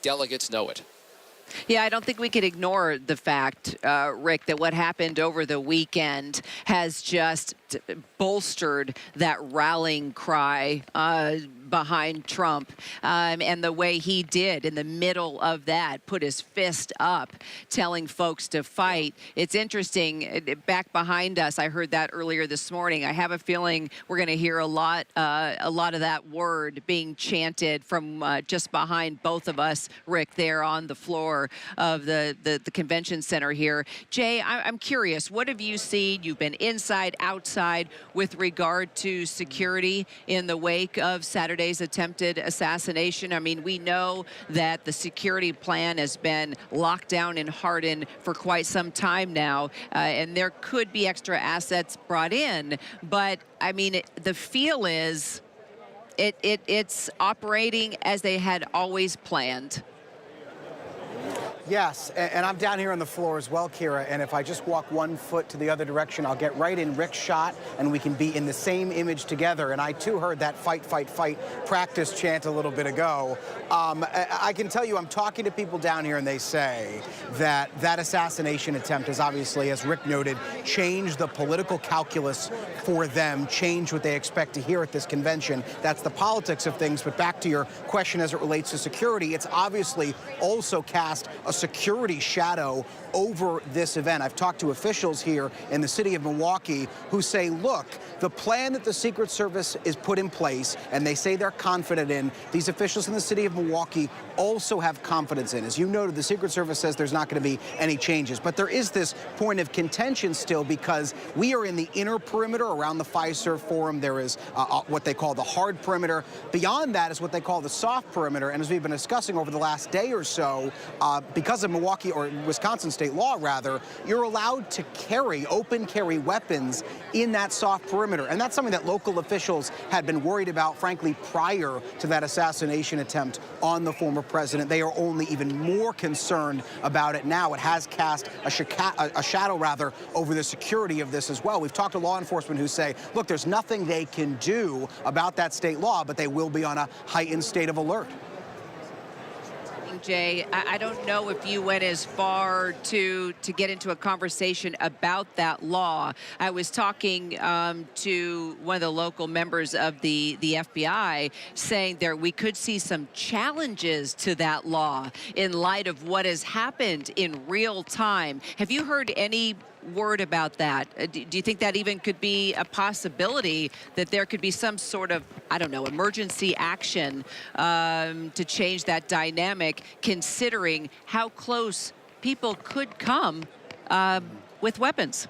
delegates know it. Yeah, I don't think we could ignore the fact, Rick, that what happened over the weekend has just bolstered that rallying cry behind Trump, and the way he did in the middle of that, put his fist up, telling folks to fight. It's interesting, back behind us, I heard that earlier this morning. I have a feeling we're going to hear a lot of that word being chanted from just behind both of us, Rick, there on the floor of the convention center here. Jay, I'm curious, what have you seen? You've been inside, outside, with regard to security in the wake of Saturday's attempted assassination. I mean, we know that the security plan has been locked down and hardened for quite some time now, and there could be extra assets brought in, but I mean, the feel is it's operating as they had always planned. Yes, and I'm down here on the floor as well, Kira, and if I just walk 1 foot to the other direction, I'll get right in Rick's shot, and we can be in the same image together. And I, too, heard that fight, fight, fight practice chant a little bit ago. I can tell you, I'm talking to people down here, and they say that that assassination attempt has obviously, as Rick noted, changed the political calculus for them, changed what they expect to hear at this convention. That's the politics of things, but back to your question as it relates to security, it's obviously also cast a security shadow over this event. I've talked to officials here in the city of Milwaukee who say, look, the plan that the Secret Service is put in place, and they say they're confident in, these officials in the city of Milwaukee also have confidence in. As you noted, the Secret Service says there's not going to be any changes, but there is this point of contention still because we are in the inner perimeter around the Fiserv Forum. There is what they call the hard perimeter. Beyond that is what they call the soft perimeter, and as we've been discussing over the last day or so, because of Milwaukee or Wisconsin state law, rather, you're allowed to carry, open carry weapons in that soft perimeter. And that's something that local officials had been worried about, frankly, prior to that assassination attempt on the former president. They are only even more concerned about it now. It has cast a shadow, rather, over the security of this as well. We've talked to law enforcement who say, look, there's nothing they can do about that state law, but they will be on a heightened state of alert. Jay, I don't know if you went as far to get into a conversation about that law. I was talking to one of the local members of the FBI saying there we could see some challenges to that law in light of what has happened in real time. Have you heard any word about that? Do you think that even could be a possibility that there could be some sort of, I don't know, emergency action to change that dynamic, considering how close people could come with weapons?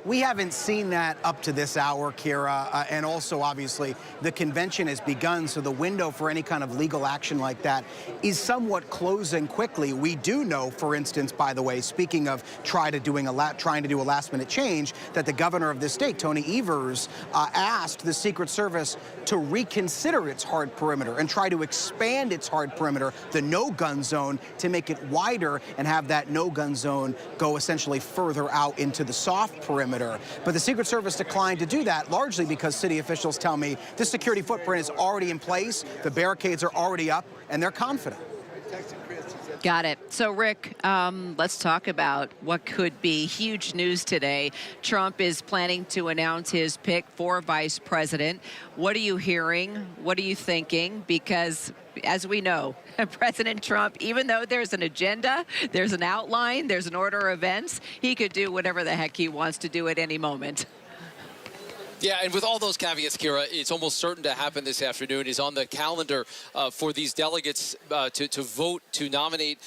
We haven't seen that up to this hour, Kira, and also, obviously, the convention has begun, so the window for any kind of legal action like that is somewhat closing quickly. We do know, for instance, by the way, speaking of trying to do a last-minute change, that the governor of this state, Tony Evers, asked the Secret Service to reconsider its hard perimeter and try to expand its hard perimeter, the no-gun zone, to make it wider and have that no-gun zone go essentially further out into the soft perimeter. But the Secret Service declined to do that, largely because city officials tell me the security footprint is already in place, the barricades are already up, and they're confident. Got it. So, Rick, let's talk about what could be huge news today. Trump is planning to announce his pick for vice president. What are you hearing? What are you thinking? Because, as we know, President Trump, even though there's an agenda, there's an outline, there's an order of events, he could do whatever the heck he wants to do at any moment. Yeah, and with all those caveats, Kira, it's almost certain to happen this afternoon. Is on the calendar for these delegates to vote to nominate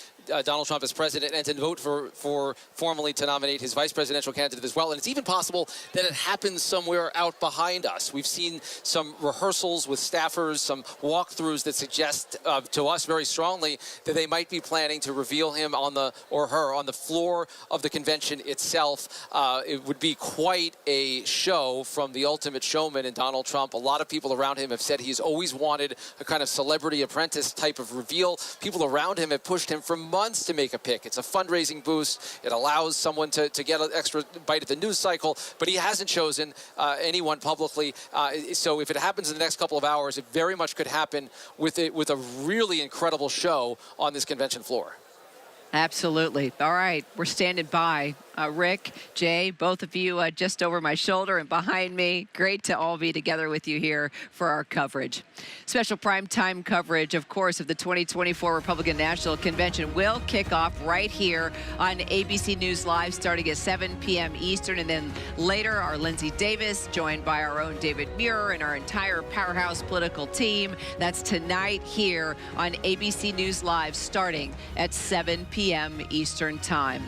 Donald Trump as president and to vote for formally to nominate his vice presidential candidate as well. And it's even possible that it happens somewhere out behind us. We've seen some rehearsals with staffers, some walkthroughs that suggest to us very strongly that they might be planning to reveal him on the, or her, on the floor of the convention itself. It would be quite a show from the ultimate showman in Donald Trump. A lot of people around him have said he's always wanted a kind of celebrity apprentice type of reveal. People around him have pushed him for months to make a pick. It's a fundraising boost. It allows someone to get an extra bite at the news cycle, but he hasn't chosen anyone publicly. So if it happens in the next couple of hours, it very much could happen with a really incredible show on this convention floor. Absolutely. All right, we're standing by. Rick, Jay, both of you just over my shoulder and behind me. Great to all be together with you here for our coverage. Special primetime coverage, of course, of the 2024 Republican National Convention will kick off right here on ABC News Live starting at 7 p.m. Eastern. And then later, our Linsey Davis, joined by our own David Muir and our entire powerhouse political team. That's tonight here on ABC News Live starting at 7 p.m. Eastern Time.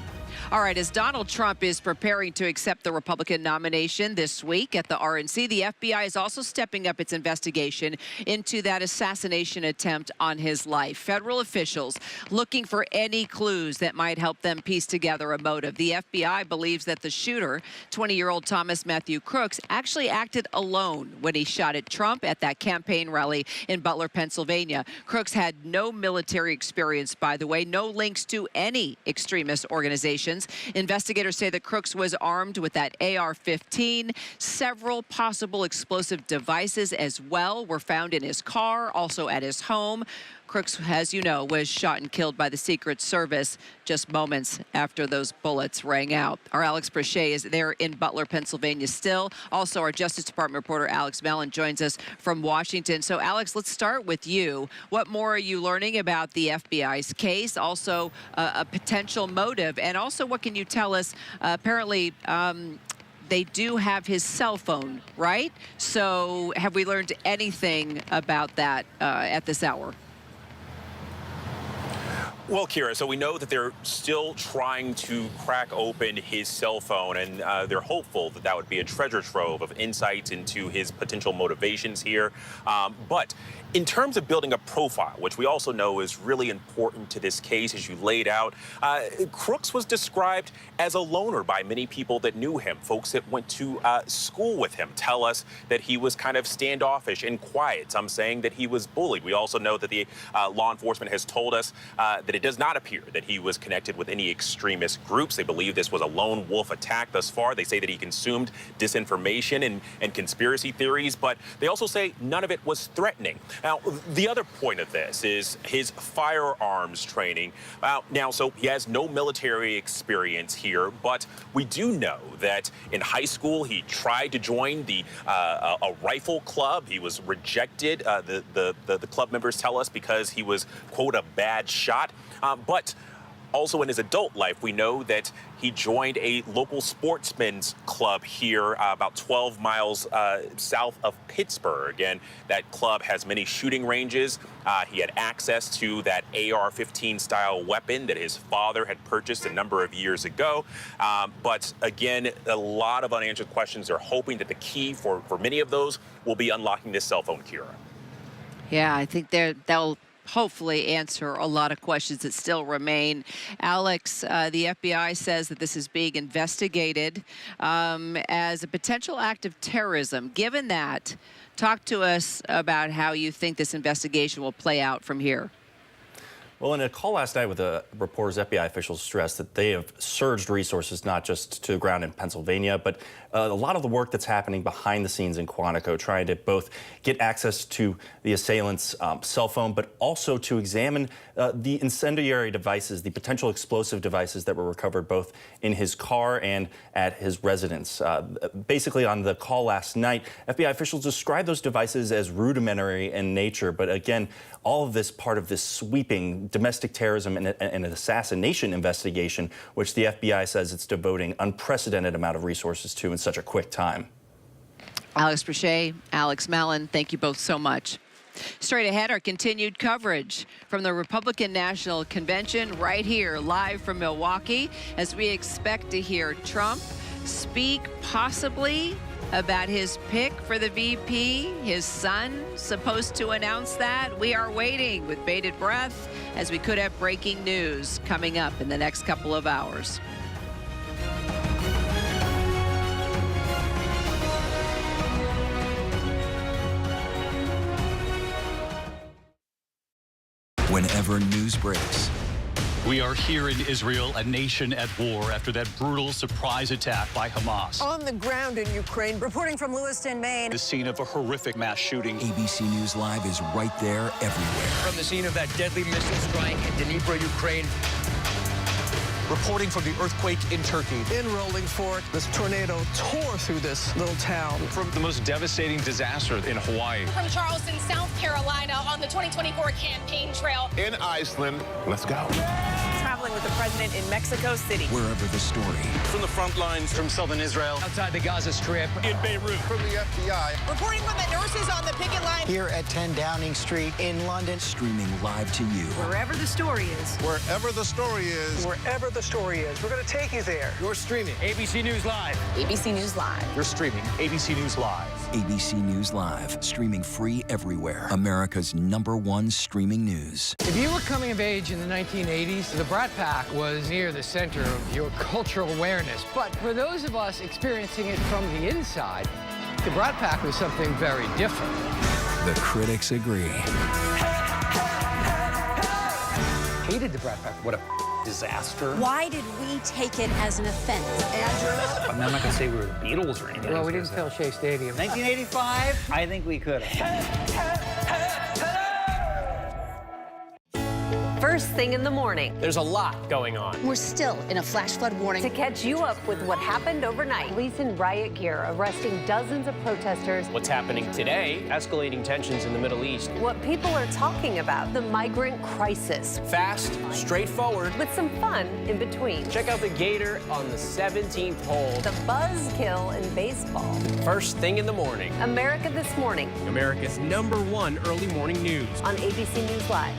All right, as Donald Trump is preparing to accept the Republican nomination this week at the RNC, the FBI is also stepping up its investigation into that assassination attempt on his life. Federal officials looking for any clues that might help them piece together a motive. The FBI believes that the shooter, 20-year-old Thomas Matthew Crooks, actually acted alone when he shot at Trump at that campaign rally in Butler, Pennsylvania. Crooks had no military experience, by the way, no links to any extremist organizations. Investigators say that Crooks was armed with that AR-15. Several possible explosive devices as well were found in his car, also at his home. Crooks, as you know, was shot and killed by the Secret Service just moments after those bullets rang out. Our Alex Brachet is there in Butler, Pennsylvania still. Also, our Justice Department reporter Alex Mellon joins us from Washington. So, Alex, let's start with you. What more are you learning about the FBI's case? Also, a potential motive. And also, what can you tell us? Apparently, they do have his cell phone, right? So, have we learned anything about that at this hour? Well, Kira, so we know that they're still trying to crack open his cell phone, and they're hopeful that that would be a treasure trove of insights into his potential motivations here. But in terms of building a profile, which we also know is really important to this case, as you laid out, Crooks was described as a loner by many people that knew him. Folks that went to school with him tell us that he was kind of standoffish and quiet, some saying that he was bullied. We also know that the law enforcement has told us that it does not appear that he was connected with any extremist groups. They believe this was a lone wolf attack thus far. They say that he consumed disinformation and conspiracy theories, but they also say none of it was threatening. Now, the other point of this is his firearms training. Now, so he has no military experience here, but we do know that in high school he tried to join a rifle club. He was rejected, the club members tell us, because he was, quote, a bad shot. But also in his adult life, we know that he joined a local sportsman's club here about 12 miles south of Pittsburgh. And that club has many shooting ranges. He had access to that AR-15 style weapon that his father had purchased a number of years ago. But again, a lot of unanswered questions. They're hoping that the key for many of those will be unlocking this cell phone, Kira. Yeah, I think they'll hopefully answer a lot of questions that still remain. Alex, the FBI says that this is being investigated as a potential act of terrorism. Given that, talk to us about how you think this investigation will play out from here. Well, in a call last night with the reporters, FBI officials stressed that they have surged resources not just to the ground in Pennsylvania, but a lot of the work that's happening behind the scenes in Quantico, trying to both get access to the assailant's cell phone, but also to examine the incendiary devices, the potential explosive devices that were recovered both in his car and at his residence. Basically, on the call last night, FBI officials described those devices as rudimentary in nature, but again, all of this part of this sweeping domestic terrorism and an assassination investigation, which the FBI says it's devoting unprecedented amount of resources to in such a quick time. Alex Brachet, Alex Mellon, thank you both so much. Straight ahead, our continued coverage from the Republican National Convention right here, live from Milwaukee, as we expect to hear Trump speak possibly about his pick for the VP. His son supposed to announce that. We are waiting with bated breath as we could have breaking news coming up in the next couple of hours. Whenever news breaks, We are here in Israel, a nation at war after that brutal surprise attack by Hamas. On the ground in Ukraine, reporting from Lewiston, Maine. The scene of a horrific mass shooting. ABC News Live is right there everywhere. From the scene of that deadly missile strike in Dnipro, Ukraine. Reporting from the earthquake in Turkey. In Rolling Fork, this tornado tore through this little town. From the most devastating disaster in Hawaii. From Charleston, South Carolina, on the 2024 campaign trail. In Iceland, let's go. Traveling with the president in Mexico City. Wherever the story. From the front lines. From southern Israel. Outside the Gaza Strip. In Beirut. From the FBI. Reporting from the nurses on the picket line. Here at 10 Downing Street in London. Streaming live to you. Wherever the story is. Wherever the story is. Wherever the story is. We're going to take you there. You're streaming. ABC News Live. ABC News Live. You're streaming ABC News Live. ABC News Live. Streaming free everywhere. America's #1 streaming news. If you were coming of age in the 1980s, the Brat Pack was near the center of your cultural awareness. But for those of us experiencing it from the inside, the Brat Pack was something very different. The critics agree. Hated the Brat Pack. What a disaster. Why did we take it as an offense? I'm not going to say we were the Beatles or anything. Well, we didn't fill Shea Stadium. 1985? I think we could have. First thing in the morning. There's a lot going on. We're still in a flash flood warning. To catch you up with what happened overnight. Police in riot gear arresting dozens of protesters. What's happening today? Escalating tensions in the Middle East. What people are talking about, the migrant crisis. Fast, straightforward. With some fun in between. Check out the Gator on the 17th hole. The buzzkill in baseball. First thing in the morning. America This Morning. America's #1 early morning news. On ABC News Live.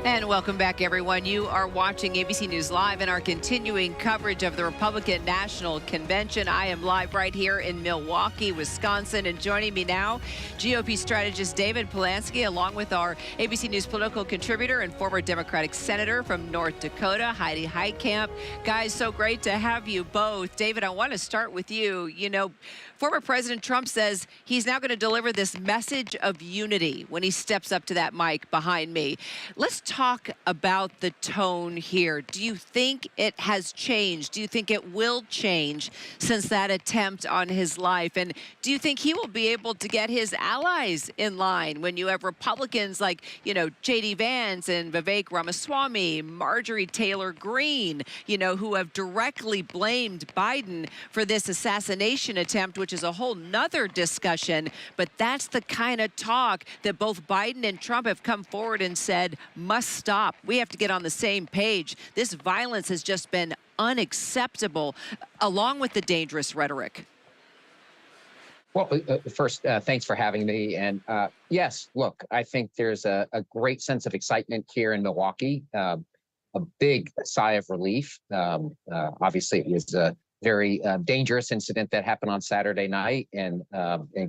And welcome back, everyone. You are watching ABC News Live and our continuing coverage of the Republican National Convention. I am live right here in Milwaukee, Wisconsin. And joining me now, GOP strategist David Polansky, along with our ABC News political contributor and former Democratic Senator from North Dakota, Heidi Heitkamp. Guys, so great to have you both. David, I want to start with you. You know, former President Trump says he's now going to deliver this message of unity when he steps up to that mic behind me. Let's talk about the tone here. Do you think it has changed? Do you think it will change since that attempt on his life? And do you think he will be able to get his allies in line when you have Republicans like, you know, J.D. Vance and Vivek Ramaswamy, Marjorie Taylor Greene, you know, who have directly blamed Biden for this assassination attempt, which is a whole nother discussion. But that's the kind of talk that both Biden and Trump have come forward and said must stop. We have to get on the same page. This violence has just been unacceptable, along with the dangerous rhetoric. Well, first, thanks for having me. And yes, look, I think there's a great sense of excitement here in Milwaukee, a big sigh of relief. Obviously, it was a very dangerous incident that happened on Saturday night and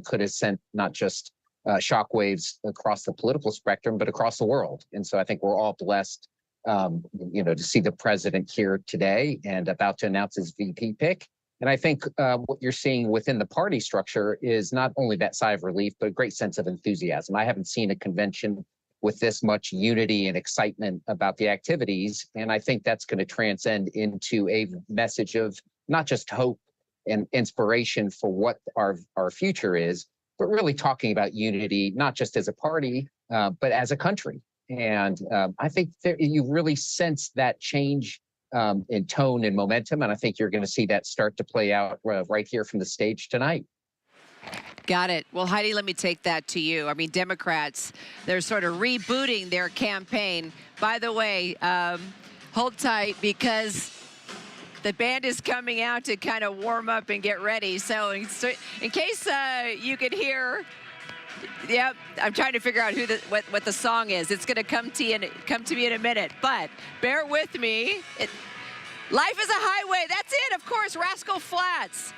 could have sent not just shockwaves across the political spectrum, but across the world. And so I think we're all blessed, you know, to see the president here today and about to announce his VP pick. And I think what you're seeing within the party structure is not only that sigh of relief, but a great sense of enthusiasm. I haven't seen a convention with this much unity and excitement about the activities. And I think that's going to transcend into a message of not just hope and inspiration for what our future is, but really talking about unity, not just as a party, but as a country. And I think you really sense that change in tone and momentum. And I think you're going to see that start to play out right here from the stage tonight. Got it. Well, Heidi, let me take that to you. I mean, Democrats, they're sort of rebooting their campaign. By the way, hold tight because the band is coming out to kind of warm up and get ready. So in case you could hear, yep, I'm trying to figure out what the song is. It's going to come to me in a minute, but bear with me. Life is a Highway. That's it, of course, Rascal Flatts.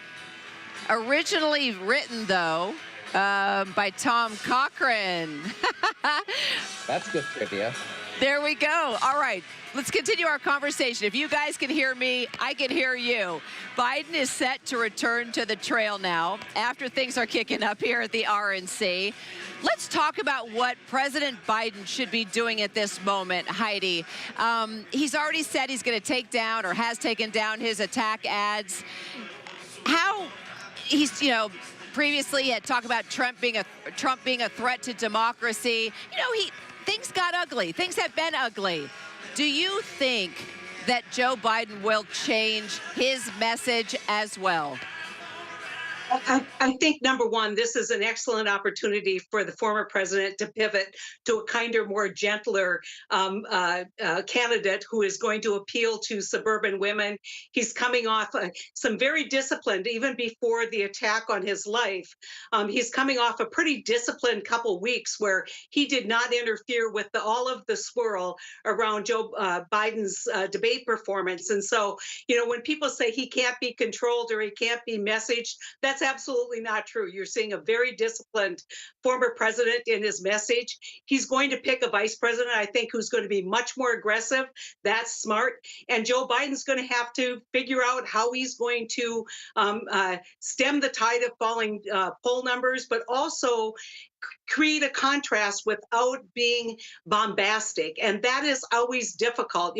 Originally written, though, by Tom Cochrane. That's good trivia. There we go. All right, let's continue our conversation. If you guys can hear me, I can hear you. Biden is set to return to the trail now after things are kicking up here at the RNC. Let's talk about what President Biden should be doing at this moment, Heidi. He's already said he's going to take down or has taken down his attack ads. How he's, previously had talked about Trump being a threat to democracy. Things got ugly. Things have been ugly. Do you think that Joe Biden will change his message as well? I think, number one, this is an excellent opportunity for the former president to pivot to a kinder, more gentler candidate who is going to appeal to suburban women. He's coming off some very disciplined, even before the attack on his life. He's coming off a pretty disciplined couple weeks where he did not interfere with all of the swirl around Joe Biden's debate performance. And so, when people say he can't be controlled or he can't be messaged, that's absolutely not true. You're seeing a very disciplined former president in his message. He's going to pick a vice president, I think, who's going to be much more aggressive. That's smart. And Joe Biden's going to have to figure out how he's going to stem the tide of falling poll numbers, but also create a contrast without being bombastic. And that is always difficult.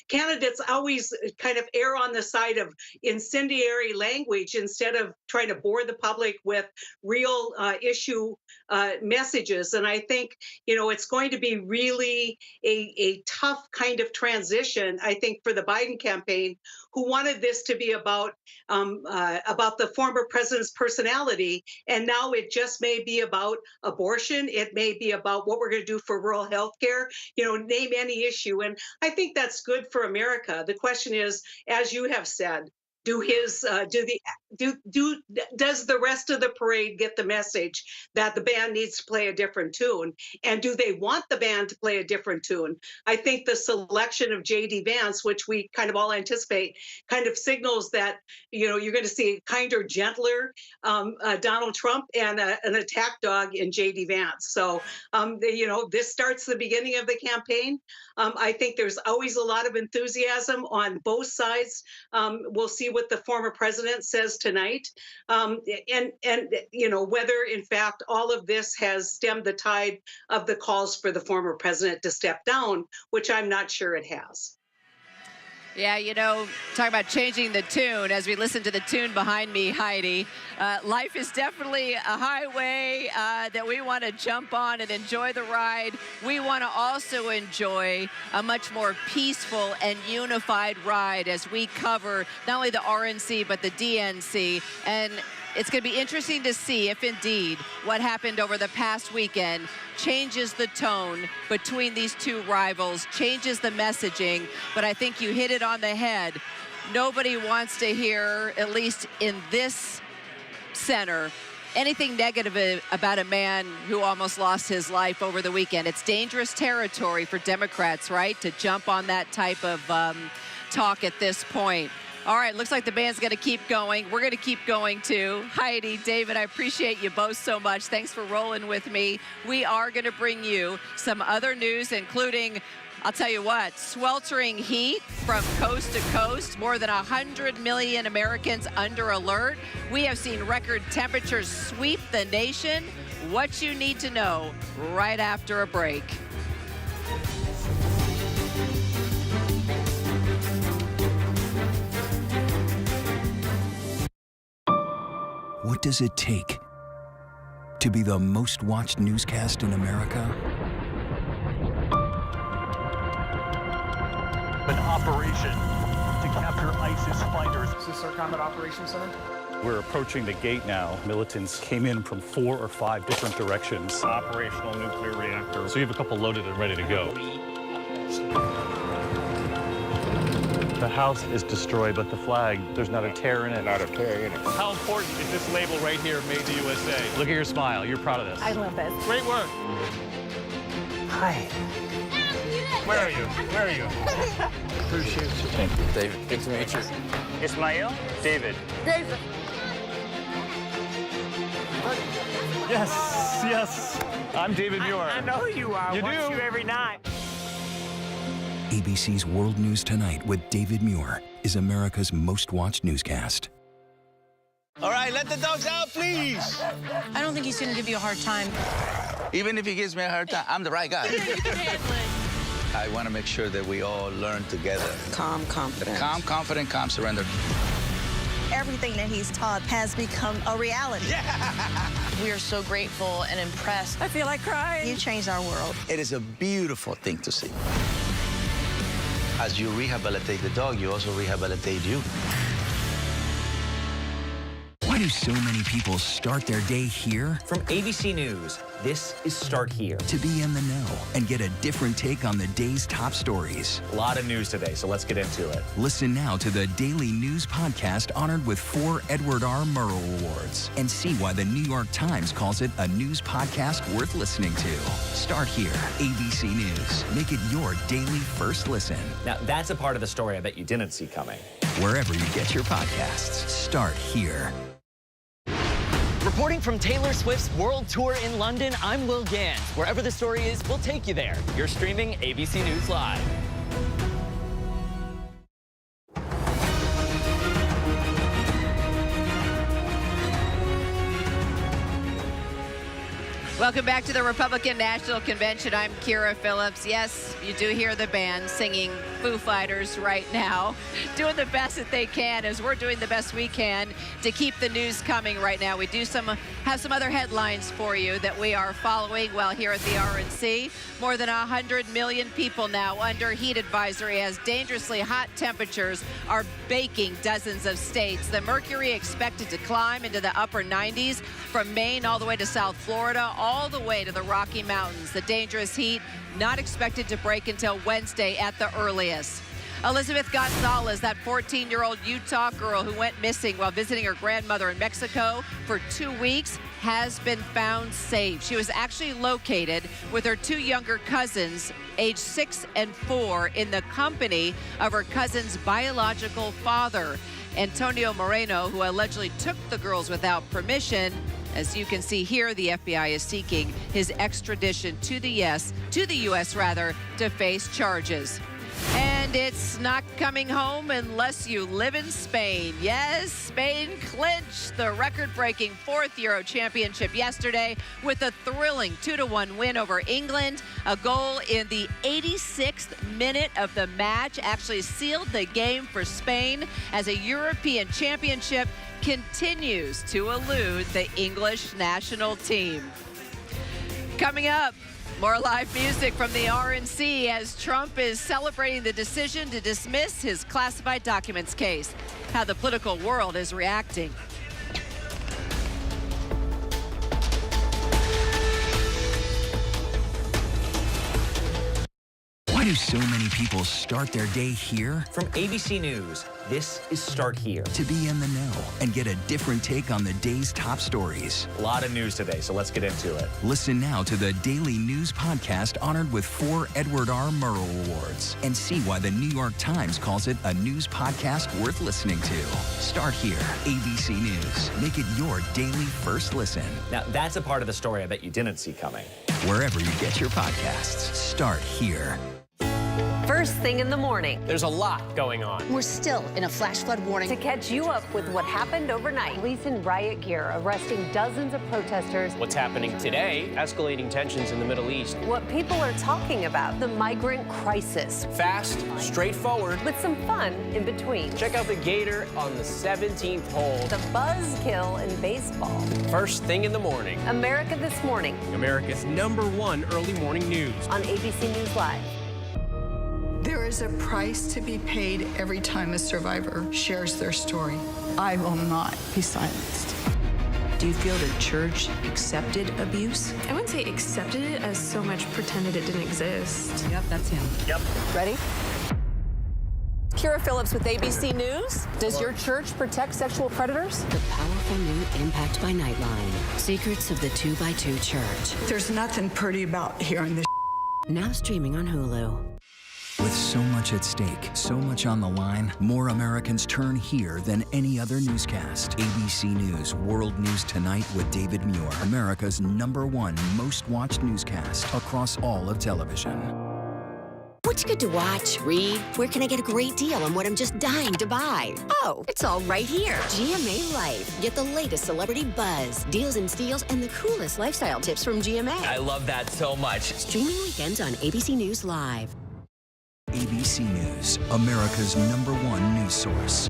Candidates always kind of err on the side of incendiary language instead of trying to bore the public with real issue messages. And I think, it's going to be really a tough kind of transition, I think, for the Biden campaign, who wanted this to be about the former president's personality. And now it just may be about abortion. It may be about what we're going to do for rural health care, name any issue. And I think that's good for America. The question is, as you have said, does the rest of the parade get the message that the band needs to play a different tune? And do they want the band to play a different tune? I think the selection of J.D. Vance, which we kind of all anticipate, kind of signals that, you're going to see a kinder, gentler Donald Trump and an attack dog in J.D. Vance. So, this starts the beginning of the campaign. I think there's always a lot of enthusiasm on both sides. We'll see what the former president says tonight, and whether in fact all of this has stemmed the tide of the calls for the former president to step down, which I'm not sure it has. Yeah, talk about changing the tune. As we listen to the tune behind me, Heidi, life is definitely a highway that we want to jump on and enjoy the ride. We want to also enjoy a much more peaceful and unified ride as we cover not only the RNC, but the DNC. And it's going to be interesting to see if indeed what happened over the past weekend changes the tone between these two rivals, changes the messaging. But I think you hit it on the head. Nobody wants to hear, at least in this center, anything negative about a man who almost lost his life over the weekend. It's dangerous territory for Democrats, right, to jump on that type of talk at this point. All right, looks like the band's going to keep going. We're going to keep going too. Heidi, David, I appreciate you both so much. Thanks for rolling with me. We are going to bring you some other news, including, I'll tell you what, sweltering heat from coast to coast. More than 100 million Americans under alert. We have seen record temperatures sweep the nation. What you need to know right after a break. What does it take to be the most watched newscast in America? An operation to capture ISIS fighters. Is this our Combat Operations Center? We're approaching the gate now. Militants came in from 4 or 5 different directions. Operational nuclear reactor. So you have a couple loaded and ready to go. The house is destroyed, but the flag, there's not a tear in it. Not a tear in it. How important is this label right here, Made in the USA? Look at your smile. You're proud of this. I love this. Great work. Hi. Where are you? Where are you? Appreciate you. Thank you, David. Good to meet you. Ismail? David. David. Yes, yes. I'm David Muir. I know who you are. You I watch do? you every night. ABC's World News Tonight with David Muir is America's most watched newscast. All right, let the dogs out, please. I don't think he's going to give you a hard time. Even if he gives me a hard time, I'm the right guy. You can handle it. I want to make sure that we all learn together. Calm, confident. Calm, confident, calm, surrender. Everything that he's taught has become a reality. Yeah. We are so grateful and impressed. I feel like crying. You changed our world. It is a beautiful thing to see. As you rehabilitate the dog, you also rehabilitate you. Why do so many people start their day here? From ABC News, this is Start Here. To be in the know and get a different take on the day's top stories. A lot of news today, so let's get into it. Listen now to the Daily News Podcast honored with 4 Edward R. Murrow Awards and see why the New York Times calls it a news podcast worth listening to. Start Here, ABC News. Make it your daily first listen. Now, that's a part of the story I bet you didn't see coming. Wherever you get your podcasts, Start Here. Reporting from Taylor Swift's World Tour in London, I'm Will Gans. Wherever the story is, we'll take you there. You're streaming ABC News Live. Welcome back to the Republican National Convention. I'm Kira Phillips. Yes, you do hear the band singing Foo Fighters right now, doing the best that they can as we're doing the best we can to keep the news coming right now. We do have some other headlines for you that we are following while here at the RNC. More than 100 million people now under heat advisory as dangerously hot temperatures are baking dozens of states. The mercury expected to climb into the upper 90s from Maine all the way to South Florida, all the way to the Rocky Mountains. The dangerous heat not expected to break until Wednesday at the earliest. Elizabeth Gonzalez, that 14-year-old Utah girl who went missing while visiting her grandmother in Mexico for 2 weeks, has been found safe. She was actually located with her 2 younger cousins, aged 6 and 4, in the company of her cousin's biological father, Antonio Moreno, who allegedly took the girls without permission. As you can see here, the FBI is seeking his extradition to the U.S. to face charges. And it's not coming home unless you live in Spain. Yes, Spain clinched the record-breaking 4th Euro Championship yesterday with a thrilling 2-1 win over England. A goal in the 86th minute of the match actually sealed the game for Spain as a European championship continues to elude the English national team. Coming up, more live music from the RNC as Trump is celebrating the decision to dismiss his classified documents case. How the political world is reacting. Why do so many people start their day here? From ABC News, this is Start Here. To be in the know and get a different take on the day's top stories. A lot of news today, so let's get into it. Listen now to the Daily News Podcast honored with 4 Edward R. Murrow Awards and see why the New York Times calls it a news podcast worth listening to. Start Here, ABC News. Make it your daily first listen. Now, that's a part of the story I bet you didn't see coming. Wherever you get your podcasts, Start Here. First thing in the morning. There's a lot going on. We're still in a flash flood warning. To catch you up with what happened overnight. Police in riot gear arresting dozens of protesters. What's happening today? Escalating tensions in the Middle East. What people are talking about. The migrant crisis. Fast, straightforward. With some fun in between. Check out the Gator on the 17th hole. The buzzkill in baseball. First thing in the morning. America This Morning. America's #1 early morning news. On ABC News Live. There is a price to be paid every time a survivor shares their story. I will not be silenced. Do you feel the church accepted abuse? I wouldn't say accepted it as so much pretended it didn't exist. Yep, that's him. Yep. Ready? Kira Phillips with ABC News. Does your church protect sexual predators? The powerful new Impact by Nightline. Secrets of the 2x2 Church. There's nothing pretty about hearing this. Now streaming on Hulu. With so much at stake, so much on the line, more Americans turn here than any other newscast. ABC News World News Tonight with David Muir, America's #1 most watched newscast across all of television. What What's good to watch, read? Where can I get a great deal on what I'm just dying to buy? Oh, it's all right here. GMA Life. Get the latest celebrity buzz, deals and steals, and the coolest lifestyle tips from GMA. I love that so much. Streaming weekends on ABC News Live. ABC News, America's #1 news source.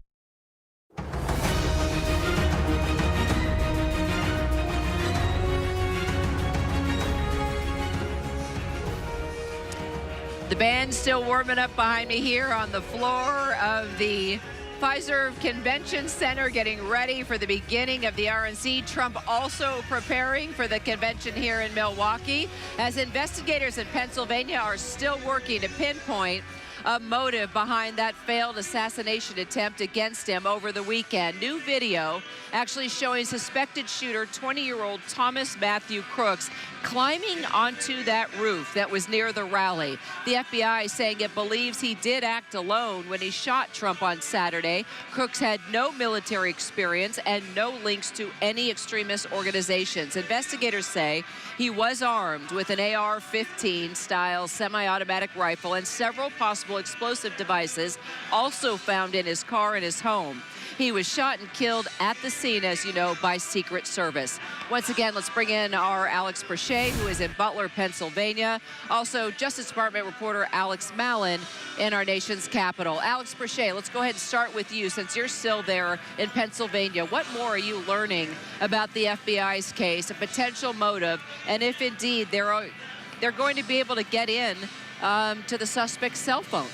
The band's still warming up behind me here on the floor of the Pfizer Convention Center, getting ready for the beginning of the RNC. Trump also preparing for the convention here in Milwaukee, as investigators in Pennsylvania are still working to pinpoint a motive behind that failed assassination attempt against him over the weekend. New video actually showing suspected shooter, 20-year-old Thomas Matthew Crooks, climbing onto that roof that was near the rally. The FBI saying it believes he did act alone when he shot Trump on Saturday. Crooks had no military experience and no links to any extremist organizations. Investigators say he was armed with an AR-15 style semi-automatic rifle and several possible explosive devices also found in his car in his home. He was shot and killed at the scene, as you know, by Secret Service. Once again, let's bring in our Alex Brachet, who is in Butler, Pennsylvania. Also, Justice Department reporter Alex Mallon in our nation's capital. Alex Brachet, let's go ahead and start with you, since you're still there in Pennsylvania. What more are you learning about the FBI's case, a potential motive, and if indeed they're going to be able to get in to the suspect's cell phone?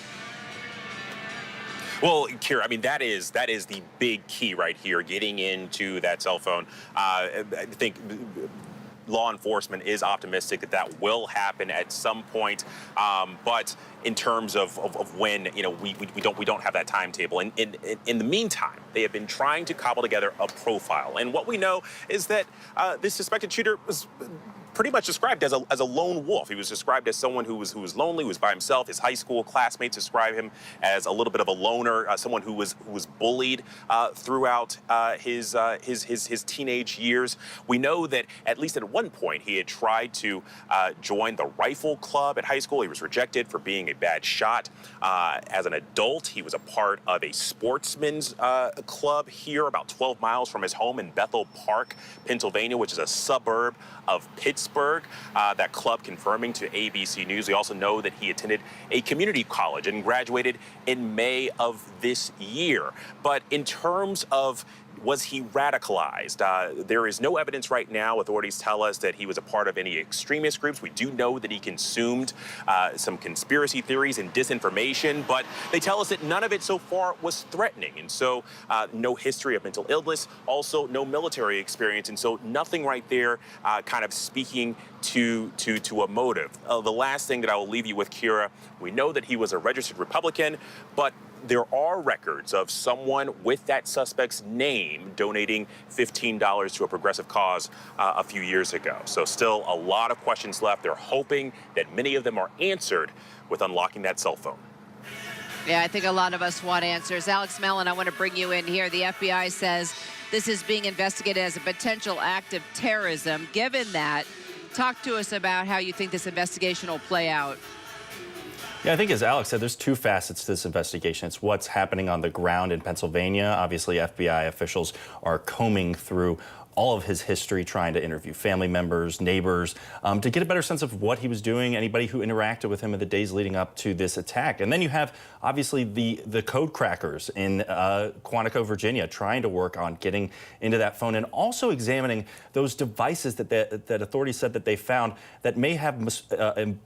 Well, Kira, I mean, that is the big key right here, getting into that cell phone. I think law enforcement is optimistic that that will happen at some point, but in terms of when, you know, we don't have that timetable. And in the meantime, they have been trying to cobble together a profile, and what we know is that this suspected shooter was pretty much described as a lone wolf. He was described as someone who was lonely, who was by himself. His high school classmates describe him as a little bit of a loner, someone who was bullied throughout his teenage years. We know that at least at one point he had tried to join the rifle club at high school. He was rejected for being a bad shot. As an adult, he was a part of a sportsman's club here about 12 miles from his home in Bethel Park, Pennsylvania, which is a suburb of Pittsburgh. That club confirming to ABC News. We also know that he attended a community college and graduated in May of this year. But in terms of was he radicalized? There is no evidence right now. Authorities tell us that he was a part of any extremist groups. We do know that he consumed some conspiracy theories and disinformation, but they tell us that none of it so far was threatening. And so no history of mental illness, also no military experience. And so nothing right there kind of speaking to a motive. The last thing that I will leave you with, Kira, we know that he was a registered Republican, but there are records of someone with that suspect's name donating $15 to a progressive cause a few years ago. So still a lot of questions left. They're hoping that many of them are answered with unlocking that cell phone. Yeah, I think a lot of us want answers. Alex Mallon, I want to bring you in here. The FBI says this is being investigated as a potential act of terrorism. Given that, talk to us about how you think this investigation will play out. Yeah, I think as Alex said, there's two facets to this investigation. It's what's happening on the ground in Pennsylvania. Obviously, FBI officials are combing through all of his history, trying to interview family members, neighbors, to get a better sense of what he was doing, anybody who interacted with him in the days leading up to this attack. And then you have, obviously, the code crackers in Quantico, Virginia, trying to work on getting into that phone and also examining those devices that authorities said that they found that may have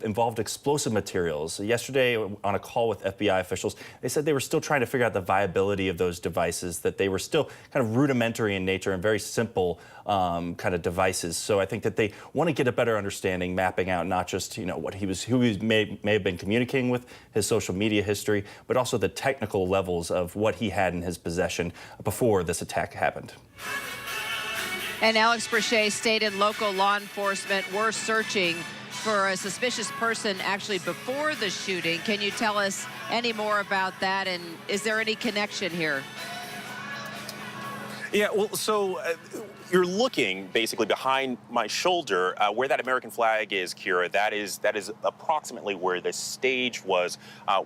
involved explosive materials. Yesterday, on a call with FBI officials, they said they were still trying to figure out the viability of those devices, that they were still kind of rudimentary in nature and very simple kind of devices. So I think that they want to get a better understanding, mapping out not just, you know, what who he may have been communicating with, his social media history, but also the technical levels of what he had in his possession before this attack happened. And Alex Brachet, state and local law enforcement were searching for a suspicious person actually before the shooting. Can you tell us any more about that, and is there any connection here? Yeah, well, so you're looking basically behind my shoulder where that American flag is, Kira. That is approximately where the stage was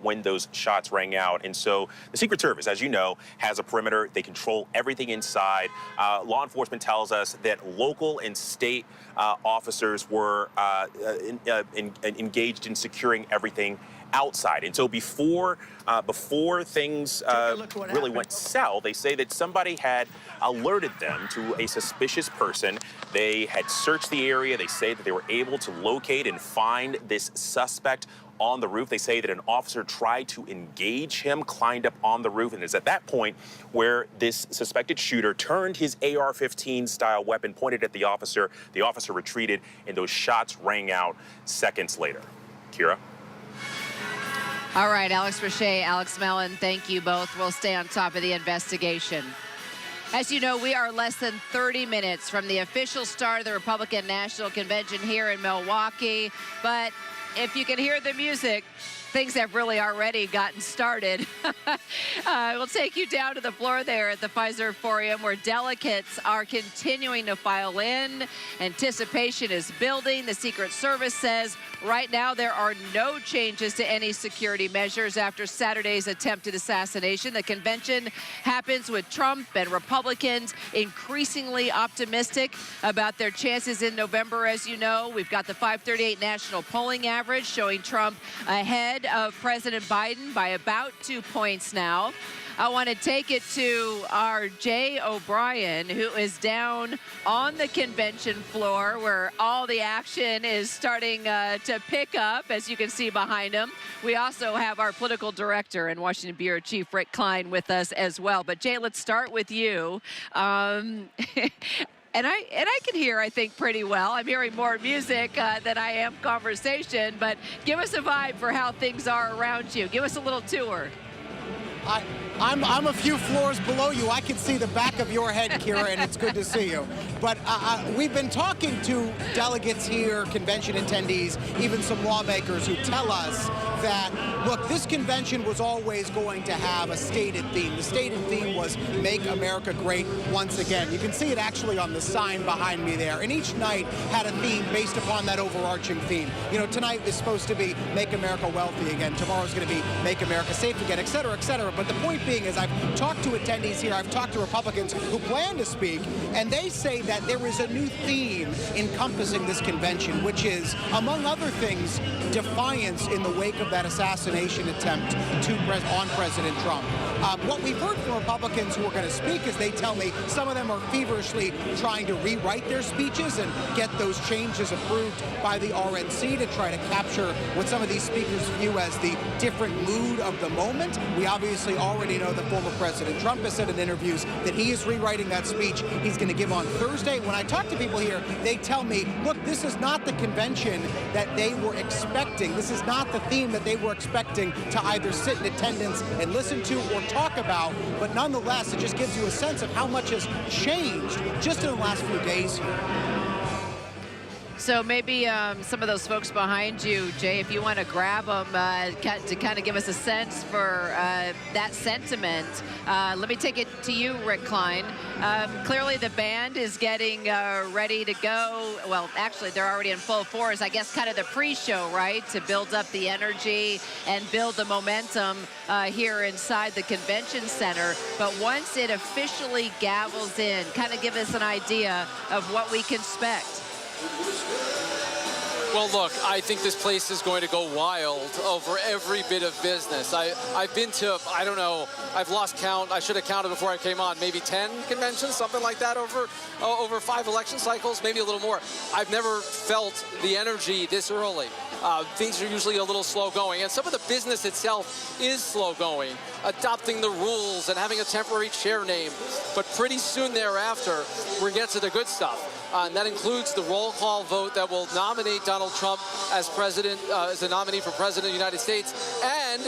when those shots rang out. And so the Secret Service, as you know, has a perimeter. They control everything inside. Law enforcement tells us that local and state officers were engaged in securing everything outside. And so before things really went south, they say that somebody had alerted them to a suspicious person. They had searched the area. They say that they were able to locate and find this suspect on the roof. They say that an officer tried to engage him, climbed up on the roof, and it's at that point where this suspected shooter turned his AR-15 style weapon, pointed at the officer. The officer retreated, and those shots rang out seconds later. Kira? All right, Alex Richey, Alex Mellon, thank you both. We'll stay on top of the investigation. As you know, we are less than 30 minutes from the official start of the Republican National Convention here in Milwaukee. But if you can hear the music, things have really already gotten started. We'll take you down to the floor there at the Pfizer Forum, where delegates are continuing to file in. Anticipation is building. The Secret Service says right now there are no changes to any security measures after Saturday's attempted assassination. The convention happens with Trump and Republicans increasingly optimistic about their chances in November. As you know, we've got the 538 national polling average showing Trump ahead of President Biden by about 2 points now. I want to take it to our Jay O'Brien, who is down on the convention floor where all the action is starting to pick up, as you can see behind him. We also have our political director and Washington Bureau Chief Rick Klein with us as well. But Jay, let's start with you. And I can hear, I think, pretty well. I'm hearing more music than I am conversation, but give us a vibe for how things are around you. Give us a little tour. I'm a few floors below you. I can see the back of your head, Kira, and it's good to see you. But we've been talking to delegates here, convention attendees, even some lawmakers who tell us that, look, this convention was always going to have a stated theme. The stated theme was Make America Great Once Again. You can see it actually on the sign behind me there. And each night had a theme based upon that overarching theme. You know, tonight is supposed to be Make America Wealthy Again. Tomorrow's going to be Make America Safe Again, et cetera, et cetera. But the point being is I've talked to attendees here, I've talked to Republicans who plan to speak, and they say that there is a new theme encompassing this convention, which is, among other things, defiance in the wake of that assassination attempt on President Trump. What we've heard from Republicans who are going to speak is they tell me some of them are feverishly trying to rewrite their speeches and get those changes approved by the RNC to try to capture what some of these speakers view as the different mood of the moment. We obviously already know that former President Trump has said in interviews that he is rewriting that speech he's going to give on Thursday. When I talk to people here, they tell me, look, this is not the convention that they were expecting. This is not the theme that they were expecting to either sit in attendance and listen to or talk about. But nonetheless, it just gives you a sense of how much has changed just in the last few days here. So maybe some of those folks behind you, Jay, if you want to grab them to kind of give us a sense for that sentiment. Let me take it to you, Rick Klein. Clearly the band is getting ready to go. Well, actually, they're already in full force. I guess kind of the pre-show, right, to build up the energy and build the momentum here inside the convention center. But once it officially gavels in, kind of give us an idea of what we can expect. Well, look, I think this place is going to go wild over every bit of business. I've been to, I don't know, I've lost count. I should have counted before I came on. Maybe 10 conventions, something like that over 5 election cycles, maybe a little more. I've never felt the energy this early. Things are usually a little slow going, and some of the business itself is slow going, adopting the rules and having a temporary chair name. But pretty soon thereafter, we're going to get to the good stuff. And that includes the roll call vote that will nominate Donald Trump as president, as a nominee for president of the United States, and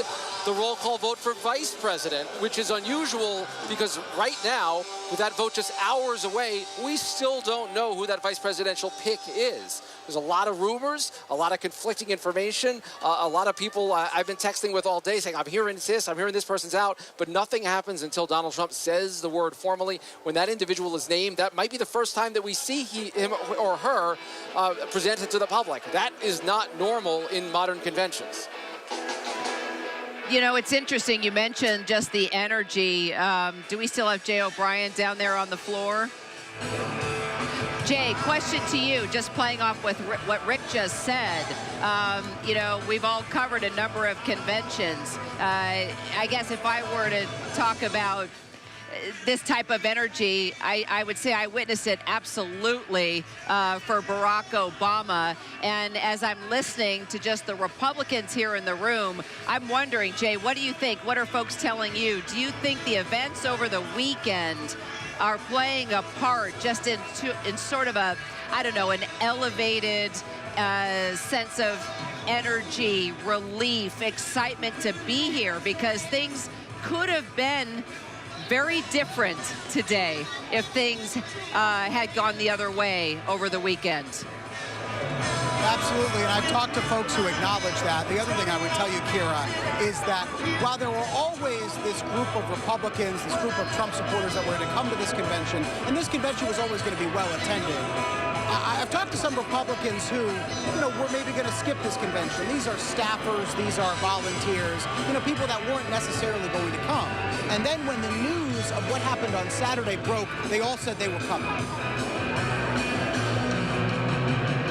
the roll call vote for vice president, which is unusual because right now, with that vote just hours away, we still don't know who that vice presidential pick is. There's a lot of rumors, a lot of conflicting information, a lot of people I've been texting with all day saying, I'm hearing this, I'm hearing this person's out, but nothing happens until Donald Trump says the word formally. When that individual is named, that might be the first time that we see him or her presented to the public. That is not normal in modern conventions. You know, it's interesting. You mentioned just the energy. Do we still have Jay O'Brien down there on the floor? Jay, question to you, just playing off with what Rick just said. You know, we've all covered a number of conventions. I guess if I were to talk about this type of energy, I would say I witnessed it absolutely for Barack Obama. And as I'm listening to just the Republicans here in the room, I'm wondering, Jay, what do you think? What are folks telling you? Do you think the events over the weekend are playing a part just in sort of a, I don't know, an elevated sense of energy, relief, excitement to be here? Because things could have been very different today if things had gone the other way over the weekend. Absolutely, and I've talked to folks who acknowledge that. The other thing I would tell you, Kira, is that while there were always this group of Republicans, this group of Trump supporters that were going to come to this convention, and this convention was always going to be well attended, I've talked to some Republicans who, you know, were maybe going to skip this convention. These are staffers, these are volunteers, you know, people that weren't necessarily going to come. And then when the news of what happened on Saturday broke, they all said they were coming.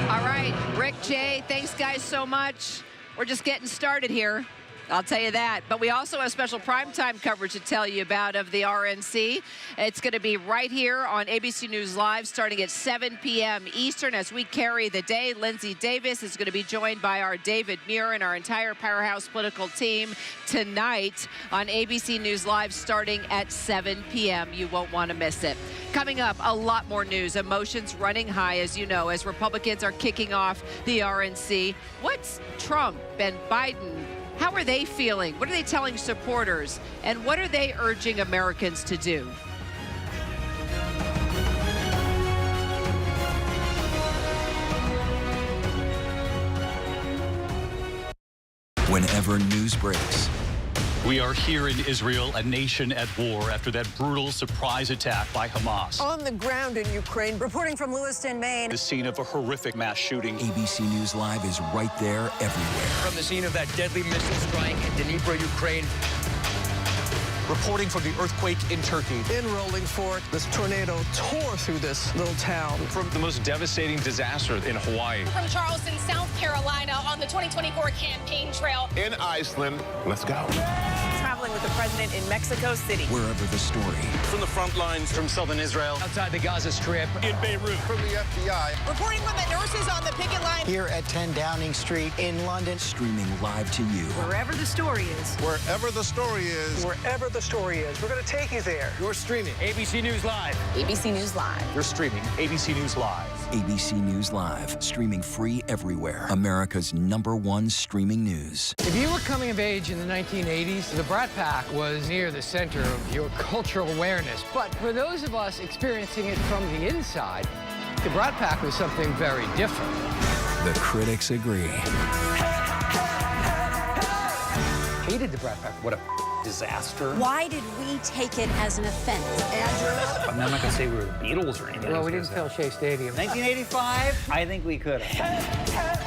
All right, Rick, Jay, thanks guys so much. We're just getting started here. I'll tell you that. But we also have special primetime coverage to tell you about of the RNC. It's going to be right here on ABC News Live starting at 7 p.m. Eastern as we carry the day. Linsey Davis is going to be joined by our David Muir and our entire Powerhouse political team tonight on ABC News Live starting at 7 p.m. You won't want to miss it. Coming up, a lot more news. Emotions running high, as you know, as Republicans are kicking off the RNC. What's Trump and Biden? How are they feeling? What are they telling supporters? And what are they urging Americans to do? Whenever news breaks, We are here in Israel, a nation at war after that brutal surprise attack by Hamas. On the ground in Ukraine, reporting from Lewiston, Maine. The scene of a horrific mass shooting. ABC News Live is right there everywhere. From the scene of that deadly missile strike in Dnipro, Ukraine. Reporting from the earthquake in Turkey. In rolling forth, this tornado tore through this little town. From the most devastating disaster in Hawaii. From Charleston, South Carolina, on the 2024 campaign trail. In Iceland. Let's go. Traveling with the president in Mexico City. Wherever the story. From the front lines. From southern Israel. Outside the Gaza Strip. In Beirut. From the FBI. Reporting from the nurses on the picket line. Here at 10 Downing Street in London. Streaming live to you. Wherever the story is. Wherever the story is. Wherever the story is, we're going to take you there. You're streaming ABC News Live. ABC News Live. You're streaming ABC News Live. ABC News Live, streaming free everywhere. America's #1 streaming news. If you were coming of age in the 1980s, the Brat Pack was near the center of your cultural awareness. But for those of us experiencing it from the inside, the Brat Pack was something very different. The critics agree. Hated the Brat Pack. What a disaster. Why did we take it as an offense? I'm not going to say we were the Beatles or anything. Well, we didn't fill Shea Stadium. 1985? I think we could have.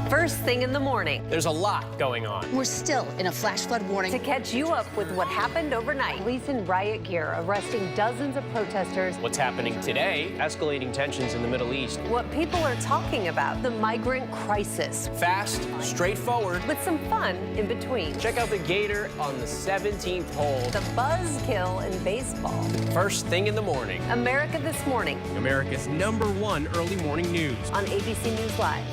First thing in the morning. There's a lot going on. We're still in a flash flood warning. To catch you up with what happened overnight, police in riot gear arresting dozens of protesters. What's happening today? Escalating tensions in the Middle East. What people are talking about, the migrant crisis. Fast, straightforward. With some fun in between. Check out the Gator on the 17th hole. The buzzkill in baseball. First thing in the morning. America This Morning. America's #1 early morning news. On ABC News Live.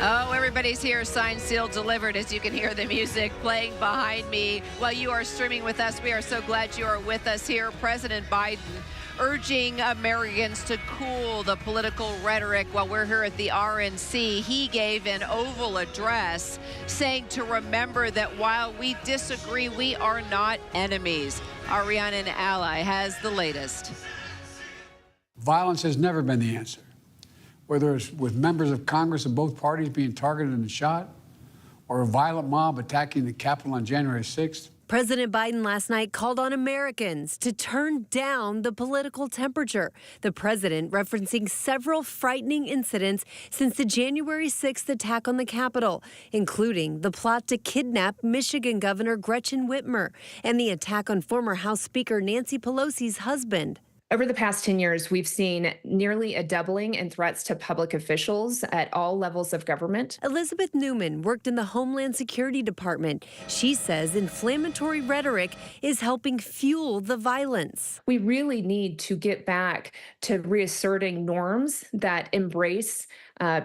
Oh, Everybody's here, signed, sealed, delivered, as you can hear the music playing behind me. While you are streaming with us, we are so glad you are with us here. President Biden urging Americans to cool the political rhetoric while we're here at the RNC. He gave an Oval address saying to remember that while we disagree, we are not enemies. Our Rhiannon ally has the latest. Violence has never been the answer. Whether it's with members of Congress of both parties being targeted and shot, or a violent mob attacking the Capitol on January 6th. President Biden last night called on Americans to turn down the political temperature. The president referencing several frightening incidents since the January 6th attack on the Capitol, including the plot to kidnap Michigan Governor Gretchen Whitmer and the attack on former House Speaker Nancy Pelosi's husband. Over the past 10 years, we've seen nearly a doubling in threats to public officials at all levels of government. Elizabeth Newman worked in the Homeland Security Department. She says inflammatory rhetoric is helping fuel the violence. We really need to get back to reasserting norms that embrace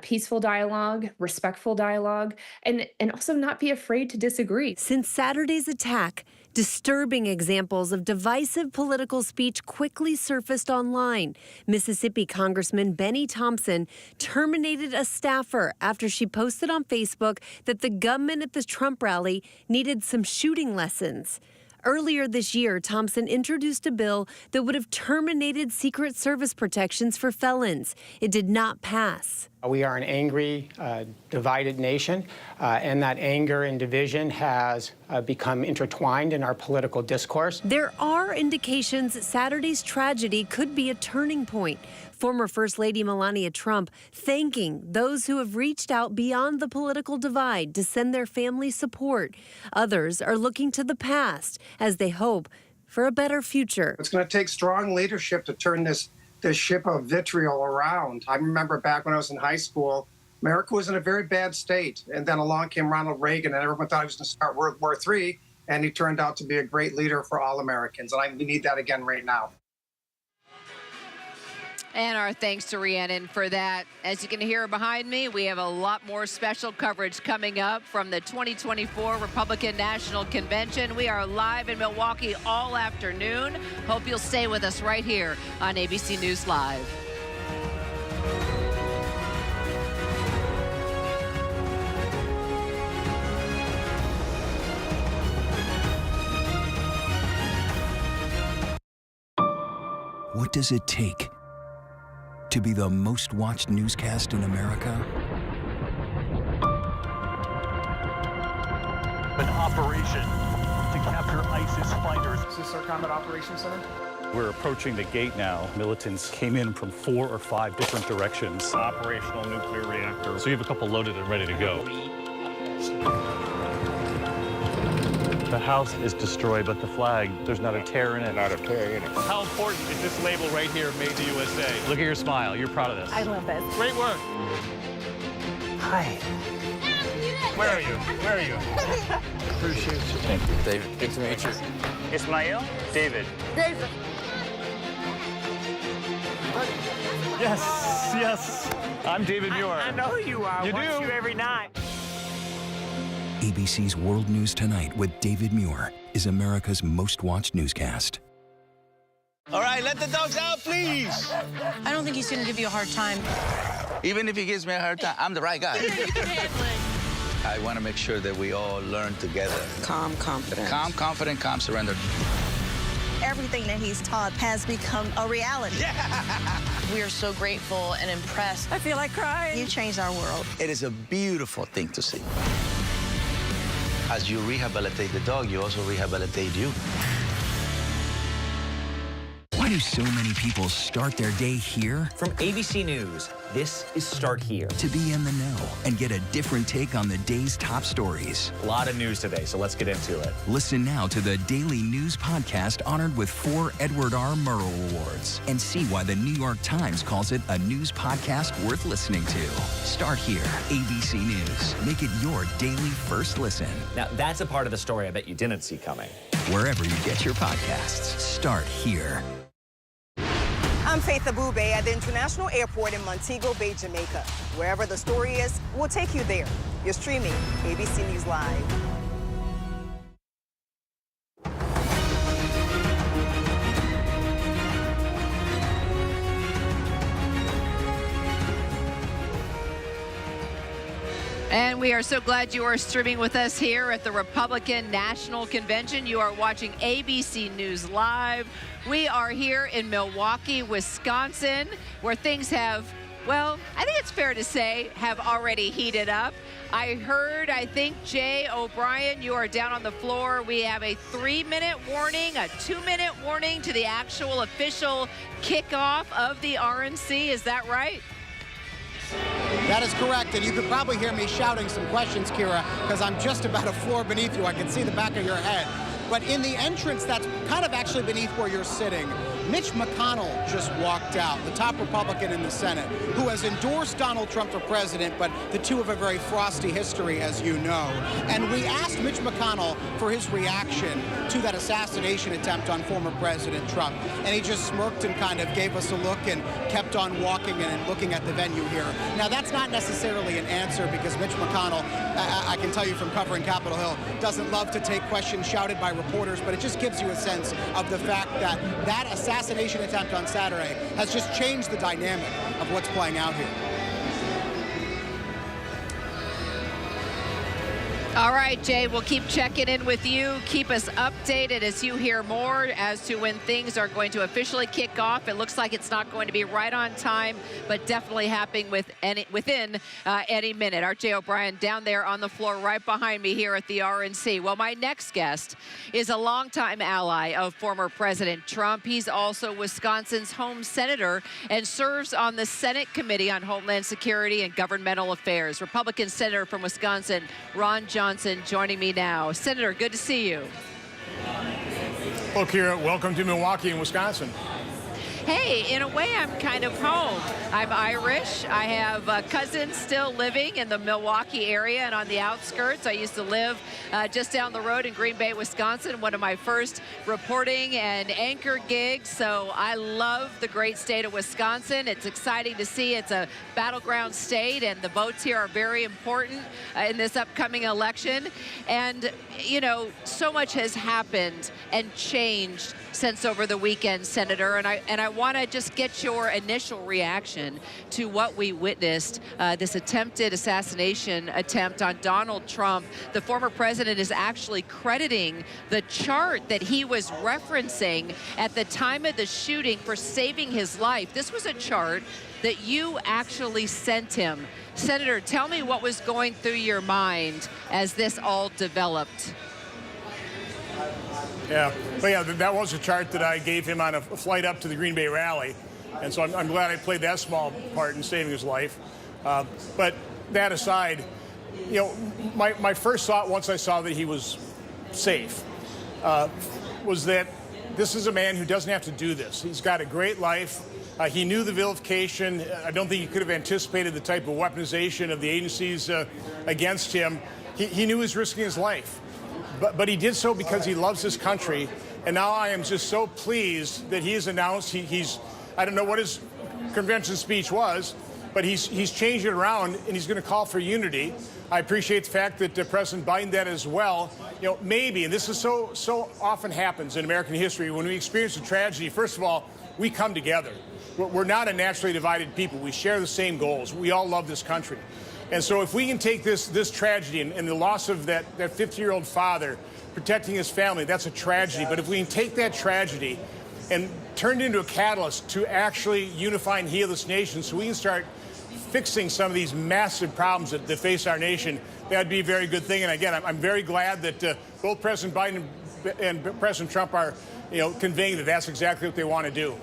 peaceful dialogue, respectful dialogue, and also not be afraid to disagree. Since Saturday's attack, disturbing examples of divisive political speech quickly surfaced online. Mississippi Congressman Benny Thompson terminated a staffer after she posted on Facebook that the gunman at the Trump rally needed some shooting lessons. Earlier this year, Thompson introduced a bill that would have terminated Secret Service protections for felons. It did not pass. We are an angry, divided nation, and that anger and division has become intertwined in our political discourse. There are indications that Saturday's tragedy could be a turning point. Former First Lady Melania Trump thanking those who have reached out beyond the political divide to send their family support. Others are looking to the past as they hope for a better future. It's going to take strong leadership to turn this ship of vitriol around. I remember back when I was in high school, America was in a very bad state. And then along came Ronald Reagan, and everyone thought he was going to start World War III. And he turned out to be a great leader for all Americans. And we need that again right now. And our thanks to Rhiannon for that. As you can hear behind me, we have a lot more special coverage coming up from the 2024 Republican National Convention. We are live in Milwaukee all afternoon. Hope you'll stay with us right here on ABC News Live. What does it take to be the most watched newscast in America? An operation to capture ISIS fighters. Is this our Combat Operations Center? We're approaching the gate now. Militants came in from 4 or 5 different directions. Operational nuclear reactor. So you have a couple loaded and ready to go. The house is destroyed, but the flag, there's not a tear in it. Not a tear in it. How important is this label right here, Made in the USA? Look at your smile. You're proud of this. I love this. Great work. Hi. Where are you? Where are you? Appreciate you. Thank you, David. Good to meet you. Ismail? David. David. Yes, yes. I'm David Muir. I know who you are. You Watch do? you every night. ABC's World News Tonight with David Muir is America's most watched newscast. All right, let the dogs out, please. I don't think he's going to give you a hard time. Even if he gives me a hard time, I'm the right guy. You can handle it. I want to make sure that we all learn together. Calm confidence. Calm, confident, calm, surrender. Everything that he's taught has become a reality. Yeah. We are so grateful and impressed. I feel like crying. You changed our world. It is a beautiful thing to see. As you rehabilitate the dog, you also rehabilitate you. Why do so many people start their day here? From ABC News, this is Start Here. To be in the know and get a different take on the day's top stories. A lot of news today, so let's get into it. Listen now to the Daily News Podcast honored with 4 Edward R. Murrow Awards and see why the New York Times calls it a news podcast worth listening to. Start Here, ABC News. Make it your daily first listen. Now, that's a part of the story I bet you didn't see coming. Wherever you get your podcasts, Start Here. I'm Faith Abube at the International Airport in Montego Bay, Jamaica. Wherever the story is, we'll take you there. You're streaming ABC News Live. And we are so glad you are streaming with us here at the Republican National Convention. You are watching ABC News Live. We are here in Milwaukee, Wisconsin, where things have, well, I think it's fair to say, have already heated up. I think, Jay O'Brien, you are down on the floor. We have a 3-minute warning, a 2-minute warning to the actual official kickoff of the RNC. Is that right? That is correct, and you could probably hear me shouting some questions, Kira, because I'm just about a floor beneath you. I can see the back of your head. But in the entrance that's kind of actually beneath where you're sitting, Mitch McConnell just walked out, the top Republican in the Senate, who has endorsed Donald Trump for president, but the two have a very frosty history, as you know. And we asked Mitch McConnell for his reaction to that assassination attempt on former President Trump. And he just smirked and kind of gave us a look and kept on walking and looking at the venue here. Now, that's not necessarily an answer because Mitch McConnell, I can tell you from covering Capitol Hill, doesn't love to take questions shouted by reporters, but it just gives you a sense of the fact that that assassination attempt on Saturday has just changed the dynamic of what's playing out here. All right, Jay, we'll keep checking in with you. Keep us updated as you hear more as to when things are going to officially kick off. It looks like it's not going to be right on time, but definitely happening within any minute. Our Jay O'Brien down there on the floor right behind me here at the RNC. Well, my next guest is a longtime ally of former President Trump. He's also Wisconsin's home senator and serves on the Senate Committee on Homeland Security and Governmental Affairs. Republican Senator from Wisconsin, Ron Johnson, joining me now. Senator, good to see you. Well, Kira, welcome to Milwaukee in Wisconsin. Hey, in a way, I'm kind of home. I'm Irish. I have cousins still living in the Milwaukee area and on the outskirts. I used to live just down the road in Green Bay, Wisconsin, one of my first reporting and anchor gigs. So I love the great state of Wisconsin. It's exciting to see. It's a battleground state, and the votes here are very important in this upcoming election. And, you know, so much has happened and changed since over the weekend, Senator, and I want to just get your initial reaction to what we witnessed, this attempted assassination attempt on Donald Trump. The former president is actually crediting the chart that he was referencing at the time of the shooting for saving his life. This was a chart that you actually sent him. Senator, tell me what was going through your mind as this all developed. Yeah, but yeah, that was a chart that I gave him on a flight up to the Green Bay rally. And so I'm glad I played that small part in saving his life. But that aside, you know, my first thought once I saw that he was safe was that this is a man who doesn't have to do this. He's got a great life. He knew the vilification. I don't think he could have anticipated the type of weaponization of the agencies against him. He knew he was risking his life. But he did so because he loves his country. And now I am just so pleased that he has announced he's, I don't know what his convention speech was, but he's changed it around and he's going to call for unity. I appreciate the fact that President Biden did as well. You know, maybe, and this is so often happens in American history, when we experience a tragedy, first of all, we come together. We're not a naturally divided people. We share the same goals. We all love this country. And so if we can take this tragedy and the loss of that 50-year-old father, protecting his family, that's a tragedy. But if we can take that tragedy and turn it into a catalyst to actually unify and heal this nation so we can start fixing some of these massive problems that face our nation, that'd be a very good thing. And again, I'm very glad that both President Biden and President Trump are, you know, conveying that that's exactly what they want to do.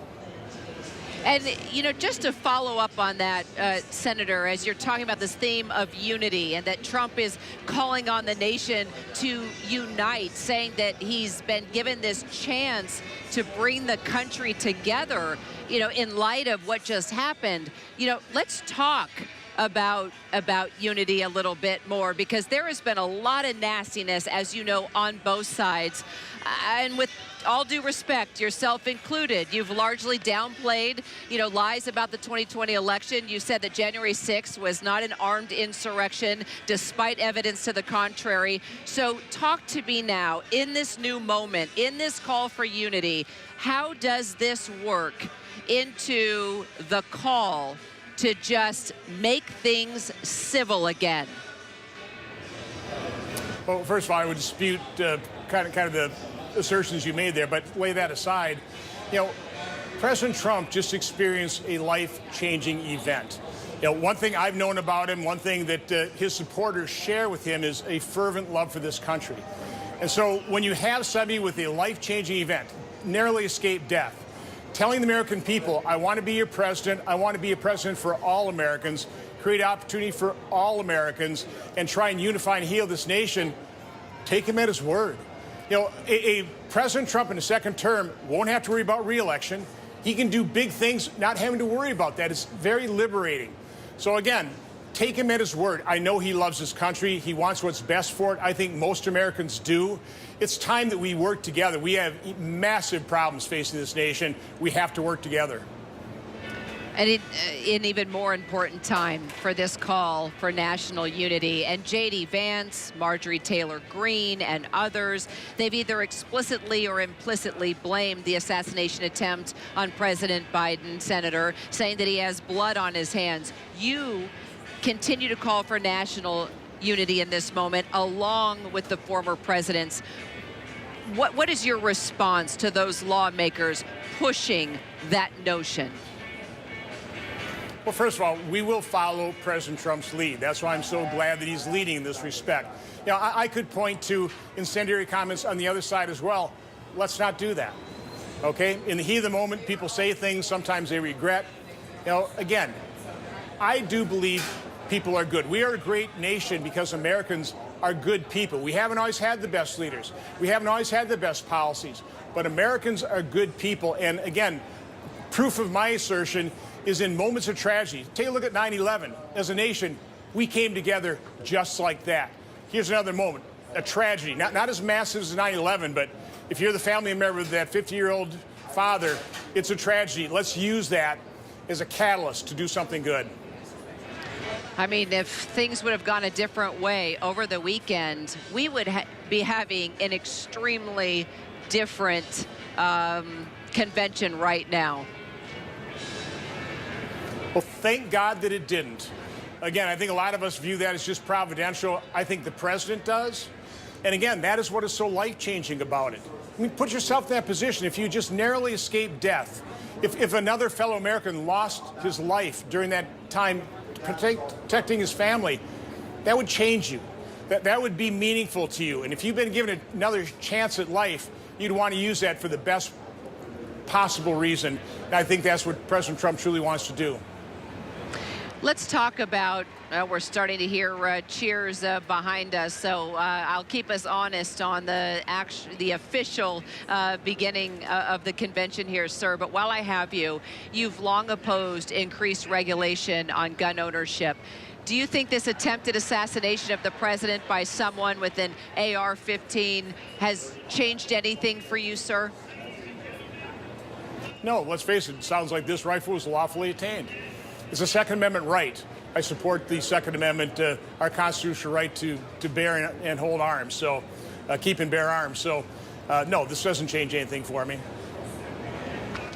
And, you know, just to follow up on that, Senator, as you're talking about this theme of unity and that Trump is calling on the nation to unite, saying that he's been given this chance to bring the country together, you know, in light of what just happened, you know, let's talk about unity a little bit more, because there has been a lot of nastiness, as you know, on both sides. And with all due respect, yourself included, you've largely downplayed, lies about the 2020 election. You said that January 6th was not an armed insurrection, despite evidence to the contrary. So talk to me now, in this new moment, in this call for unity, how does this work into the call to just make things civil again? Well, first of all, I would dispute kind of the assertions you made there, but lay that aside. President Trump just experienced a life-changing event. One thing I've known about him, one thing that his supporters share with him is a fervent love for this country. And so when you have somebody with a life-changing event, narrowly escaped death, telling the American people, I want to be your president, I want to be a president for all Americans, create opportunity for all Americans, and try and unify and heal this nation, take him at his word. A President Trump in a second term won't have to worry about re-election. He can do big things, not having to worry about that. It's very liberating. So again, take him at his word. I know he loves his country. He wants what's best for it. I think most Americans do. It's time that we work together. We have massive problems facing this nation. We have to work together. And an even more important time for this call for national unity. And J.D. Vance, Marjorie Taylor Greene, and others, they've either explicitly or implicitly blamed the assassination attempt on President Biden, Senator, saying that he has blood on his hands. You continue to call for national unity in this moment, along with the former presidents. What is your response to those lawmakers pushing that notion? Well, first of all, we will follow President Trump's lead. That's why I'm so glad that he's leading in this respect. I could point to incendiary comments on the other side as well. Let's not do that, okay? In the heat of the moment, people say things sometimes they regret. Again, I do believe people are good. We are a great nation because Americans are good people. We haven't always had the best leaders. We haven't always had the best policies. But Americans are good people. And again, proof of my assertion is in moments of tragedy. Take a look at 9/11. As a nation, we came together just like that. Here's another moment, a tragedy. Not as massive as 9/11, but if you're the family member of that 50-year-old father, it's a tragedy. Let's use that as a catalyst to do something good. I mean, if things would have gone a different way over the weekend, we would be having an extremely different convention right now. Well, thank God that it didn't. Again, I think a lot of us view that as just providential. I think the president does. And again, that is what is so life-changing about it. I mean, put yourself in that position. If you just narrowly escaped death, if another fellow American lost his life during that time protecting his family, that would change you. That would be meaningful to you. And if you've been given another chance at life, you'd want to use that for the best possible reason. And I think that's what President Trump truly wants to do. Let's talk about, we're starting to hear cheers behind us, so I'll keep us honest on the official beginning of the convention here, sir. But while I have you, you've long opposed increased regulation on gun ownership. Do you think this attempted assassination of the president by someone with an AR-15 has changed anything for you, sir? No, let's face it, it sounds like this rifle was lawfully attained. It's a Second Amendment right. I support the Second Amendment, our constitutional right to bear and hold arms, so keep and bear arms. So, no, this doesn't change anything for me.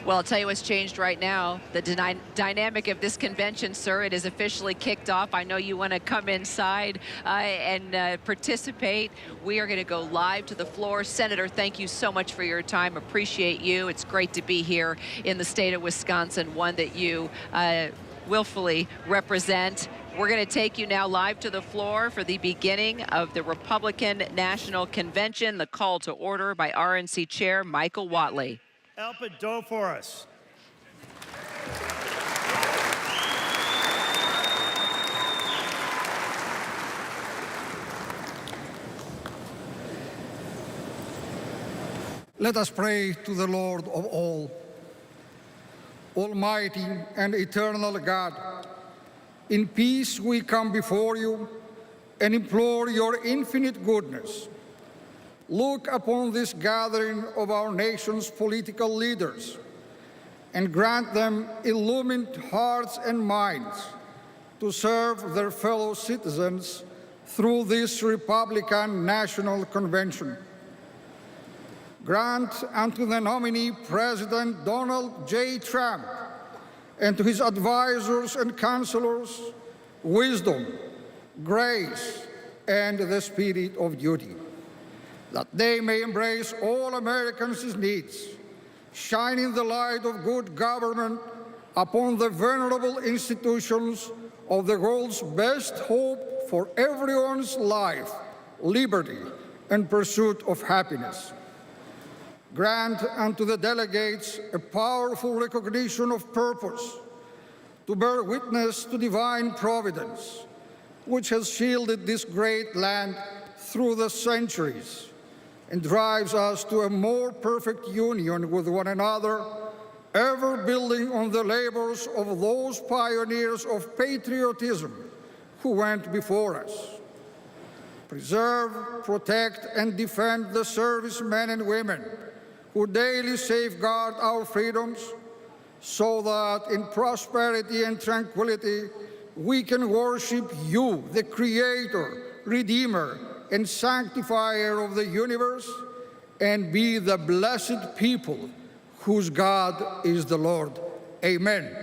Well, I'll tell you what's changed right now. The dynamic of this convention, sir, it is officially kicked off. I know you want to come inside and participate. We are going to go live to the floor. Senator, thank you so much for your time. Appreciate you. It's great to be here in the state of Wisconsin, one that you willfully represent. We're going to take you now live to the floor for the beginning of the Republican National Convention, the call to order by RNC Chair Michael Whatley. Help it do for us. Let us pray to the Lord of all. Almighty and eternal God, in peace we come before you and implore your infinite goodness. Look upon this gathering of our nation's political leaders and grant them illumined hearts and minds to serve their fellow citizens through this Republican National Convention. Grant unto the nominee President Donald J. Trump and to his advisors and counselors wisdom, grace, and the spirit of duty, that they may embrace all Americans' needs, shining the light of good government upon the venerable institutions of the world's best hope for everyone's life, liberty, and pursuit of happiness. Grant unto the delegates a powerful recognition of purpose to bear witness to divine providence, which has shielded this great land through the centuries and drives us to a more perfect union with one another, ever building on the labors of those pioneers of patriotism who went before us. Preserve, protect, and defend the servicemen and women who daily safeguard our freedoms, so that in prosperity and tranquility we can worship you, the Creator, Redeemer, and Sanctifier of the universe, and be the blessed people whose God is the Lord. Amen.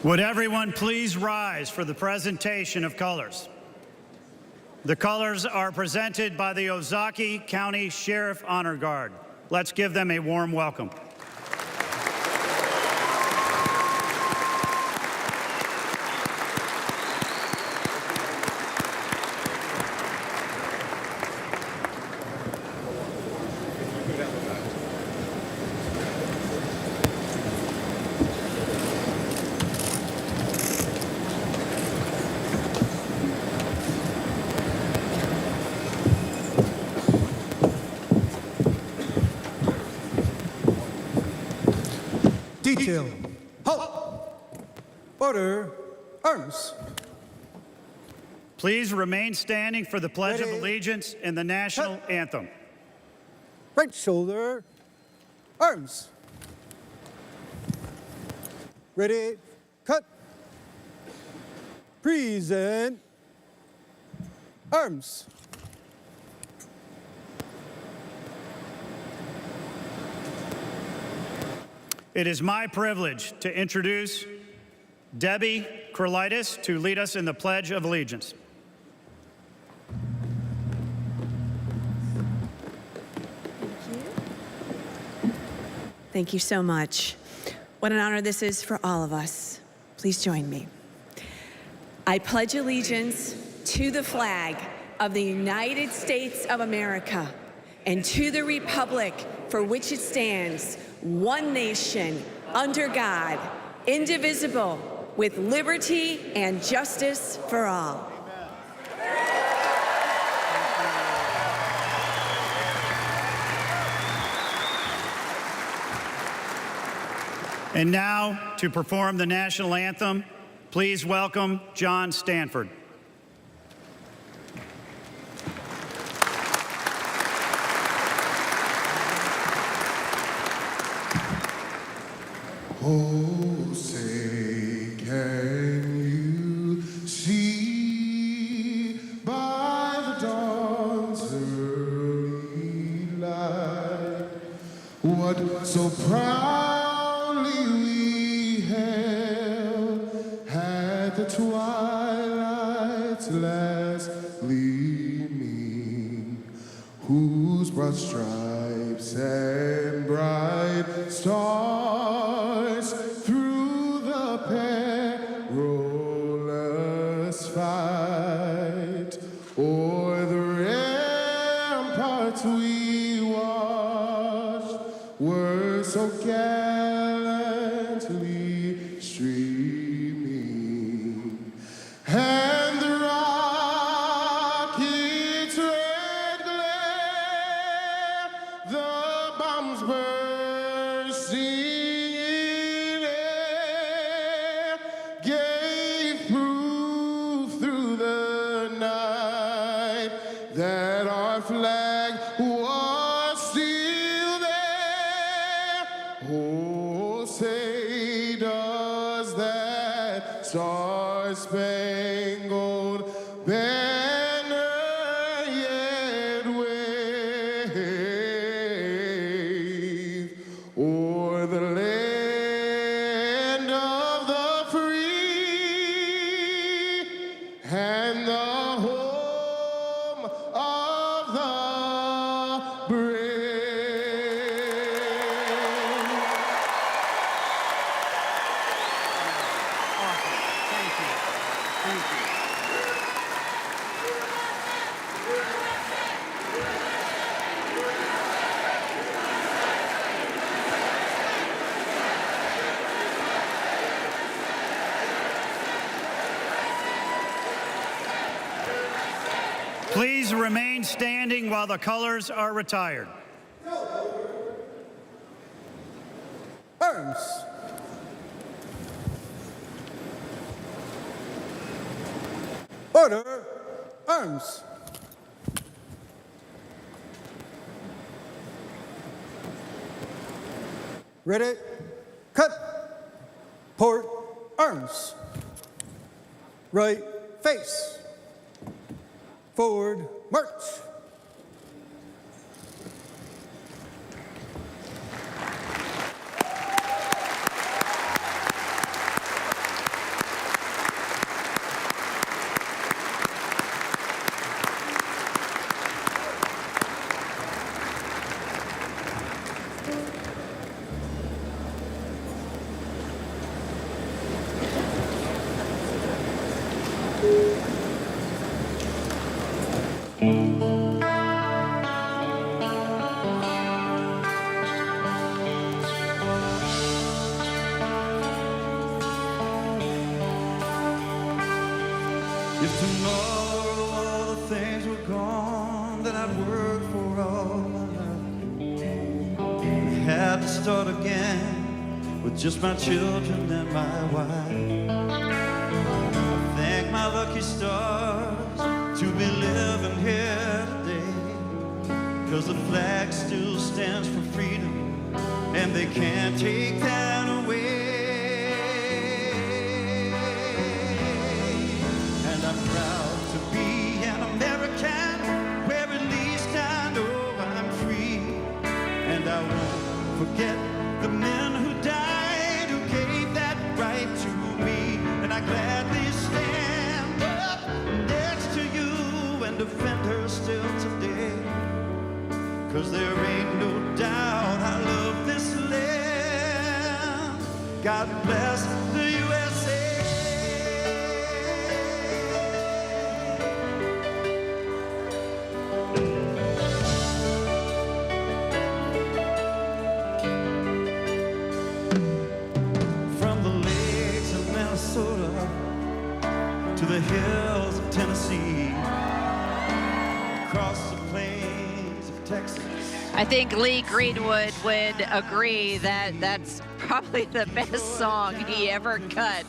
Would everyone please rise for the presentation of colors? The colors are presented by the Ozaukee County Sheriff Honor Guard. Let's give them a warm welcome. Detail. Halt. Order. Arms. Please remain standing for the Pledge of Allegiance and the National Anthem. Right shoulder. Arms. Ready. Cut. Present. Arms. It is my privilege to introduce Debbie Krolitis to lead us in the Pledge of Allegiance. Thank you so much. What an honor this is for all of us. Please join me. I pledge allegiance to the flag of the United States of America and to the republic for which it stands, one nation, under God, indivisible, with liberty and justice for all. And now, to perform the national anthem, please welcome John Stanford. Oh, say, can you see by the dawn's early light what so proudly we hailed at the twilight's last gleaming, whose broad stripes and bright stars through the perilous fight o'er the ramparts we watched were so gallantly streaming, and the rockets' red that our flag was still there. Oh, say does that star-spangled banner yet wave o'er the land of the free and the home of the brave. Thank you. Thank you. Please remain standing while the colors are retired. Arms. Order. Arms. Ready. Cut. Port. Arms. Right face. Forward, march. If tomorrow all the things were gone that I'd worked for all my life, I had to start again with just my children and my wife. I thank my lucky stars to be living here today, 'cause the flag still stands for freedom and they can't take that away. I'm proud to be an American, where at least I know I'm free. And I won't forget the men who died, who gave that right to me. And I gladly stand up next to you and defend her still today. 'Cause there ain't no doubt I love this land. God bless the USA. To the hills of Tennessee, across the plains of Texas. I think Lee Greenwood would agree that that's probably the best song he ever cut.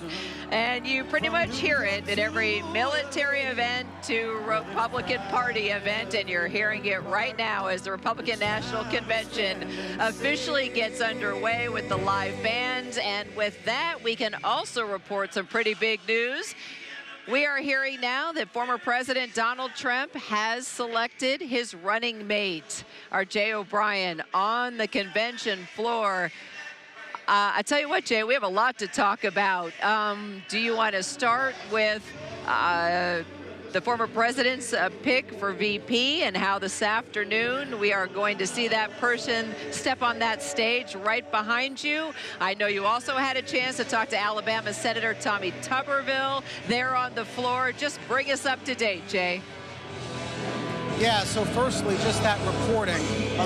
And you pretty much hear it at every military event to Republican Party event, and you're hearing it right now as the Republican National Convention officially gets underway with the live band. And with that, we can also report some pretty big news. We are hearing now that former President Donald Trump has selected his running mate, our Jay O'Brien, on the convention floor. I tell you what, Jay, we have a lot to talk about. Do you want to start with the former president's pick for VP and how this afternoon we are going to see that person step on that stage right behind you? I know you also had a chance to talk to Alabama Senator Tommy Tuberville there on the floor. Just bring us up to date, Jay. Yeah, so firstly, just that reporting.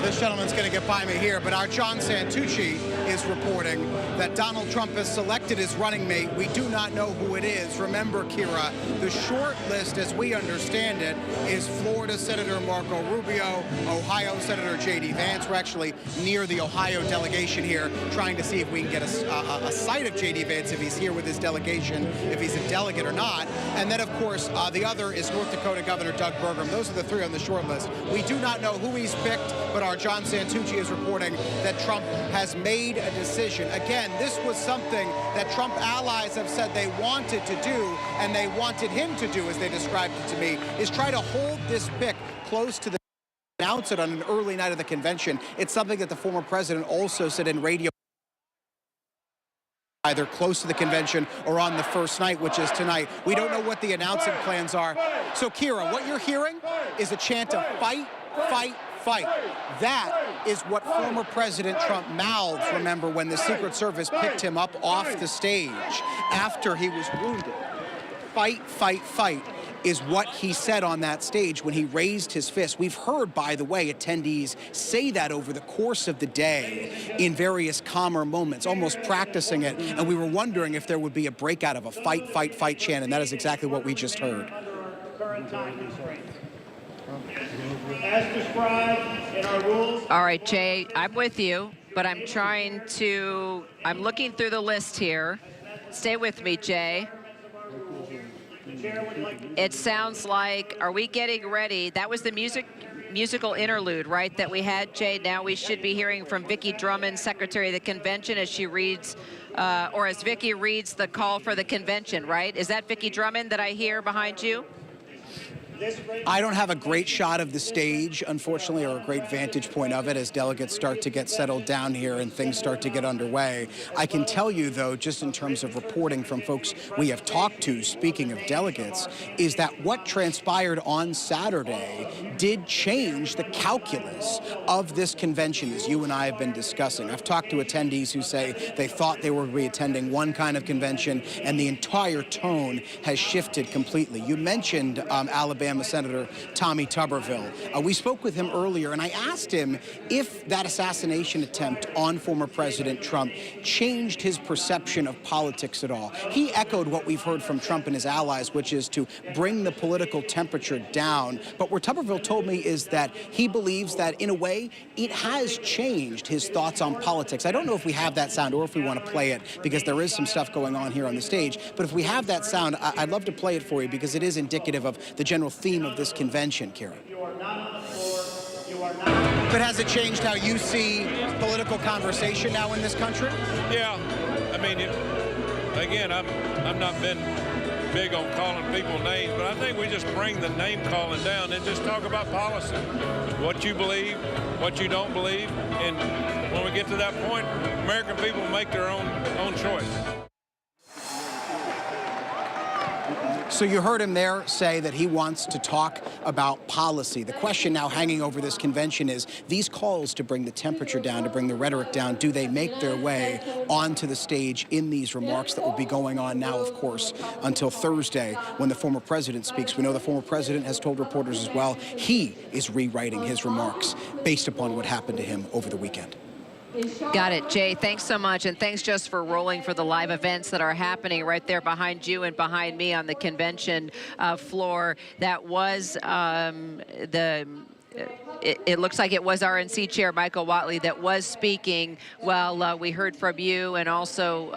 This gentleman's going to get by me here, but our John Santucci is reporting that Donald Trump has selected his running mate. We do not know who it is. Remember, Kira, the short list, as we understand it, is Florida Senator Marco Rubio, Ohio Senator J.D. Vance. We're actually near the Ohio delegation here, trying to see if we can get a sight of J.D. Vance, if he's here with his delegation, if he's a delegate or not. And then, of course, the other is North Dakota Governor Doug Burgum. Those are the three on the short list. We do not know who he's picked, but our John Santucci is reporting that Trump has made a decision. Again, this was something that Trump allies have said they wanted to do, and they wanted him to do, as they described it to me, is try to hold this pick close to the announce it on an early night of the convention. It's something that the former president also said in radio, either close to the convention or on the first night, which is tonight. We don't know what the announcing plans are. So, Kira, what you're hearing is a chant of fight, fight, fight. That is what former President Trump mouthed, remember, when the Secret Service picked him up off the stage after he was wounded. Fight, fight, fight is what he said on that stage when he raised his fist. We've heard, by the way, attendees say that over the course of the day in various calmer moments, almost practicing it, and we were wondering if there would be a breakout of a fight, fight, fight chant, and that is exactly what we just heard. As described in our rules. All right, Jay, I'm with you, but I'm looking through the list here. Stay with me, Jay. It sounds like, are we getting ready? That was the musical interlude, right, that we had, Jay. Now we should be hearing from Vicki Drummond, Secretary of the Convention, as she reads, or as Vicki reads the call for the convention, right? Is that Vicki Drummond that I hear behind you? I don't have a great shot of the stage, unfortunately, or a great vantage point of it as delegates start to get settled down here and things start to get underway. I can tell you, though, just in terms of reporting from folks we have talked to, speaking of delegates, is that what transpired on Saturday did change the calculus of this convention, as you and I have been discussing. I've talked to attendees who say they thought they were attending one kind of convention, and the entire tone has shifted completely. You mentioned Alabama Senator Tommy Tuberville. We spoke with him earlier, and I asked him if that assassination attempt on former President Trump changed his perception of politics at all. He echoed what we've heard from Trump and his allies, which is to bring the political temperature down. But what Tuberville told me is that he believes that, in a way, it has changed his thoughts on politics. I don't know if we have that sound or if we want to play it, because there is some stuff going on here on the stage. But if we have that sound, I'd love to play it for you, because it is indicative of the general theme of this convention, Kira. But has it changed how you see political conversation now in this country? Yeah, I mean, again, I've not been big on calling people names, but I think we just bring the name calling down and just talk about policy, what you believe, what you don't believe, and when we get to that point, American people make their own choice. So you heard him there say that he wants to talk about policy. The question now hanging over this convention is, these calls to bring the temperature down, to bring the rhetoric down, do they make their way onto the stage in these remarks that will be going on now, of course, until Thursday when the former president speaks? We know the former president has told reporters as well he is rewriting his remarks based upon what happened to him over the weekend. Got it, Jay. Thanks so much, and thanks just for rolling for the live events that are happening right there behind you and behind me on the convention floor. That was it looks like it was RNC Chair Michael Whatley that was speaking. Well, we heard from you and also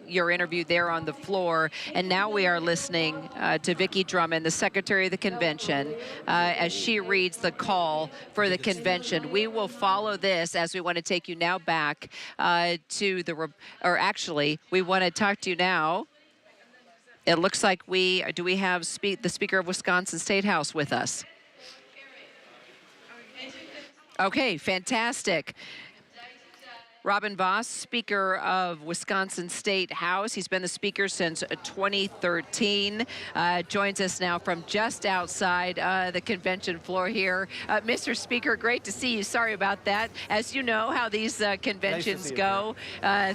your interview there on the floor. And now we are listening to Vicki Drummond, the Secretary of the Convention, as she reads the call for the convention. We will follow this as we want to take you now back to the, or actually, we want to talk to you now. It looks like we have the Speaker of Wisconsin State House with us? Okay, fantastic. Robin Voss, Speaker of Wisconsin State House. He's been the Speaker since 2013. Joins us now from just outside the convention floor here. Mr. Speaker, great to see you. Sorry about that. As you know how these conventions go,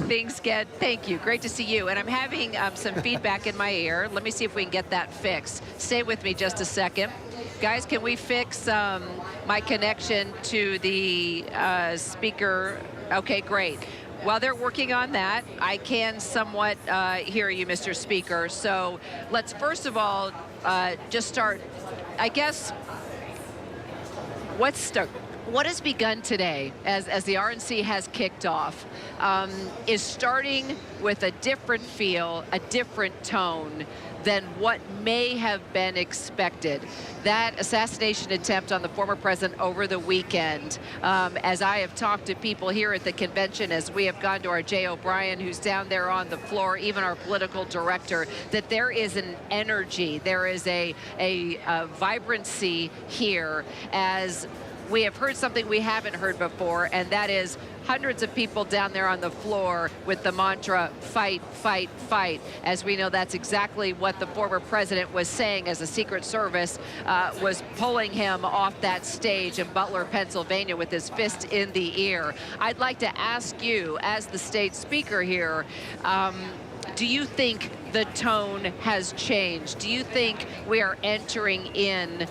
things get, thank you, great to see you. And I'm having some feedback in my ear. Let me see if we can get that fixed. Stay with me just a second. Guys, can we fix my connection to the speaker? Okay, great. While they're working on that, I can somewhat hear you, Mr. Speaker. So let's first of all just start, I guess, what has begun today as the RNC has kicked off is starting with a different feel, a different tone than what may have been expected. That assassination attempt on the former president over the weekend, as I have talked to people here at the convention, as we have gone to our Jay O'Brien, who's down there on the floor, even our political director, that there is an energy, there is a vibrancy here, as we have heard something we haven't heard before, and that is hundreds of people down there on the floor with the mantra, fight, fight, fight. As we know, that's exactly what the former president was saying as the Secret Service was pulling him off that stage in Butler, Pennsylvania, with his fist in the ear. I'd like to ask you, as the state speaker here, do you think the tone has changed? Do you think we are entering in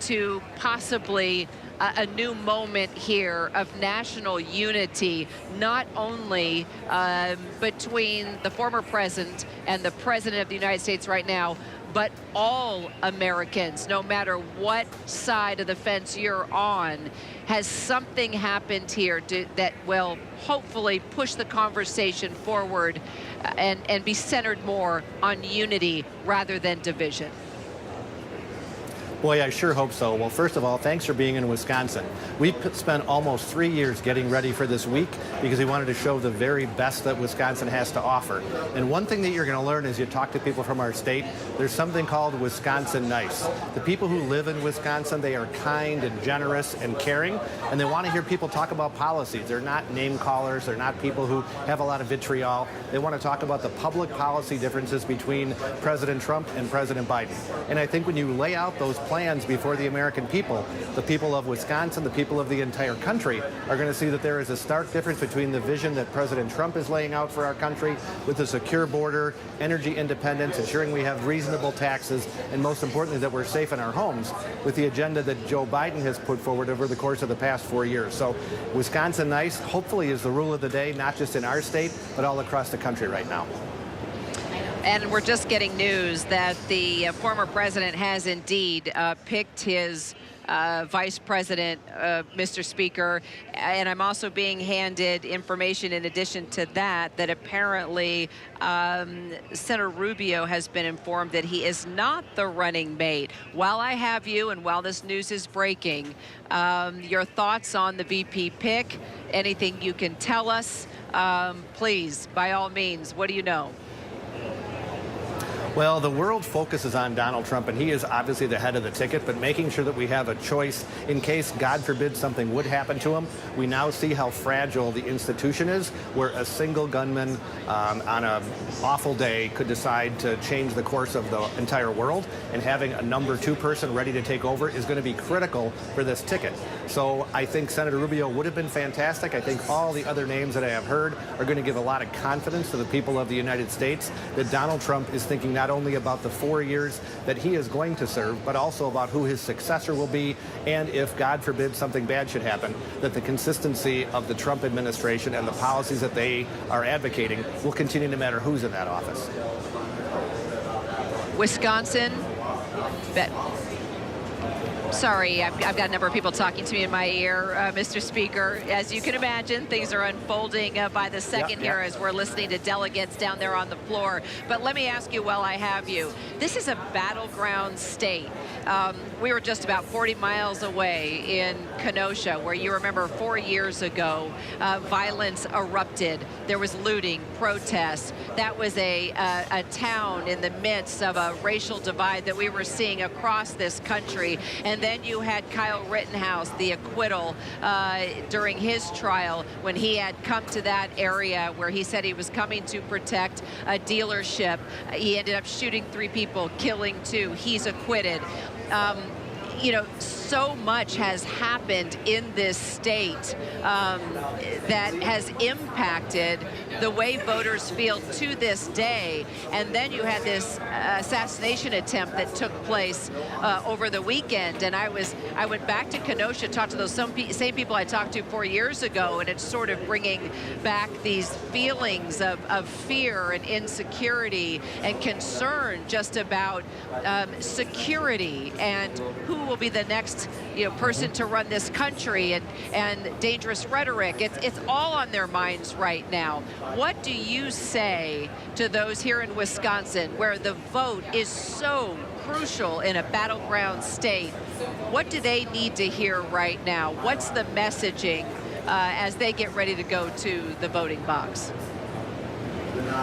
to possibly a new moment here of national unity, not only between the former president and the president of the United States right now, but all Americans, no matter what side of the fence you're on? Has something happened here that will hopefully push the conversation forward and be centered more on unity rather than division? Boy, I sure hope so. Well, first of all, thanks for being in Wisconsin. We spent almost 3 years getting ready for this week because we wanted to show the very best that Wisconsin has to offer. And one thing that you're going to learn as you talk to people from our state, there's something called Wisconsin nice. The people who live in Wisconsin, they are kind and generous and caring, and they want to hear people talk about policies. They're not name callers. They're not people who have a lot of vitriol. They want to talk about the public policy differences between President Trump and President Biden. And I think when you lay out those plans before the American people, the people of Wisconsin, the people of the entire country are going to see that there is a stark difference between the vision that President Trump is laying out for our country with a secure border, energy independence, ensuring we have reasonable taxes, and most importantly that we're safe in our homes, with the agenda that Joe Biden has put forward over the course of the past 4 years. So Wisconsin nice hopefully is the rule of the day, not just in our state, but all across the country right now. And we're just getting news that the former president has indeed picked his vice president, Mr. Speaker. And I'm also being handed information in addition to that, that apparently Senator Rubio has been informed that he is not the running mate. While I have you, and while this news is breaking, your thoughts on the VP pick, anything you can tell us, please, by all means, what do you know? Well, the world focuses on Donald Trump, and he is obviously the head of the ticket, but making sure that we have a choice in case, God forbid, something would happen to him. We now see how fragile the institution is, where a single gunman on an awful day could decide to change the course of the entire world, and having a number 2 person ready to take over is going to be critical for this ticket. So I think Senator Rubio would have been fantastic. I think all the other names that I have heard are going to give a lot of confidence to the people of the United States that Donald Trump is thinking not only about the 4 years that he is going to serve, but also about who his successor will be, and if, God forbid, something bad should happen, that the consistency of the Trump administration and the policies that they are advocating will continue no matter who's in that office. Wisconsin, sorry, I've got a number of people talking to me in my ear, Mr. Speaker. As you can imagine, things are unfolding by the second here as we're listening to delegates down there on the floor. But let me ask you while I have you, this is a battleground state. We were just about 40 miles away in Kenosha, where you remember 4 years ago, violence erupted. There was looting, protests. That was a town in the midst of a racial divide that we were seeing across this country. And then you had Kyle Rittenhouse, the acquittal during his trial, when he had come to that area where he said he was coming to protect a dealership. He ended up shooting 3 people, killing 2. He's acquitted. you know, so much has happened in this state that has impacted the way voters feel to this day. And then you had this assassination attempt that took place over the weekend. And I went back to Kenosha, talked to those same people I talked to 4 years ago, and it's sort of bringing back these feelings of fear and insecurity and concern just about security and who will be the next person to run this country, and dangerous rhetoric. It's all on their minds right now. What do you say to those here in Wisconsin where the vote is so crucial in a battleground state? What do they need to hear right now? What's the messaging as they get ready to go to the voting box?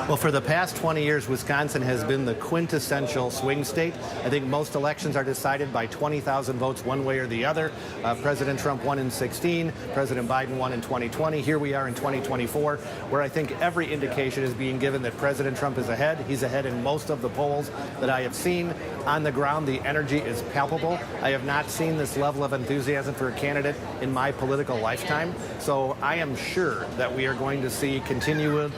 Well, for the past 20 years, Wisconsin has been the quintessential swing state. I think most elections are decided by 20,000 votes one way or the other. President Trump won in 16, President Biden won in 2020. Here we are in 2024, where I think every indication is being given that President Trump is ahead. He's ahead in most of the polls that I have seen. On the ground, the energy is palpable. I have not seen this level of enthusiasm for a candidate in my political lifetime. So I am sure that we are going to see continued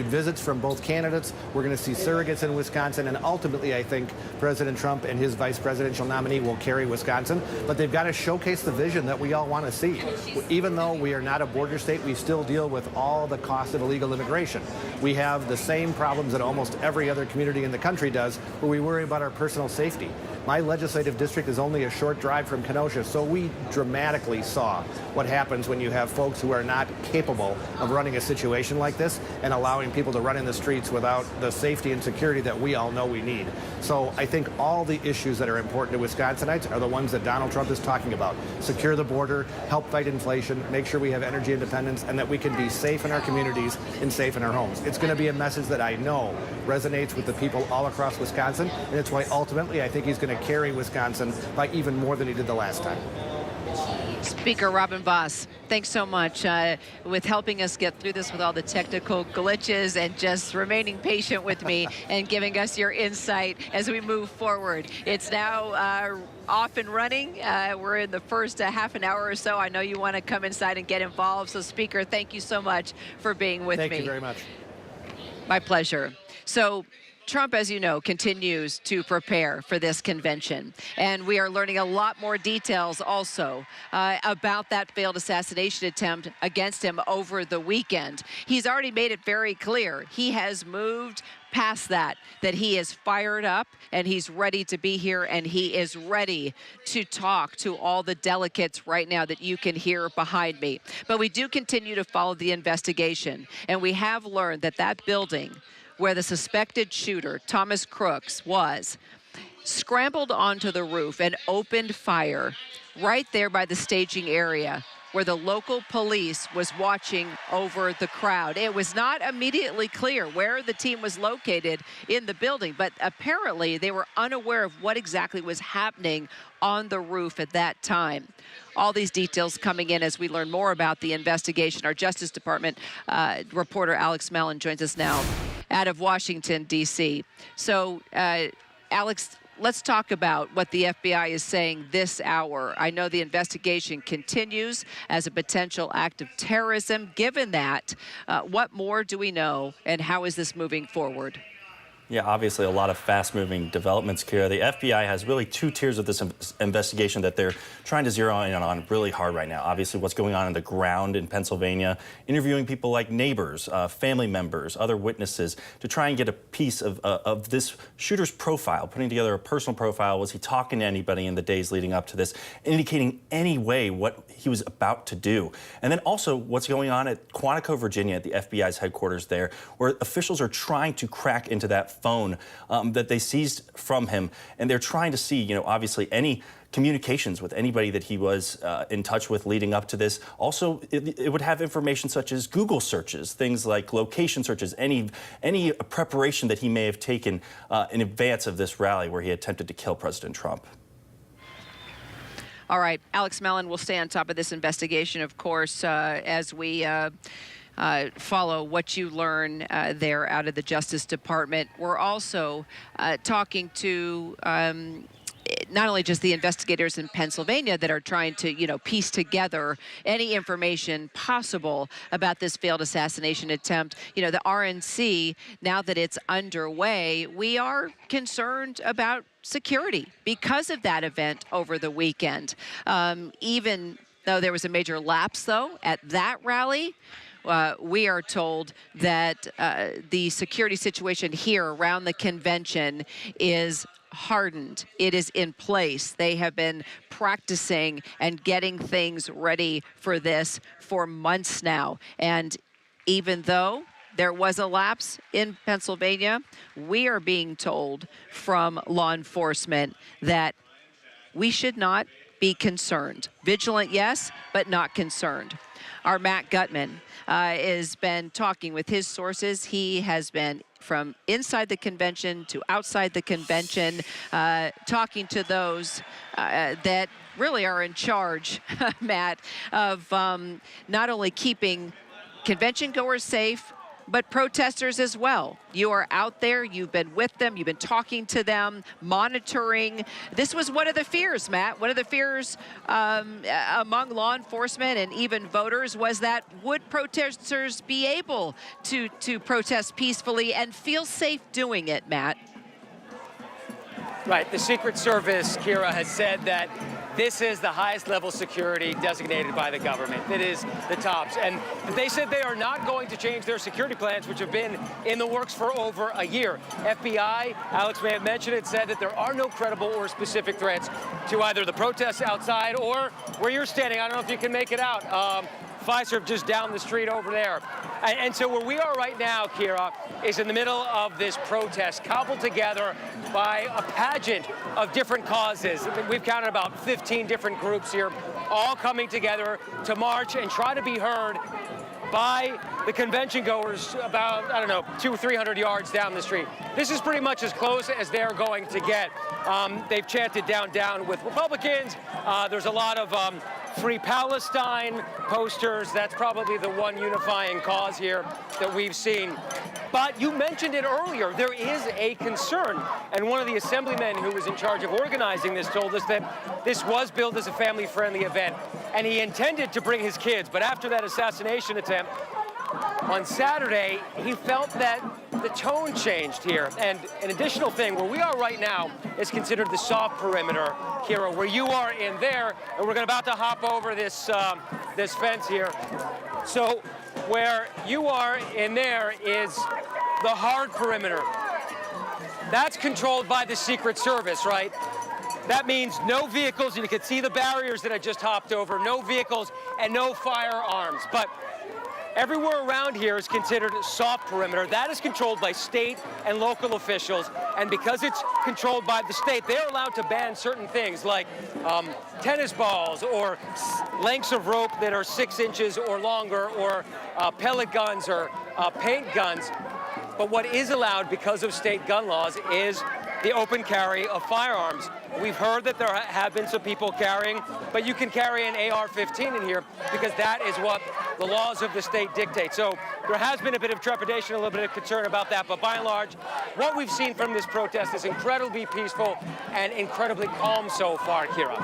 visits from both candidates. We're going to see surrogates in Wisconsin, and ultimately I think President Trump and his vice presidential nominee will carry Wisconsin. But they've got to showcase the vision that we all want to see. Even though we are not a border state, we still deal with all the cost of illegal immigration. We have the same problems that almost every other community in the country does, where we worry about our personal safety. My legislative district is only a short drive from Kenosha, so we dramatically saw what happens when you have folks who are not capable of running a situation like this and allowing people to run in the streets without the safety and security that we all know we need. So I think all the issues that are important to Wisconsinites are the ones that Donald Trump is talking about. Secure the border, help fight inflation, make sure we have energy independence, and that we can be safe in our communities and safe in our homes. It's going to be a message that I know resonates with the people all across Wisconsin, and it's why ultimately I think he's going to carry Wisconsin by even more than he did the last time. Speaker Robin Vos, thanks so much with helping us get through this with all the technical glitches and just remaining patient with me and giving us your insight as we move forward. It's now off and running. We're in the first half an hour or so. I know you want to come inside and get involved. So, Speaker, thank you so much for being with me. Thank you very much. My pleasure. So, Trump, as you know, continues to prepare for this convention. And we are learning a lot more details also about that failed assassination attempt against him over the weekend. He's already made it very clear. He has moved past that he is fired up and he's ready to be here, and he is ready to talk to all the delegates right now that you can hear behind me. But we do continue to follow the investigation, and we have learned that that building where the suspected shooter, Thomas Crooks, was, scrambled onto the roof and opened fire right there by the staging area where the local police was watching over the crowd. It was not immediately clear where the team was located in the building, but apparently they were unaware of what exactly was happening on the roof at that time. All these details coming in as we learn more about the investigation. Our Justice Department reporter Alex Mellon joins us now out of Washington, D.C. So, Alex, let's talk about what the FBI is saying this hour. I know the investigation continues as a potential act of terrorism. Given that, what more do we know, and how is this moving forward? Yeah, obviously a lot of fast-moving developments, Kira. The FBI has really two tiers of this investigation that they're trying to zero in on really hard right now. Obviously, what's going on the ground in Pennsylvania, interviewing people like neighbors, family members, other witnesses, to try and get a piece of this shooter's profile, putting together a personal profile. Was he talking to anybody in the days leading up to this, indicating any way what he was about to do? And then also what's going on at Quantico, Virginia, at the FBI's headquarters there, where officials are trying to crack into that phone that they seized from him, and they're trying to see, obviously any communications with anybody that he was in touch with leading up to this. Also, it would have information such as Google searches, things like location searches, any preparation that he may have taken in advance of this rally where he attempted to kill President Trump. All right, Alex Mellon will stay on top of this investigation, of course, as we follow what you learn there out of the Justice Department. We're also talking to not only just the investigators in Pennsylvania that are trying to, piece together any information possible about this failed assassination attempt. The RNC, now that it's underway, we are concerned about security because of that event over the weekend. Even though there was a major lapse, though, at that rally, we are told that the security situation here around the convention is hardened. It is in place. They have been practicing and getting things ready for this for months now. And even though there was a lapse in Pennsylvania, we are being told from law enforcement that we should not be concerned. Vigilant, yes, but not concerned. Our Matt Gutman has been talking with his sources. He has been from inside the convention to outside the convention, talking to those that really are in charge, Matt, of not only keeping convention goers safe, but protesters as well. You are out there, you've been with them, you've been talking to them, monitoring. This was one of the fears, Matt. One of the fears among law enforcement and even voters was that would protesters be able to protest peacefully and feel safe doing it, Matt? Right, the Secret Service, Kira, has said that this is the highest level security designated by the government. It is the tops. And they said they are not going to change their security plans, which have been in the works for over a year. FBI, Alex may have mentioned it, said that there are no credible or specific threats to either the protests outside or where you're standing. I don't know if you can make it out. Pfizer just down the street over there. And so where we are right now, Kira, is in the middle of this protest, cobbled together by a pageant of different causes. We've counted about 15 different groups here, all coming together to march and try to be heard by the convention goers about, 200 or 300 yards down the street. This is pretty much as close as they're going to get. They've chanted down, down with Republicans. There's a lot of Free Palestine posters. That's probably the one unifying cause here that we've seen. But you mentioned it earlier, there is a concern. And one of the assemblymen who was in charge of organizing this told us that this was billed as a family-friendly event. And he intended to bring his kids. But after that assassination attempt on Saturday, he felt that the tone changed here. And an additional thing, where we are right now is considered the soft perimeter, Kira, where you are in there, and we're about to hop over this this fence here. So where you are in there is the hard perimeter. That's controlled by the Secret Service, right? That means no vehicles, and you can see the barriers that I just hopped over, no vehicles and no firearms. But everywhere around here is considered a soft perimeter. That is controlled by state and local officials. And because it's controlled by the state, they're allowed to ban certain things like tennis balls or lengths of rope that are 6 inches or longer, or pellet guns or paint guns. But what is allowed because of state gun laws is the open carry of firearms. We've heard that there have been some people carrying, but you can carry an AR-15 in here because that is what the laws of the state dictate. So there has been a bit of trepidation, a little bit of concern about that, but by and large, what we've seen from this protest is incredibly peaceful and incredibly calm so far, Kira.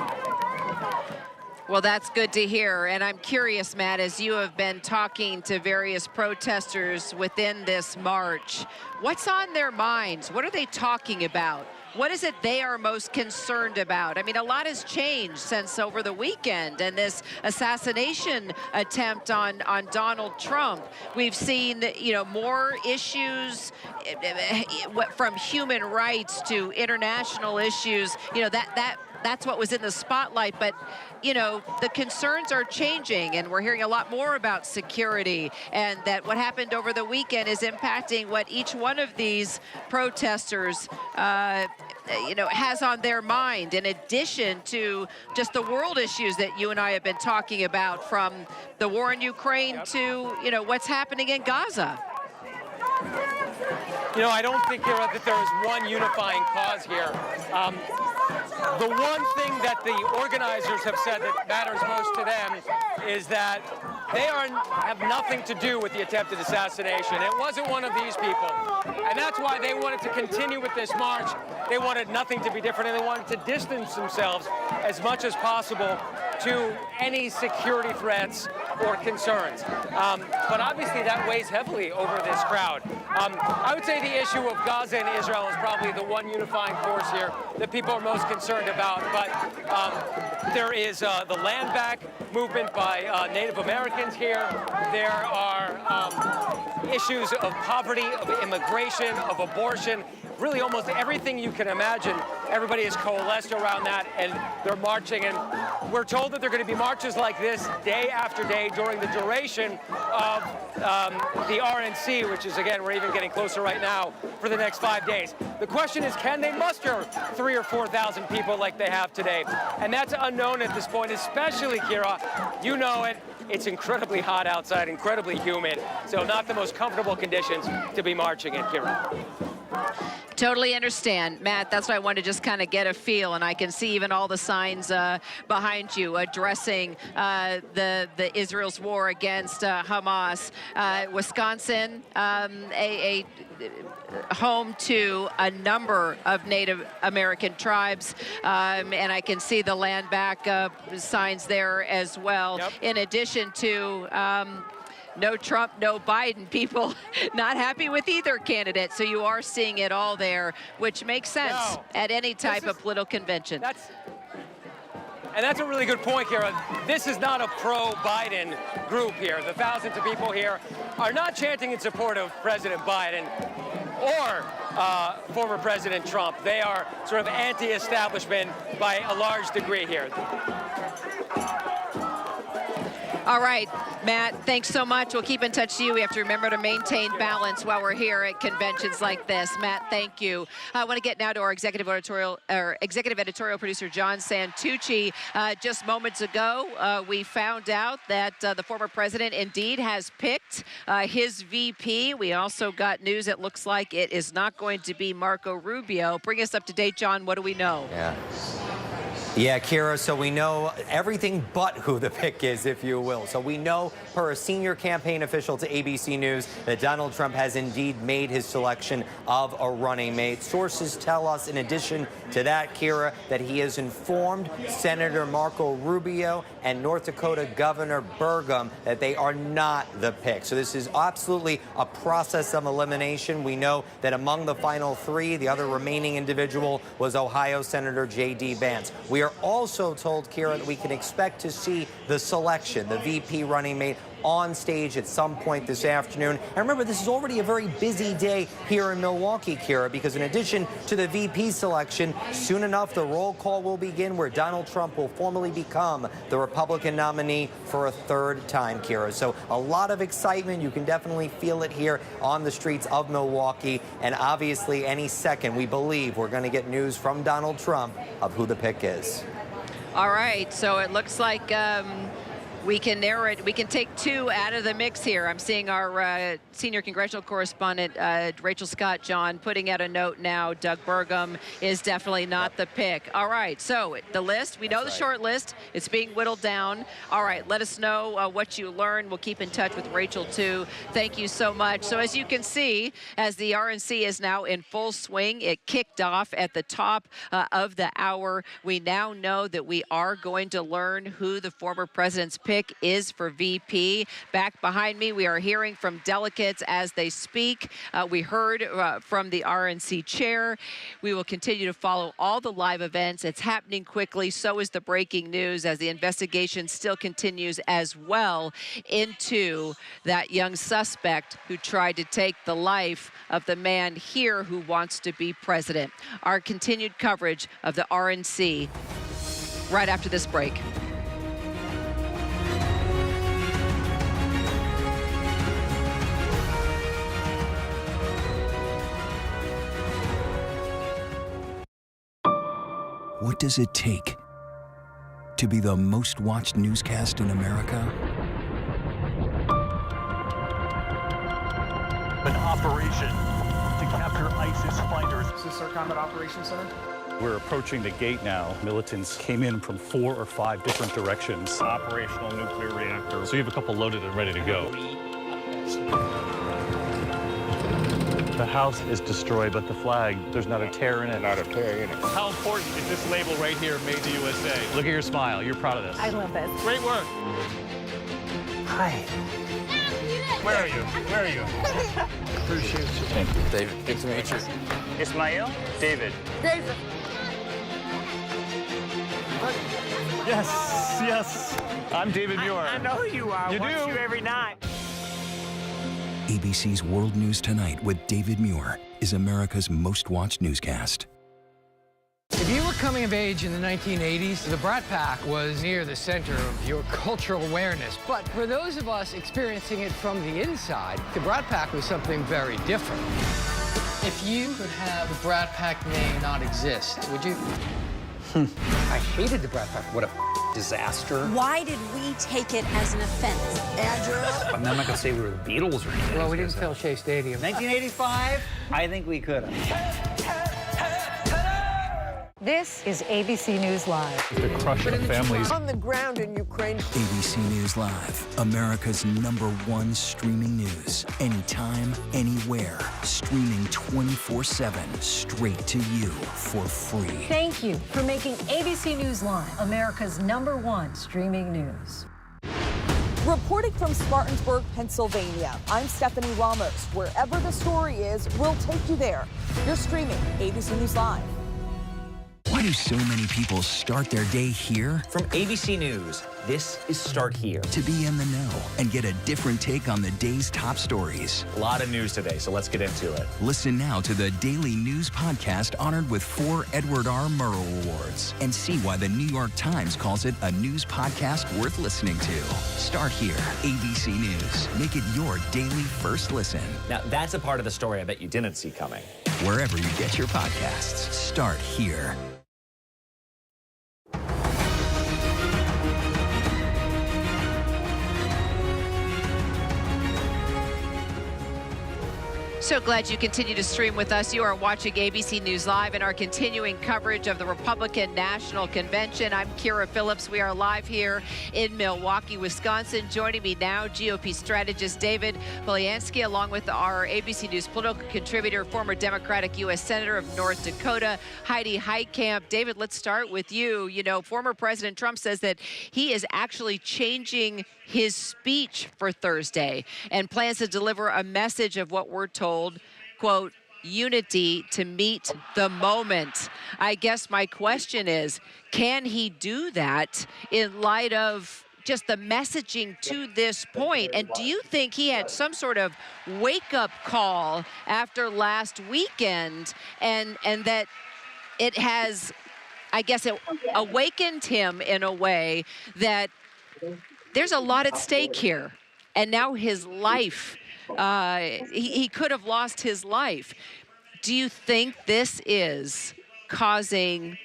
Well, that's good to hear. And I'm curious, Matt, as you have been talking to various protesters within this march, what's on their minds? What are they talking about? What is it they are most concerned about? I mean, a lot has changed since over the weekend and this assassination attempt on Donald Trump. We've seen, more issues from human rights to international issues. That's what was in the spotlight, but the concerns are changing, and we're hearing a lot more about security, and that what happened over the weekend is impacting what each one of these protesters has on their mind, in addition to just the world issues that you and I have been talking about, from the war in Ukraine to what's happening in Gaza. I don't think that there is one unifying cause here. The one thing that the organizers have said that matters most to them is that they have nothing to do with the attempted assassination. It wasn't one of these people. And that's why they wanted to continue with this march. They wanted nothing to be different, and they wanted to distance themselves as much as possible to any security threats or concerns. But obviously that weighs heavily over this crowd. I would say the issue of Gaza and Israel is probably the one unifying force here that people are most concerned about. But there is the land back movement by Native Americans here. There are issues of poverty, of immigration, of abortion, really almost everything you can imagine. Everybody has coalesced around that, and they're marching. And we're told that there are going to be marches like this day after day during the duration of the RNC, which is, again, we're even getting closer right now, for the next 5 days. The question is, can they muster 3,000 or 4,000 people like they have today? And that's unknown at this point, especially, Kira, you know it. It's incredibly hot outside, incredibly humid, so not the most comfortable conditions to be marching in, Kira. Totally understand, Matt. That's why I wanted to just kind of get a feel, and I can see even all the signs behind you addressing the Israel's war against Hamas. Wisconsin, a home to a number of Native American tribes, and I can see the land back signs there as well. Yep. In addition to no Trump, no Biden, people not happy with either candidate. So you are seeing it all there, which makes sense at any type of political convention. And that's a really good point, Kara. This is not a pro-Biden group here. The thousands of people here are not chanting in support of President Biden or former President Trump. They are sort of anti-establishment by a large degree here. All right, Matt, thanks so much. We'll keep in touch with you. We have to remember to maintain balance while we're here at conventions like this. Matt, thank you. I want to get now to our executive editorial producer, John Santucci. Just moments ago, we found out that the former president indeed has picked his VP. We also got news it looks like it is not going to be Marco Rubio. Bring us up to date, John. What do we know? Yeah, Kira, so we know everything but who the pick is, if you will. So we know, per a senior campaign official to ABC News, that Donald Trump has indeed made his selection of a running mate. Sources tell us, in addition to that, Kira, that he has informed Senator Marco Rubio and North Dakota Governor Burgum that they are not the pick. So this is absolutely a process of elimination. We know that among the final three, the other remaining individual was Ohio Senator J.D. Vance. We are also told, Kira, that we can expect to see the selection, the VP running mate, on stage at some point this afternoon. And remember, this is already a very busy day here in Milwaukee, Kira, because in addition to the VP selection, soon enough the roll call will begin where Donald Trump will formally become the Republican nominee for a third time, Kira. So a lot of excitement. You can definitely feel it here on the streets of Milwaukee. And obviously any second, we believe we're going to get news from Donald Trump of who the pick is. All right, so it looks like we can narrow it. We can take two out of the mix here. I'm seeing our senior congressional correspondent, Rachel Scott, John, putting out a note now. Doug Burgum is definitely not the pick. All right, so the list, we know the short list. It's being whittled down. All right, let us know what you learned. We'll keep in touch with Rachel, too. Thank you so much. So as you can see, as the RNC is now in full swing, it kicked off at the top of the hour. We now know that we are going to learn who the former president's pick is for VP. Back behind me, we are hearing from delegates as they speak. We heard from the RNC chair. We will continue to follow all the live events. It's happening quickly. So is the breaking news as the investigation still continues as well into that young suspect who tried to take the life of the man here who wants to be president. Our continued coverage of the RNC right after this break. What does it take to be the most watched newscast in America? An operation to capture ISIS fighters. Is this our Combat Operations Center? We're approaching the gate now. Militants came in from 4 or 5 different directions. Operational nuclear reactor. So you have a couple loaded and ready to go. The house is destroyed, but the flag, there's not a tear in it. Not a tear in it. How important is this label right here, Made in the USA? Look at your smile. You're proud of this. I love this. Great work. Hi. Where are you? Where are you? Appreciate you. Thank you, David. Good to meet you. Ismail? David. David. Yes, yes. I'm David Muir. I know who you are. You Watch do? you every night. ABC's World News Tonight with David Muir is America's most watched newscast. If you were coming of age in the 1980s, the Brat Pack was near the center of your cultural awareness. But for those of us experiencing it from the inside, the Brat Pack was something very different. If you could have the Brat Pack name not exist, would you? I hated the Brat Pack. What a disaster. Why did we take it as an offense? Andrew? I'm not going to say we were the Beatles or anything. Well, we didn't fill Shea Stadium. 1985? I think we could have. This is ABC News Live. The crush of families. On the ground in Ukraine. ABC News Live, America's #1 streaming news. Anytime, anywhere. Streaming 24/7, straight to you for free. Thank you for making ABC News Live America's #1 streaming news. Reporting from Spartanburg, Pennsylvania, I'm Stephanie Ramos. Wherever the story is, we'll take you there. You're streaming ABC News Live. Why do so many people start their day here? From ABC News, this is Start Here. To be in the know and get a different take on the day's top stories. A lot of news today, so let's get into it. Listen now to the daily news podcast honored with 4 Edward R. Murrow Awards and see why the New York Times calls it a news podcast worth listening to. Start Here, ABC News. Make it your daily first listen. Now, that's a part of the story I bet you didn't see coming. Wherever you get your podcasts, Start Here. So glad you continue to stream with us. You are watching ABC News Live and our continuing coverage of the Republican National Convention. I'm Kira Phillips. We are live here in Milwaukee, Wisconsin. Joining me now, GOP strategist David Polyansky, along with our ABC News political contributor, former Democratic U.S. Senator of North Dakota, Heidi Heitkamp. David, let's start with you. You know, former President Trump says that he is actually changing his speech for Thursday and plans to deliver a message of what we're told, quote, unity to meet the moment. I guess my question is, can he do that in light of just the messaging to this point? And do you think he had some sort of wake-up call after last weekend and that it has, I guess, it awakened him in a way that there's a lot at stake here, and now his life, he could have lost his life. Do you think this is causing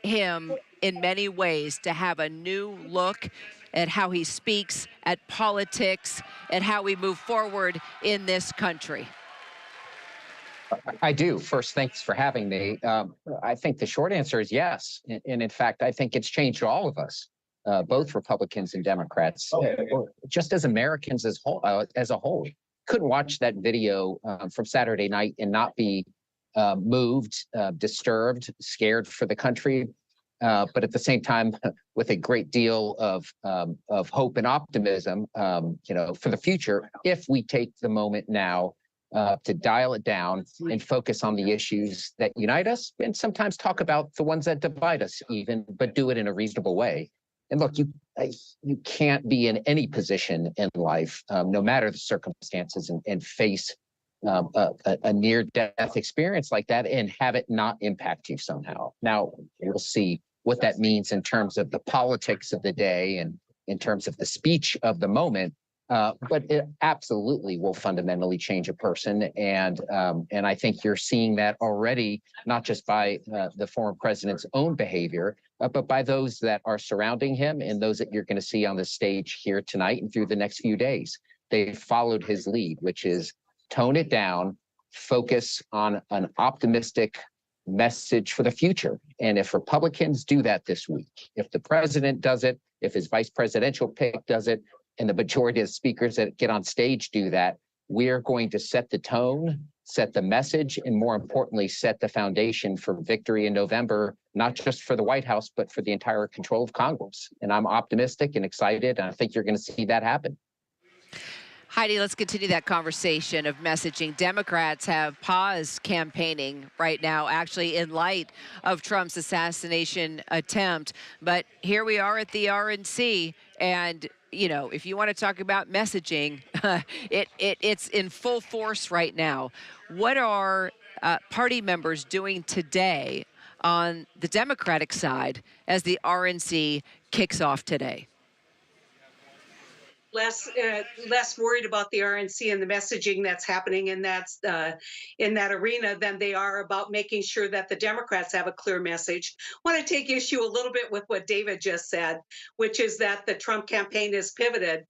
him in many ways to have a new look at how he speaks, at politics, at how we move forward in this country? I do. First, thanks for having me. I think the short answer is yes. And in fact, I think it's changed all of us. Both Republicans and Democrats, just as Americans as a whole. Couldn't watch that video from Saturday night and not be moved, disturbed, scared for the country, but at the same time, with a great deal of hope and optimism, you know, for the future, if we take the moment now to dial it down and focus on the issues that unite us, and sometimes talk about the ones that divide us, even, but do it in a reasonable way. And look, you can't be in any position in life, no matter the circumstances, and face a near-death experience like that and have it not impact you somehow. Now, we'll see what that means in terms of the politics of the day and in terms of the speech of the moment. But it absolutely will fundamentally change a person. And I think you're seeing that already, not just by the former president's own behavior, but by those that are surrounding him and those that you're going to see on the stage here tonight and through the next few days. They've followed his lead, which is tone it down, focus on an optimistic message for the future. And if Republicans do that this week, if the president does it, if his vice presidential pick does it, and the majority of speakers that get on stage do that, we're going to set the tone, set the message, and more importantly, set the foundation for victory in November, not just for the White House, but for the entire control of Congress. And I'm optimistic and excited, and I think you're going to see that happen. Heidi, let's continue that conversation of messaging. Democrats have paused campaigning right now, actually in light of Trump's assassination attempt. But here we are at the RNC, and you know, if you want to talk about messaging, it's in full force right now. What are party members doing today on the Democratic side as the RNC kicks off today? Less worried about the RNC and the messaging that's happening in that arena than they are about making sure that the Democrats have a clear message. I want to take issue a little bit with what David just said, which is that the Trump campaign is pivoted.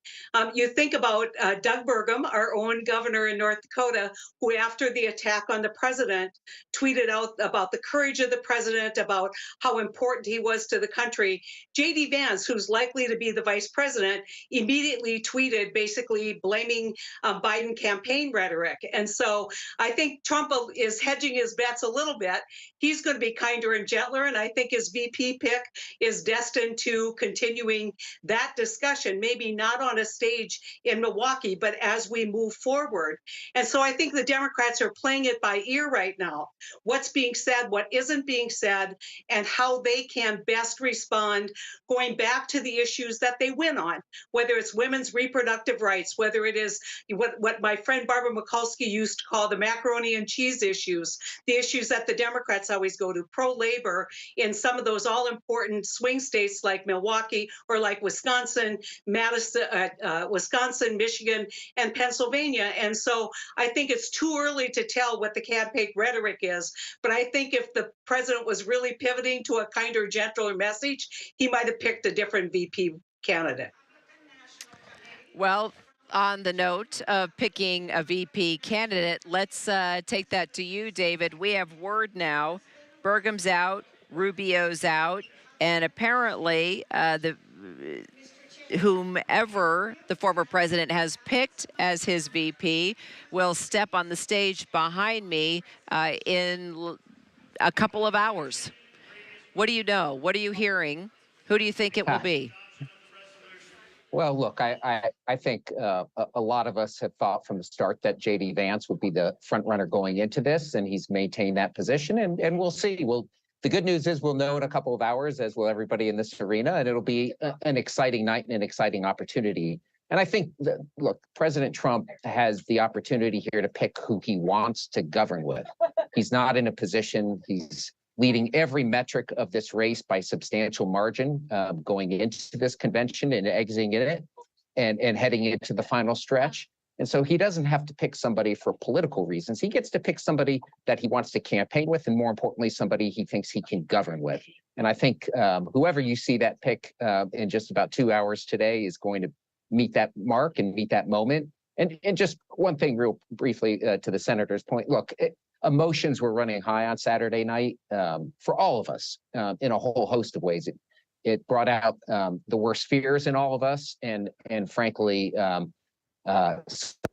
You think about Doug Burgum, our own governor in North Dakota, who after the attack on the president tweeted out about the courage of the president, about how important he was to the country. J.D. Vance, who's likely to be the vice president, immediately tweeted basically blaming Biden campaign rhetoric. And so I think Trump is hedging his bets a little bit. He's going to be kinder and gentler. And I think his VP pick is destined to continuing that discussion, maybe not on a stage in Milwaukee, but as we move forward. And so I think the Democrats are playing it by ear right now. What's being said, what isn't being said, and how they can best respond, going back to the issues that they win on, whether it's women's reproductive rights, whether it is what my friend Barbara Mikulski used to call the macaroni and cheese issues, the issues that the Democrats always go to, pro-labor in some of those all-important swing states like Milwaukee or like Wisconsin, Wisconsin, Michigan, and Pennsylvania. And so I think it's too early to tell what the campaign rhetoric is, but I think if the president was really pivoting to a kinder, gentler message, he might have picked a different VP candidate. Well, on the note of picking a VP candidate, let's take that to you, David. We have word now. Burgum's out, Rubio's out, and apparently whomever the former president has picked as his VP will step on the stage behind me in a couple of hours. What do you know? What are you hearing? Who do you think it will be? Well, look, I think a lot of us have thought from the start that J.D. Vance would be the front runner going into this, and he's maintained that position, and we'll see. The good news is we'll know in a couple of hours, as will everybody in this arena, and it'll be an exciting night and an exciting opportunity. And I think, look, President Trump has the opportunity here to pick who he wants to govern with. He's not in a position, he's leading every metric of this race by substantial margin, going into this convention and exiting it and heading into the final stretch. And so he doesn't have to pick somebody for political reasons. He gets to pick somebody that he wants to campaign with, and more importantly, somebody he thinks he can govern with. And I think whoever you see that pick in just about 2 hours today is going to meet that mark and meet that moment. And just one thing real briefly to the senator's point, look, emotions were running high on Saturday night for all of us in a whole host of ways. It brought out the worst fears in all of us, and frankly,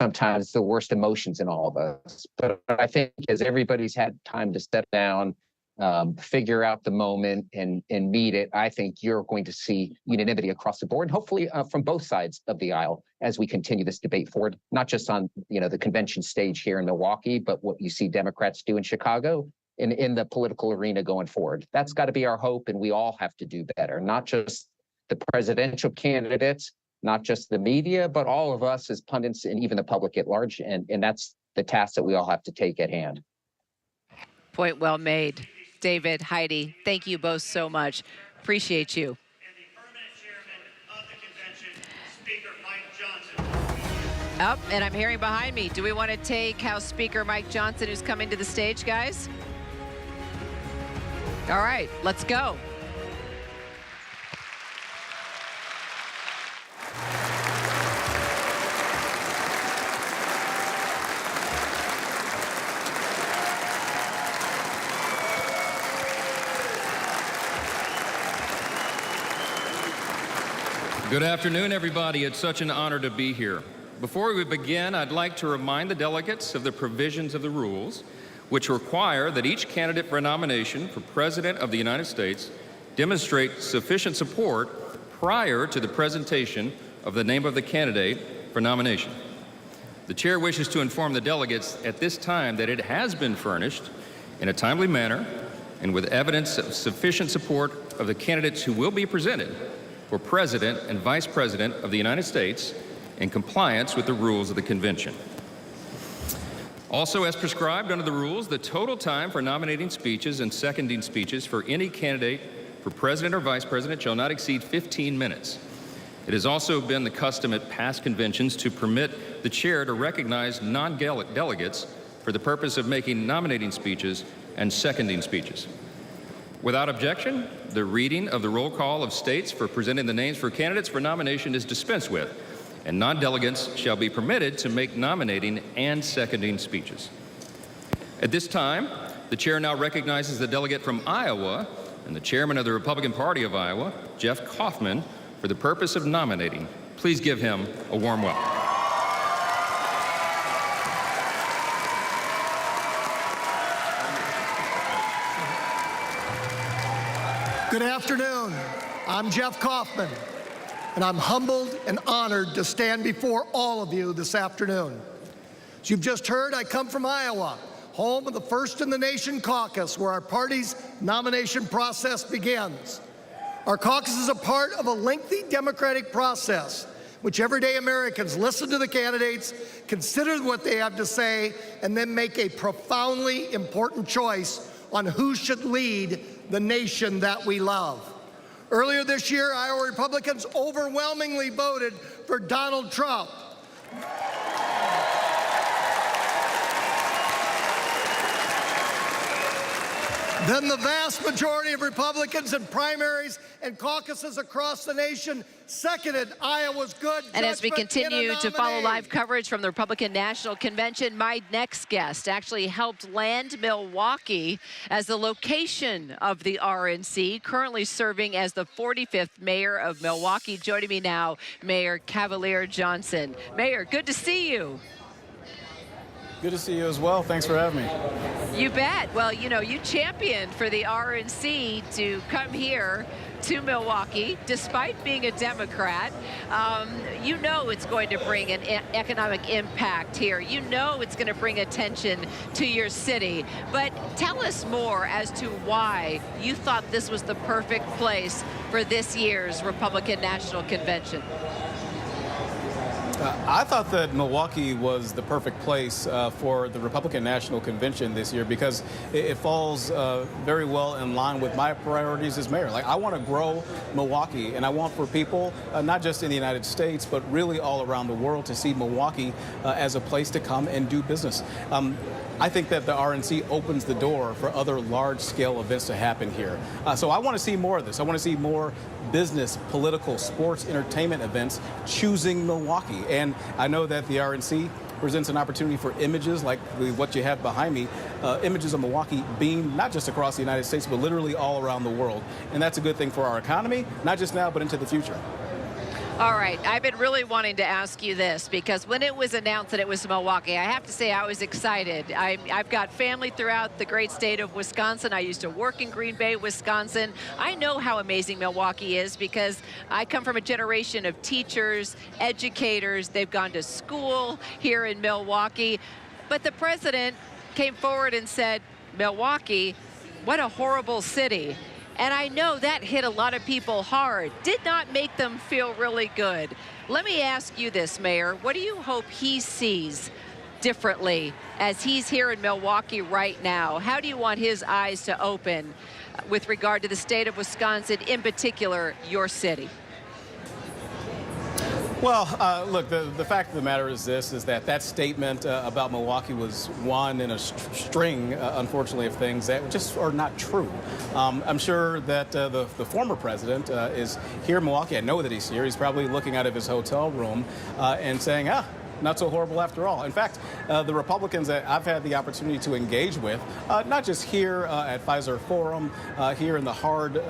sometimes the worst emotions in all of us. But I think as everybody's had time to step down, figure out the moment and meet it, I think you're going to see unanimity across the board, hopefully from both sides of the aisle as we continue this debate forward, not just on the convention stage here in Milwaukee, but what you see Democrats do in Chicago and in the political arena going forward. That's got to be our hope, and we all have to do better, not just the presidential candidates, not just the media, but all of us as pundits and even the public at large. And that's the task that we all have to take at hand. Point well made. David, Heidi, thank you both so much. Appreciate you. Up, and I'm hearing behind me. Do we want to take House Speaker Mike Johnson, who's coming to the stage, guys? All right, let's go. Good afternoon, everybody. It's such an honor to be here. Before we begin, I'd like to remind the delegates of the provisions of the rules, which require that each candidate for a nomination for President of the United States demonstrate sufficient support prior to the presentation of the name of the candidate for nomination. The chair wishes to inform the delegates at this time that it has been furnished in a timely manner and with evidence of sufficient support of the candidates who will be presented for President and Vice President of the United States in compliance with the rules of the convention. Also, as prescribed under the rules, the total time for nominating speeches and seconding speeches for any candidate for President or Vice President shall not exceed 15 minutes. It has also been the custom at past conventions to permit the chair to recognize non-delegates for the purpose of making nominating speeches and seconding speeches. Without objection, the reading of the roll call of states for presenting the names for candidates for nomination is dispensed with, and non-delegates shall be permitted to make nominating and seconding speeches. At this time, the chair now recognizes the delegate from Iowa and the chairman of the Republican Party of Iowa, Jeff Kaufman, for the purpose of nominating. Please give him a warm welcome. Good afternoon. I'm Jeff Kaufman, and I'm humbled and honored to stand before all of you this afternoon. As you've just heard, I come from Iowa, home of the First in the Nation caucus, where our party's nomination process begins. Our caucus is a part of a lengthy democratic process, which everyday Americans listen to the candidates, consider what they have to say, and then make a profoundly important choice on who should lead the nation that we love. Earlier this year, Iowa Republicans overwhelmingly voted for Donald Trump. Then the vast majority of Republicans in primaries and caucuses across the nation seconded Iowa's good judgment. And as we continue to follow live coverage from the Republican National Convention, my next guest actually helped land Milwaukee as the location of the RNC, currently serving as the 45th mayor of Milwaukee. Joining me now, Mayor Cavalier Johnson. Mayor, good to see you. Good to see you as well. Thanks for having me. You bet. Well, you know, you championed for the RNC to come here to Milwaukee, despite being a Democrat. You know it's going to bring an economic impact here. You know it's going to bring attention to your city. But tell us more as to why you thought this was the perfect place for this year's Republican National Convention. I thought that Milwaukee was the perfect place for the Republican National Convention this year because it falls very well in line with my priorities as mayor. Like, I want to grow Milwaukee, and I want for people, not just in the United States, but really all around the world, to see Milwaukee as a place to come and do business. I think that the RNC opens the door for other large-scale events to happen here. So I want to see more of this. I want to see more business, political, sports, entertainment events choosing Milwaukee. And I know that the RNC presents an opportunity for images like what you have behind me, images of Milwaukee beamed not just across the United States, but literally all around the world. And that's a good thing for our economy, not just now, but into the future. All right, I've been really wanting to ask you this because when it was announced that it was Milwaukee, I have to say I was excited. I've got family throughout the great state of Wisconsin. I used to work in Green Bay, Wisconsin. I know how amazing Milwaukee is because I come from a generation of teachers, educators. They've gone to school here in Milwaukee. But the president came forward and said, Milwaukee, what a horrible city. And I know that hit a lot of people hard, did not make them feel really good. Let me ask you this, Mayor. What do you hope he sees differently as he's here in Milwaukee right now? How do you want his eyes to open with regard to the state of Wisconsin, in particular, your city? Well, look, the fact of the matter is this, is that statement about Milwaukee was one in a string, unfortunately, of things that just are not true. I'm sure that the former president is here in Milwaukee. I know that he's here. He's probably looking out of his hotel room and saying, not so horrible after all. In fact, the Republicans that I've had the opportunity to engage with, not just here at Pfizer Forum, here in the hard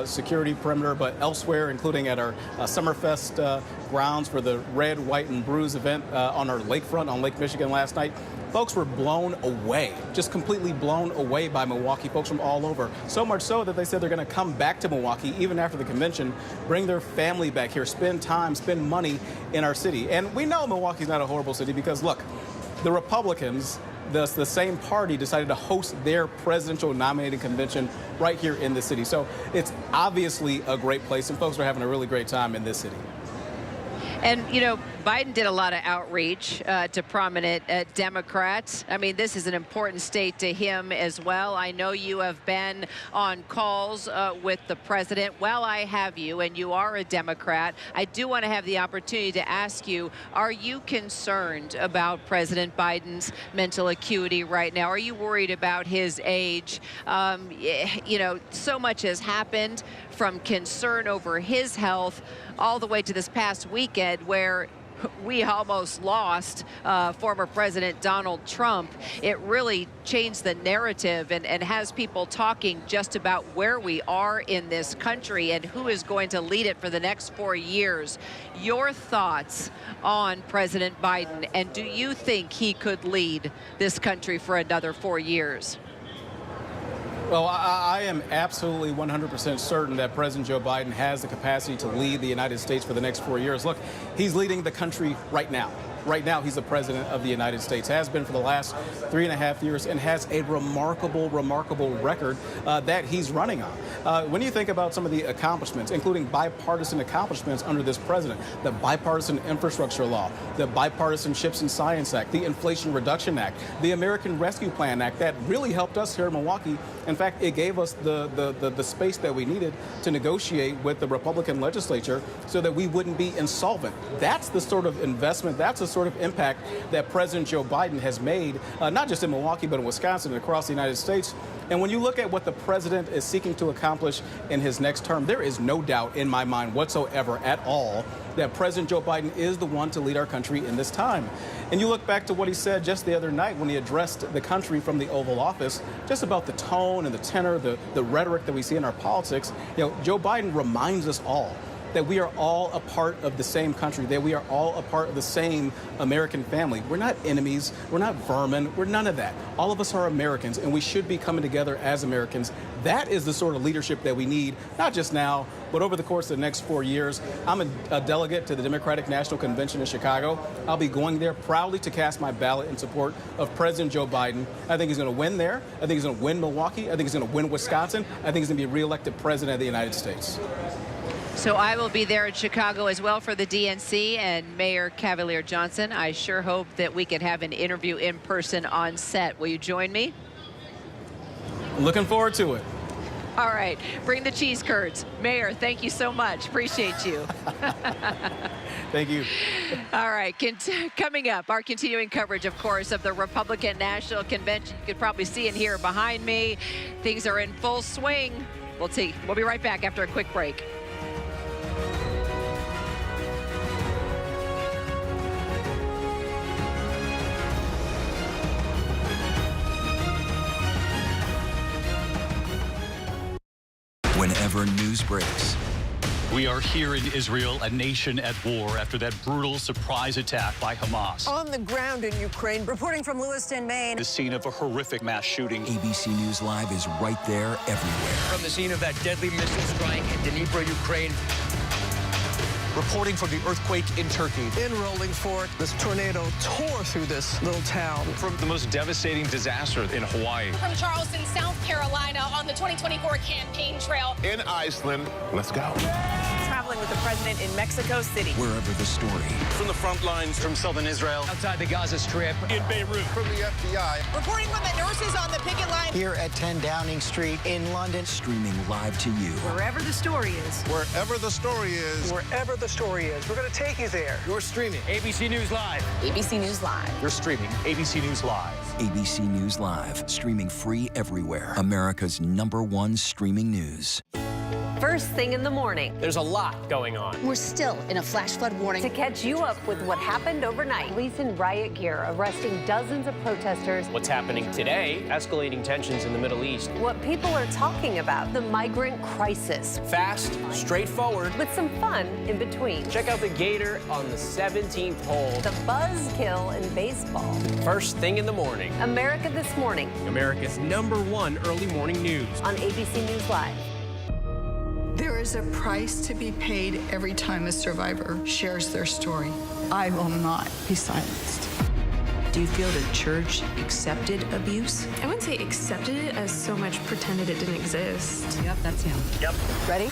security perimeter, but elsewhere, including at our Summerfest grounds for the Red, White, and Bruise event on our lakefront on Lake Michigan last night. Folks were blown away, just completely blown away by Milwaukee, folks from all over. So much so that they said they're going to come back to Milwaukee even after the convention, bring their family back here, spend time, spend money in our city. And we know Milwaukee's not a horrible city because, look, the Republicans, the same party, decided to host their presidential nominating convention right here in the city. So it's obviously a great place, and folks are having a really great time in this city. And, you know, Biden did a lot of outreach to prominent Democrats. I mean, this is an important state to him as well. I know you have been on calls with the president. While I have you, and you are a Democrat, I do want to have the opportunity to ask you, are you concerned about President Biden's mental acuity right now? Are you worried about his age? You know, so much has happened, from concern over his health all the way to this past weekend where we almost lost former President Donald Trump. It really changed the narrative and has people talking just about where we are in this country and who is going to lead it for the next 4 years. Your thoughts on President Biden, and do you think he could lead this country for another 4 years? Well, I am absolutely 100% certain that President Joe Biden has the capacity to lead the United States for the next 4 years. Look, he's leading the country right now. Right now, he's the president of the United States, has been for the last 3.5 years, and has a remarkable record that he's running on. When you think about some of the accomplishments, including bipartisan accomplishments under this president, the bipartisan infrastructure law, the bipartisan Chips and Science Act, the Inflation Reduction Act, the American Rescue Plan Act, that really helped us here in Milwaukee. In fact, it gave us the space that we needed to negotiate with the Republican legislature so that we wouldn't be insolvent. That's the sort of investment, that's the sort of impact that President Joe Biden has made, not just in Milwaukee, but in Wisconsin and across the United States. And when you look at what the president is seeking to accomplish in his next term, there is no doubt in my mind whatsoever at all that President Joe Biden is the one to lead our country in this time. And you look back to what he said just the other night when he addressed the country from the Oval Office, just about the tone and the tenor, the rhetoric that we see in our politics. You know, Joe Biden reminds us all that we are all a part of the same country, that we are all a part of the same American family. We're not enemies, we're not vermin, we're none of that. All of us are Americans, and we should be coming together as Americans. That is the sort of leadership that we need, not just now, but over the course of the next 4 years. I'm a delegate to the Democratic National Convention in Chicago. I'll be going there proudly to cast my ballot in support of President Joe Biden. I think he's going to win there. I think he's going to win Milwaukee. I think he's going to win Wisconsin. I think he's going to be reelected President of the United States. So I will be there in Chicago as well for the DNC, and Mayor Cavalier Johnson, I sure hope that we can have an interview in person on set. Will you join me? Looking forward to it. All right, bring the cheese curds. Mayor, thank you so much. Appreciate you. Thank you. All right, coming up, our continuing coverage, of course, of the Republican National Convention. You could probably see and hear behind me. Things are in full swing. We'll be right back after a quick break. Whenever news breaks. We are here in Israel, a nation at war after that brutal surprise attack by Hamas. On the ground in Ukraine, reporting from Lewiston, Maine. The scene of a horrific mass shooting. ABC News Live is right there everywhere. From the scene of that deadly missile strike in Dnipro, Ukraine. Reporting from the earthquake in Turkey. In Rolling Fork, this tornado tore through this little town. From the most devastating disaster in Hawaii. From Charleston, South Carolina, on the 2024 campaign trail. In Iceland, let's go. Traveling with the president in Mexico City. Wherever the story. From the front lines, from southern Israel. Outside the Gaza Strip. In Beirut. From the FBI. Reporting from the nurses on the picket line. Here at 10 Downing Street in London. Streaming live to you. Wherever the story is. Wherever the story is. Wherever the story is. We're going to take you there. You're streaming ABC News Live. ABC News Live. You're streaming ABC News Live. ABC News Live. Streaming free everywhere. America's #1 streaming news. First thing in the morning. There's a lot going on. We're still in a flash flood warning. To catch you up with what happened overnight. Police in riot gear arresting dozens of protesters. What's happening today? Escalating tensions in the Middle East. What people are talking about. The migrant crisis. Fast, straightforward. With some fun in between. Check out the Gator on the 17th hole. The buzzkill in baseball. First thing in the morning. America This Morning. America's #1 early morning news. On ABC News Live. There is a price to be paid every time a survivor shares their story. I will not be silenced. Do you feel the church accepted abuse? I wouldn't say accepted it as so much pretended it didn't exist. Yep, that's him. Yep. Ready?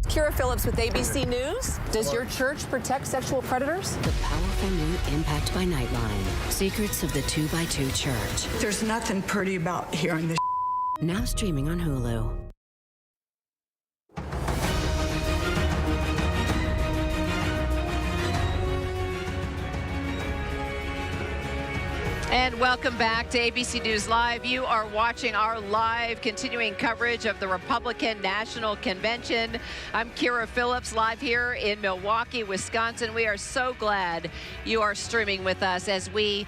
Kira Phillips with ABC News. Does your church protect sexual predators? The powerful new Impact by Nightline. Secrets of the 2x2 Church. There's nothing pretty about hearing this. Now streaming on Hulu. And welcome back to ABC News Live. You are watching our live continuing coverage of the Republican National Convention. I'm Kira Phillips, live here in Milwaukee, Wisconsin. We are so glad you are streaming with us as we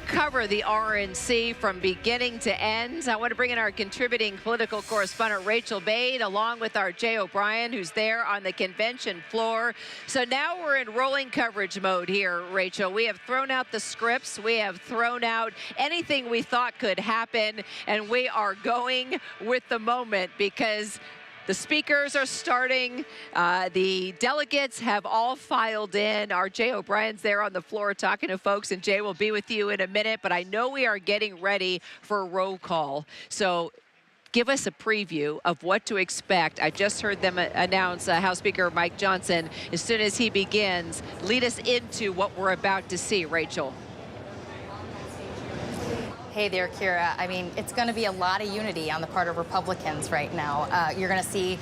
cover the RNC from beginning to end. I want to bring in our contributing political correspondent, Rachel Bade, along with our Jay O'Brien, who's there on the convention floor. So now we're in rolling coverage mode here, Rachel. We have thrown out the scripts. We have thrown out anything we thought could happen, and we are going with the moment because the speakers are starting. The delegates have all filed in. Our Jay O'Brien's there on the floor talking to folks, and Jay will be with you in a minute. But I know we are getting ready for roll call. So give us a preview of what to expect. I just heard them announce House Speaker Mike Johnson. As soon as he begins, lead us into what we're about to see, Rachel. Hey there, Kira. I mean, it's going to be a lot of unity on the part of Republicans right now. You're going to see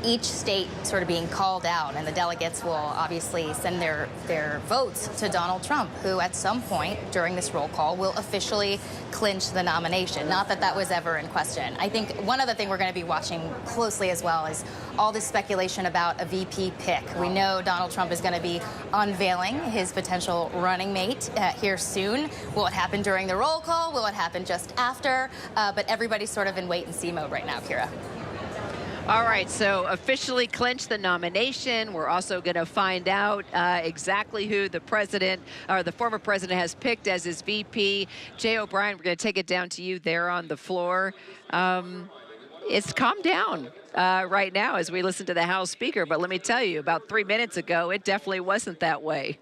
each state sort of being called out, and the delegates will obviously send their votes to Donald Trump, who at some point during this roll call will officially clinch the nomination. Not that that was ever in question. I think one other thing we're going to be watching closely as well is all this speculation about a VP pick. We know Donald Trump is going to be unveiling his potential running mate here soon. Will it happen during the roll call? Will it happen just after? But everybody's sort of in wait-and-see mode right now, Kira. All right, so officially clinched the nomination. We're also going to find out exactly who the president or the former president has picked as his VP. Jay O'Brien, we're going to take it down to you there on the floor. It's calmed down right now as we listen to the House Speaker, but let me tell you, about 3 minutes ago, it definitely wasn't that way.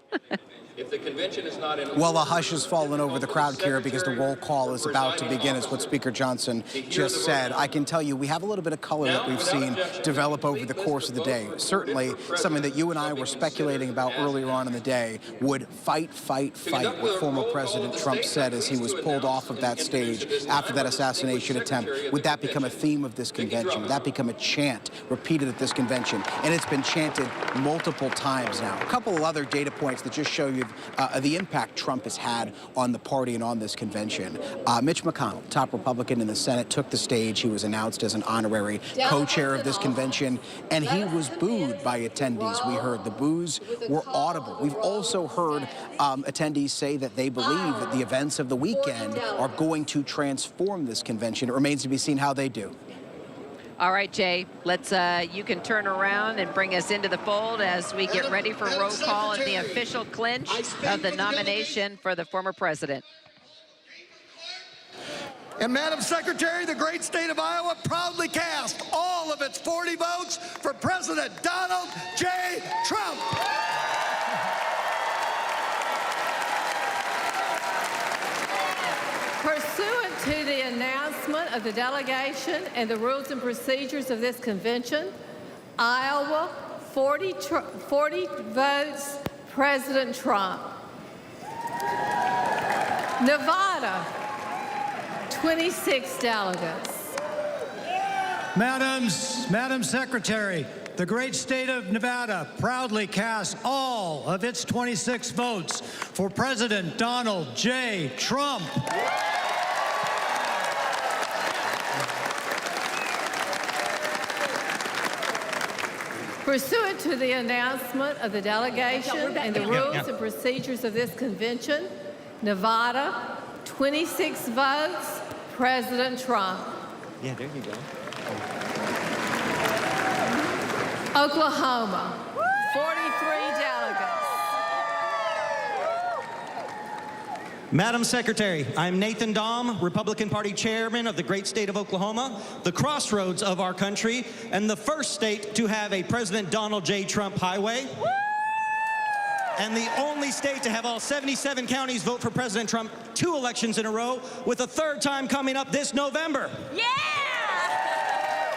If the convention is not in well, a hush has fallen over the crowd, Kira, because the roll call is about to begin, is what Speaker Johnson just said. I can tell you we have a little bit of color that we've seen develop over the course of the day. Certainly something that you and I were speculating about earlier on in the day would fight, what former President Trump said as he was pulled off of that stage after that assassination attempt. Would that become a theme of this convention? Would that become a chant repeated at this convention? And it's been chanted multiple times now. A couple of other data points that just show you the impact Trump has had on the party and on this convention. Mitch McConnell, top Republican in the Senate, took the stage. He was announced as an honorary co-chair of this convention, and he was booed by attendees. We heard the boos were audible. We've also heard attendees say that they believe that the events of the weekend are going to transform this convention. It remains to be seen how they do. All right, Jay, let's you can turn around and bring us into the fold as we get ready for roll call and the official clinch of the nomination for the former president. And Madam Secretary, the great state of Iowa proudly cast all of its 40 votes for President Donald J. Trump. Pursuant to the announcement of the delegation and the rules and procedures of this convention, Iowa, 40 votes, President Trump. Nevada, 26 delegates. Madam Secretary, the great state of Nevada proudly casts all of its 26 votes for President Donald J. Trump. Pursuant to the announcement of the delegation and the rules and procedures of this convention, Nevada, 26 votes, President Trump. Yeah, there you go. Oklahoma, 43 delegates. Madam Secretary, I'm Nathan Dahm, Republican Party Chairman of the great state of Oklahoma, the crossroads of our country, and the first state to have a President Donald J. Trump highway, and the only state to have all 77 counties vote for President Trump 2 elections in a row, with a 3rd time coming up this November. Yeah!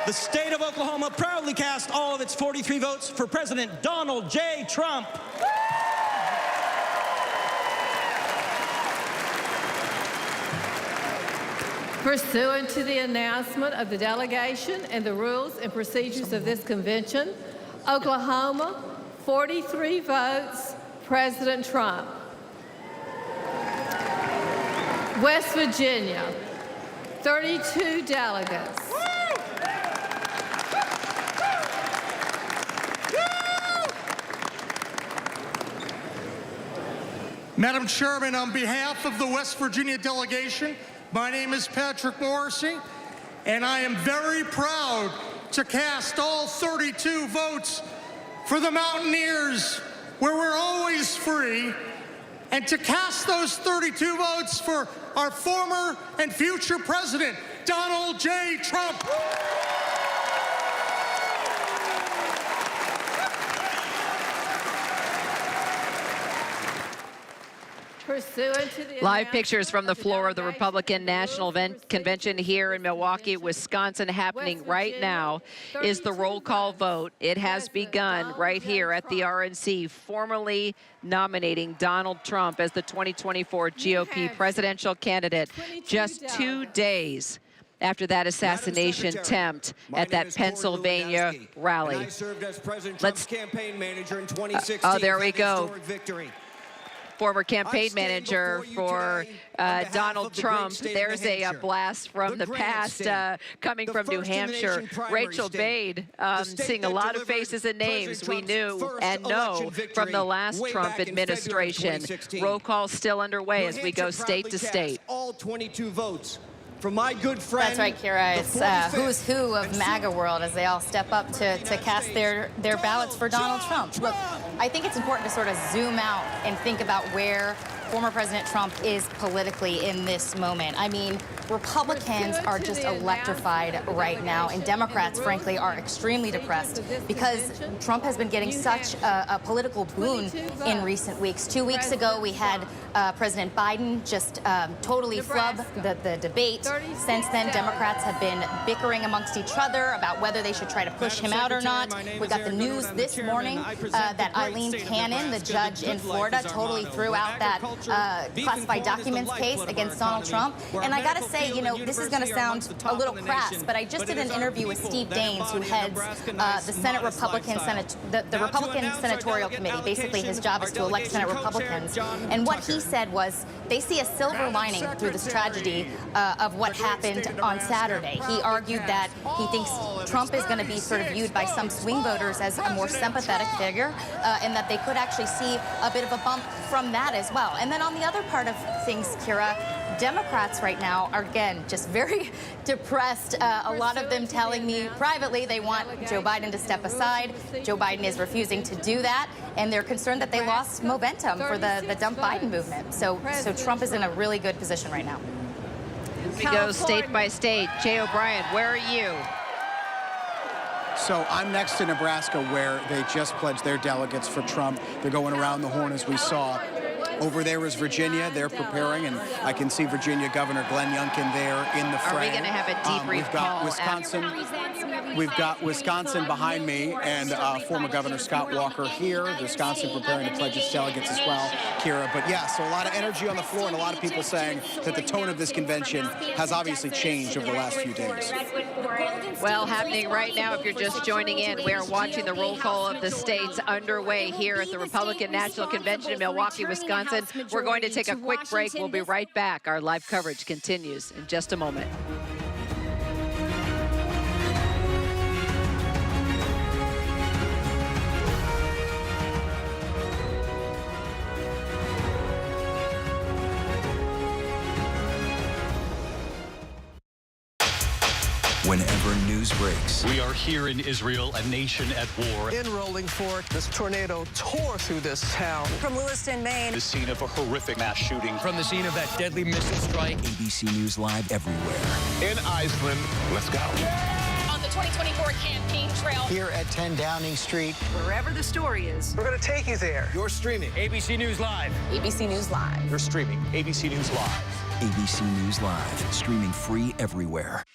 The state of Oklahoma proudly cast all of its 43 votes for President Donald J. Trump. Pursuant to the announcement of the delegation and the rules and procedures of this convention, Oklahoma, 43 votes, President Trump. West Virginia, 32 delegates. Madam Chairman, on behalf of the West Virginia delegation, my name is Patrick Morrissey, and I am very proud to cast all 32 votes for the Mountaineers, where we're always free, and to cast those 32 votes for our former and future president, Donald J. Trump. Live pictures from the floor of the Republican National Convention here in Milwaukee, Wisconsin. Happening right now is the roll call vote. It has begun right here at the RNC, formally nominating Donald Trump as the 2024 GOP presidential candidate just 2 days after that assassination attempt at that Pennsylvania rally. I served as President Trump's campaign manager in 2016. Oh, there we go. Victory. Former campaign manager for Donald Trump. There's a blast from the past coming from New Hampshire. Rachel Bade, seeing a lot of faces and names we knew and know from the last Trump administration. Roll call still underway as we go state to state. All 22 votes. From my good friend. That's right, Kira. It's who's who of MAGA world as they all step up to cast their ballots for Donald Trump. Look, I think it's important to sort of zoom out and think about where former President Trump is politically in this moment. I mean, Republicans are just electrified right now, and Democrats, frankly, are extremely depressed because Trump has been getting such a political boon in recent weeks. 2 weeks ago, we had President Biden just totally flub the debate. Since then, Democrats have been bickering amongst each other about whether they should try to push him out or not. We got the news this morning that Eileen Cannon, the judge in Florida, totally threw out that classified documents case against Donald Trump. And I got to say, you know, this is going to sound a little crass, but I just did an interview with Steve Daines, who heads the Republican Senatorial Committee. Basically, his job is to elect Senate Republicans. And what he said was they see a silver lining through this tragedy of what happened on Saturday. He argued that he thinks Trump is going to be sort of viewed by some swing voters as a more sympathetic figure, and that they could actually see a bit of a bump from that as well. And then on the other part of things, Kira, Democrats right now are, again, just very depressed. A lot of them telling me privately they want Joe Biden to step aside. Joe Biden is refusing to do that, and they're concerned that they lost momentum for the Dump Biden movement. So Trump is in a really good position right now. We go state by state. Jay O'Brien, where are you? So I'm next to Nebraska, where they just pledged their delegates for Trump. They're going around the horn, as we saw. Over there is Virginia. They're preparing, and I can see Virginia Governor Glenn Youngkin there in the fray. Are we going to have a debrief We've got Wisconsin. We've got Wisconsin behind me, and former Governor Scott Walker here. Wisconsin preparing to pledge its delegates as well, Kira. But yeah, so a lot of energy on the floor, and a lot of people saying that the tone of this convention has obviously changed over the last few days. Well, happening right now, if you're just joining in, we are watching the roll call of the states underway here at the Republican National Convention in Milwaukee, Wisconsin. We're going to take a quick break. We'll be right back. Our live coverage continues in just a moment. news breaks. We are here in Israel, a nation at war. In Rolling Fork, this tornado tore through this town. From Lewiston, Maine. The scene of a horrific mass shooting. From the scene of that deadly missile strike. ABC News Live everywhere. In Iceland, let's go. On the 2024 campaign trail. Here at 10 Downing Street. Wherever the story is, We're going to take you there. You're streaming. ABC News Live. ABC News Live. You're streaming ABC News Live. ABC News Live, streaming free everywhere.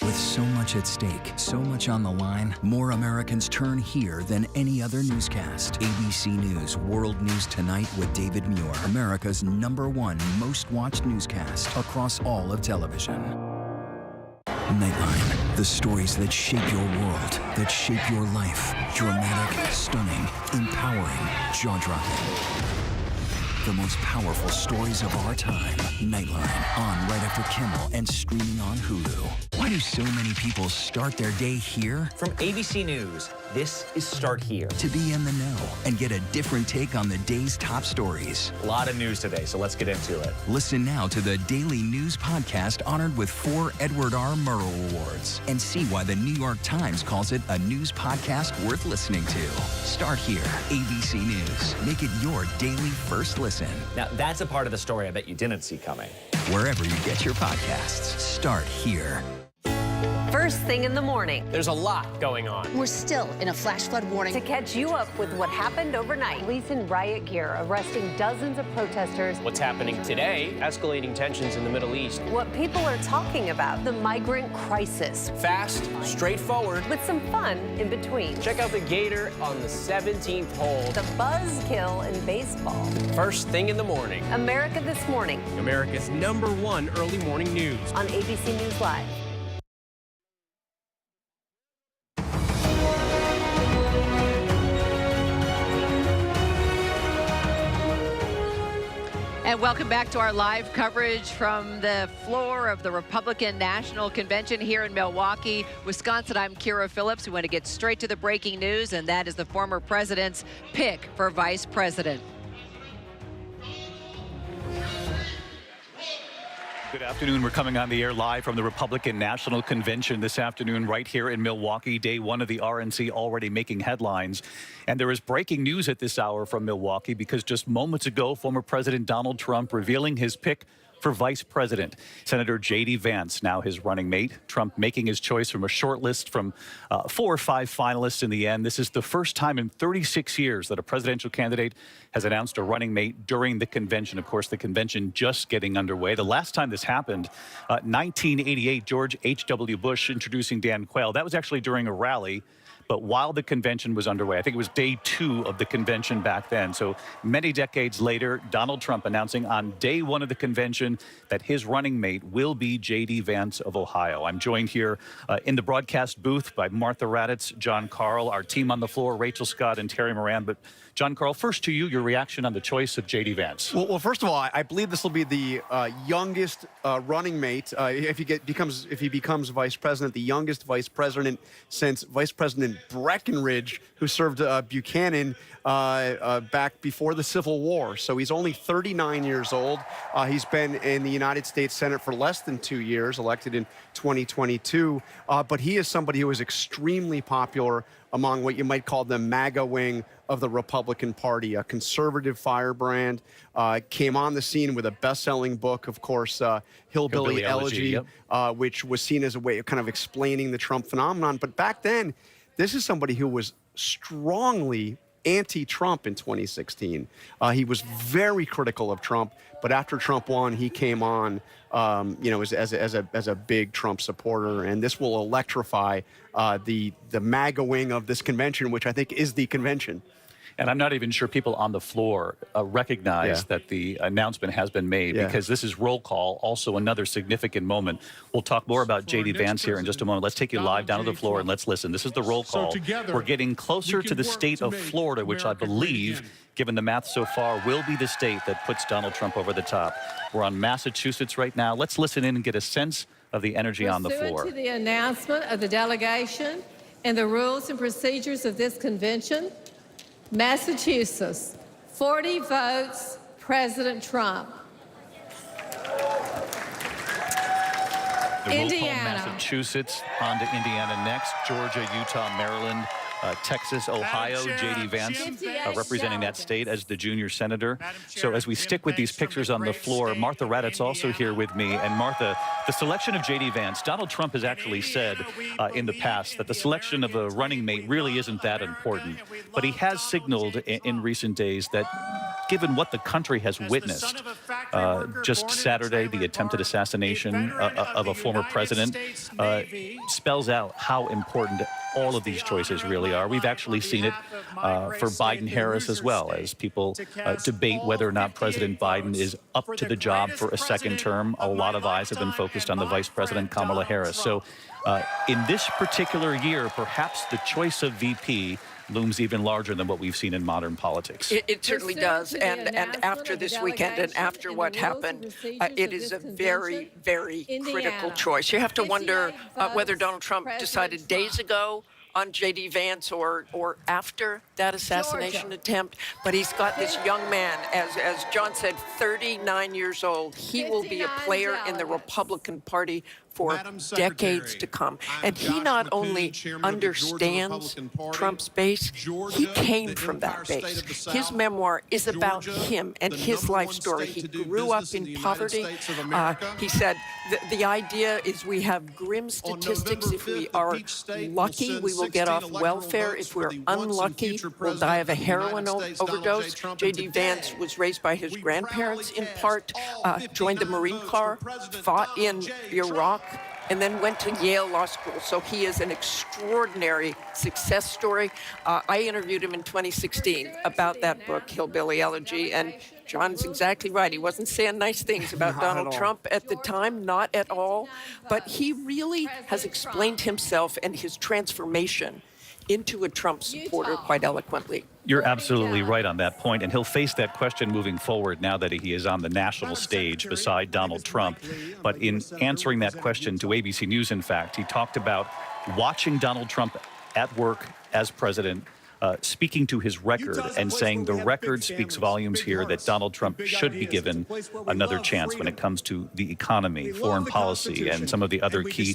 With so much at stake, so much on the line, more Americans turn here than any other newscast. ABC News World News Tonight with David Muir, America's #1 most watched newscast across all of television. Nightline, the stories that shape your world, that shape your life. Dramatic, stunning, empowering, jaw-dropping. The most powerful stories of our time. Nightline, on right after Kimmel and streaming on Hulu. Why do so many people start their day here? From ABC News, this is Start Here. To be in the know and get a different take on the day's top stories. A lot of news today, so let's get into it. Listen now to the Daily News Podcast honored with 4 Edward R. Murrow Awards and see why the New York Times calls it a news podcast worth listening to. Start Here, ABC News. Make it your daily first listen. Now, that's a part of the story I bet you didn't see coming. Wherever you get your podcasts, Start Here. First thing in the morning. There's a lot going on. We're still in a flash flood warning. To catch you up with what happened overnight, police in riot gear arresting dozens of protesters. What's happening today? Escalating tensions in the Middle East. What people are talking about, the migrant crisis. Fast, straightforward. With some fun in between. Check out the Gator on the 17th hole. The buzzkill in baseball. First thing in the morning. America This Morning. America's #1 early morning news. On ABC News Live. And welcome back to our live coverage from the floor of the Republican National Convention here in Milwaukee, Wisconsin. I'm Kira Phillips. We want to get straight to the breaking news, and that is the former president's pick for vice president. Good afternoon. We're coming on the air live from the Republican National Convention this afternoon right here in Milwaukee. Day 1 of the RNC already making headlines. And there is breaking news at this hour from Milwaukee because just moments ago, former President Donald Trump revealing his pick for vice president. Senator J.D. Vance, now his running mate. Trump making his choice from a short list from 4 or 5 finalists in the end. This is the first time in 36 years that a presidential candidate has announced a running mate during the convention. Of course, the convention just getting underway. The last time this happened, 1988, George H.W. Bush introducing Dan Quayle. That was actually during a rally. But while the convention was underway, I think it was day 2 of the convention back then. So many decades later, Donald Trump announcing on day 1 of the convention that his running mate will be J.D. Vance of Ohio. I'm joined here in the broadcast booth by Martha Raddatz, John Carl, our team on the floor, Rachel Scott and Terry Moran. But John Carl, first to you, your reaction on the choice of J.D. Vance. Well, first of all, I believe this will be the youngest running mate if he becomes vice president, the youngest vice president since Vice President Breckinridge, who served Buchanan back before the Civil War. So he's only 39 years old. He's been in the United States Senate for less than 2 years, elected in 2022. But he is somebody who is extremely popular among what you might call the MAGA wing of the Republican Party, a conservative firebrand, came on the scene with a best-selling book, of course, Hillbilly Elegy, yep. Which was seen as a way of kind of explaining the Trump phenomenon. But back then, this is somebody who was strongly anti-Trump in 2016. He was very critical of Trump, but after Trump won, he came on, as a big Trump supporter, and this will electrify the MAGA wing of this convention, which I think is the convention. And I'm not even sure people on the floor recognize that the announcement has been made because this is roll call, also another significant moment. We'll talk more about J.D. Vance here in just a moment. Let's take you live down to the floor and let's listen. This is the roll call. We're getting closer to the state of Florida, which I believe, given the math so far, will be the state that puts Donald Trump over the top. We're on Massachusetts right now. Let's listen in and get a sense of the energy on the floor. Pursuant to the announcement of the delegation and the rules and procedures of this convention, Massachusetts, 40 votes, President Trump. The The roll call, Indiana. Massachusetts, on to Indiana next, Georgia, Utah, Maryland, Texas, Ohio. J.D. Vance representing that state as the junior senator. So as we stick with these pictures on the floor, Martha Raddatt's also here with me. And Martha, the selection of J.D. Vance, Donald Trump has actually said in the past that the selection of a running mate really isn't that important. But he has signaled in recent days that given what the country has witnessed, just Saturday, the attempted assassination of a former president spells out how important all of these choices really are. We've actually seen it for Biden-Harris as well, as people debate whether or not President Biden is up to the job for a second term. A lot of eyes have been focused on the Vice President, Kamala Harris. So in this particular year, perhaps the choice of VP looms even larger than what we've seen in modern politics. It certainly does. And after this weekend and after what happened, it is a very, very critical choice. You have to wonder whether Donald Trump decided days ago on J.D. Vance or after that assassination attempt. But he's got this young man, as John said, 39 years old. He will be a player in the Republican Party for decades to come. And he not only understands Trump's base, he came from that base. His memoir is about him and his life story. He grew up in poverty. He said, the idea is we have grim statistics. If we are lucky, we will get off welfare. If we're unlucky, we'll die of a heroin overdose. J.D. Vance was raised by his grandparents in part, joined the Marine Corps, fought in Iraq, and then went to Yale Law School. So he is an extraordinary success story. I interviewed him in 2016 about that book, Hillbilly Elegy, and John's exactly right. He wasn't saying nice things about Donald Trump at the time, not at all. But he really has explained himself and his transformation into a Trump supporter quite eloquently. You're absolutely right on that point, and he'll face that question moving forward now that he is on the national stage beside Donald Trump. But in answering that question to ABC News, in fact, he talked about watching Donald Trump at work as president, speaking to his record and saying the record speaks volumes here that Donald Trump should be given another chance when it comes to the economy, foreign policy, and some of the other key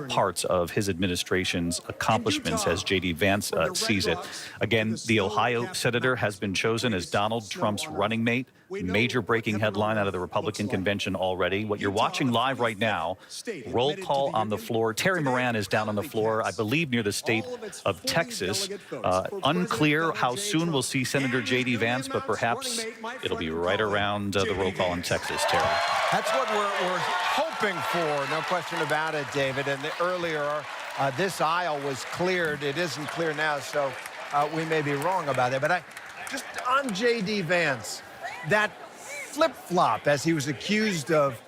parts of his administration's accomplishments as J.D. Vance sees it. Again, the Ohio senator has been chosen as Donald Trump's running mate. Major breaking headline out of the Republican convention already. What you're watching live right now, roll call on the floor. Terry Moran is down on the floor, I believe, near the state of Texas. Unclear how soon we'll see Senator J.D. Vance, but perhaps it'll be right around the roll call in Texas, Terry. That's what we're hoping for, no question about it, David. And earlier, this aisle was cleared. It isn't clear now, so we may be wrong about it. But just on J.D. Vance, that flip-flop as he was accused of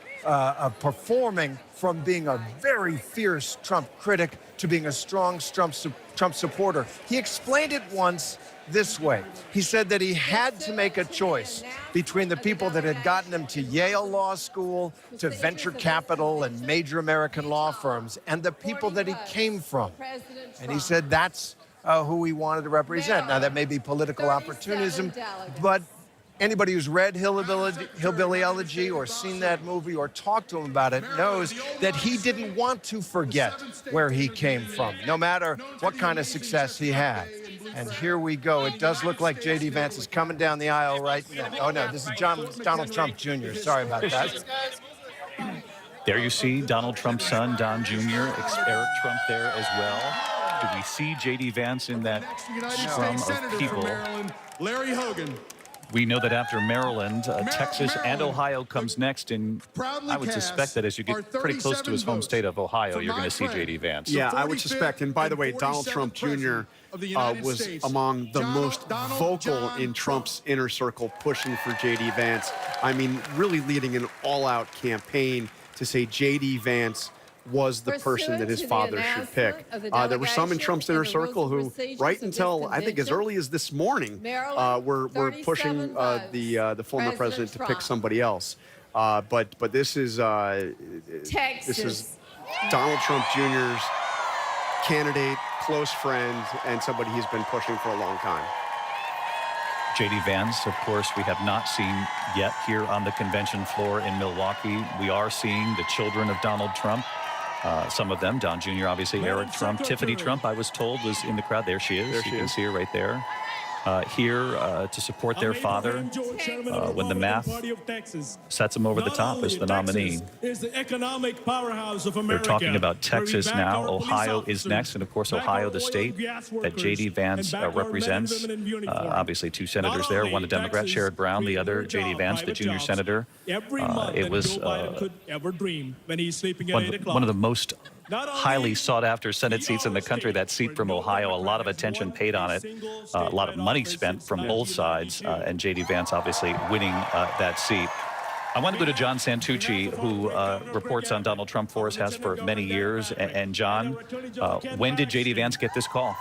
performing from being a very fierce Trump critic to being a strong Trump supporter. He explained it once this way. He said that he had to make a choice between the people that had gotten him to Yale Law School, to venture capital and major American law firms, and the people that he came from. And he said that's who he wanted to represent. Now, that may be political opportunism, but anybody who's read Hillbilly Elegy or seen that movie or talked to him about it knows that he didn't want to forget where he came from, no matter what kind of success he had. And here we go. It does look like J.D. Vance is coming down the aisle right now. Oh, no, this is Donald Trump Jr. Sorry about that. There you see Donald Trump's son, Don Jr., Eric Trump there as well. Do we see J.D. Vance in that scrum of people? Larry Hogan. We know that after Maryland, Texas and Ohio comes next, and I would suspect that as you get pretty close to his home state of Ohio, you're going to see J.D. Vance. Yeah, I would suspect. And by the way, Donald Trump Jr. was among the most vocal in Trump's inner circle, pushing for J.D. Vance. I mean, really leading an all-out campaign to say J.D. Vance was the person that his father should pick. There were some in Trump's inner circle who, right until I think as early as this morning, were pushing the former president to pick somebody else. But this is Donald Trump Jr.'s candidate, close friend, and somebody he's been pushing for a long time. J.D. Vance, of course, we have not seen yet here on the convention floor in Milwaukee. We are seeing the children of Donald Trump Some of them, Don Jr., obviously, Eric Trump, Tiffany Trump, I was told, was in the crowd. There she is. You can see her right there. Here to support their father when the math sets him over the top as the nominee. Is the economic powerhouse of America. They're talking about Texas now. Ohio is next, and of course, Ohio, the state that J.D. Vance represents. Obviously, two senators there, one a Democrat, Sherrod Brown, the other J.D. Vance, the junior senator. It was one of the most highly sought after Senate seats in the country, that seat from Ohio. A lot of attention paid on it, a lot of money spent from both sides, and J.D. Vance obviously winning that seat. I want to go to John Santucci, who reports on Donald Trump for us, has for many years. And John, when did J.D. Vance get this call?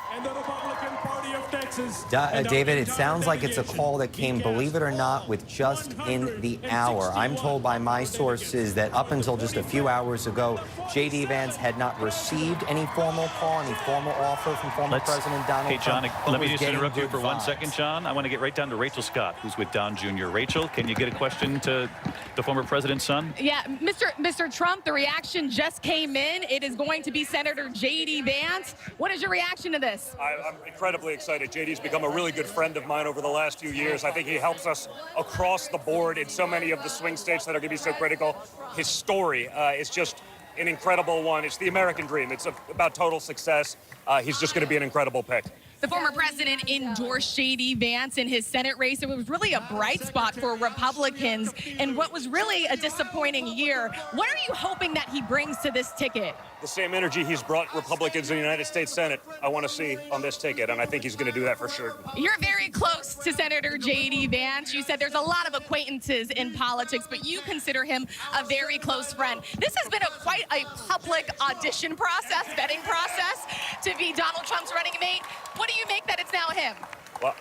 David, it sounds like it's a call that came, believe it or not, with just in the hour. I'm told by my sources that up until just a few hours ago, J.D. Vance had not received any formal call, any formal offer from former President Donald Trump. Hey, John, let me just interrupt you for 1 second, John. I want to get right down to Rachel Scott, who's with Don Jr. Rachel, can you get a question to the former president's son? Yeah, Mr. Trump, the reaction just came in. It is going to be Senator J.D. Vance. What is your reaction to this? I'm incredibly excited. J.D.'s become a really good friend of mine over the last few years. I think he helps us across the board in so many of the swing states that are going to be so critical. His story is just an incredible one. It's the American dream. It's about total success. He's just going to be an incredible pick. The former president endorsed J.D. Vance in his Senate race. It was really a bright spot for Republicans and what was really a disappointing year. What are you hoping that he brings to this ticket? The same energy he's brought Republicans in the United States Senate, I want to see on this ticket, and I think he's going to do that for sure. You're very close to Senator J.D. Vance. You said there's a lot of acquaintances in politics, but you consider him a very close friend. This has been quite a public audition process, vetting process, to be Donald Trump's running mate. What do you make that it's now him? Well,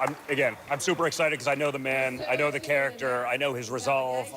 I'm super excited because I know the man, I know the character, I know his resolve.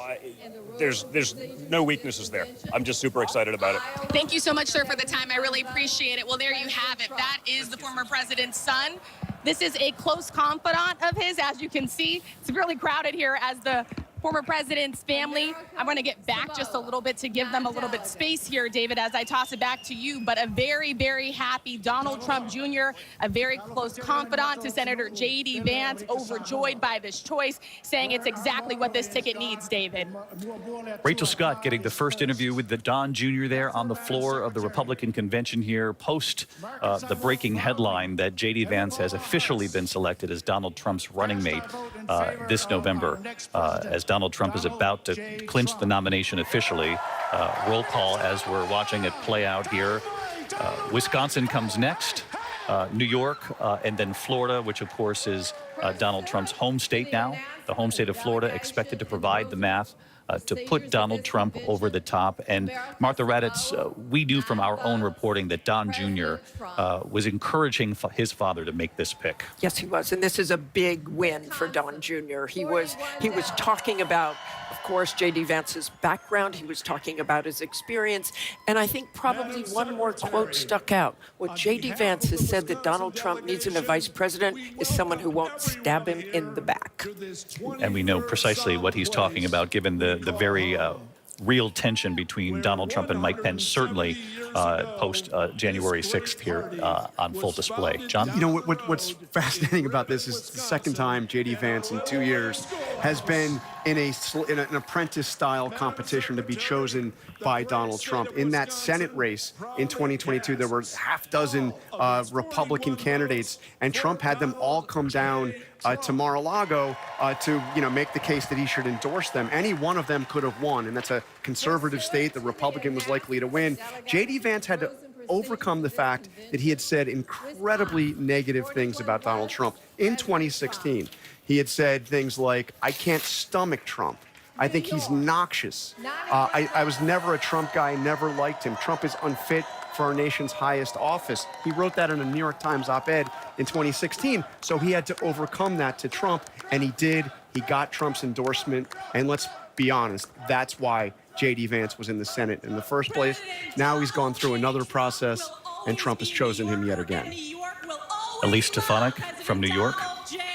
There's no weaknesses there. I'm just super excited about it. Thank you so much, sir, for the time. I really appreciate it. Well, there you have it. That is the former president's son. This is a close confidant of his, as you can see. It's really crowded here as the former president's family. I'm going to get back just a little bit to give them a little bit space here, David, as I toss it back to you. But a very, very happy Donald Trump Jr., a very close confidant to Senator J.D. Vance, overjoyed by this choice, saying it's exactly what this ticket needs, David. Rachel Scott getting the first interview with the Don Jr. there on the floor of the Republican convention here, post the breaking headline that J.D. Vance has officially been selected as Donald Trump's running mate this November, as Donald Trump is about to clinch the nomination officially. Roll call as we're watching it play out here. Wisconsin comes next, New York, and then Florida, which of course is Donald Trump's home state now. The home state of Florida expected to provide the math to put Donald Trump over the top. And Martha Raddatz, we knew from our own reporting that Don Jr. Was encouraging his father to make this pick. Yes, he was. And this is a big win for Don Jr. He was talking about, of course, J.D. Vance's background. He was talking about his experience. And I think probably one more quote stuck out. What J.D. Vance has said that Donald Trump needs in a vice president is someone who won't stab him in the back. And we know precisely what he's talking about, given the very real tension between Donald Trump and Mike Pence, certainly post January 6th here on full display. John? You know, what's fascinating about this is the second time J.D. Vance in 2 years has been in an apprentice-style competition to be chosen by Donald Trump. In that Senate race in 2022, there were half dozen Republican candidates, and Trump had them all come down to Mar-a-Lago to make the case that he should endorse them. Any one of them could have won, and that's a conservative state. The Republican was likely to win. J.D. Vance had to overcome the fact that he had said incredibly negative things about Donald Trump. In 2016, he had said things like, "I can't stomach Trump. I think he's noxious. I was never a Trump guy, never liked him. Trump is unfit for our nation's highest office." He wrote that in a New York Times op-ed in 2016. So he had to overcome that to Trump, and he did. He got Trump's endorsement. And let's be honest, that's why J.D. Vance was in the Senate in the first place. Now he's gone through another process, and Trump has chosen him yet again. Elise Stefanik from New York.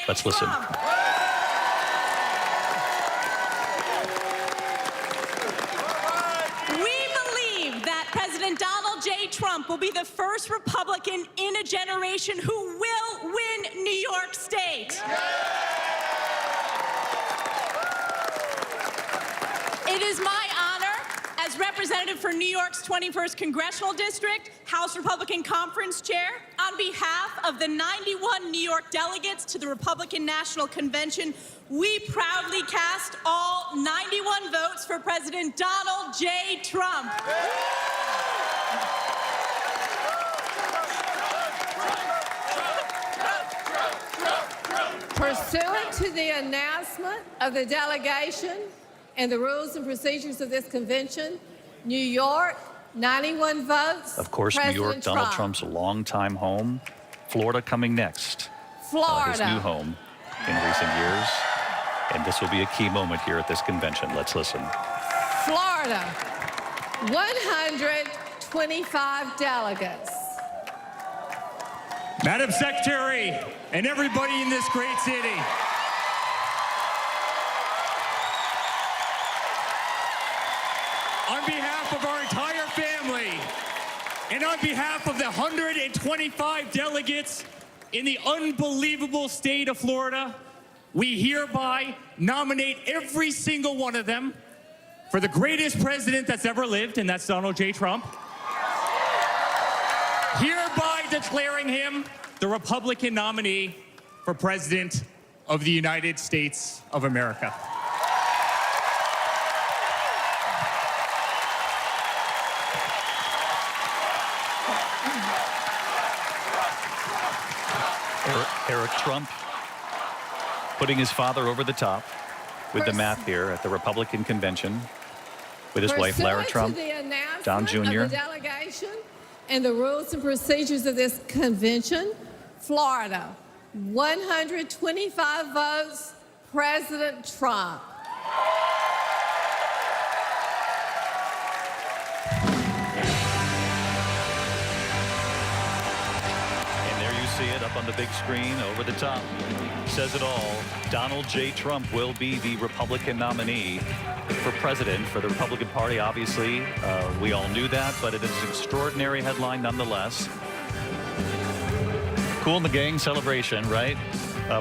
Let's listen. We believe that President Donald Trump will be the first Republican in a generation who will win New York State. It is my honor, as representative for New York's 21st Congressional District, House Republican Conference Chair, on behalf of the 91 New York delegates to the Republican National Convention, we proudly cast all 91 votes for President Donald J. Trump. Pursuant to the announcement of the delegation and the rules and procedures of this convention, New York, 91 votes. Of course, New York, Donald Trump's longtime home. Florida coming next. Florida. His new home in recent years. And this will be a key moment here at this convention. Let's listen. Florida, 125 delegates. Madam Secretary and everybody in this great city. On behalf of our entire family and on behalf of the 125 delegates in the unbelievable state of Florida, we hereby nominate every single one of them for the greatest president that's ever lived, and that's Donald J. Trump. Hereby declaring him the Republican nominee for President of the United States of America. Eric Trump putting his father over the top with the math here at the Republican convention with his wife, Lara Trump, Don Jr. Of the delegation and the rules and procedures of this convention, Florida, 125 votes, President Trump. See it up on the big screen over the top. Says it all. Donald J. Trump will be the Republican nominee for president for the Republican Party. Obviously, we all knew that, but it is an extraordinary headline nonetheless. Kool and the Gang celebration, right?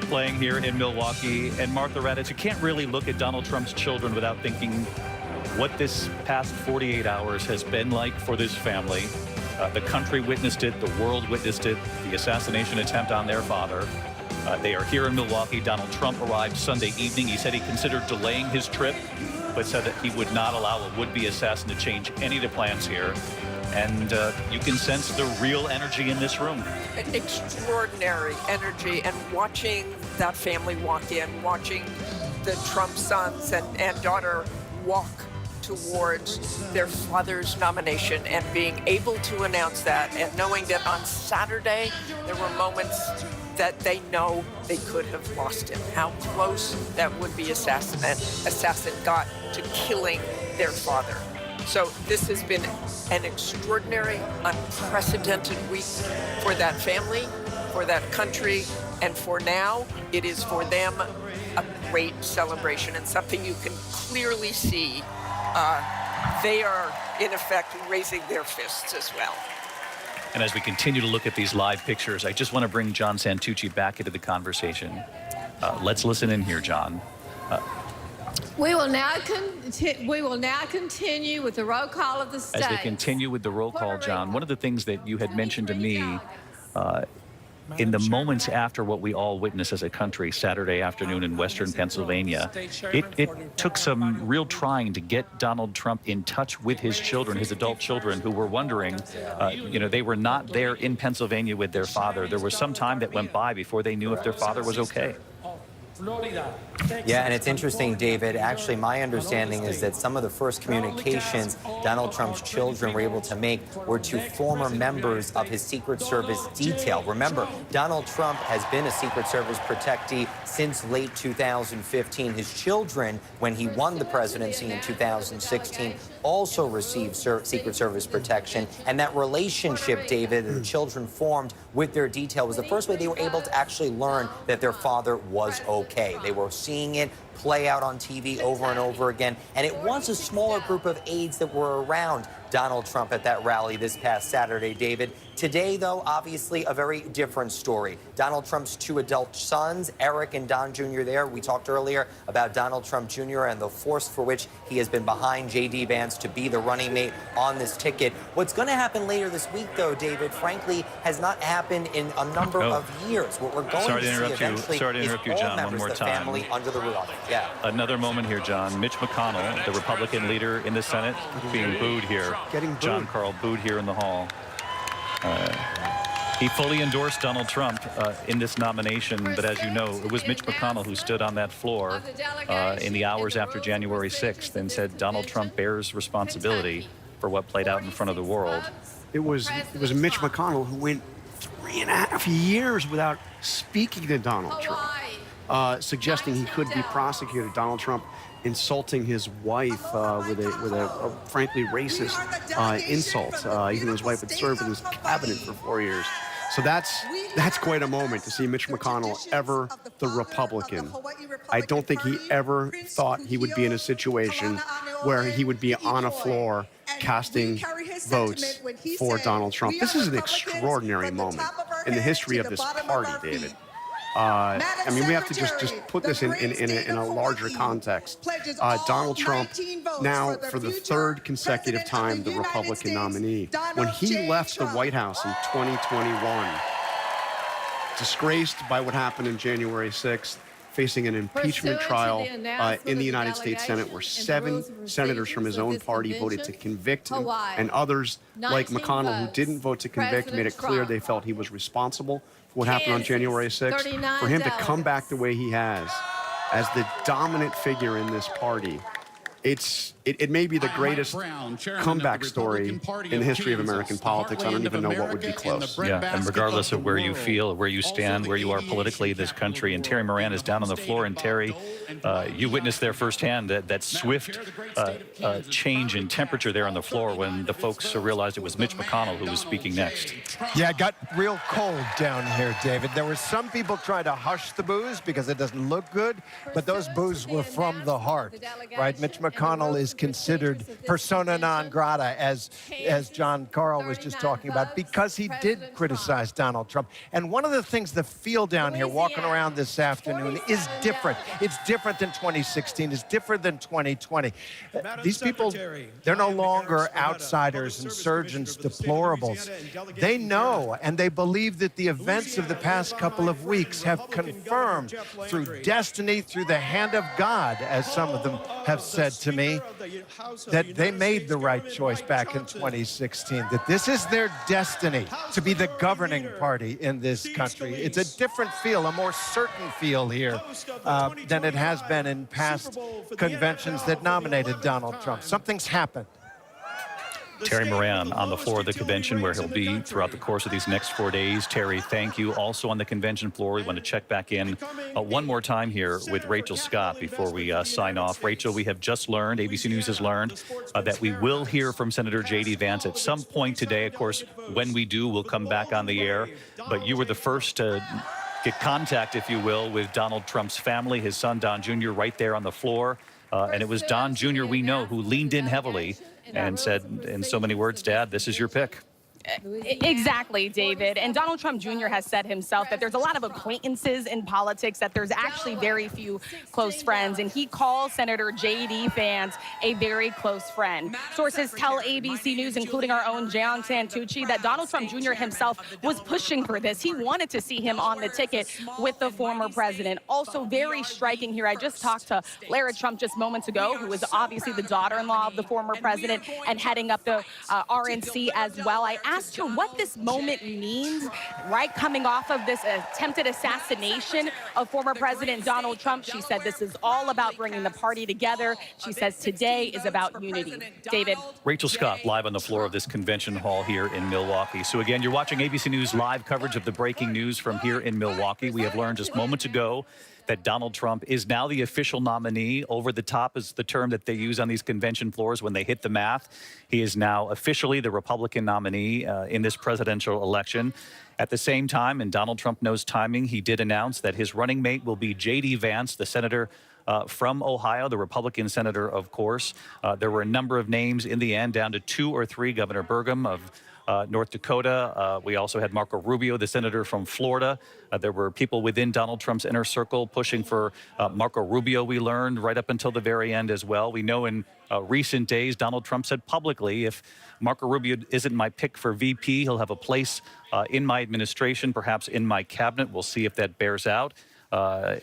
Playing here in Milwaukee. And Martha Raddatz, you can't really look at Donald Trump's children without thinking what this past 48 hours has been like for this family. The country witnessed it. The world witnessed it. The assassination attempt on their father. They are here in Milwaukee. Donald Trump arrived Sunday evening. He said he considered delaying his trip, but said that he would not allow a would-be assassin to change any of the plans here. And you can sense the real energy in this room. Extraordinary energy. And watching that family walk in, watching the Trump sons and daughter walk towards their father's nomination and being able to announce that and knowing that on Saturday there were moments that they know they could have lost him. How close that would-be assassin got to killing their father. So this has been an extraordinary, unprecedented week for that family, for that country, and for now, it is for them a great celebration and something you can clearly see. They are, in effect, raising their fists as well. And as we continue to look at these live pictures, I just want to bring John Santucci back into the conversation. Let's listen in here, John. We will now continue with the roll call of the state. As they continue with the roll call, John, one of the things that you had mentioned to me in the moments after what we all witnessed as a country Saturday afternoon in Western Pennsylvania, it took some real trying to get Donald Trump in touch with his children, his adult children, who were wondering, they were not there in Pennsylvania with their father. There was some time that went by before they knew if their father was okay. Yeah, and it's interesting, David. Actually, my understanding is that some of the first communications Donald Trump's children were able to make were to former members of his Secret Service detail. Remember, Donald Trump has been a Secret Service protectee since late 2015. His children, when he won the presidency in 2016, also received Secret Service protection. And that relationship, David, that the children formed with their detail was the first way they were able to actually learn that their father was okay. They were seeing it play out on TV over and over again. And it was a smaller group of aides that were around Donald Trump at that rally this past Saturday, David. Today, though, obviously a very different story. Donald Trump's two adult sons, Eric and Don Jr. there. We talked earlier about Donald Trump Jr. and the force for which he has been behind J.D. Vance to be the running mate on this ticket. What's going to happen later this week, though, David, frankly, has not happened in a number of years. What we're going to see eventually is all members of the family under the roof. Yeah. Another moment here, John. Mitch McConnell, the Republican leader in the Senate, being booed here. John Carl booed here in the hall. He fully endorsed Donald Trump in this nomination, but as you know, it was Mitch McConnell who stood on that floor in the hours after January 6th and said Donald Trump bears responsibility for what played out in front of the world. It was Mitch McConnell who went 3.5 years without speaking to Donald Trump, suggesting he could be prosecuted. Donald Trump insulting his wife with a frankly racist insult, even though his wife had served in his cabinet for 4 years. So that's quite a moment to see Mitch McConnell, ever the Republican. I don't think he ever thought he would be in a situation where he would be on a floor casting votes for Donald Trump. This is an extraordinary moment in the history of this party, David. I mean, we have to just put this in a larger context. Donald Trump, now for the third consecutive time, the Republican nominee. When he left the White House in 2021, disgraced by what happened in January 6th, facing an impeachment trial in the United States Senate, where 7 senators from his own party voted to convict him, and others like McConnell, who didn't vote to convict, made it clear they felt he was responsible for what happened on January 6th. For him to come back the way he has, as the dominant figure in this party, it may be the greatest comeback story in the history of American politics. I don't even know what would be close. Yeah, and regardless of where you feel, where you stand, where you are politically, this country, and Terry Moran is down on the floor. And Terry, you witnessed there firsthand that swift change in temperature there on the floor when the folks realized it was Mitch McConnell who was speaking next. Yeah, it got real cold down here, David. There were some people trying to hush the boos because it doesn't look good, but those boos were from the heart, right? Mitch McConnell is considered persona non grata, as John Carl was just talking about, because he did criticize Donald Trump. And one of the things, the feel down here walking around this afternoon is different. It's different than 2016. It's different than 2020. These people, they're no longer outsiders, insurgents, deplorables. They know and they believe that the events of the past couple of weeks have confirmed through destiny, through the hand of God, as some of them have said to me, that they made the right choice back in 2016, that this is their destiny to be the governing party in this country. It's a different feel, a more certain feel here than it has been in past conventions that nominated Donald Trump. Something's happened. Terry Moran on the floor of the convention, where he'll be throughout the course of these next 4 days. Terry, thank you. Also on the convention floor, we want to check back in one more time here with Rachel Scott before we sign off. Rachel, we have just learned, ABC News has learned, that we will hear from Senator J.D. Vance at some point today. Of course, when we do, we'll come back on the air. But you were the first to get contact, if you will, with Donald Trump's family, his son Don Jr. right there on the floor. And it was Don Jr., we know, who leaned in heavily and said, in so many words, Dad, this is your pick. Exactly, David. And Donald Trump Jr. has said himself that there's a lot of acquaintances in politics, that there's actually very few close friends. And he calls Senator J.D. Vance a very close friend. Sources tell ABC News, including our own John Santucci, that Donald Trump Jr. himself was pushing for this. He wanted to see him on the ticket with the former president. Also very striking here, I just talked to Lara Trump just moments ago, who is obviously the daughter-in-law of the former president and heading up the RNC as well. I asked her what this moment means, right, coming off of this attempted assassination of former President Donald Trump. She said this is all about bringing the party together. She says today is about unity. David. Rachel Scott live on the floor of this convention hall here in Milwaukee. So again, you're watching ABC News live coverage of the breaking news from here in Milwaukee. We have learned just moments ago that Donald Trump is now the official nominee. Over the top is the term that they use on these convention floors when they hit the math. He is now officially the Republican nominee in this presidential election. At the same time, and Donald Trump knows timing, he did announce that his running mate will be J.D. Vance, the senator from Ohio, the Republican senator, of course. There were a number of names in the end, down to 2 or 3. Governor Burgum of North Dakota. We also had Marco Rubio, the senator from Florida. There were people within Donald Trump's inner circle pushing for Marco Rubio, we learned, right up until the very end as well. We know in recent days, Donald Trump said publicly, if Marco Rubio isn't my pick for VP, he'll have a place in my administration, perhaps in my cabinet. We'll see if that bears out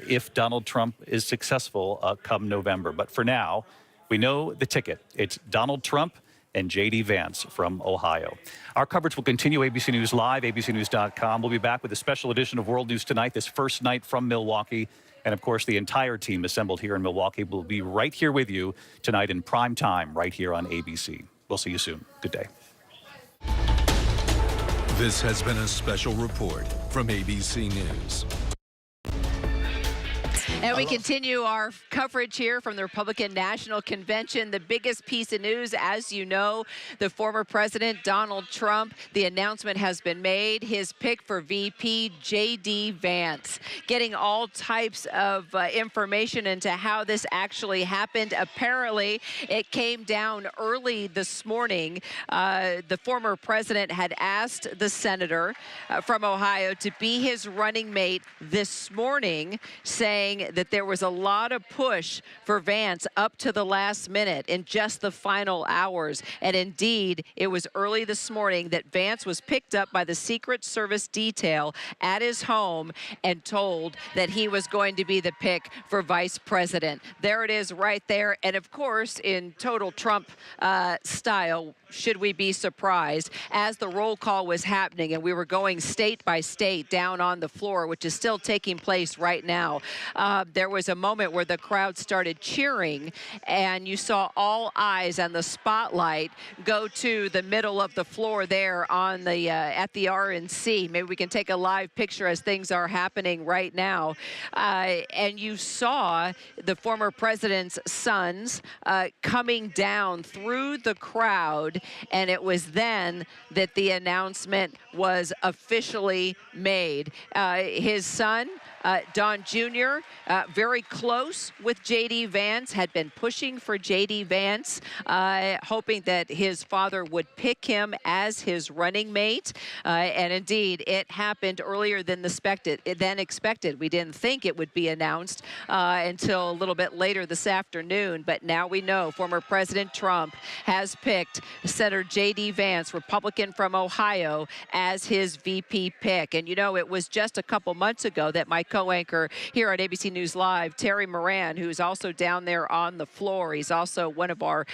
if Donald Trump is successful come November. But for now, we know the ticket. It's Donald Trump and J.D. Vance from Ohio. Our coverage will continue. ABC News Live, abcnews.com. We'll be back with a special edition of World News Tonight, this first night from Milwaukee. And, of course, the entire team assembled here in Milwaukee will be right here with you tonight in prime time, right here on ABC. We'll see you soon. Good day. This has been a special report from ABC News. And we continue our coverage here from the Republican National Convention. The biggest piece of news, as you know, the former president, Donald Trump, the announcement has been made. His pick for VP, J.D. Vance. Getting all types of information into how this actually happened. Apparently, it came down early this morning. The former president had asked the senator from Ohio to be his running mate this morning, saying that there was a lot of push for Vance up to the last minute in just the final hours. And indeed, it was early this morning that Vance was picked up by the Secret Service detail at his home and told that he was going to be the pick for vice president. There it is right there. And of course, in total Trump style, should we be surprised, as the roll call was happening and we were going state by state down on the floor, which is still taking place right now, there was a moment where the crowd started cheering and you saw all eyes and the spotlight go to the middle of the floor there on the at the RNC. Maybe we can take a live picture as things are happening right now. And you saw the former president's sons coming down through the crowd. And it was then that the announcement was officially made. His son, Don Jr., very close with J.D. Vance, had been pushing for J.D. Vance, hoping that his father would pick him as his running mate. And indeed, it happened earlier than expected. We didn't think it would be announced until a little bit later this afternoon. But now we know former President Trump has picked Senator J.D. Vance, Republican from Ohio, as his VP pick. And, you know, it was just a couple months ago that my co-anchor here at ABC News Live, Terry Moran, who's also down there on the floor. He's also one of our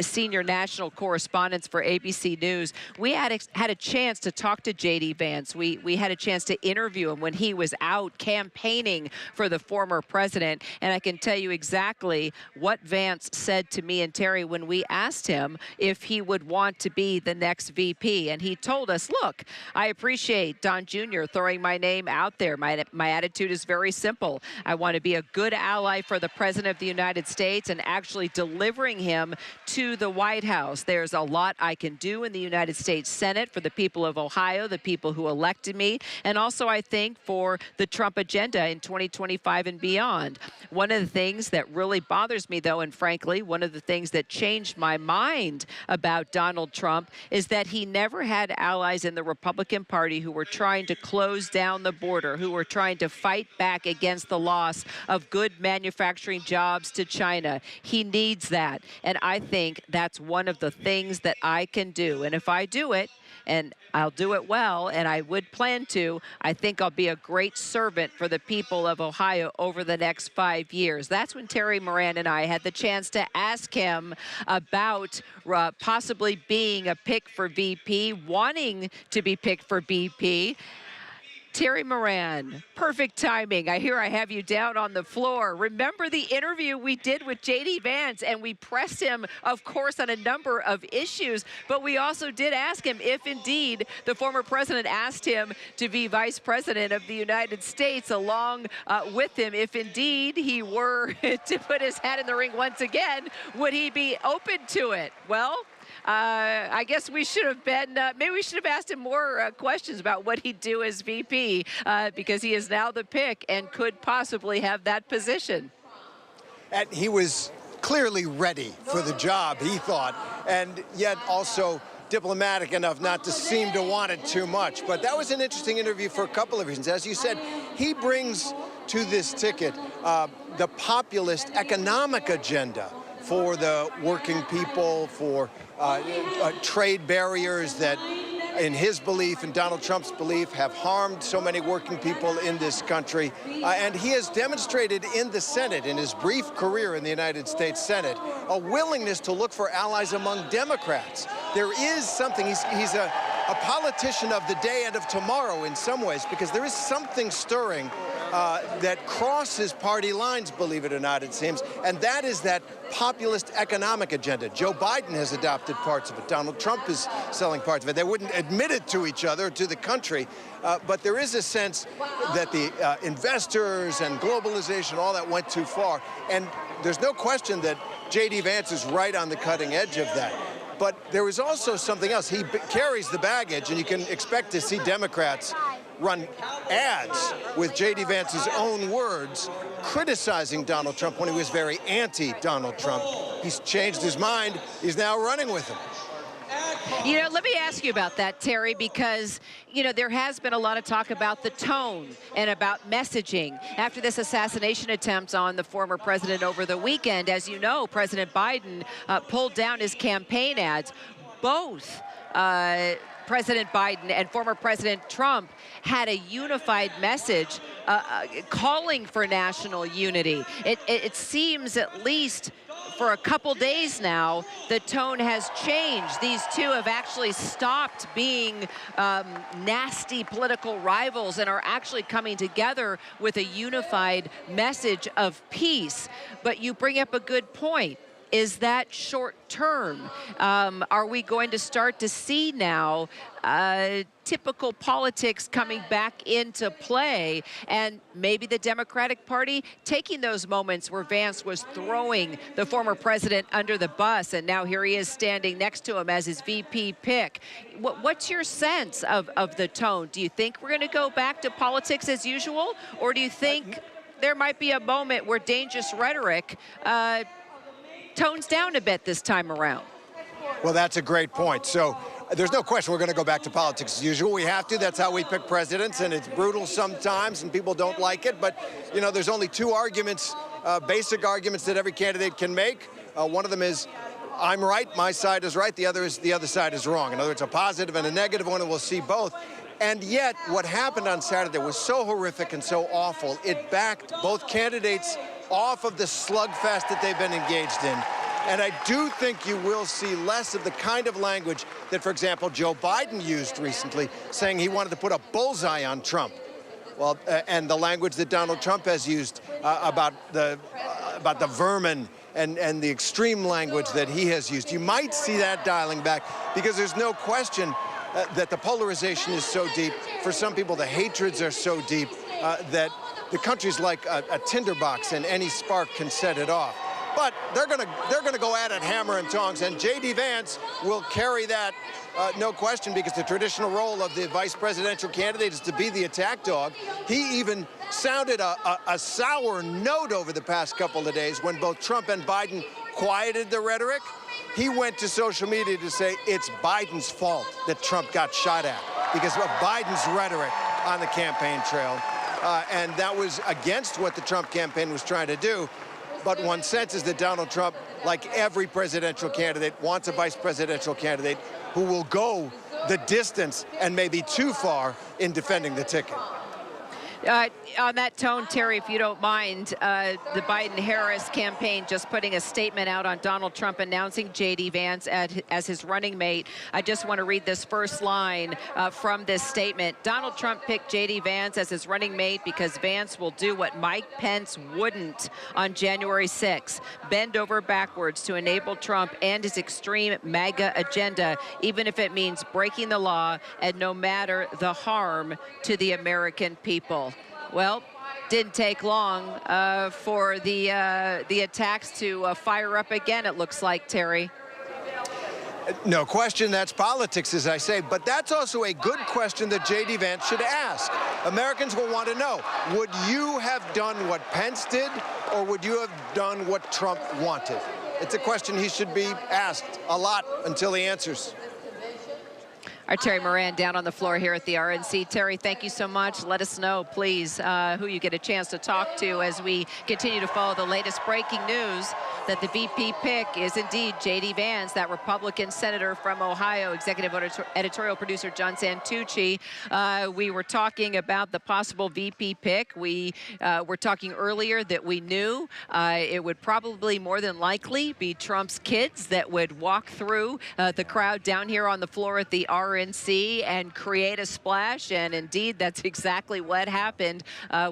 senior national correspondents for ABC News. We had a chance to talk to J.D. Vance. We had a chance to interview him when he was out campaigning for the former president. And I can tell you exactly what Vance said to me and Terry when we asked him if he would want to be the next VP. And he told us, look, I appreciate Don Jr. throwing my name out there. My attitude is very simple. I want to be a good ally for the President of the United States and actually delivering him to the White House. There's a lot I can do in the United States Senate for the people of Ohio, the people who elected me, and also I think for the Trump agenda in 2025 and beyond. One of the things that really bothers me, though, and frankly, one of the things that changed my mind about Donald Trump is that he never had allies in the Republican Party who were trying to close down the border, who were trying to fight back against the loss of good manufacturing jobs to China. He needs that. And I think that's one of the things that I can do. And if I do it, and I'll do it well, and I would plan to, I think I'll be a great servant for the people of Ohio over the next 5 years. That's when Terry Moran and I had the chance to ask him about possibly being a pick for VP, wanting to be picked for VP. Terry Moran, perfect timing. I hear I have you down on the floor. Remember the interview we did with J.D. Vance, and we pressed him, of course, on a number of issues, but we also did ask him if indeed the former president asked him to be vice president of the United States along with him. If indeed he were to put his hat in the ring once again, would he be open to it? Well, I guess we should have been, maybe we should have asked him more questions about what he'd do as VP because he is now the pick and could possibly have that position. And he was clearly ready for the job, he thought, and yet also diplomatic enough not to seem to want it too much. But that was an interesting interview for a couple of reasons. As you said, he brings to this ticket the populist economic agenda for the working people, for trade barriers that, in his belief and Donald Trump's belief, have harmed so many working people in this country. And he has demonstrated in the Senate, in his brief career in the United States Senate, a willingness to look for allies among Democrats. There is something, he's a politician of the day and of tomorrow in some ways, because there is something stirring that crosses party lines, believe it or not, it seems, and that is that populist economic agenda. Joe Biden has adopted parts of it. Donald Trump is selling parts of it. They wouldn't admit it to each other, to the country, but there is a sense that the investors and globalization, all that went too far, and there's no question that J.D. Vance is right on the cutting edge of that. But there is also something else. He carries the baggage, and you can expect to see Democrats run ads with J.D. Vance's own words criticizing Donald Trump when he was very anti-Donald Trump. He's changed his mind. He's now running with him. You know, let me ask you about that, Terry, because, you know, there has been a lot of talk about the tone and about messaging after this assassination attempt on the former president over the weekend. As you know, President Biden pulled down his campaign ads. Both President Biden and former President Trump had a unified message calling for national unity. It seems, at least for a couple days now, the tone has changed. These two have actually stopped being nasty political rivals and are actually coming together with a unified message of peace. But you bring up a good point. Is that short term? Are we going to start to see now typical politics coming back into play, and maybe the Democratic Party taking those moments where Vance was throwing the former president under the bus, and now here he is standing next to him as his VP pick? What's your sense of the tone? Do you think we're going to go back to politics as usual, or do you think there might be a moment where dangerous rhetoric tones down a bit this time around? Well, that's a great point. So there's no question we're going to go back to politics as usual. We have to. That's how we pick presidents, and it's brutal sometimes, and people don't like it. But, you know, there's only two arguments, basic arguments that every candidate can make. One of them is, I'm right, my side is right. The other is, the other side is wrong. In other words, a positive and a negative one, and we'll see both. And yet, what happened on Saturday was so horrific and so awful, it backed both candidates off of the slugfest that they've been engaged in. And I do think you will see less of the kind of language that, for example, Joe Biden used recently, saying he wanted to put a bullseye on Trump. Well, and the language that Donald Trump has used about the vermin and the extreme language that he has used. You might see that dialing back, because there's no question that the polarization is so deep. For some people, the hatreds are so deep that the country's like a tinderbox, and any spark can set it off. But they're gonna go at it hammer and tongs, and J.D. Vance will carry that, no question, because the traditional role of the vice presidential candidate is to be the attack dog. He even sounded a sour note over the past couple of days when both Trump and Biden quieted the rhetoric. He went to social media to say it's Biden's fault that Trump got shot at because of Biden's rhetoric on the campaign trail. And that was against what the Trump campaign was trying to do. But one senses that Donald Trump, like every presidential candidate, wants a vice presidential candidate who will go the distance and maybe too far in defending the ticket. On that tone, Terry, if you don't mind, the Biden-Harris campaign just putting a statement out on Donald Trump announcing J.D. Vance as his running mate. I just want to read this first line from this statement. Donald Trump picked J.D. Vance as his running mate because Vance will do what Mike Pence wouldn't on January 6th, bend over backwards to enable Trump and his extreme MAGA agenda, even if it means breaking the law and no matter the harm to the American people. Well, didn't take long for the attacks to fire up again, it looks like, Terry. No question that's politics, as I say, but that's also a good question that J.D. Vance should ask. Americans will want to know, would you have done what Pence did, or would you have done what Trump wanted? It's a question he should be asked a lot until he answers. Our Terry Moran down on the floor here at the RNC. Terry, thank you so much. Let us know, please, who you get a chance to talk to as we continue to follow the latest breaking news that the VP pick is indeed J.D. Vance, that Republican senator from Ohio, executive editorial producer John Santucci. We were talking about the possible VP pick. We were talking earlier that we knew it would probably more than likely be Trump's kids that would walk through the crowd down here on the floor at the RNC and create a splash, and indeed that's exactly what happened.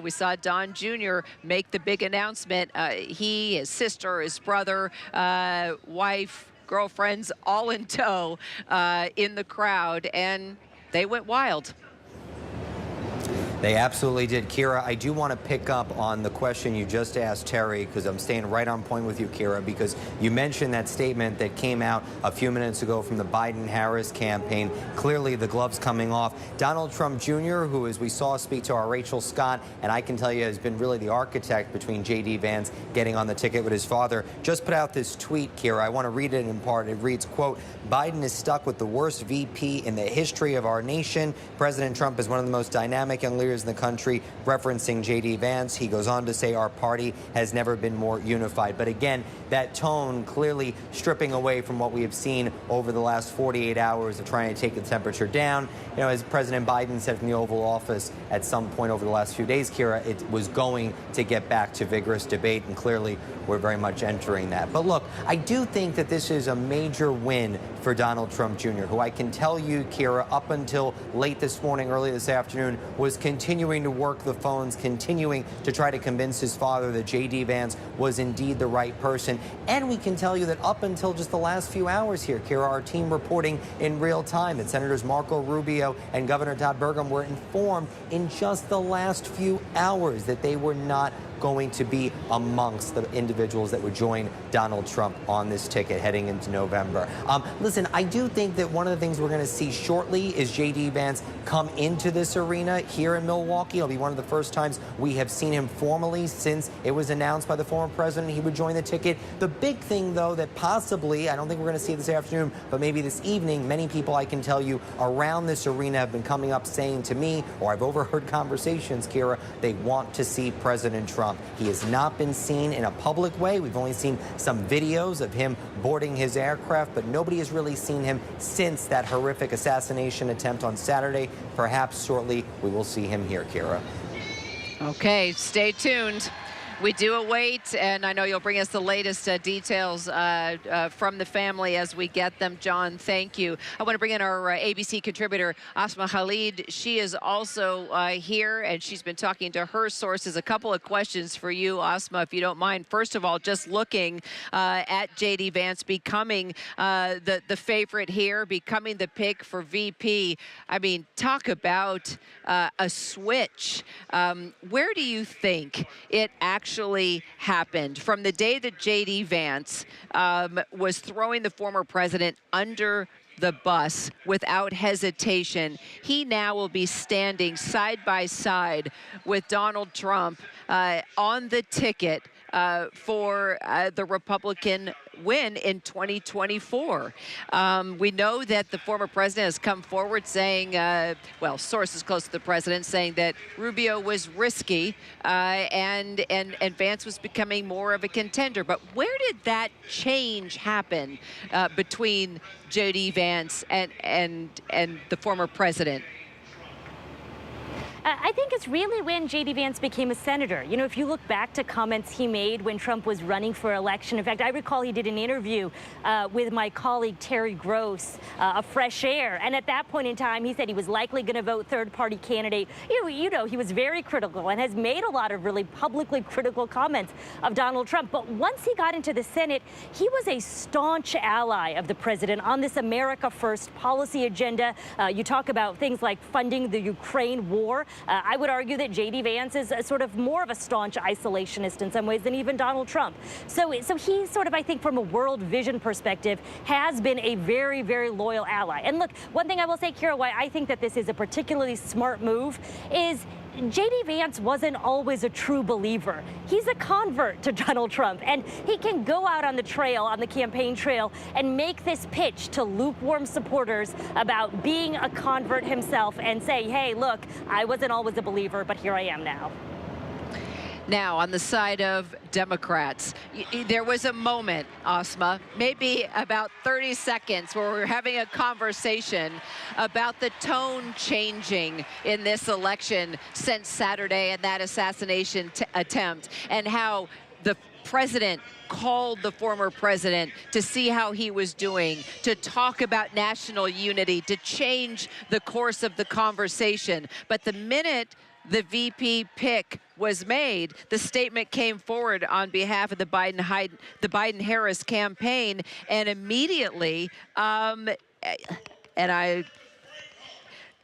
We saw Don Jr. make the big announcement. He, his sister, his brother, wife, girlfriends, all in tow in the crowd, and they went wild. They absolutely did. Kira, I do want to pick up on the question you just asked Terry, because I'm staying right on point with you, Kira, because you mentioned that statement that came out a few minutes ago from the Biden-Harris campaign. Clearly, the gloves coming off. Donald Trump Jr., who, as we saw, speak to our Rachel Scott, and I can tell you has been really the architect between J.D. Vance getting on the ticket with his father, just put out this tweet, Kira. I want to read it in part. It reads, quote, Biden is stuck with the worst VP in the history of our nation. President Trump is one of the most dynamic young leaders in the country, referencing J.D. Vance. He goes on to say our party has never been more unified. But again, that tone clearly stripping away from what we have seen over the last 48 hours of trying to take the temperature down. You know, as President Biden said from the Oval Office at some point over the last few days, Kira, it was going to get back to vigorous debate, and clearly we're very much entering that. But look, I do think that this is a major win for Donald Trump Jr., who I can tell you, Kira, up until late this morning, early this afternoon, was continuing to work the phones, continuing to try to convince his father that J.D. Vance was indeed the right person. And we can tell you that up until just the last few hours here, Kira, our team reporting in real time that Senators Marco Rubio and Governor Todd Burgum were informed in just the last few hours that they were not going to be amongst the individuals that would join Donald Trump on this ticket heading into November. Listen, I do think that one of the things we're going to see shortly is J.D. Vance come into this arena here in Milwaukee. It'll be one of the first times we have seen him formally since it was announced by the former president he would join the ticket. The big thing, though, that possibly, I don't think we're going to see this afternoon, but maybe this evening, many people I can tell you around this arena have been coming up saying to me, or I've overheard conversations, Kira, they want to see President Trump. He has not been seen in a public way. We've only seen some videos of him boarding his aircraft, but nobody has really seen him since that horrific assassination attempt on Saturday. Perhaps shortly we will see him here, Kira. Okay, stay tuned. We do await, and I know you'll bring us the latest details from the family as we get them. John, thank you. I want to bring in our ABC contributor, Asma Khalid. She is also here, and she's been talking to her sources. A couple of questions for you, Asma, if you don't mind. First of all, just looking at J.D. Vance becoming the favorite here, becoming the pick for VP. I mean, talk about a switch. Where do you think it actually happened? From the day that J.D. Vance was throwing the former president under the bus without hesitation, he now will be standing side by side with Donald Trump on the ticket for the Republican win in 2024. We know that the former president has come forward saying, well, sources close to the president saying that Rubio was risky and Vance was becoming more of a contender. But where did that change happen between J.D. Vance and the former president? I think it's really when J.D. Vance became a senator. You know, if you look back to comments he made when Trump was running for election, in fact, I recall he did an interview with my colleague Terry Gross of Fresh Air, and at that point in time, he said he was likely going to vote third-party candidate. You know, he was very critical and has made a lot of really publicly critical comments of Donald Trump. But once he got into the Senate, he was a staunch ally of the president on this America First policy agenda. You talk about things like funding the Ukraine war. I would argue that J.D. Vance is sort of more of a staunch isolationist in some ways than even Donald Trump. So he sort of, I think, from a world vision perspective, has been a very, very loyal ally. And look, one thing I will say, Kira, why I think that this is a particularly smart move is J.D. Vance wasn't always a true believer. He's a convert to Donald Trump, and he can go out on the trail, on the campaign trail, and make this pitch to lukewarm supporters about being a convert himself and say, hey, look, I wasn't always a believer, but here I am now. Now, on the side of Democrats, there was a moment, Asma, maybe about 30 seconds, where we were having a conversation about the tone changing in this election since Saturday and that assassination attempt, and how the president called the former president to see how he was doing, to talk about national unity, to change the course of the conversation. But the minute the VP pick was made, the statement came forward on behalf of the Biden-Harris campaign, and immediately,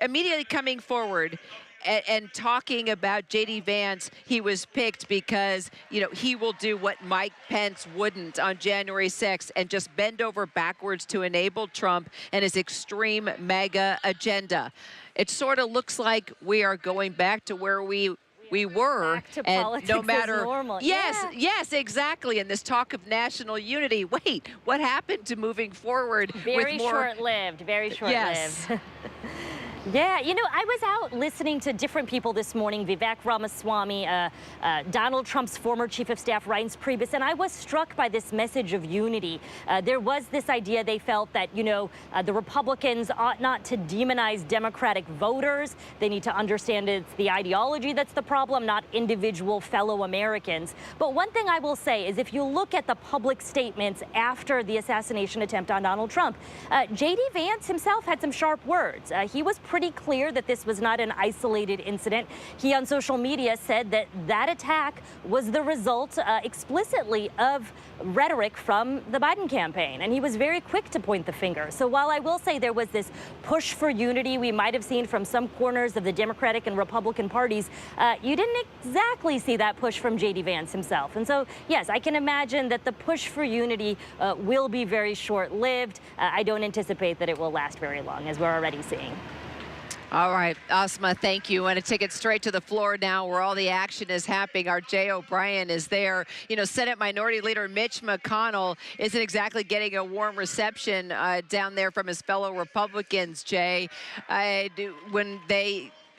immediately coming forward and talking about J.D. Vance, he was picked because, you know, he will do what Mike Pence wouldn't on January 6th and just bend over backwards to enable Trump and his extreme MAGA agenda. It sort of looks like we are going back to where we were, and no matter normal. Yes, exactly. And this talk of national unity, wait, what happened to moving forward? Very short-lived, very short-lived. Yes. Yeah, you know, I was out listening to different people this morning, Vivek Ramaswamy, Donald Trump's former chief of staff, Reince Priebus, and I was struck by this message of unity. There was this idea they felt that, you know, the Republicans ought not to demonize Democratic voters. They need to understand it's the ideology that's the problem, not individual fellow Americans. But one thing I will say is if you look at the public statements after the assassination attempt on Donald Trump, J.D. Vance himself had some sharp words. He was pretty clear that this was not an isolated incident. He on social media said that that attack was the result explicitly of rhetoric from the Biden campaign, and he was very quick to point the finger. So while I will say there was this push for unity we might have seen from some corners of the Democratic and Republican parties, you didn't exactly see that push from J.D. Vance himself. And so, yes, I can imagine that the push for unity will be very short-lived. I don't anticipate that it will last very long, as we're already seeing. All right, Asma, thank you. I want to take it straight to the floor now where all the action is happening. Our Jay O'Brien is there. You know, Senate Minority Leader Mitch McConnell isn't exactly getting a warm reception down there from his fellow Republicans, Jay.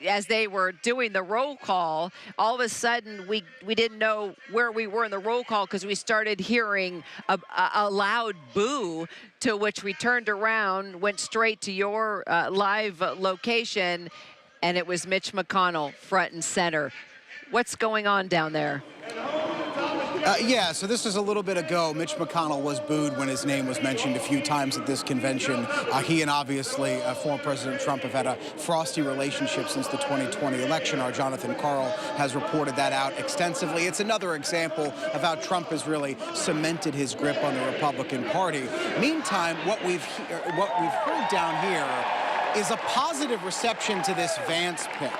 As they were doing the roll call, all of a sudden we didn't know where we were in the roll call because we started hearing a loud boo, to which we turned around, went straight to your live location, and it was Mitch McConnell front and center. What's going on down there? Yeah, so this is a little bit ago. Mitch McConnell was booed when his name was mentioned a few times at this convention. He and obviously former President Trump have had a frosty relationship since the 2020 election. Our Jonathan Karl has reported that out extensively. It's another example of how Trump has really cemented his grip on the Republican Party. Meantime, what we've heard down here is a positive reception to this Vance pick.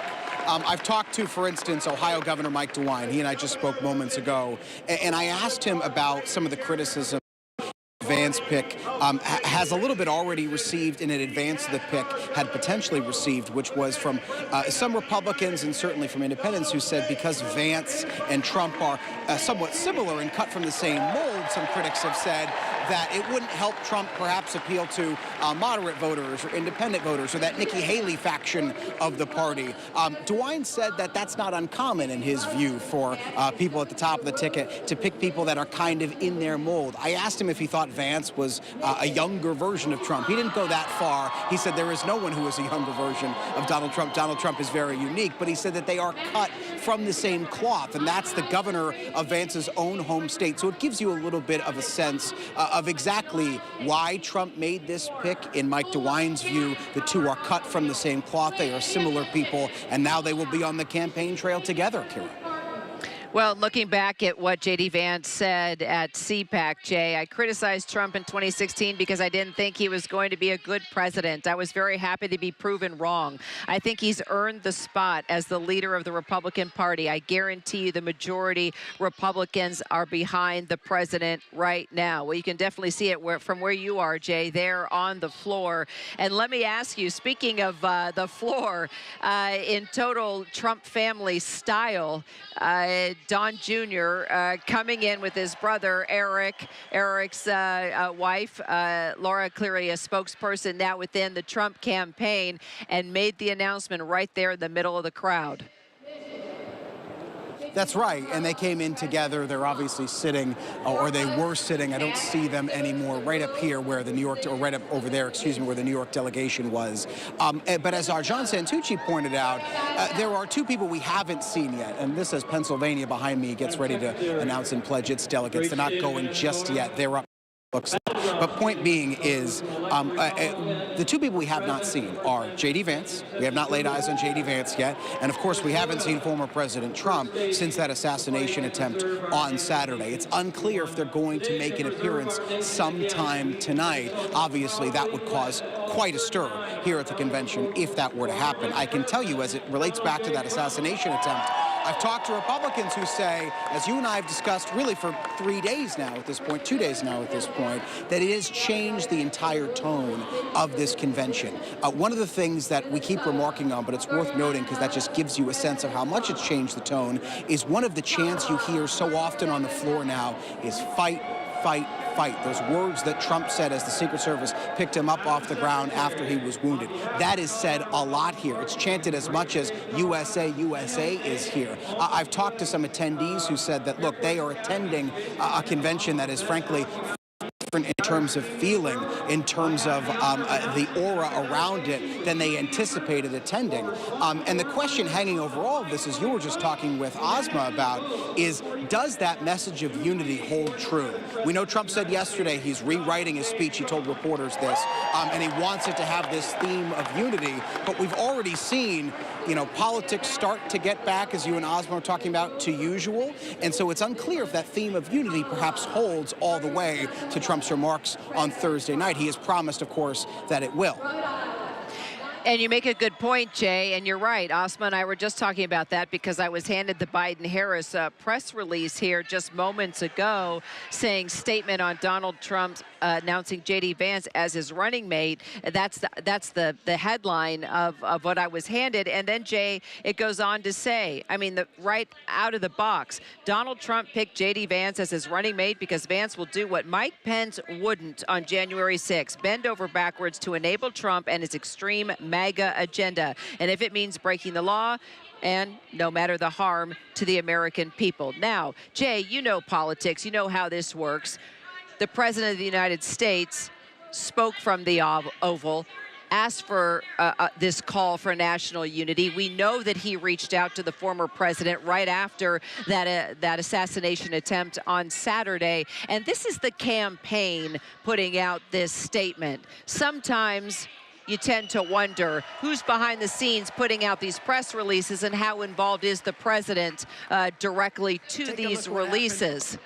I've talked to, for instance, Ohio Governor Mike DeWine. He and I just spoke moments ago, and I asked him about some of the criticism Vance pick has a little bit already received in advance of the pick had potentially received, which was from some Republicans and certainly from independents who said because Vance and Trump are somewhat similar and cut from the same mold, some critics have said that it wouldn't help Trump perhaps appeal to moderate voters or independent voters or that Nikki Haley faction of the party. DeWine said that that's not uncommon in his view for people at the top of the ticket to pick people that are kind of in their mold. I asked him if he thought Vance was a younger version of Trump. He didn't go that far. He said there is no one who is a younger version of Donald Trump. Donald Trump is very unique, but he said that they are cut from the same cloth, and that's the governor of Vance's own home state. So it gives you a little bit of a sense of exactly why Trump made this pick. In Mike DeWine's view, the two are cut from the same cloth. They are similar people, and now they will be on the campaign trail together, Kira. Well, looking back at what J.D. Vance said at CPAC, Jay, I criticized Trump in 2016 because I didn't think he was going to be a good president. I was very happy to be proven wrong. I think he's earned the spot as the leader of the Republican Party. I guarantee you the majority Republicans are behind the president right now. Well, you can definitely see it from where you are, Jay, there on the floor. And let me ask you, speaking of the floor, in total Trump family style, Don Jr. Coming in with his brother, Eric. Eric's wife, Laura, clearly a spokesperson now within the Trump campaign, and made the announcement right there in the middle of the crowd. That's right, and they came in together. They're obviously sitting, or they were sitting. I don't see them anymore. Right up here, where the New York, or right up over there, excuse me, where the New York delegation was. But as Arjan Santucci pointed out, there are two people we haven't seen yet, and this is Pennsylvania behind me gets ready to announce and pledge its delegates. They're not going just yet. They're up. But point being is, the two people we have not seen are J.D. Vance. We have not laid eyes on J.D. Vance yet. And, of course, we haven't seen former President Trump since that assassination attempt on Saturday. It's unclear if they're going to make an appearance sometime tonight. Obviously, that would cause quite a stir here at the convention if that were to happen. I can tell you, as it relates back to that assassination attempt, I've talked to Republicans who say, as you and I have discussed really for 3 days now at this point, 2 days now at this point, that it has changed the entire tone of this convention. One of the things that we keep remarking on, but it's worth noting because that just gives you a sense of how much it's changed the tone, is one of the chants you hear so often on the floor now is fight, fight, fight. Those words that Trump said as the Secret Service picked him up off the ground after he was wounded. That is said a lot here. It's chanted as much as USA, USA is here. I've talked to some attendees who said that, look, they are attending a convention that is frankly different in terms of feeling, in terms of the aura around it than they anticipated attending. And the question hanging over all of this, as you were just talking with Asma about, is does that message of unity hold true? We know Trump said yesterday he's rewriting his speech. He told reporters this, and he wants it to have this theme of unity. But we've already seen, politics start to get back, as you and Asma were talking about, to usual. And so it's unclear if that theme of unity perhaps holds all the way to Trump's remarks on Thursday night. He has promised, of course, that it will. And you make a good point, Jay, and you're right. Asma and I were just talking about that because I was handed the Biden-Harris press release here just moments ago saying statement on Donald Trump announcing J.D. Vance as his running mate. That's the headline of what I was handed. And then, Jay, it goes on to say, right out of the box, Donald Trump picked J.D. Vance as his running mate because Vance will do what Mike Pence wouldn't on January 6th, bend over backwards to enable Trump and his extreme MAGA agenda. And if it means breaking the law, and no matter the harm to the American people. Now, Jay, you know politics. You know how this works. The President of the United States spoke from the Oval, asked for this call for national unity. We know that he reached out to the former president right after that assassination attempt on Saturday. And this is the campaign putting out this statement. Sometimes you tend to wonder who's behind the scenes putting out these press releases and how involved is the president directly to these releases.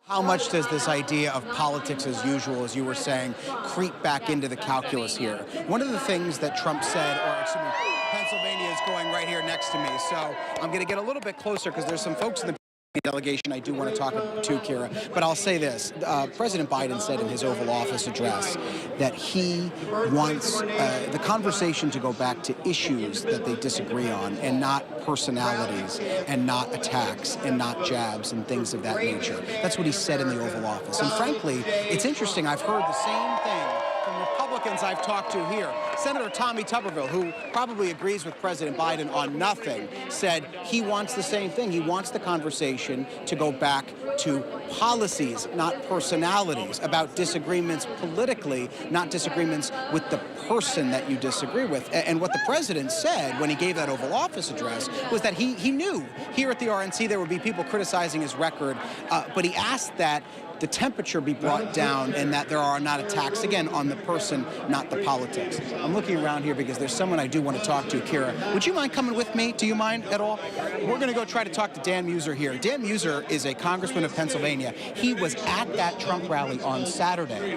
How much does this idea of politics as usual, as you were saying, creep back into the calculus here? One of the things that Trump said, or excuse me, Pennsylvania is going right here next to me, so I'm going to get a little bit closer because there's some folks in the delegation I do want to talk to, Kira. But I'll say this. President Biden said in his Oval Office address that he wants the conversation to go back to issues that they disagree on and not personalities and not attacks and not jabs and things of that nature. That's what he said in the Oval Office. And frankly, it's interesting. I've heard the same thing from Republicans Republicans I've talked to here, Senator Tommy Tuberville, who probably agrees with President Biden on nothing, said he wants the same thing. He wants the conversation to go back to policies, not personalities, about disagreements politically, not disagreements with the person that you disagree with. And what the president said when he gave that Oval Office address was that he knew here at the RNC there would be people criticizing his record, but he asked that the temperature be brought down and that there are not attacks, again, on the person, not the politics. I'm looking around here because there's someone I do want to talk to, Kira. Would you mind coming with me? Do you mind at all? We're going to go try to talk to Dan Muir here. Dan Muir is a congressman of Pennsylvania. He was at that Trump rally on Saturday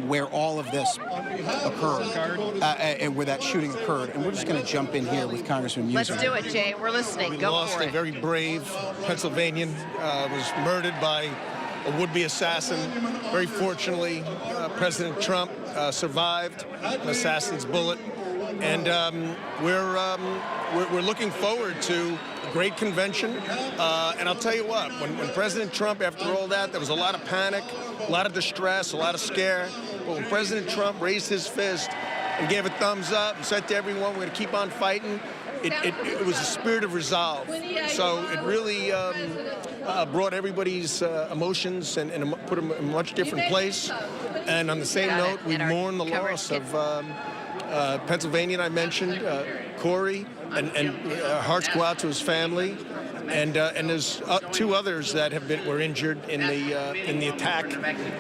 where all of this occurred, and where that shooting occurred. And we're just going to jump in here with Congressman Muir. Let's do it, Jay. We're listening. We Go lost for a it. very brave Pennsylvanian, was murdered by a would-be assassin. Very fortunately, President Trump survived an assassin's bullet, and we're looking forward to a great convention. And I'll tell you what, when President Trump, after all that, there was a lot of panic, a lot of distress, a lot of scare. But when President Trump raised his fist and gave a thumbs up and said to everyone, we're going to keep on fighting, it was a spirit of resolve. So it really brought everybody's emotions and put them in a much different place. And on the same note, we mourn the loss of Pennsylvanian I mentioned, Corey, and our hearts go out to his family. And there's two others that were injured in the attack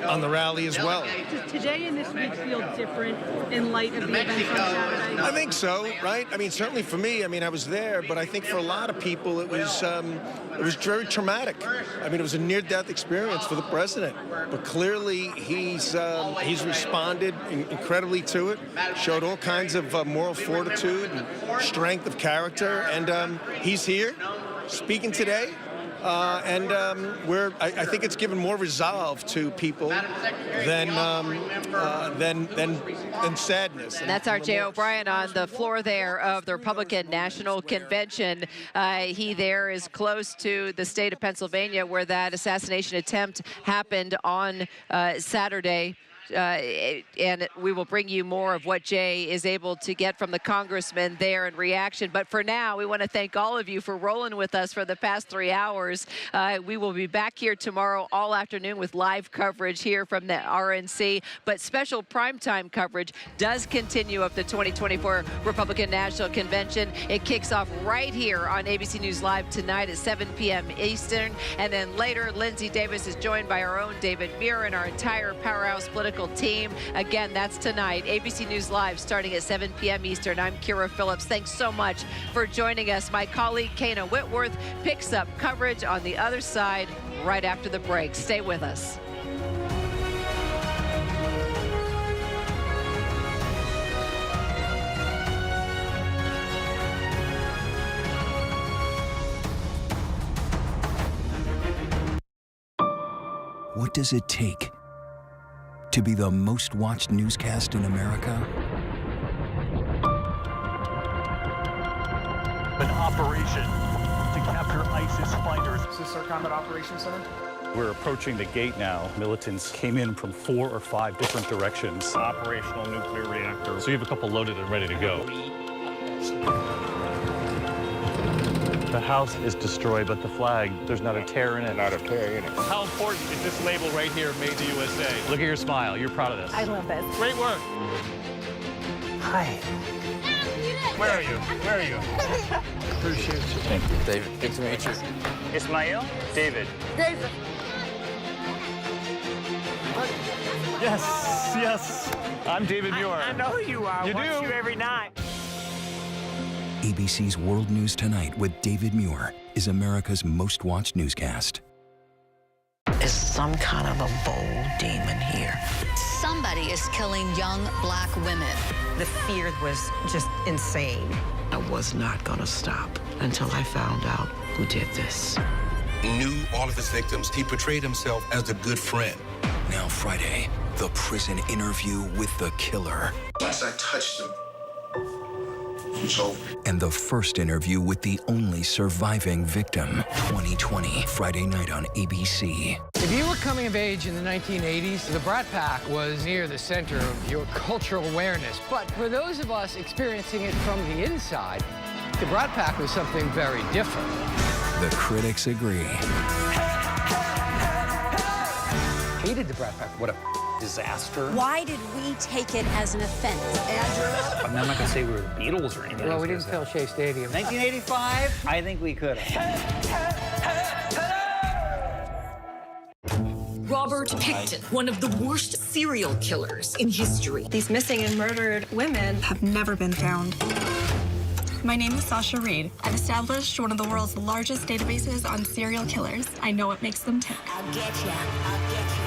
on the rally as well. Does today and this week feel different in light of the events on Saturday? I think so, right? I mean, certainly for me, I was there, but I think for a lot of people, it was very traumatic. I mean, it was a near-death experience for the president, but clearly he's responded incredibly to it, showed all kinds of moral fortitude and strength of character, and he's here speaking today, and I think it's given more resolve to people than sadness. And that's our Jay O'Brien on the floor there of the Republican National Convention. He there is close to the state of Pennsylvania where that assassination attempt happened on Saturday. And we will bring you more of what Jay is able to get from the congressman there in reaction. But for now, we want to thank all of you for rolling with us for the past 3 hours. We will be back here tomorrow all afternoon with live coverage here from the RNC. But special primetime coverage does continue of the 2024 Republican National Convention. It kicks off right here on ABC News Live tonight at 7 p.m. Eastern. And then later, Linsey Davis is joined by our own David Muir and our entire powerhouse political team. Again, that's tonight. ABC News Live starting at 7 p.m. Eastern. I'm Kira Phillips. Thanks so much for joining us. My colleague, Kana Whitworth, picks up coverage on the other side right after the break. Stay with us. What does it take to be the most watched newscast in America? An operation to capture ISIS fighters. Is this our Combat Operations Center? We're approaching the gate now. Militants came in from 4 or 5 different directions. Operational nuclear reactor. So you have a couple loaded and ready to go. The house is destroyed, but the flag, there's not a tear in it. Not a tear in it. How important is this label right here, Made in the USA? Look at your smile. You're proud of this. I love this. Great work. Hi. Where are you? Where are you? Appreciate you. Thank you. David, good to meet you. Ismail? David. David. Yes, yes. I'm David Muir. I know who you are. You I watch do? you every night. ABC's World News Tonight with David Muir is America's most watched newscast. Is some kind of a bold demon here. Somebody is killing young black women. The fear was just insane. I was not gonna stop until I found out who did this. Knew all of his victims. He portrayed himself as a good friend. Now Friday, the prison interview with the killer. Once I touched him, And the first interview with the only surviving victim. 2020, Friday night on ABC. If you were coming of age in the 1980s, the Brat Pack was near the center of your cultural awareness. But for those of us experiencing it from the inside, the Brat Pack was something very different. The critics agree. Hated the Brat Pack. What a disaster. Why did we take it as an offense? I'm not going to say we were the Beatles or anything. Well, we didn't fill Shea Stadium. 1985? I think we could have. Robert Pickton, one of the worst serial killers in history. These missing and murdered women have never been found. My name is Sasha Reed. I've established one of the world's largest databases on serial killers. I know what makes them tick. I'll get you. I'll get you.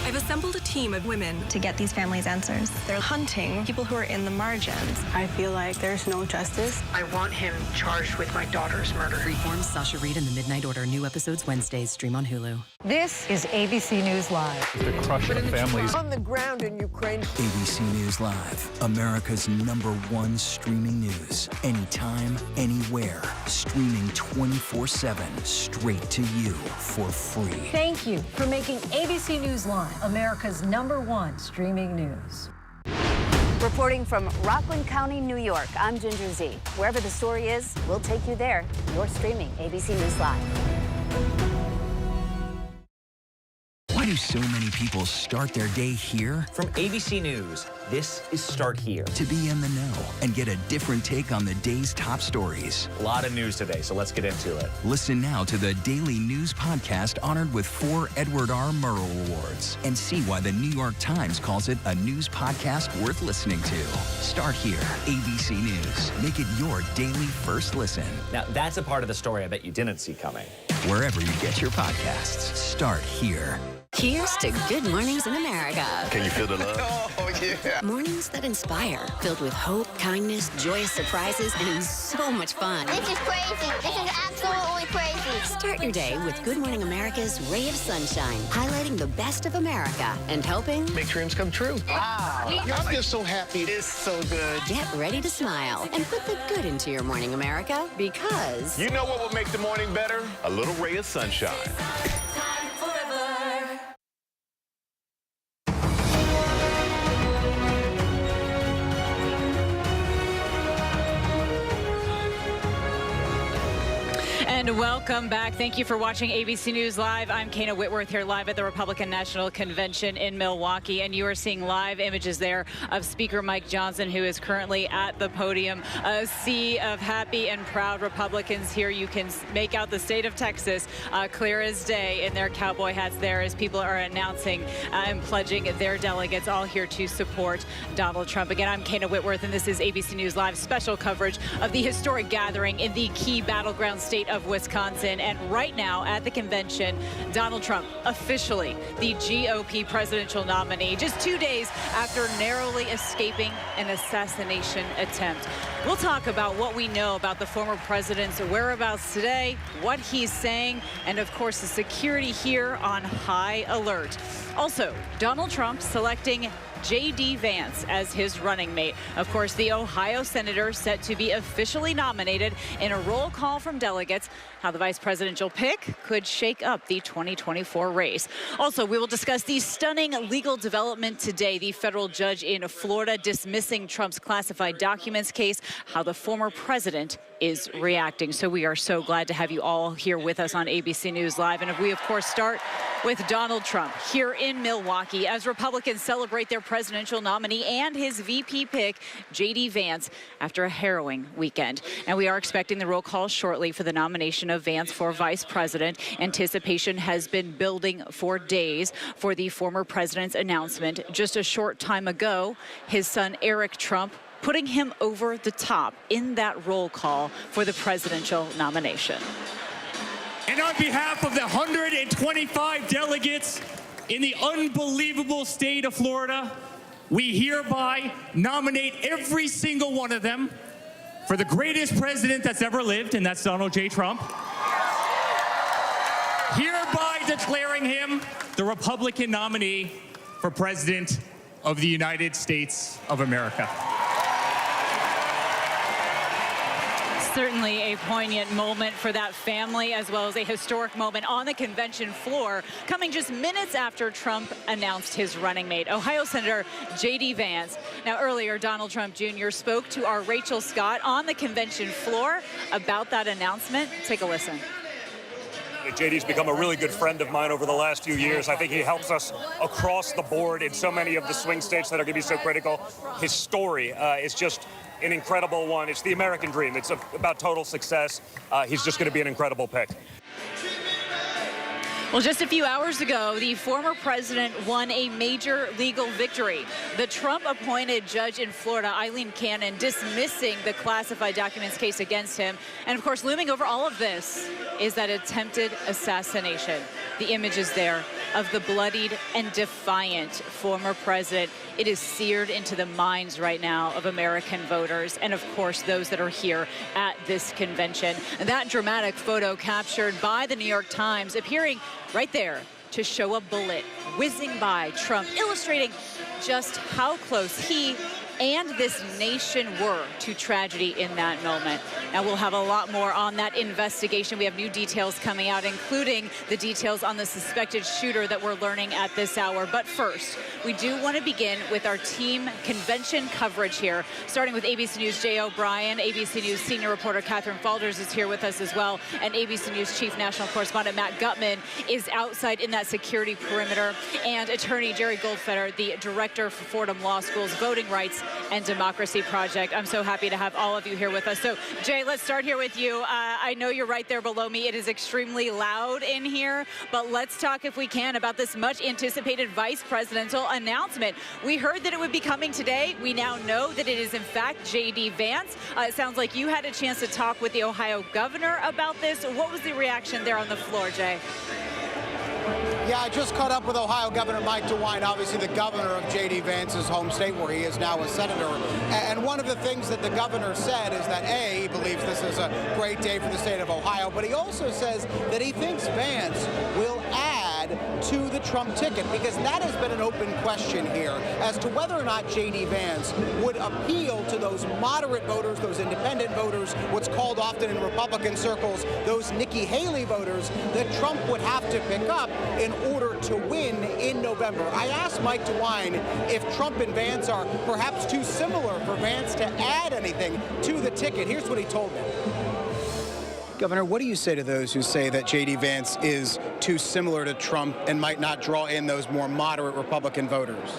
I've assembled a team of women to get these families answers. They're hunting people who are in the margins. I feel like there's no justice. I want him charged with my daughter's murder. Freeform, Sasha Reed and the Midnight Order. New episodes Wednesdays. Stream on Hulu. This is ABC News Live. The crush of families. On the ground in Ukraine. ABC News Live, America's #1 streaming news. Anytime, anywhere. Streaming 24/7, straight to you for free. Thank you for making ABC News Live America's #1 streaming news. Reporting from Rockland County, New York, I'm Ginger Z. Wherever the story is, we'll take you there. You're streaming ABC News Live. Why do so many people start their day here? From ABC News, this is Start Here. To be in the know and get a different take on the day's top stories. A lot of news today, so let's get into it. Listen now to the Daily News Podcast honored with 4 Edward R. Murrow Awards and see why the New York Times calls it a news podcast worth listening to. Start Here, ABC News. Make it your daily first listen. Now, that's a part of the story I bet you didn't see coming. Wherever you get your podcasts, Start Here. Here's to good mornings in America. Can you feel the love? Oh, yeah. Mornings that inspire, filled with hope, kindness, joyous surprises, and so much fun. This is crazy. This is absolutely crazy. Start your day with Good Morning America's ray of sunshine, highlighting the best of America and helping make dreams come true. Wow. I'm just so happy. It's so good. Get ready to smile and put the good into your morning, America, because you know what will make the morning better? A little ray of sunshine. And welcome back. Thank you for watching ABC News Live. I'm Kana Whitworth here live at the Republican National Convention in Milwaukee. And you are seeing live images there of Speaker Mike Johnson, who is currently at the podium. A sea of happy and proud Republicans here. You can make out the state of Texas clear as day in their cowboy hats there as people are announcing and pledging their delegates all here to support Donald Trump. Again, I'm Kana Whitworth, and this is ABC News Live special coverage of the historic gathering in the key battleground state of Wisconsin. And right now at the convention, Donald Trump, officially the GOP presidential nominee, just 2 days after narrowly escaping an assassination attempt. We'll talk about what we know about the former president's whereabouts today, what he's saying, and of course the security here on high alert. Also, Donald Trump selecting J.D. Vance as his running mate. Of course, the Ohio senator set to be officially nominated in a roll call from delegates. How the vice presidential pick could shake up the 2024 race. Also, we will discuss the stunning legal development today. The federal judge in Florida dismissing Trump's classified documents case, how the former president is reacting. So we are so glad to have you all here with us on ABC News Live. And we, of course, start with Donald Trump here in Milwaukee as Republicans celebrate their presidential nominee and his VP pick, J.D. Vance, after a harrowing weekend. And we are expecting the roll call shortly for the nomination of Vance for vice president. Anticipation has been building for days for the former president's announcement. Just a short time ago, his son Eric Trump putting him over the top in that roll call for the presidential nomination. And on behalf of the 125 delegates in the unbelievable state of Florida, we hereby nominate every single one of them for the greatest president that's ever lived, and that's Donald J. Trump. Hereby declaring him the Republican nominee for President of the United States of America. Certainly a poignant moment for that family, as well as a historic moment on the convention floor, coming just minutes after Trump announced his running mate, Ohio Senator J.D. Vance. Now, earlier, Donald Trump Jr. spoke to our Rachel Scott on the convention floor about that announcement. Take a listen. JD's become a really good friend of mine over the last few years. I think he helps us across the board in so many of the swing states that are going to be so critical. His story is just an incredible one. It's the American dream. It's about total success. He's just going to be an incredible pick. Well, just a few hours ago, the former president won a major legal victory. The Trump-appointed judge in Florida, Eileen Cannon, dismissing the classified documents case against him. And, of course, looming over all of this is that attempted assassination. The images there of the bloodied and defiant former president. It is seared into the minds right now of American voters and, of course, those that are here at this convention. And that dramatic photo captured by the New York Times appearing right there to show a bullet whizzing by Trump, illustrating just how close he and this nation were to tragedy in that moment. Now, we'll have a lot more on that investigation. We have new details coming out, including the details on the suspected shooter that we're learning at this hour. But first, we do want to begin with our team convention coverage here, starting with ABC News' Jay O'Brien. ABC News senior reporter Catherine Falders is here with us as well, and ABC News chief national correspondent Matt Gutman is outside in that security perimeter, and attorney Jerry Goldfeder, the director for Fordham Law School's Voting Rights and Democracy Project. I'm so happy to have all of you here with us. So, Jay, let's start here with you. I know you're right there below me. It is extremely loud in here, but let's talk, if we can, about this much-anticipated vice presidential announcement. We heard that it would be coming today. We now know that it is, in fact, J.D. Vance. It sounds like you had a chance to talk with the Ohio governor about this. What was the reaction there on the floor, Jay? Yeah, I just caught up with Ohio Governor Mike DeWine, obviously the governor of J.D. Vance's home state, where he is now a senator. And one of the things that the governor said is that, A, he believes this is a great day for the state of Ohio, but he also says that he thinks Vance will add to the Trump ticket, because that has been an open question here as to whether or not J.D. Vance would appeal to those moderate voters, those independent voters, what's called often in Republican circles, those Nikki Haley voters that Trump would have to pick up in order to win in November. I asked Mike DeWine if Trump and Vance are perhaps too similar for Vance to add anything to the ticket. Here's what he told me. Governor, what do you say to those who say that J.D. Vance is too similar to Trump and might not draw in those more moderate Republican voters?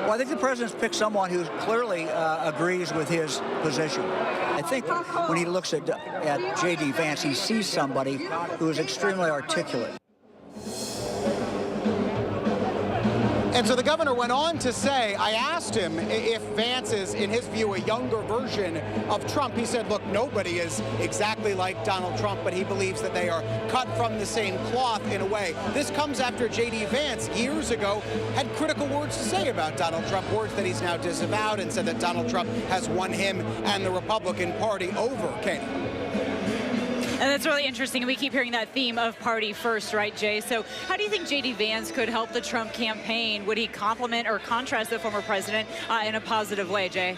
Well, I think the president's picked someone who clearly agrees with his position. I think when he looks at J.D. Vance, he sees somebody who is extremely articulate. And so the governor went on to say, I asked him if Vance is, in his view, a younger version of Trump. He said, look, nobody is exactly like Donald Trump, but he believes that they are cut from the same cloth in a way. This comes after J.D. Vance years ago had critical words to say about Donald Trump, words that he's now disavowed, and said that Donald Trump has won him and the Republican Party over. Katie. And that's really interesting. We keep hearing that theme of party first, right, Jay? So how do you think J.D. Vance could help the Trump campaign? Would he complement or contrast the former president in a positive way, Jay?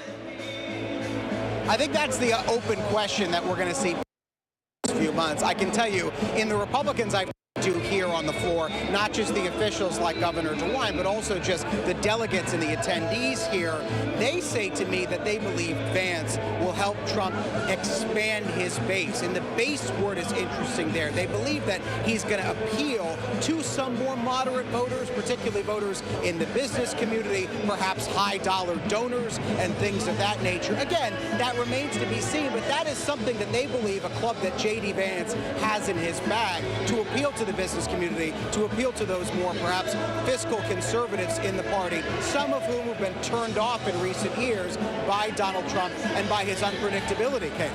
I think that's the open question that we're going to see in the next few months. I can tell you, in the Republicans I've to here on the floor, not just the officials like Governor DeWine, but also just the delegates and the attendees here. They say to me that they believe Vance will help Trump expand his base. And the base word is interesting there. They believe that he's going to appeal to some more moderate voters, particularly voters in the business community, perhaps high-dollar donors and things of that nature. Again, that remains to be seen, but that is something that they believe a club that J.D. Vance has in his bag to appeal to the business community, to appeal to those more perhaps fiscal conservatives in the party, some of whom have been turned off in recent years by Donald Trump and by his unpredictability, Kate.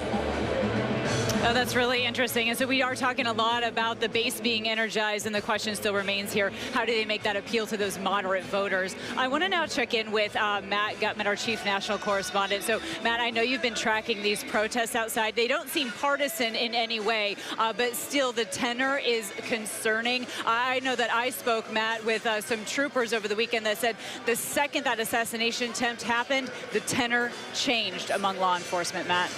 Oh, that's really interesting. And so we are talking a lot about the base being energized, and the question still remains here, how do they make that appeal to those moderate voters? I want to now check in with Matt Gutman, our chief national correspondent. So, Matt, I know you've been tracking these protests outside. They don't seem partisan in any way, but still the tenor is concerning. I know that I spoke, Matt, with some troopers over the weekend that said the second that assassination attempt happened, the tenor changed among law enforcement, Matt.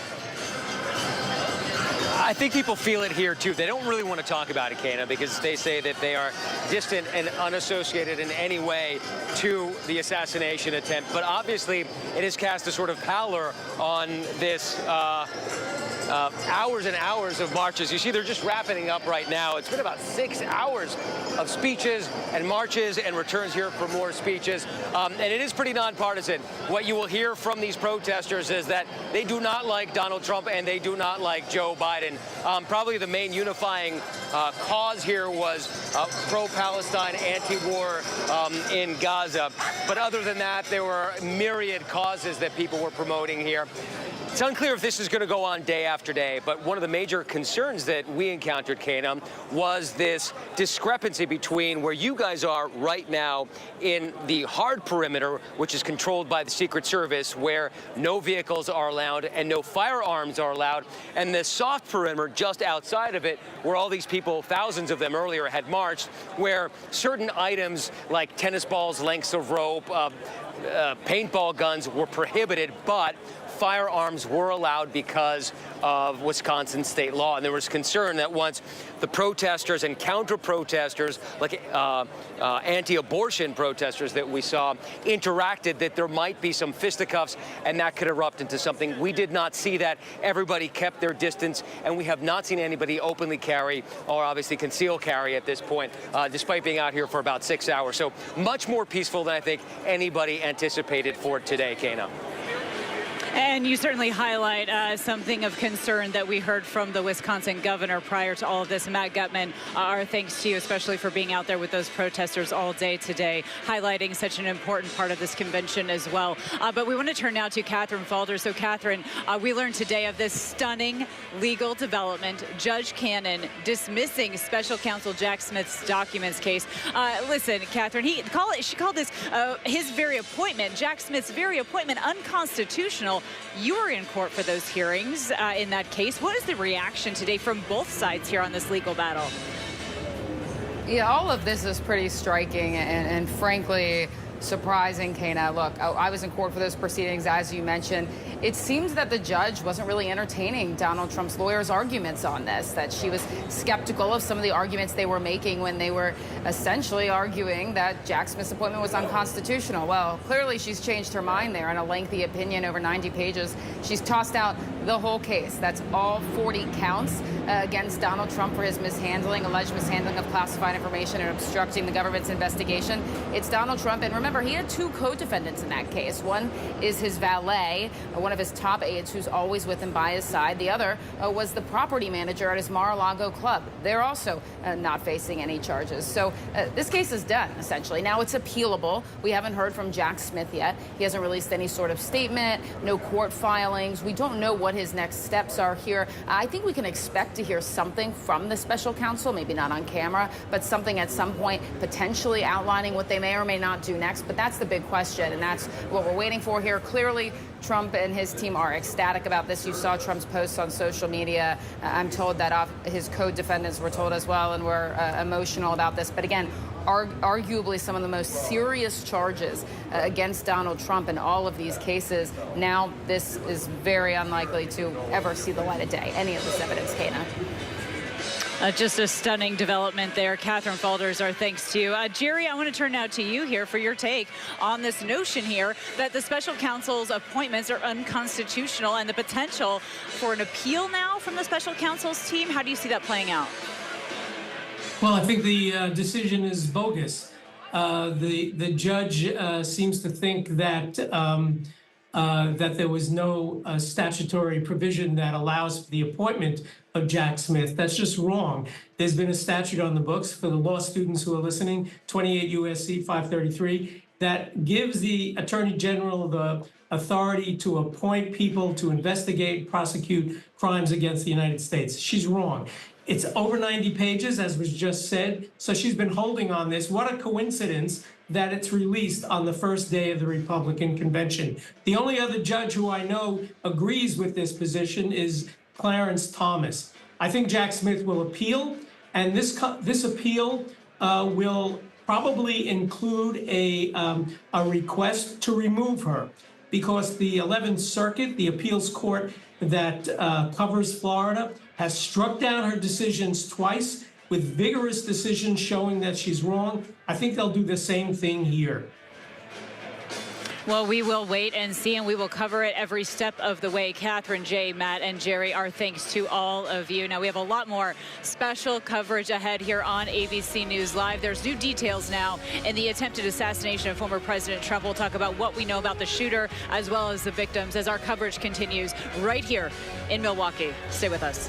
I think people feel it here, too. They don't really want to talk about it, Kana, because they say that they are distant and unassociated in any way to the assassination attempt. But obviously, it has cast a sort of pallor on this hours and hours of marches. You see, they're just wrapping up right now. It's been about 6 hours of speeches and marches and returns here for more speeches. And it is pretty nonpartisan. What you will hear from these protesters is that they do not like Donald Trump and they do not like Joe Biden. Probably the main unifying cause here was pro-Palestine, anti-war in Gaza. But other than that, there were myriad causes that people were promoting here. It's unclear if this is going to go on day after day, but one of the major concerns that we encountered, Kana, was this discrepancy between where you guys are right now in the hard perimeter, which is controlled by the Secret Service, where no vehicles are allowed and no firearms are allowed, and the soft perimeter just outside of it, where all these people, thousands of them earlier, had marched, where certain items like tennis balls, lengths of rope, paintball guns were prohibited, but firearms were allowed because of Wisconsin state law. And there was concern that once the protesters and counter-protesters, like anti-abortion protesters that we saw, interacted, that there might be some fisticuffs and that could erupt into something. We did not see that. Everybody kept their distance, and we have not seen anybody openly carry or obviously conceal carry at this point, despite being out here for about 6 hours. So much more peaceful than I think anybody anticipated for today, Kana. And you certainly highlight something of concern that we heard from the Wisconsin governor prior to all of this. Matt Gutman, our thanks to you, especially for being out there with those protesters all day today, highlighting such an important part of this convention as well. But we want to turn now to Catherine Falder. So, Catherine, we learned today of this stunning legal development. Judge Cannon dismissing special counsel Jack Smith's documents case. Listen, Catherine, she called this his very appointment, Jack Smith's very appointment, unconstitutional. You were in court for those hearings in that case. What is the reaction today from both sides here on this legal battle? Yeah, all of this is pretty striking and frankly surprising, Kana. Look, I was in court for those proceedings, as you mentioned. It seems that the judge wasn't really entertaining Donald Trump's lawyers' arguments on this, that she was skeptical of some of the arguments they were making when they were essentially arguing that Jack Smith's appointment was unconstitutional. Well, clearly she's changed her mind there in a lengthy opinion over 90 pages. She's tossed out the whole case. That's all 40 counts against Donald Trump for his alleged mishandling of classified information and obstructing the government's investigation. It's Donald Trump, and remember, he had two co-defendants in that case. One is his valet, one of his top aides who's always with him by his side. The other was the property manager at his Mar-a-Lago club. They're also not facing any charges. So this case is done, essentially. Now it's appealable. We haven't heard from Jack Smith yet. He hasn't released any sort of statement, no court filings. We don't know what his next steps are here. I think we can expect to hear something from the special counsel, maybe not on camera, but something at some point potentially outlining what they may or may not do next. But that's the big question, and that's what we're waiting for here. Clearly, Trump and his team are ecstatic about this. You saw Trump's posts on social media. I'm told that his co-defendants were told as well and were emotional about this. But again, arguably some of the most serious charges against Donald Trump in all of these cases. Now this is very unlikely to ever see the light of day, any of this evidence, Kana. Just a stunning development there. Catherine Falders, our thanks to you. Jerry, I want to turn now to you here for your take on this notion here that the special counsel's appointments are unconstitutional and the potential for an appeal now from the special counsel's team. How do you see that playing out? Well, I think the decision is bogus. The judge seems to think that that there was no statutory provision that allows for the appointment of Jack Smith. That's just wrong. There's been a statute on the books for the law students who are listening, 28 U.S.C. 533, that gives the Attorney General the authority to appoint people to investigate, prosecute crimes against the United States. She's wrong. It's over 90 pages, as was just said, so she's been holding on this. What a coincidence that it's released on the first day of the Republican convention. The only other judge who I know agrees with this position is Clarence Thomas. I think Jack Smith will appeal, and this appeal will probably include a request to remove her, because the 11th Circuit, the appeals court that covers Florida, has struck down her decisions twice with vigorous decisions showing that she's wrong. I think they'll do the same thing here. Well, we will wait and see, and we will cover it every step of the way. Catherine, Jay, Matt, and Jerry, our thanks to all of you. Now, we have a lot more special coverage ahead here on ABC News Live. There's new details now in the attempted assassination of former President Trump. We'll talk about what we know about the shooter as well as the victims as our coverage continues right here in Milwaukee. Stay with us.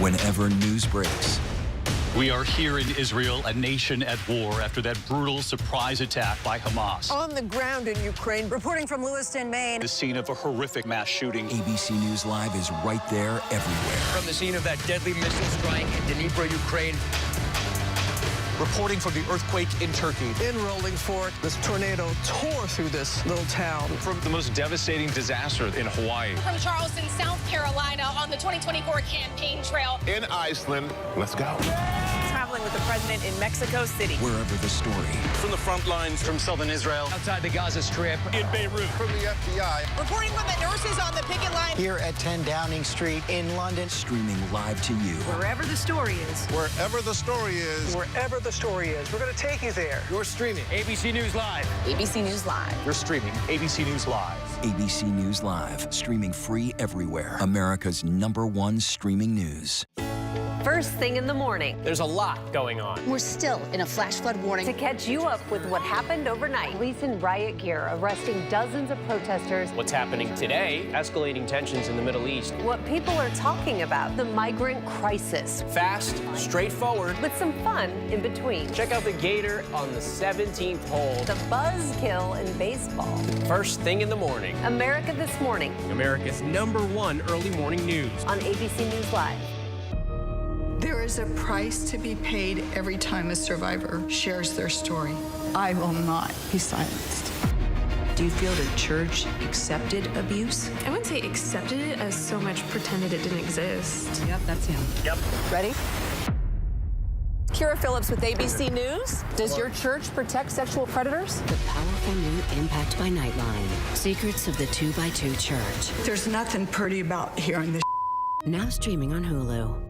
Whenever news breaks, we are here in Israel, a nation at war after that brutal surprise attack by Hamas. On the ground in Ukraine, reporting from Lewiston, Maine. The scene of a horrific mass shooting. ABC News Live is right there everywhere. From the scene of that deadly missile strike in Dnipro, Ukraine. Reporting from the earthquake in Turkey. In Rolling Fork, this tornado tore through this little town. From the most devastating disaster in Hawaii. From Charleston, South Carolina, on the 2024 campaign trail. In Iceland, let's go. Traveling with the president in Mexico City. Wherever the story. From the front lines, from southern Israel. Outside the Gaza Strip. In Beirut. From the FBI. Reporting from the nurses on the picket line. Here at 10 Downing Street in London. Streaming live to you. Wherever the story is. Wherever the story is. Wherever the story is, we're going to take you there. You're streaming. ABC News Live. ABC News Live. You're streaming ABC News Live. ABC News Live, streaming free everywhere. America's #1 streaming news. First thing in the morning. There's a lot going on. We're still in a flash flood warning. To catch you up with what happened overnight. Police in riot gear arresting dozens of protesters. What's happening today? Escalating tensions in the Middle East. What people are talking about, the migrant crisis. Fast, straightforward. With some fun in between. Check out the Gator on the 17th hole. The buzzkill in baseball. First thing in the morning. America This Morning. America's #1 early morning news. On ABC News Live. There is a price to be paid every time a survivor shares their story. I will not be silenced. Do you feel the church accepted abuse? I wouldn't say accepted it as so much pretended it didn't exist. Yep, that's him. Yep. Ready? Kira Phillips with ABC News. Does your church protect sexual predators? The powerful new Impact by Nightline. Secrets of the 2x2 Church. There's nothing pretty about hearing this. Now streaming on Hulu.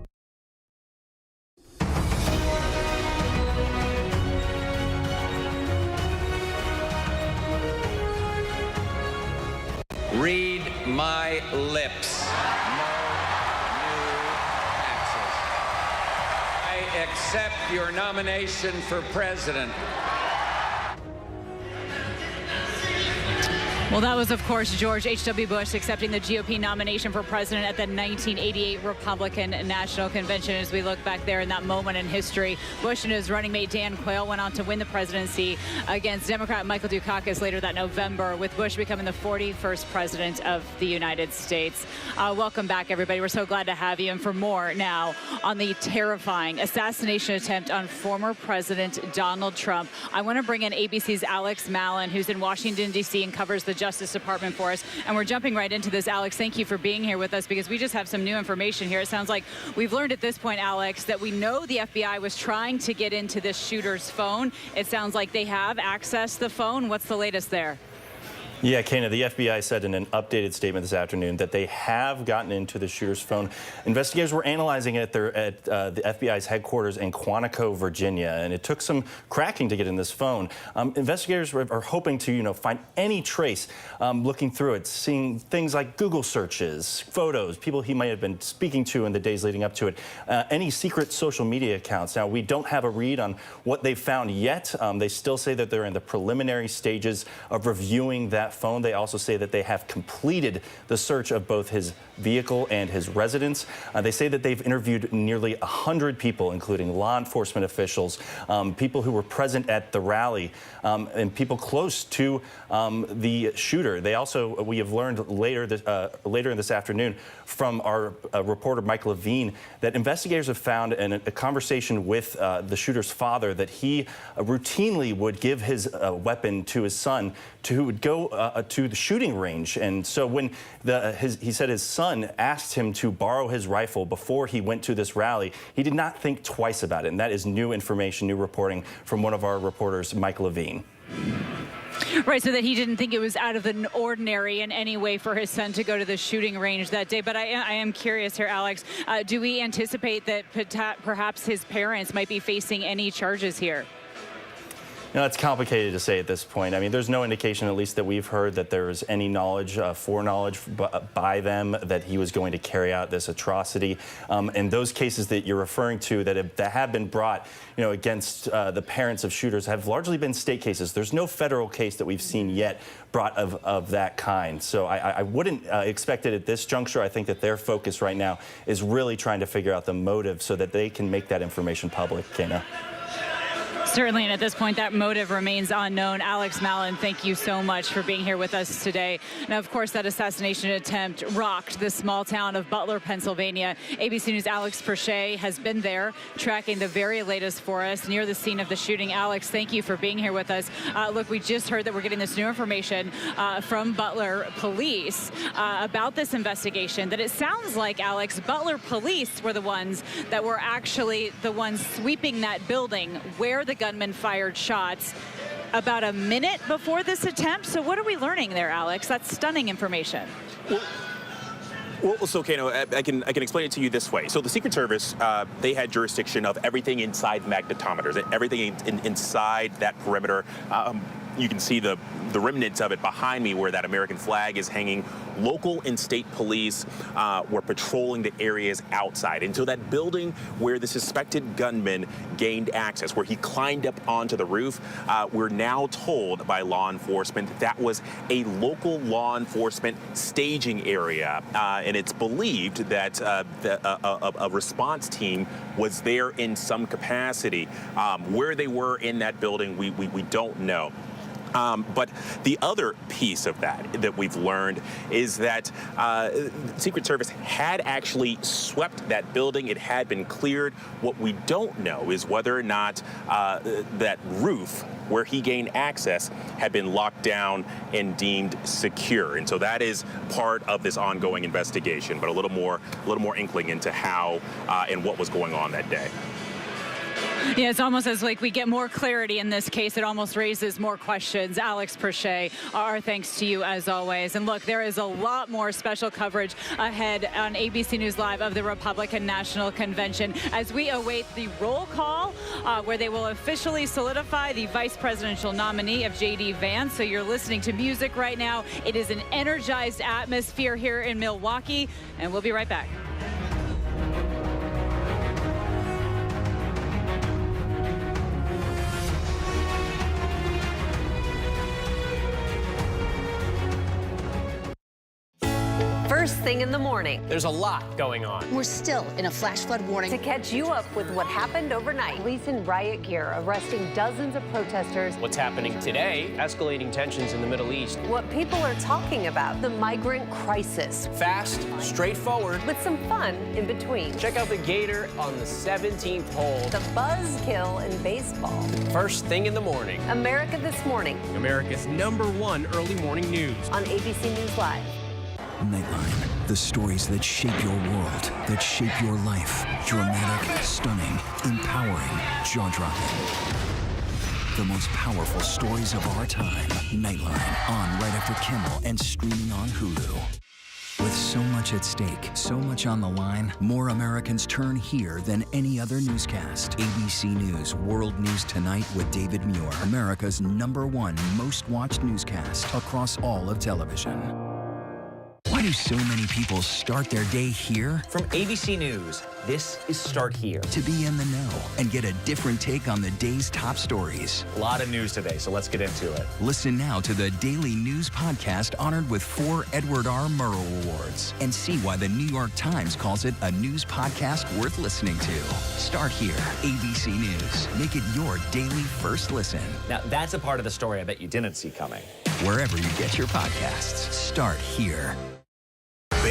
Read my lips. No new taxes. I accept your nomination for president. Well, that was, of course, George H.W. Bush accepting the GOP nomination for president at the 1988 Republican National Convention. As we look back there in that moment in history, Bush and his running mate Dan Quayle went on to win the presidency against Democrat Michael Dukakis later that November, with Bush becoming the 41st president of the United States. Welcome back, everybody. We're so glad to have you. And for more now on the terrifying assassination attempt on former President Donald Trump, I want to bring in ABC's Alex Mallon, who's in Washington, D.C. and covers the Justice Department for us. And we're jumping right into this. Alex, thank you for being here with us, because we just have some new information here. It sounds like we've learned at this point, Alex, that we know the FBI was trying to get into this shooter's phone. It sounds like they have accessed the phone. What's the latest there? Yeah, Kana, the FBI said in an updated statement this afternoon that they have gotten into the shooter's phone. Investigators were analyzing it at the FBI's headquarters in Quantico, Virginia, and it took some cracking to get in this phone. Investigators are hoping to, find any trace looking through it, seeing things like Google searches, photos, people he might have been speaking to in the days leading up to it, any secret social media accounts. Now, we don't have a read on what they've found yet. They still say that they're in the preliminary stages of reviewing that phone. They also say that they have completed the search of both his vehicle and his residence. They say that they've interviewed nearly 100 people, including law enforcement officials, people who were present at the rally, and people close to the shooter. They also, we have learned later in this afternoon from our reporter Mike Levine that investigators have found in a conversation with the shooter's father that he routinely would give his weapon to his son, who would go to the shooting range. And so when he said his son asked him to borrow his rifle before he went to this rally, he did not think twice about it. And that is new information, new reporting from one of our reporters, Mike Levine. Right, so that he didn't think it was out of the ordinary in any way for his son to go to the shooting range that day. But I am curious here, Alex, do we anticipate that perhaps his parents might be facing any charges here? You know, it's complicated to say at this point. I mean, there's no indication, at least that we've heard, that there was any knowledge, foreknowledge by them that he was going to carry out this atrocity. And those cases that you're referring to that have been brought, you know, against the parents of shooters have largely been state cases. There's no federal case that we've seen yet brought of that kind. So I wouldn't expect it at this juncture. I think that their focus right now is really trying to figure out the motive so that they can make that information public, Kana. Certainly, and at this point, that motive remains unknown. Alex Mallon, thank you so much for being here with us today. Now, of course, that assassination attempt rocked the small town of Butler, Pennsylvania. ABC News' Alex Perche has been there, tracking the very latest for us near the scene of the shooting. Alex, thank you for being here with us. Look, we just heard that we're getting this new information from Butler Police about this investigation, that it sounds like, Alex, Butler Police were the ones that were actually the ones sweeping that building where the gunman fired shots about a minute before this attempt. So what are we learning there, Alex? That's stunning information. Well, so, Kano, I can explain it to you this way. So the Secret Service, they had jurisdiction of everything inside magnetometers, everything inside that perimeter. You can see the remnants of it behind me where that American flag is hanging. Local and state police were patrolling the areas outside. And so that building where the suspected gunman gained access, where he climbed up onto the roof, we're now told by law enforcement that was a local law enforcement staging area. And it's believed that a response team was there in some capacity. Where they were in that building, we don't know. But the other piece of that we've learned is that Secret Service had actually swept that building. It had been cleared. What we don't know is whether or not that roof where he gained access had been locked down and deemed secure. And so that is part of this ongoing investigation, but a little more inkling into how and what was going on that day. Yeah, it's almost as like we get more clarity in this case. It almost raises more questions. Alex Perche, our thanks to you as always. And look, there is a lot more special coverage ahead on ABC News Live of the Republican National Convention as we await the roll call where they will officially solidify the vice presidential nominee of J.D. Vance. So you're listening to music right now. It is an energized atmosphere here in Milwaukee, and we'll be right back. First thing in the morning. There's a lot going on. We're still in a flash flood warning. To catch you up with what happened overnight. Police in riot gear arresting dozens of protesters. What's happening today? Escalating tensions in the Middle East. What people are talking about. The migrant crisis. Fast, straightforward. With some fun in between. Check out the Gator on the 17th hole. The buzzkill in baseball. First thing in the morning. America This Morning. America's #1 early morning news. On ABC News Live. Nightline, the stories that shape your world, that shape your life. Dramatic, stunning, empowering, jaw-dropping. The most powerful stories of our time. Nightline, on right after Kimmel and streaming on Hulu. With so much at stake, so much on the line, more Americans turn here than any other newscast. ABC News World News Tonight with David Muir, America's #1 most watched newscast across all of television. Why do so many people start their day here? From ABC News, this is Start Here. To be in the know and get a different take on the day's top stories. A lot of news today, so let's get into it. Listen now to the Daily News Podcast honored with 4 Edward R. Murrow Awards and see why the New York Times calls it a news podcast worth listening to. Start Here, ABC News. Make it your daily first listen. Now, that's a part of the story I bet you didn't see coming. Wherever you get your podcasts, Start Here.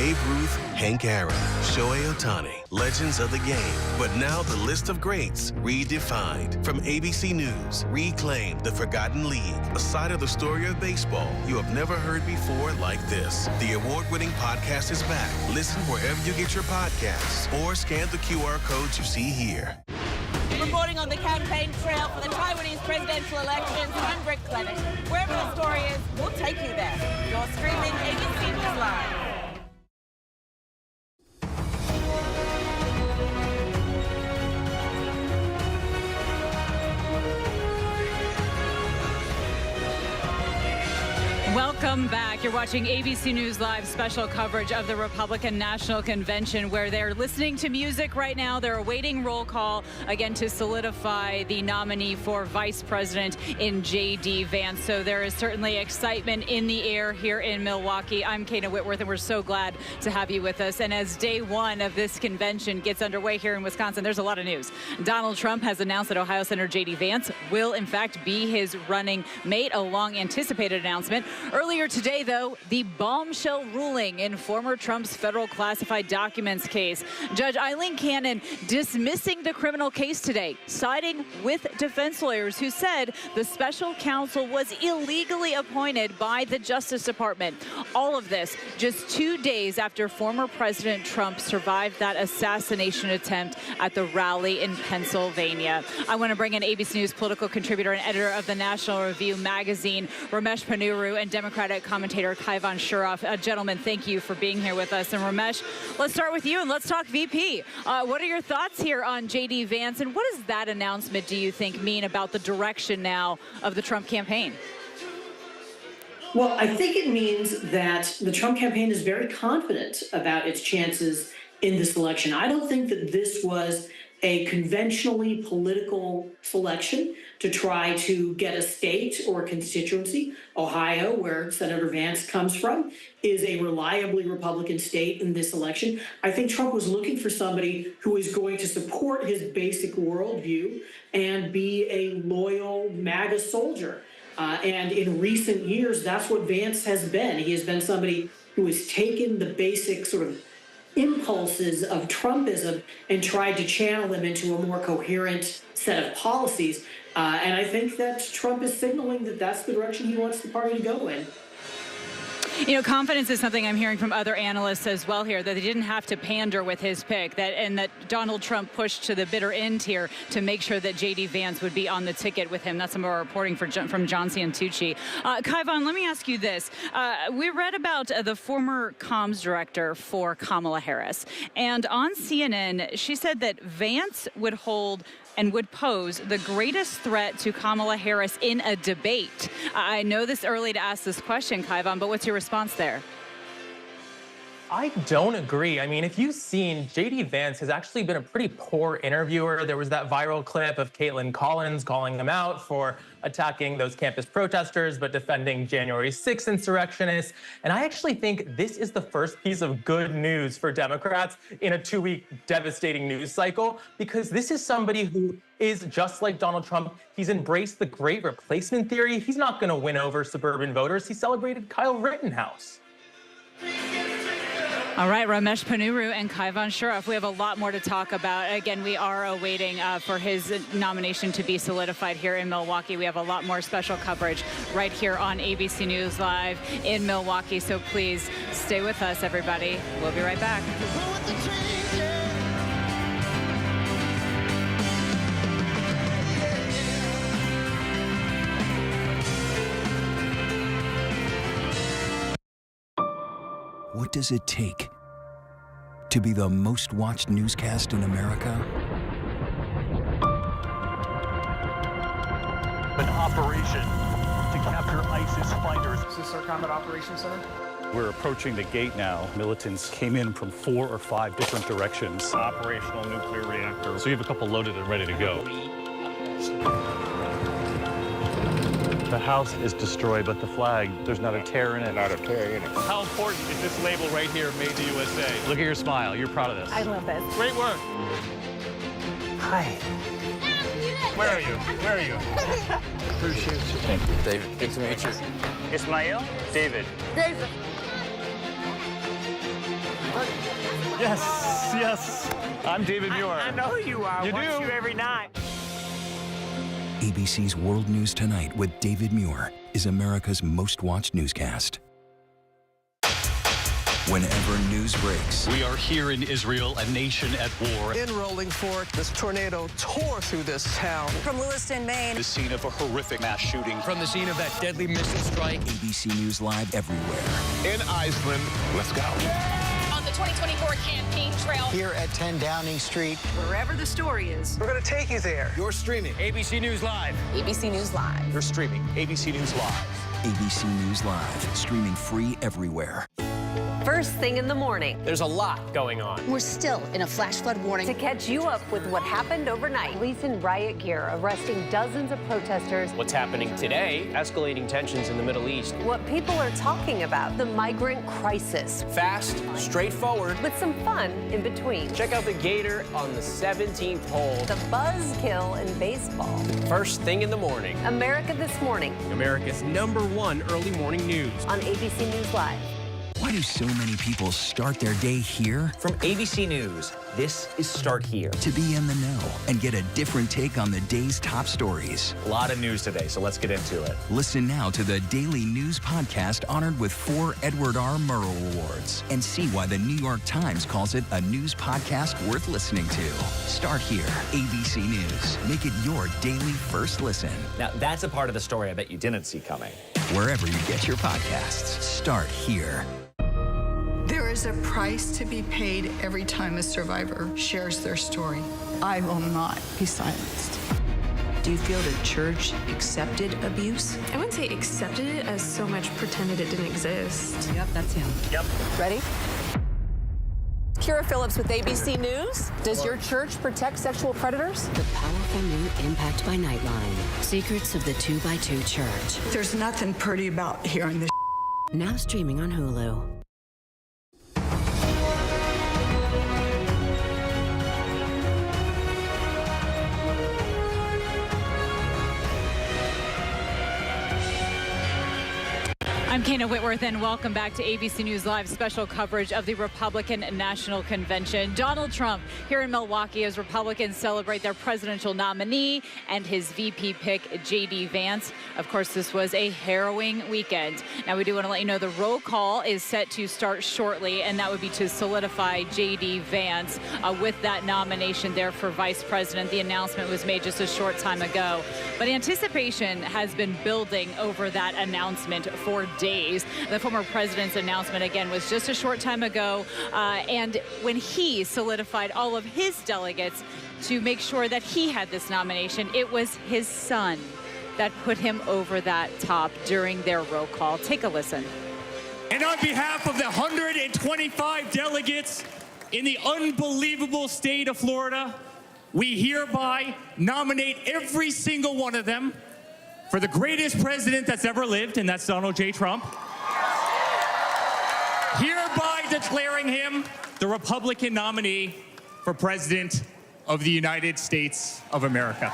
Babe Ruth, Hank Aaron, Shohei Ohtani, legends of the game. But now the list of greats redefined. From ABC News, Reclaim the Forgotten League, a side of the story of baseball you have never heard before like this. The award-winning podcast is back. Listen wherever you get your podcasts or scan the QR codes you see here. Reporting on the campaign trail for the Taiwanese presidential elections, I'm Rick Clement. Wherever the story is, we'll take you there. You're streaming ABC News Live. Welcome back. You're watching ABC News Live special coverage of the Republican National Convention, where they're listening to music right now. They're awaiting roll call again to solidify the nominee for vice president in J.D. Vance. So there is certainly excitement in the air here in Milwaukee. I'm Kana Whitworth, and we're so glad to have you with us. And as day one of this convention gets underway here in Wisconsin, there's a lot of news. Donald Trump has announced that Ohio Senator J.D. Vance will, in fact, be his running mate, a long-anticipated announcement. Earlier today, though, the bombshell ruling in former Trump's federal classified documents case. Judge Eileen Cannon dismissing the criminal case today, siding with defense lawyers who said the special counsel was illegally appointed by the Justice Department. All of this just 2 days after former President Trump survived that assassination attempt at the rally in Pennsylvania. I want to bring in ABC News political contributor and editor of the National Review magazine, Ramesh Ponnuru, and Democratic commentator Kaivan Shroff. Gentlemen, thank you for being here with us. And Ramesh, let's start with you and let's talk VP. What are your thoughts here on J.D. Vance, and what does that announcement, do you think, mean about the direction now of the Trump campaign? Well, I think it means that the Trump campaign is very confident about its chances in this election. I don't think that this was a conventionally political selection to try to get a state or constituency. Ohio, where Senator Vance comes from, is a reliably Republican state in this election. I think Trump was looking for somebody who is going to support his basic worldview and be a loyal MAGA soldier. And in recent years, that's what Vance has been. He has been somebody who has taken the basic sort of impulses of Trumpism and tried to channel them into a more coherent set of policies. And I think that Trump is signaling that that's the direction he wants the party to go in. You know, confidence is something I'm hearing from other analysts as well here, that they didn't have to pander with his pick, and that Donald Trump pushed to the bitter end here to make sure that J.D. Vance would be on the ticket with him. That's some more reporting from John Ciantucci. Kaivan, let me ask you this. We read about the former comms director for Kamala Harris, and on CNN, she said that Vance would hold and would pose the greatest threat to Kamala Harris in a debate. I know this early to ask this question, Kaivan, but what's your response there? I don't agree. I mean, if you've seen, J.D. Vance has actually been a pretty poor interviewer. There was that viral clip of Caitlin Collins calling him out for attacking those campus protesters, but defending January 6th insurrectionists. And I actually think this is the first piece of good news for Democrats in a 2-week devastating news cycle, because this is somebody who is just like Donald Trump. He's embraced the great replacement theory. He's not going to win over suburban voters. He celebrated Kyle Rittenhouse. All right, Ramesh Ponnuru and Kaivan Shroff. We have a lot more to talk about. Again, we are awaiting for his nomination to be solidified here in Milwaukee. We have a lot more special coverage right here on ABC News Live in Milwaukee. So please stay with us, everybody. We'll be right back. What does it take to be the most watched newscast in America? An operation to capture ISIS fighters. Is this our Combat Operations Center? We're approaching the gate now. Militants came in from 4 or 5 different directions. Operational nuclear reactor. So you have a couple loaded and ready to go. The house is destroyed, but the flag, there's not a tear in it. Not a tear in it. How important is this label right here, Made in the USA? Look at your smile. You're proud of this. I love this. Great work. Hi. Where are you? Where are you? Appreciate you. Thank you, David. Good to meet you. Ismail? David. David. Yes. I'm David Muir. I know who you are. You Watch do? you every night. ABC's World News Tonight with David Muir is America's most watched newscast. Whenever news breaks, We are here in Israel, a nation at war. In Rolling Fork, this tornado tore through this town. From Lewiston, Maine. The scene of a horrific mass shooting. From the scene of that deadly missile strike. ABC News Live everywhere. In Iceland, let's go. On the 2024 campaign trail. Here at 10 Downing Street. Wherever the story is. We're going to take you there. You're streaming ABC News Live. ABC News Live. You're streaming ABC News Live. ABC News Live, streaming free everywhere. First thing in the morning. There's a lot going on. We're still in a flash flood warning. To catch you up with what happened overnight. Police in riot gear arresting dozens of protesters. What's happening today? Escalating tensions in the Middle East. What people are talking about. The migrant crisis. Fast, straightforward. With some fun in between. Check out the Gator on the 17th hole. The buzzkill in baseball. First thing in the morning. America This Morning America's #1 early morning news. on ABC News Live. Why do so many people start their day here? From ABC News, this is Start Here. To be in the know and get a different take on the day's top stories. A lot of news today, so let's get into it. Listen now to the daily news podcast honored with 4 Edward R. Murrow Awards and see why the New York Times calls it a news podcast worth listening to. Start here, ABC News. Make it your daily first listen. Now, that's a part of the story I bet you didn't see coming. Wherever you get your podcasts, start here. There is a price to be paid every time a survivor shares their story. I will not be silenced. Do you feel the church accepted abuse? I wouldn't say accepted it as so much pretended it didn't exist. Yep, that's him. Yep. Ready? Kira Phillips with ABC News. Does your church protect sexual predators? The powerful new Impact by Nightline. Secrets of the 2x2 Church. There's nothing pretty about hearing this. Now streaming on Hulu. I'm Kana Whitworth, and welcome back to ABC News Live special coverage of the Republican National Convention. Donald Trump here in Milwaukee as Republicans celebrate their presidential nominee and his VP pick, J.D. Vance. Of course, this was a harrowing weekend. Now, we do want to let you know the roll call is set to start shortly, and that would be to solidify J.D. Vance with that nomination there for vice president. The announcement was made just a short time ago, but anticipation has been building over that announcement for days. The former president's announcement, again, was just a short time ago, and when he solidified all of his delegates to make sure that he had this nomination, it was his son that put him over that top during their roll call. Take a listen. And on behalf of the 125 delegates in the unbelievable state of Florida, we hereby nominate every single one of them for the greatest president that's ever lived, and that's Donald J. Trump. Hereby declaring him the Republican nominee for President of the United States of America.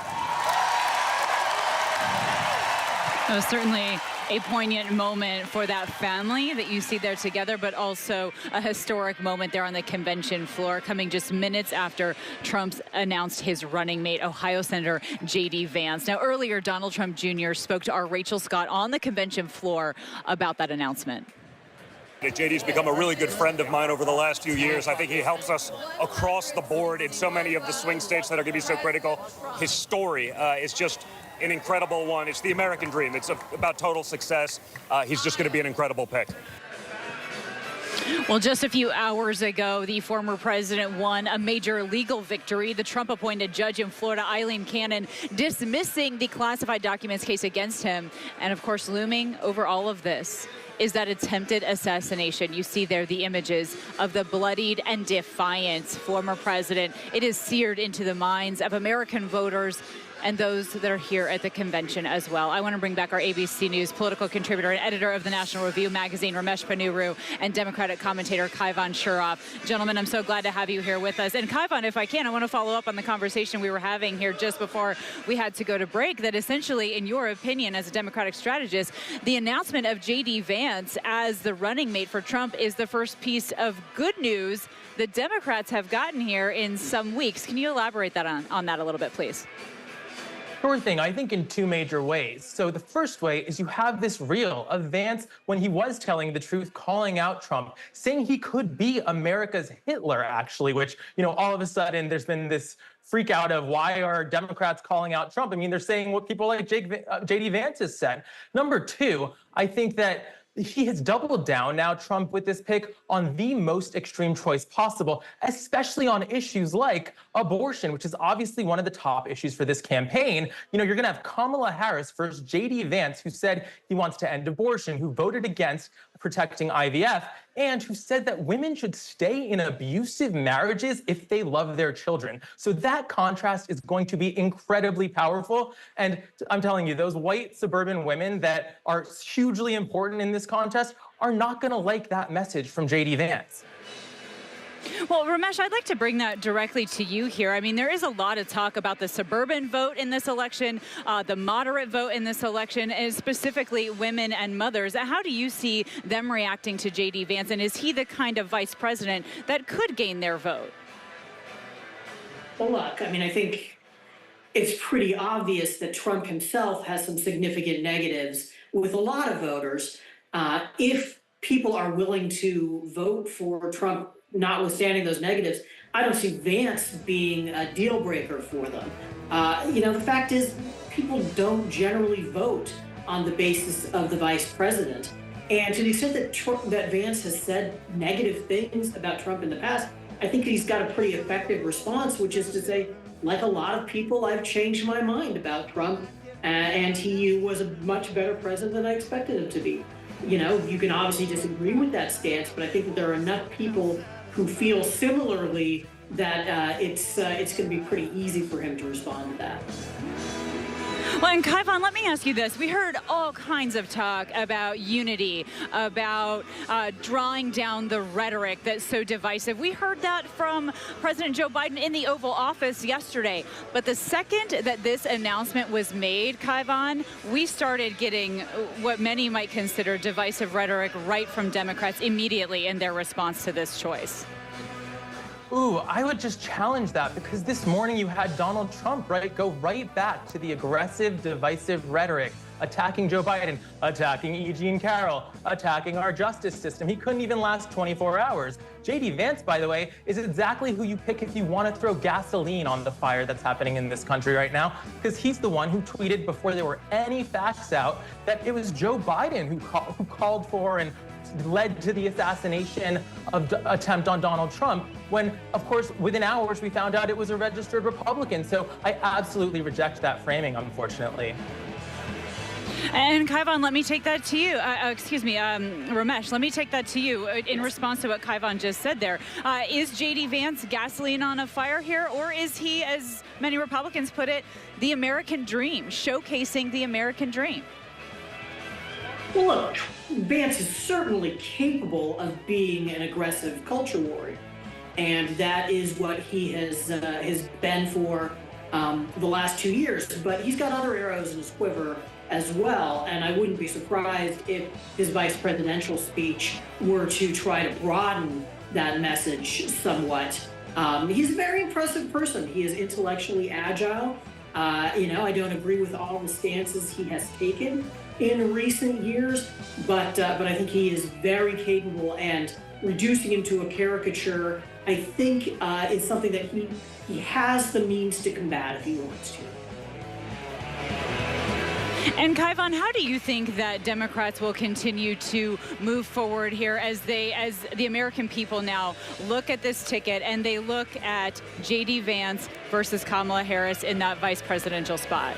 It was certainly a poignant moment for that family that you see there together, but also a historic moment there on the convention floor, coming just minutes after Trump announced his running mate, Ohio Senator J.D. Vance. Now, earlier, Donald Trump Jr. spoke to our Rachel Scott on the convention floor about that announcement. JD's become a really good friend of mine over the last few years. I think he helps us across the board in so many of the swing states that are going to be so critical. His story is just an incredible one. It's the American dream. It's about total success. He's just going to be an incredible pick. Well, just a few hours ago, the former president won a major legal victory. The Trump-appointed judge in Florida, Aileen Cannon, dismissing the classified documents case against him. And, of course, looming over all of this is that attempted assassination. You see there the images of the bloodied and defiant former president. It is seared into the minds of American voters and those that are here at the convention as well. I want to bring back our ABC News political contributor and editor of the National Review magazine, Ramesh Ponnuru, and Democratic commentator Kaivan Shirov. Gentlemen, I'm so glad to have you here with us. And Kaivan, if I can, I want to follow up on the conversation we were having here just before we had to go to break, that essentially, in your opinion, as a Democratic strategist, the announcement of J.D. Vance as the running mate for Trump is the first piece of good news the Democrats have gotten here in some weeks. Can you elaborate that on that a little bit, please? Sure thing. I think in two major ways. So the first way is you have this reel of Vance when he was telling the truth, calling out Trump, saying he could be America's Hitler, actually, which, you know, all of a sudden there's been this freak out of why are Democrats calling out Trump? I mean, they're saying what people like J.D. Vance has said. Number two, I think that he has doubled down now, Trump, with this pick on the most extreme choice possible, especially on issues like abortion, which is obviously one of the top issues for this campaign. You know, you're going to have Kamala Harris versus J.D. Vance, who said he wants to end abortion, who voted against protecting IVF, and who said that women should stay in abusive marriages if they love their children. So that contrast is going to be incredibly powerful. And I'm telling you, those white suburban women that are hugely important in this contest are not going to like that message from J.D. Vance. Well, Ramesh, I'd like to bring that directly to you here. I mean, there is a lot of talk about the suburban vote in this election, the moderate vote in this election, and specifically women and mothers. How do you see them reacting to J.D. Vance, and is he the kind of vice president that could gain their vote? Well, look, I mean, I think it's pretty obvious that Trump himself has some significant negatives with a lot of voters. If people are willing to vote for Trump, notwithstanding those negatives, I don't see Vance being a deal breaker for them. You know, the fact is, people don't generally vote on the basis of the vice president. And to the extent that Vance has said negative things about Trump in the past, I think he's got a pretty effective response, which is to say, like a lot of people, I've changed my mind about Trump, and he was a much better president than I expected him to be. You know, you can obviously disagree with that stance, but I think that there are enough people who feel similarly that it's going to be pretty easy for him to respond to that. Well, and Kaivan, let me ask you this. We heard all kinds of talk about unity, about drawing down the rhetoric that's so divisive. We heard that from President Joe Biden in the Oval Office yesterday. But the second that this announcement was made, Kaivan, we started getting what many might consider divisive rhetoric right from Democrats immediately in their response to this choice. Ooh, I would just challenge that, because this morning you had Donald Trump, right, go right back to the aggressive, divisive rhetoric, attacking Joe Biden, attacking E. Jean Carroll, attacking our justice system. He couldn't even last 24 hours. J.D. Vance, by the way, is exactly who you pick if you want to throw gasoline on the fire that's happening in this country right now, because he's the one who tweeted before there were any facts out that it was Joe Biden who called for and led to the assassination attempt on Donald Trump, when, of course, within hours we found out it was a registered Republican. So I absolutely reject that framing, unfortunately. And Kaivan, let me take that to you. Ramesh, let me take that to you in response to what Kaivan just said there. Is J.D. Vance gasoline on a fire here, or is he, as many Republicans put it, the American dream, showcasing the American dream? Well, look, Vance is certainly capable of being an aggressive culture warrior, and that is what he has been for the last 2 years. But he's got other arrows in his quiver as well, and I wouldn't be surprised if his vice presidential speech were to try to broaden that message somewhat. He's a very impressive person. He is intellectually agile. You know, I don't agree with all the stances he has taken in recent years, but I think he is very capable, and reducing him to a caricature, I think, is something that he has the means to combat if he wants to. And Kaivan, how do you think that Democrats will continue to move forward here as the American people now look at this ticket and they look at J.D. Vance versus Kamala Harris in that vice presidential spot?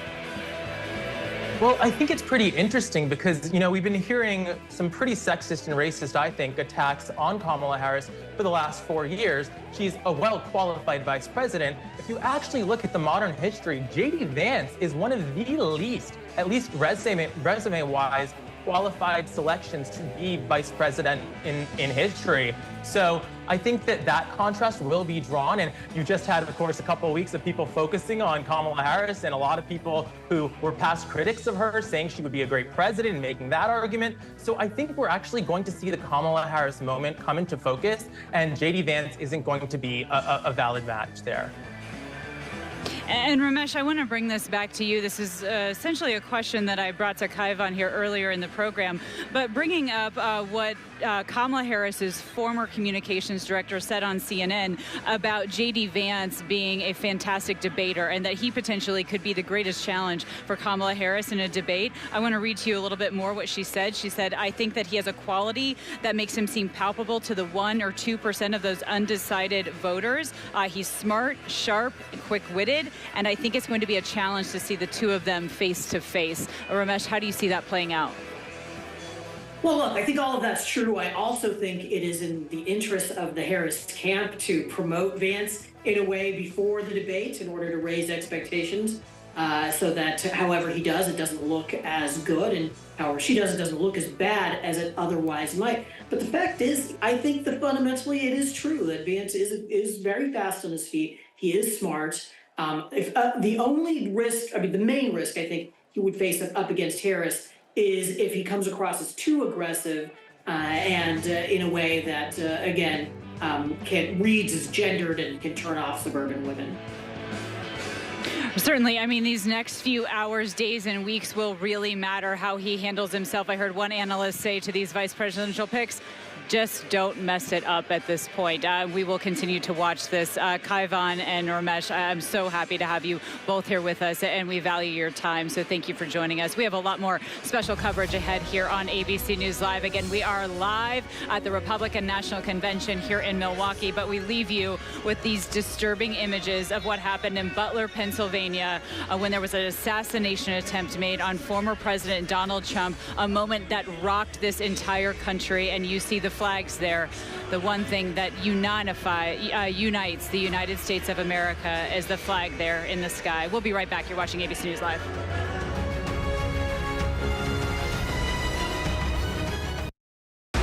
Well, I think it's pretty interesting because, we've been hearing some pretty sexist and racist, I think, attacks on Kamala Harris for the last 4 years. She's a well-qualified vice president. If you actually look at the modern history, J.D. Vance is one of the least, at least resume-wise, qualified selections to be vice president in history. So I think that contrast will be drawn. And you just had, of course, a couple of weeks of people focusing on Kamala Harris and a lot of people who were past critics of her saying she would be a great president and making that argument. So I think we're actually going to see the Kamala Harris moment come into focus, and J.D. Vance isn't going to be a valid match there. And Ramesh, I want to bring this back to you. This is essentially a question that I brought to Kaivan here earlier in the program, but bringing up what Kamala Harris's former communications director said on CNN about J.D. Vance being a fantastic debater and that he potentially could be the greatest challenge for Kamala Harris in a debate. I want to read to you a little bit more what she said. She said, I think that he has a quality that makes him seem palpable to the 1 or 2% of those undecided voters. He's smart, sharp, quick-witted, and I think it's going to be a challenge to see the two of them face to face. Ramesh, how do you see that playing out? Well, look, I think all of that's true. I also think it is in the interest of the Harris camp to promote Vance in a way before the debate in order to raise expectations so that however he does, it doesn't look as good, and however she does, it doesn't look as bad as it otherwise might. But the fact is, I think that fundamentally it is true that Vance is very fast on his feet. He is smart. The only risk, the main risk I think he would face up against Harris is if he comes across as too aggressive and in a way that, reads as gendered and can turn off suburban women. Certainly. These next few hours, days, and weeks will really matter how he handles himself. I heard one analyst say to these vice presidential picks, just don't mess it up at this point. We will continue to watch this. Kaivan and Ramesh, I'm so happy to have you both here with us, and we value your time, so thank you for joining us. We have a lot more special coverage ahead here on ABC News Live. Again, we are live at the Republican National Convention here in Milwaukee, but we leave you with these disturbing images of what happened in Butler, Pennsylvania, when there was an assassination attempt made on former President Donald Trump, a moment that rocked this entire country, and you see the flags there. The one thing that unites the United States of America is the flag there in the sky. We'll be right back. You're watching ABC News Live.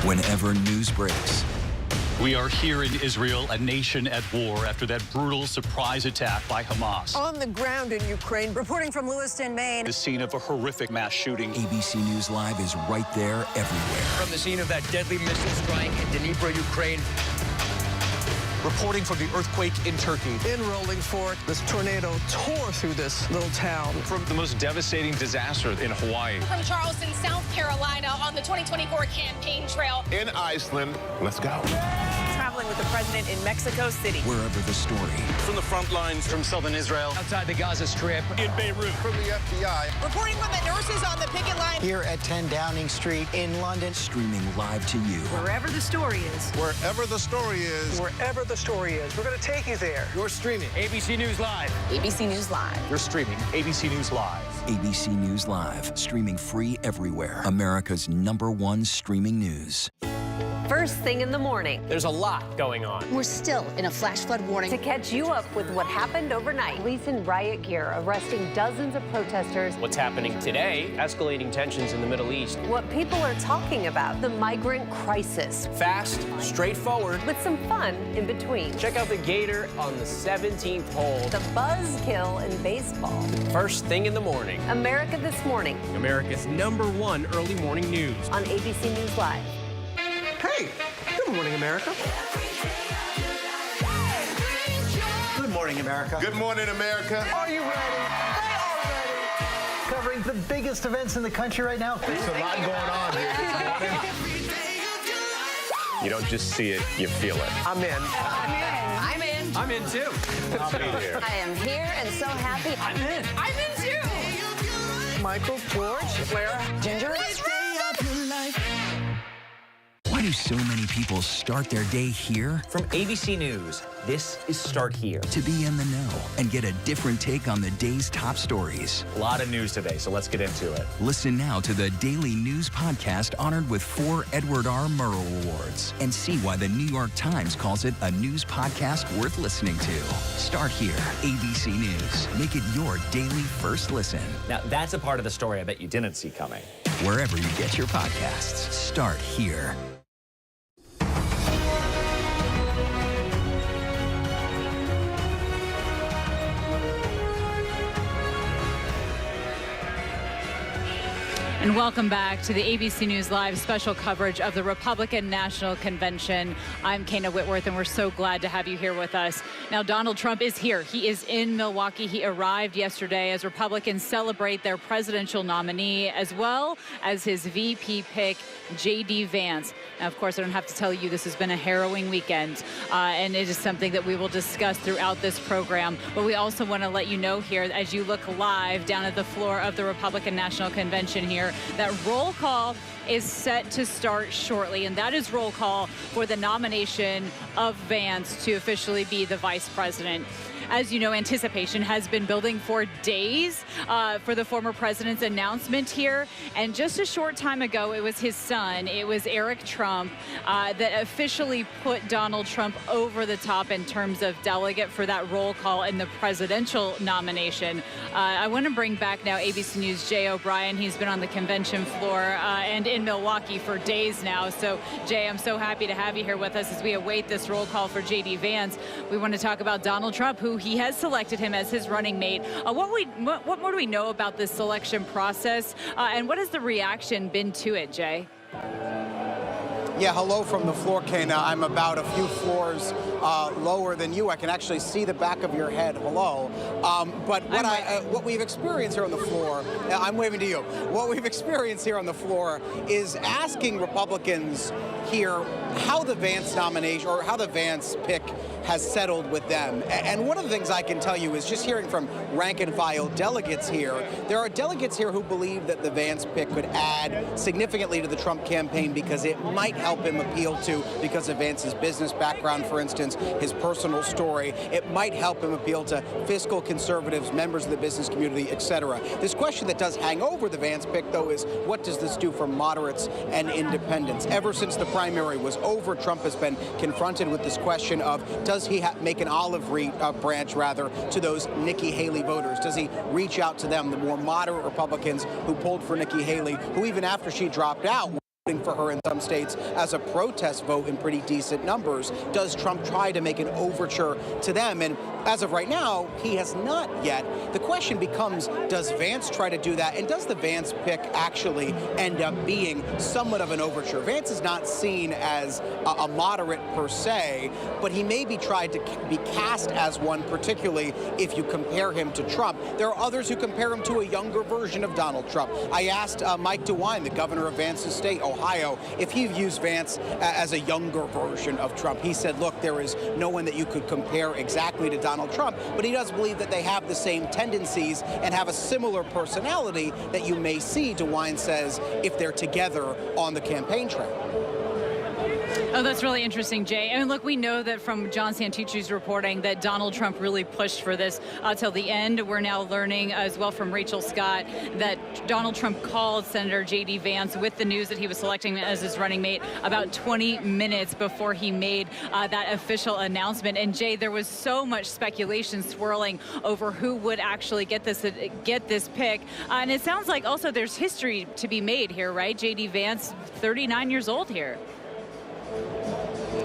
Whenever news breaks, we are here in Israel, a nation at war after that brutal surprise attack by Hamas. On the ground in Ukraine, reporting from Lewiston, Maine. The scene of a horrific mass shooting. ABC News Live is right there everywhere. From the scene of that deadly missile strike in Dnipro, Ukraine. Reporting from the earthquake in Turkey. In rolling forward, this tornado tore through this little town. From the most devastating disaster in Hawaii. From Charleston, South Carolina, on the 2024 campaign trail. In Iceland, let's go. Traveling with the president in Mexico City. Wherever the story. From the front lines. From southern Israel. Outside the Gaza Strip. In Beirut. From the FBI. Reporting from the nurses on the picket line. Here at 10 Downing Street in London. Streaming live to you. Wherever the story is. Wherever the story is. Wherever the story is, we're going to take you there. You're streaming ABC News Live. ABC News Live. You're streaming ABC News Live. ABC News Live. Streaming free everywhere. America's #1 streaming news. First thing in the morning. There's a lot going on. We're still in a flash flood warning. To catch you up with what happened overnight. Police in riot gear arresting dozens of protesters. What's happening today? Escalating tensions in the Middle East. What people are talking about. The migrant crisis. Fast, straightforward. With some fun in between. Check out the Gator on the 17th hole. The buzzkill in baseball. First thing in the morning. America This Morning. America's #1 early morning news. On ABC News Live. Hey, good morning, America. Good morning, America. Good morning, America. Are you ready? They are ready. Covering the biggest events in the country right now. There's a lot going on here this morning. You don't just see it, you feel it. I'm in. I'm in. I'm in too. I'll be here. I am here and so happy. I'm in. I'm in too. Michael, George, Clara, Ginger. What do so many people start their day here? From ABC News, this is Start Here. To be in the know and get a different take on the day's top stories. A lot of news today, so let's get into it. Listen now to the Daily News Podcast honored with 4 Edward R. Murrow Awards and see why the New York Times calls it a news podcast worth listening to. Start Here, ABC News. Make it your daily first listen. Now, that's a part of the story I bet you didn't see coming. Wherever you get your podcasts, start here. And welcome back to the ABC News Live special coverage of the Republican National Convention. I'm Kana Whitworth, and we're so glad to have you here with us. Now, Donald Trump is here. He is in Milwaukee. He arrived yesterday as Republicans celebrate their presidential nominee, as well as his VP pick, J.D. Vance. Now, of course, I don't have to tell you this has been a harrowing weekend, and it is something that we will discuss throughout this program. But we also want to let you know here, as you look live down at the floor of the Republican National Convention here, that roll call is set to start shortly, and that is roll call for the nomination of Vance to officially be the vice president. As you know, anticipation has been building for days for the former president's announcement here. And just a short time ago, it was his son, it was Eric Trump, that officially put Donald Trump over the top in terms of delegate for that roll call in the presidential nomination. I want to bring back now ABC News' Jay O'Brien. He's been on the convention floor and in Milwaukee for days now. So, Jay, I'm so happy to have you here with us as we await this roll call for J.D. Vance. We want to talk about Donald Trump, who he has selected him as his running mate. What more do we know about this selection process, and what has the reaction been to it, Jay? Yeah, hello from the floor, Kana. I'm about a few floors lower than you. I can actually see the back of your head. Hello. But what we've experienced here on the floor, I'm waving to you. What we've experienced here on the floor is asking Republicans here how the Vance nomination or how the Vance pick has settled with them. And one of the things I can tell you is just hearing from rank and file delegates here, there are delegates here who believe that the Vance pick could add significantly to the Trump campaign because it might help him appeal to, because of Vance's business background, for instance, his personal story, it might help him appeal to fiscal conservatives, members of the business community, etc. This question that does hang over the Vance pick, though, is what does this do for moderates and independents? Ever since the primary was over, Trump has been confronted with this question of, does he make an olive branch to those Nikki Haley voters? Does he reach out to them, the more moderate Republicans who pulled for Nikki Haley, who even after she dropped out, voting for her in some states as a protest vote in pretty decent numbers? Does Trump try to make an overture to them? And as of right now, he has not yet. The question becomes, does Vance try to do that? And does the Vance pick actually end up being somewhat of an overture? Vance is not seen as a moderate per se, but he may be tried to be cast as one, particularly if you compare him to Trump. There are others who compare him to a younger version of Donald Trump. I asked Mike DeWine, the governor of Vance's state, Ohio, if he views Vance as a younger version of Trump. He said, look, there is no one that you could compare exactly to Donald Trump, but he does believe that they have the same tendencies and have a similar personality that you may see, DeWine says, if they're together on the campaign trail. Oh, that's really interesting, Jay. And look, we know that from John Santucci's reporting that Donald Trump really pushed for this till the end. We're now learning as well from Rachel Scott that Donald Trump called Senator J.D. Vance with the news that he was selecting as his running mate about 20 minutes before he made that official announcement. And Jay, there was so much speculation swirling over who would actually get this pick. And it sounds like also there's history to be made here, right? J.D. Vance, 39 years old here.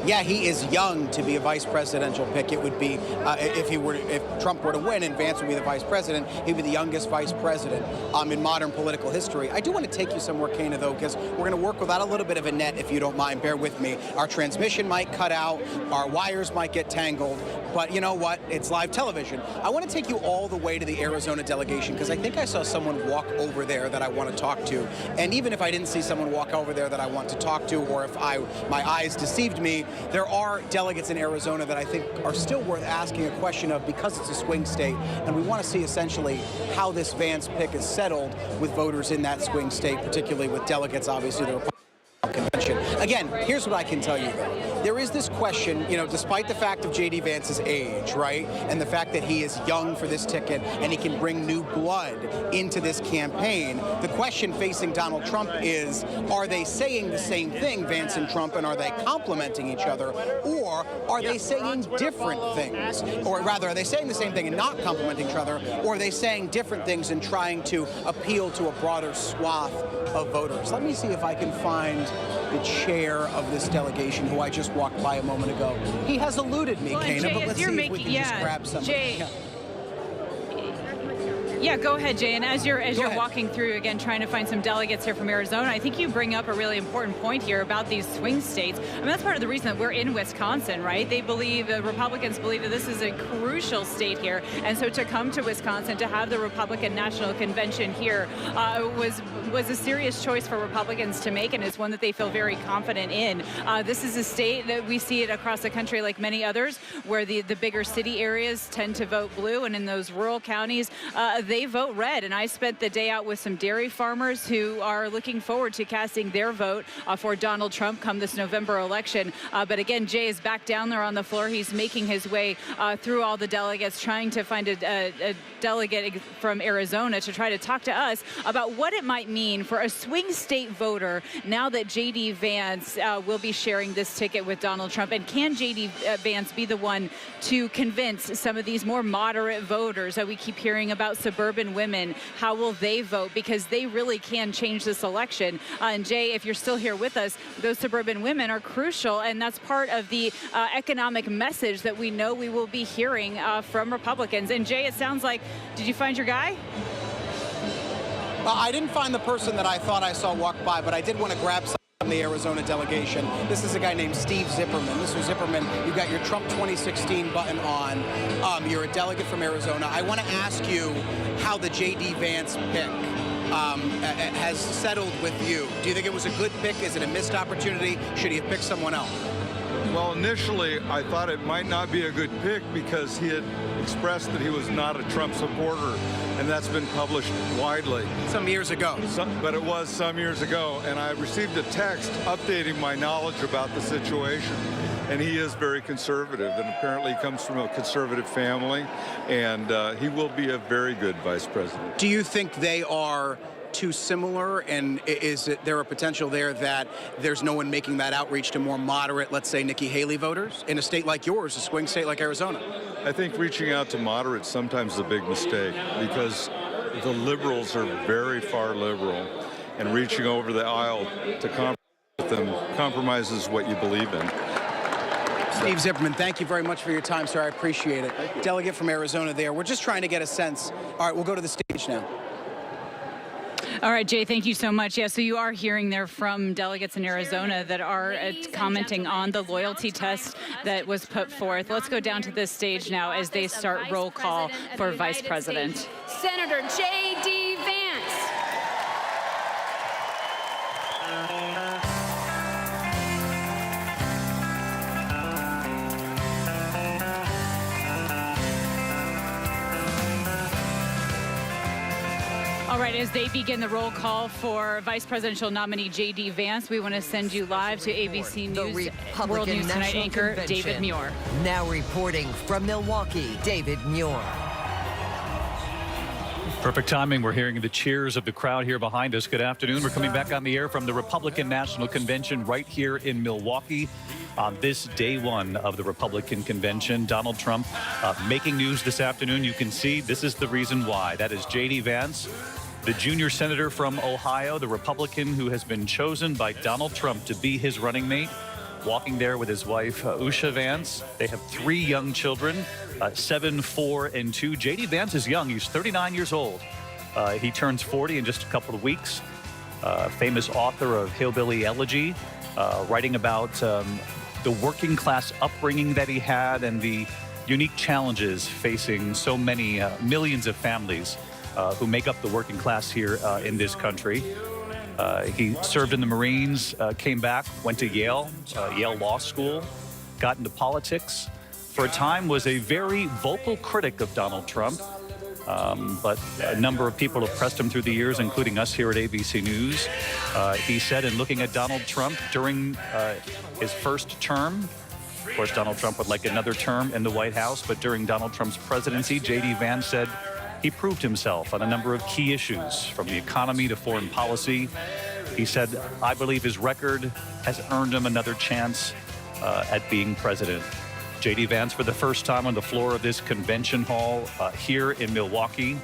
Yeah, he is young to be a vice presidential pick. It would be if Trump were to win and Vance would be the vice president, he'd be the youngest vice president in modern political history. I do want to take you somewhere, Kana, though, because we're going to work without a little bit of a net, if you don't mind. Bear with me. Our transmission might cut out, our wires might get tangled, but you know what? It's live television. I want to take you all the way to the Arizona delegation because I think I saw someone walk over there that I want to talk to. And even if I didn't see someone walk over there that I want to talk to, or if my eyes deceived me, there are delegates in Arizona that I think are still worth asking a question of because it's a swing state, and we want to see essentially how this Vance pick is settled with voters in that swing state, particularly with delegates, obviously, the Republican convention. Again, here's what I can tell you, though. There is this question, you know, despite the fact of J.D. Vance's age, right, and the fact that he is young for this ticket and he can bring new blood into this campaign, the question facing Donald Trump is, are they saying the same thing, Vance and Trump, and are they complementing each other, or are they saying different things? Or rather, are they saying the same thing and not complimenting each other, or are they saying different things and trying to appeal to a broader swath of voters? Let me see if I can find the chair of this delegation, who I just walked by a moment ago. He has eluded me, Kana, Jay, but let's see if we can just grab somebody. Jay, yeah, go ahead, Jay. And as you're walking through again, trying to find some delegates here from Arizona, I think you bring up a really important point here about these swing states. I mean, that's part of the reason that we're in Wisconsin, right? They believe, Republicans believe that this is a crucial state here, and so to come to Wisconsin to have the Republican National Convention here was a serious choice for Republicans to make, and it's one that they feel very confident in. This is a state that we see it across the country, like many others, where the bigger city areas tend to vote blue, and in those rural counties, they vote red. And I spent the day out with some dairy farmers who are looking forward to casting their vote for Donald Trump come this November election. But again, Jay is back down there on the floor. He's making his way through all the delegates, trying to find a delegate from Arizona to try to talk to us about what it might mean for a swing state voter now that J.D. Vance will be sharing this ticket with Donald Trump. And can J.D. Vance be the one to convince some of these more moderate voters that we keep hearing about, suburban women? How will they vote? Because they really can change this election. And Jay, if you're still here with us, those suburban women are crucial, and that's part of the economic message that we know we will be hearing from Republicans. And Jay, it sounds like, did you find your guy? I didn't find the person that I thought I saw walk by, but I did want to grab some from the Arizona delegation. This is a guy named Steve Zipperman. Mr. Zipperman, you've got your Trump 2016 button on. You're a delegate from Arizona. I want to ask you how the J.D. Vance pick has settled with you. Do you think it was a good pick? Is it a missed opportunity? Should he have picked someone else? Well, initially, I thought it might not be a good pick because he had expressed that he was not a Trump supporter, and that's been published widely. Some years ago. But it was some years ago, and I received a text updating my knowledge about the situation, and he is very conservative, and apparently he comes from a conservative family, and he will be a very good vice president. Do you think they are too similar, and is there a potential there that there's no one making that outreach to more moderate, let's say, Nikki Haley voters in a state like yours, a swing state like Arizona? I think reaching out to moderates sometimes is a big mistake because the liberals are very far liberal, and reaching over the aisle to compromise with them compromises what you believe in. Steve Zipperman, thank you very much for your time, sir. I appreciate it. Delegate from Arizona there. We're just trying to get a sense. All right, we'll go to the stage now. All right, Jay, thank you so much. Yeah, so you are hearing there from delegates in Arizona that are commenting on the loyalty test that was put forth. Let's go down to this stage now as they start roll call for Vice President. Senator J.D. Vance. All right, as they begin the roll call for Vice Presidential nominee J.D. Vance, we want to send you live to ABC News World News Tonight anchor David Muir. Now reporting from Milwaukee, David Muir. Perfect timing. We're hearing the cheers of the crowd here behind us. Good afternoon. We're coming back on the air from the Republican National Convention right here in Milwaukee. On this day one of the Republican Convention, Donald Trump making news this afternoon. You can see this is the reason why. That is J.D. Vance, the junior senator from Ohio, the Republican who has been chosen by Donald Trump to be his running mate, walking there with his wife, Usha Vance. They have 3 young children, 7, 4, and 2. J.D. Vance is young. He's 39 years old. He turns 40 in just a couple of weeks. Famous author of Hillbilly Elegy, writing about the working class upbringing that he had and the unique challenges facing so many millions of families who make up the working class here in this country. He served in the Marines, came back, went to Yale Law School, got into politics. For a time was a very vocal critic of Donald Trump. But a number of people have pressed him through the years, including us here at ABC News. He said in looking at Donald Trump during his first term, of course, Donald Trump would like another term in the White House, but during Donald Trump's presidency, J.D. Vance said he proved himself on a number of key issues, from the economy to foreign policy. He said, I believe his record has earned him another chance at being president. J.D. Vance, for the first time on the floor of this convention hall here in Milwaukee.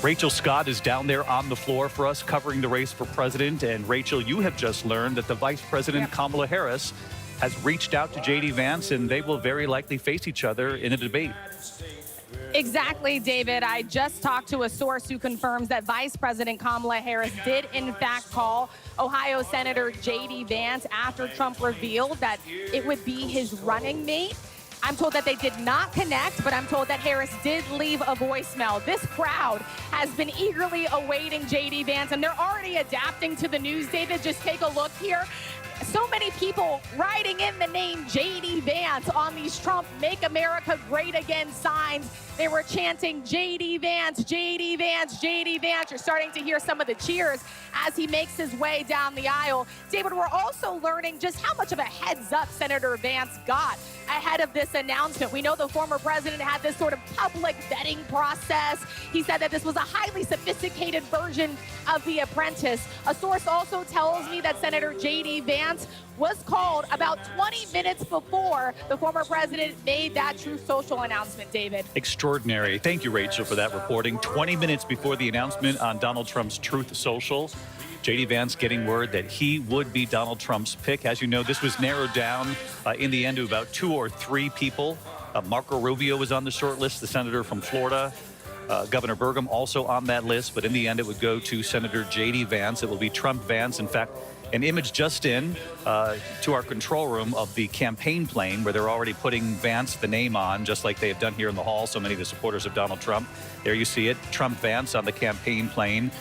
Rachel Scott is down there on the floor for us, covering the race for president. And Rachel, you have just learned that the Vice President, Kamala Harris, has reached out to J.D. Vance, and they will very likely face each other in a debate. Exactly, David. I just talked to a source who confirms that Vice President Kamala Harris did, in fact, call Ohio Senator J.D. Vance after Trump revealed that it would be his running mate. I'm told that they did not connect, but I'm told that Harris did leave a voicemail. This crowd has been eagerly awaiting J.D. Vance, and they're already adapting to the news, David. Just take a look here. So many people writing in the name J.D. Vance on these Trump Make America Great Again signs. They were chanting J.D. Vance, J.D. Vance, J.D. Vance. You're starting to hear some of the cheers as he makes his way down the aisle. David, we're also learning just how much of a heads up Senator Vance got ahead of this announcement. We know the former president had this sort of public vetting process. He said that this was a highly sophisticated version of The Apprentice. A source also tells me that Senator J.D. Vance was called about 20 minutes before the former president made that Truth Social announcement, David. Extraordinary. Thank you, Rachel, for that reporting. 20 minutes before the announcement on Donald Trump's Truth Social, J.D. Vance getting word that he would be Donald Trump's pick. As you know, this was narrowed down in the end to about 2 or 3 people. Marco Rubio was on the short list, the senator from Florida. Governor Burgum also on that list, but in the end it would go to Senator J.D. Vance. It will be Trump Vance. In fact, an image just in to our control room of the campaign plane where they're already putting Vance, the name on, just like they have done here in the hall. So many of the supporters of Donald Trump. There you see it, Trump Vance on the campaign plane.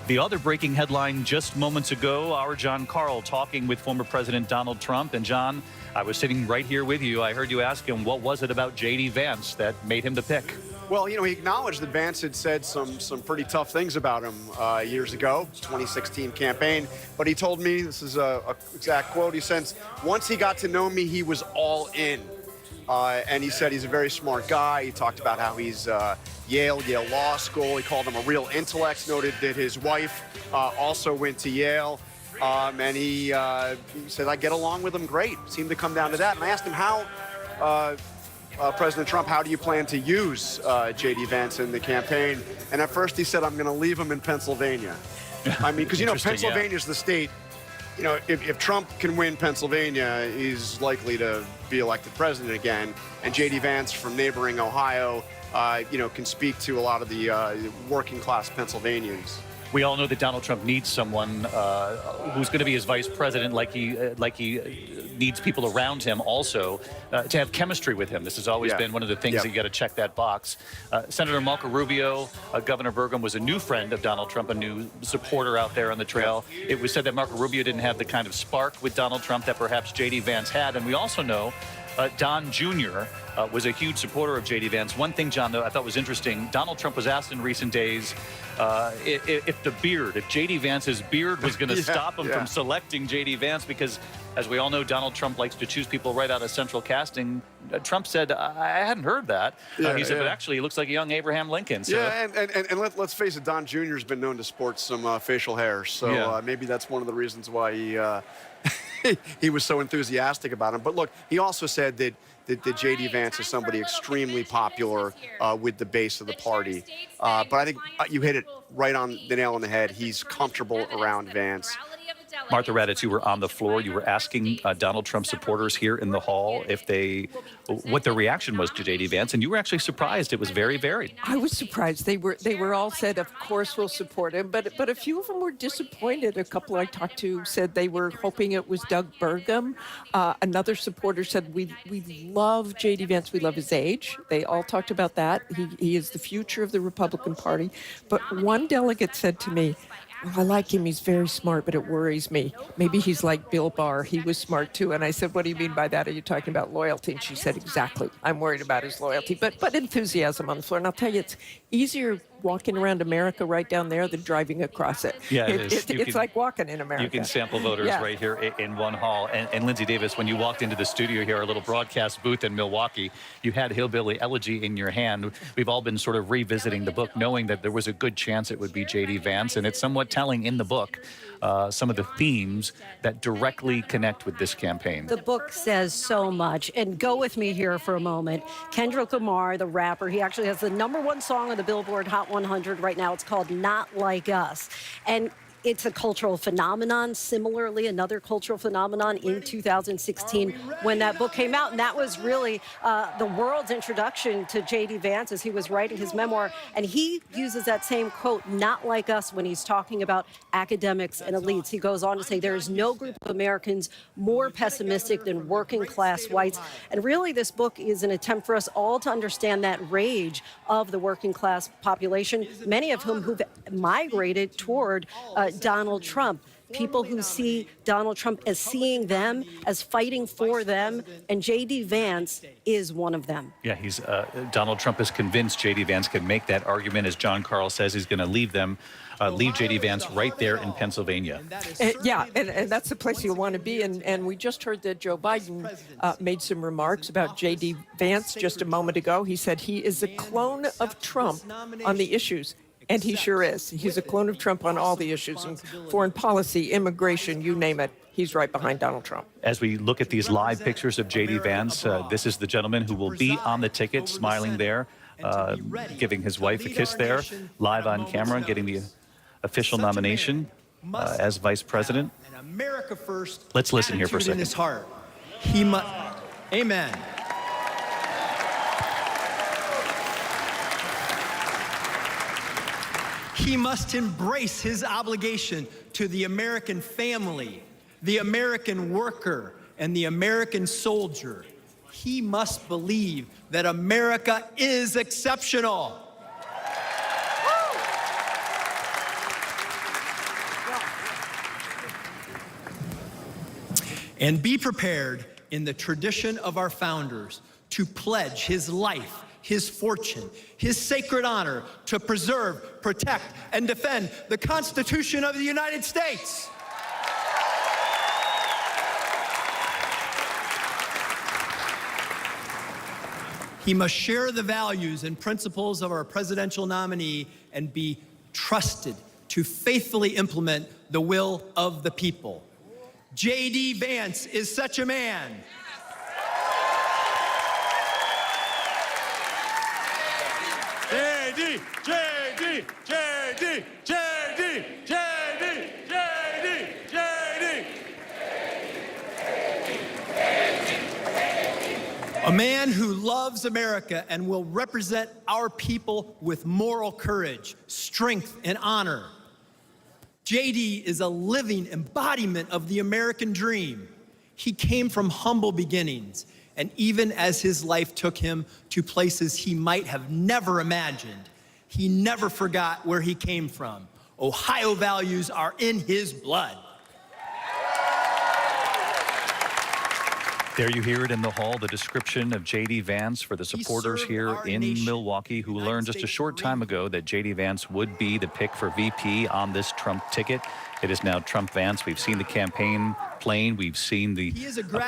The other breaking headline just moments ago, our John Carl talking with former President Donald Trump. And John, I was sitting right here with you. I heard you ask him, what was it about J.D. Vance that made him the pick? Well, you know, he acknowledged that Vance had said some pretty tough things about him years ago, 2016 campaign. But he told me, this is a exact quote, he says, once he got to know me, he was all in. And he said he's a very smart guy. He talked about how he's Yale Law School. He called him a real intellect, noted that his wife also went to Yale. And he said, I get along with him great. Seemed to come down to that. And I asked him how, President Trump, how do you plan to use J.D. Vance in the campaign? And at first he said, I'm going to leave him in Pennsylvania. I mean, because, you know, Pennsylvania's the state. You know, if Trump can win Pennsylvania, he's likely to be elected president again. And J.D. Vance from neighboring Ohio, you know, can speak to a lot of the working class Pennsylvanians. We all know that Donald Trump needs someone who's going to be his vice president, like he needs people around him also to have chemistry with him. This has always been one of the things that you got to check that box. Senator Marco Rubio, Governor Burgum was a new friend of Donald Trump, a new supporter out there on the trail. It was said that Marco Rubio didn't have the kind of spark with Donald Trump that perhaps J.D. Vance had. And we also know Don Jr. Was a huge supporter of J.D. Vance. One thing, John, though, I thought was interesting, Donald Trump was asked in recent days if J.D. Vance's beard was going to stop him from selecting J.D. Vance, because, as we all know, Donald Trump likes to choose people right out of central casting. Trump said, I hadn't heard that. He said, but actually, he looks like a young Abraham Lincoln. So. Yeah, and let's face it, Don Jr. has been known to sport some facial hair, so maybe that's one of the reasons why he was so enthusiastic about him. But look, he also said that J.D. Vance is somebody extremely popular with the base of the party. But I think you hit it right on the nail on the head. He's comfortable around Vance. Martha Raddatz, you were on the floor. You were asking Donald Trump supporters here in the hall what their reaction was to J.D. Vance, and you were actually surprised. It was very varied. I was surprised. They were all said, of course we'll support him, but a few of them were disappointed. A couple I talked to said they were hoping it was Doug Burgum. Another supporter said, we love J.D. Vance. We love his age. They all talked about that. He is the future of the Republican Party. But one delegate said to me, I like him. He's very smart, but it worries me. Maybe he's like Bill Barr. He was smart, too. And I said, what do you mean by that? Are you talking about loyalty? And she said, exactly. I'm worried about his loyalty, but enthusiasm on the floor. And I'll tell you, it's easier walking around America right down there than driving across it. Yeah, it is. It's like walking in America. You can sample voters right here in one hall. And Linsey Davis, when you walked into the studio here, our little broadcast booth in Milwaukee, you had Hillbilly Elegy in your hand. We've all been sort of revisiting the book, knowing that there was a good chance it would be J.D. Vance. And it's somewhat telling in the book some of the themes that directly connect with this campaign. The book says so much. And go with me here for a moment. Kendrick Lamar, the rapper, he actually has the #1 song on the Billboard Hot 100 right now. It's called Not Like Us. And it's a cultural phenomenon. Similarly, another cultural phenomenon in 2016 when that book came out. And that was really the world's introduction to J.D. Vance as he was writing his memoir. And he uses that same quote, not like us, when he's talking about academics and elites. He goes on to say there is no group of Americans more pessimistic than working class whites. And really, this book is an attempt for us all to understand that rage of the working class population, many of whom who've migrated toward Donald Trump. People who see Donald Trump as seeing them, as fighting for them, and J.D. Vance is one of them. Yeah, he's Donald Trump is convinced J.D. Vance can make that argument. As John Carl says, he's going to leave J.D. Vance right there in Pennsylvania. And that's the place you want to be. And we just heard that Joe Biden made some remarks about J.D. Vance just a moment ago. He said he is a clone of Trump on the issues. And he sure is. He's a clone of Trump on all the issues, in foreign policy, immigration, you name it. He's right behind Donald Trump. As we look at these live pictures of J.D. Vance, this is the gentleman who will be on the ticket, smiling there, giving his wife a kiss there, live on camera, getting the official nomination as vice president. America first. Let's listen here for a second. In his heart. He must. Amen. He must embrace his obligation to the American family, the American worker, and the American soldier. He must believe that America is exceptional. And be prepared, in the tradition of our founders, to pledge his life, his fortune, his sacred honor to preserve, protect, and defend the Constitution of the United States. He must share the values and principles of our presidential nominee and be trusted to faithfully implement the will of the people. J.D. Vance is such a man. J.D., J.D., J.D., J.D., J.D., J.D., J.D. A man who loves America and will represent our people with moral courage, strength, and honor. J.D. is a living embodiment of the American dream. He came from humble beginnings, and even as his life took him to places he might have never imagined, he never forgot where he came from. Ohio values are in his blood. There you hear it in the hall, the description of J.D. Vance for the supporters here in Milwaukee who learned just a short time ago that J.D. Vance would be the pick for VP on this Trump ticket. It is now Trump Vance. We've seen the campaign plane. We've seen the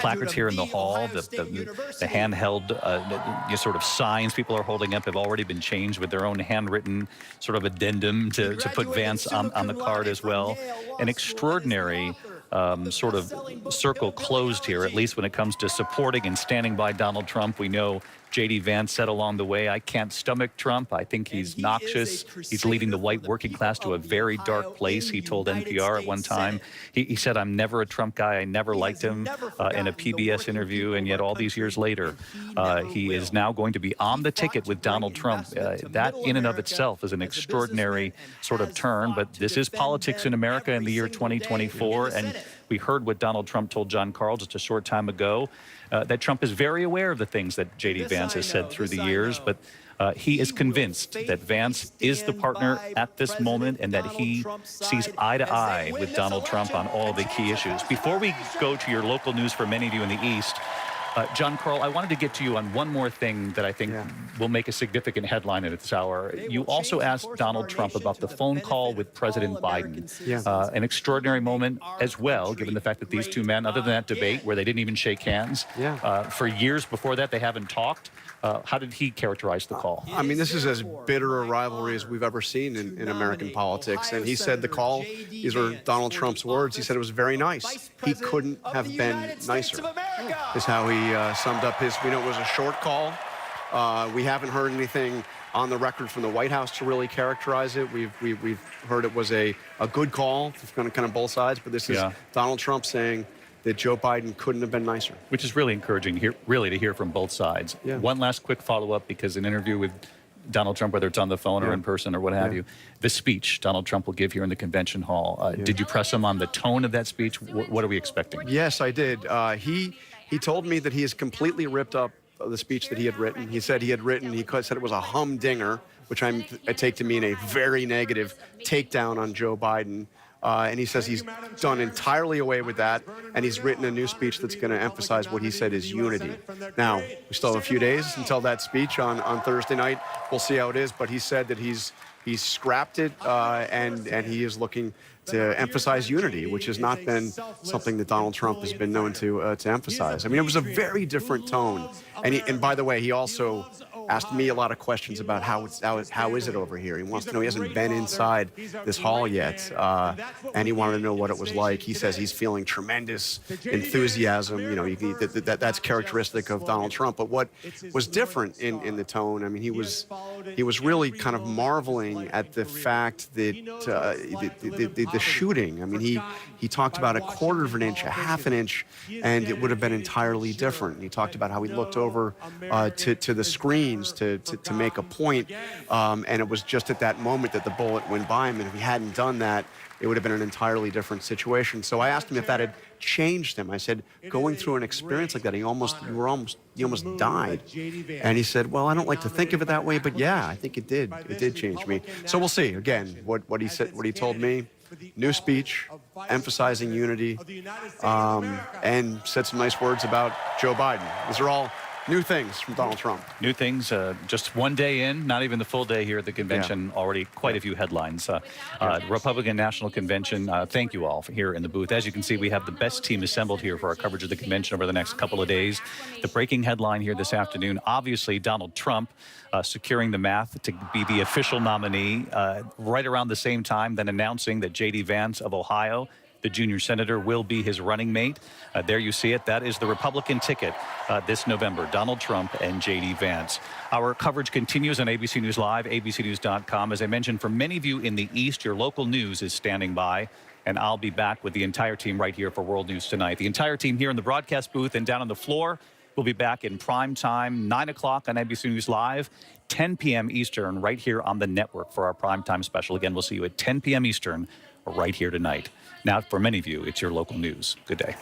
placards here in the hall. The handheld sort of signs people are holding up have already been changed with their own handwritten sort of addendum to put Vance on the card as well. An extraordinary sort of circle closed here, at least when it comes to supporting and standing by Donald Trump. We know J.D. Vance said along the way, I can't stomach Trump. I think he's noxious. He's leading the white working class to a very dark place, he told NPR at one time. He said, I'm never a Trump guy. I never liked him in a PBS interview. And yet all these years later, he is now going to be on the ticket with Donald Trump. That in and of itself is an extraordinary sort of turn. But this is politics in America in the year 2024. And we heard what Donald Trump told John Carl just a short time ago, that Trump is very aware of the things that J.D. Vance has said through the years, but He is convinced that Vance is the partner at this moment and that he sees eye to eye with Donald Trump on all the key issues. Before we go to your local news for many of you in the East, John Carl, I wanted to get to you on one more thing that I think will make a significant headline at this hour. You also asked Donald Trump about the phone call with President Biden. An extraordinary moment as well, given the fact that these two men, other than that debate where they didn't even shake hands, for years before that they haven't talked. How did he characterize the call? I mean, this is as bitter a rivalry as we've ever seen in American politics. And he said the call, these were Donald Trump's words, he said it was very nice. He couldn't have been nicer, is how he summed up his, we know it was a short call. We haven't heard anything on the record from the White House to really characterize it. We've heard it was a good call from kind of both sides, but this is Donald Trump saying that Joe Biden couldn't have been nicer. Which is really encouraging here, really, to hear from both sides. One last quick follow-up, because an interview with Donald Trump, whether it's on the phone or in person or what have you, the speech Donald Trump will give here in the convention hall. Did you press him on the tone of that speech? What are we expecting? Yes, I did. He told me that he has completely ripped up the speech that he had written. He said he said it was a humdinger, which I take to mean a very negative takedown on Joe Biden. And he says he's done entirely away with that, and he's written a new speech that's going to emphasize what he said is unity. Now, we still have a few days until that speech on Thursday night. We'll see how it is, but he said that he's scrapped it, and he is looking to emphasize unity, which has not been something that Donald Trump has been known to emphasize. I mean, it was a very different tone. And by the way, he also asked me a lot of questions about how is it over here. He wants to know. He hasn't been inside this hall yet, and he wanted to know what it was like. He says he's feeling tremendous enthusiasm. You know, that's characteristic of Donald Trump. But what was different in the tone? I mean, he was really kind of marveling at the fact that the shooting. I mean, he talked about a quarter of an inch, a half an inch, and it would have been entirely different. He talked about how he looked over to the screens to make a point, and it was just at that moment that the bullet went by him, and if he hadn't done that, it would have been an entirely different situation. So I asked him if that had changed him. I said, going through an experience like that, he almost died. And he said, well, I don't like to think of it that way, but yeah, I think it did. It did change me. So we'll see. Again, what he said, what he told me, new speech, emphasizing unity, and said some nice words about Joe Biden. These are all new things from Donald Trump. New things, just one day in, not even the full day here at the convention, already quite a few headlines. Republican National Convention, thank you all for here in the booth. As you can see, we have the best team assembled here for our coverage of the convention over the next couple of days. The breaking headline here this afternoon, obviously Donald Trump securing the math to be the official nominee right around the same time, then announcing that J.D. Vance of Ohio, the junior senator, will be his running mate. There you see it. That is the Republican ticket this November, Donald Trump and J.D. Vance. Our coverage continues on ABC News Live, abcnews.com. As I mentioned, for many of you in the East, your local news is standing by, and I'll be back with the entire team right here for World News Tonight. The entire team here in the broadcast booth and down on the floor will be back in prime time, 9 o'clock on ABC News Live, 10 p.m. Eastern, right here on the network for our primetime special. Again, we'll see you at 10 p.m. Eastern right here tonight. Now, for many of you, it's your local news. Good day.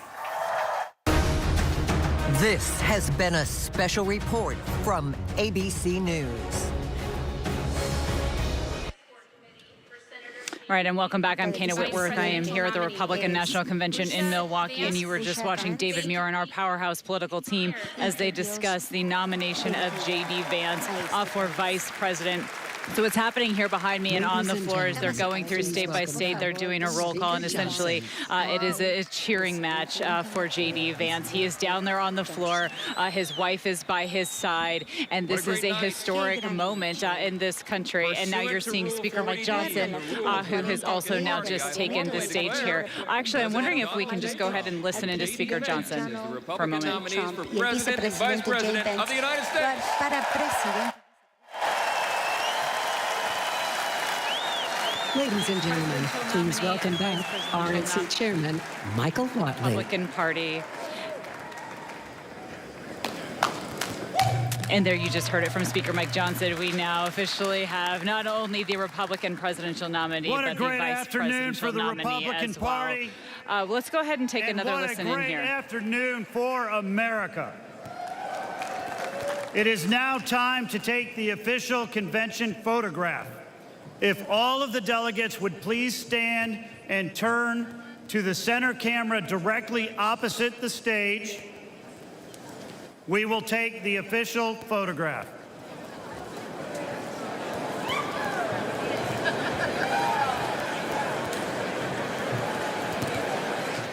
This has been a special report from ABC News. All right, and welcome back. I'm Kana Whitworth. I am here at the Republican National Convention in Milwaukee, and you were just watching David Muir and our powerhouse political team as they discuss the nomination of J.D. Vance for vice president. So what's happening here behind me and on the floor is they're going through state by state. They're doing a roll call, and essentially it is a cheering match for J.D. Vance. He is down there on the floor. His wife is by his side, and this is a historic moment in this country. And now you're seeing Speaker Mike Johnson, who has also now just taken the stage here. Actually, I'm wondering if we can just go ahead and listen into Speaker Johnson for a moment. For President and Vice President of the United States. Ladies and gentlemen, please welcome back RNC Chairman Michael Whatley. Republican Party. And there you just heard it from Speaker Mike Johnson. We now officially have not only the Republican presidential nominee, but the vice presidential nominee as well. Let's go ahead and take another listen in here. What a great afternoon for America. It is now time to take the official convention photograph. If all of the delegates would please stand and turn to the center camera directly opposite the stage, we will take the official photograph.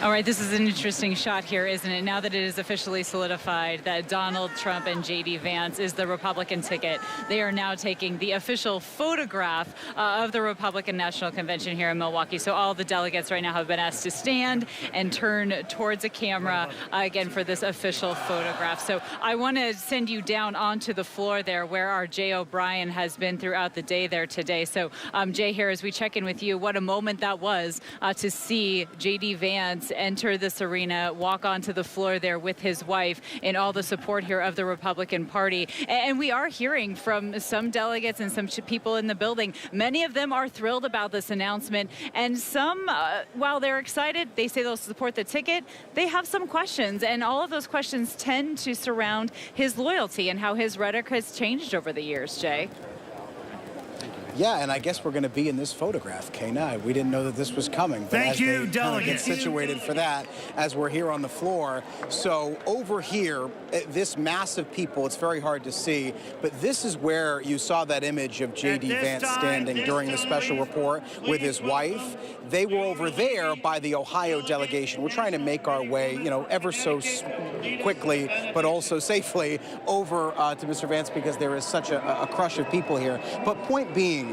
All right, this is an interesting shot here, isn't it? Now that it is officially solidified that Donald Trump and J.D. Vance is the Republican ticket, they are now taking the official photograph of the Republican National Convention here in Milwaukee. So all the delegates right now have been asked to stand and turn towards a camera, again, for this official photograph. So I want to send you down onto the floor there where our Jay O'Brien has been throughout the day there today. So, Jay, here, as we check in with you, what a moment that was to see J.D. Vance enter this arena, walk onto the floor there with his wife, and all the support here of the Republican Party. And we are hearing from some delegates and some people in the building. Many of them are thrilled about this announcement, and some, while they're excited, they say they'll support the ticket, they have some questions, and all of those questions tend to surround his loyalty and how his rhetoric has changed over the years, Jay. Yeah, and I guess we're going to be in this photograph, K9. We didn't know that this was coming. But Thank you, delegates. Get situated for that as we're here on the floor. So over here, this mass of people, it's very hard to see, but this is where you saw that image of J.D. Vance standing during the special report with his wife. They were over there by the Ohio delegation. We're trying to make our way, ever so quickly, but also safely over to Mr. Vance because there is such a crush of people here. But point being,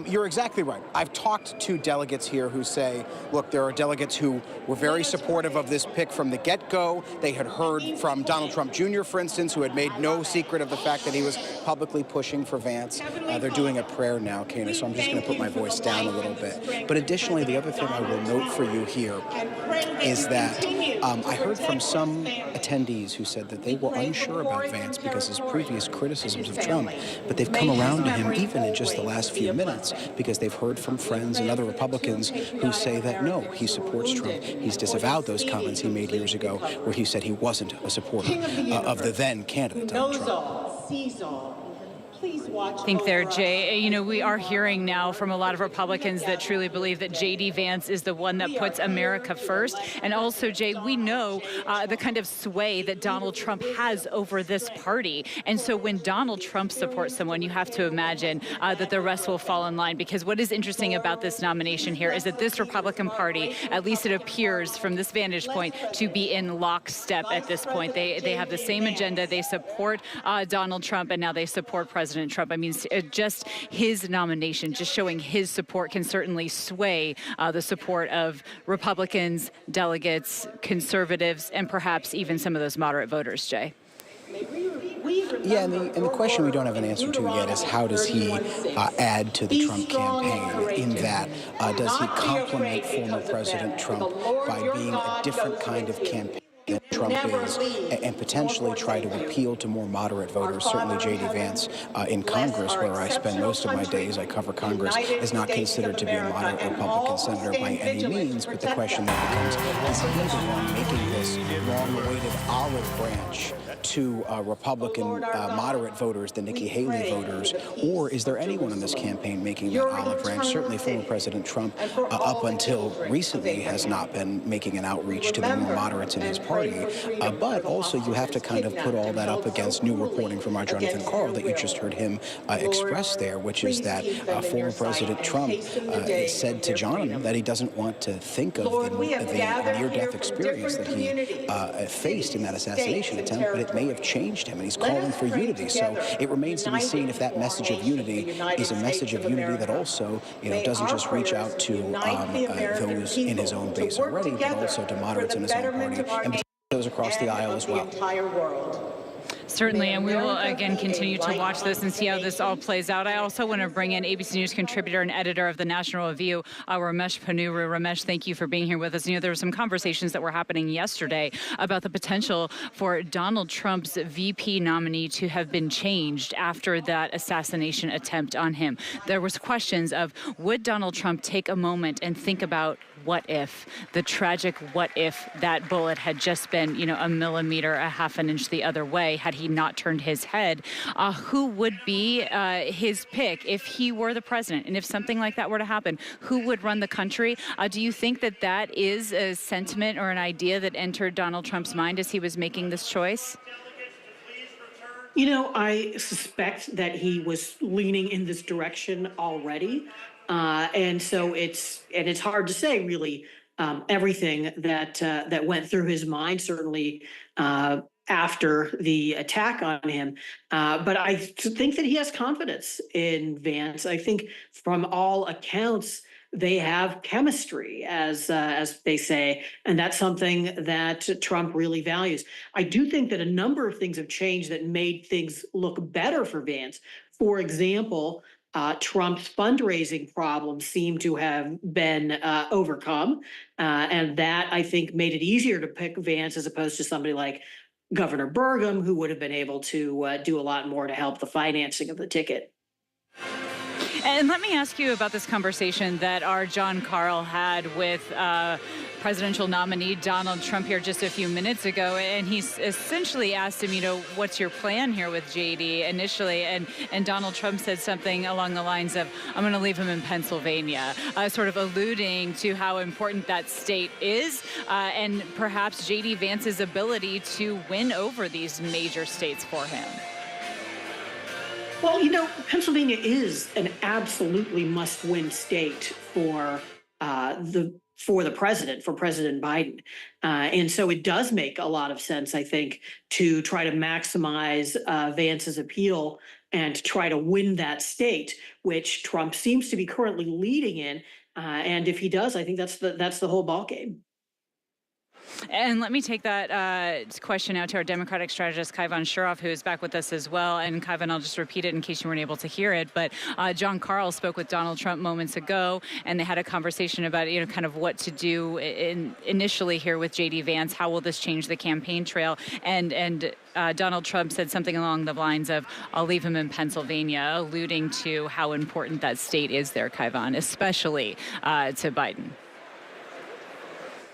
you're exactly right. I've talked to delegates here who say, look, there are delegates who were very supportive of this pick from the get-go. They had heard from Donald Trump Jr., for instance, who had made no secret of the fact that he was publicly pushing for Vance. They're doing a prayer now, Kana, so I'm just going to put my voice down a little bit. But additionally, the other thing I will note for you here is that I heard from some attendees who said that they were unsure about Vance because of his previous criticisms of Trump, but they've come around to him even in just the last few minutes because they've heard from friends and other Republicans who say that no, he supports Trump. He's disavowed those comments he made years ago where he said he wasn't a supporter of the then candidate, Donald Trump. I think there, Jay, we are hearing now from a lot of Republicans that truly believe that J.D. Vance is the one that puts America first. And also, Jay, we know the kind of sway that Donald Trump has over this party. And so when Donald Trump supports someone, you have to imagine that the rest will fall in line. Because what is interesting about this nomination here is that this Republican Party, at least it appears from this vantage point, to be in lockstep at this point. They have the same agenda. They support Donald Trump, and now they support President Trump. I mean, just his nomination, just showing his support can certainly sway the support of Republicans, delegates, conservatives, and perhaps even some of those moderate voters, Jay. Yeah, and the question we don't have an answer to yet is how does he add to the Trump campaign in that does he complement former President Trump by being a different kind of campaign than Trump is, and potentially try to appeal to more moderate voters. Certainly J.D. Vance in Congress, where I spend most of my days, I cover Congress, is not considered to be a moderate Republican senator by any means, but the question then becomes, is he the one making this long-awaited olive branch to Republican moderate voters, the Nikki Haley voters, or is there anyone in this campaign making that olive branch? Certainly former President Trump, up until recently, has not been making an outreach to the more moderates in his party, but also you have to kind of put all that up against new reporting from our Jonathan Karl that you just heard him express there, which is that former President Trump said to John that he doesn't want to think of the near-death experience that he faced in that assassination attempt, but it may have changed him, and he's calling for unity. So it remains to be seen if that message of unity is a message of unity that also, doesn't just reach out to those in his own base already, but also to moderates in his own party, and those across the aisle as well. Certainly, and we will, again, continue to watch this and see how this all plays out. I also want to bring in ABC News contributor and editor of the National Review, Ramesh Ponnuru. Ramesh, thank you for being here with us. There were some conversations that were happening yesterday about the potential for Donald Trump's VP nominee to have been changed after that assassination attempt on him. There was questions of, would Donald Trump take a moment and think about what if, the tragic what if that bullet had just been, a millimeter, a half an inch the other way, had he not turned his head, who would be his pick if he were the president? And if something like that were to happen, who would run the country? Do you think that that is a sentiment or an idea that entered Donald Trump's mind as he was making this choice? I suspect that he was leaning in this direction already. And so it's hard to say really everything that went through his mind, certainly after the attack on him. But I think that he has confidence in Vance. I think from all accounts, they have chemistry, as they say, and that's something that Trump really values. I do think that a number of things have changed that made things look better for Vance. For example, Trump's fundraising problems seem to have been overcome, and that, I think, made it easier to pick Vance as opposed to somebody like Governor Burgum, who would have been able to do a lot more to help the financing of the ticket. And let me ask you about this conversation that our John Carl had with presidential nominee Donald Trump here just a few minutes ago. And he essentially asked him, what's your plan here with JD initially? And Donald Trump said something along the lines of, I'm going to leave him in Pennsylvania, sort of alluding to how important that state is and perhaps JD Vance's ability to win over these major states for him. Well, Pennsylvania is an absolutely must-win state for the president, for President Biden. And so it does make a lot of sense, I think, to try to maximize Vance's appeal and to try to win that state, which Trump seems to be currently leading in. And if he does, I think that's the whole ballgame. And let me take that question out to our Democratic strategist, Kaivan Shirov, who is back with us as well. And Kaivan, I'll just repeat it in case you weren't able to hear it. But John Carl spoke with Donald Trump moments ago, and they had a conversation about, kind of what to do initially here with J.D. Vance. How will this change the campaign trail? And Donald Trump said something along the lines of, I'll leave him in Pennsylvania, alluding to how important that state is there, Kaivan, especially to Biden.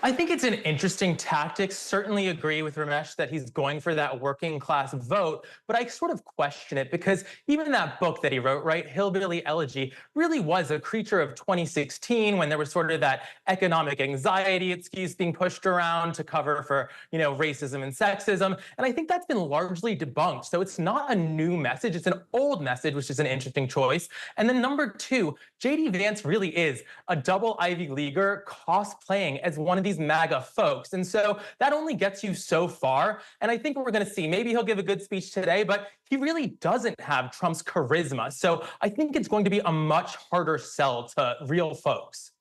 I think it's an interesting tactic. Certainly agree with Ramesh that he's going for that working class vote, but I sort of question it because even that book that he wrote, right, Hillbilly Elegy, really was a creature of 2016 when there was sort of that economic anxiety excuse being pushed around to cover for, racism and sexism. And I think that's been largely debunked. So it's not a new message. It's an old message, which is an interesting choice. And then number two, J.D. Vance really is a double Ivy Leaguer cosplaying as one of these MAGA folks. And so that only gets you so far. And I think we're going to see, maybe he'll give a good speech today, but he really doesn't have Trump's charisma. So I think it's going to be a much harder sell to real folks.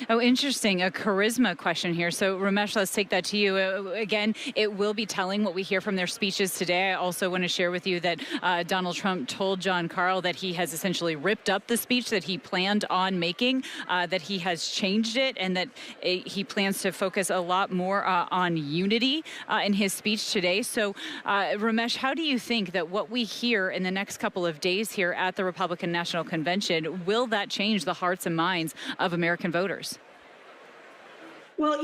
Oh, interesting. A charisma question here. So, Ramesh, let's take that to you. Again, it will be telling what we hear from their speeches today. I also want to share with you that Donald Trump told John Carl that he has essentially ripped up the speech that he planned on making, that he has changed it, and that he plans to focus a lot more on unity in his speech today. So, Ramesh, how do you think that what we hear in the next couple of days here at the Republican National Convention, will that change the hearts and minds of American voters? Well,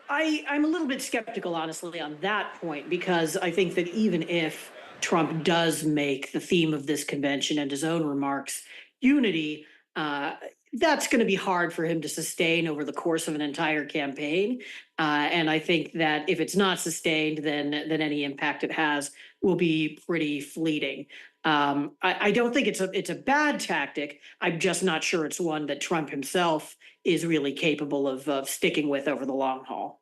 I'm a little bit skeptical, honestly, on that point, because I think that even if Trump does make the theme of this convention and his own remarks unity, that's going to be hard for him to sustain over the course of an entire campaign. And I think that if it's not sustained, then any impact it has will be pretty fleeting. I don't think it's a bad tactic. I'm just not sure it's one that Trump himself is really capable of sticking with over the long haul.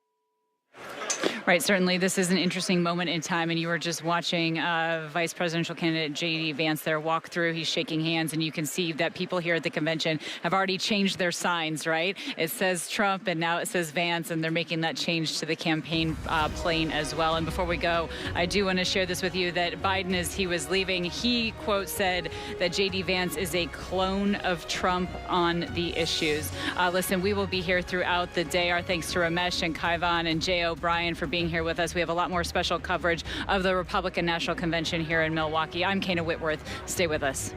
Right. Certainly, this is an interesting moment in time, and you were just watching Vice Presidential candidate J.D. Vance there walk through. He's shaking hands, and you can see that people here at the convention have already changed their signs, right? It says Trump, and now it says Vance, and they're making that change to the campaign plane as well. And before we go, I do want to share this with you that Biden, as he was leaving, he, quote, said that J.D. Vance is a clone of Trump on the issues. Listen, we will be here throughout the day. Our thanks to Ramesh and Kaivan and Jay O'Brien for being here with us. We have a lot more special coverage of the Republican National Convention here in Milwaukee. I'm Kana Whitworth. Stay with us.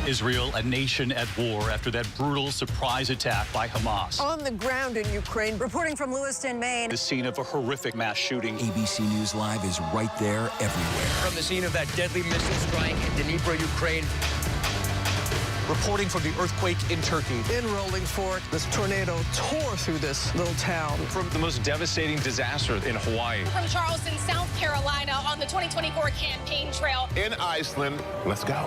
Israel, a nation at war after that brutal surprise attack by Hamas. On the ground in Ukraine, reporting from Lewiston, Maine. The scene of a horrific mass shooting. ABC News Live is right there everywhere. From the scene of that deadly missile strike in Dnipro, Ukraine. Reporting from the earthquake in Turkey. In Rolling Fork, this tornado tore through this little town. From the most devastating disaster in Hawaii. From Charleston, South Carolina, on the 2024 campaign trail. In Iceland. Let's go.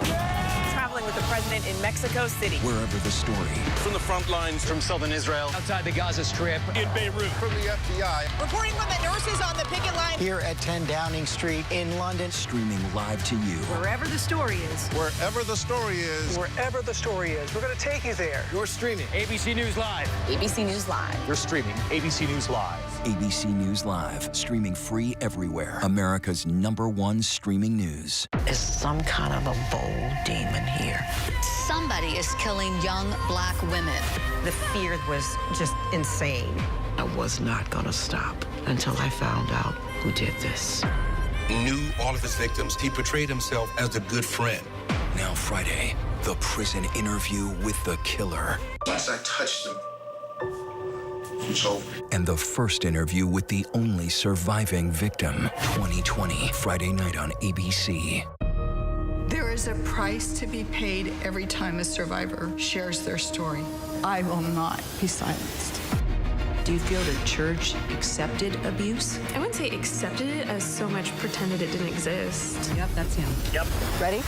Traveling with the president in Mexico City. Wherever the story. From the front lines. From southern Israel. Outside the Gaza Strip. In Beirut. From the FBI. Reporting from the nurses on the picket line. Here at 10 Downing Street in London. Streaming live to you. Wherever the story is. Wherever the story is. Wherever the story is, we're going to take you there. You're streaming ABC News Live. ABC News Live. You're streaming ABC News Live. ABC News Live, streaming free everywhere. America's #1 streaming news. Is some kind of a bold demon here. Somebody is killing young black women. The fear was just insane. I was not going to stop until I found out who did this. Knew all of his victims. He portrayed himself as a good friend. Now Friday, the prison interview with the killer. Once I touched him, it's over. And the first interview with the only surviving victim. 2020, Friday night on ABC. There is a price to be paid every time a survivor shares their story. I will not be silenced. Do you feel the church accepted abuse? I wouldn't say accepted it as so much pretended it didn't exist. Yep, that's him. Yep. Ready?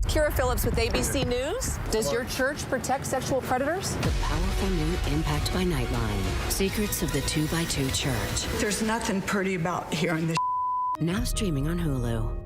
Kira Phillips with ABC News. Does your church protect sexual predators? The powerful new Impact by Nightline. Secrets of the 2x2 Church. There's nothing pretty about hearing this. Now streaming on Hulu.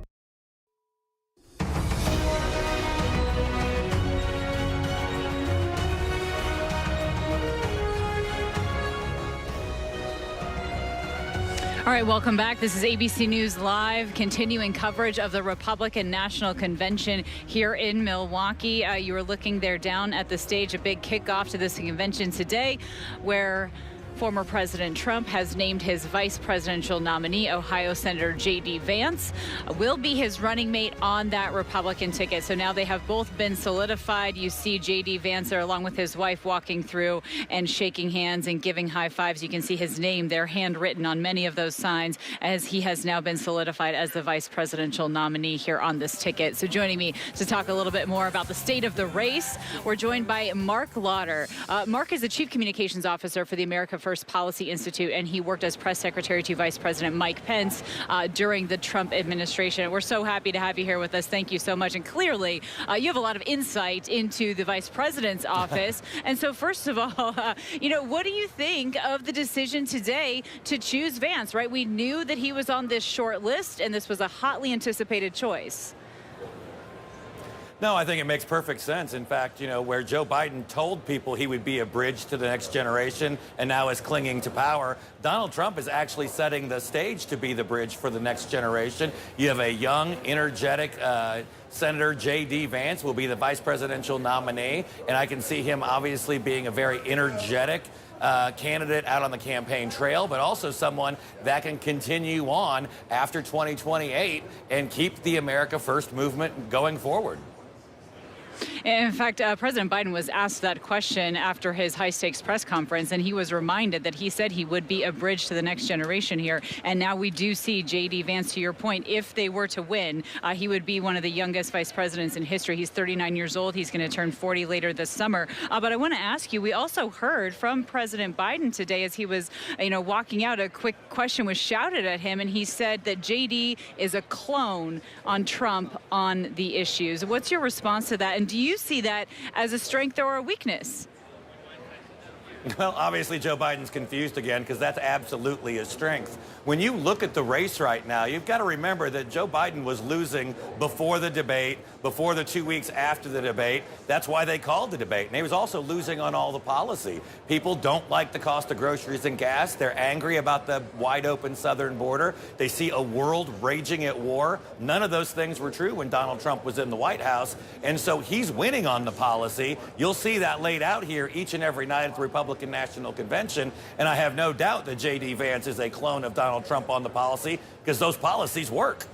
All right, welcome back. This is ABC News Live, continuing coverage of the Republican National Convention here in Milwaukee. You were looking there down at the stage, a big kickoff to this convention today, where former President Trump has named his vice presidential nominee, Ohio Senator J.D. Vance, will be his running mate on that Republican ticket. So now they have both been solidified. You see J.D. Vance there along with his wife walking through and shaking hands and giving high fives. You can see his name there handwritten on many of those signs as he has now been solidified as the vice presidential nominee here on this ticket. So joining me to talk a little bit more about the state of the race, we're joined by Mark Lauder. Mark is the Chief Communications Officer for the America First Policy Institute, and he worked as press secretary to Vice President Mike Pence during the Trump administration. We're so happy to have you here with us. Thank you so much. And clearly, you have a lot of insight into the vice president's office. And so first of all, what do you think of the decision today to choose Vance, right? We knew that he was on this short list, and this was a hotly anticipated choice. No, I think it makes perfect sense. In fact, where Joe Biden told people he would be a bridge to the next generation and now is clinging to power, Donald Trump is actually setting the stage to be the bridge for the next generation. You have a young, energetic Senator J.D. Vance will be the vice presidential nominee, and I can see him obviously being a very energetic candidate out on the campaign trail, but also someone that can continue on after 2028 and keep the America First movement going forward. In fact, President Biden was asked that question after his high-stakes press conference, and he was reminded that he said he would be a bridge to the next generation here. And now we do see J.D. Vance, to your point, if they were to win, he would be one of the youngest vice presidents in history. He's 39 years old. He's going to turn 40 later this summer. But I want to ask you, we also heard from President Biden today as he was, walking out, a quick question was shouted at him, and he said that J.D. is a clone on Trump on the issues. What's your response to that? And do you see that as a strength or a weakness? Well, obviously, Joe Biden's confused again because that's absolutely a strength. When you look at the race right now, you've got to remember that Joe Biden was losing before the debate, before the 2 weeks after the debate. That's why they called the debate. And he was also losing on all the policy. People don't like the cost of groceries and gas. They're angry about the wide open southern border. They see a world raging at war. None of those things were true when Donald Trump was in the White House. And so he's winning on the policy. You'll see that laid out here each and every night at the Republican National Convention. And I have no doubt that J.D. Vance is a clone of Donald Trump on the policy because those policies work.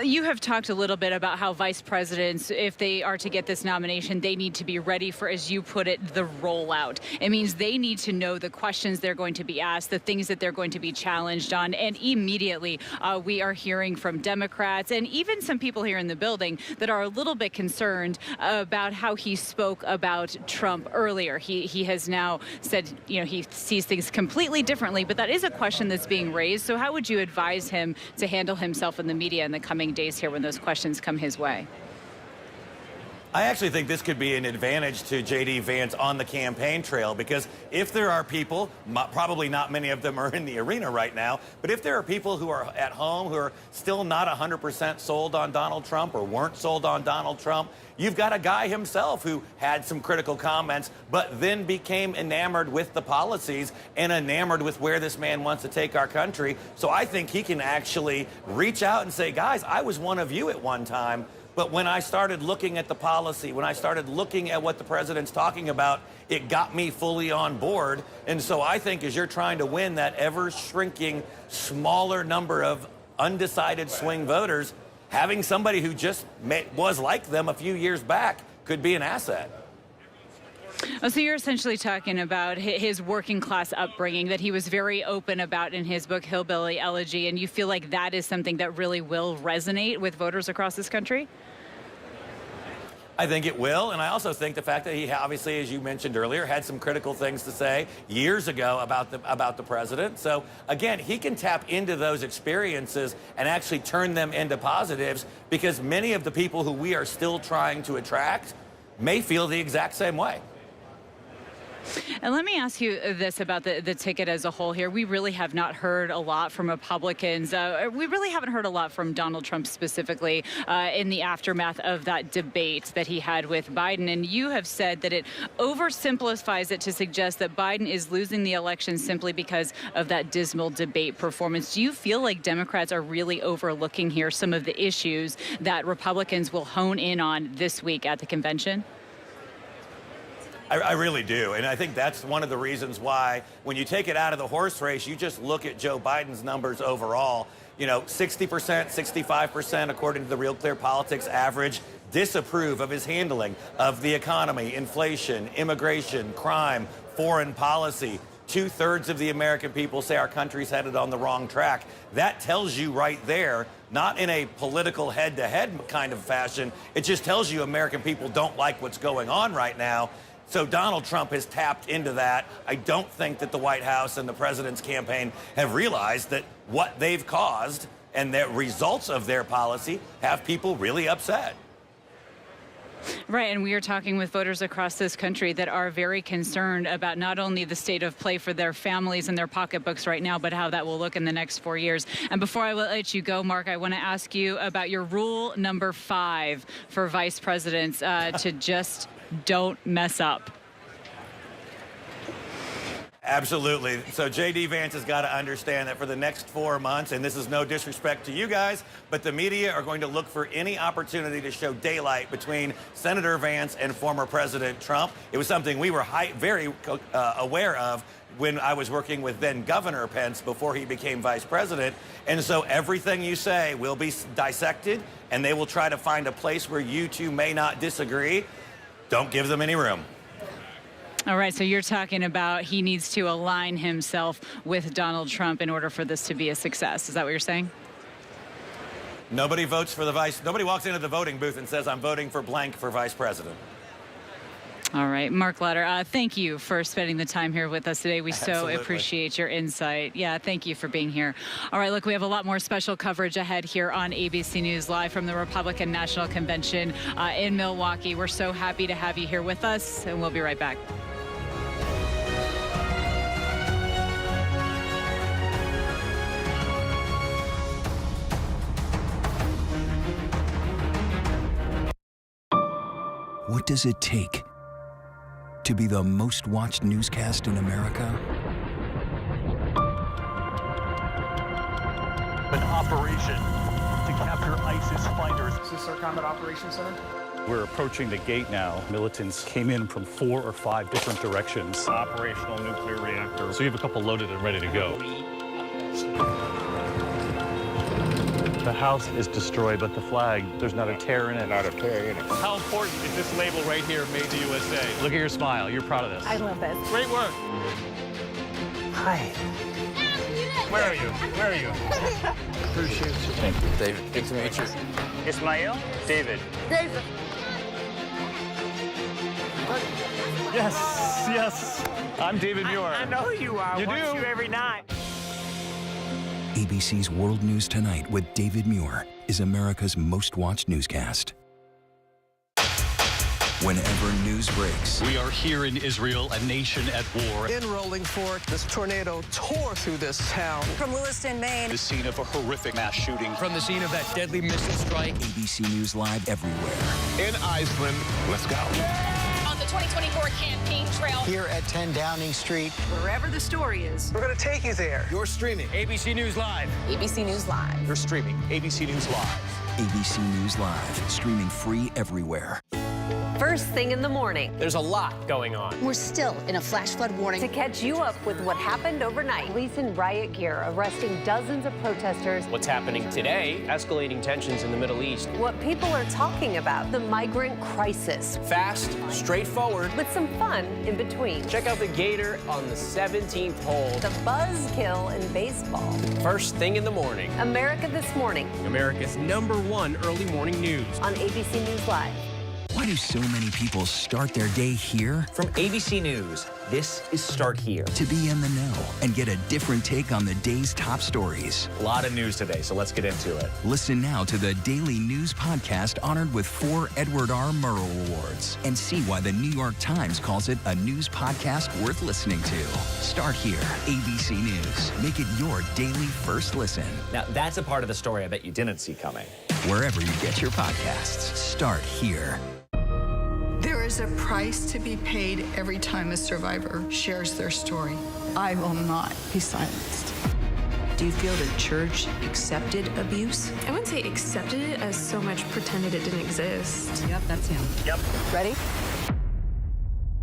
You have talked a little bit about how vice presidents, if they are to get this nomination, they need to be ready for, as you put it, the rollout. It means they need to know the questions they're going to be asked, the things that they're going to be challenged on. And immediately we are hearing from Democrats and even some people here in the building that are a little bit concerned about how he spoke about Trump earlier. He has now said, you know, he sees things completely differently, but that is a question that's being raised. So how would you advise him to handle himself in the media in the coming days here when those questions come his way? I actually think this could be an advantage to J.D. Vance on the campaign trail, because if there are people, probably not many of them are in the arena right now, but if there are people who are at home who are still not 100% sold on Donald Trump or weren't sold on Donald Trump, you've got a guy himself who had some critical comments, but then became enamored with the policies and enamored with where this man wants to take our country. So I think he can actually reach out and say, guys, I was one of you at one time. But when I started looking at the policy, when I started looking at what the president's talking about, it got me fully on board. And so I think as you're trying to win that ever-shrinking, smaller number of undecided swing voters, having somebody who just was like them a few years back could be an asset. Oh, so you're essentially talking about his working class upbringing that he was very open about in his book, Hillbilly Elegy, and you feel like that is something that really will resonate with voters across this country? I think it will, and I also think the fact that he obviously, as you mentioned earlier, had some critical things to say years ago about the president. So again, he can tap into those experiences and actually turn them into positives, because many of the people who we are still trying to attract may feel the exact same way. And let me ask you this about the ticket as a whole here. We really have not heard a lot from Republicans. We really haven't heard a lot from Donald Trump specifically in the aftermath of that debate that he had with Biden. And you have said that it oversimplifies it to suggest that Biden is losing the election simply because of that dismal debate performance. Do you feel like Democrats are really overlooking here some of the issues that Republicans will hone in on this week at the convention? I really do. And I think that's one of the reasons why when you take it out of the horse race, you just look at Joe Biden's numbers overall. You know, 60%, 65%, according to the Real Clear Politics average, disapprove of his handling of the economy, inflation, immigration, crime, foreign policy. 2/3 of the American people say our country's headed on the wrong track. That tells you right there, not in a political head-to-head kind of fashion, it just tells you American people don't like what's going on right now. So Donald Trump has tapped into that. I don't think that the White House and the president's campaign have realized that what they've caused and the results of their policy have people really upset. Right, and we are talking with voters across this country that are very concerned about not only the state of play for their families and their pocketbooks right now, but how that will look in the next 4 years. And before I let you go, Mark, I want to ask you about your rule number 5 for vice presidents to just don't mess up. Absolutely. So J.D. Vance has got to understand that for the next 4 months, and this is no disrespect to you guys, but the media are going to look for any opportunity to show daylight between Senator Vance and former President Trump. It was something we were very aware of when I was working with then Governor Pence before he became vice president. And so everything you say will be dissected, and they will try to find a place where you two may not disagree. Don't give them any room. All right, so you're talking about he needs to align himself with Donald Trump in order for this to be a success. Is that what you're saying? Nobody votes for the vice. Nobody walks into the voting booth and says, I'm voting for blank for vice president. All right, Mark Lauder, thank you for spending the time here with us today. We Absolutely. so appreciate your insight. Yeah, thank you for being here. All right, look, we have a lot more special coverage ahead here on ABC News Live from the Republican National Convention in Milwaukee. We're so happy to have you here with us, and we'll be right back. What does it take to be the most watched newscast in America? An operation to capture ISIS fighters. Is this our Combat Operations Center? We're approaching the gate now. Militants came in from 4 or 5 different directions. Operational nuclear reactor. So you have a couple loaded and ready to go. The house is destroyed, but the flag, there's not a tear in it. Not a tear in it. How important is this label right here, Made in the USA? Look at your smile. You're proud of this. I love this. Great work. Hi. Where are you? Where are you? Appreciate you. Thank you, David. Good to meet you. Ismail? David. David. Yes, yes. I'm David Muir. I know who you are. You Watch do? you every night. ABC's World News Tonight with David Muir is America's most watched newscast. Whenever news breaks, We are here in Israel, a nation at war. In Rolling Fork, this tornado tore through this town. From Lewiston, Maine. The scene of a horrific mass shooting. From the scene of that deadly missile strike. ABC News Live everywhere. In Iceland, let's go. On the 2024 campaign trail. Here at 10 Downing Street. Wherever the story is. We're going to take you there. You're streaming ABC News Live. ABC News Live. You're streaming ABC News Live. ABC News Live, streaming free everywhere. First thing in the morning. There's a lot going on. We're still in a flash flood warning. To catch you up with what happened overnight. Police in riot gear arresting dozens of protesters. What's happening today? Escalating tensions in the Middle East. What people are talking about. The migrant crisis. Fast, straightforward. With some fun in between. Check out the Gator on the 17th hole. The buzzkill in baseball. First thing in the morning. America This Morning. America's #1 early morning news. On ABC News Live. Why do so many people start their day here? From ABC News, this is Start Here. To be in the know and get a different take on the day's top stories. A lot of news today, so let's get into it. Listen now to the daily news podcast honored with 4 Edward R. Murrow Awards and see why the New York Times calls it a news podcast worth listening to. Start Here, ABC News. Make it your daily first listen. Now, that's a part of the story I bet you didn't see coming. Wherever you get your podcasts, Start Here. There is a price to be paid every time a survivor shares their story. I will not be silenced. Do you feel the church accepted abuse? I wouldn't say accepted it as so much pretended it didn't exist. Yep, that's him. Yep. Ready?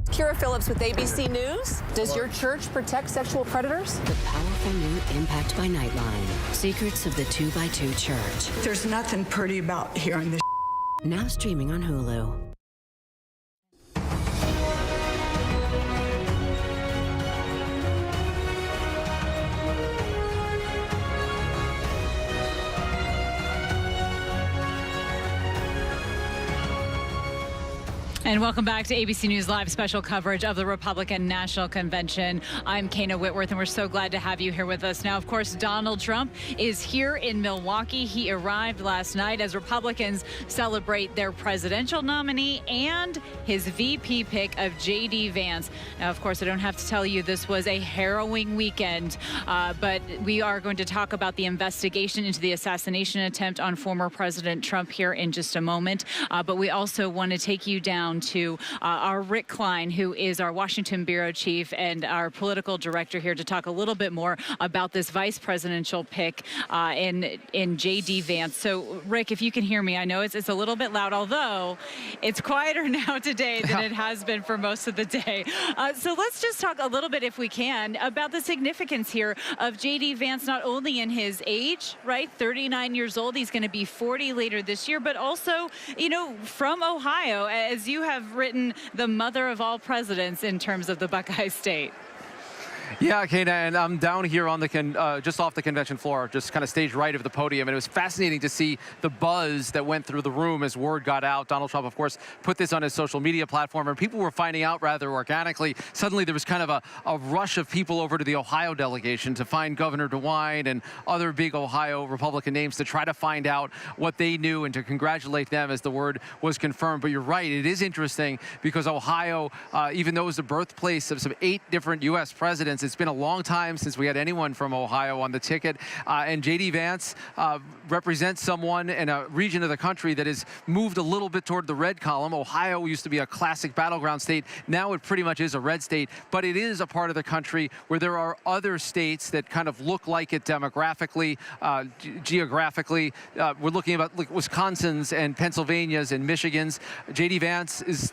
Kira Phillips with ABC News. Does your church protect sexual predators? The powerful new Impact by Nightline. Secrets of the 2x2 Church. There's nothing pretty about hearing this. Now streaming on Hulu. And welcome back to ABC News Live special coverage of the Republican National Convention. I'm Kana Whitworth, and we're so glad to have you here with us. Now, of course, Donald Trump is here in Milwaukee. He arrived last night as Republicans celebrate their presidential nominee and his VP pick of J.D. Vance. Now, of course, I don't have to tell you this was a harrowing weekend, but we are going to talk about the investigation into the assassination attempt on former President Trump here in just a moment. But we also want to take you down to our Rick Klein, who is our Washington bureau chief and our political director, here to talk a little bit more about this vice presidential pick in J.D. Vance. So, Rick, if you can hear me, I know it's a little bit loud, although it's quieter now today than it has been for most of the day. So let's just talk a little bit, if we can, about the significance here of J.D. Vance, not only in his age, right, 39 years old, he's going to be 40 later this year, but also, you know, from Ohio, as you have written, the mother of all presidents in terms of the Buckeye State. Yeah, Kana, and I'm down here on the just off the convention floor, just kind of staged right of the podium, and it was fascinating to see the buzz that went through the room as word got out. Donald Trump, of course, put this on his social media platform, and people were finding out rather organically. Suddenly, there was kind of a rush of people over to the Ohio delegation to find Governor DeWine and other big Ohio Republican names to try to find out what they knew and to congratulate them as the word was confirmed. But you're right, it is interesting because Ohio, even though it was the birthplace of some 8 different U.S. presidents, it's been a long time since we had anyone from Ohio on the ticket. And J.D. Vance represents someone in a region of the country that has moved a little bit toward the red column. Ohio used to be a classic battleground state. Now it pretty much is a red state, but it is a part of the country where there are other states that kind of look like it demographically, geographically. We're looking about like Wisconsin's and Pennsylvania's and Michigan's. J.D. Vance is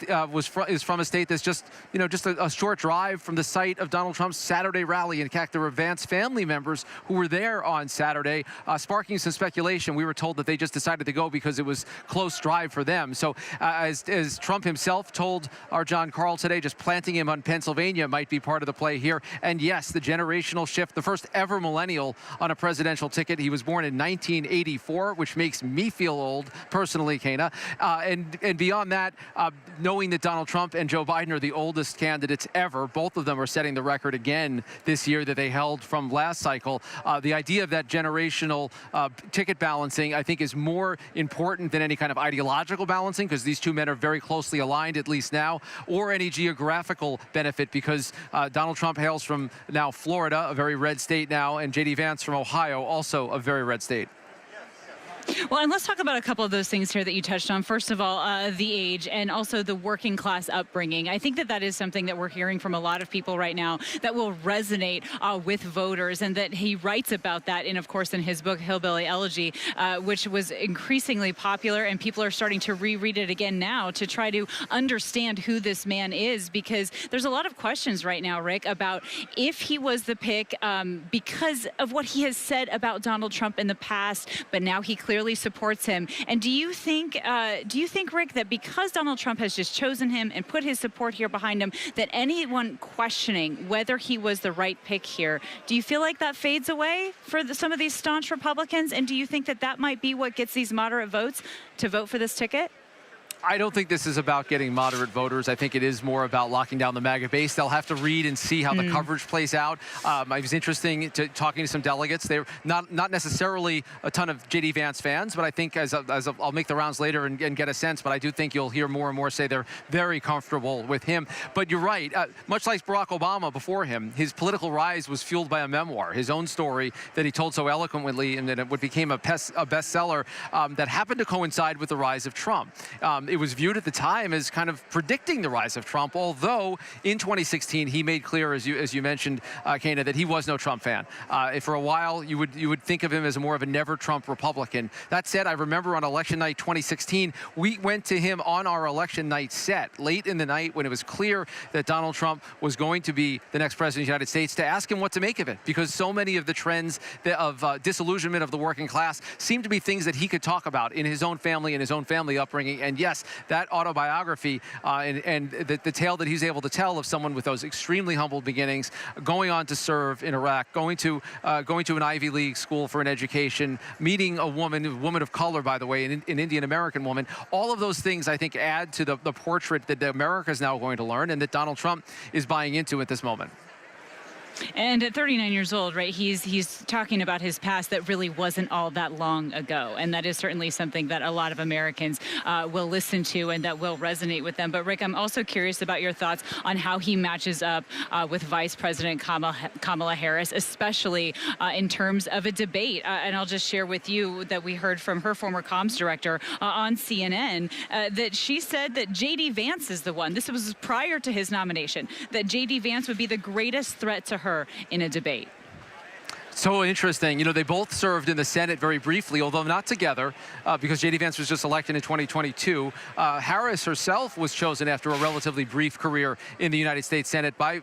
from a state that's just a short drive from the site of Donald Trump's Saturday rally. In fact, there were Vance family members who were there on Saturday, sparking some speculation. We were told that they just decided to go because it was close drive for them. So as Trump himself told our John Carl today, just planting him on Pennsylvania might be part of the play here. And yes, the generational shift, the first ever millennial on a presidential ticket. He was born in 1984, which makes me feel old personally, Kana. And beyond that, knowing that Donald Trump and Joe Biden are the oldest candidates ever, both of them are setting the record again this year that they held from last cycle. The idea of that generational ticket balancing, I think, is more important than any kind of ideological balancing, because these two men are very closely aligned, at least now, or any geographical benefit, because Donald Trump hails from now Florida, a very red state now, and J.D. Vance from Ohio, also a very red state. Well, and let's talk about a couple of those things here that you touched on. First of all, the age and also the working class upbringing. I think that that is something that we're hearing from a lot of people right now that will resonate with voters, and that he writes about that in, of course, in his book, Hillbilly Elegy, which was increasingly popular, and people are starting to reread it again now to try to understand who this man is, because there's a lot of questions right now, Rick, about if he was the pick because of what he has said about Donald Trump in the past, but now he clearly supports him. And do you think, Rick, that because Donald Trump has just chosen him and put his support here behind him, that anyone questioning whether he was the right pick here, do you feel like that fades away for some of these staunch Republicans? And do you think that that might be what gets these moderate votes to vote for this ticket? I don't think this is about getting moderate voters. I think it is more about locking down the MAGA base. They'll have to read and see how the coverage plays out. It was interesting talking to some delegates. They're not necessarily a ton of J.D. Vance fans, but I think I'll make the rounds later and get a sense, but I do think you'll hear more and more say they're very comfortable with him. But you're right. Much like Barack Obama before him, his political rise was fueled by a memoir, his own story that he told so eloquently, and then it became a bestseller that happened to coincide with the rise of Trump. It was viewed at the time as kind of predicting the rise of Trump, although in 2016 he made clear, as you mentioned, Kana, that he was no Trump fan. For a while, you would think of him as more of a never Trump Republican. That said, I remember on election night 2016, we went to him on our election night set late in the night when it was clear that Donald Trump was going to be the next president of the United States, to ask him what to make of it, because so many of the trends of disillusionment of the working class seemed to be things that he could talk about in his own family and his own family upbringing. And yes, that autobiography and the tale that he's able to tell of someone with those extremely humble beginnings, going on to serve in Iraq, going to an Ivy League school for an education, meeting a woman of color, by the way, an Indian American woman. All of those things, I think, add to the portrait that America is now going to learn, and that Donald Trump is buying into at this moment. And at 39 years old, right, he's talking about his past that really wasn't all that long ago. And that is certainly something that a lot of Americans will listen to and that will resonate with them. But, Rick, I'm also curious about your thoughts on how he matches up with Vice President Kamala Harris, especially in terms of a debate. And I'll just share with you that we heard from her former comms director on CNN that she said that J.D. Vance is the one. This was prior to his nomination, that J.D. Vance would be the greatest threat to her in a debate. So interesting. You know, they both served in the Senate very briefly, although not together, because J.D. Vance was just elected in 2022. Harris herself was chosen after a relatively brief career in the United States Senate by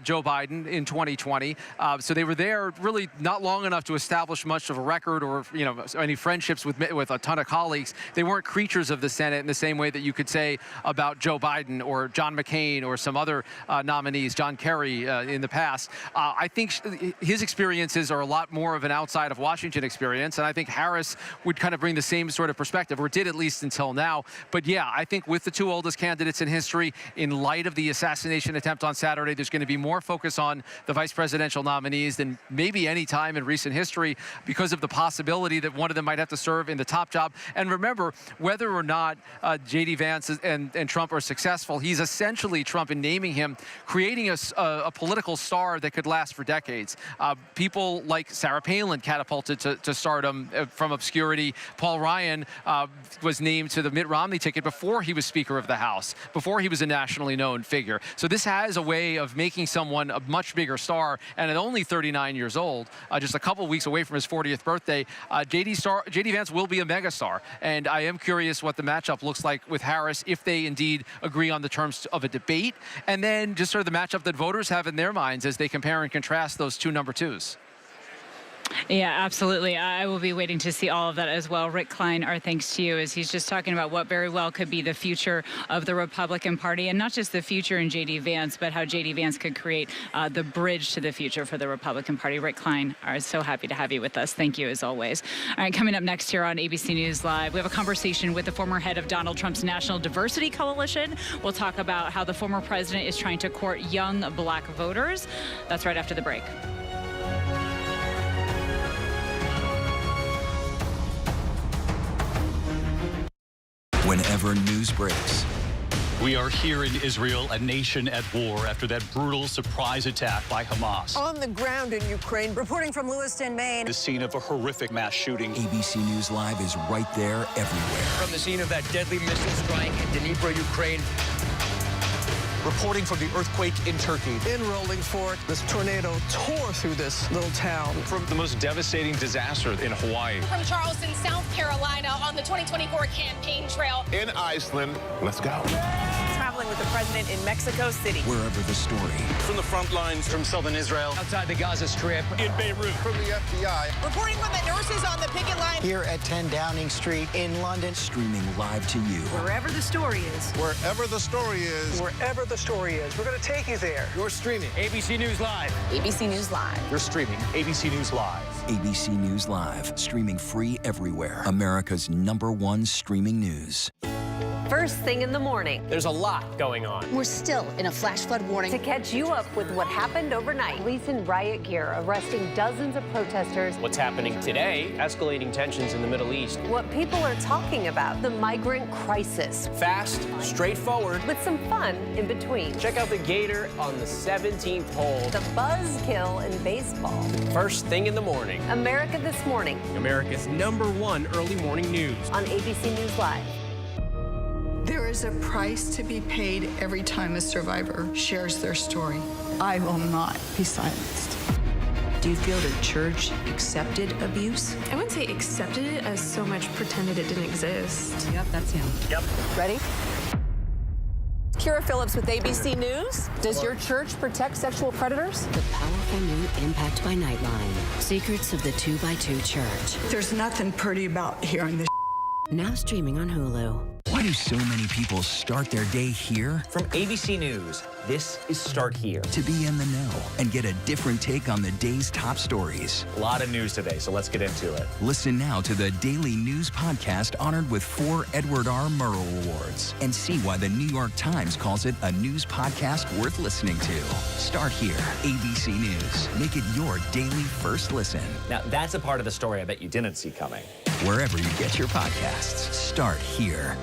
Joe Biden in 2020. So they were there really not long enough to establish much of a record or, you know, any friendships with a ton of colleagues. They weren't creatures of the Senate in the same way that you could say about Joe Biden or John McCain or some other nominees, John Kerry in the past. I think his experiences are a lot more of an outside of Washington experience, and I think Harris would kind of bring the same sort of perspective, or did at least until now. But yeah, I think with the two oldest candidates in history, in light of the assassination attempt on Saturday, there's going to be more focus on the vice presidential nominees than maybe any time in recent history, because of the possibility that one of them might have to serve in the top job. And remember, whether or not J.D. Vance and Trump are successful, he's essentially, Trump, in naming him, creating a political star that could last for decades. people like Sarah Palin catapulted to stardom from obscurity. Paul Ryan was named to the Mitt Romney ticket before he was Speaker of the House, before he was a nationally known figure. So this has a way of making someone a much bigger star, and at only 39 years old, just a couple weeks away from his 40th birthday, J.D. Vance will be a megastar. And I am curious what the matchup looks like with Harris if they indeed agree on the terms of a debate, and then just sort of the matchup that voters have in their minds as they compare and contrast those two number twos. Yeah, absolutely. I will be waiting to see all of that as well. Rick Klein, our thanks to you, as he's just talking about what very well could be the future of the Republican Party, and not just the future in J.D. Vance, but how J.D. Vance could create the bridge to the future for the Republican Party. Rick Klein, are so happy to have you with us. Thank you, as always. All right, coming up next here on ABC News Live, we have a conversation with the former head of Donald Trump's National Diversity Coalition. We'll talk about how the former president is trying to court young black voters. That's right after the break. Whenever news breaks, we are here in Israel, a nation at war after that brutal surprise attack by Hamas. On the ground in Ukraine, reporting from Lewiston, Maine. The scene of a horrific mass shooting. ABC News Live is right there everywhere. From the scene of that deadly missile strike in Dnipro, Ukraine. Reporting from the earthquake in Turkey. In rolling forward, this tornado tore through this little town. From the most devastating disaster in Hawaii. From Charleston, South Carolina, on the 2024 campaign trail. In Iceland, let's go. Traveling with the president in Mexico City. Wherever the story. From the front lines, from southern Israel. Outside the Gaza Strip. In Beirut. From the FBI. Reporting from the nurses on the picket line. Here at 10 Downing Street in London. Streaming live to you. Wherever the story is. Wherever the story is. Wherever the story is, we're going to take you there. You're streaming ABC News Live. ABC News Live. You're streaming ABC News Live. ABC News Live, streaming free everywhere. America's #1 streaming news. First thing in the morning. There's a lot going on. We're still in a flash flood warning. To catch you up with what happened overnight. Police in riot gear arresting dozens of protesters. What's happening today? Escalating tensions in the Middle East. What people are talking about. The migrant crisis. Fast, straightforward. With some fun in between. Check out the Gator on the 17th hole. The buzzkill in baseball. First thing in the morning. America This Morning. America's #1 early morning news. On ABC News Live. There is a price to be paid every time a survivor shares their story. I will not be silenced. Do you feel the church accepted abuse? I wouldn't say accepted it as so much pretended it didn't exist. Yep, that's him. Yep. Ready? Kira Phillips with ABC News. Does your church protect sexual predators? The powerful new Impact by Nightline. Secrets of the 2x2 Church. There's nothing pretty about hearing this. Now streaming on Hulu. Why do so many people start their day here? From ABC News, this is Start Here. To be in the know and get a different take on the day's top stories. A lot of news today, so let's get into it. Listen now to the daily news podcast honored with 4 Edward R. Murrow Awards and see why the New York Times calls it a news podcast worth listening to. Start Here, ABC News. Make it your daily first listen. Now, that's a part of the story I bet you didn't see coming. Wherever you get your podcasts, Start Here.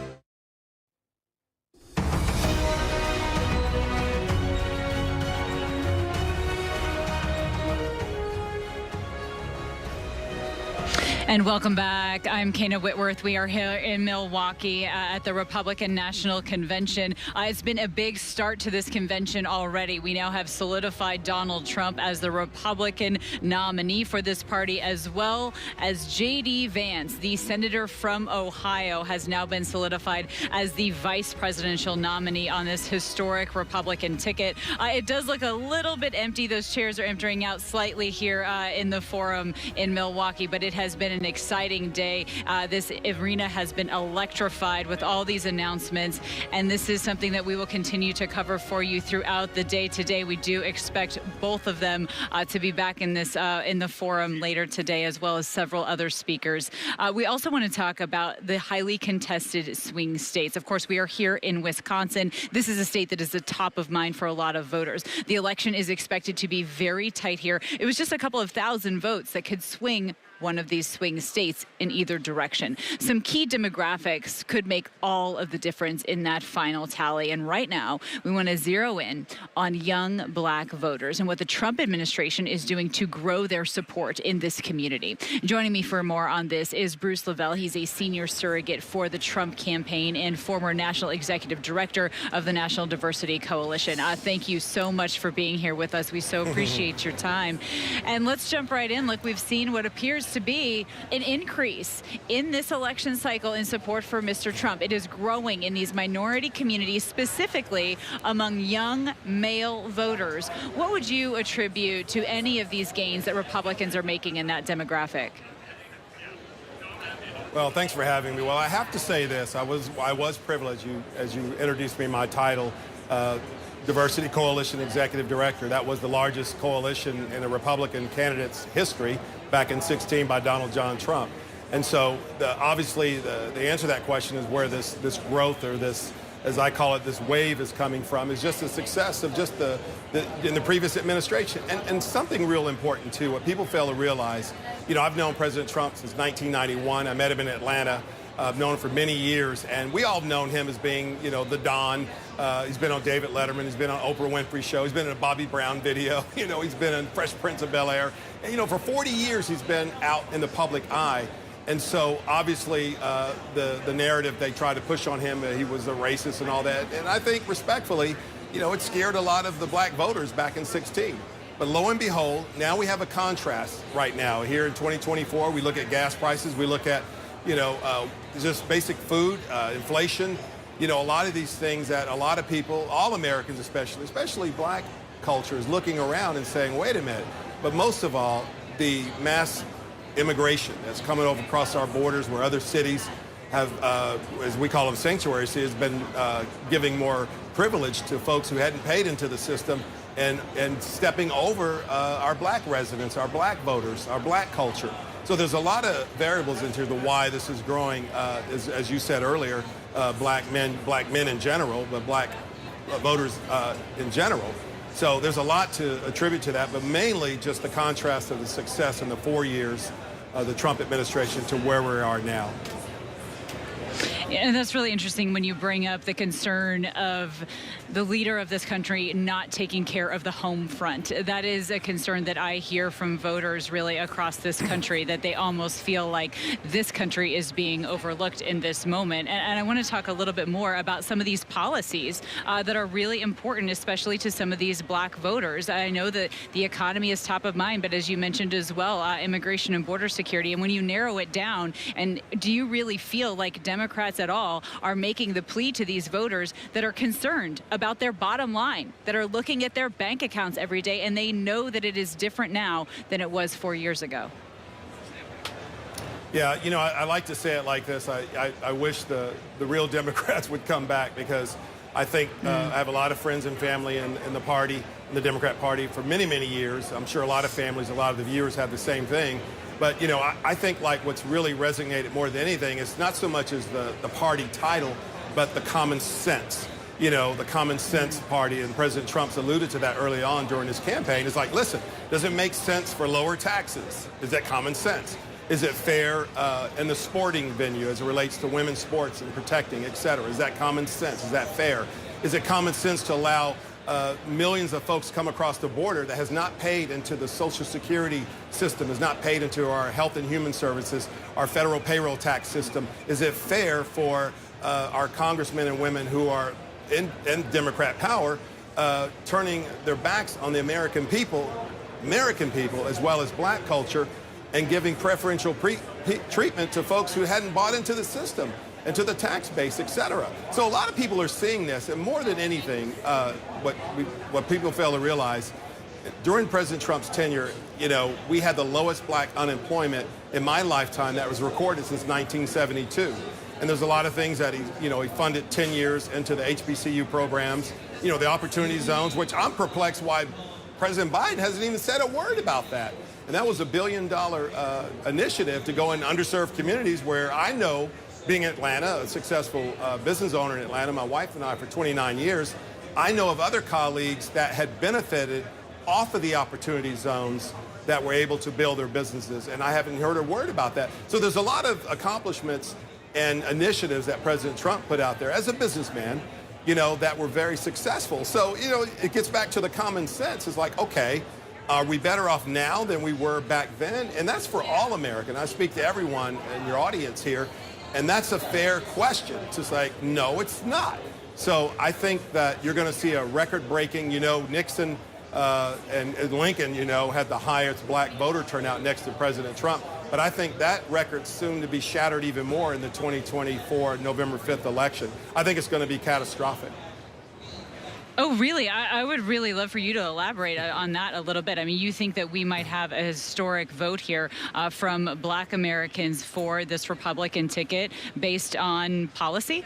And welcome back. I'm Kana Whitworth. We are here in Milwaukee at the Republican National Convention. It's been a big start to this convention already. We now have solidified Donald Trump as the Republican nominee for this party, as well as J.D. Vance, the senator from Ohio, has now been solidified as the vice presidential nominee on this historic Republican ticket. It does look a little bit empty. Those chairs are emptying out slightly here in the forum in Milwaukee, but it has been an exciting day. This arena has been electrified with all these announcements, and this is something that we will continue to cover for you throughout the day today. We do expect both of them to be back in this in the forum later today, as well as several other speakers. We also want to talk about the highly contested swing states. Of course, we are here in Wisconsin. This is a state that is the top of mind for a lot of voters. The election is expected to be very tight here. It was just a couple of thousand votes that could swing one of these swing states in either direction. Some key demographics could make all of the difference in that final tally. And right now, we want to zero in on young black voters and what the Trump administration is doing to grow their support in this community. Joining me for more on this is Bruce Lavelle. He's a senior surrogate for the Trump campaign and former national executive director of the National Diversity Coalition. Thank you so much for being here with us. We so appreciate your time. And let's jump right in. Look, we've seen what appears to be an increase in this election cycle in support for Mr. Trump. It is growing in these minority communities, specifically among young male voters. What would you attribute to any of these gains that Republicans are making in that demographic? Well, thanks for having me. Well, I have to say this. I was privileged, as you introduced me in my title, Diversity Coalition Executive Director. That was the largest coalition in a Republican candidate's history back in 2016 by Donald John Trump. And so, obviously, the answer to that question is where this growth, or this, as I call it, this wave is coming from, is just the success of just in the previous administration. And something real important, too, what people fail to realize, you know, I've known President Trump since 1991. I met him in Atlanta. I've known him for many years, and we all have known him as being, you know, the Don. He's been on David Letterman. He's been on Oprah Winfrey Show. He's been in a Bobby Brown video. You know, he's been in Fresh Prince of Bel-Air. And, you know, for 40 years, he's been out in the public eye. And so, obviously, the narrative they tried to push on him, he was a racist and all that. And I think, respectfully, you know, it scared a lot of the black voters back in 2016. But lo and behold, now we have a contrast right now. Here in 2024, we look at gas prices. We look at, you know, just basic food, inflation. You know, a lot of these things that a lot of people, all Americans especially black culture, is looking around and saying, wait a minute. But most of all, the mass immigration that's coming over across our borders, where other cities have, as we call them, sanctuary cities, been giving more privilege to folks who hadn't paid into the system, and stepping over our black residents, our black voters, our black culture. So there's a lot of variables into the why this is growing, as you said earlier, black men in general, but black voters in general. So there's a lot to attribute to that, but mainly just the contrast of the success in the 4 years of the Trump administration to where we are now. And that's really interesting when you bring up the concern of the leader of this country not taking care of the home front. That is a concern that I hear from voters really across this country, that they almost feel like this country is being overlooked in this moment. And I want to talk a little bit more about some of these policies that are really important, especially to some of these black voters. I know that the economy is top of mind, but as you mentioned as well, immigration and border security. And when you narrow it down, and do you really feel like Democrats at all are making the plea to these voters that are concerned about their bottom line, that are looking at their bank accounts every day, and they know that it is different now than it was 4 years ago? Yeah, you know, I like to say it like this. I wish the real Democrats would come back, because I think I have a lot of friends and family in the party, in the Democrat Party, for many, many years. I'm sure a lot of families, a lot of the viewers have the same thing. But, you know, I think like what's really resonated more than anything is not so much as the party title, but the common sense. You know, the common sense party, and President Trump's alluded to that early on during his campaign. It's like, listen, does it make sense for lower taxes? Is that common sense? Is it fair in the sporting venue as it relates to women's sports and protecting, et cetera? Is that common sense? Is that fair? Is it common sense to allow millions of folks come across the border that has not paid into the Social Security system, has not paid into our health and human services, our federal payroll tax system? Is it fair for our congressmen and women who are in Democrat power turning their backs on the American people as well as black culture, and giving preferential treatment to folks who hadn't bought into the system and to the tax base, et cetera? So a lot of people are seeing this, and more than anything, what people fail to realize, during President Trump's tenure, you know, we had the lowest black unemployment in my lifetime that was recorded since 1972. And there's a lot of things that he funded 10 years into the HBCU programs, you know, the opportunity zones, which I'm perplexed why President Biden hasn't even said a word about that. And that was $1 billion initiative to go in underserved communities where I know, being in Atlanta, a successful business owner in Atlanta, my wife and I for 29 years, I know of other colleagues that had benefited off of the opportunity zones that were able to build their businesses, and I haven't heard a word about that. So there's a lot of accomplishments and initiatives that President Trump put out there as a businessman, you know, that were very successful. So, you know, it gets back to the common sense. It's like, okay, are we better off now than we were back then? And that's for all American. I speak to everyone in your audience here, and that's a fair question. It's just like, no, it's not. So I think that you're going to see a record-breaking, you know, Nixon and Lincoln, you know, had the highest black voter turnout next to President Trump. But I think that record's soon to be shattered even more in the 2024 November 5th election. I think it's going to be catastrophic. Oh, really? I would really love for you to elaborate on that a little bit. I mean, you think that we might have a historic vote here from black Americans for this Republican ticket based on policy?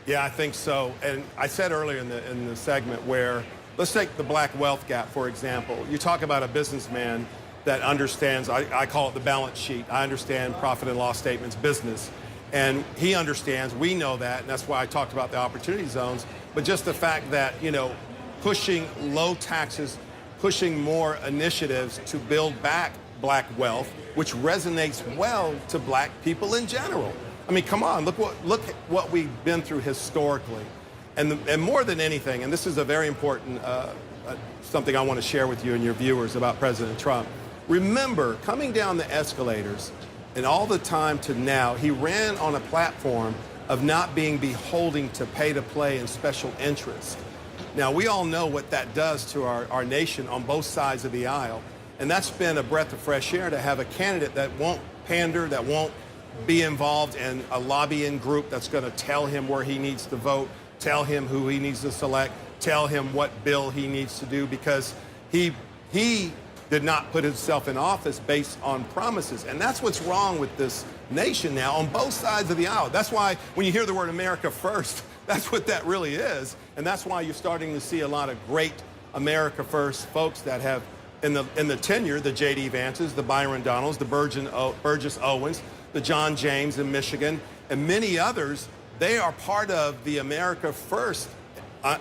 Yeah, I think so. And I said earlier in the segment where, let's take the black wealth gap, for example. You talk about a businessman that understands, I call it the balance sheet. I understand profit and loss statements, business. And he understands, we know that, and that's why I talked about the opportunity zones. But just the fact that, you know, pushing low taxes, pushing more initiatives to build back black wealth, which resonates well to black people in general. I mean, come on, look what we've been through historically. And more than anything, and this is a very important something I want to share with you and your viewers about President Trump. Remember, coming down the escalators and all the time to now, he ran on a platform of not being beholden to pay-to-play and special interest. Now, we all know what that does to our nation on both sides of the aisle. And that's been a breath of fresh air to have a candidate that won't pander, that won't be involved in a lobbying group that's going to tell him where he needs to vote, tell him who he needs to select, tell him what bill he needs to do, because he did not put himself in office based on promises. And that's what's wrong with this nation now on both sides of the aisle. That's why when you hear the word America First, that's what that really is. And that's why you're starting to see a lot of great America First folks that have in the tenure, the J.D. Vances, the Byron Donalds, the Burgess Owens, the John James in Michigan, and many others. They are part of the America First.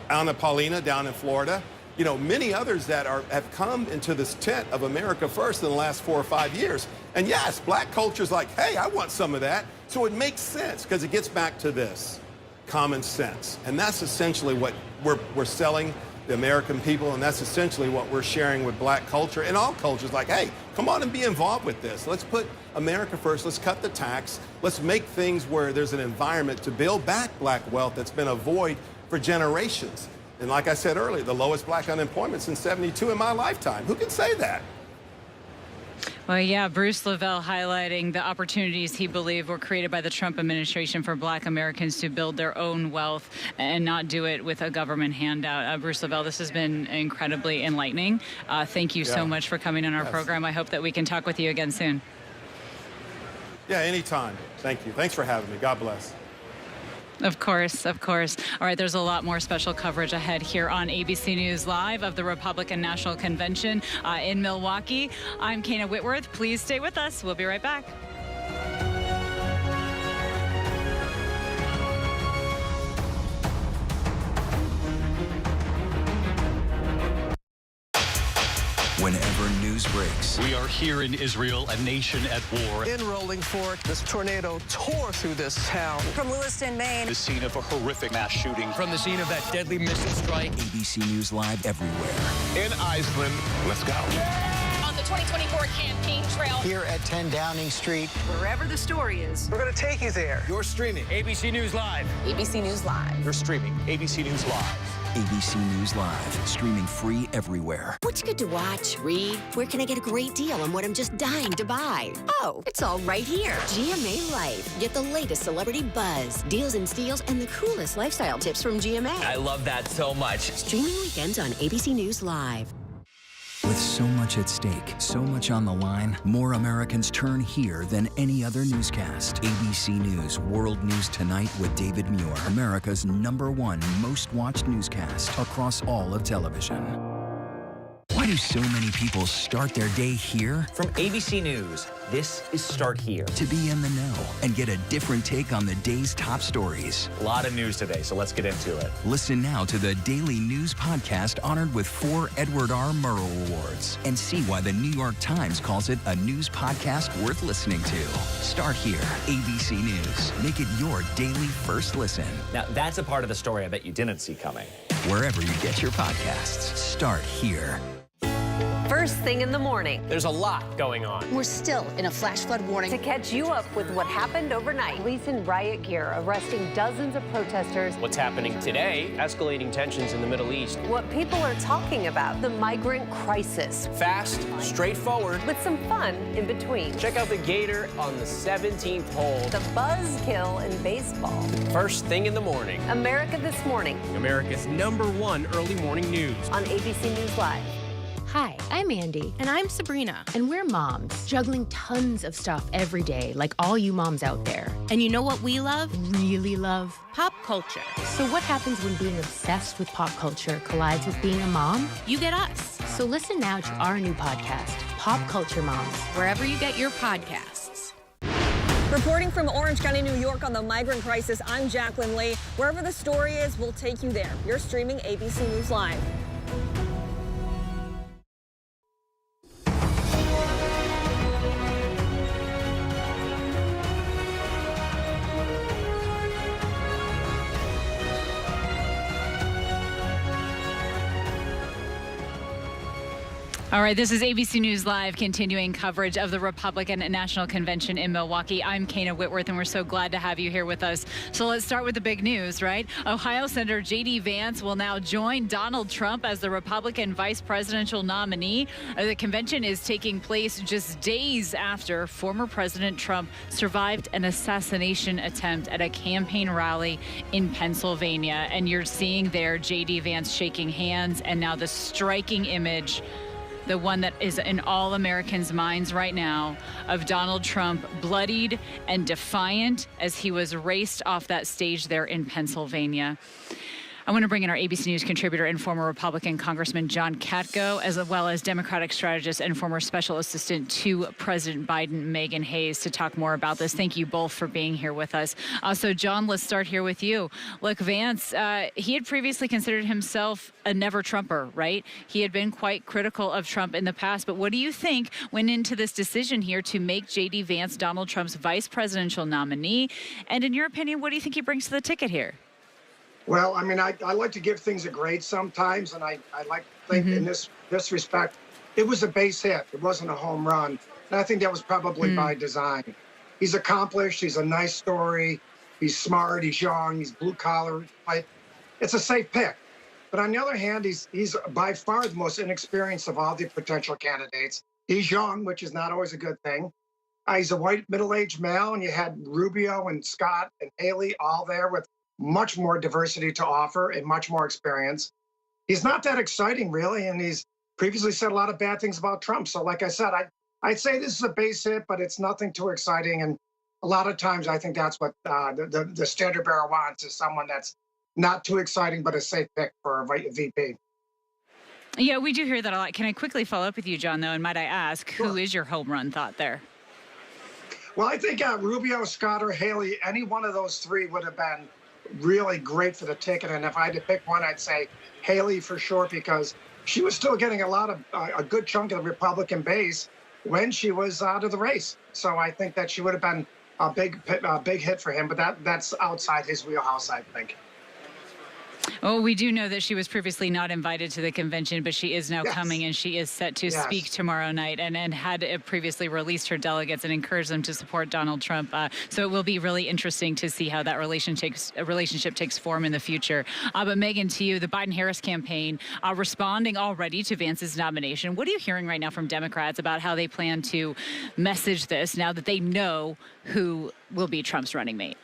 Anna Paulina down in Florida. You know, many others that have come into this tent of America First in the last 4 or 5 years. And yes, black culture's like, hey, I want some of that. So it makes sense because it gets back to this, common sense. And that's essentially what we're selling the American people, and that's essentially what we're sharing with black culture and all cultures. Like, hey, come on and be involved with this. Let's put America first. Let's cut the tax. Let's make things where there's an environment to build back black wealth that's been a void for generations. And like I said earlier, the lowest black unemployment since '72 in my lifetime. Who can say that? Well, yeah, Bruce Lavelle highlighting the opportunities he believed were created by the Trump administration for black Americans to build their own wealth and not do it with a government handout. Bruce Lavelle, this has been incredibly enlightening. Thank you so much for coming on our program. I hope that we can talk with you again soon. Yeah, anytime. Thank you. Thanks for having me. God bless. Of course, of course. All right, there's a lot more special coverage ahead here on ABC News Live of the Republican National Convention in Milwaukee. I'm Kana Whitworth. Please stay with us. We'll be right back. Whenever news breaks. We are here in Israel, a nation at war. In Rolling Fork, this tornado tore through this town. From Lewiston, Maine. The scene of a horrific mass shooting. From the scene of that deadly missile strike. ABC News Live everywhere. In Iceland, let's go. On the 2024 campaign trail. Here at 10 Downing Street. Wherever the story is. We're going to take you there. You're streaming ABC News Live. ABC News Live. You're streaming ABC News Live. ABC News Live, streaming free everywhere. What's good to watch, read? Where can I get a great deal on what I'm just dying to buy? Oh, it's all right here. GMA Life. Get the latest celebrity buzz, deals and steals, and the coolest lifestyle tips from GMA. I love that so much. Streaming weekends on ABC News Live. With so much at stake, so much on the line, more Americans turn here than any other newscast. ABC News World News Tonight with David Muir, America's #1 most watched newscast across all of television. Why do so many people start their day here? From ABC News, this is Start Here. To be in the know and get a different take on the day's top stories. A lot of news today, so let's get into it. Listen now to the Daily News Podcast honored with 4 Edward R. Murrow Awards and see why the New York Times calls it a news podcast worth listening to. Start Here, ABC News. Make it your daily first listen. Now, that's a part of the story I bet you didn't see coming. Wherever you get your podcasts, Start Here. First thing in the morning. There's a lot going on. We're still in a flash flood warning. To catch you up with what happened overnight. Police in riot gear arresting dozens of protesters. What's happening today? Escalating tensions in the Middle East. What people are talking about. The migrant crisis. Fast, straightforward. With some fun in between. Check out the Gator on the 17th hole. The buzzkill in baseball. First thing in the morning. America This Morning. America's #1 early morning news. On ABC News Live. Hi, I'm Andy. And I'm Sabrina. And we're moms, juggling tons of stuff every day, like all you moms out there. And you know what we love? Really love? Pop culture. So what happens when being obsessed with pop culture collides with being a mom? You get us. So listen now to our new podcast, Pop Culture Moms, wherever you get your podcasts. Reporting from Orange County, New York on the migrant crisis, I'm Jacqueline Lee. Wherever the story is, we'll take you there. You're streaming ABC News Live. All right, this is ABC News Live, continuing coverage of the Republican National Convention in Milwaukee. I'm Kana Whitworth, and we're so glad to have you here with us. So let's start with the big news, right? Ohio Senator J.D. Vance will now join Donald Trump as the Republican vice presidential nominee. The convention is taking place just days after former President Trump survived an assassination attempt at a campaign rally in Pennsylvania. And you're seeing there J.D. Vance shaking hands, and now the striking image, the one that is in all Americans' minds right now, of Donald Trump bloodied and defiant as he was raced off that stage there in Pennsylvania. I want to bring in our ABC News contributor and former Republican Congressman John Katko, as well as Democratic strategist and former special assistant to President Biden, Megan Hayes, to talk more about this. Thank you both for being here with us. So, John, let's start here with you. Look, Vance, he had previously considered himself a never-Trumper, right? He had been quite critical of Trump in the past. But what do you think went into this decision here to make J.D. Vance Donald Trump's vice presidential nominee? And in your opinion, what do you think he brings to the ticket here? Well, I mean, I like to give things a grade sometimes, and I like to think in this respect, it was a base hit. It wasn't a home run. And I think that was probably by design. He's accomplished. He's a nice story. He's smart. He's young. He's blue collar. It's a safe pick. But on the other hand, he's by far the most inexperienced of all the potential candidates. He's young, which is not always a good thing. He's a white middle-aged male, and you had Rubio and Scott and Haley all there with much more diversity to offer and much more experience. He's not that exciting, really, and he's previously said a lot of bad things about Trump. So like I said, I'd say this is a base hit, but it's nothing too exciting. And a lot of times I think that's what the standard bearer wants, is someone that's not too exciting, but a safe pick for a VP. Yeah, we do hear that a lot. Can I quickly follow up with you, John, though? And might I ask, who is your home run thought there? Well, I think Rubio, Scott, or Haley, any one of those three would have been really great for the ticket. And if I had to pick one, I'd say Haley for sure, because she was still getting a good chunk of the Republican base when she was out of the race. So I think that she would have been a big hit for him, but that's outside his wheelhouse, I think. Well, we do know that she was previously not invited to the convention, but she is now coming, and she is set to speak tomorrow night, and had previously released her delegates and encouraged them to support Donald Trump. So it will be really interesting to see how that relationship takes form in the future. But Megan, to you, the Biden-Harris campaign responding already to Vance's nomination. What are you hearing right now from Democrats about how they plan to message this now that they know who will be Trump's running mate?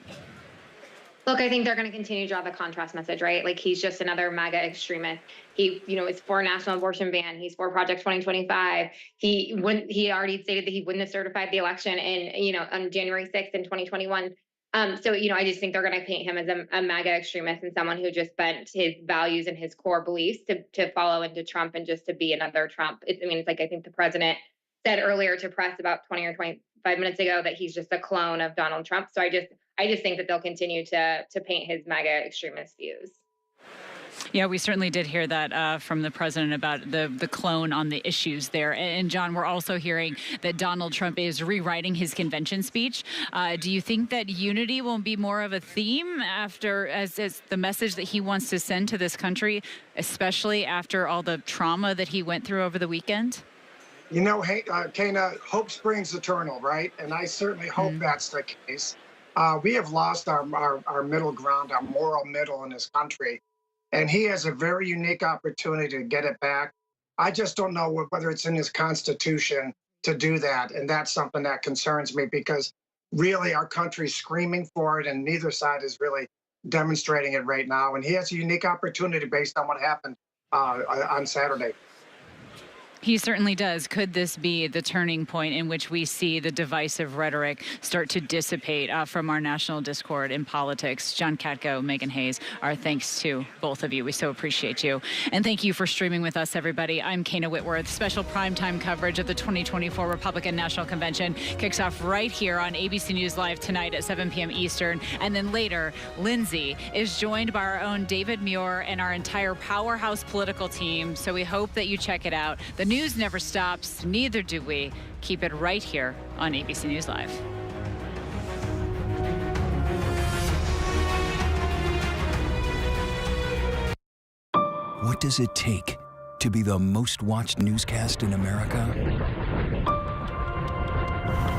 Look, I think they're going to continue to draw the contrast message, right? Like, he's just another MAGA extremist. He, is for a national abortion ban. He's for Project 2025. He already stated that he wouldn't have certified the election on January 6th in 2021 So, I just think they're going to paint him as a MAGA extremist and someone who just bent his values and his core beliefs to follow into Trump and just to be another Trump. It's like I think the president said earlier to press about 20 or 25 minutes ago that he's just a clone of Donald Trump. So I just think that they'll continue to paint his MAGA extremist views. Yeah, we certainly did hear that from the president about the clone on the issues there. And John, we're also hearing that Donald Trump is rewriting his convention speech. Do you think that unity will be more of a theme as the message that he wants to send to this country, especially after all the trauma that he went through over the weekend? Hey, Kana, hope springs eternal, right? And I certainly hope that's the case. We have lost our middle ground, our moral middle in this country. And he has a very unique opportunity to get it back. I just don't know whether it's in his Constitution to do that. And that's something that concerns me because really our country's screaming for it and neither side is really demonstrating it right now. And he has a unique opportunity based on what happened on Saturday. He certainly does. Could this be the turning point in which we see the divisive rhetoric start to dissipate from our national discord in politics? John Katko, Megan Hayes, our thanks to both of you. We so appreciate you. And thank you for streaming with us, everybody. I'm Kana Whitworth. Special primetime coverage of the 2024 Republican National Convention kicks off right here on ABC News Live tonight at 7 p.m. Eastern. And then later, Linsey is joined by our own David Muir and our entire powerhouse political team. So we hope that you check it out. The news never stops, neither do we. Keep it right here on ABC News Live. What does it take to be the most watched newscast in America?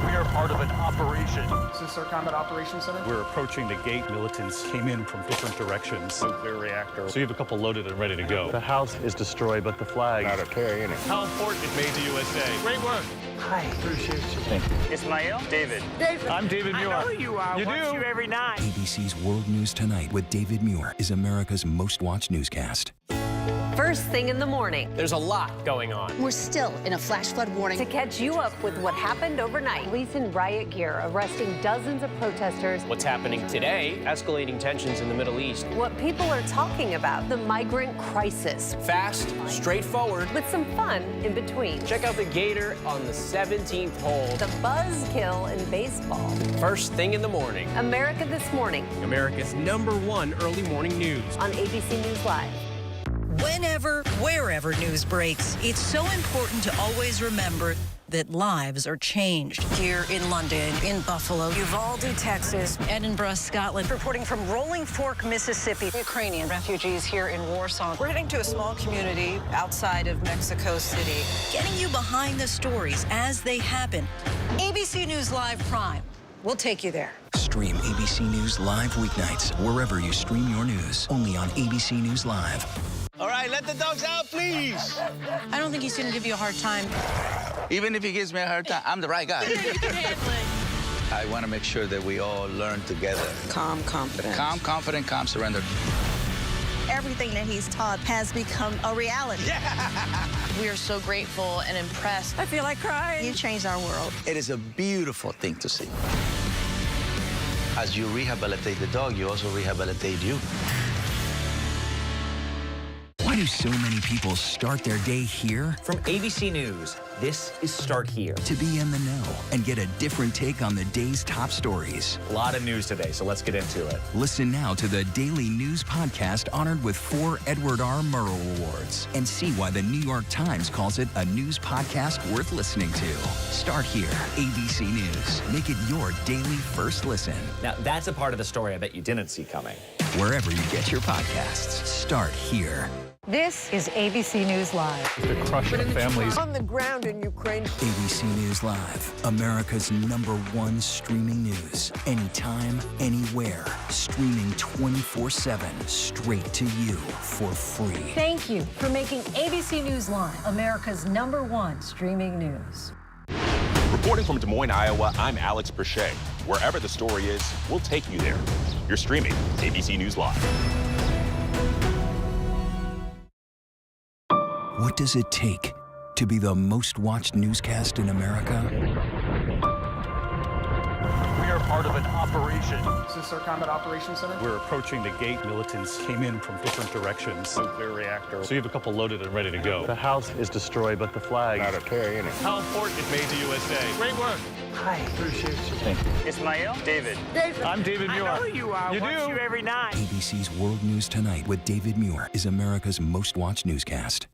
We are part of an operation. Is this our combat operations center? We're approaching the gate. Militants came in from different directions. Nuclear reactor. So you have a couple loaded and ready to go. The house is destroyed, but the flag... Not a tear in it. How important it made to USA. Great work. Hi, appreciate you. Thank you. Ismail? David. I'm David Muir. I know who you are. You Watch do? you every night. ABC's World News Tonight with David Muir is America's most watched newscast. First thing in the morning. There's a lot going on. We're still in a flash flood warning. To catch you up with what happened overnight. Police in riot gear arresting dozens of protesters. What's happening today? Escalating tensions in the Middle East. What people are talking about. The migrant crisis. Fast, straightforward. With some fun in between. Check out the gator on the 17th hole. The buzzkill in baseball. First thing in the morning. America This Morning. America's #1 early morning news. On ABC News Live. Whenever, wherever news breaks, it's so important to always remember that lives are changed. Here in London, in Buffalo, Uvalde, Texas, Edinburgh, Scotland. Reporting from Rolling Fork, Mississippi. Ukrainian refugees here in Warsaw. We're heading to a small community outside of Mexico City. Getting you behind the stories as they happen. ABC News Live Prime. We'll take you there. Stream ABC News Live weeknights wherever you stream your news. Only on ABC News Live. All right, let the dogs out, please. I don't think he's going to give you a hard time. Even if he gives me a hard time, I'm the right guy. You can handle it. I want to make sure that we all learn together. Calm confidence. Calm, confident, calm, surrender. Everything that he's taught has become a reality. Yeah. We are so grateful and impressed. I feel like crying. You changed our world. It is a beautiful thing to see. As you rehabilitate the dog, you also rehabilitate you. Why do so many people start their day here? From ABC News, this is Start Here. To be in the know and get a different take on the day's top stories. A lot of news today, so let's get into it. Listen now to the daily news podcast honored with 4 Edward R. Murrow Awards and see why the New York Times calls it a news podcast worth listening to. Start Here, ABC News. Make it your daily first listen. Now, that's a part of the story I bet you didn't see coming. Wherever you get your podcasts, Start Here. This is ABC News Live. The crush of families. On the ground in Ukraine. ABC News Live, America's #1 streaming news. Anytime, anywhere. Streaming 24/7, straight to you for free. Thank you for making ABC News Live America's #1 streaming news. Reporting from Des Moines, Iowa, I'm Alex Perchet. Wherever the story is, we'll take you there. You're streaming ABC News Live. What does it take to be the most watched newscast in America? We are part part of an operation. Is this our combat operations center? We're approaching the gate. Militants came in from different directions. Nuclear reactor. So you have a couple loaded and ready to go. The house is destroyed, but the flag. Not a tear in it. How important it made the USA. Great work. Hi. Appreciate you. Thank you. Ismail? David. I'm David Muir. I know who you are. You Watch do? you every night. ABC's World News Tonight with David Muir is America's most watched newscast.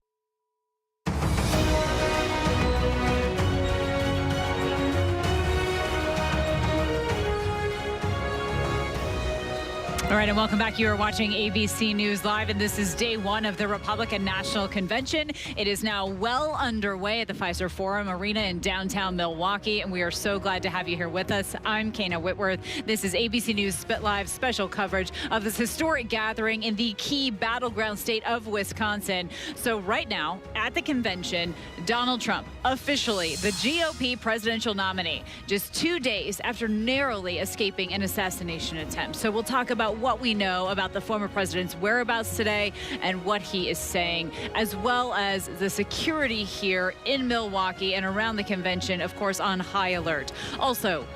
All right, and welcome back. You are watching ABC News Live, and this is day one of the Republican National Convention. It is now well underway at the Pfizer Forum Arena in downtown Milwaukee, and we are so glad to have you here with us. I'm Kana Whitworth. This is ABC News Live special coverage of this historic gathering in the key battleground state of Wisconsin. So right now, at the convention, Donald Trump, officially the GOP presidential nominee, just 2 days after narrowly escaping an assassination attempt. So we'll talk about what we know about the former president's whereabouts today and what he is saying, as well as the security here in Milwaukee and around the convention, of course, on high alert. Also,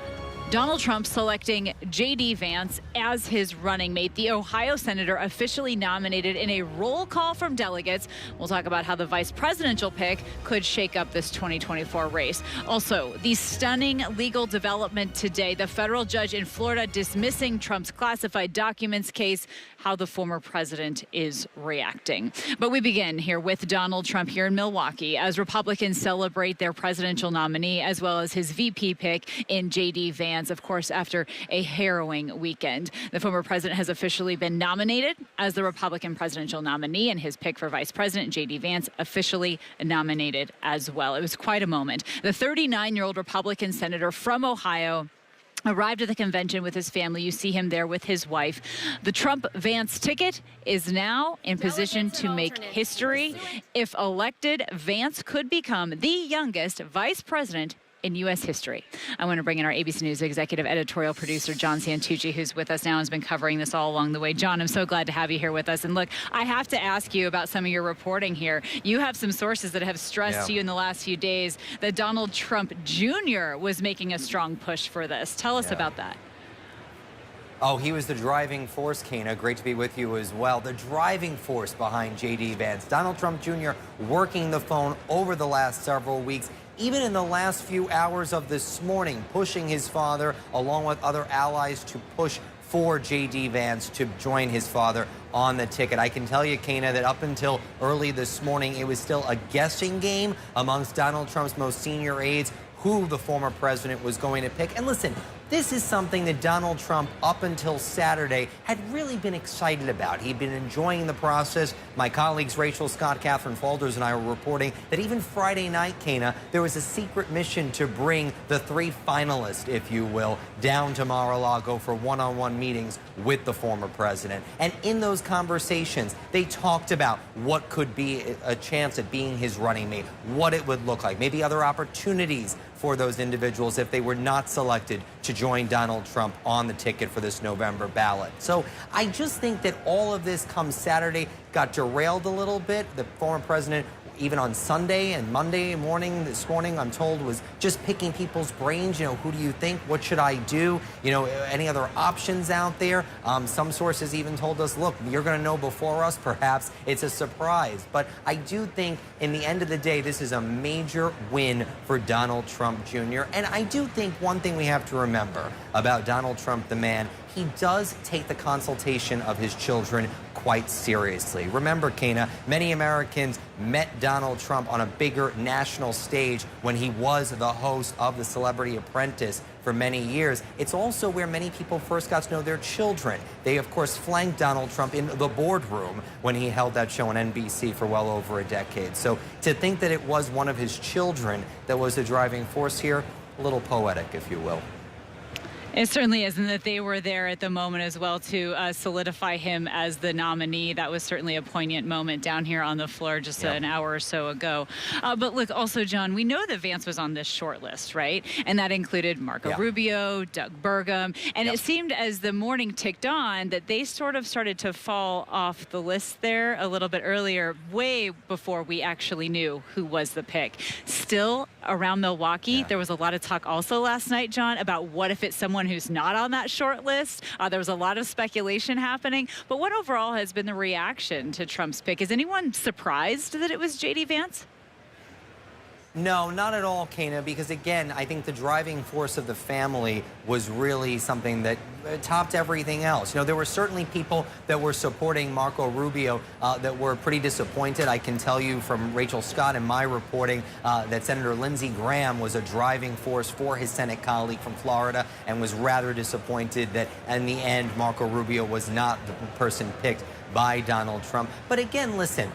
Donald Trump selecting J.D. Vance as his running mate. The Ohio senator officially nominated in a roll call from delegates. We'll talk about how the vice presidential pick could shake up this 2024 race. Also, the stunning legal development today. The federal judge in Florida dismissing Trump's classified documents case, how the former president is reacting. But we begin here with Donald Trump here in Milwaukee as Republicans celebrate their presidential nominee as well as his VP pick in J.D. Vance. Of course, after a harrowing weekend. The former president has officially been nominated as the Republican presidential nominee, and his pick for vice president, J.D. Vance, officially nominated as well. It was quite a moment. The 39-year-old Republican senator from Ohio arrived at the convention with his family. You see him there with his wife. The Trump-Vance ticket is now in position to make history. If elected, Vance could become the youngest vice president in U.S. history. I want to bring in our ABC News executive editorial producer, John Santucci, who's with us now and has been covering this all along the way. John, I'm so glad to have you here with us. And look, I have to ask you about some of your reporting here. You have some sources that have stressed to you in the last few days that Donald Trump Jr. was making a strong push for this. Tell us about that. Oh, he was the driving force, Kana. Great to be with you as well. The driving force behind J.D. Vance. Donald Trump Jr. working the phone over the last several weeks, even in the last few hours of this morning, pushing his father along with other allies to push for J.D. Vance to join his father on the ticket. I can tell you, Kana, that up until early this morning, it was still a guessing game amongst Donald Trump's most senior aides who the former president was going to pick. And listen, this is something that Donald Trump, up until Saturday, had really been excited about. He'd been enjoying the process. My colleagues Rachel Scott, Catherine Falders, and I were reporting that even Friday night, Kana, there was a secret mission to bring the three finalists, if you will, down to Mar-a-Lago for one-on-one meetings with the former president. And in those conversations, they talked about what could be a chance at being his running mate, what it would look like, maybe other opportunities for those individuals if they were not selected to join Donald Trump on the ticket for this November ballot. So I just think that all of this come Saturday got derailed a little bit. The former president, even on Sunday and Monday morning, this morning, I'm told, was just picking people's brains. You know, who do you think? What should I do? You know, any other options out there? Some sources even told us, look, you're going to know before us, perhaps. It's a surprise. But I do think in the end of the day, this is a major win for Donald Trump Jr. And I do think one thing we have to remember about Donald Trump, the man, he does take the consultation of his children quite seriously. Remember, Kana, many Americans met Donald Trump on a bigger national stage when he was the host of The Celebrity Apprentice for many years. It's also where many people first got to know their children. They, of course, flanked Donald Trump in the boardroom when he held that show on NBC for well over a decade. So to think that it was one of his children that was the driving force here, a little poetic, if you will. It certainly is, and that they were there at the moment as well to solidify him as the nominee. That was certainly a poignant moment down here on the floor just an hour or so ago. But look, also, John, we know that Vance was on this short list, right? And that included Marco Rubio, Doug Burgum, and it seemed as the morning ticked on that they sort of started to fall off the list there a little bit earlier, way before we actually knew who was the pick. Still, around Milwaukee, there was a lot of talk also last night, John, about what if it's someone someone who's not on that short list. There was a lot of speculation happening. But what overall has been the reaction to Trump's pick? Is anyone surprised that it was J.D. Vance? No, not at all, Kana, because again, I think the driving force of the family was really something that topped everything else. You know, there were certainly people that were supporting Marco Rubio that were pretty disappointed. I can tell you from Rachel Scott and my reporting that Senator Lindsey Graham was a driving force for his Senate colleague from Florida and was rather disappointed that in the end Marco Rubio was not the person picked by Donald Trump. But again, listen,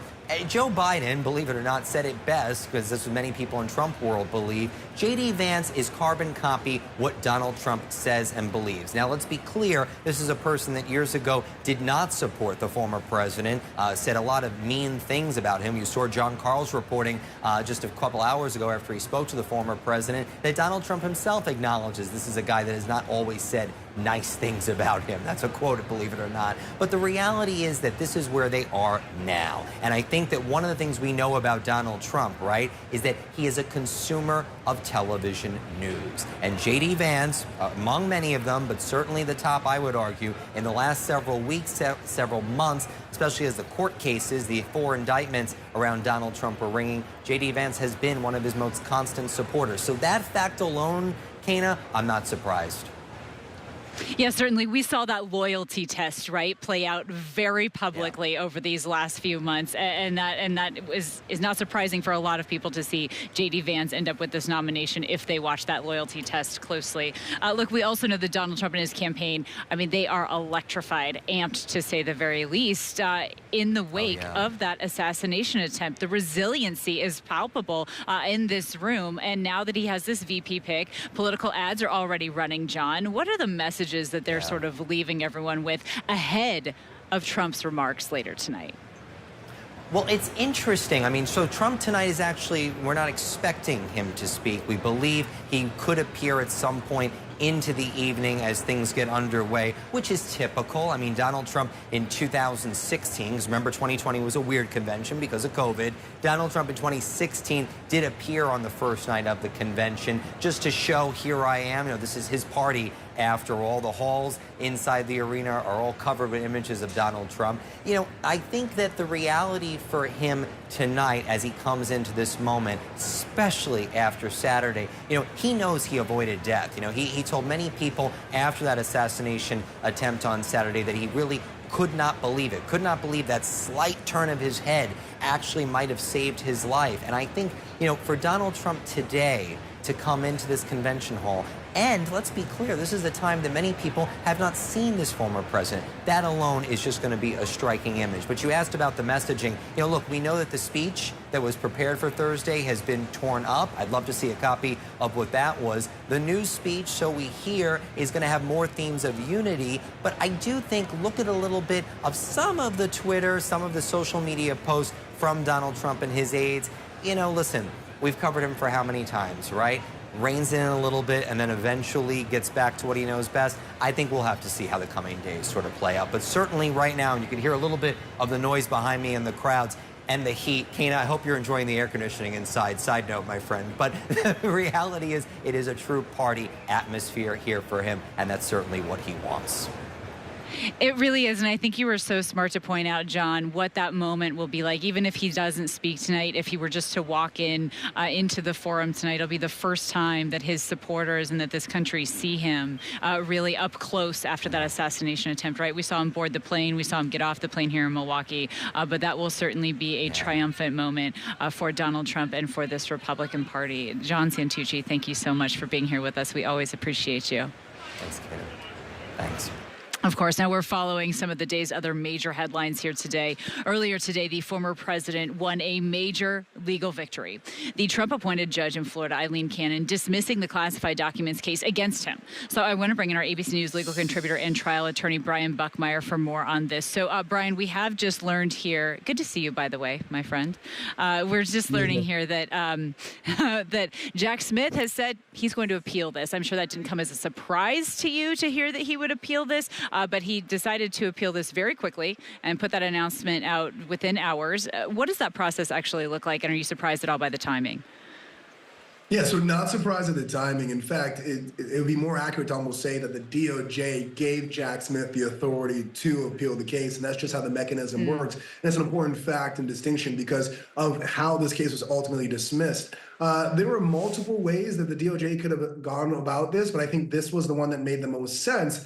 Joe Biden, believe it or not, said it best, because this is what many people in Trump world believe. J.D. Vance is carbon copy what Donald Trump says and believes. Now, let's be clear. This is a person that years ago did not support the former president, said a lot of mean things about him. You saw John Carl's reporting just a couple hours ago after he spoke to the former president that Donald Trump himself acknowledges this is a guy that has not always said nice things about him. That's a quote, believe it or not. But the reality is that this is where they are now. And I think that one of the things we know about Donald Trump, right, is that he is a consumer of television news. And J.D. Vance, among many of them, but certainly the top, I would argue, in the last several weeks, several months, especially as the court cases, the 4 indictments around Donald Trump are ringing, J.D. Vance has been one of his most constant supporters. So that fact alone, Kana, I'm not surprised. Yeah, certainly. We saw that loyalty test, right, play out very publicly over these last few months. And that is not surprising for a lot of people to see J.D. Vance end up with this nomination if they watch that loyalty test closely. Look, we also know that Donald Trump and his campaign, I mean, they are electrified, amped to say the very least, in the wake of that assassination attempt. The resiliency is palpable in this room. And now that he has this VP pick, political ads are already running, John. What are the messages that they're sort of leaving everyone with ahead of Trump's remarks later tonight? Well, it's interesting. I mean, so Trump tonight is actually, we're not expecting him to speak. We believe he could appear at some point into the evening as things get underway, which is typical. I mean, Donald Trump in 2016, because remember 2020 was a weird convention because of COVID. Donald Trump in 2016 did appear on the first night of the convention just to show, here I am. You know, this is his party. After all, the halls inside the arena are all covered with images of Donald Trump. You know, I think that the reality for him tonight as he comes into this moment, especially after Saturday, you know, he knows he avoided death. You know, he told many people after that assassination attempt on Saturday that he really could not believe it, could not believe that slight turn of his head actually might have saved his life. And I think, you know, for Donald Trump today to come into this convention hall, and let's be clear, this is the time that many people have not seen this former president. That alone is just going to be a striking image. But you asked about the messaging. You know, look, we know that the speech that was prepared for Thursday has been torn up. I'd love to see a copy of what that was. The new speech, so we hear, is going to have more themes of unity. But I do think, look at a little bit of some of the Twitter, some of the social media posts from Donald Trump and his aides. You know, listen, we've covered him for how many times, right? Reins in a little bit and then eventually gets back to what he knows best. I think we'll have to see how the coming days sort of play out. But certainly right now, and you can hear a little bit of the noise behind me and the crowds and the heat. Kana, I hope you're enjoying the air conditioning inside. Side note, my friend. But the reality is it is a true party atmosphere here for him, and that's certainly what he wants. It really is, and I think you were so smart to point out, John, what that moment will be like. Even if he doesn't speak tonight, if he were just to walk in into the forum tonight, it'll be the first time that his supporters and that this country see him really up close after that assassination attempt, right? We saw him board the plane. We saw him get off the plane here in Milwaukee, but that will certainly be a triumphant moment for Donald Trump and for this Republican Party. John Santucci, thank you so much for being here with us. We always appreciate you. Thanks, Kana. Thanks. Of course, now we're following some of the day's other major headlines here today. Earlier today, the former president won a major legal victory. The Trump-appointed judge in Florida, Eileen Cannon, dismissing the classified documents case against him. So I want to bring in our ABC News legal contributor and trial attorney, Brian Buckmeyer, for more on this. So, Brian, we have just learned here, good to see you, by the way, my friend. We're just learning here that that Jack Smith has said he's going to appeal this. I'm sure that didn't come as a surprise to you to hear that he would appeal this. But he decided to appeal this very quickly and put that announcement out within hours. What does that process actually look like? And are you surprised at all by the timing? Yeah, so not surprised at the timing. In fact, it would be more accurate to almost say that the DOJ gave Jack Smith the authority to appeal the case, and that's just how the mechanism works. And it's an important fact and distinction because of how this case was ultimately dismissed. There were multiple ways that the DOJ could have gone about this, but I think this was the one that made the most sense.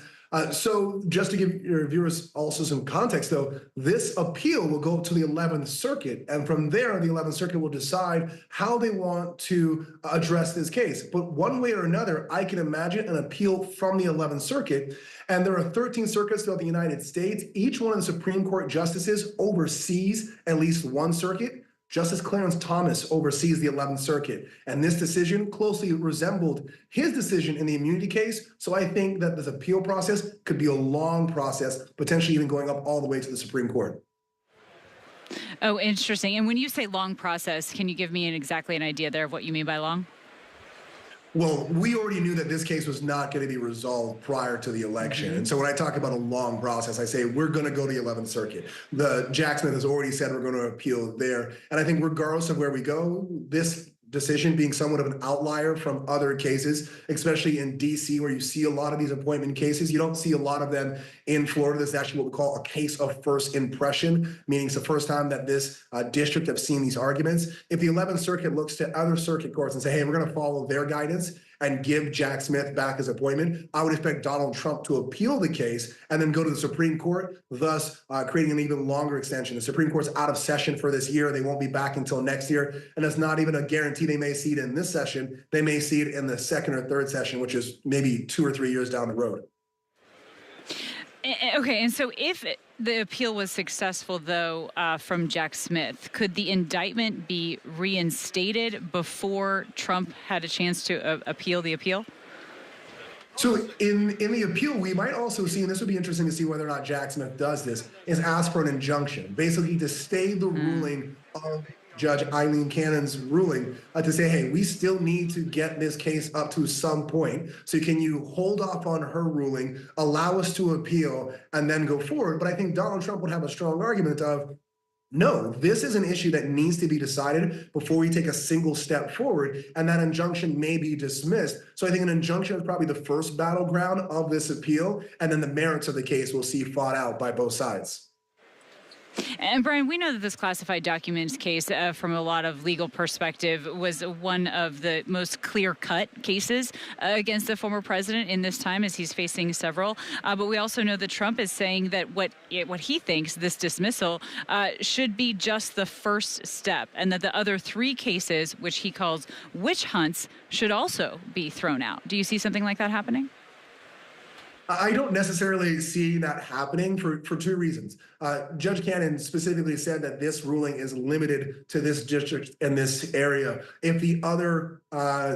So just to give your viewers also some context, though, this appeal will go to the 11th Circuit. And from there, the 11th Circuit will decide how they want to address this case. But one way or another, I can imagine an appeal from the 11th Circuit. And there are 13 circuits throughout the United States. Each one of the Supreme Court justices oversees at least one circuit. Justice Clarence Thomas oversees the 11th Circuit, and this decision closely resembled his decision in the immunity case. So I think that this appeal process could be a long process, potentially even going up all the way to the Supreme Court. Oh, interesting. And when you say long process, can you give me exactly an idea there of what you mean by long? Well, we already knew that this case was not going to be resolved prior to the election. And so when I talk about a long process, I say we're going to go to the 11th Circuit. Jack Smith has already said we're going to appeal there. And I think regardless of where we go, this decision being somewhat of an outlier from other cases, especially in DC, where you see a lot of these appointment cases. You don't see a lot of them in Florida. This is actually what we call a case of first impression, meaning it's the first time that this district have seen these arguments. If the 11th Circuit looks to other circuit courts and say, hey, we're going to follow their guidance and give Jack Smith back his appointment, I would expect Donald Trump to appeal the case and then go to the Supreme Court, thus creating an even longer extension. The Supreme Court's out of session for this year. They won't be back until next year. And it's not even a guarantee they may see it in this session. They may see it in the second or third session, which is maybe 2 or 3 years down the road. Okay, and so if the appeal was successful, though, from Jack Smith, could the indictment be reinstated before Trump had a chance to appeal the appeal? So in the appeal, we might also see, and this would be interesting to see whether or not Jack Smith does this, is ask for an injunction, basically to stay the ruling of Judge Eileen Cannon's ruling to say, hey, we still need to get this case up to some point. So can you hold off on her ruling, allow us to appeal, and then go forward? But I think Donald Trump would have a strong argument of, no, this is an issue that needs to be decided before we take a single step forward, and that injunction may be dismissed. So I think an injunction is probably the first battleground of this appeal, and then the merits of the case we'll see fought out by both sides. And Brian, we know that this classified documents case, from a lot of legal perspective, was one of the most clear-cut cases against the former president in this time, as he's facing several. But we also know that Trump is saying that what he thinks this dismissal should be just the first step, and that the other 3 cases, which he calls witch hunts, should also be thrown out. Do you see something like that happening? I don't necessarily see that happening for 2 reasons. Judge Cannon specifically said that this ruling is limited to this district and this area. If the other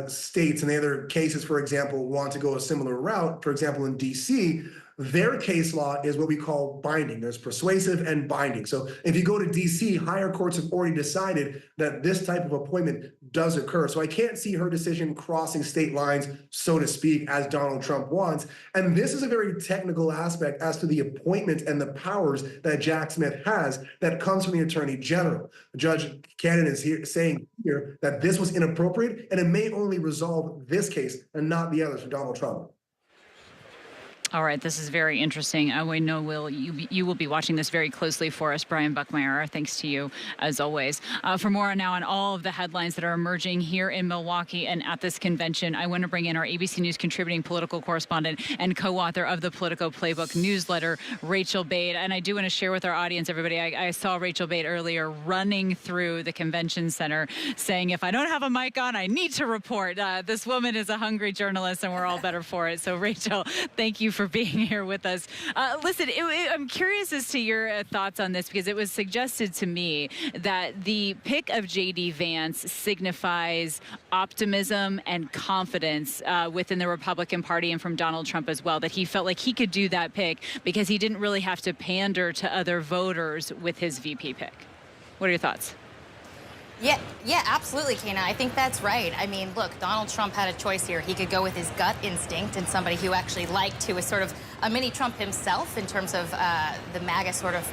states and the other cases, for example, want to go a similar route, for example, in DC, their case law is what we call binding. There's persuasive and binding. So if you go to DC, higher courts have already decided that this type of appointment does occur. So I can't see her decision crossing state lines, so to speak, as Donald Trump wants. And this is a very technical aspect as to the appointment and the powers that Jack Smith has that comes from the Attorney General. Judge Cannon is saying here that this was inappropriate, and it may only resolve this case and not the others for Donald Trump. All right, this is very interesting. We know you will be watching this very closely for us, Brian Buckmeyer. Thanks to you, as always. For more now on all of the headlines that are emerging here in Milwaukee and at this convention, I want to bring in our ABC News contributing political correspondent and co-author of the Politico Playbook newsletter, Rachel Bade. And I do want to share with our audience, everybody, I saw Rachel Bade earlier running through the convention center saying, if I don't have a mic on, I need to report. This woman is a hungry journalist, and we're all better for it. So, Rachel, thank you for being here with us. Listen, I'm curious as to your thoughts on this, because it was suggested to me that the pick of J.D. Vance signifies optimism and confidence within the Republican Party and from Donald Trump as well, that he felt like he could do that pick because he didn't really have to pander to other voters with his VP pick. What are your thoughts? Yeah, absolutely, Kana. I think that's right. I mean, look, Donald Trump had a choice here. He could go with his gut instinct and somebody who actually liked, who was sort of a mini Trump himself in terms of the MAGA sort of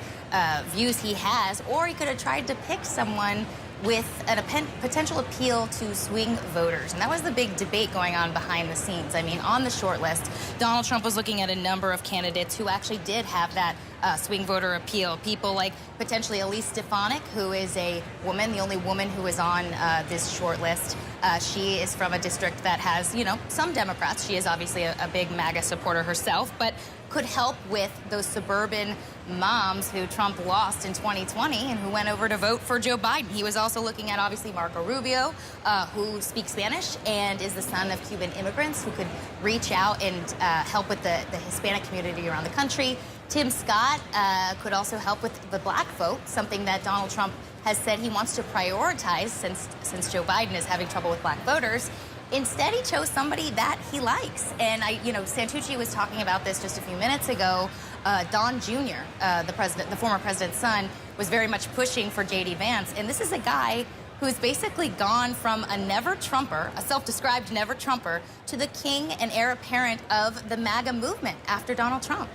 views he has, or he could have tried to pick someone with a potential appeal to swing voters. And that was the big debate going on behind the scenes. I mean, on the short list, Donald Trump was looking at a number of candidates who actually did have that swing voter appeal. People like potentially Elise Stefanik, who is a woman, the only woman who is on this short list. She is from a district that has, you know, some Democrats. She is obviously a big MAGA supporter herself, but could help with those suburban moms who Trump lost in 2020 and who went over to vote for Joe Biden. He was also looking at, obviously, Marco Rubio, who speaks Spanish and is the son of Cuban immigrants who could reach out and help with the Hispanic community around the country. Tim Scott could also help with the black vote, something that Donald Trump has said he wants to prioritize since Joe Biden is having trouble with black voters. Instead, he chose somebody that he likes. And Santucci was talking about this just a few minutes ago. Don Jr., the former president's son, was very much pushing for J.D. Vance. And this is a guy who's basically gone from a never-Trumper, a self-described never-Trumper, to the king and heir apparent of the MAGA movement after Donald Trump.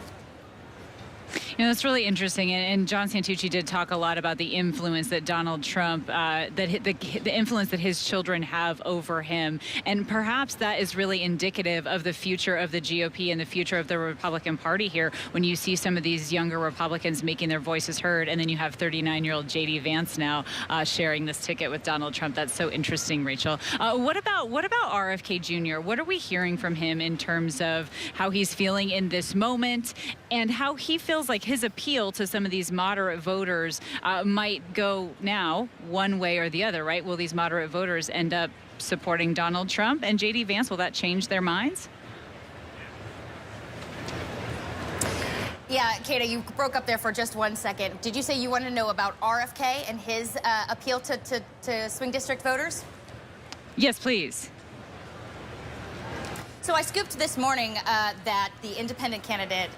You know, that's really interesting. And John Santucci did talk a lot about the influence that Donald Trump, the influence that his children have over him. And perhaps that is really indicative of the future of the GOP and the future of the Republican Party here, when you see some of these younger Republicans making their voices heard. And then you have 39-year-old J.D. Vance now sharing this ticket with Donald Trump. That's so interesting, Rachel. What about RFK Jr.? What are we hearing from him in terms of how he's feeling in this moment and how he feels like his appeal to some of these moderate voters might go now one way or the other, right? Will these moderate voters end up supporting Donald Trump and J.D. Vance? Will that change their minds? Yeah, Kata, you broke up there for just 1 second. Did you say you want to know about RFK and his appeal to swing district voters? Yes, please. So I scooped this morning that the independent candidate,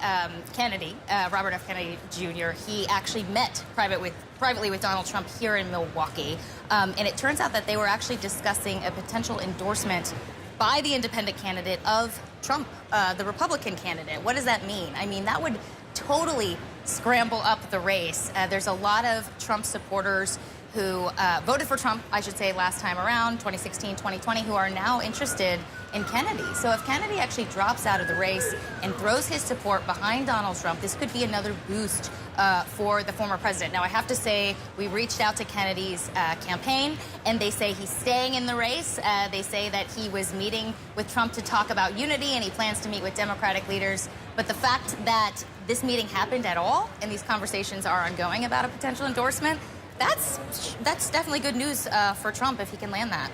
Robert F. Kennedy Jr., he actually met privately with Donald Trump here in Milwaukee. And it turns out that they were actually discussing a potential endorsement by the independent candidate of Trump, the Republican candidate. What does that mean? I mean, that would totally scramble up the race. There's a lot of Trump supporters who voted for Trump, I should say, last time around, 2016, 2020, who are now interested in Kennedy. So if Kennedy actually drops out of the race and throws his support behind Donald Trump, this could be another boost for the former president. Now, I have to say, we reached out to Kennedy's campaign, and they say he's staying in the race. They say that he was meeting with Trump to talk about unity, and he plans to meet with Democratic leaders. But the fact that this meeting happened at all, and these conversations are ongoing about a potential endorsement, that's definitely good news for Trump if he can land that.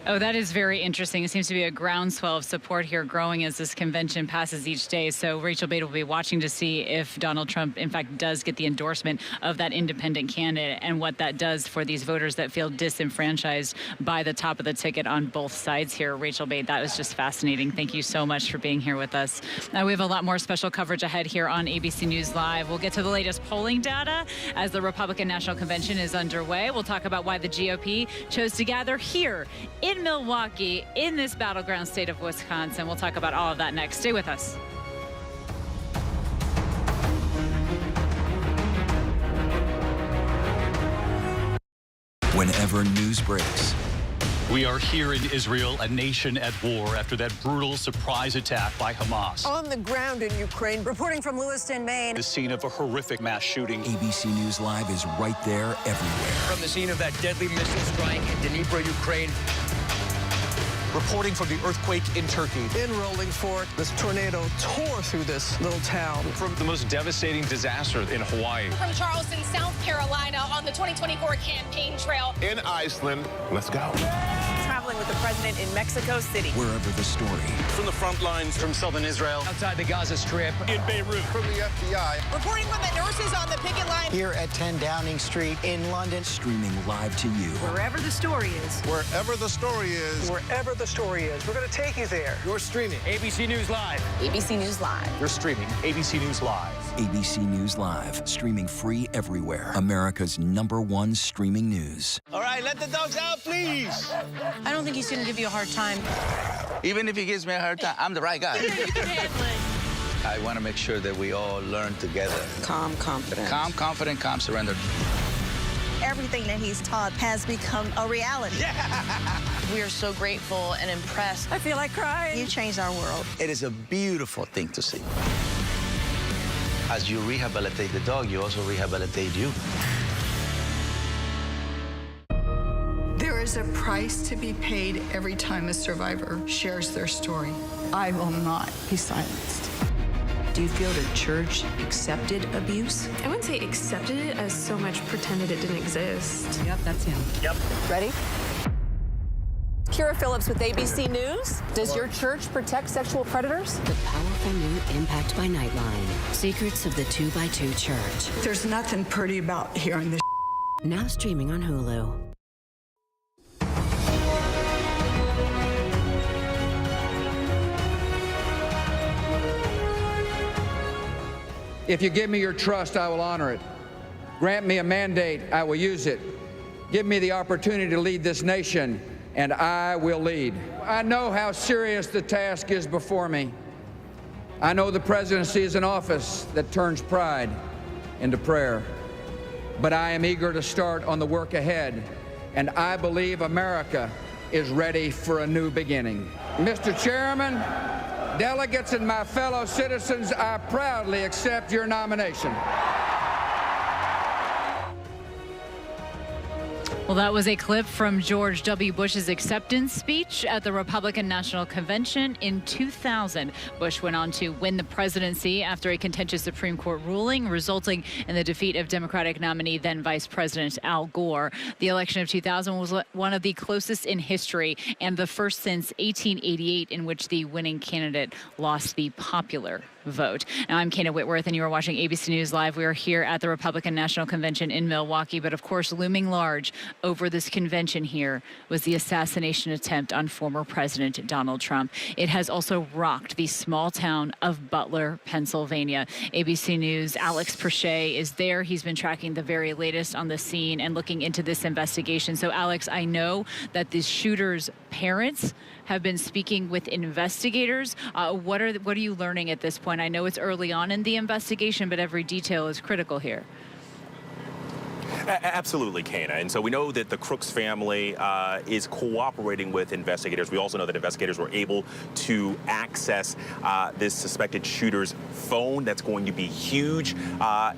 Oh, that is very interesting. It seems to be a groundswell of support here growing as this convention passes each day. So Rachel Bate will be watching to see if Donald Trump, in fact, does get the endorsement of that independent candidate and what that does for these voters that feel disenfranchised by the top of the ticket on both sides here. Rachel Bate, that was just fascinating. Thank you so much for being here with us. Now, we have a lot more special coverage ahead here on ABC News Live. We'll get to the latest polling data as the Republican National Convention is underway. We'll talk about why the GOP chose to gather here in Milwaukee, in this battleground state of Wisconsin. We'll talk about all of that next. Stay with us. Whenever news breaks, we are here in Israel, a nation at war after that brutal surprise attack by Hamas. On the ground in Ukraine, reporting from Lewiston, Maine. The scene of a horrific mass shooting. ABC News Live is right there everywhere. From the scene of that deadly missile strike in Dnipro, Ukraine. Reporting from the earthquake in Turkey. In rolling forward, this tornado tore through this little town. From the most devastating disaster in Hawaii. From Charleston, South Carolina, on the 2024 campaign trail. In Iceland. Let's go. Traveling with the president in Mexico City. Wherever the story. From the front lines. From southern Israel. Outside the Gaza Strip. In Beirut. From the FBI. Reporting from the nurses on the picket line. Here at 10 Downing Street in London. Streaming live to you. Wherever the story is. Wherever the story is. Wherever the story is, we're going to take you there. You're streaming ABC News Live. ABC News Live. You're streaming ABC News Live. ABC News Live, streaming free everywhere. America's #1 streaming news. All right, let the dogs out, please. I don't think he's going to give you a hard time. Even if he gives me a hard time, I'm the right guy. You can handle it. I want to make sure that we all learn together. Calm, confident. Calm, confident, calm, surrendered. everything that he's taught has become a reality. We are so grateful and impressed. I feel like crying. You changed our world. It is a beautiful thing to see. As you rehabilitate the dog, you also rehabilitate you. There is a price to be paid every time a survivor shares their story. I will not be silenced. Do you feel the church accepted abuse? I wouldn't say accepted it as so much pretended it didn't exist. Yep, that's him. Yep. Ready? Kira Phillips with ABC News. Does your church protect sexual predators? The powerful new Impact by Nightline. Secrets of the 2x2 Church. There's nothing pretty about hearing this. Now streaming on Hulu. If you give me your trust, I will honor it. Grant me a mandate, I will use it. Give me the opportunity to lead this nation, and I will lead. I know how serious the task is before me. I know the presidency is an office that turns pride into prayer. But I am eager to start on the work ahead, and I believe America is ready for a new beginning. Mr. Chairman, delegates and my fellow citizens, I proudly accept your nomination. Well, that was a clip from George W. Bush's acceptance speech at the Republican National Convention in 2000. Bush went on to win the presidency after a contentious Supreme Court ruling, resulting in the defeat of Democratic nominee, then Vice President Al Gore. The election of 2000 was one of the closest in history and the first since 1888 in which the winning candidate lost the popular vote. Now, I'm Kana Whitworth, and you are watching ABC News Live. We are here at the Republican National Convention in Milwaukee, but of course, looming large over this convention here was the assassination attempt on former President Donald Trump. It has also rocked the small town of Butler, Pennsylvania. ABC News' Alex Perche is there. He's been tracking the very latest on the scene and looking into this investigation. So, Alex, I know that the shooter's parents have been speaking with investigators. What are you learning at this point? I know it's early on in the investigation, but every detail is critical here. Absolutely, Kana. And so we know that the Crooks family is cooperating with investigators. We also know that investigators were able to access this suspected shooter's phone. That's going to be huge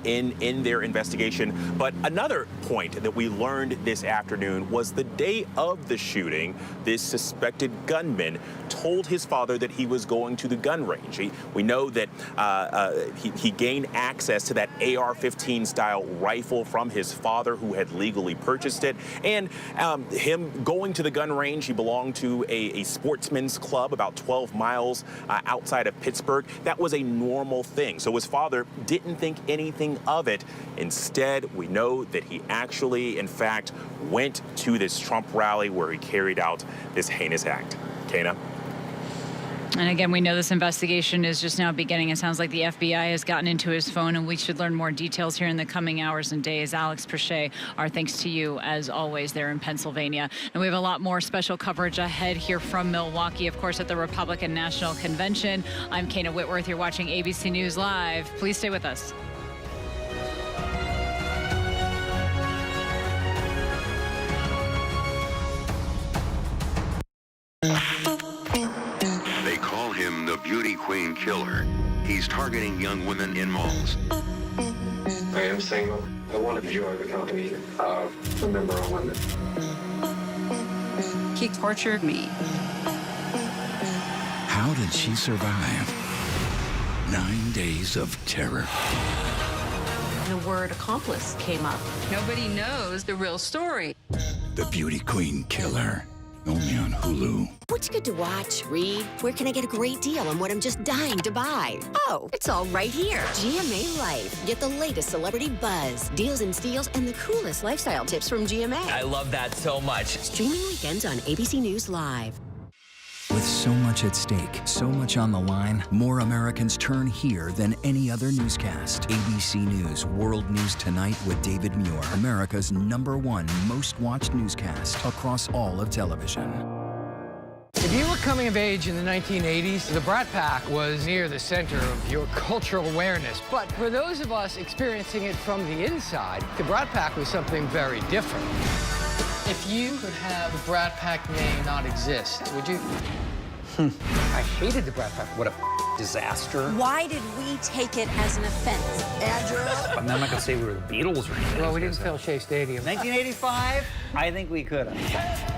in their investigation. But another point that we learned this afternoon was the day of the shooting, this suspected gunman told his father that he was going to the gun range. We know that he gained access to that AR-15 style rifle from his father, who had legally purchased it, and him going to the gun range. He belonged to a sportsman's club about 12 miles outside of Pittsburgh. That was a normal thing. So his father didn't think anything of it. Instead, we know that he actually, in fact, went to this Trump rally where he carried out this heinous act. Kana? And again, we know this investigation is just now beginning. It sounds like the FBI has gotten into his phone, and we should learn more details here in the coming hours and days. Alex Perche, our thanks to you, as always, there in Pennsylvania. And we have a lot more special coverage ahead here from Milwaukee, of course, at the Republican National Convention. I'm Kana Whitworth. You're watching ABC News Live. Please stay with us. The beauty queen killer. He's targeting young women in malls. I am single. I want to enjoy the company of a member of women. He tortured me. How did she survive 9 days of terror? The word accomplice came up. Nobody knows the real story. The beauty queen killer. Only on Hulu. What's good to watch, read? Where can I get a great deal on what I'm just dying to buy? Oh, it's all right here. GMA Life. Get the latest celebrity buzz, deals and steals, and the coolest lifestyle tips from GMA. I love that so much. Streaming weekends on ABC News Live. With so much at stake, so much on the line, more Americans turn here than any other newscast. ABC News World News Tonight with David Muir, America's #1 most watched newscast across all of television. If you were coming of age in the 1980s, the Brat Pack was near the center of your cultural awareness. But for those of us experiencing it from the inside, the Brat Pack was something very different. If you could have the Brat Pack name not exist, would you? I hated the Brat Pack. What a disaster. Why did we take it as an offense? Andrew? I'm not going to say we were the Beatles or anything. Well, we didn't fill Shea Stadium. 1985? I think we could have.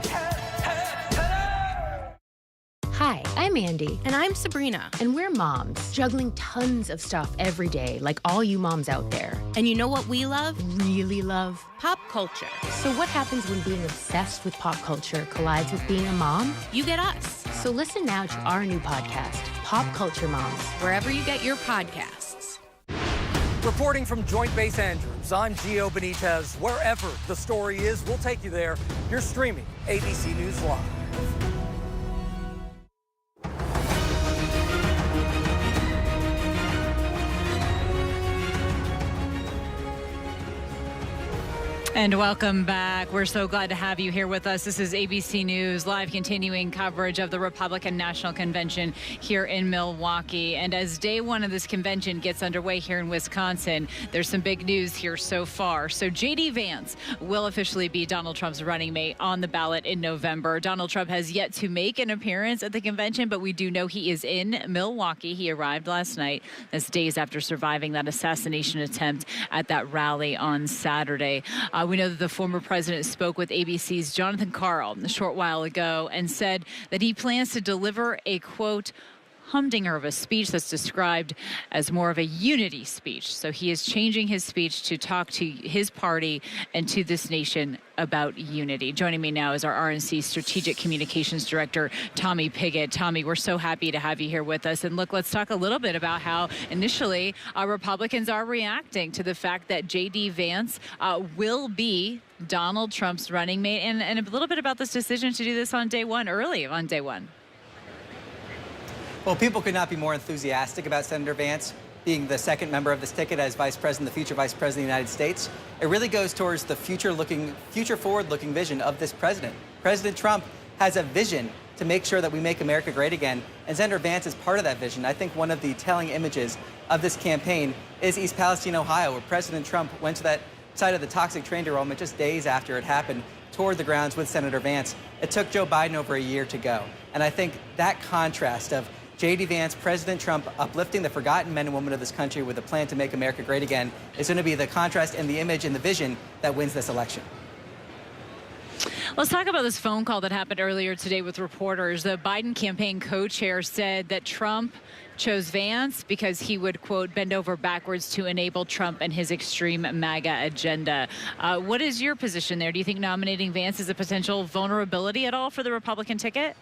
Hi, I'm Andy. And I'm Sabrina. And we're moms, juggling tons of stuff every day, like all you moms out there. And you know what we love? Really love? Pop culture. So what happens when being obsessed with pop culture collides with being a mom? You get us. So listen now to our new podcast, Pop Culture Moms, wherever you get your podcasts. Reporting from Joint Base Andrews, I'm Gio Benitez. Wherever the story is, we'll take you there. You're streaming ABC News Live. And welcome back. We're so glad to have you here with us. This is ABC News Live, continuing coverage of the Republican National Convention here in Milwaukee. And as day one of this convention gets underway here in Wisconsin, there's some big news here so far. So J.D. Vance will officially be Donald Trump's running mate on the ballot in November. Donald Trump has yet to make an appearance at the convention, but we do know he is in Milwaukee. He arrived last night. That's days after surviving that assassination attempt at that rally on Saturday. We know that the former president spoke with ABC's Jonathan Karl a short while ago and said that he plans to deliver a, quote, humdinger of a speech that's described as more of a unity speech. So he is changing his speech to talk to his party and to this nation about unity. Joining me now is our RNC Strategic Communications Director, Tommy Pigott. Tommy, we're so happy to have you here with us. And look, let's talk a little bit about how initially Republicans are reacting to the fact that J.D. Vance will be Donald Trump's running mate, and a little bit about this decision to do this on day one, early on day one. Well, people could not be more enthusiastic about Senator Vance being the second member of this ticket as vice president, the future vice president of the United States. It really goes towards the future forward-looking vision of this president. President Trump has a vision to make sure that we make America great again, and Senator Vance is part of that vision. I think one of the telling images of this campaign is East Palestine, Ohio, where President Trump went to that site of the toxic train derailment just days after it happened, toured the grounds with Senator Vance. It took Joe Biden over a year to go. And I think that contrast of J.D. Vance, President Trump uplifting the forgotten men and women of this country with a plan to make America great again is going to be the contrast and the image and the vision that wins this election. Let's talk about this phone call that happened earlier today with reporters. The Biden campaign co-chair said that Trump chose Vance because he would, quote, bend over backwards to enable Trump and his extreme MAGA agenda. What is your position there? Do you think nominating Vance is a potential vulnerability at all for the Republican ticket?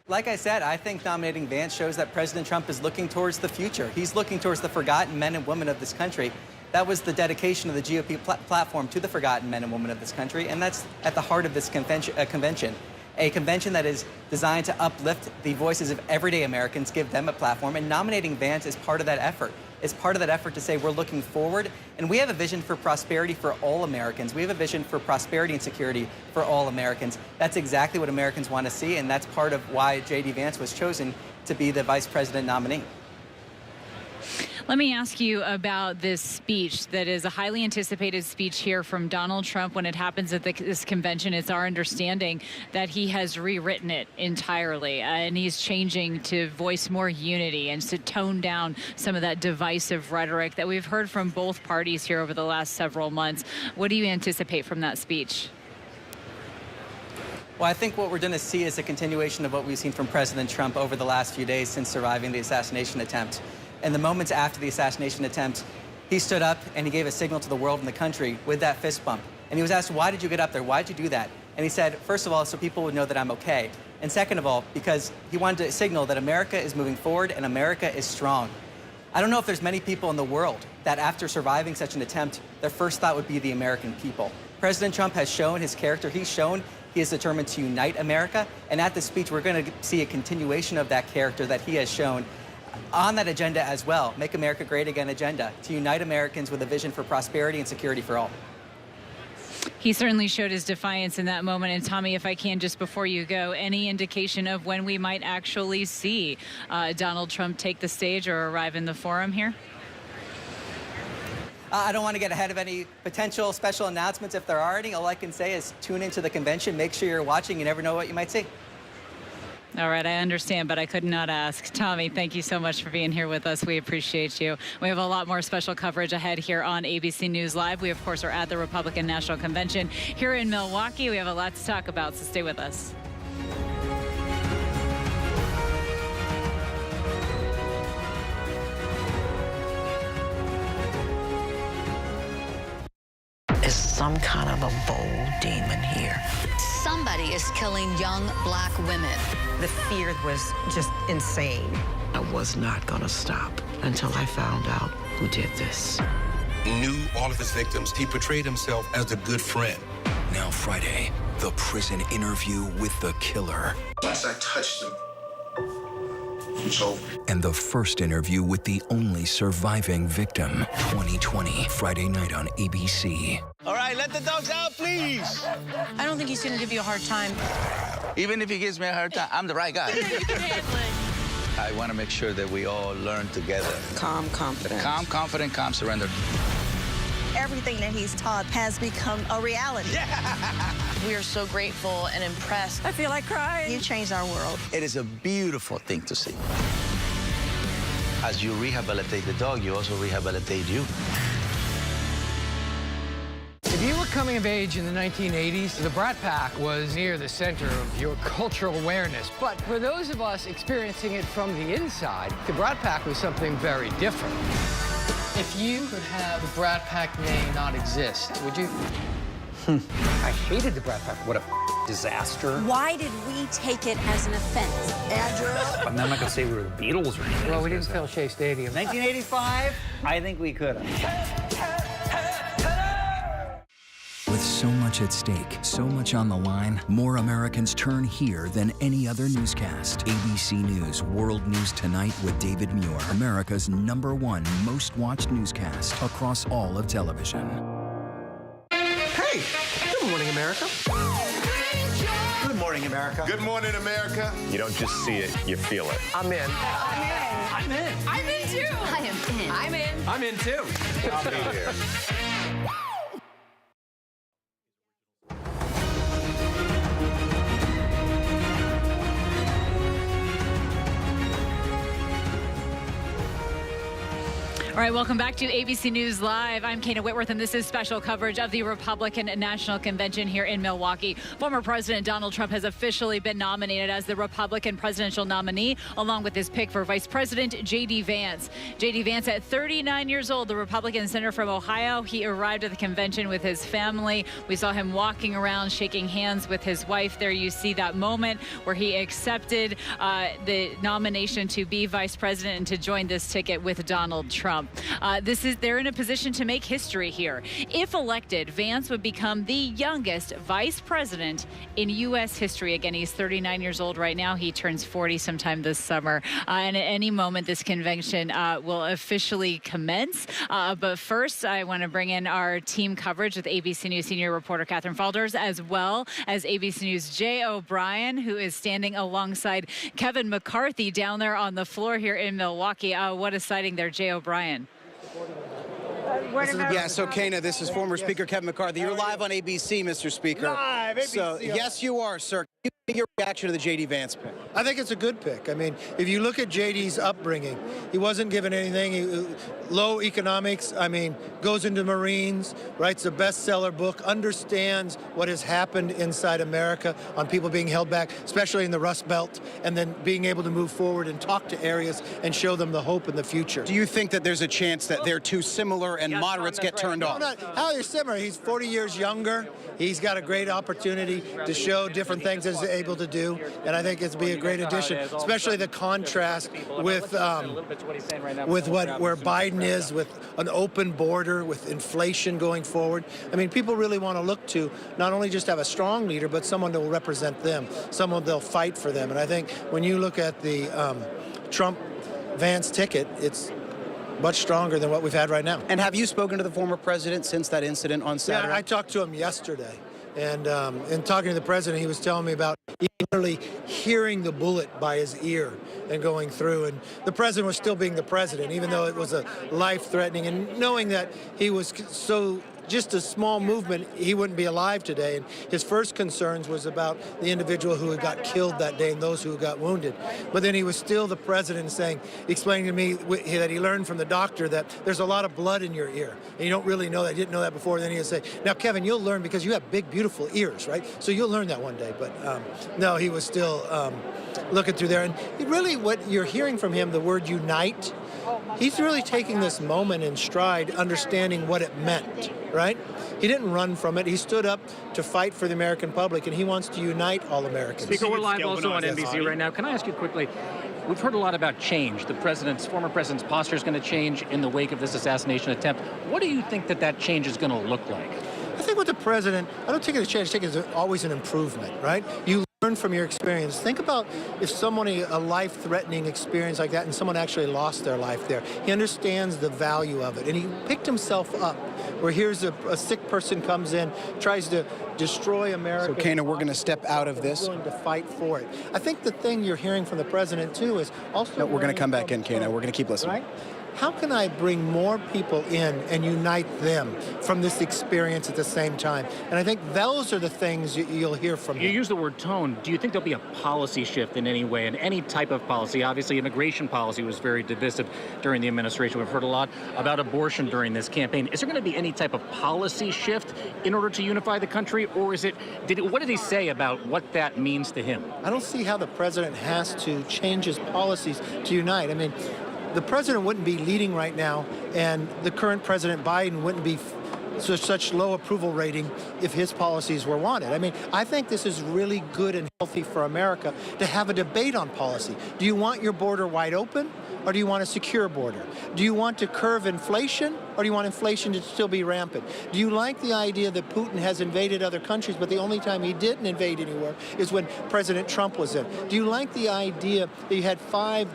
Like I said, I think nominating Vance shows that President Trump is looking towards the future. He's looking towards the forgotten men and women of this country. That was the dedication of the GOP platform to the forgotten men and women of this country, and that's at the heart of this convention. A convention that is designed to uplift the voices of everyday Americans, give them a platform, and nominating Vance is part of that effort. It's part of that effort to say we're looking forward, and we have a vision for prosperity for all Americans. We have a vision for prosperity and security for all Americans. That's exactly what Americans want to see, and that's part of why J.D. Vance was chosen to be the vice president nominee. Let me ask you about this speech that is a highly anticipated speech here from Donald Trump when it happens at this convention. It's our understanding that he has rewritten it entirely, and he's changing to voice more unity and to tone down some of that divisive rhetoric that we've heard from both parties here over the last several months. What do you anticipate from that speech? Well, I think what we're going to see is a continuation of what we've seen from President Trump over the last few days since surviving the assassination attempt. In the moments after the assassination attempt, he stood up and he gave a signal to the world and the country with that fist bump. And he was asked, why did you get up there? Why did you do that? And he said, first of all, so people would know that I'm okay. And second of all, because he wanted to signal that America is moving forward and America is strong. I don't know if there's many people in the world that after surviving such an attempt, their first thought would be the American people. President Trump has shown his character. He's shown he is determined to unite America. And at this speech, we're going to see a continuation of that character that he has shown on that agenda as well, Make America Great Again agenda, to unite Americans with a vision for prosperity and security for all. He certainly showed his defiance in that moment. And Tommy, if I can, just before you go, any indication of when we might actually see Donald Trump take the stage or arrive in the forum here? I don't want to get ahead of any potential special announcements if there are any. All I can say is tune into the convention. Make sure you're watching. You never know what you might see. All right, I understand, but I could not ask. Tommy, thank you so much for being here with us. We appreciate you. We have a lot more special coverage ahead here on ABC News Live. We, of course, are at the Republican National Convention here in Milwaukee. We have a lot to talk about, so stay with us. Is some kind of a bold demon here. Somebody is killing young black women. The fear was just insane. I was not gonna stop until I found out who did this. Knew all of his victims. He portrayed himself as a good friend. Now Friday, the prison interview with the killer. Once I touched him, it's over. And the first interview with the only surviving victim. 2020, Friday night on ABC. All right, let the dogs out, please. I don't think he's gonna give you a hard time. Even if he gives me a hard time, I'm the right guy. I want to make sure that we all learn together. Calm confidence. Calm, confident, calm, surrender. Everything that he's taught has become a reality. We are so grateful and impressed. I feel like crying. You changed our world. It is a beautiful thing to see. As you rehabilitate the dog, you also rehabilitate you. If you were coming of age in the 1980s, the Brat Pack was near the center of your cultural awareness. But for those of us experiencing it from the inside, the Brat Pack was something very different. If you could have the Brat Pack name not exist, would you? I hated the Brat Pack. What a disaster. Why did we take it as an offense? Andrew? I'm not going to say we were the Beatles or anything. Well, we didn't fill Shea Stadium. 1985, I think we could have. With so much at stake, so much on the line, more Americans turn here than any other newscast. ABC News World News Tonight with David Muir, America's #1 most watched newscast across all of television. Hey, good morning, America. Good morning, America. Good morning, America. You don't just see it, you feel it. I'm in. I'm in. I'm in too. I am in. I'm in. I'm in too. I'll be here. All right, welcome back to ABC News Live. I'm Kana Whitworth, and this is special coverage of the Republican National Convention here in Milwaukee. Former President Donald Trump has officially been nominated as the Republican presidential nominee, along with his pick for Vice President J.D. Vance. J.D. Vance, at 39 years old, the Republican senator from Ohio, he arrived at the convention with his family. We saw him walking around, shaking hands with his wife. There you see that moment where he accepted the nomination to be vice president and to join this ticket with Donald Trump. They're in a position to make history here. If elected, Vance would become the youngest vice president in U.S. history. Again, he's 39 years old right now. He turns 40 sometime this summer. And at any moment, this convention will officially commence. But first, I want to bring in our team coverage with ABC News senior reporter Catherine Falders, as well as ABC News' Jay O'Brien, who is standing alongside Kevin McCarthy down there on the floor here in Milwaukee. What a sighting there, Jay O'Brien. Yeah, so Kana, this is former Speaker Kevin McCarthy. You're live on ABC, Mr. Speaker. Live, ABC. So, yes, you are, sir. Your reaction to the J.D. Vance pick? I think it's a good pick. I mean, if you look at J.D.'s upbringing, he wasn't given anything. Low economics, I mean, goes into Marines, writes a bestseller book, understands what has happened inside America on people being held back, especially in the Rust Belt, and then being able to move forward and talk to areas and show them the hope in the future. Do you think that there's a chance that they're too similar and moderates get turned off? How are you similar? He's 40 years younger. He's got a great opportunity to show different things as he's able to do, and I think it's be a great addition, especially the contrast with where Biden is, with an open border, with inflation going forward. I mean, people really want to look to not only just have a strong leader, but someone that will represent them, someone they'll fight for them. And I think when you look at the Trump-Vance ticket, it's much stronger than what we've had right now. And have you spoken to the former president since that incident on Saturday? Yeah, I talked to him yesterday. And in talking to the president, he was telling me about literally hearing the bullet by his ear and going through. And the president was still being the president, even though it was a life-threatening. And knowing that he was so just a small movement, he wouldn't be alive today. And his first concerns was about the individual who had got killed that day and those who got wounded. But then he was still the president explaining to me that he learned from the doctor that there's a lot of blood in your ear. And you don't really know that. I didn't know that before. And then he'd say, now, Kevin, you'll learn because you have big, beautiful ears, right? So you'll learn that one day. But no, he was still looking through there. And really what you're hearing from him, the word unite, he's really taking this moment in stride, understanding what it meant, right? He didn't run from it. He stood up to fight for the American public, and he wants to unite all Americans. Speaker, we're live also on NBC right now. Can I ask you quickly, we've heard a lot about change. The former president's posture is going to change in the wake of this assassination attempt. What do you think that change is going to look like? I think with the president, I don't take it as a change. I take it as always an improvement, right? You learn from your experience. Think about if a life-threatening experience like that and someone actually lost their life there. He understands the value of it, and he picked himself up. Where here's a sick person comes in, tries to destroy America. So, Kana, we're going to step out of this. Willing to fight for it. I think the thing you're hearing from the president, too, is also... No, we're going to come back in, Kana. We're going to keep listening. Right? How can I bring more people in and unite them from this experience at the same time? And I think those are the things you'll hear from him. You use the word tone. Do you think there'll be a policy shift in any way, in any type of policy? Obviously, immigration policy was very divisive during the administration. We've heard a lot about abortion during this campaign. Is there going to be any type of policy shift in order to unify the country? Or is it, what did he say about what that means to him? I don't see how the president has to change his policies to unite. I mean, the president wouldn't be leading right now, and the current President Biden wouldn't be such low approval rating if his policies were wanted. I mean, I think this is really good and healthy for America to have a debate on policy. Do you want your border wide open, or do you want a secure border? Do you want to curb inflation, or do you want inflation to still be rampant? Do you like the idea that Putin has invaded other countries, but the only time he didn't invade anywhere is when President Trump was in? Do you like the idea that you had 5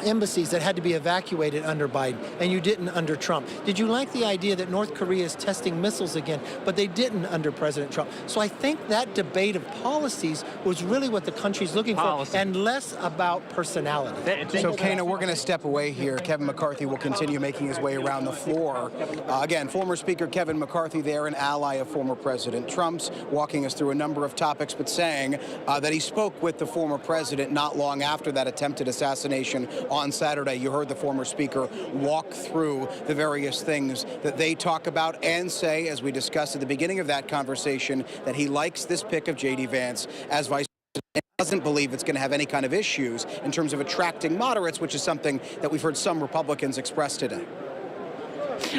embassies that had to be evacuated under Biden, and you didn't under Trump? Did you like the idea that North Korea is testing missiles again, but they didn't under President Trump? So I think that debate of policies was really what the country's looking for, and less about personality. So, Kana, we're going to step away here. Kevin McCarthy will continue making his way around the floor. Again, former Speaker Kevin McCarthy there, an ally of former President Trump's, walking us through a number of topics, but saying that he spoke with the former president not long after that attempted assassination on Saturday. You heard the former speaker walk through the various things that they talk about and say, as we discussed at the beginning of that conversation, that he likes this pick of J.D. Vance as vice president and doesn't believe it's going to have any kind of issues in terms of attracting moderates, which is something that we've heard some Republicans express today.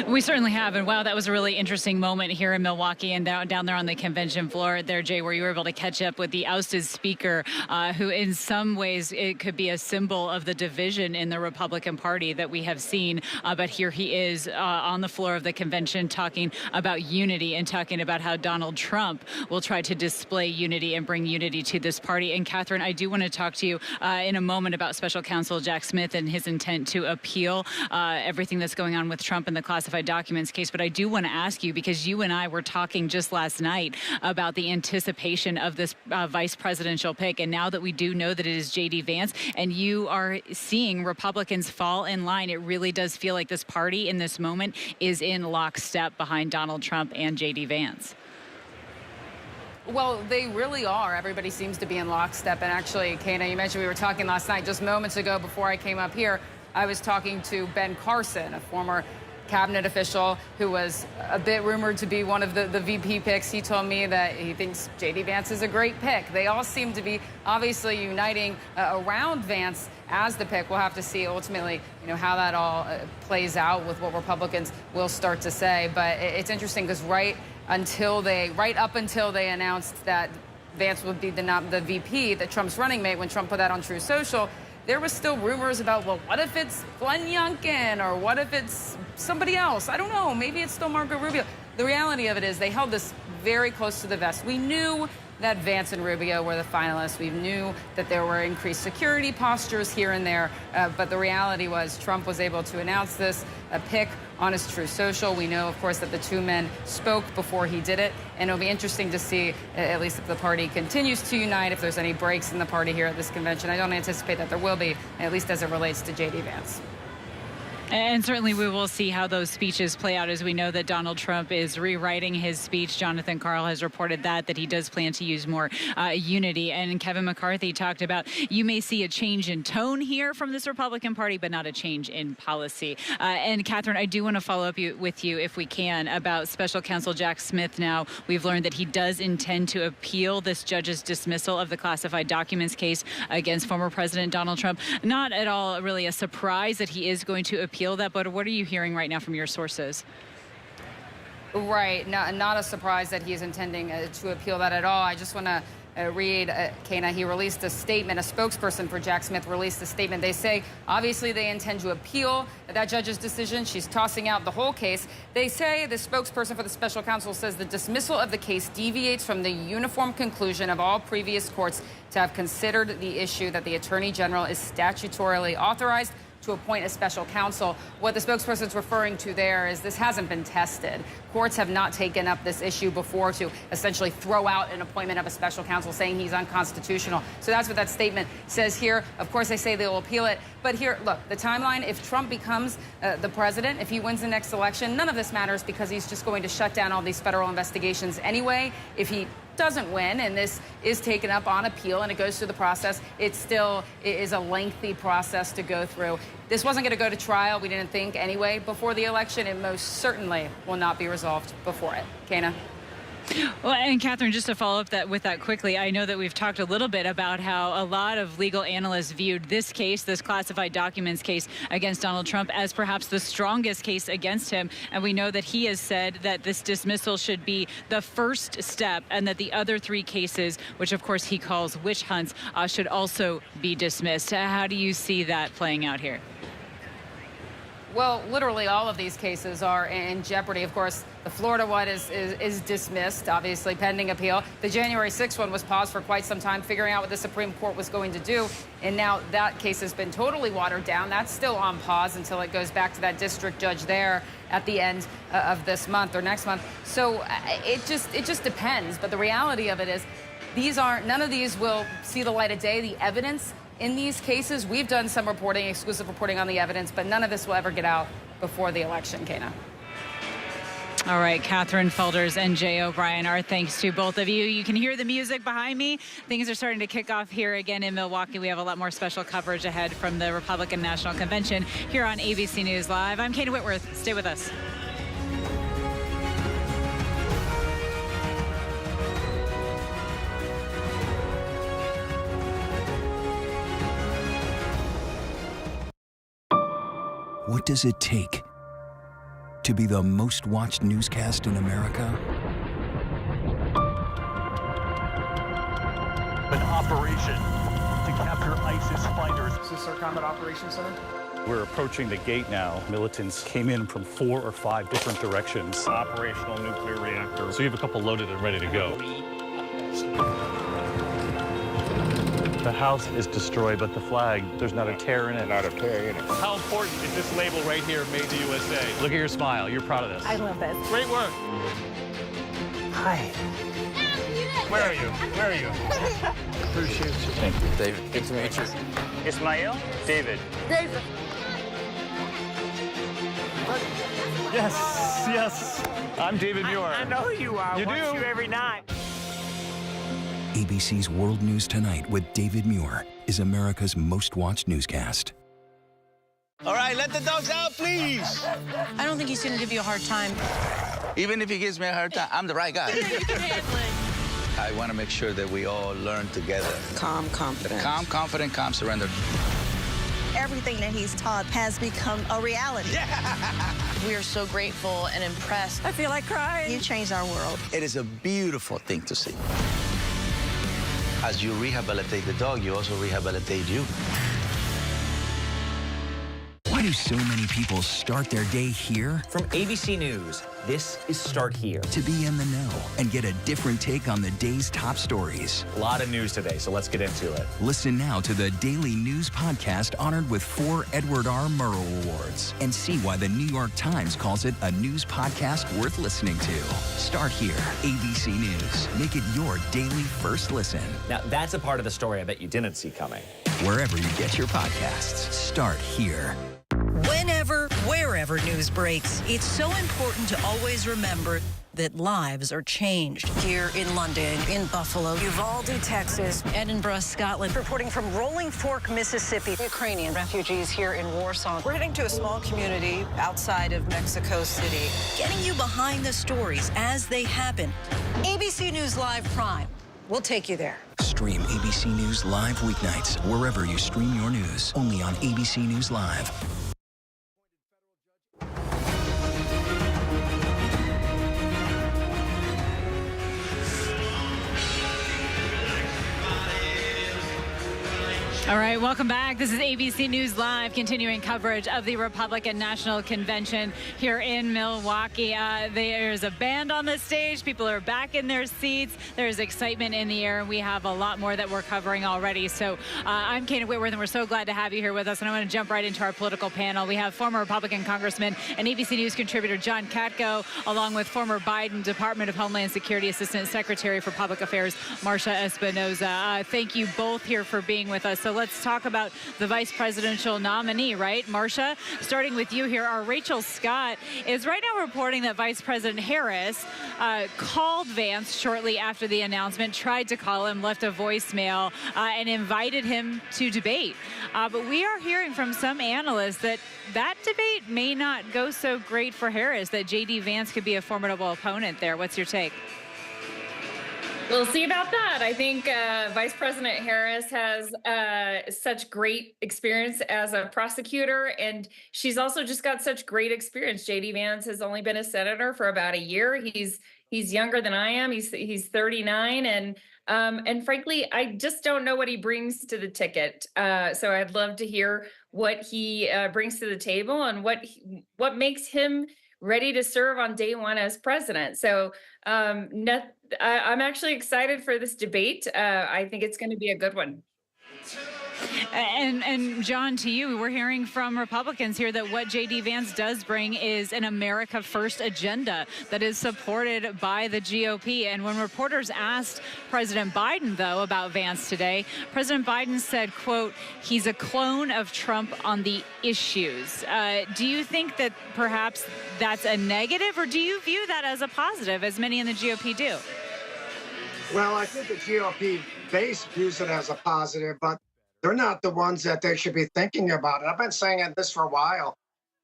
We certainly have, and wow, that was a really interesting moment here in Milwaukee and down there on the convention floor there, Jay, where you were able to catch up with the ousted speaker, who in some ways it could be a symbol of the division in the Republican Party that we have seen, but here he is on the floor of the convention talking about unity and talking about how Donald Trump will try to display unity and bring unity to this party. And Catherine, I do want to talk to you in a moment about Special Counsel Jack Smith and his intent to appeal everything that's going on with Trump and the classified documents case, but I do want to ask you, because you and I were talking just last night about the anticipation of this vice presidential pick, and now that we do know that it is J.D. Vance, and you are seeing Republicans fall in line, it really does feel like this party in this moment is in lockstep behind Donald Trump and J.D. Vance. Well, they really are. Everybody seems to be in lockstep. And actually, Kana, you mentioned we were talking last night, just moments ago before I came up here, I was talking to Ben Carson, a former cabinet official who was a bit rumored to be one of the VP picks. He told me that he thinks J.D. Vance is a great pick. They all seem to be obviously uniting around Vance as the pick. We'll have to see ultimately, how that all plays out with what Republicans will start to say. But it's interesting because right up until they announced that Vance would be the VP, that Trump's running mate, when Trump put that on True Social, there was still rumors about, well, what if it's Glenn Youngkin, or what if it's somebody else? I don't know. Maybe it's still Marco Rubio. The reality of it is they held this very close to the vest. We knew that Vance and Rubio were the finalists. We knew that there were increased security postures here and there, but the reality was Trump was able to announce this pick on his Truth Social. We know, of course, that the two men spoke before he did it, and it'll be interesting to see, at least if the party continues to unite, if there's any breaks in the party here at this convention. I don't anticipate that there will be, at least as it relates to J.D. Vance. And certainly we will see how those speeches play out, as we know that Donald Trump is rewriting his speech. Jonathan Karl has reported that he does plan to use more unity. And Kevin McCarthy talked about you may see a change in tone here from this Republican Party, but not a change in policy. And Catherine, I do want to follow up with you, if we can, about Special Counsel Jack Smith. Now, we've learned that he does intend to appeal this judge's dismissal of the classified documents case against former President Donald Trump. Not at all really a surprise that he is going to appeal that, but what are you hearing right now from your sources? Right, not a surprise that he is intending to appeal that at all. I just want to read, Kana, he released a statement, a spokesperson for Jack Smith released a statement. They say, obviously, they intend to appeal that judge's decision. She's tossing out the whole case. They say, the spokesperson for the special counsel says the dismissal of the case deviates from the uniform conclusion of all previous courts to have considered the issue that the Attorney General is statutorily authorized to appoint a special counsel. What the spokesperson's referring to there is this hasn't been tested. Courts have not taken up this issue before to essentially throw out an appointment of a special counsel, saying he's unconstitutional. So that's what that statement says here. Of course, they say they will appeal it. But here, look, the timeline, if Trump becomes the president, if he wins the next election, none of this matters because he's just going to shut down all these federal investigations anyway. If he doesn't win and this is taken up on appeal and it goes through the process, it still is a lengthy process to go through. This wasn't going to go to trial, we didn't think anyway, before the election. It most certainly will not be resolved before it. Kana? Well, and Catherine, just to follow up with that quickly, I know that we've talked a little bit about how a lot of legal analysts viewed this case, this classified documents case against Donald Trump, as perhaps the strongest case against him. And we know that he has said that this dismissal should be the first step and that the other three cases, which of course he calls witch hunts, should also be dismissed. How do you see that playing out here? Well, literally all of these cases are in jeopardy. Of course, the Florida one is dismissed, obviously, pending appeal. The January 6th one was paused for quite some time, figuring out what the Supreme Court was going to do. And now that case has been totally watered down. That's still on pause until it goes back to that district judge there at the end of this month or next month. So it just depends. But the reality of it is none of these will see the light of day. The evidence in these cases, we've done some reporting, exclusive reporting on the evidence, but none of this will ever get out before the election, Kana. All right, Catherine Felders and Jay O'Brien, our thanks to both of you. You can hear the music behind me. Things are starting to kick off here again in Milwaukee. We have a lot more special coverage ahead from the Republican National Convention here on ABC News Live. I'm Kate Whitworth. Stay with us. What does it take to be the most watched newscast in America? An operation to capture ISIS fighters. Is this our Combat Operations Center? We're approaching the gate now. Militants came in from 4 or 5 different directions. Operational nuclear reactor. So you have a couple loaded and ready to go. The house is destroyed, but the flag, there's not a tear in it. Not a tear in it. How important is this label right here, Made in the USA? Look at your smile. You're proud of this. I love this. Great work. Hi. Where are you? Where are you? Appreciate you. Thank you, David. Good to meet you. Ismail? David. David. Yes, yes. I'm David Muir. I know who you are. You I watch do? you every night. ABC's World News Tonight with David Muir is America's most watched newscast. All right, let the dogs out, please. I don't think he's going to give you a hard time. Even if he gives me a hard time, I'm the right guy. You can handle it. I want to make sure that we all learn together. Calm, confident. Calm, confident, calm, surrender. Everything that he's taught has become a reality. We are so grateful and impressed. I feel like crying. You changed our world. It is a beautiful thing to see. As you rehabilitate the dog, you also rehabilitate you. Why do so many people start their day here? From ABC News, this is Start Here. To be in the know and get a different take on the day's top stories. A lot of news today, so let's get into it. Listen now to the Daily News Podcast honored with 4 Edward R. Murrow Awards and see why the New York Times calls it a news podcast worth listening to. Start Here, ABC News. Make it your daily first listen. Now, that's a part of the story I bet you didn't see coming. Wherever you get your podcasts, Start Here. Whenever, wherever news breaks, it's so important to always remember that lives are changed. Here in London, in Buffalo, Uvalde, Texas, Edinburgh, Scotland. Reporting from Rolling Fork, Mississippi. Ukrainian refugees here in Warsaw. We're heading to a small community outside of Mexico City. Getting you behind the stories as they happen. ABC News Live Prime. We'll take you there. Stream ABC News Live weeknights wherever you stream your news. Only on ABC News Live. All right, welcome back. This is ABC News Live, continuing coverage of the Republican National Convention here in Milwaukee. There's a band on the stage. People are back in their seats. There's excitement in the air, and we have a lot more that we're covering already. So I'm Kate Whitworth, and we're so glad to have you here with us. And I want to jump right into our political panel. We have former Republican Congressman and ABC News contributor John Katko, along with former Biden Department of Homeland Security Assistant Secretary for Public Affairs, Marcia Espinoza. Thank you both here for being with us. So let's talk about the vice presidential nominee, right? Marcia, starting with you here, our Rachel Scott is right now reporting that Vice President Harris called Vance shortly after the announcement, tried to call him, left a voicemail, and invited him to debate. But we are hearing from some analysts that that debate may not go so great for Harris, that J.D. Vance could be a formidable opponent there. What's your take? We'll see about that. I think Vice President Harris has such great experience as a prosecutor, and she's also just got such great experience. J.D. Vance has only been a senator for about a year. He's younger than I am. He's 39, and frankly, I just don't know what he brings to the ticket. So I'd love to hear what he brings to the table and what makes him ready to serve on day one as president. So I'm actually excited for this debate. I think it's going to be a good one. And John, to you, we're hearing from Republicans here that what J.D. Vance does bring is an America First agenda that is supported by the GOP. And when reporters asked President Biden, though, about Vance today, President Biden said, quote, he's a clone of Trump on the issues. Do you think that perhaps that's a negative, or do you view that as a positive, as many in the GOP do? Well, I think the GOP base views it as a positive, but they're not the ones that they should be thinking about it. I've been saying this for a while.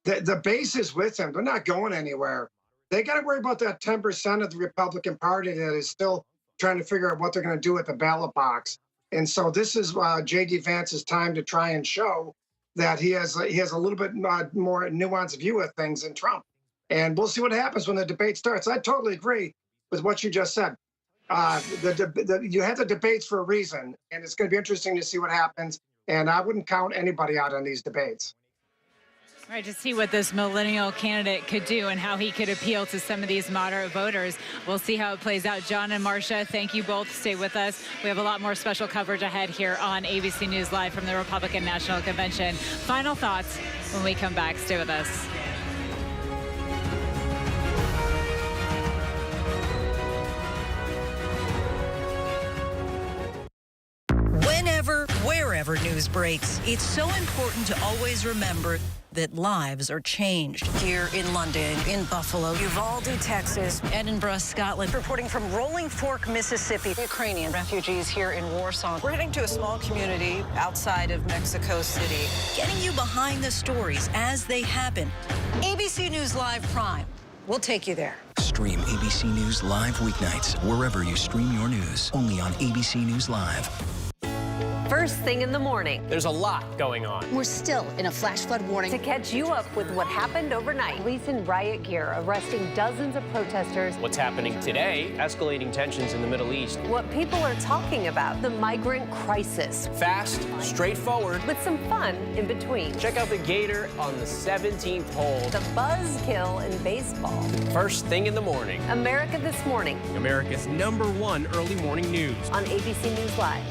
The base is with them. They're not going anywhere. They got to worry about that 10% of the Republican Party that is still trying to figure out what they're going to do with the ballot box. And so this is J.D. Vance's time to try and show that he has a little bit more nuanced view of things than Trump. And we'll see what happens when the debate starts. I totally agree with what you just said. You have the debates for a reason, and it's going to be interesting to see what happens. And I wouldn't count anybody out on these debates. Right, to see what this millennial candidate could do and how he could appeal to some of these moderate voters. We'll see how it plays out. John and Marcia, thank you both. Stay with us. We have a lot more special coverage ahead here on ABC News Live from the Republican National Convention. Final thoughts when we come back. Stay with us. Whenever, wherever news breaks, it's so important to always remember that lives are changed. Here in London, in Buffalo, Uvalde, Texas, Edinburgh, Scotland. Reporting from Rolling Fork, Mississippi. Ukrainian refugees here in Warsaw. We're heading to a small community outside of Mexico City. Getting you behind the stories as they happen. ABC News Live Prime. We'll take you there. Stream ABC News Live weeknights wherever you stream your news. Only on ABC News Live. First thing in the morning. There's a lot going on. We're still in a flash flood warning. To catch you up with what happened overnight. Police in riot gear arresting dozens of protesters. What's happening today? Escalating tensions in the Middle East. What people are talking about. The migrant crisis. Fast, straightforward. With some fun in between. Check out the Gator on the 17th hole. The buzzkill in baseball. First thing in the morning. America This Morning. America's #1 early morning news. On ABC News Live.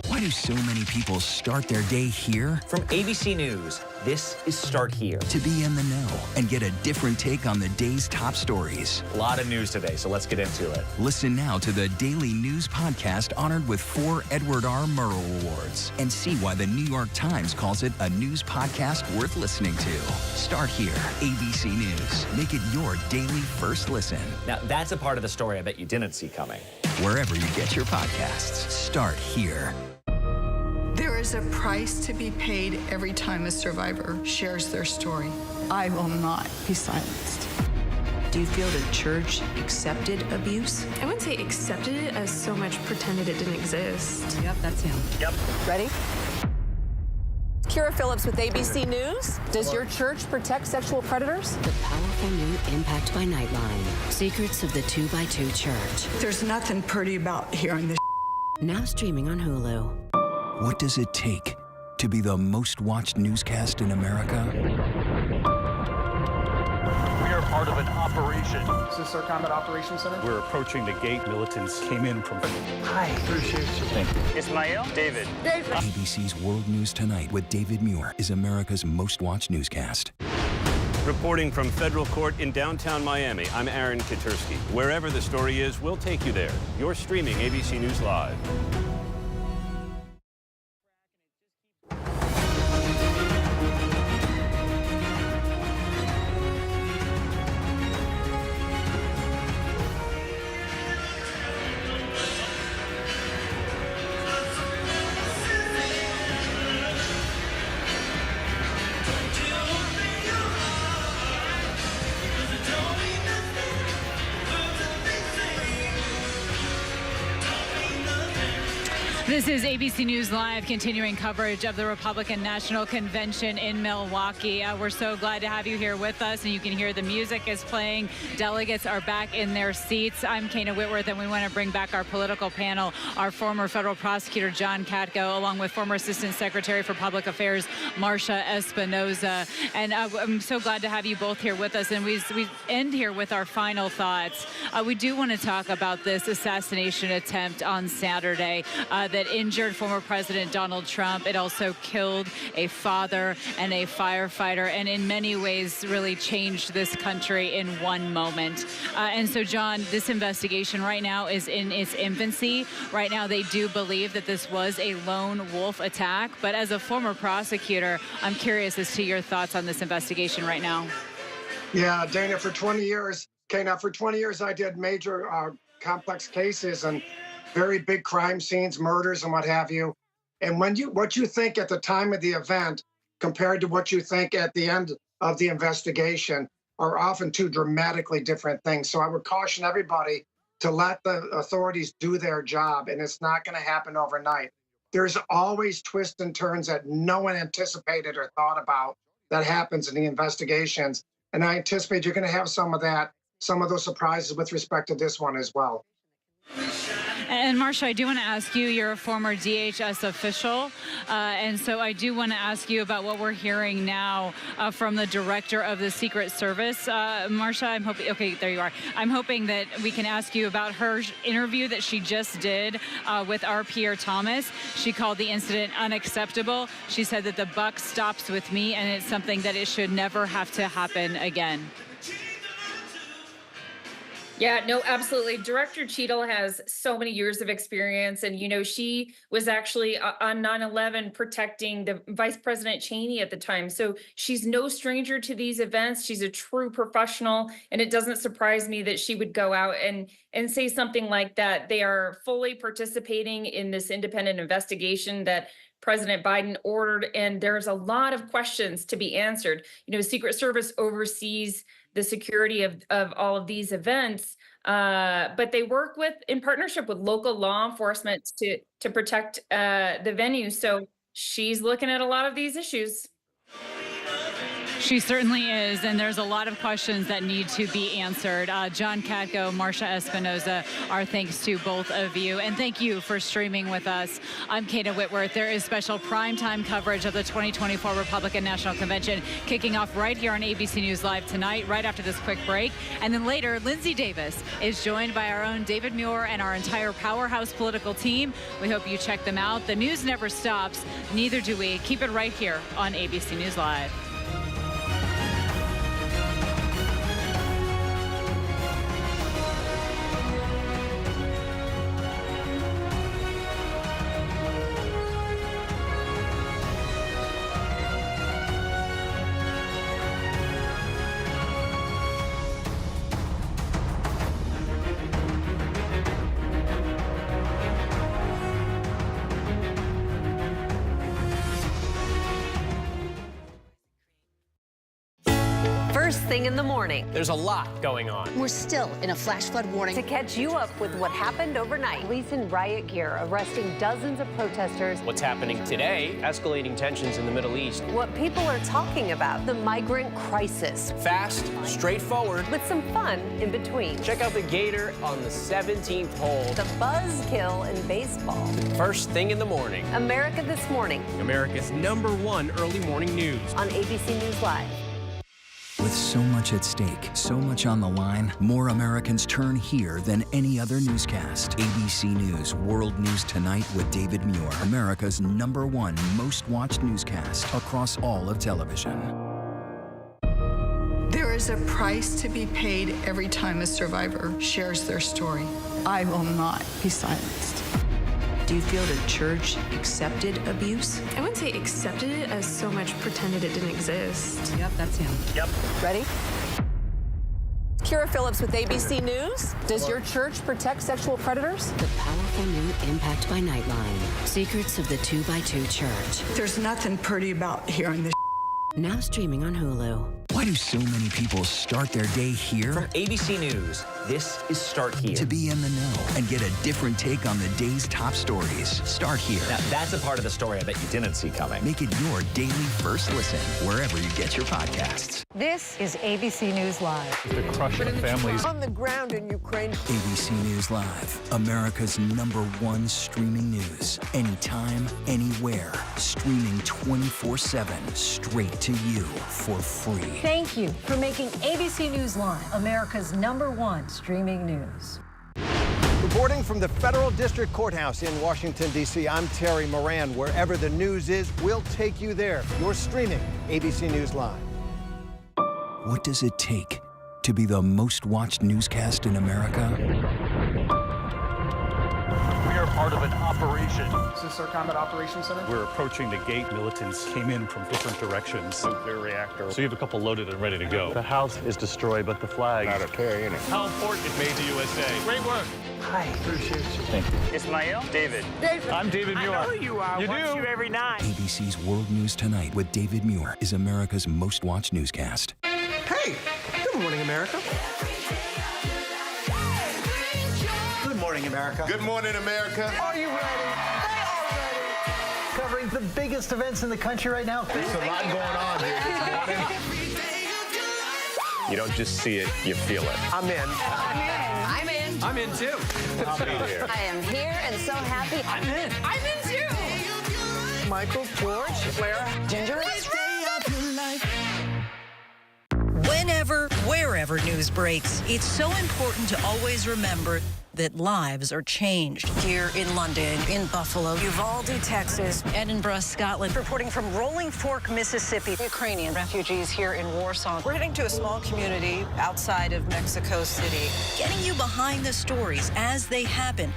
Why do so many people start their day here? From ABC News, this is Start Here. To be in the know and get a different take on the day's top stories. A lot of news today, so let's get into it. Listen now to the Daily News Podcast honored with 4 Edward R. Murrow Awards and see why the New York Times calls it a news podcast worth listening to. Start here, ABC News. Make it your daily first listen. Now, that's a part of the story I bet you didn't see coming. Wherever you get your podcasts, start here. There is a price to be paid every time a survivor shares their story. I will not be silenced. Do you feel the church accepted abuse? I wouldn't say accepted it as so much pretended it didn't exist. Yep, that's him. Yep. Ready? Kira Phillips with ABC News. Does your church protect sexual predators? The powerful new Impact by Nightline. Secrets of the 2x2 Church. There's nothing pretty about hearing this. Now streaming on Hulu. What does it take to be the most watched newscast in America? We are part of an operation. Is this our Combat Operations Center? We're approaching the gate. Militants came in from... Hi. Appreciate you. Thank you. Ismail? David. ABC's World News Tonight with David Muir is America's most watched newscast. Reporting from federal court in downtown Miami, I'm Aaron Katursky. Wherever the story is, we'll take you there. You're streaming ABC News Live. This is ABC News Live, continuing coverage of the Republican National Convention in Milwaukee. We're so glad to have you here with us, and you can hear the music is playing. Delegates are back in their seats. I'm Kana Whitworth, and we want to bring back our political panel, our former federal prosecutor, John Katko, along with former Assistant Secretary for Public Affairs, Marcia Espinoza. And I'm so glad to have you both here with us, and we end here with our final thoughts. We do want to talk about this assassination attempt on Saturday that injured former President Donald Trump. It also killed a father and a firefighter, and in many ways really changed this country in one moment. And so, John, this investigation right now is in its infancy. Right now, they do believe that this was a lone wolf attack. But as a former prosecutor, I'm curious as to your thoughts on this investigation right now. Yeah, Dana, for 20 years, for 20 years, I did major complex cases and very big crime scenes, murders and what have you. And what you think at the time of the event compared to what you think at the end of the investigation are often two dramatically different things. So I would caution everybody to let the authorities do their job, and it's not going to happen overnight. There's always twists and turns that no one anticipated or thought about that happens in the investigations. And I anticipate you're going to have some of those surprises with respect to this one as well. And Marcia, I do want to ask you, you're a former DHS official, and so I do want to ask you about what we're hearing now from the director of the Secret Service. Marcia, I'm hoping, okay, there you are. I'm hoping that we can ask you about her interview that she just did with our Pierre Thomas. She called the incident unacceptable. She said that the buck stops with me, and it's something that it should never have to happen again. Yeah, no, absolutely. Director Cheadle has so many years of experience. And, you know, she was actually on 9/11 protecting the Vice President Cheney at the time. So she's no stranger to these events. She's a true professional. And it doesn't surprise me that she would go out and say something like that. They are fully participating in this independent investigation that President Biden ordered, and there's a lot of questions to be answered. Secret Service oversees the security of all of these events, but they work in partnership with local law enforcement to protect the venue. So she's looking at a lot of these issues. She certainly is, and there's a lot of questions that need to be answered. John Katko, Marcia Espinoza, our thanks to both of you, and thank you for streaming with us. I'm Kata Whitworth. There is special primetime coverage of the 2024 Republican National Convention kicking off right here on ABC News Live tonight, right after this quick break. And then later, Linsey Davis is joined by our own David Muir and our entire powerhouse political team. We hope you check them out. The news never stops, neither do we. Keep it right here on ABC News Live. First thing in the morning. There's a lot going on. We're still in a flash flood warning. To catch you up with what happened overnight. Police in riot gear arresting dozens of protesters. What's happening today? Escalating tensions in the Middle East. What people are talking about. The migrant crisis. Fast, straightforward. With some fun in between. Check out the Gator on the 17th hole. The buzzkill in baseball. First thing in the morning. America This Morning. America's #1 early morning news. On ABC News Live. With so much at stake, so much on the line, more Americans turn here than any other newscast. ABC News World News Tonight with David Muir, America's #1 most watched newscast across all of television. There is a price to be paid every time a survivor shares their story. I will not be silenced. Do you feel the church accepted abuse? I wouldn't say accepted it as so much pretended it didn't exist. Yep, that's him. Yep. Ready? Kira Phillips with ABC News. Does your church protect sexual predators? The powerful new Impact by Nightline. Secrets of the 2x2 Church. There's nothing pretty about hearing this. Now streaming on Hulu. Why do so many people start their day here? From ABC News, this is Start Here. To be in the know and get a different take on the day's top stories. Start here. Now, that's a part of the story I bet you didn't see coming. Make it your daily first listen, wherever you get your podcasts. This is ABC News Live. The crush of families. On the ground in Ukraine. ABC News Live, America's #1 streaming news. Anytime, anywhere. Streaming 24/7, straight to you for free. Thank you for making ABC News Live America's #1 streaming news. Reporting from the Federal District Courthouse in Washington, D.C., I'm Terry Moran. Wherever the news is, we'll take you there. You're streaming ABC News Live. What does it take to be the most watched newscast in America? We are part of an operation. Is this our combat operations center? We're approaching the gate. Militants came in from different directions. Nuclear reactor. So you have a couple loaded and ready to go. The house is destroyed, but the flag. Not a tear in it. How important it made the USA. Great work. Hi. Appreciate you. Thank you. Ismail? David. I'm David Muir. I know who you are. You Watch do? you every night. ABC's World News Tonight with David Muir is America's most watched newscast. Hey, good morning, America. Good morning, America. Good morning, America. Are you ready? Covering the biggest events in the country right now. There's a lot going on here this morning. You don't just see it, you feel it. I'm in. I'm in. I'm in too. I'll be here. I am here and so happy. I'm in. I'm in too. Michael, George, Clara, Ginger. Whenever, wherever news breaks, it's so important to always remember that lives are changed. Here in London, in Buffalo, Uvalde, Texas, Edinburgh, Scotland. Reporting from Rolling Fork, Mississippi. Ukrainian refugees here in Warsaw. We're heading to a small community outside of Mexico City. Getting you behind the stories as they happen.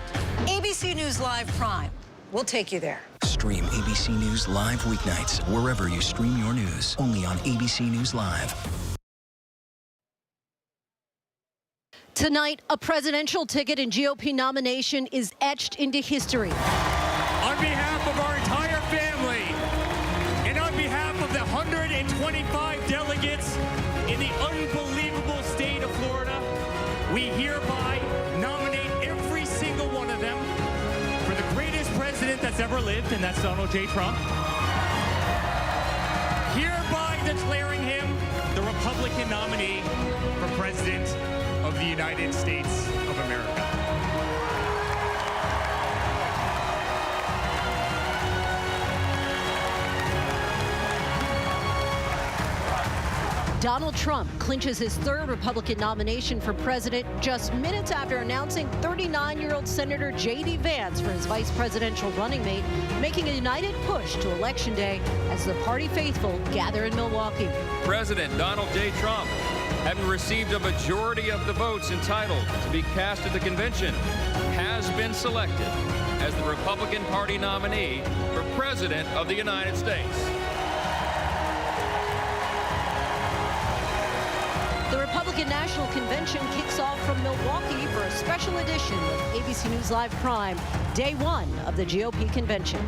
ABC News Live Prime. We'll take you there. Stream ABC News Live weeknights wherever you stream your news. Only on ABC News Live. Tonight, a presidential ticket and GOP nomination is etched into history. On behalf of our entire family, 25 delegates in the unbelievable state of Florida, we hereby nominate every single one of them for the greatest president that's ever lived, and that's Donald J. Trump. Hereby declaring him the Republican nominee for President of the United States of America. Donald Trump clinches his third Republican nomination for president just minutes after announcing 39-year-old Senator J.D. Vance for his vice presidential running mate, making a united push to Election Day as the party faithful gather in Milwaukee. President Donald J. Trump, having received a majority of the votes entitled to be cast at the convention, has been selected as the Republican Party nominee for President of the United States. The Republican National Convention kicks off from Milwaukee for a special edition of ABC News Live Prime, day one of the GOP convention.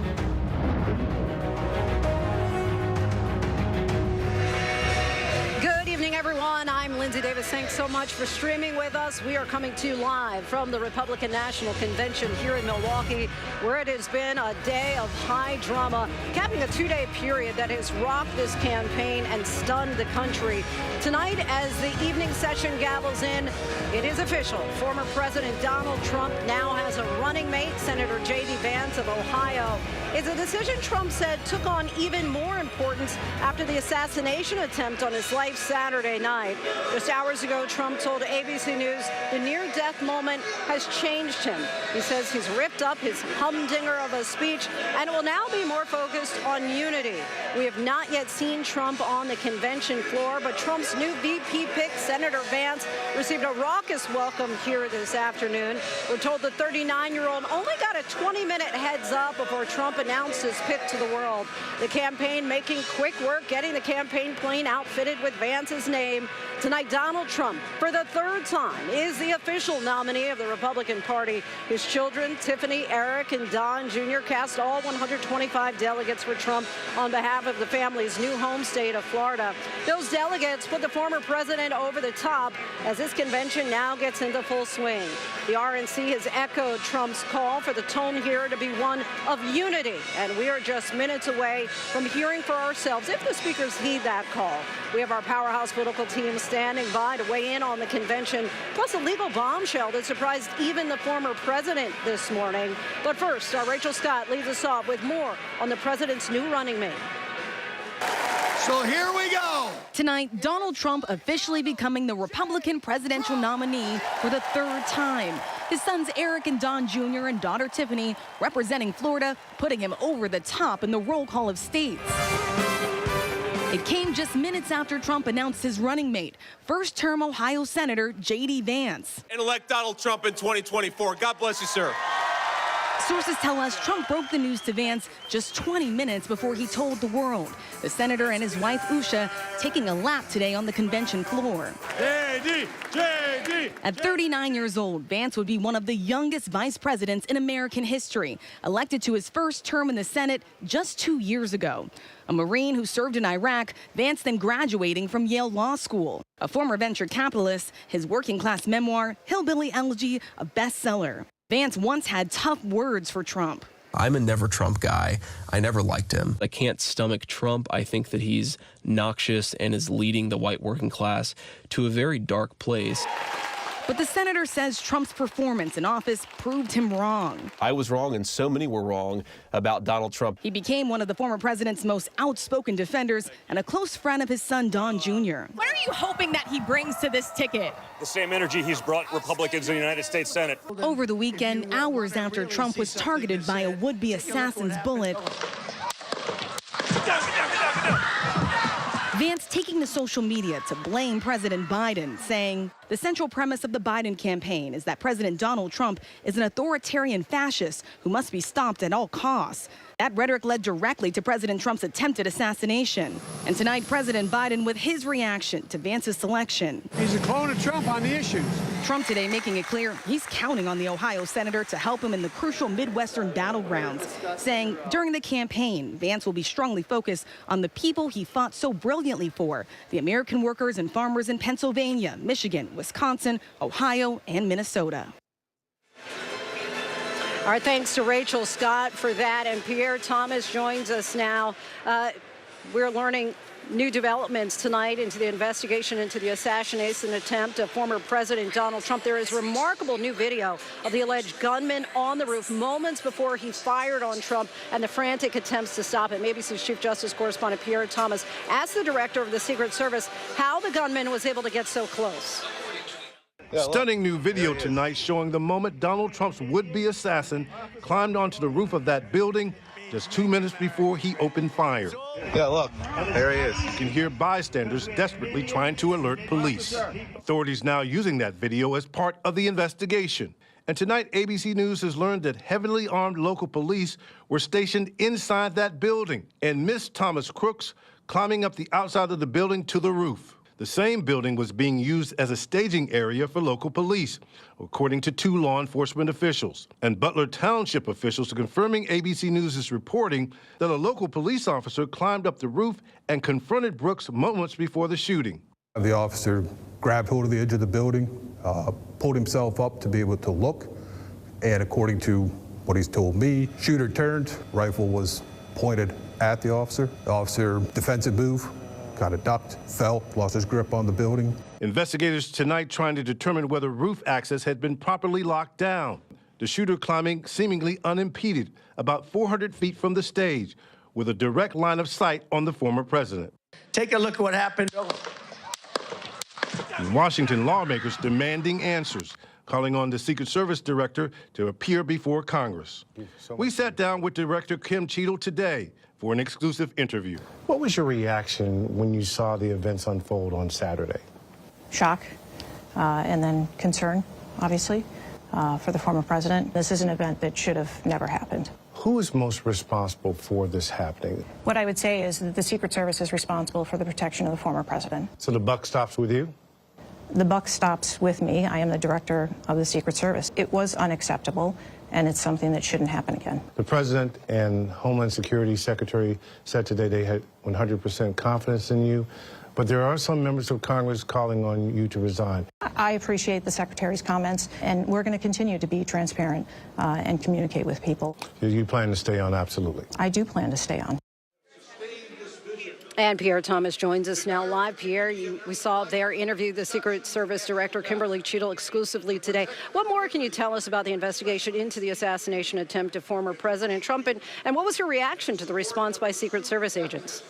Good evening, everyone. I'm Linsey Davis. Thanks so much for streaming with us. We are coming to you live from the Republican National Convention here in Milwaukee, where it has been a day of high drama, capping a two-day period that has rocked this campaign and stunned the country. Tonight, as the evening session gavels in, it is official. Former President Donald Trump now has a running mate, Senator J.D. Vance of Ohio. It's a decision Trump said took on even more importance after the assassination attempt on his life Saturday night. Just hours ago, Trump told ABC News the near-death moment has changed him. He says he's ripped up his humdinger of a speech and will now be more focused on unity. We have not yet seen Trump on the convention floor, but Trump's new VP pick, Senator Vance, received a raucous welcome here this afternoon. We're told the 39-year-old only got a 20-minute heads up before Trump announced his pick to the world. The campaign making quick work getting the campaign plane outfitted with Vance's name. Tonight, Donald Trump, for the third time, is the official nominee of the Republican Party. His children, Tiffany, Eric, and Don Jr., cast all 125 delegates for Trump on behalf of the family's new home state of Florida. Those delegates put the former president over the top as this convention now gets into full swing. The RNC has echoed Trump's call for the tone here to be one of unity, and we are just minutes away from hearing for ourselves if the speakers heed that call. We have our powerhouse political team standing by to weigh in on the convention, plus a legal bombshell that surprised even the former president this morning. But first, our Rachel Scott leads us off with more on the president's new running mate. So here we go. Tonight, Donald Trump officially becoming the Republican presidential nominee for the third time. His sons Eric and Don Jr. and daughter Tiffany representing Florida, putting him over the top in the roll call of states. It came just minutes after Trump announced his running mate, first-term Ohio Senator J.D. Vance. And elect Donald Trump in 2024. God bless you, sir. Sources tell us Trump broke the news to Vance just 20 minutes before he told the world. The senator and his wife, Usha, taking a lap today on the convention floor. J.D. At 39 years old, Vance would be one of the youngest vice presidents in American history, elected to his first term in the Senate just 2 years ago. A Marine who served in Iraq, Vance then graduating from Yale Law School. A former venture capitalist, his working-class memoir, Hillbilly Elegy, a bestseller. Vance once had tough words for Trump. I'm a never Trump guy. I never liked him. I can't stomach Trump. I think that he's noxious and is leading the white working class to a very dark place. But the senator says Trump's performance in office proved him wrong. I was wrong, and so many were wrong about Donald Trump. He became one of the former president's most outspoken defenders and a close friend of his son, Don Jr. What are you hoping that he brings to this ticket? The same energy he's brought Republicans in the United States Senate. Over the weekend, hours after Trump was targeted by a would-be assassin's bullet, Vance taking to social media to blame President Biden, saying the central premise of the Biden campaign is that President Donald Trump is an authoritarian fascist who must be stopped at all costs. That rhetoric led directly to President Trump's attempted assassination. And tonight, President Biden with his reaction to Vance's selection. He's a clone of Trump on the issues. Trump today making it clear he's counting on the Ohio senator to help him in the crucial Midwestern battlegrounds, saying during the campaign, Vance will be strongly focused on the people he fought so brilliantly for, the American workers and farmers in Pennsylvania, Michigan, Wisconsin, Ohio, and Minnesota. All right, thanks to Rachel Scott for that. And Pierre Thomas joins us now. We're learning new developments tonight into the investigation into the assassination attempt of former President Donald Trump. There is remarkable new video of the alleged gunman on the roof moments before he fired on Trump and the frantic attempts to stop it. ABC's Chief Justice correspondent Pierre Thomas asked the director of the Secret Service how the gunman was able to get so close. Stunning new video tonight showing the moment Donald Trump's would-be assassin climbed onto the roof of that building just 2 minutes before he opened fire. Yeah, look, there he is. You can hear bystanders desperately trying to alert police. Authorities now using that video as part of the investigation. And tonight, ABC News has learned that heavily armed local police were stationed inside that building and missed Thomas Crooks climbing up the outside of the building to the roof. The same building was being used as a staging area for local police, according to 2 law enforcement officials. And Butler Township officials are confirming ABC News' reporting that a local police officer climbed up the roof and confronted Brooks moments before the shooting. The officer grabbed hold of the edge of the building, pulled himself up to be able to look, and according to what he's told me, shooter turned, rifle was pointed at the officer. The officer, defensive move, kind of ducked, fell, lost his grip on the building. Investigators tonight trying to determine whether roof access had been properly locked down. The shooter climbing seemingly unimpeded, about 400 feet from the stage, with a direct line of sight on the former president. Take a look at what happened. In Washington, lawmakers demanding answers, calling on the Secret Service director to appear before Congress. We sat down with Director Kim Cheadle today for an exclusive interview. What was your reaction when you saw the events unfold on Saturday? Shock, and then concern, obviously, for the former president. This is an event that should have never happened. Who is most responsible for this happening? What I would say is that the Secret Service is responsible for the protection of the former president. So the buck stops with you? The buck stops with me. I am the director of the Secret Service. It was unacceptable, and it's something that shouldn't happen again. The President and Homeland Security Secretary said today they had 100% confidence in you, but there are some members of Congress calling on you to resign. I appreciate the Secretary's comments, and we're going to continue to be transparent and communicate with people. You plan to stay on, absolutely? I do plan to stay on. And Pierre Thomas joins us now live. Pierre, we saw there interview the Secret Service Director Kimberly Cheadle exclusively today. What more can you tell us about the investigation into the assassination attempt of former President Trump? And what was your reaction to the response by Secret Service agents?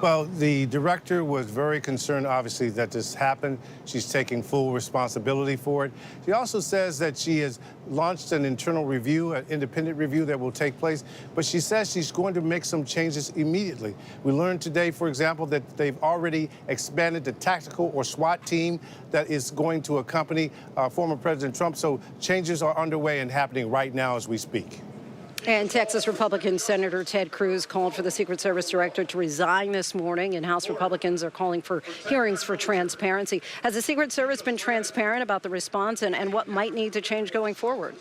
Well, the director was very concerned, obviously, that this happened. She's taking full responsibility for it. She also says that she has launched an internal review, an independent review that will take place, but she says she's going to make some changes immediately. We learned today, for example, that they've already expanded the tactical or SWAT team that is going to accompany former President Trump. So changes are underway and happening right now as we speak. And Texas Republican Senator Ted Cruz called for the Secret Service director to resign this morning, and House Republicans are calling for hearings for transparency. Has the Secret Service been transparent about the response and what might need to change going forward?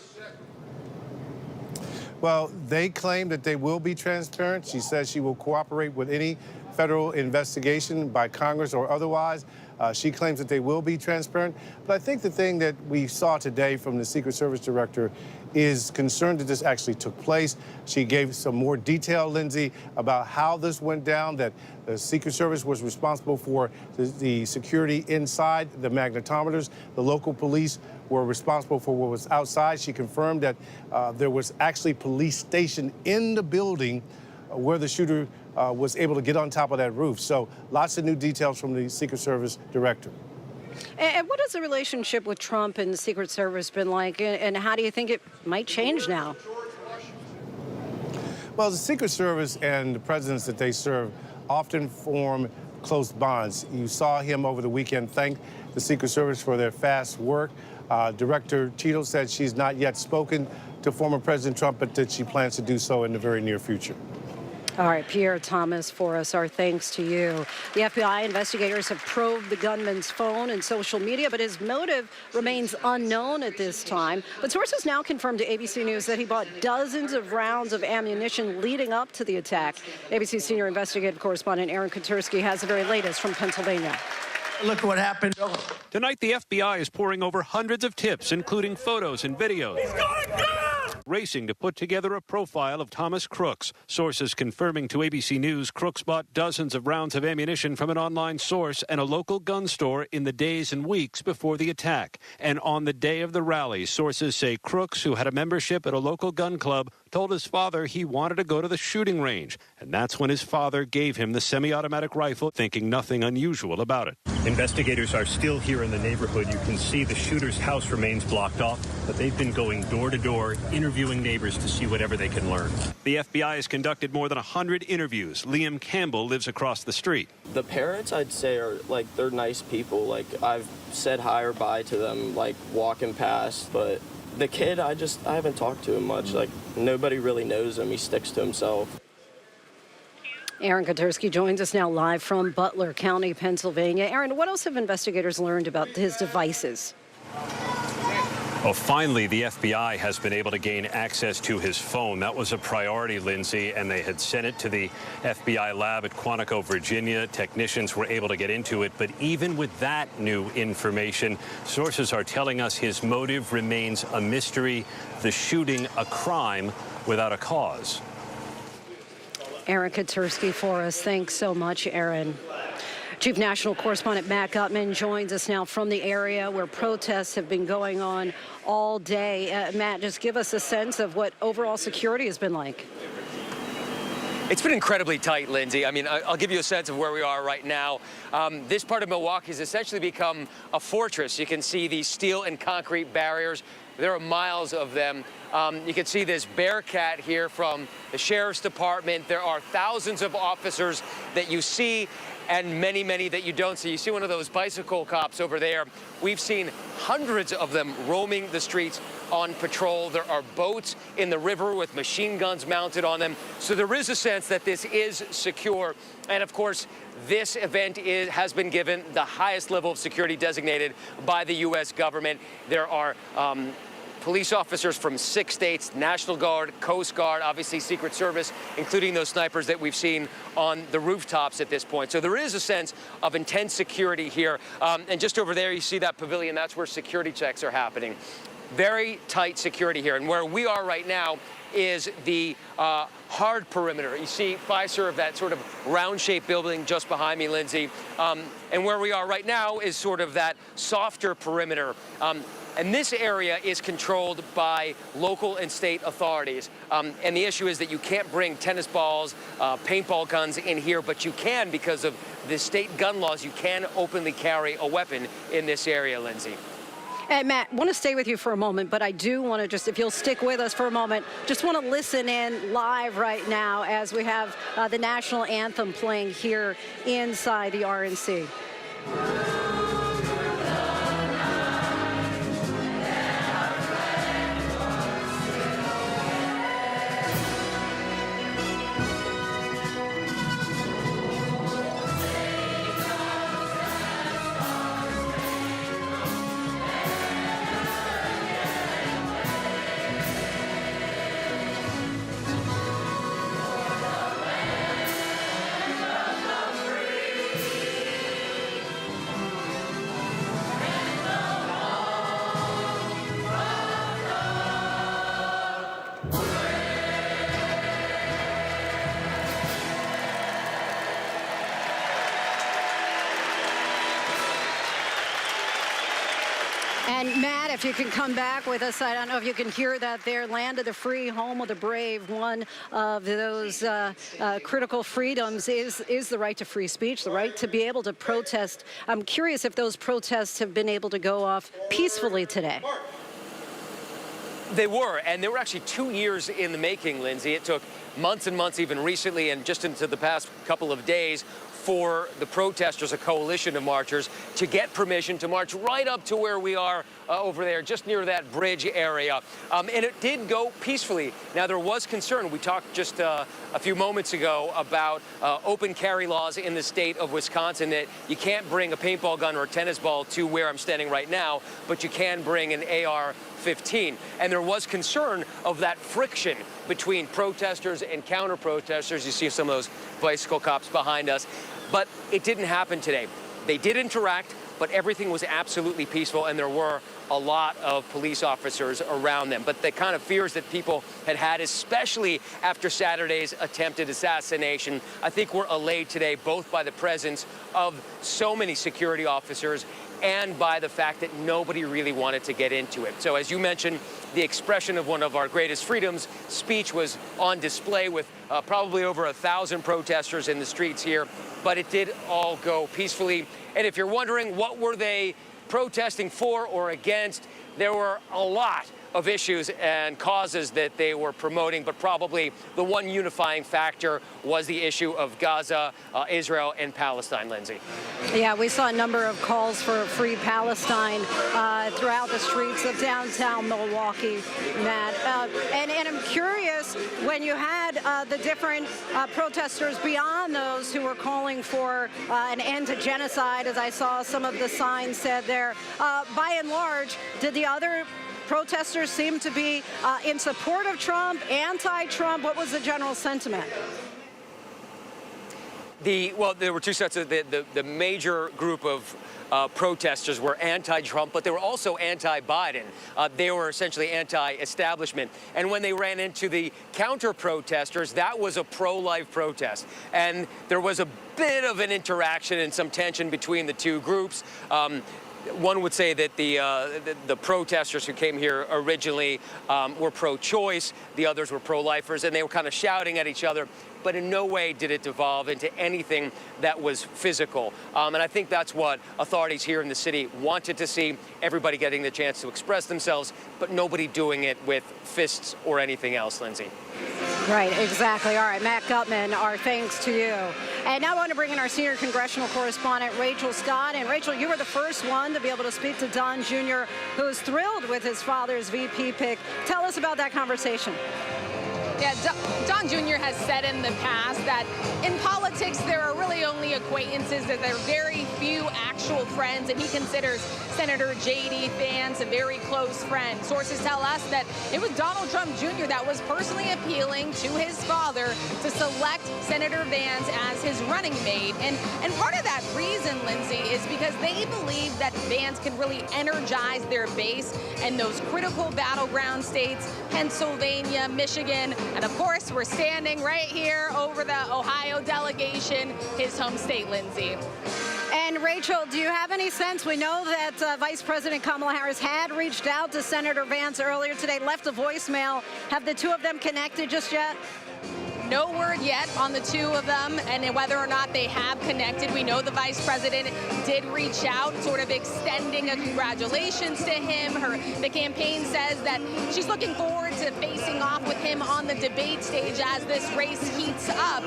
Well, they claim that they will be transparent. She says she will cooperate with any federal investigation by Congress or otherwise. She claims that they will be transparent. But I think the thing that we saw today from the Secret Service director is concerned that this actually took place. She gave some more detail, Linsey, about how this went down, that the Secret Service was responsible for the security inside, the magnetometers. The local police were responsible for what was outside. She confirmed that there was actually police stationed in the building where the shooter was able to get on top of that roof. So lots of new details from the Secret Service director. And what has the relationship with Trump and the Secret Service been like, and how do you think it might change now? Well, the Secret Service and the presidents that they serve often form close bonds. You saw him over the weekend thank the Secret Service for their fast work. Director Cheadle said she's not yet spoken to former President Trump, but that she plans to do so in the very near future. All right, Pierre Thomas for us. Our thanks to you. The FBI investigators have probed the gunman's phone and social media, but his motive remains unknown at this time. But sources now confirmed to ABC News that he bought dozens of rounds of ammunition leading up to the attack. ABC senior investigative correspondent Aaron Katursky has the very latest from Pennsylvania. Look what happened. Tonight, the FBI is pouring over hundreds of tips, including photos and videos. He's got a gun! Racing to put together a profile of Thomas Crooks. Sources confirming to ABC News Crooks bought dozens of rounds of ammunition from an online source and a local gun store in the days and weeks before the attack. And on the day of the rally, sources say Crooks, who had a membership at a local gun club, told his father he wanted to go to the shooting range. And that's when his father gave him the semi-automatic rifle, thinking nothing unusual about it. Investigators are still here in the neighborhood. You can see the shooter's house remains blocked off, but they've been going door to door, interviewing neighbors to see whatever they can learn. The FBI has conducted more than 100 interviews. Liam Campbell lives across the street. The parents, I'd say, are they're nice people. I've said hi or bye to them, walking past, but the kid, I haven't talked to him much. Nobody really knows him. He sticks to himself. Aaron Katursky joins us now live from Butler County, Pennsylvania. Aaron, what else have investigators learned about his devices? Oh, finally, the FBI has been able to gain access to his phone. That was a priority, Lindsay, and they had sent it to the FBI lab at Quantico, Virginia. Technicians were able to get into it. But even with that new information, sources are telling us his motive remains a mystery, the shooting a crime without a cause. Aaron Katursky for us. Thanks so much, Aaron. Chief National Correspondent Matt Gutman joins us now from the area where protests have been going on all day. Matt, just give us a sense of what overall security has been like. It's been incredibly tight, Lindsay. I mean, I'll give you a sense of where we are right now. This part of Milwaukee has essentially become a fortress. You can see these steel and concrete barriers. There are miles of them. You can see this Bearcat here from the Sheriff's Department. There are thousands of officers that you see and many, many that you don't see. You see one of those bicycle cops over there. We've seen hundreds of them roaming the streets on patrol. There are boats in the river with machine guns mounted on them. So there is a sense that this is secure. And of course, this event has been given the highest level of security designated by the U.S. government. There are police officers from 6 states, National Guard, Coast Guard, obviously Secret Service, including those snipers that we've seen on the rooftops at this point. So there is a sense of intense security here. And just over there, you see that pavilion. That's where security checks are happening. Very tight security here. And where we are right now is the hard perimeter. You see Fiserv, that sort of round-shaped building just behind me, Lindsay. And where we are right now is sort of that softer perimeter. And this area is controlled by local and state authorities. And the issue is that you can't bring tennis balls, paintball guns in here, but you can, because of the state gun laws, you can openly carry a weapon in this area, Lindsay. And Matt, I want to stay with you for a moment, but I do want to just, if you'll stick with us for a moment, just want to listen in live right now as we have the national anthem playing here inside the RNC. And Matt, if you can come back with us, I don't know if you can hear that there, land of the free, home of the brave. One of those critical freedoms is the right to free speech, the right to be able to protest. I'm curious if those protests have been able to go off peacefully today. They were, and they were actually 2 years in the making, Lindsay. It took months and months, even recently, and just into the past couple of days, for the protesters, a coalition of marchers, to get permission to march right up to where we are over there, just near that bridge area. And it did go peacefully. Now, there was concern. We talked just a few moments ago about open carry laws in the state of Wisconsin, that you can't bring a paintball gun or a tennis ball to where I'm standing right now, but you can bring an AR-15. And there was concern of that friction between protesters and counter-protesters. You see some of those bicycle cops behind us. But it didn't happen today. They did interact, but everything was absolutely peaceful, and there were a lot of police officers around them. But the kind of fears that people had, especially after Saturday's attempted assassination, I think were allayed today, both by the presence of so many security officers and by the fact that nobody really wanted to get into it. So as you mentioned, the expression of one of our greatest freedoms, speech, was on display with probably over 1,000 protesters in the streets here, but it did all go peacefully. And if you're wondering what were they protesting for or against, there were a lot of issues and causes that they were promoting, but probably the one unifying factor was the issue of Gaza, Israel, and Palestine, Lindsay. Yeah, we saw a number of calls for free Palestine throughout the streets of downtown Milwaukee, Matt. And I'm curious, when you had the different protesters beyond those who were calling for an end to genocide, as I saw some of the signs said there, by and large, did the other protesters seem to be in support of Trump, anti-Trump? What was the general sentiment? Well, there were two sets of the major group of protesters were anti-Trump, but they were also anti-Biden. They were essentially anti-establishment. And when they ran into the counter-protesters, that was a pro-life protest. And there was a bit of an interaction and some tension between the two groups. One would say that the protesters who came here originally were pro-choice, the others were pro-lifers, and they were kind of shouting at each other, but in no way did it devolve into anything that was physical. And I think that's what authorities here in the city wanted to see, everybody getting the chance to express themselves, but nobody doing it with fists or anything else, Lindsay. Right, exactly. All right, Matt Gutman, our thanks to you. And now I want to bring in our senior congressional correspondent, Rachel Scott. And Rachel, you were the first one to be able to speak to Don Jr., who's thrilled with his father's VP pick. Tell us about that conversation. Yeah, Don Jr. has said in the past that in politics there are really only acquaintances, that there are very few actual friends, and he considers Senator J.D. Vance a very close friend. Sources tell us that it was Donald Trump Jr. that was personally appealing to his father to select Senator Vance as his running mate. And part of that reason, Lindsay, is because they believe that Vance can really energize their base in those critical battleground states, Pennsylvania, Michigan, and of course, we're standing right here over the Ohio delegation, his home state, Lindsay. And Rachel, do you have any sense? We know that Vice President Kamala Harris had reached out to Senator Vance earlier today, left a voicemail. Have the two of them connected just yet? No word yet on the two of them and whether or not they have connected. We know the vice president did reach out, sort of extending a congratulations to him. The campaign says that she's looking forward to facing off with him on the debate stage as this race heats up.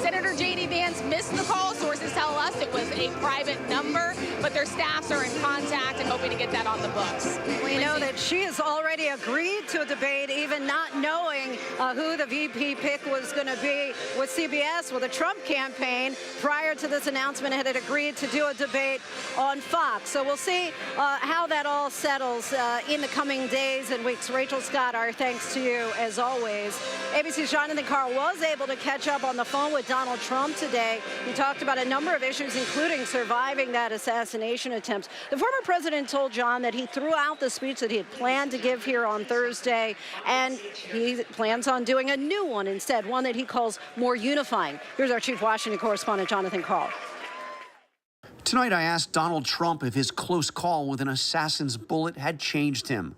Senator J.D. Vance missed the call. Sources tell us it was a private number, but their staffs are in contact and hoping to get that on the books. We know that she has already agreed to a debate, even not knowing who the VP pick was going to be with CBS, with the Trump campaign. Prior to this announcement, had agreed to do a debate on Fox. So we'll see how that all settles in the coming days and weeks. Rachel Scott, our thanks to you as always. ABC's Jonathan Karl was able to catch up on the phone with Donald Trump today. He talked about a number of issues, including surviving that assassination attempt. The former president told John that he threw out the speech that he had planned to give here on Thursday, and he plans on doing a new one instead, one that he calls more unifying. Here's our chief Washington correspondent, Jonathan Karl. Tonight, I asked Donald Trump if his close call with an assassin's bullet had changed him.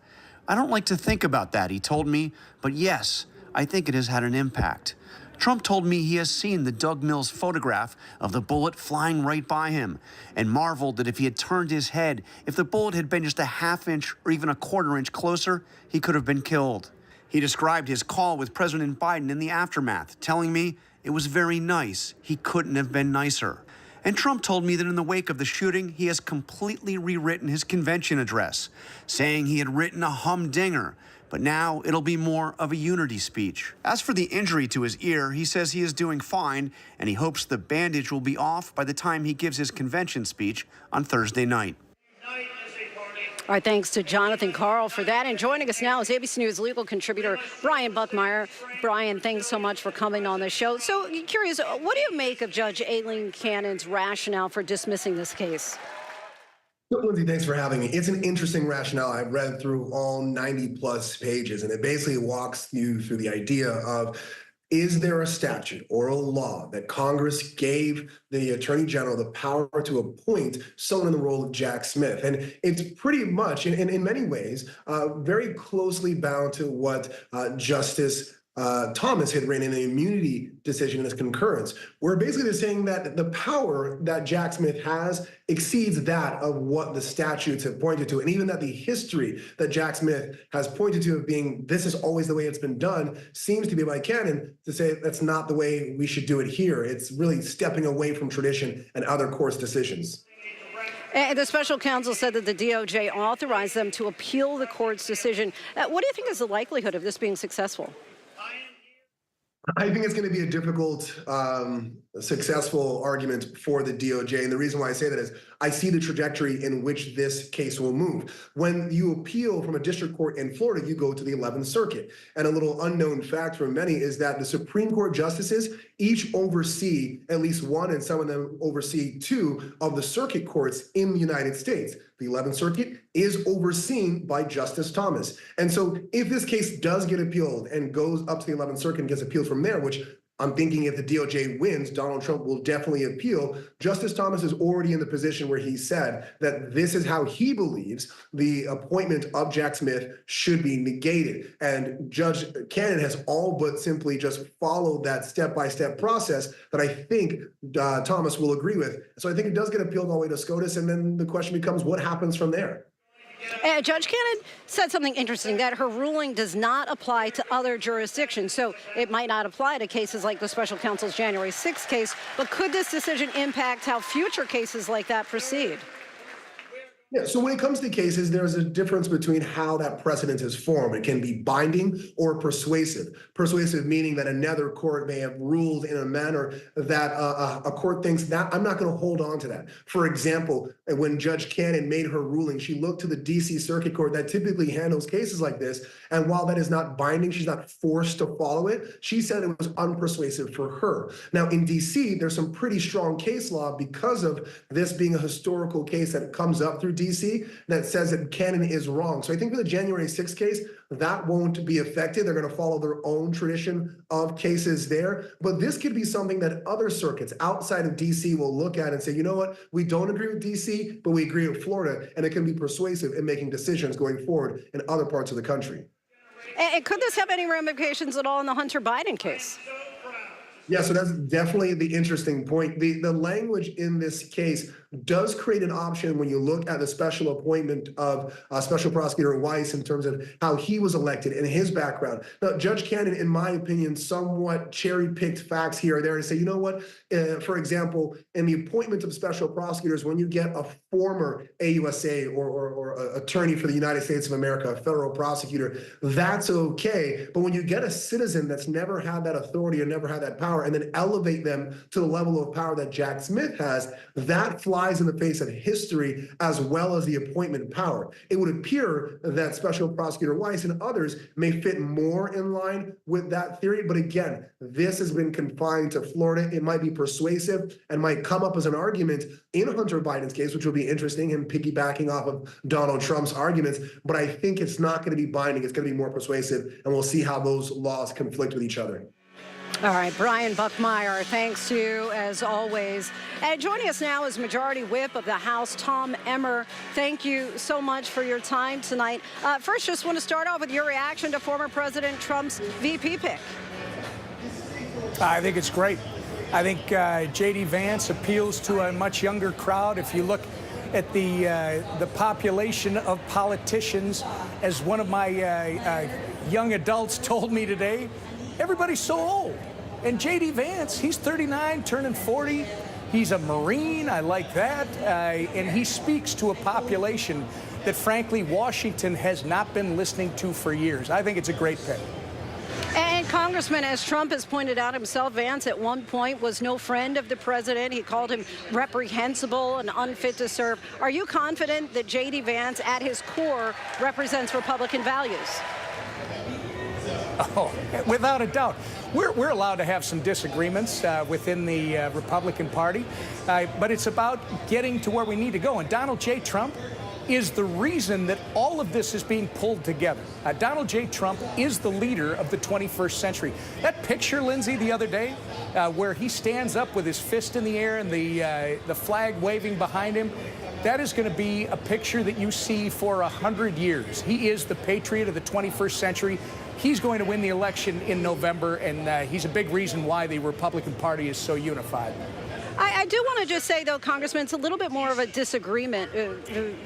I don't like to think about that, he told me, but yes, I think it has had an impact. Trump told me he has seen the Doug Mills photograph of the bullet flying right by him and marveled that if he had turned his head, if the bullet had been just a half inch or even a quarter inch closer, he could have been killed. He described his call with President Biden in the aftermath, telling me It was very nice. He couldn't have been nicer. And Trump told me that in the wake of the shooting, he has completely rewritten his convention address, saying he had written a humdinger, but now it'll be more of a unity speech. As for the injury to his ear, he says he is doing fine, and he hopes the bandage will be off by the time he gives his convention speech on Thursday night. All right, thanks to Jonathan Karl for that. And joining us now is ABC News legal contributor Brian Buckmeyer. Brian, thanks so much for coming on the show. So, curious, what do you make of Judge Aileen Cannon's rationale for dismissing this case? Lindsey, thanks for having me. It's an interesting rationale. I've read through all 90-plus pages, and it basically walks you through the idea of, is there a statute or a law that Congress gave the Attorney General the power to appoint someone in the role of Jack Smith? And it's pretty much, in many ways, very closely bound to what Justice Thomas had written in the immunity decision in his concurrence, where basically they're saying that the power that Jack Smith has exceeds that of what the statutes have pointed to, and even that the history that Jack Smith has pointed to of being this is always the way it's been done seems to be by canon to say that's not the way we should do it here. It's really stepping away from tradition and other courts' decisions. And the special counsel said that the DOJ authorized them to appeal the court's decision. What do you think is the likelihood of this being successful? I think it's going to be a difficult, successful argument for the DOJ. And the reason why I say that is I see the trajectory in which this case will move. When you appeal from a district court in Florida, you go to the 11th Circuit. And a little unknown fact for many is that the Supreme Court justices each oversee at least one, and some of them oversee two of the circuit courts in the United States. The 11th Circuit is overseen by Justice Thomas. And so if this case does get appealed and goes up to the 11th Circuit and gets appealed from there, which I'm thinking if the DOJ wins, Donald Trump will definitely appeal. Justice Thomas is already in the position where he said that this is how he believes the appointment of Jack Smith should be negated. And Judge Cannon has all but simply just followed that step-by-step process that I think Thomas will agree with. So I think it does get appealed all the way to SCOTUS, and then the question becomes what happens from there? Judge Cannon said something interesting, that her ruling does not apply to other jurisdictions. So it might not apply to cases like the special counsel's January 6th case, but could this decision impact how future cases like that proceed? Yeah, so when it comes to cases, there's a difference between how that precedent is formed. It can be binding or persuasive. Persuasive meaning that another court may have ruled in a manner that a court thinks that I'm not going to hold on to that. For example, when Judge Cannon made her ruling, she looked to the DC Circuit Court that typically handles cases like this. And while that is not binding, she's not forced to follow it. She said it was unpersuasive for her. Now in DC, there's some pretty strong case law because of this being a historical case that comes up through DC that says that Cannon is wrong. So I think for the January 6th case, that won't be affected. They're going to follow their own tradition of cases there. But this could be something that other circuits outside of DC will look at and say, you know what, we don't agree with DC, but we agree with Florida. And it can be persuasive in making decisions going forward in other parts of the country. And could this have any ramifications at all in the Hunter Biden case? Yeah, so that's definitely the interesting point. The language in this case does create an option when you look at the special appointment of Special Prosecutor Weiss in terms of how he was elected and his background. Now, Judge Cannon, in my opinion, somewhat cherry-picked facts here or there and say, you know what, for example, in the appointment of special prosecutors, when you get a former AUSA or attorney for the United States of America, a federal prosecutor, that's okay. But when you get a citizen that's never had that authority or never had that power and then elevate them to the level of power that Jack Smith has, that flies in the face of history as well as the appointment power. It would appear that Special Prosecutor Weiss and others may fit more in line with that theory. But again, this has been confined to Florida. It might be persuasive and might come up as an argument in Hunter Biden's case, which will be interesting, him piggybacking off of Donald Trump's arguments. But I think it's not going to be binding. It's going to be more persuasive, and we'll see how those laws conflict with each other. All right, Brian Buckmeyer, thanks to you as always. And joining us now is Majority Whip of the House, Tom Emmer. Thank you so much for your time tonight. First, just want to start off with your reaction to former President Trump's VP pick. I think it's great. I think J.D. Vance appeals to a much younger crowd. If you look at the population of politicians, as one of my young adults told me today, everybody's so old. And J.D. Vance, he's 39, turning 40. He's a Marine. I like that. And he speaks to a population that, frankly, Washington has not been listening to for years. I think it's a great pick. And Congressman, as Trump has pointed out himself, Vance at one point was no friend of the president. He called him reprehensible and unfit to serve. Are you confident that J.D. Vance, at his core, represents Republican values? Oh, without a doubt. We're allowed to have some disagreements within the Republican Party, but it's about getting to where we need to go. And Donald J. Trump is the reason that all of this is being pulled together. Donald J. Trump is the leader of the 21st century. That picture, Lindsey, the other day, where he stands up with his fist in the air and the flag waving behind him, that is going to be a picture that you see for 100 years. He is the patriot of the 21st century. He's going to win the election in November, and he's a big reason why the Republican Party is so unified. I do want to just say, though, Congressman, it's a little bit more of a disagreement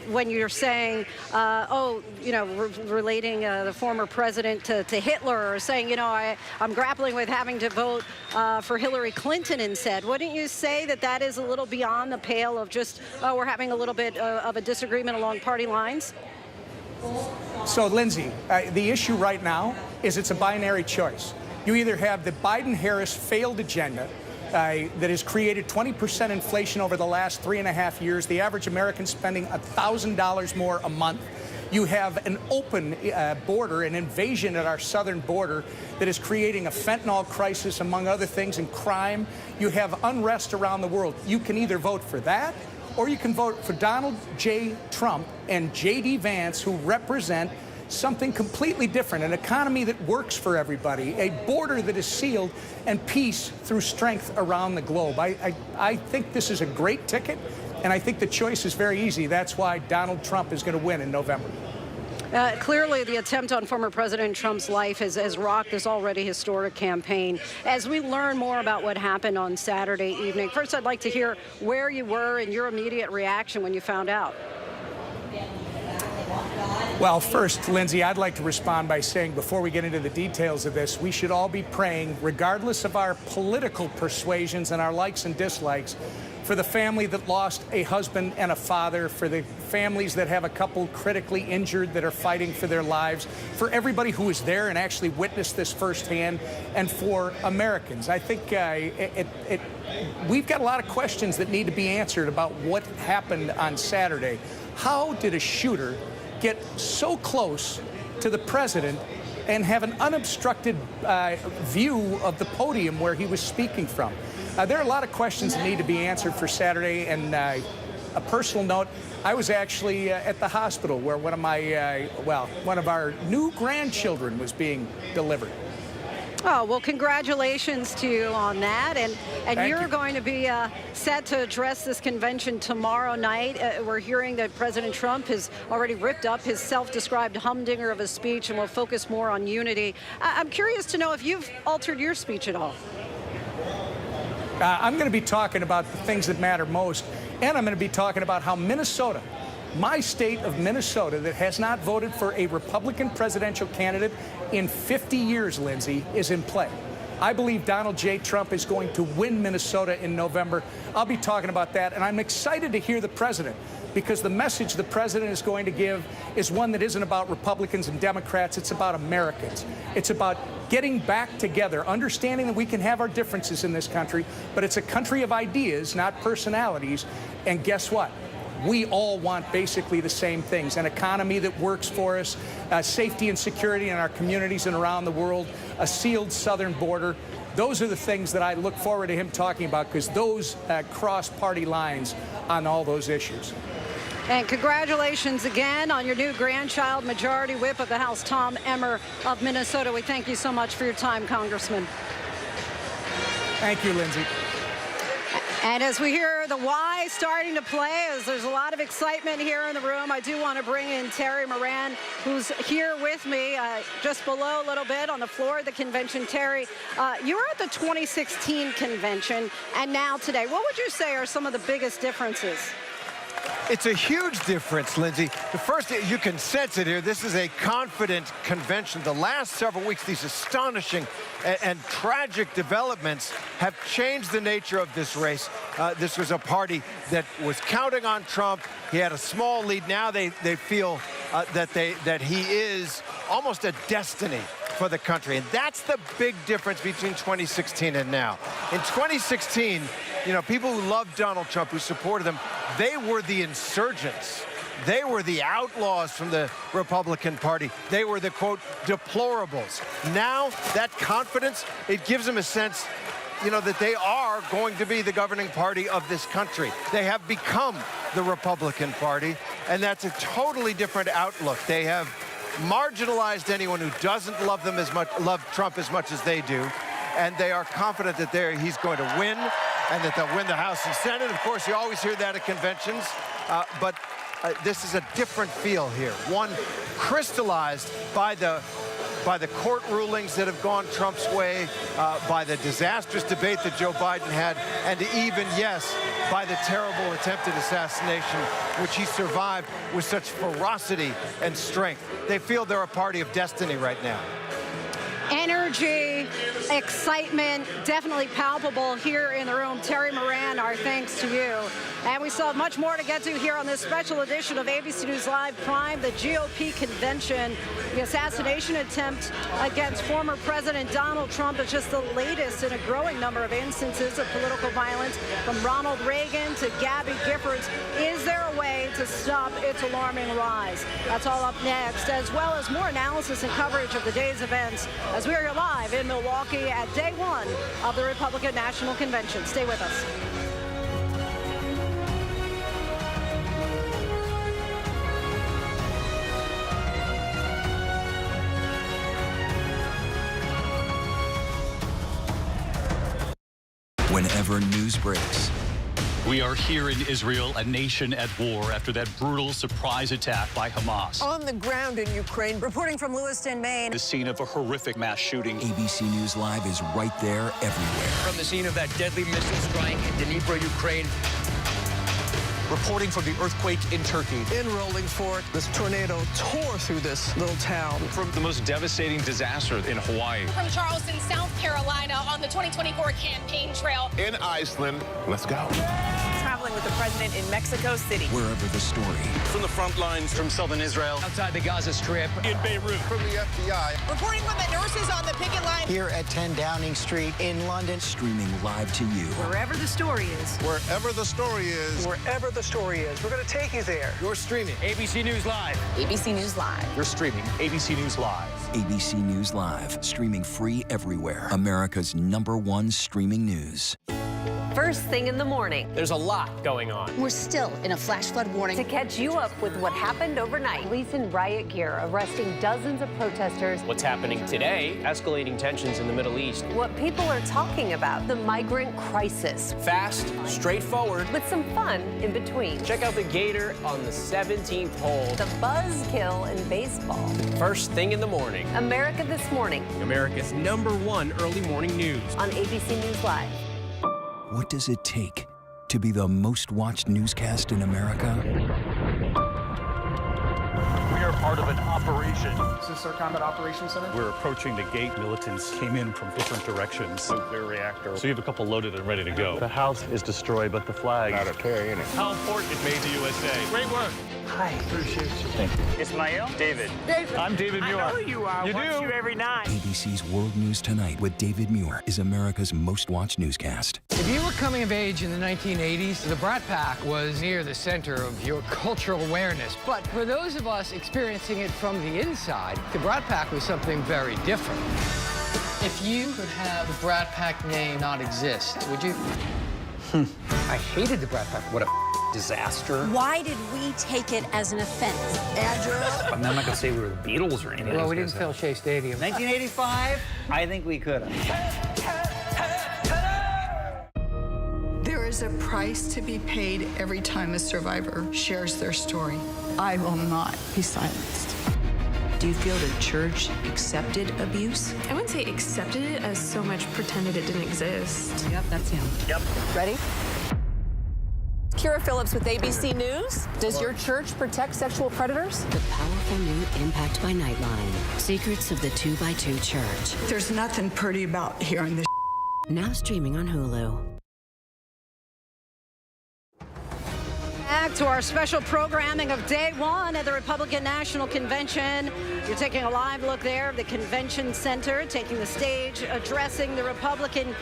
when you're saying, relating the former president to Hitler, or saying, I'm grappling with having to vote for Hillary Clinton instead. Wouldn't you say that is a little beyond the pale of just, we're having a little bit of a disagreement along party lines? So, Lindsey, the issue right now is it's a binary choice. You either have the Biden-Harris failed agenda that has created 20% inflation over the last 3.5 years, the average American spending $1,000 more a month. You have an open border, an invasion at our southern border that is creating a fentanyl crisis, among other things, and crime. You have unrest around the world. You can either vote for that, or you can vote for Donald J. Trump and J.D. Vance, who represent something completely different, an economy that works for everybody, a border that is sealed, and peace through strength around the globe. I think this is a great ticket, and I think the choice is very easy. That's why Donald Trump is going to win in November. Clearly, the attempt on former President Trump's life has rocked this already historic campaign. As we learn more about what happened on Saturday evening, first I'd like to hear where you were and your immediate reaction when you found out. Well, first, Lindsey, I'd like to respond by saying, before we get into the details of this, we should all be praying, regardless of our political persuasions and our likes and dislikes, for the family that lost a husband and a father, for the families that have a couple critically injured that are fighting for their lives, for everybody who was there and actually witnessed this firsthand, and for Americans. I think we've got a lot of questions that need to be answered about what happened on Saturday. How did a shooter get so close to the president and have an unobstructed view of the podium where he was speaking from? There are a lot of questions that need to be answered for Saturday, and a personal note, I was actually at the hospital where one of our new grandchildren was being delivered. Oh, well, congratulations to you on that. And you're going to be set to address this convention tomorrow night. We're hearing that President Trump has already ripped up his self-described humdinger of a speech and will focus more on unity. I'm curious to know if you've altered your speech at all. I'm going to be talking about the things that matter most, and I'm going to be talking about how Minnesota, my state of Minnesota, that has not voted for a Republican presidential candidate in 50 years, Lindsey, is in play. I believe Donald J. Trump is going to win Minnesota in November. I'll be talking about that, and I'm excited to hear the president, because the message the president is going to give is one that isn't about Republicans and Democrats. It's about Americans. It's about getting back together, understanding that we can have our differences in this country, but it's a country of ideas, not personalities. And guess what? We all want basically the same things: an economy that works for us, safety and security in our communities and around the world, a sealed southern border. Those are the things that I look forward to him talking about, because those cross party lines on all those issues. And congratulations again on your new grandchild, Majority Whip of the House, Tom Emmer of Minnesota. We thank you so much for your time, Congressman. Thank you, Lindsey. And as we hear the why starting to play, as there's a lot of excitement here in the room, I do want to bring in Terry Moran, who's here with me just below a little bit on the floor of the convention. Terry, you were at the 2016 convention and now today. What would you say are some of the biggest differences? It's a huge difference, Lindsey. The first, you can sense it here. This is a confident convention. The last several weeks, these astonishing and tragic developments have changed the nature of this race. This was a party that was counting on Trump. He had a small lead. Now they feel that he is almost a destiny for the country. And that's the big difference between 2016 and now. In 2016, you know, people who loved Donald Trump, who supported him, they were the insurgents. They were the outlaws from the Republican Party. They were the, quote, deplorables. Now, that confidence, it gives them a sense, you know, that they are going to be the governing party of this country. They have become the Republican Party, and that's a totally different outlook. They have marginalized anyone who doesn't love Trump as much as they do, and they are confident that he's going to win, and that they'll win the House and Senate. Of course, you always hear that at conventions, but this is a different feel here. One crystallized by the court rulings that have gone Trump's way, by the disastrous debate that Joe Biden had, and even, yes, by the terrible attempted assassination, which he survived with such ferocity and strength. They feel they're a party of destiny right now. Energy, excitement, definitely palpable here in the room. Terry Moran, our thanks to you. And we still have much more to get to here on this special edition of ABC News Live Prime, the GOP convention. The assassination attempt against former President Donald Trump is just the latest in a growing number of instances of political violence, from Ronald Reagan to Gabby Giffords. Is there a way to stop its alarming rise? That's all up next, as well as more analysis and coverage of the day's events, as we are here live in Milwaukee at day one of the Republican National Convention. Stay with us. Whenever news breaks, we are here in Israel, a nation at war after that brutal surprise attack by Hamas. On the ground in Ukraine, reporting from Lewiston, Maine. The scene of a horrific mass shooting. ABC News Live is right there everywhere. From the scene of that deadly missile strike in Dnipro, Ukraine. Reporting from the earthquake in Turkey. In Rolling Fork, this tornado tore through this little town. From the most devastating disaster in Hawaii. From Charleston, South Carolina, on the 2024 campaign trail. In Iceland, let's go. Traveling with the president in Mexico City. Wherever the story. From the front lines, from southern Israel. Outside the Gaza Strip. In Beirut. From the FBI. Reporting from the nurses on the picket line. Here at 10 Downing Street in London. Streaming live to you. Wherever the story is. Wherever the story is. Wherever the story is. We're going to take you there. You're streaming ABC News Live. ABC News Live. You're streaming ABC News Live. ABC News Live. Streaming free everywhere. America's #1 streaming news. First thing in the morning. There's a lot going on. We're still in a flash flood warning. To catch you up with what happened overnight. Police in riot gear arresting dozens of protesters. What's happening today? Escalating tensions in the Middle East. What people are talking about. The migrant crisis. Fast, straightforward. With some fun in between. Check out the Gator on the 17th hole. The buzzkill in baseball. First thing in the morning. America This Morning. America's #1 early morning news. On ABC News Live. What does it take to be the most watched newscast in America? We are part of an operation. Is this our combat operations center? We're approaching the gate. Militants came in from different directions. Nuclear reactor. So you have a couple loaded and ready to go. The house is destroyed, but the flag. Not a tear in it. How important it made the USA. Great work. Hi, appreciate you. Thank you. Ismail? David. I'm David Muir. I know who you are. You Watch do? you every night. ABC's World News Tonight with David Muir is America's most watched newscast. If you were coming of age in the 1980s, the Brat Pack was near the center of your cultural awareness. But for those of us experiencing it from the inside, the Brat Pack was something very different. If you could have the Brat Pack name not exist, would you? I hated the Brat Pack. What a disaster. Why did we take it as an offense? Andrew? I'm not going to say we were the Beatles or anything. Well, we didn't fill Shea Stadium. 1985? I think we could have. There is a price to be paid every time a survivor shares their story. I will not be silenced. Do you feel the church accepted abuse? I wouldn't say accepted it as so much pretended it didn't exist. Yep, that's him. Yep. Ready? Kira Phillips with ABC News. Does your church protect sexual predators? The powerful new Impact by Nightline. Secrets of the 2x2 Church. There's nothing pretty about hearing this. Now streaming on Hulu. Back to our special programming of day one at the Republican National Convention. You're taking a live look there of the convention center, taking the stage, addressing the Republican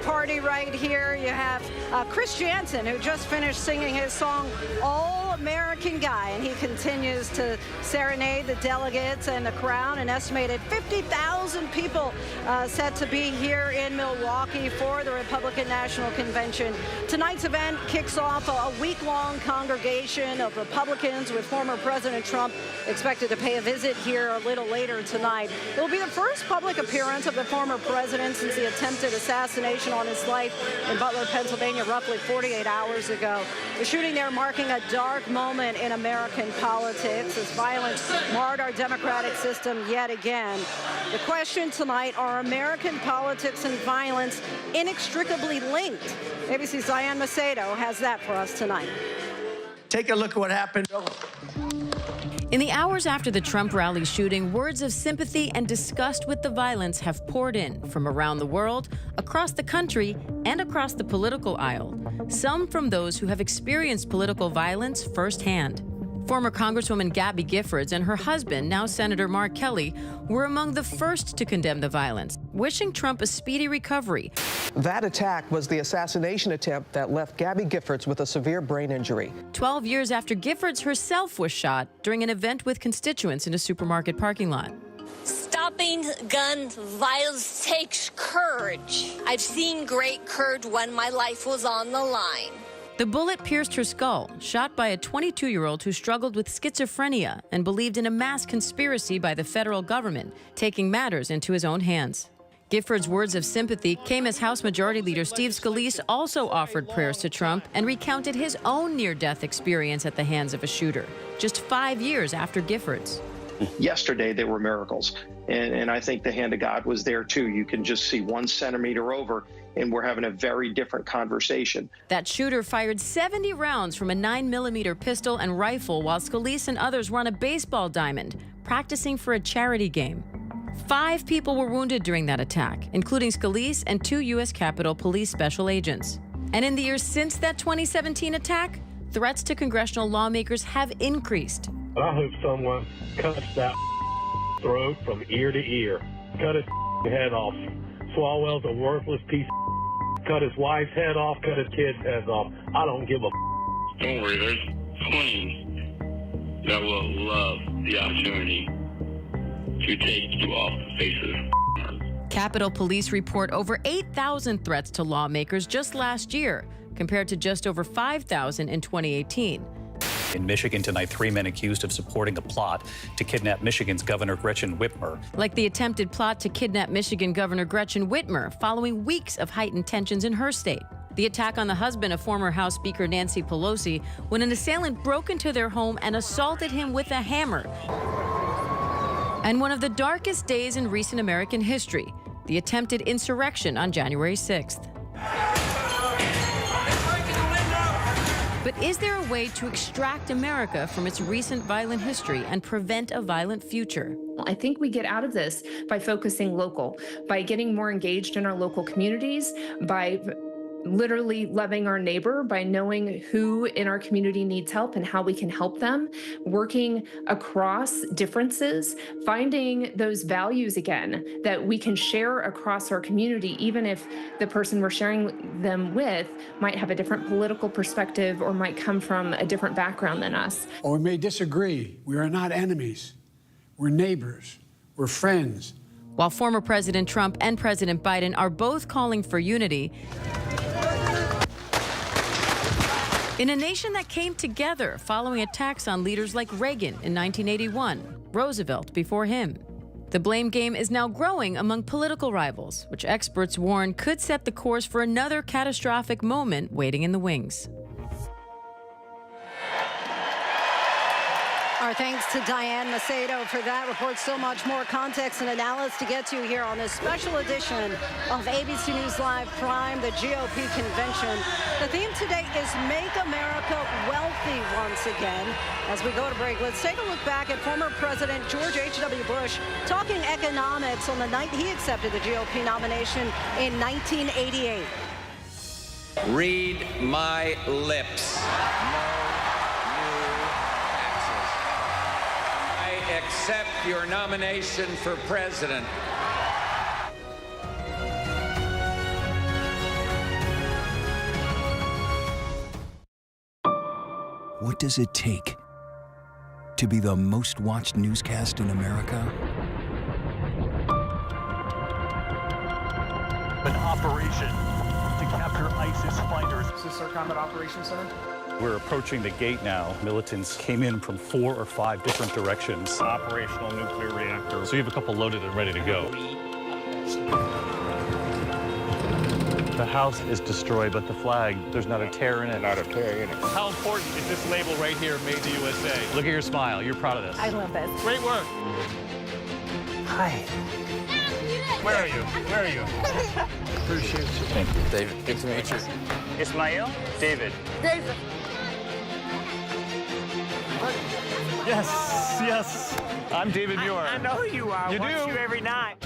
Party right here. You have Chris Jansen, who just finished singing his song, All American Guy, and he continues to serenade the delegates and the crowd. An estimated 50,000 people set to be here in Milwaukee for the Republican National Convention. Tonight's event kicks off a week-long congregation of Republicans with former President Trump expected to pay a visit here a little later tonight. It will be the first public appearance of the former president since the attempted assassination on his life in Butler, Pennsylvania, roughly 48 hours ago. The shooting there marking a dark moment in American politics as violence marred our democratic system yet again. The question tonight, are American politics and violence inextricably linked? ABC's Diane Macedo has that for us tonight. Take a look at what happened. In the hours after the Trump rally shooting, words of sympathy and disgust with the violence have poured in from around the world, across the country, and across the political aisle. Some from those who have experienced political violence firsthand. Former Congresswoman Gabby Giffords and her husband, now Senator Mark Kelly, were among the first to condemn the violence, wishing Trump a speedy recovery. That attack was the assassination attempt that left Gabby Giffords with a severe brain injury. 12 years after Giffords herself was shot during an event with constituents in a supermarket parking lot. Stopping gun violence takes courage. I've seen great courage when my life was on the line. The bullet pierced her skull, shot by a 22-year-old who struggled with schizophrenia and believed in a mass conspiracy by the federal government, taking matters into his own hands. Giffords' words of sympathy came as House Majority Leader Steve Scalise also offered prayers to Trump and recounted his own near-death experience at the hands of a shooter, just 5 years after Giffords. Yesterday, there were miracles, and I think the hand of God was there, too. You can just see 1 centimeter over, and we're having a very different conversation. That shooter fired 70 rounds from a 9mm pistol and rifle while Scalise and others were on a baseball diamond, practicing for a charity game. 5 people were wounded during that attack, including Scalise and 2 U.S. Capitol Police special agents. And in the years since that 2017 attack, threats to congressional lawmakers have increased. I hope someone cuts that throat from ear to ear. Cut his head off. Swalwell's a worthless piece of cut his wife's head off, cut his kid's heads off. I don't give a Don't worry, there's queens that will love the opportunity to take you off the face of the earth. Capitol Police report over 8,000 threats to lawmakers just last year, compared to just over 5,000 in 2018. In Michigan tonight, 3 men accused of supporting a plot to kidnap Michigan's Governor Gretchen Whitmer. Like the attempted plot to kidnap Michigan Governor Gretchen Whitmer following weeks of heightened tensions in her state. The attack on the husband of former House Speaker Nancy Pelosi when an assailant broke into their home and assaulted him with a hammer. And one of the darkest days in recent American history, the attempted insurrection on January 6th. But is there a way to extract America from its recent violent history and prevent a violent future? I think we get out of this by focusing local, by getting more engaged in our local communities, by literally loving our neighbor, by knowing who in our community needs help and how we can help them, working across differences, finding those values again that we can share across our community, even if the person we're sharing them with might have a different political perspective or might come from a different background than us. Or we may disagree. We are not enemies. We're neighbors. We're friends. While former President Trump and President Biden are both calling for unity, in a nation that came together following attacks on leaders like Reagan in 1981, Roosevelt before him. The blame game is now growing among political rivals, which experts warn could set the course for another catastrophic moment waiting in the wings. Our thanks to Diane Macedo for that report. So much more context and analysis to get to here on this special edition of ABC News Live Prime, the GOP convention. The theme today is Make America Wealthy once again. As we go to break, let's take a look back at former President George H.W. Bush talking economics on the night he accepted the GOP nomination in 1988. Read my lips. Accept your nomination for president. What does it take to be the most watched newscast in America? An operation to capture ISIS fighters. Is this our Combat Operations Center? We're approaching the gate now. Militants came in from 4 or 5 different directions. Operational nuclear reactor. So you have a couple loaded and ready to go. The house is destroyed, but the flag, there's not a tear in it. Not a tear in it. How important is this label right here, Made in the USA? Look at your smile. You're proud of this. I love this. Great work. Hi. Where are you? Where are you? Appreciate you. Thank you, David. Good to meet you. Ismail? David. David. Yes, yes. I'm David Muir. I know who you are. You I watch do? you every night.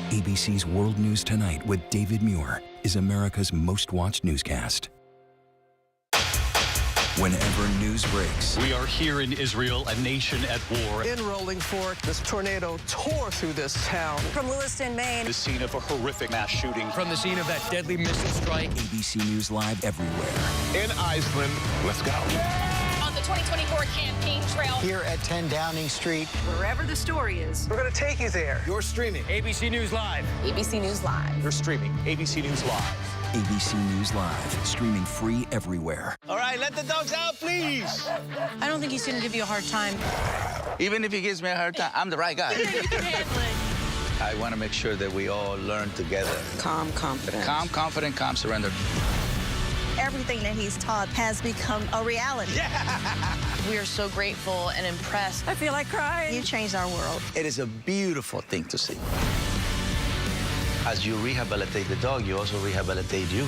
ABC's World News Tonight with David Muir is America's most watched newscast. Whenever news breaks, We are here in Israel, a nation at war. In Rolling Fork, this tornado tore through this town. From Lewiston, Maine. The scene of a horrific mass shooting. From the scene of that deadly missile strike. ABC News Live everywhere. In Iceland, let's go. On the 2024 campaign trail. Here at 10 Downing Street. Wherever the story is. We're going to take you there. You're streaming. ABC News Live. ABC News Live. You're streaming ABC News Live. ABC News Live, streaming free everywhere. All right, let the dogs out, please. I don't think he's going to give you a hard time. Even if he gives me a hard time, I'm the right guy. You can handle it. I want to make sure that we all learn together. Calm, confident. Calm, confident, calm, surrender. Everything that he's taught has become a reality. We are so grateful and impressed. I feel like crying. You changed our world. It is a beautiful thing to see. As you rehabilitate the dog, you also rehabilitate you.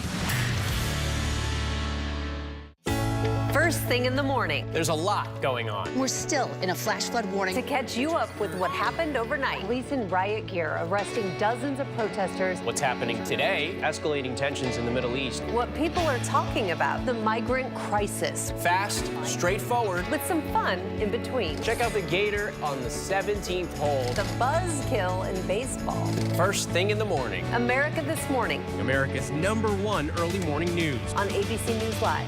First thing in the morning. There's a lot going on. We're still in a flash flood warning. To catch you up with what happened overnight. Police in riot gear arresting dozens of protesters. What's happening today? Escalating tensions in the Middle East. What people are talking about. The migrant crisis. Fast, straightforward. With some fun in between. Check out the Gator on the 17th hole. The buzzkill in baseball. First thing in the morning. America This Morning. America's #1 early morning news. On ABC News Live.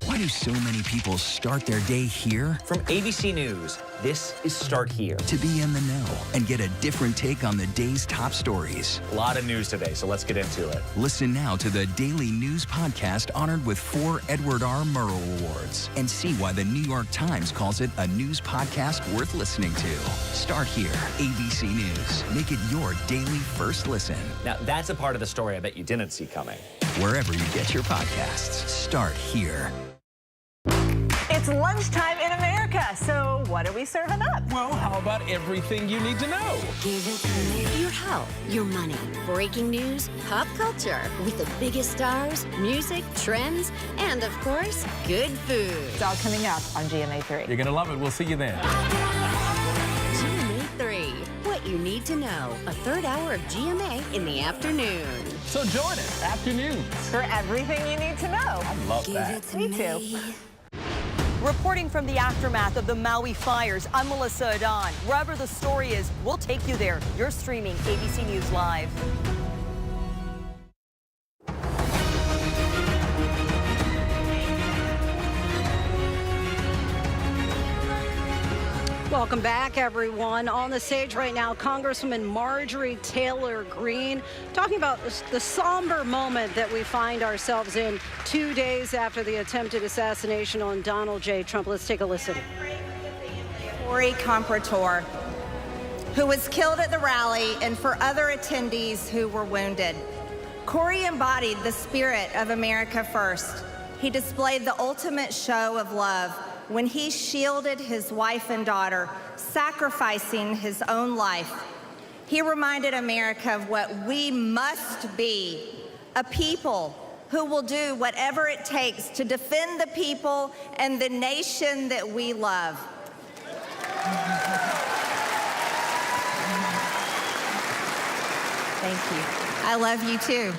Why do so many people start their day here? From ABC News, this is Start Here. To be in the know and get a different take on the day's top stories. A lot of news today, so let's get into it. Listen now to the daily news podcast honored with 4 Edward R. Murrow Awards and see why the New York Times calls it a news podcast worth listening to. Start Here, ABC News. Make it your daily first listen. Now, that's a part of the story I bet you didn't see coming. Wherever you get your podcasts, Start Here. It's lunchtime in America, so what are we serving up? Well, how about everything you need to know? Give it to me. Your health, your money, breaking news, pop culture, with the biggest stars, music, trends, and of course, good food. It's all coming up on GMA3. You're going to love it. We'll see you then. GMA 3, what you need to know. A third hour of GMA in the afternoon. So join us, afternoons. For everything you need to know. I love Give that. it to Me me. too. Reporting from the aftermath of the Maui fires, I'm Melissa Adon. Wherever the story is, we'll take you there. You're streaming ABC News Live. Welcome back, everyone. On the stage right now, Congresswoman Marjorie Taylor Greene talking about the somber moment that we find ourselves in 2 days after the attempted assassination on Donald J. Trump. Let's take a listen. Corey Comparator, who was killed at the rally, and for other attendees who were wounded. Corey embodied the spirit of America First. He displayed the ultimate show of love, when he shielded his wife and daughter, sacrificing his own life. He reminded America of what we must be, a people who will do whatever it takes to defend the people and the nation that we love. Thank you. I love you too.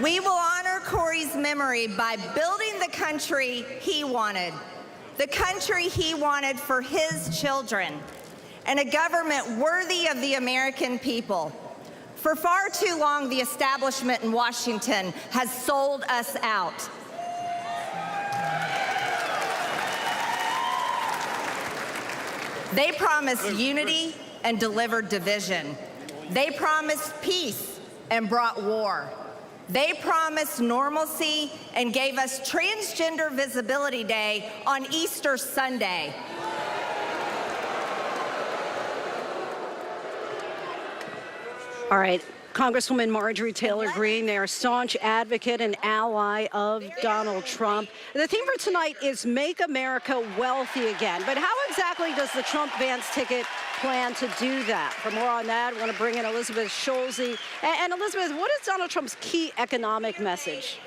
We will honor Corey's memory by building the country he wanted, the country he wanted for his children, and a government worthy of the American people. For far too long, the establishment in Washington has sold us out. They promised unity and delivered division. They promised peace and brought war. They promised normalcy and gave us Transgender Visibility Day on Easter Sunday. All right. Congresswoman Marjorie Taylor Greene, they are a staunch advocate and ally of Donald Trump. The theme for tonight is Make America Wealthy Again. But how exactly does the Trump Vance ticket plan to do that? For more on that, I want to bring in Elizabeth Scholze. And Elizabeth, what is Donald Trump's key economic message?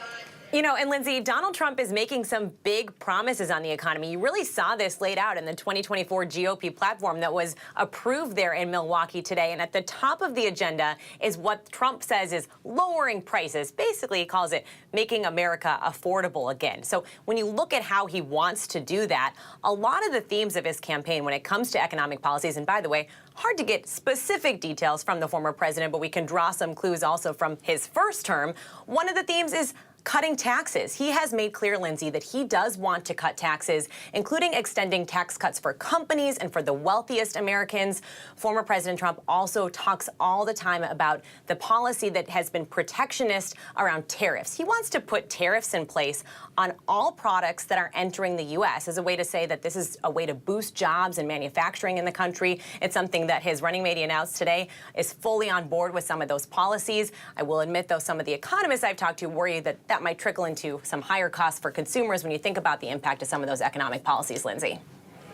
You know, and Lindsay, Donald Trump is making some big promises on the economy. You really saw this laid out in the 2024 GOP platform that was approved there in Milwaukee today. And at the top of the agenda is what Trump says is lowering prices. Basically, he calls it making America affordable again. So when you look at how he wants to do that, a lot of the themes of his campaign when it comes to economic policies, and by the way, hard to get specific details from the former president, but we can draw some clues also from his first term. One of the themes is cutting taxes. He has made clear, Lindsay, that he does want to cut taxes, including extending tax cuts for companies and for the wealthiest Americans. Former President Trump also talks all the time about the policy that has been protectionist around tariffs. He wants to put tariffs in place on all products that are entering the U.S. as a way to say that this is a way to boost jobs and manufacturing in the country. It's something that his running mate announced today is fully on board with some of those policies. I will admit, though, some of the economists I've talked to worry that that might trickle into some higher costs for consumers when you think about the impact of some of those economic policies, Lindsay.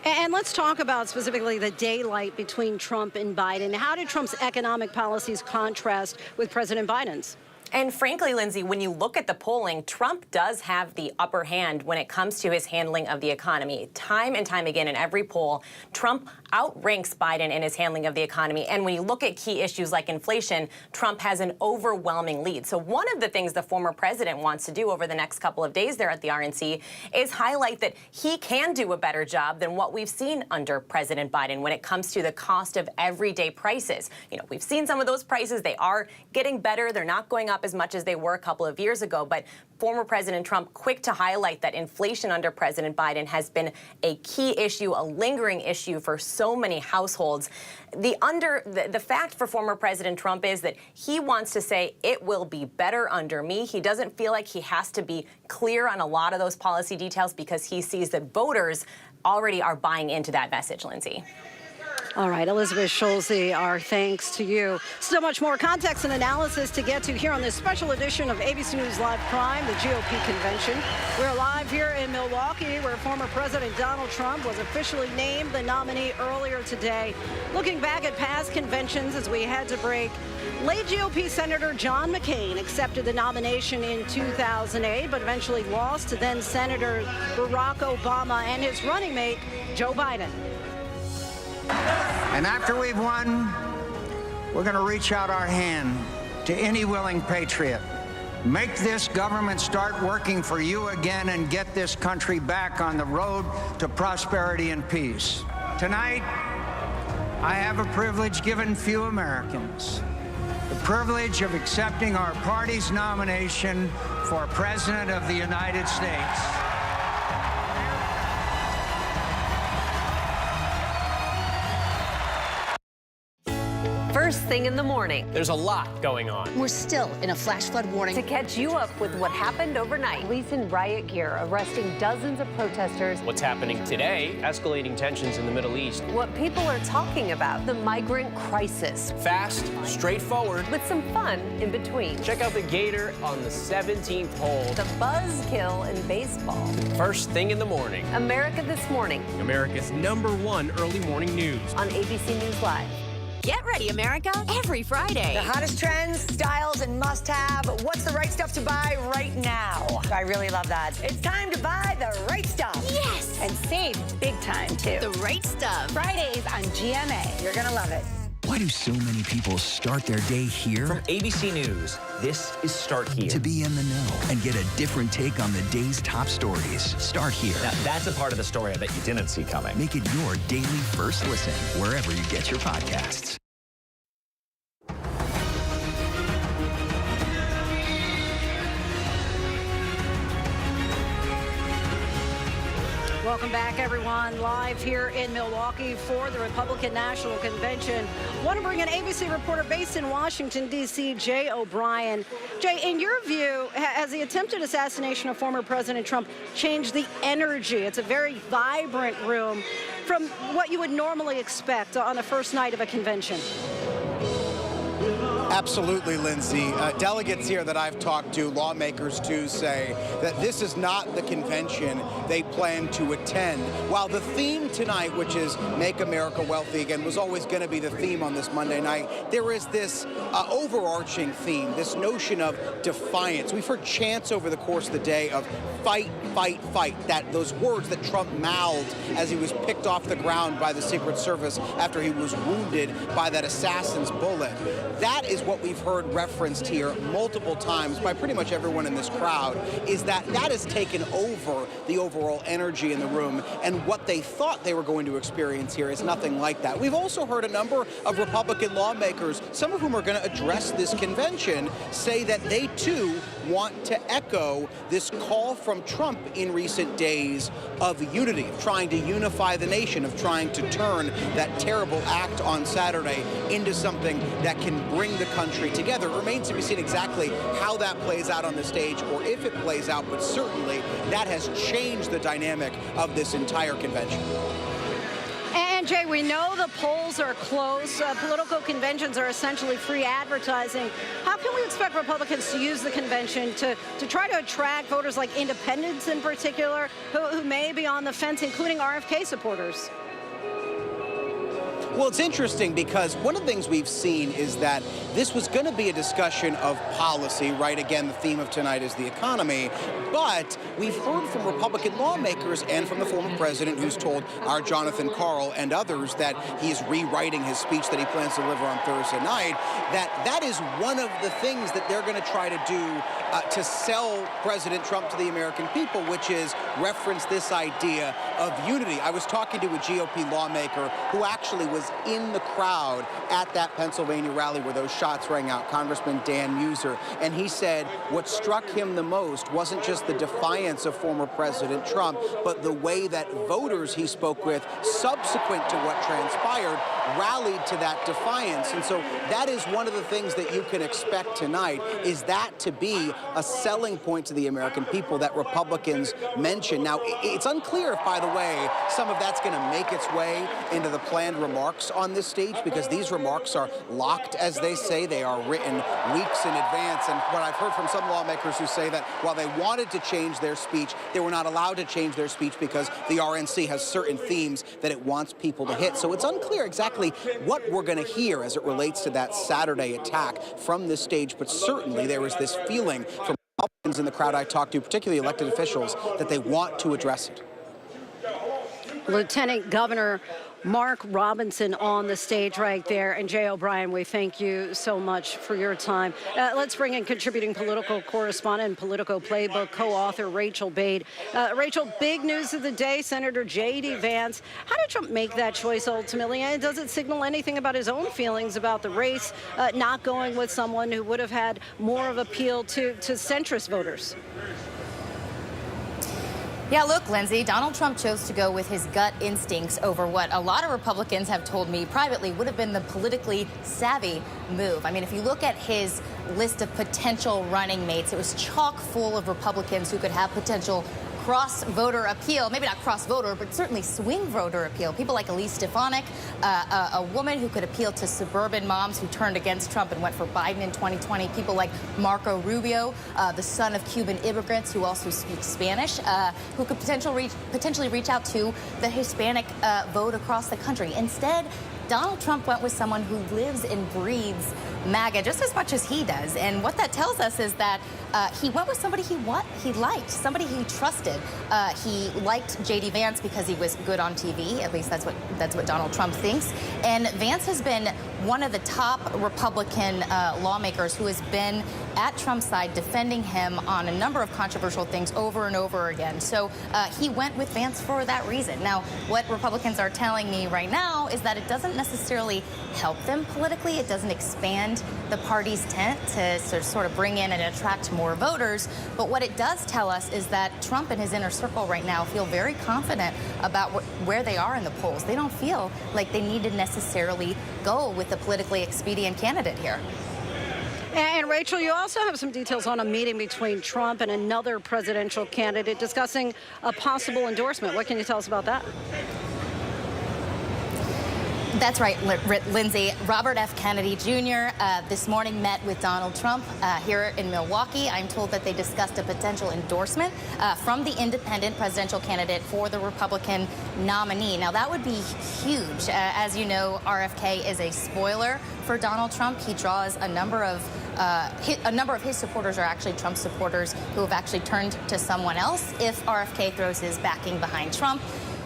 And let's talk about specifically the daylight between Trump and Biden. How do Trump's economic policies contrast with President Biden's? And frankly, Lindsay, when you look at the polling, Trump does have the upper hand when it comes to his handling of the economy. Time and time again in every poll, Trump outranks Biden in his handling of the economy. And when you look at key issues like inflation, Trump has an overwhelming lead. So one of the things the former president wants to do over the next couple of days there at the RNC is highlight that he can do a better job than what we've seen under President Biden when it comes to the cost of everyday prices. You know, we've seen some of those prices. They are getting better. They're not going up as much as they were a couple of years ago. But former President Trump quick to highlight that inflation under President Biden has been a key issue, a lingering issue for so many households. The fact for former President Trump is that he wants to say it will be better under me. He doesn't feel like he has to be clear on a lot of those policy details because he sees that voters already are buying into that message, Lindsay. All right, Elizabeth Scholze, our thanks to you. Still much more context and analysis to get to here on this special edition of ABC News Live Prime, the GOP convention. We're live here in Milwaukee, where former President Donald Trump was officially named the nominee earlier today. Looking back at past conventions as we head to break, late GOP Senator John McCain accepted the nomination in 2008, but eventually lost to then Senator Barack Obama and his running mate, Joe Biden. And after we've won, we're going to reach out our hand to any willing patriot. Make this government start working for you again and get this country back on the road to prosperity and peace. Tonight, I have a privilege given few Americans. The privilege of accepting our party's nomination for President of the United States. first thing in the morning. There's a lot going on. We're still in a flash flood warning. To catch you up with what happened overnight. Police in riot gear arresting dozens of protesters. What's happening today? Escalating tensions in the Middle East. What people are talking about. The migrant crisis. Fast, straightforward. With some fun in between. Check out the Gator on the 17th hole. The buzzkill in baseball. First thing in the morning. America This Morning. America's #1 early morning news. On ABC News Live. Get ready, America, every Friday. The hottest trends, styles, and must-have. What's the right stuff to buy right now? I really love that. It's time to buy the right stuff. Yes! And save big time, too. The right stuff. Fridays on GMA. You're going to love it. Why do so many people start their day here? From ABC News, this is Start Here. To be in the know and get a different take on the day's top stories. Start here. Now, that's a part of the story I bet you didn't see coming. Make it your daily first listen, wherever you get your podcasts. Welcome back, everyone. Live here in Milwaukee for the Republican National Convention. Want to bring in ABC reporter based in Washington, D.C., Jay O'Brien. Jay, in your view, has the attempted assassination of former President Trump changed the energy? It's a very vibrant room from what you would normally expect on the first night of a convention. Absolutely, Lindsay. Delegates here that I've talked to, lawmakers too, say that this is not the convention they plan to attend. While the theme tonight, which is Make America Wealthy Again, was always going to be the theme on this Monday night, there is this overarching theme, this notion of defiance. We've heard chants over the course of the day of fight, fight, fight, those words that Trump mouthed as he was picked off the ground by the Secret Service after he was wounded by that assassin's bullet. That is what we've heard referenced here multiple times by pretty much everyone in this crowd, is that has taken over the overall energy in the room, and what they thought they were going to experience here is nothing like that. We've also heard a number of Republican lawmakers, some of whom are going to address this convention, say that they too want to echo this call from Trump in recent days of unity, of trying to unify the nation, of trying to turn that terrible act on Saturday into something that can bring the country together. It remains to be seen exactly how that plays out on the stage, or if it plays out, but certainly that has changed the dynamic of this entire convention. And Jay, we know the polls are close. Political conventions are essentially free advertising. How can we expect Republicans to use the convention to try to attract voters like independents in particular, who may be on the fence, including RFK supporters? Well, it's interesting because one of the things we've seen is that this was going to be a discussion of policy, right? Again, the theme of tonight is the economy. But we've heard from Republican lawmakers and from the former president, who's told our Jonathan Karl and others that he's rewriting his speech that he plans to deliver on Thursday night, that is one of the things that they're going to try to do to sell President Trump to the American people, which is reference this idea of unity. I was talking to a GOP lawmaker who actually was in the crowd at that Pennsylvania rally where those shots rang out, Congressman Dan Muir, and he said what struck him the most wasn't just the defiance of former President Trump, but the way that voters he spoke with subsequent to what transpired rallied to that defiance. And so that is one of the things that you can expect tonight, is that to be a selling point to the American people that Republicans mention. Now, it's unclear if, by the way, some of that's going to make its way into the planned remarks on this stage, because these remarks are locked, as they say. They are written weeks in advance. And what I've heard from some lawmakers who say that while they wanted to change their speech, they were not allowed to change their speech because the RNC has certain themes that it wants people to hit. So it's unclear exactly what we're going to hear as it relates to that Saturday attack from this stage. But certainly there is this feeling from Republicans in the crowd I talked to, particularly elected officials, that they want to address it. Lieutenant Governor Mark Robinson on the stage right there. And Jay O'Brien, we thank you so much for your time. Let's bring in contributing political correspondent and Politico Playbook co-author Rachel Bade. Rachel, big news of the day, Senator J.D. Vance. How did Trump make that choice ultimately? And does it signal anything about his own feelings about the race, not going with someone who would have had more of appeal to centrist voters? Yeah, look, Lindsay, Donald Trump chose to go with his gut instincts over what a lot of Republicans have told me privately would have been the politically savvy move. I mean, if you look at his list of potential running mates, it was chock full of Republicans who could have potential cross-voter appeal, maybe not cross-voter, but certainly swing voter appeal. People like Elise Stefanik, a woman who could appeal to suburban moms who turned against Trump and went for Biden in 2020. People like Marco Rubio, the son of Cuban immigrants who also speaks Spanish, who could potentially reach out to the Hispanic vote across the country. Instead, Donald Trump went with someone who lives and breathes MAGA just as much as he does. And what that tells us is that he went with somebody he liked, somebody he trusted. He liked J.D. Vance because he was good on TV. At least that's what Donald Trump thinks. And Vance has been one of the top Republican lawmakers who has been at Trump's side defending him on a number of controversial things over and over again. So he went with Vance for that reason. Now, what Republicans are telling me right now is that it doesn't necessarily help them politically. It doesn't expand the party's tent to sort of bring in and attract more voters. But what it does tell us is that Trump and his inner circle right now feel very confident about where they are in the polls. They don't feel like they need to necessarily go with the politically expedient candidate here. And Rachel, you also have some details on a meeting between Trump and another presidential candidate discussing a possible endorsement. What can you tell us about that? That's right, Lindsay. Robert F. Kennedy Jr. This morning met with Donald Trump here in Milwaukee. I'm told that they discussed a potential endorsement from the independent presidential candidate for the Republican nominee. Now, that would be huge. As you know, RFK is a spoiler for Donald Trump. He draws a number of his supporters are actually Trump supporters who have actually turned to someone else if RFK throws his backing behind Trump.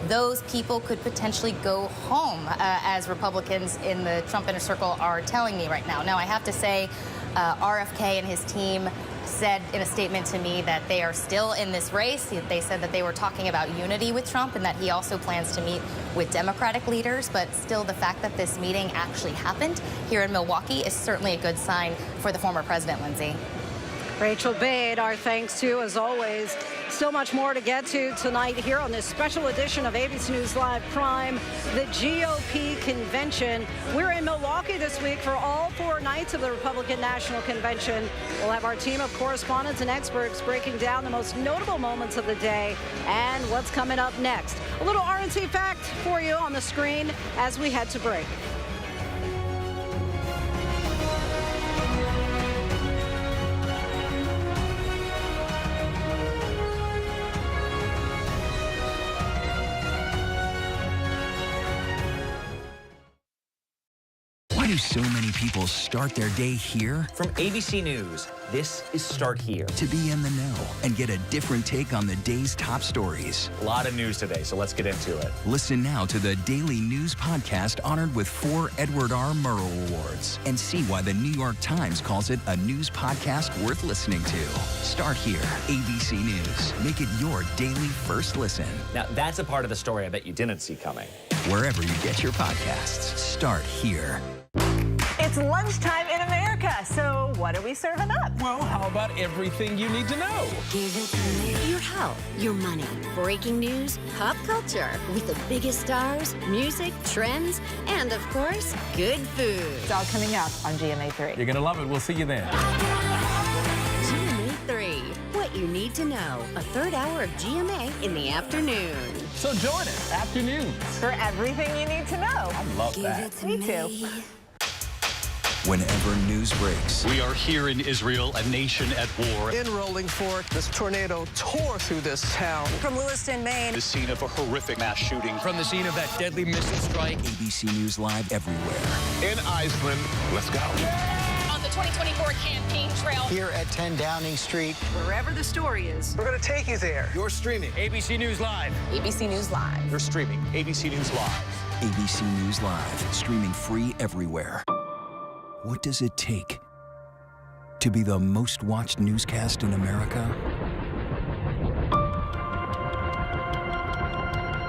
Those people could potentially go home, as Republicans in the Trump inner circle are telling me right now. Now, I have to say, RFK and his team said in a statement to me that they are still in this race. They said that they were talking about unity with Trump and that he also plans to meet with Democratic leaders. But still, the fact that this meeting actually happened here in Milwaukee is certainly a good sign for the former president, Lindsay. Rachel Bade, our thanks to, as always. Still much more to get to tonight here on this special edition of ABC News Live Prime, the GOP convention. We're in Milwaukee this week for all 4 nights of the Republican National Convention. We'll have our team of correspondents and experts breaking down the most notable moments of the day and what's coming up next. A little RNC fact for you on the screen as we head to break. Why do so many people start their day here? From ABC News, this is Start Here. To be in the know and get a different take on the day's top stories. A lot of news today, so let's get into it. Listen now to the Daily News Podcast honored with 4 Edward R. Murrow Awards and see why the New York Times calls it a news podcast worth listening to. Start Here, ABC News. Make it your daily first listen. Now, that's a part of the story I bet you didn't see coming. Wherever you get your podcasts, Start Here. It's lunchtime in America, so what are we serving up? Well, how about everything you need to know? Give it to me. Your health, your money, breaking news, pop culture, with the biggest stars, music, trends, and of course, good food. It's all coming up on GMA3. You're going to love it. We'll see you then. GMA3, what you need to know. A 3rd hour of GMA in the afternoon. So join us afternoons for everything you need to know. I love that. Me too. Whenever news breaks. We are here in Israel, a nation at war. In Rolling Fork, this tornado tore through this town. From Lewiston, Maine. The scene of a horrific mass shooting. From the scene of that deadly missile strike. ABC News Live everywhere. In Iceland, let's go. On the 2024 campaign trail. Here at 10 Downing Street. Wherever the story is. We're going to take you there. You're streaming ABC News Live. ABC News Live. You're streaming ABC News Live. ABC News Live, streaming free everywhere. What does it take to be the most watched newscast in America?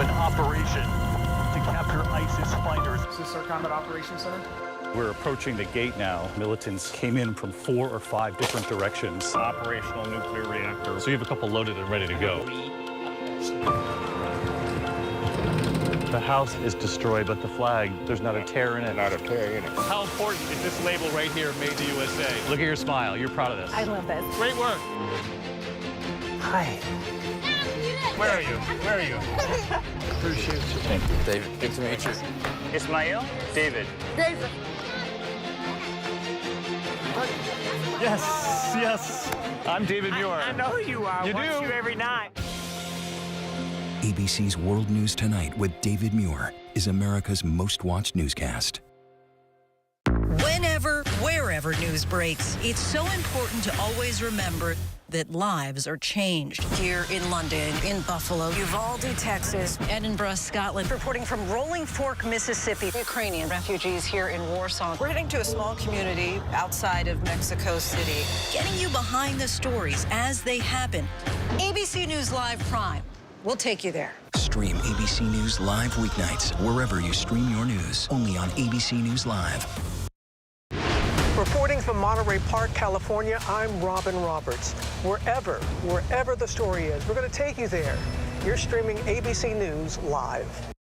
An operation to capture ISIS fighters. Is this our Combat Operations Center? We're approaching the gate now. Militants came in from 4 or 5 different directions. Operational nuclear reactor. So you have a couple loaded and ready to go. The house is destroyed, but the flag, there's not a tear in it. Not a tear in it. How important is this label right here, Made in the USA? Look at your smile. You're proud of this. I love this. Great work. Hi. Where are you? Where are you? Appreciate you. Thank you, David. Good to meet you. Ismail? David. David. Yes, yes. I'm David Muir. I know who you are. You Watch do? you every night. ABC's World News Tonight with David Muir is America's most watched newscast. Whenever, wherever news breaks, it's so important to always remember that lives are changed. Here in London, in Buffalo, Uvalde, Texas, Edinburgh, Scotland. Reporting from Rolling Fork, Mississippi. Ukrainian refugees here in Warsaw. We're heading to a small community outside of Mexico City, getting you behind the stories as they happen. ABC News Live Prime. We'll take you there. Stream ABC News Live weeknights wherever you stream your news. Only on ABC News Live. Reporting from Monterey Park, California, I'm Robin Roberts. Wherever the story is, we're going to take you there. You're streaming ABC News Live.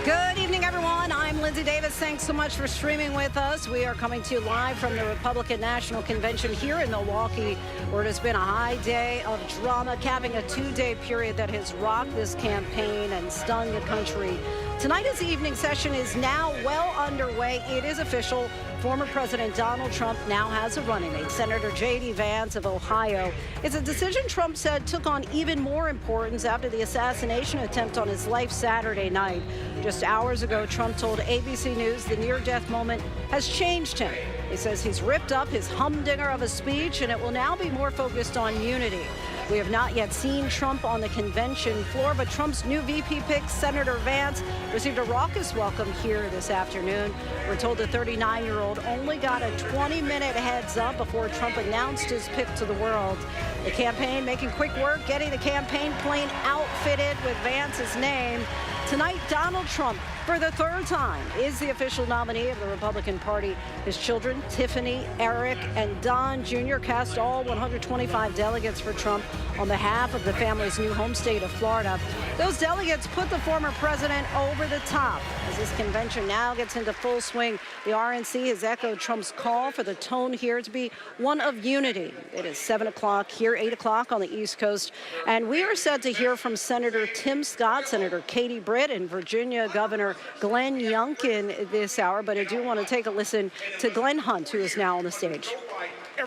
Good evening, everyone. I'm Linsey Davis. Thanks so much for streaming with us. We are coming to you live from the Republican National Convention here in Milwaukee, where it has been a high day of drama, capping a two-day period that has rocked this campaign and stung the country. Tonight, as the evening session is now well underway, it is official. Former President Donald Trump now has a running mate, Senator J.D. Vance of Ohio. It's a decision Trump said took on even more importance after the assassination attempt on his life Saturday night. Just hours ago, Trump told ABC News the near-death moment has changed him. He says he's ripped up his humdinger of a speech, and it will now be more focused on unity. We have not yet seen Trump on the convention floor, but Trump's new VP pick, Senator Vance, received a raucous welcome here this afternoon. We're told the 39-year-old only got a 20-minute heads up before Trump announced his pick to the world. The campaign making quick work, getting the campaign plane outfitted with Vance's name. Tonight, Donald Trump, for the third time, is the official nominee of the Republican Party. His children, Tiffany, Eric, and Don Jr., cast all 125 delegates for Trump on behalf of the family's new home state of Florida. Those delegates put the former president over the top. As this convention now gets into full swing, the RNC has echoed Trump's call for the tone here to be one of unity. It is 7 o'clock here, 8 o'clock on the East Coast, and we are set to hear from Senator Tim Scott, Senator Katie Britt, and Virginia Governor Glenn Youngkin this hour. But I do want to take a listen to Glenn Hunt, who is now on the stage.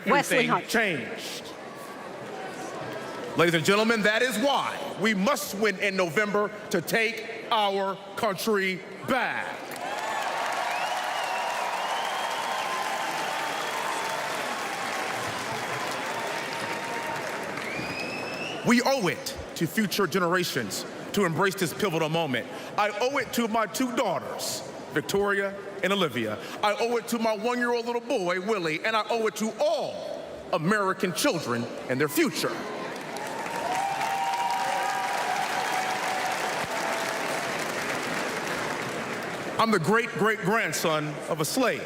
Wesley Hunt. Changed. Ladies and gentlemen, that is why we must win in November to take our country back. We owe it to future generations to embrace this pivotal moment. I owe it to my two daughters, Victoria and Olivia. I owe it to my one-year-old little boy, Willie, and I owe it to all American children and their future. I'm the great-great-grandson of a slave.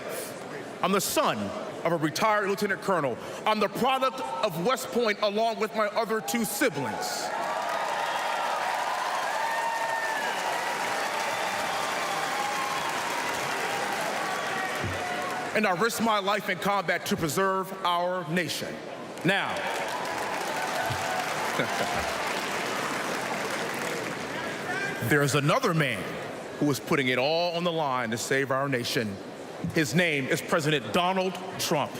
I'm the son of a retired lieutenant colonel. I'm the product of West Point along with my other two siblings. And I risked my life in combat to preserve our nation. Now, there's another man who is putting it all on the line to save our nation. His name is President Donald Trump.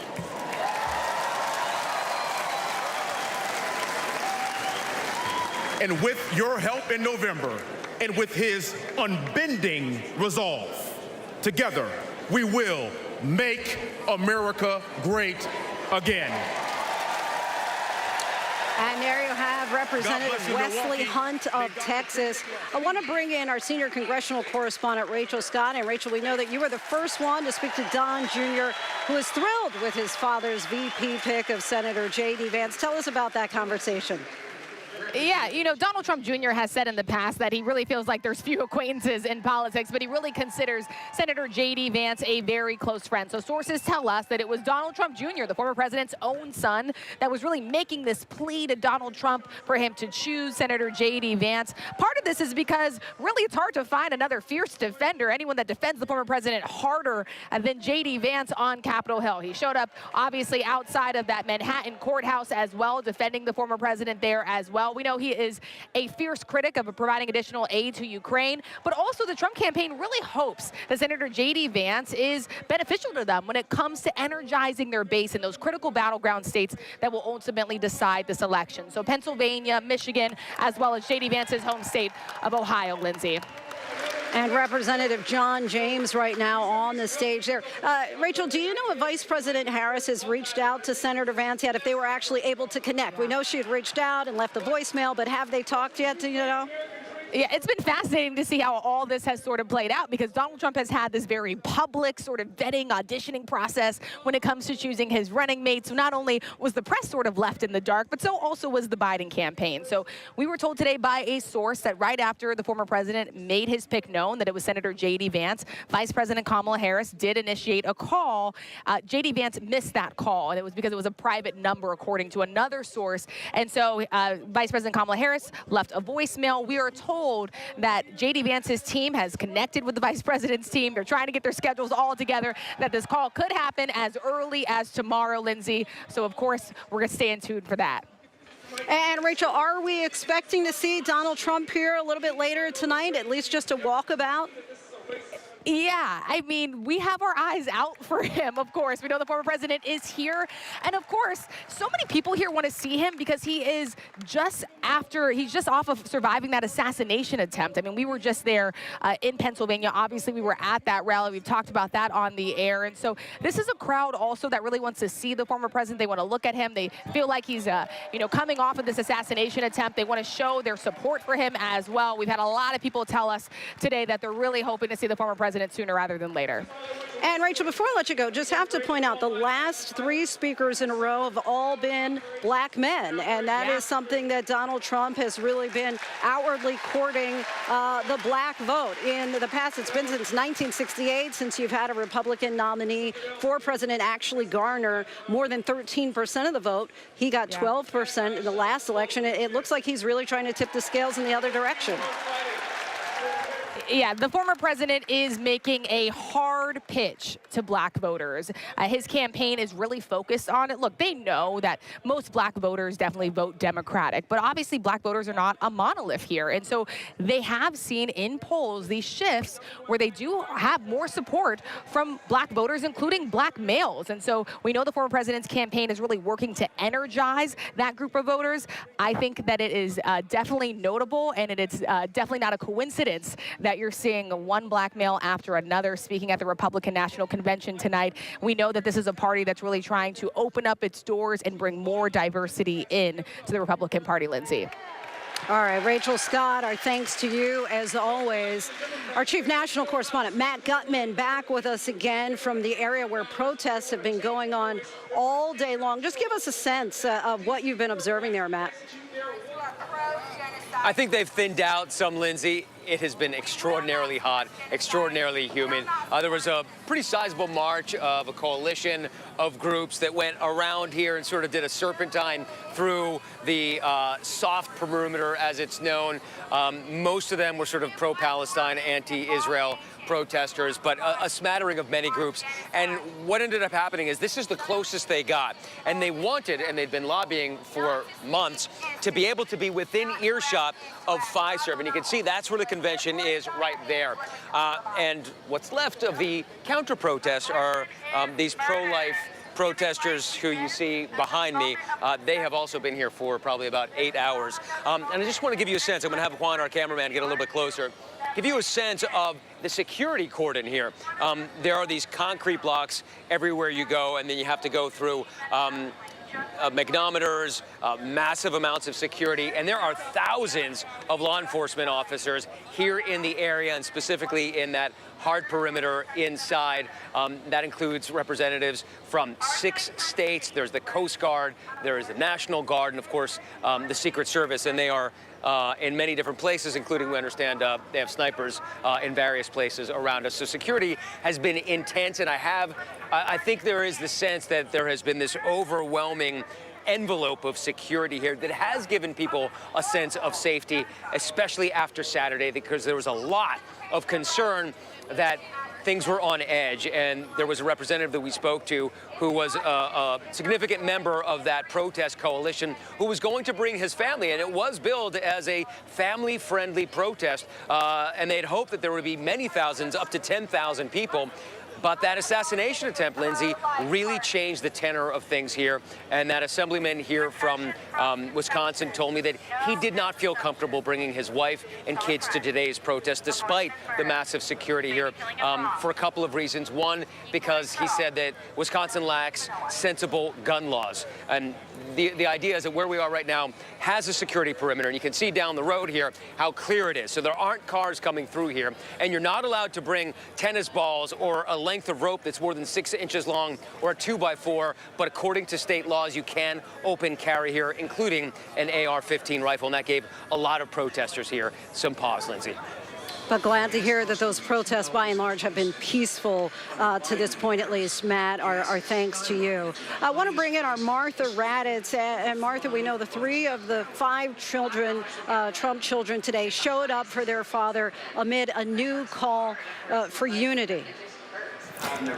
And with your help in November, and with his unbending resolve, together we will make America great again. And there you have Representative Wesley Hunt of Texas. I want to bring in our senior congressional correspondent, Rachel Scott. And Rachel, we know that you were the first one to speak to Don Jr., who is thrilled with his father's VP pick of Senator J.D. Vance. Tell us about that conversation. Yeah, you know, Donald Trump Jr. has said in the past that he really feels like there's few acquaintances in politics, but he really considers Senator J.D. Vance a very close friend. So sources tell us that it was Donald Trump Jr., the former president's own son, that was really making this plea to Donald Trump for him to choose Senator J.D. Vance. Part of this is because really it's hard to find another fierce defender, anyone that defends the former president harder than J.D. Vance on Capitol Hill. He showed up obviously outside of that Manhattan courthouse as well, defending the former president there as well. We know he is a fierce critic of providing additional aid to Ukraine, but also the Trump campaign really hopes that Senator J.D. Vance is beneficial to them when it comes to energizing their base in those critical battleground states that will ultimately decide this election. So Pennsylvania, Michigan, as well as J.D. Vance's home state of Ohio, Lindsay. And Representative John James right now on the stage there. Rachel, do you know if Vice President Harris has reached out to Senator Vance yet, if they were actually able to connect? We know she had reached out and left a voicemail, but have they talked yet, do you know? Yeah, it's been fascinating to see how all this has sort of played out, because Donald Trump has had this very public sort of vetting, auditioning process when it comes to choosing his running mates. So not only was the press sort of left in the dark, but so also was the Biden campaign. So we were told today by a source that right after the former president made his pick known, that it was Senator J.D. Vance, Vice President Kamala Harris did initiate a call. J.D. Vance missed that call, and it was because it was a private number, according to another source. And so Vice President Kamala Harris left a voicemail. We are told that J.D. Vance's team has connected with the vice president's team. They're trying to get their schedules all together, that this call could happen as early as tomorrow, Lindsay. So, of course, we're going to stay in tune for that. And, Rachel, are we expecting to see Donald Trump here a little bit later tonight, at least just a walkabout? Yeah, I mean, we have our eyes out for him, of course. We know the former president is here. And, of course, so many people here want to see him because he's just off of surviving that assassination attempt. I mean, we were just there in Pennsylvania. Obviously, we were at that rally. We've talked about that on the air. And so this is a crowd also that really wants to see the former president. They want to look at him. They feel like he's, coming off of this assassination attempt. They want to show their support for him as well. We've had a lot of people tell us today that they're really hoping to see the former president sooner rather than later. And Rachel, before I let you go, just have to point out the last three speakers in a row have all been black men. And that is something that Donald Trump has really been outwardly courting the black vote. In the past, it's been since 1968 since you've had a Republican nominee for president actually garner more than 13% of the vote. He got 12% in the last election. It looks like he's really trying to tip the scales in the other direction. Yeah, the former president is making a hard pitch to black voters. His campaign is really focused on it. Look, they know that most black voters definitely vote Democratic, but obviously black voters are not a monolith here. And so they have seen in polls these shifts where they do have more support from black voters, including black males. And so we know the former president's campaign is really working to energize that group of voters. I think that it is definitely notable, and it is definitely not a coincidence that you're seeing one black male after another speaking at the Republican National Convention tonight. We know that this is a party that's really trying to open up its doors and bring more diversity in to the Republican Party, Lindsay. All right, Rachel Scott, our thanks to you as always. Our chief national correspondent, Matt Gutman, back with us again from the area where protests have been going on all day long. Just give us a sense of what you've been observing there, Matt. I think they've thinned out some, Lindsay. It has been extraordinarily hot, extraordinarily humid. There was a pretty sizable march of a coalition of groups that went around here and sort of did a serpentine through the soft perimeter, as it's known. Most of them were sort of pro-Palestine, anti-Israel protesters, but a smattering of many groups. And what ended up happening is this is the closest they got. And they wanted, and they'd been lobbying for months, to be able to be within earshot of Fiserv. And you can see that's where the convention is right there. And what's left of the counter-protests are these pro-life protesters who you see behind me. They have also been here for probably about 8 hours. And I just want to give you a sense. I'm going to have Juan, our cameraman, get a little bit closer. Give you a sense of the security cordon here. There are these concrete blocks everywhere you go, and then you have to go through magnetometers, massive amounts of security, and there are thousands of law enforcement officers here in the area, and specifically in that hard perimeter inside. That includes representatives from 6 states. There's the Coast Guard, there is the National Guard, and of course, the Secret Service, and they are in many different places, including, we understand, they have snipers in various places around us. So security has been intense, and I think there is the sense that there has been this overwhelming envelope of security here that has given people a sense of safety, especially after Saturday, because there was a lot of concern that things were on edge. And there was a representative that we spoke to who was a significant member of that protest coalition who was going to bring his family, and it was billed as a family-friendly protest. And they'd hoped that there would be many thousands, up to 10,000 people. But that assassination attempt, Linsey, really changed the tenor of things here. And that assemblyman here from Wisconsin told me that he did not feel comfortable bringing his wife and kids to today's protest, despite the massive security here, for a couple of reasons. One, because he said that Wisconsin lacks sensible gun laws. And the idea is that where we are right now has a security perimeter, and you can see down the road here how clear it is. So there aren't cars coming through here, and you're not allowed to bring tennis balls or a length of rope that's more than 6 inches long or a 2x4, but according to state laws, you can open carry here, including an AR-15 rifle, and that gave a lot of protesters here some pause, Linsey. But glad to hear that those protests, by and large, have been peaceful to this point, at least. Matt, our thanks to you. I want to bring in our Martha Raddatz. And Martha, we know the 3 of the 5 children, Trump children today, showed up for their father amid a new call for unity.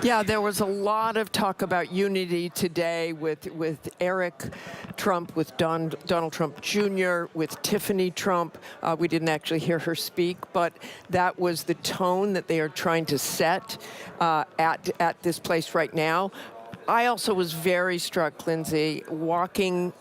Yeah, there was a lot of talk about unity today with Eric Trump, with Donald Trump Jr., with Tiffany Trump. We didn't actually hear her speak, but that was the tone that they are trying to set at this place right now. I also was very struck, Linsey, watching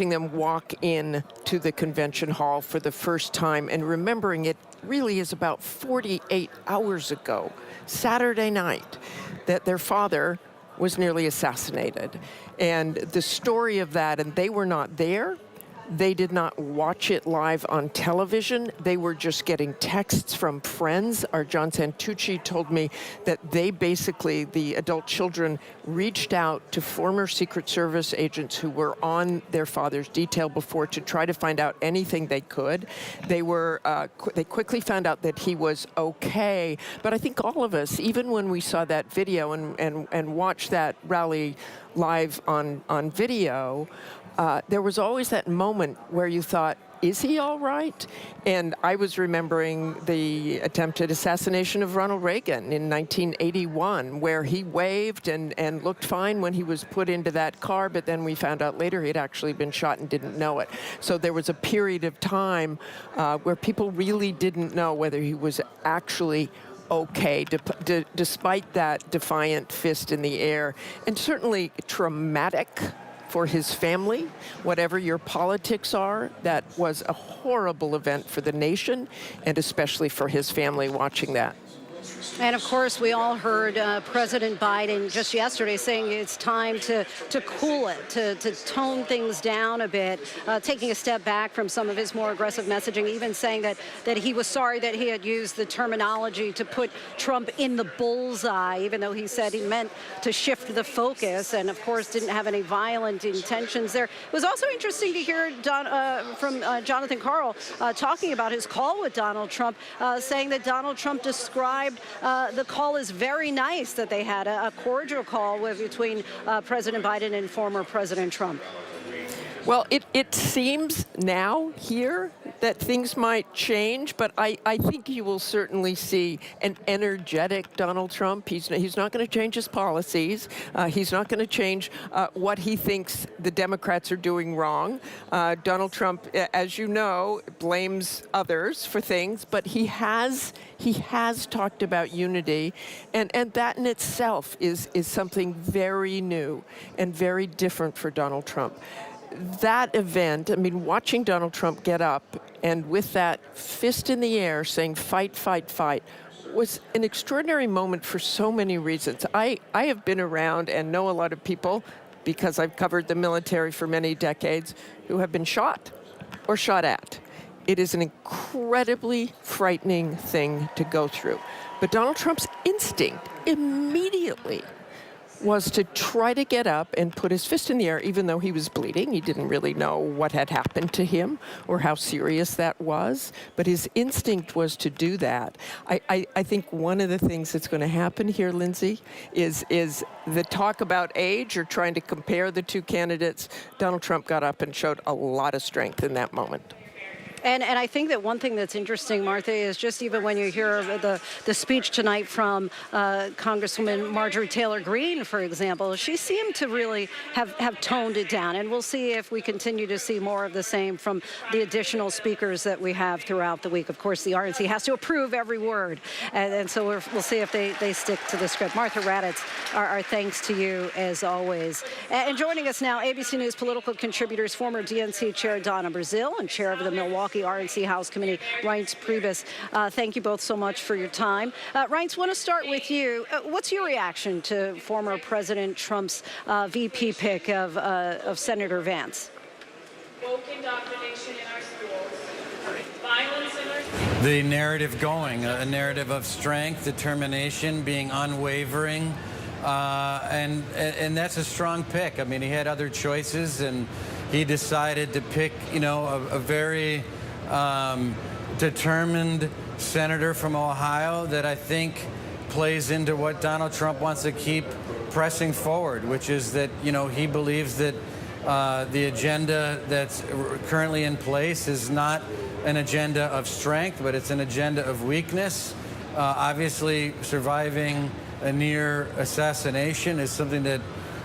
them walk in to the convention hall for the first time and remembering it really is about 48 hours ago, Saturday night, that their father was nearly assassinated. And the story of that, and they were not there. They did not watch it live on television. They were just getting texts from friends. Our John Santucci told me that they basically, the adult children, reached out to former Secret Service agents who were on their father's detail before to try to find out anything they could. They quickly found out that he was okay. But I think all of us, even when we saw that video and watched that rally live on video, there was always that moment where you thought, is he all right? And I was remembering the attempted assassination of Ronald Reagan in 1981, where he waved and looked fine when he was put into that car, but then we found out later he had actually been shot and didn't know it. So there was a period of time where people really didn't know whether he was actually okay, despite that defiant fist in the air, and certainly traumatic for his family, whatever your politics are. That was a horrible event for the nation, and especially for his family watching that. And of course, we all heard President Biden just yesterday saying it's time to cool it, to tone things down a bit, taking a step back from some of his more aggressive messaging, even saying that he was sorry that he had used the terminology to put Trump in the bullseye, even though he said he meant to shift the focus, and of course didn't have any violent intentions there. It was also interesting to hear from Jonathan Karl talking about his call with Donald Trump, saying that Donald Trump described the call is very nice, that they had a cordial call between President Biden and former President Trump. Well, it seems now here that things might change, but I think you will certainly see an energetic Donald Trump. He's not going to change his policies. He's not going to change what he thinks the Democrats are doing wrong. Donald Trump, as you know, blames others for things, but he has talked about unity, and that in itself is something very new and very different for Donald Trump. That event, I mean, watching Donald Trump get up and with that fist in the air saying, fight, fight, fight, was an extraordinary moment for so many reasons. I have been around and know a lot of people because I've covered the military for many decades, who have been shot or shot at. It is an incredibly frightening thing to go through. But Donald Trump's instinct immediately was to try to get up and put his fist in the air, even though he was bleeding. He didn't really know what had happened to him or how serious that was, but his instinct was to do that. I think one of the things that's going to happen here, Linsey, is the talk about age or trying to compare the two candidates. Donald Trump got up and showed a lot of strength in that moment. And I think that one thing that's interesting, Martha, is just even when you hear the speech tonight from Congresswoman Marjorie Taylor Greene, for example, she seemed to really have toned it down. And we'll see if we continue to see more of the same from the additional speakers that we have throughout the week. Of course, the RNC has to approve every word. And so we'll see if they stick to the script. Martha Raddatz, our thanks to you as always. And joining us now, ABC News political contributors, former DNC Chair Donna Brazile and Chair of the Milwaukee RNC House Committee, Reince Priebus. Thank you both so much for your time. Reince, want to start with you. What's your reaction to former President Trump's VP pick of Senator Vance? Woke indoctrination in our schools, violence in our schools. The narrative going, a narrative of strength, determination, being unwavering, and that's a strong pick. I mean, he had other choices, and he decided to pick, a very determined senator from Ohio that I think plays into what Donald Trump wants to keep pressing forward, which is that, he believes that the agenda that's currently in place is not an agenda of strength, but it's an agenda of weakness. Obviously, surviving a near assassination is something that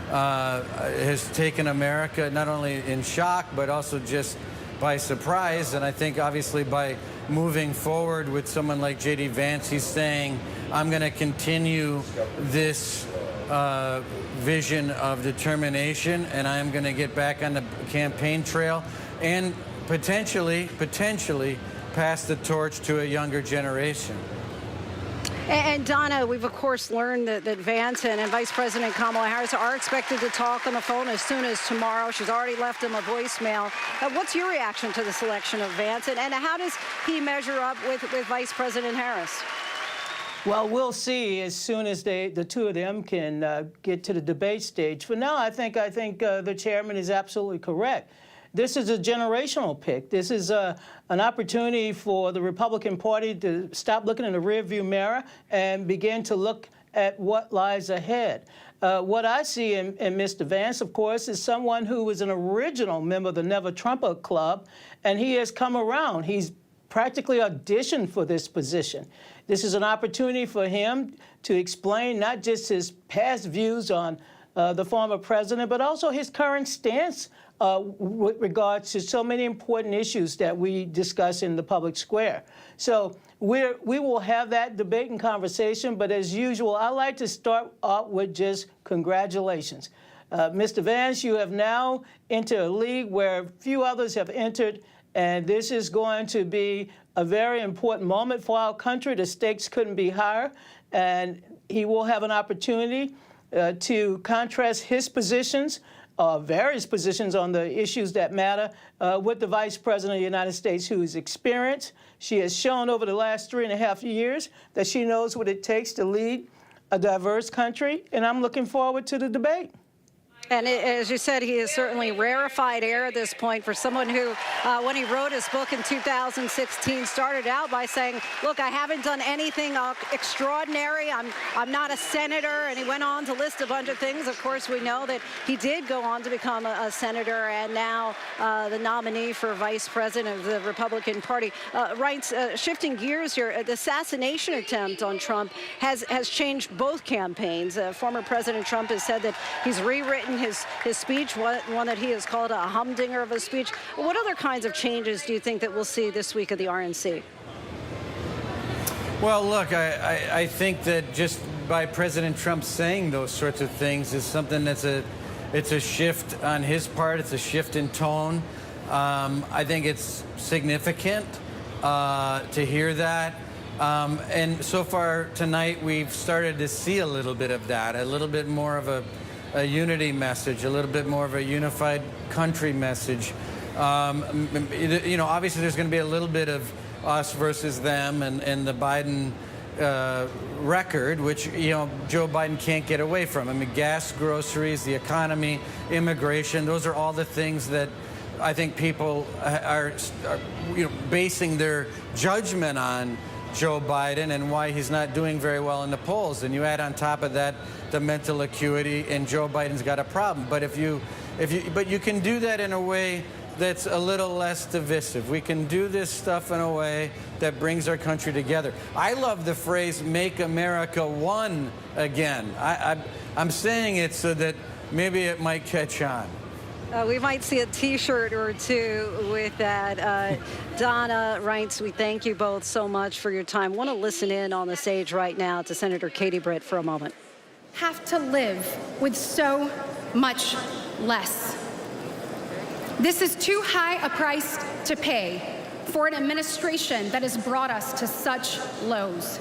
has taken America not only in shock, but also just by surprise. And I think obviously by moving forward with someone like J.D. Vance, he's saying, I'm going to continue this vision of determination, and I'm going to get back on the campaign trail and potentially pass the torch to a younger generation. And Donna, we've of course learned that Vance and Vice President Kamala Harris are expected to talk on the phone as soon as tomorrow. She's already left him a voicemail. What's your reaction to the selection of Vance, and how does he measure up with Vice President Harris? Well, we'll see as soon as the two of them can get to the debate stage. For now, I think the chairman is absolutely correct. This is a generational pick. This is an opportunity for the Republican Party to stop looking in the rearview mirror and begin to look at what lies ahead. What I see in Mr. Vance, of course, is someone who was an original member of the Never Trumper Club, and he has come around. He's practically auditioned for this position. This is an opportunity for him to explain not just his past views on the former president, but also his current stance with regards to so many important issues that we discuss in the public square. So we will have that debate and conversation, but as usual, I like to start out with just congratulations. Mr. Vance, you have now entered a league where few others have entered, and this is going to be a very important moment for our country. The stakes couldn't be higher, and he will have an opportunity to contrast his positions, various positions on the issues that matter, with the Vice President of the United States, who is experienced. She has shown over the last 3.5 years that she knows what it takes to lead a diverse country, and I'm looking forward to the debate. And as you said, he is certainly rarefied air at this point for someone who, when he wrote his book in 2016, started out by saying, look, I haven't done anything extraordinary. I'm not a senator. And he went on to list a bunch of things. Of course, we know that he did go on to become a senator and now the nominee for vice president of the Republican Party. Reince, shifting gears here, the assassination attempt on Trump has changed both campaigns. Former President Trump has said that he's rewritten his speech, one that he has called a humdinger of a speech. What other kinds of changes do you think that we'll see this week at the RNC? Well, look, I think that just by President Trump saying those sorts of things is something it's a shift on his part. It's a shift in tone. I think it's significant to hear that. And so far tonight, we've started to see a little bit of that, a little bit more of a unity message, a little bit more of a unified country message. You know, obviously there's going to be a little bit of us versus them and the Biden record, which, you know, Joe Biden can't get away from. I mean, gas, groceries, the economy, immigration, those are all the things that I think people are you know, basing their judgment on Joe Biden and why he's not doing very well in the polls. And you add on top of that the mental acuity, and Joe Biden's got a problem. But but you can do that in a way that's a little less divisive. We can do this stuff in a way that brings our country together. I love the phrase "Make America One Again." I'm saying it so that maybe it might catch on. We might see a T-shirt or two with that. Donna Reince, we thank you both so much for your time. Want to listen in on the stage right now to Senator Katie Britt for a moment. Have to live with so much less. This is too high a price to pay for an administration that has brought us to such lows.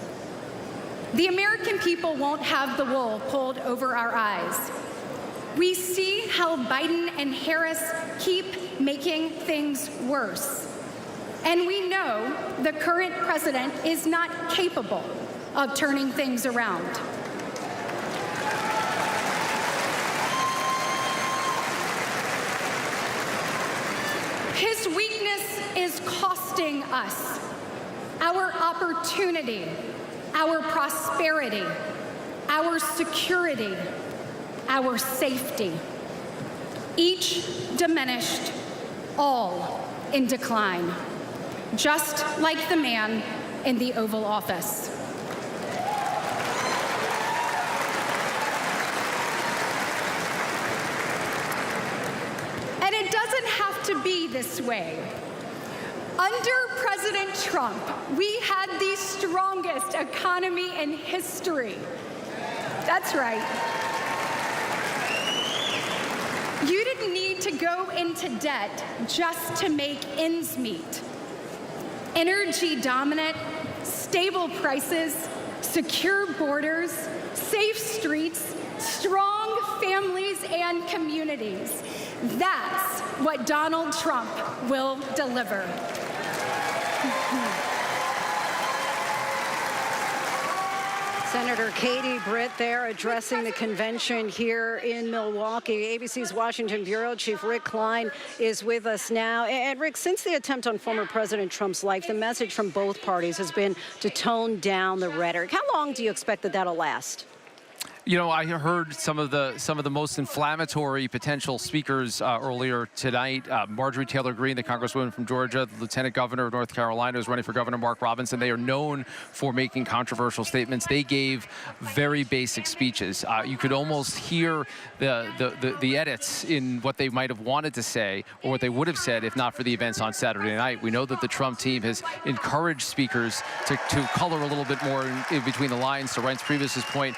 The American people won't have the wool pulled over our eyes. We see how Biden and Harris keep making things worse. And we know the current president is not capable of turning things around. His weakness is costing us our opportunity, our prosperity, our security, our safety. Each diminished, all in decline, just like the man in the Oval Office. And it doesn't have to be this way. Under President Trump, we had the strongest economy in history. That's right. You didn't need to go into debt just to make ends meet. Energy dominant, stable prices, secure borders, safe streets, strong families and communities. That's what Donald Trump will deliver. Senator Katie Britt there addressing the convention here in Milwaukee. ABC's Washington Bureau Chief Rick Klein is with us now. And Rick, since the attempt on former President Trump's life, the message from both parties has been to tone down the rhetoric. How long do you expect that that'll last? You know, I heard some of the most inflammatory potential speakers earlier tonight. Marjorie Taylor Greene, the Congresswoman from Georgia, the Lieutenant Governor of North Carolina, who's running for Governor Mark Robinson. They are known for making controversial statements. They gave very basic speeches. You could almost hear the edits in what they might have wanted to say or what they would have said if not for the events on Saturday night. We know that the Trump team has encouraged speakers to color a little bit more in between the lines. To Reince Priebus's point,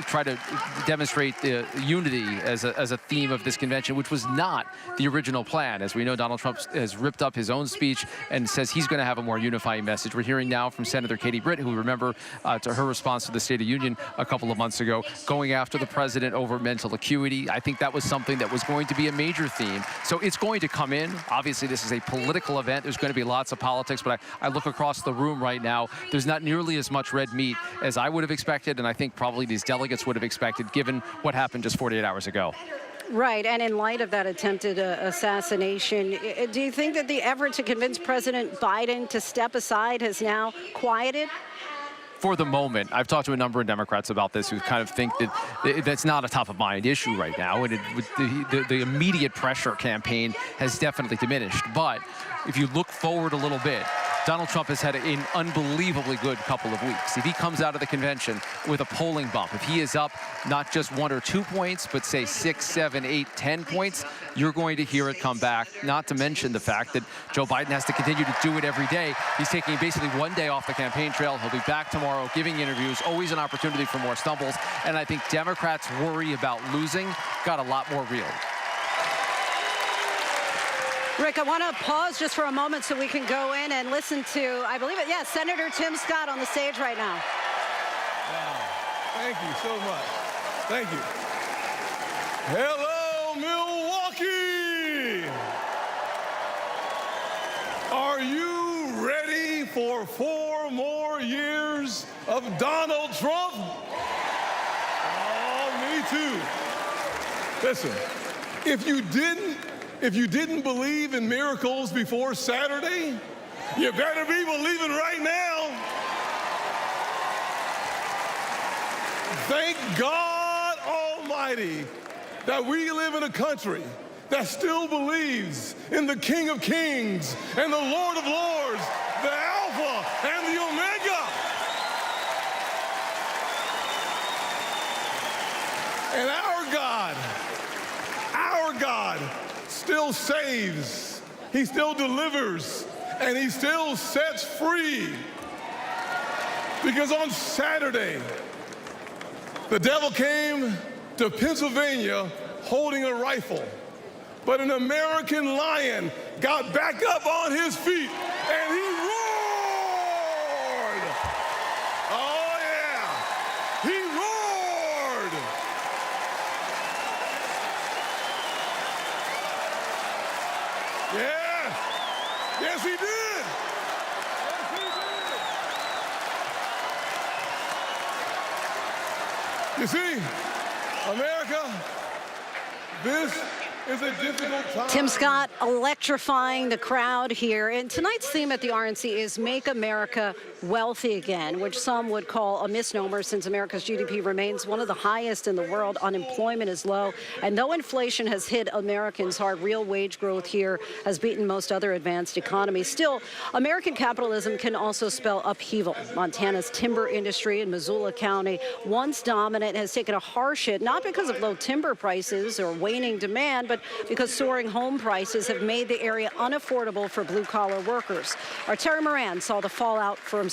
try to demonstrate the unity as a theme of this convention, which was not the original plan. As we know, Donald Trump has ripped up his own speech and says he's going to have a more unifying message. We're hearing now from Senator Katie Britt, who, remember, to her response to the State of Union a couple of months ago, going after the president over mental acuity. I think that was something that was going to be a major theme. So it's going to come in. Obviously, this is a political event. There's going to be lots of politics, but I look across the room right now. There's not nearly as much red meat as I would have expected, and I think probably these delegates would have expected, given what happened just 48 hours ago. Right, and in light of that attempted assassination, do you think that the effort to convince President Biden to step aside has now quieted? For the moment, I've talked to a number of Democrats about this who kind of think that that's not a top-of-mind issue right now, and the immediate pressure campaign has definitely diminished. But if you look forward a little bit, Donald Trump has had an unbelievably good couple of weeks. If he comes out of the convention with a polling bump, if he is up not just 1 or 2 points, but say 6, 7, 8, 10 points, you're going to hear it come back, not to mention the fact that Joe Biden has to continue to do it every day. He's taking basically 1 day off the campaign trail. He'll be back tomorrow giving interviews, always an opportunity for more stumbles. And I think Democrats' worry about losing got a lot more real. Rick, I want to pause just for a moment so we can go in and listen to, I believe it, yes, Senator Tim Scott on the stage right now. Wow. Thank you so much. Thank you. Hello, Milwaukee! Are you ready for 4 more years of Donald Trump? Oh, me too. Listen, if you didn't believe in miracles before Saturday, you better be believing right now. Thank God Almighty that we live in a country that still believes in the King of Kings and the Lord of Lords, the Alpha and the Omega. And our God still saves, he still delivers, and he still sets free. Because on Saturday, the devil came to Pennsylvania holding a rifle, but an American lion got back up on his feet and he roared. Oh yeah, he roared. Yeah, yes he did. You see, America, this is a difficult time. Tim Scott electrifying the crowd here. And tonight's theme at the RNC is Make America Wealthy Again, which some would call a misnomer since America's GDP remains one of the highest in the world. Unemployment is low. And though inflation has hit Americans hard, real wage growth here has beaten most other advanced economies. Still, American capitalism can also spell upheaval. Montana's timber industry in Missoula County, once dominant, has taken a harsh hit, not because of low timber prices or waning demand, but because soaring home prices have made the area unaffordable for blue-collar workers. Our Terry Moran saw the fallout for himself.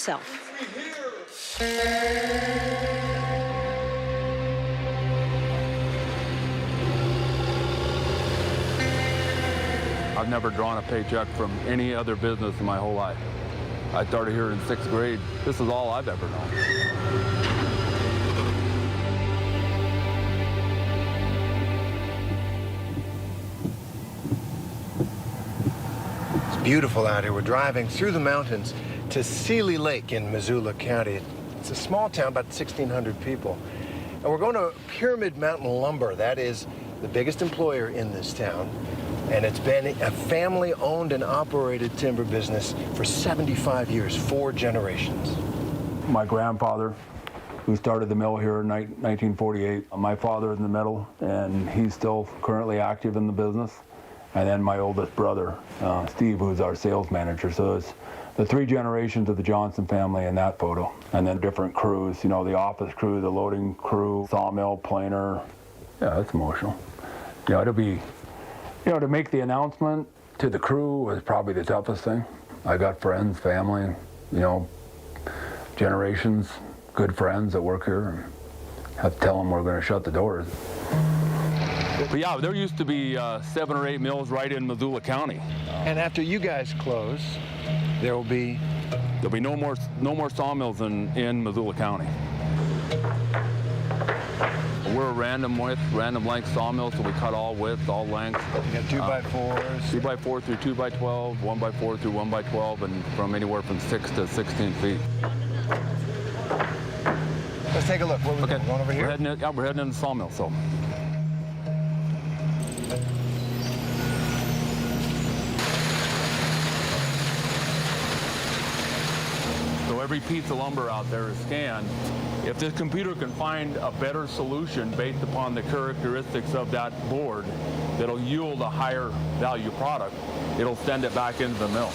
I've never drawn a paycheck from any other business in my whole life. I started here in 6th grade. This is all I've ever known. Beautiful out here. We're driving through the mountains to Seeley Lake in Missoula County. It's a small town, about 1,600 people. And we're going to Pyramid Mountain Lumber. That is the biggest employer in this town. And it's been a family-owned and operated timber business for 75 years, 4 generations. My grandfather, who started the mill here in 1948, my father in the middle, and he's still currently active in the business. And then my oldest brother, Steve, who's our sales manager. So it's the 3 generations of the Johnson family in that photo. And then different crews, you know, the office crew, the loading crew, sawmill, planer. Yeah, that's emotional. You know, it'll be, you know, to make the announcement to the crew was probably the toughest thing. I got friends, family, you know, generations, good friends that work here. And have to tell them we're going to shut the doors. But yeah, there used to be 7 or 8 mills right in Missoula County. And after you guys close, there'll be no more sawmills in Missoula County. We're a random length sawmill, so we cut all widths, all lengths. You got 2x4s. 2x4 through 2x12, 1x4 through 1x12, and from anywhere from 6 to 16 feet. Let's take a look. Where are we going over here? We're heading in the sawmill, so. So every piece of lumber out there is scanned. If this computer can find a better solution based upon the characteristics of that board that'll yield a higher value product, it'll send it back into the mill.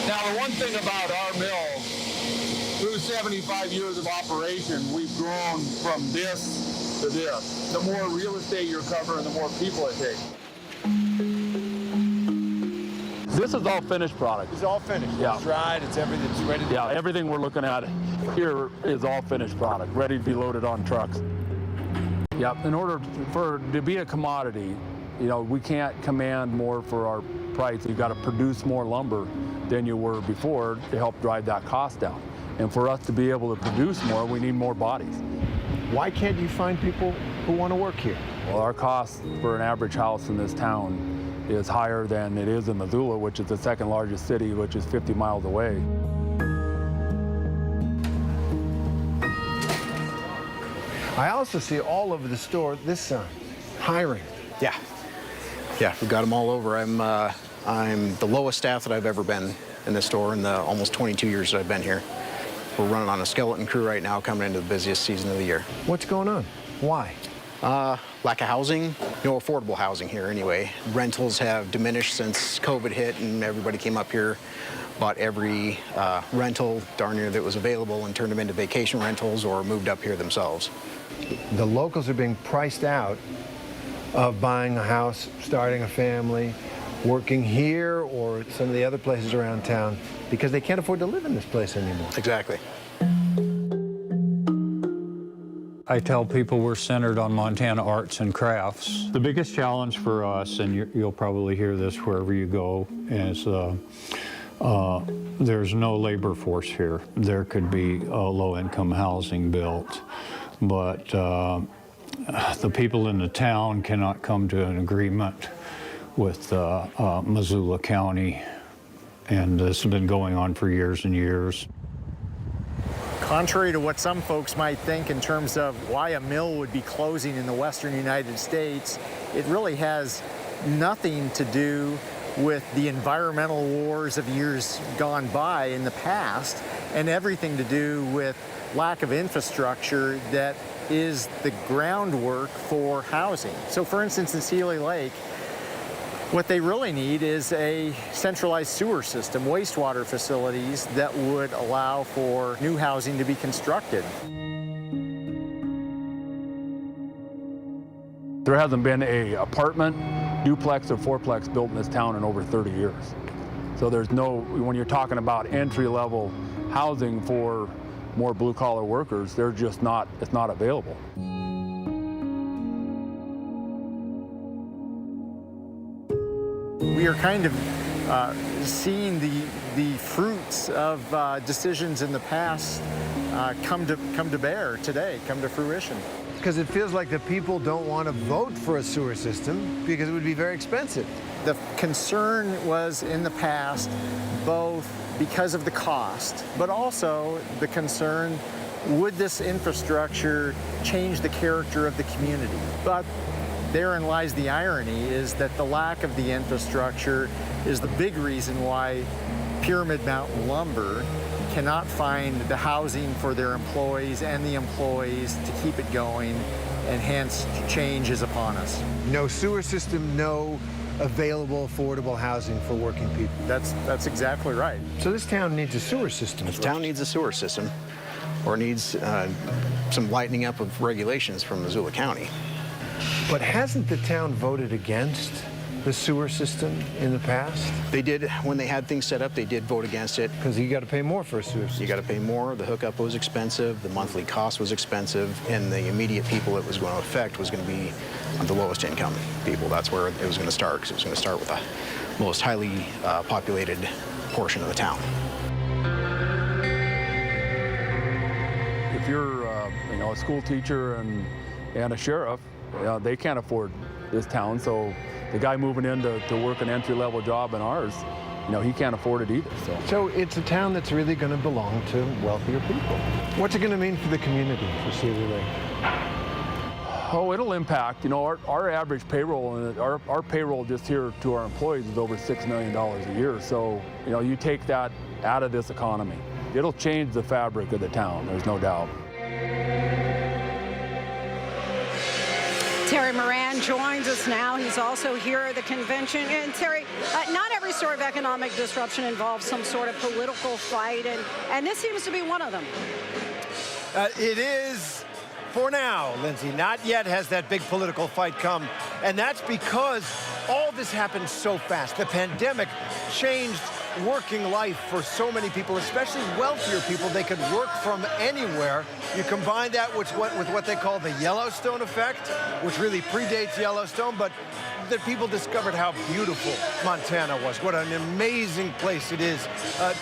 Now, the one thing about our mill, through 75 years of operation, we've grown from this to this. The more real estate you're covering, the more people it takes. This is all finished product. It's all finished. Yeah. It's dried. It's everything. It's ready to Yeah, everything we're looking at here is all finished product, ready to be loaded on trucks. Yeah, in order for to be a commodity, we can't command more for our price. You've got to produce more lumber than you were before to help drive that cost down. And for us to be able to produce more, we need more bodies. Why can't you find people who want to work here? Well, our cost for an average house in this town is higher than it is in Missoula, which is the second largest city, which is 50 miles away. I also see all over the store this sign, hiring. Yeah, we've got them all over. I'm the lowest staff that I've ever been in this store in the almost 22 years that I've been here. We're running on a skeleton crew right now, coming into the busiest season of the year. What's going on? Why? Lack of housing, no affordable housing here anyway. Rentals have diminished since COVID hit and everybody came up here, bought every rental darn near that was available and turned them into vacation rentals or moved up here themselves. The locals are being priced out of buying a house, starting a family, working here or some of the other places around town because they can't afford to live in this place anymore. Exactly. I tell people we're centered on Montana arts and crafts. The biggest challenge for us, and you'll probably hear this wherever you go, is there's no labor force here. There could be low-income housing built, but the people in the town cannot come to an agreement with Missoula County, and this has been going on for years and years. Contrary to what some folks might think in terms of why a mill would be closing in the western United States, it really has nothing to do with the environmental wars of years gone by in the past, and everything to do with lack of infrastructure that is the groundwork for housing. So for instance, in Sealy Lake, what they really need is a centralized sewer system, wastewater facilities that would allow for new housing to be constructed. There hasn't been an apartment, duplex, or fourplex built in this town in over 30 years. So there's no, when you're talking about entry-level housing for more blue-collar workers, they're just not, it's not available. We are kind of seeing the fruits of decisions in the past come to bear today, come to fruition. Because it feels like the people don't want to vote for a sewer system because it would be very expensive. The concern was in the past both because of the cost, but also the concern, would this infrastructure change the character of the community? But therein lies the irony, is that the lack of the infrastructure is the big reason why Pyramid Mountain Lumber cannot find the housing for their employees and the employees to keep it going, and hence change is upon us. No sewer system, no available affordable housing for working people. That's exactly right. So this town needs a sewer system. The town needs a sewer system, or needs some lightening up of regulations from Missoula County. But hasn't the town voted against the sewer system in the past? They did, when they had things set up, they did vote against it. Because you got to pay more for a sewer system. You got to pay more, the hookup was expensive, the monthly cost was expensive, and the immediate people it was going to affect was going to be the lowest income people. That's where it was going to start, because it was going to start with the most highly populated portion of the town. If you're a school teacher and a sheriff, they can't afford this town, so the guy moving in to work an entry-level job in ours, he can't afford it either. So it's a town that's really going to belong to wealthier people. What's it going to mean for the community, for Sealy Lake? Oh, it'll impact. Our average payroll, our payroll just here to our employees is over $6 million a year. So, you take that out of this economy, it'll change the fabric of the town, there's no doubt. Terry Moran joins us now. He's also here at the convention. And Terry, not every story of economic disruption involves some sort of political fight, and this seems to be one of them. It is, For now, Linsey, not yet has that big political fight come. And that's because all this happened so fast. The pandemic changed working life for so many people, especially wealthier people. They could work from anywhere. You combine that with what they call the Yellowstone effect, which really predates Yellowstone, but that people discovered how beautiful Montana was, what an amazing place it is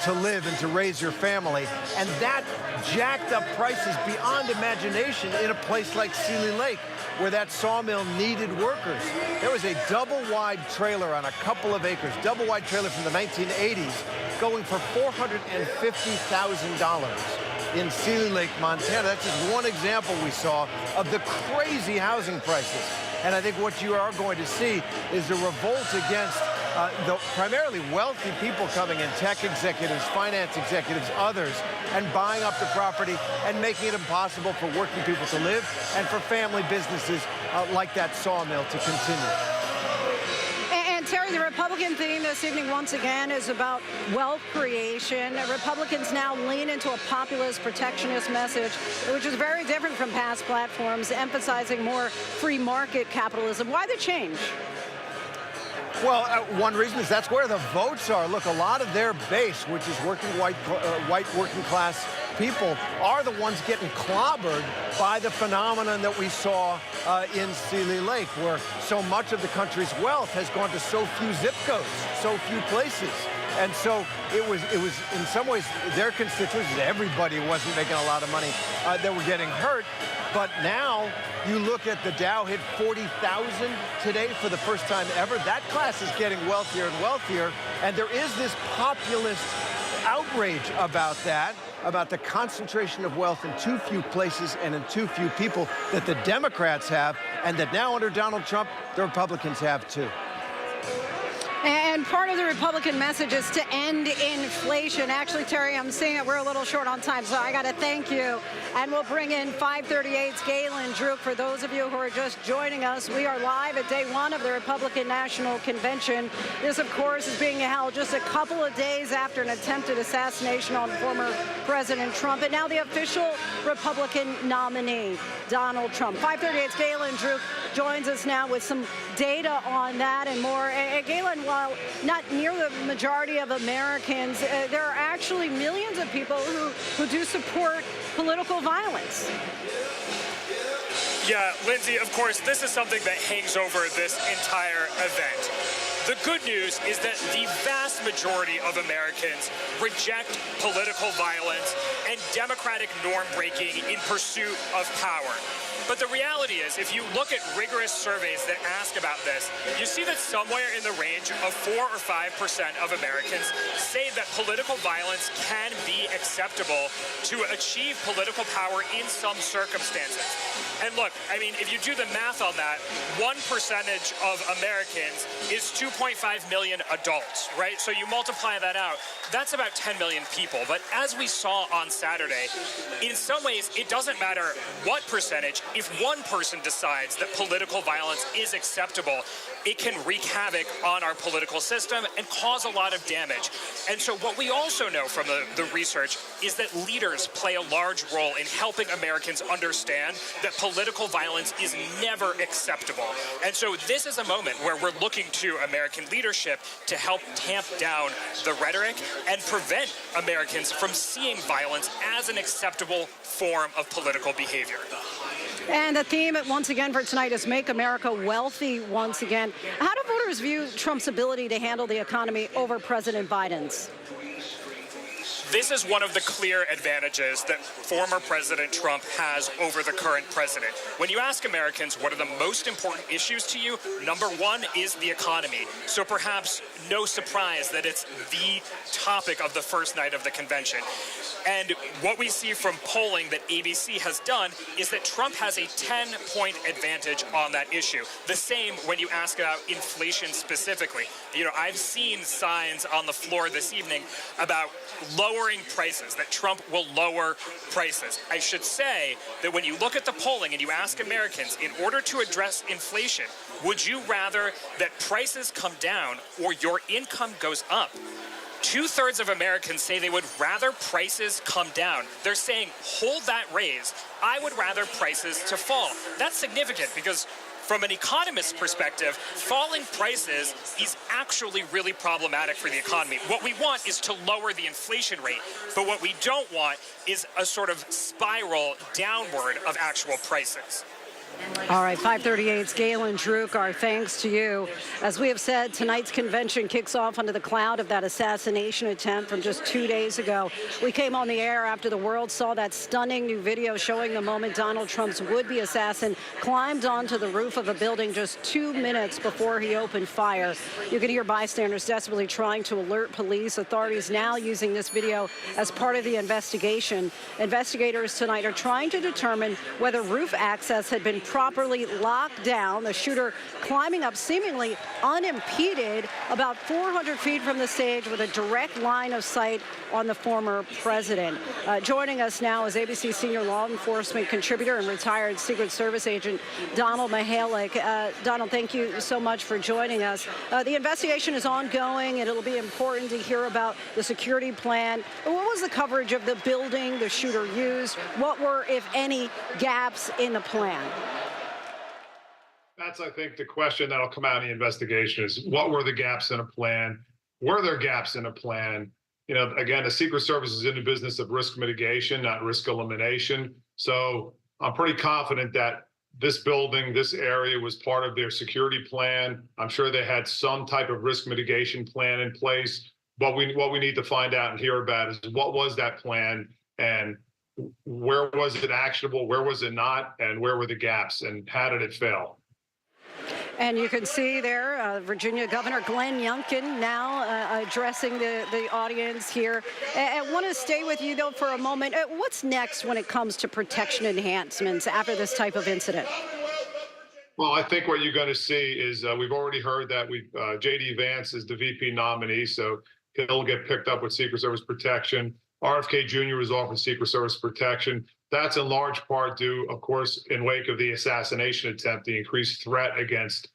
to live and to raise your family. And that jacked up prices beyond imagination in a place like Seeley Lake, where that sawmill needed workers. There was a double-wide trailer on a couple of acres, double-wide trailer from the 1980s, going for $450,000 in Seeley Lake, Montana. That's just one example we saw of the crazy housing prices. And I think what you are going to see is a revolt against the primarily wealthy people coming in, tech executives, finance executives, others, and buying up the property and making it impossible for working people to live and for family businesses like that sawmill to continue. And Terry, the Republican theme this evening once again is about wealth creation. Republicans now lean into a populist protectionist message, which is very different from past platforms, emphasizing more free market capitalism. Why the change? Well, one reason is that's where the votes are. Look, a lot of their base, which is working white working class people, are the ones getting clobbered by the phenomenon that we saw in Seeley Lake, where so much of the country's wealth has gone to so few zip codes, so few places. And so it was in some ways their constituents, everybody wasn't making a lot of money, that were getting hurt. But now you look at the Dow hit 40,000 today for the first time ever. That class is getting wealthier and wealthier. And there is this populist outrage about that, about the concentration of wealth in too few places and in too few people that the Democrats have, and that now under Donald Trump, the Republicans have too. And part of the Republican message is to end inflation. Actually, Terry, I'm seeing that we're a little short on time, so I got to thank you. And we'll bring in 538's Galen Druk. For those of you who are just joining us, we are live at day one of the Republican National Convention. This, of course, is being held just a couple of days after an attempted assassination on former President Trump. And now the official Republican nominee, Donald Trump. 538's Galen Druk joins us now with some data on that and more. Galen, while not near the majority of Americans, there are actually millions of people who do support political violence. Yeah, Linsey, of course, this is something that hangs over this entire event. The good news is that the vast majority of Americans reject political violence and democratic norm-breaking in pursuit of power. But the reality is, if you look at rigorous surveys that ask about this, you see that somewhere in the range of 4 or 5% of Americans say that political violence can be acceptable to achieve political power in some circumstances. And look, I mean, if you do the math on that, 1% of Americans is 2.5 million adults, right? So you multiply that out, that's about 10 million people. But as we saw on Saturday, in some ways, it doesn't matter what percentage. If one person decides that political violence is acceptable, it can wreak havoc on our political system and cause a lot of damage. And so what we also know from the research is that leaders play a large role in helping Americans understand that political violence is never acceptable. And so this is a moment where we're looking to American leadership to help tamp down the rhetoric and prevent Americans from seeing violence as an acceptable form of political behavior. And the theme, once again, for tonight is Make America Wealthy once again. How do voters view Trump's ability to handle the economy over President Biden's? This is one of the clear advantages that former President Trump has over the current president. When you ask Americans what are the most important issues to you, number one is the economy. So perhaps no surprise that it's the topic of the first night of the convention. And what we see from polling that ABC has done is that Trump has a 10-point advantage on that issue. The same when you ask about inflation specifically. You know, I've seen signs on the floor this evening about lowering prices, that Trump will lower prices. I should say that when you look at the polling and you ask Americans, in order to address inflation, would you rather that prices come down or your income goes up? 2/3 of Americans say they would rather prices come down. They're saying, hold that raise. I would rather prices to fall. That's significant because from an economist's perspective, falling prices is actually really problematic for the economy. What we want is to lower the inflation rate, but what we don't want is a sort of spiral downward of actual prices. All right, 538's Galen Druk, our thanks to you. As we have said, tonight's convention kicks off under the cloud of that assassination attempt from just 2 days ago. We came on the air after the world saw that stunning new video showing the moment Donald Trump's would-be assassin climbed onto the roof of a building just 2 minutes before he opened fire. You could hear bystanders desperately trying to alert police. Authorities now using this video as part of the investigation. Investigators tonight are trying to determine whether roof access had been properly locked down. The shooter climbing up seemingly unimpeded about 400 feet from the stage with a direct line of sight on the former president. Joining us now is ABC senior law enforcement contributor and retired Secret Service agent Donald Mihalik. Donald, thank you so much for joining us. The investigation is ongoing, and it'll be important to hear about the security plan. What was the coverage of the building the shooter used? What were, if any, gaps in the plan? That's, I think, the question that'll come out in the investigation is what were the gaps in a plan? Were there gaps in a plan? You know, again, the Secret Service is in the business of risk mitigation, not risk elimination. So I'm pretty confident that this building, this area was part of their security plan. I'm sure they had some type of risk mitigation plan in place. But what we need to find out and hear about is what was that plan and where was it actionable, where was it not, and where were the gaps, and how did it fail? And you can see there, Virginia Governor Glenn Youngkin now addressing the audience here. I want to stay with you, though, for a moment. What's next when it comes to protection enhancements after this type of incident? Well, I think what you're going to see is we've already heard that J.D. Vance is the VP nominee, so he'll get picked up with Secret Service protection. RFK Jr. was offered Secret Service protection. That's in large part due, of course, in wake of the assassination attempt, the increased threat against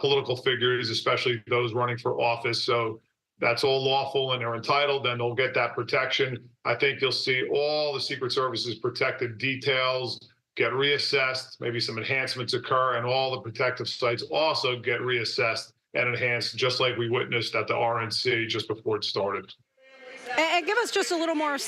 political figures, especially those running for office. So that's all lawful and they're entitled, and they'll get that protection. I think you'll see all the Secret Service's protected details get reassessed, maybe some enhancements occur, and all the protective sites also get reassessed and enhanced, just like we witnessed at the RNC just before it started. And give us just a little more of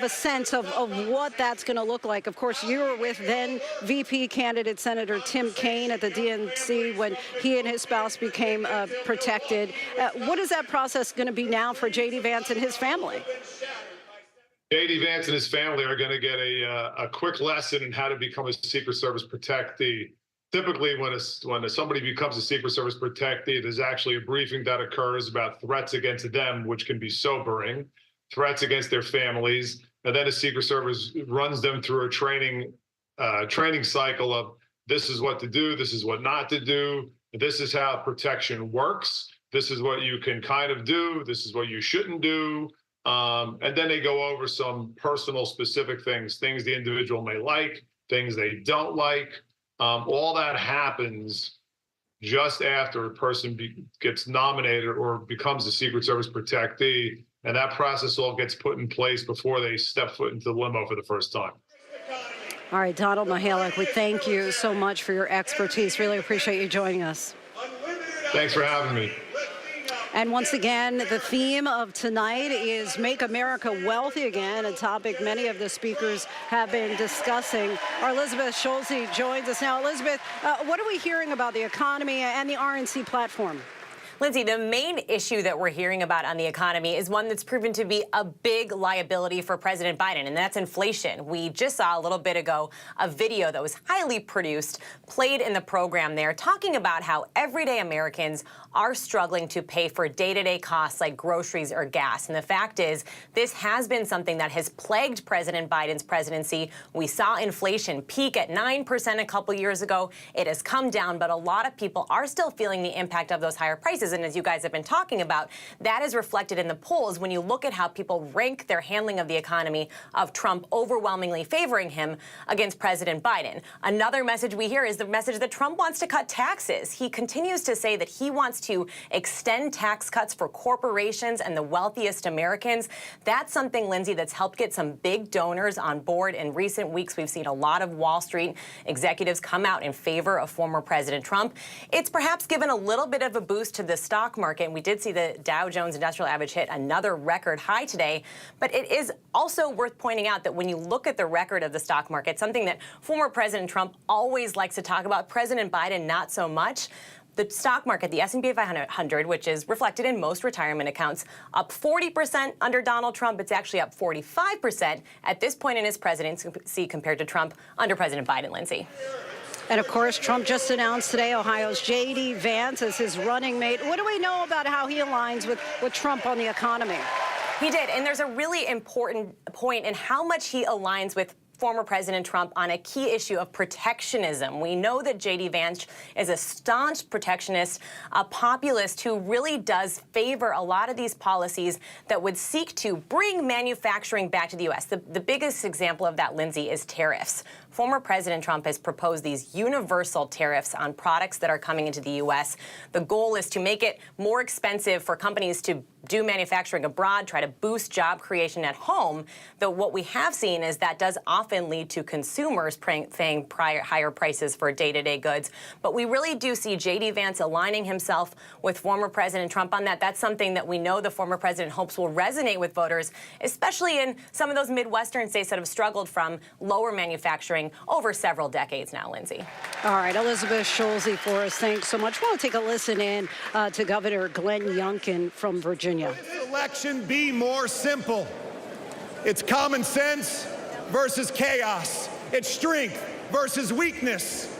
a sense of what that's going to look like. Of course, you were with then VP candidate Senator Tim Kaine at the DNC when he and his spouse became protected. What is that process going to be now for J.D. Vance and his family? J.D. Vance and his family are going to get a quick lesson in how to become a Secret Service protectee. Typically, when somebody becomes a Secret Service protectee, there's actually a briefing that occurs about threats against them, which can be sobering, threats against their families, and then the Secret Service runs them through a training cycle of this is what to do, this is what not to do, this is how protection works, this is what you can kind of do, this is what you shouldn't do, and then they go over some personal specific things the individual may like, things they don't like. All that happens just after a person gets nominated or becomes a Secret Service protectee, and that process all gets put in place before they step foot into the limo for the first time. All right, Donald Mihalik, we thank you so much for your expertise. Really appreciate you joining us. Thanks for having me. And once again, the theme of tonight is Make America Wealthy Again, a topic many of the speakers have been discussing. Our Elizabeth Schulze joins us now. Elizabeth, what are we hearing about the economy and the RNC platform? Linsey, the main issue that we're hearing about on the economy is one that's proven to be a big liability for President Biden, and that's inflation. We just saw a little bit ago a video that was highly produced, played in the program there, talking about how everyday Americans are struggling to pay for day-to-day costs like groceries or gas. And the fact is, this has been something that has plagued President Biden's presidency. We saw inflation peak at 9% a couple years ago. It has come down, but a lot of people are still feeling the impact of those higher prices. sources, and as you guys have been talking about, that is reflected in the polls when you look at how people rank their handling of the economy, of Trump overwhelmingly favoring him against President Biden. Another message we hear is the message that Trump wants to cut taxes. He continues to say that he wants to extend tax cuts for corporations and the wealthiest Americans. That's something, Linsey, that's helped get some big donors on board. In recent weeks, we've seen a lot of Wall Street executives come out in favor of former President Trump. It's perhaps given a little bit of a boost to the stock market, and we did see the Dow Jones Industrial Average hit another record high today. But it is also worth pointing out that when you look at the record of the stock market, something that former President Trump always likes to talk about, President Biden not so much. The stock market, the S&P 500, which is reflected in most retirement accounts, up 40% under Donald Trump. It's actually up 45% at this point in his presidency compared to Trump under President Biden, Linsey. And of course, Trump just announced today Ohio's J.D. Vance as his running mate. What do we know about how he aligns with Trump on the economy? He did, and there's a really important point in how much he aligns with former President Trump on a key issue of protectionism. We know that J.D. Vance is a staunch protectionist, a populist who really does favor a lot of these policies that would seek to bring manufacturing back to the U.S. The biggest example of that, Linsey, is tariffs. Former President Trump has proposed these universal tariffs on products that are coming into the U.S. The goal is to make it more expensive for companies to do manufacturing abroad, try to boost job creation at home. Though what we have seen is that does often lead to consumers paying higher prices for day-to-day goods. But we really do see J.D. Vance aligning himself with former President Trump on that. That's something that we know the former president hopes will resonate with voters, especially in some of those Midwestern states that have struggled from lower manufacturing over several decades now, Linsey. All right, Elizabeth Schulze for us. Thanks so much. We'll take a listen in to Governor Glenn Youngkin from Virginia. This election be more simple. It's common sense versus chaos. It's strength versus weakness.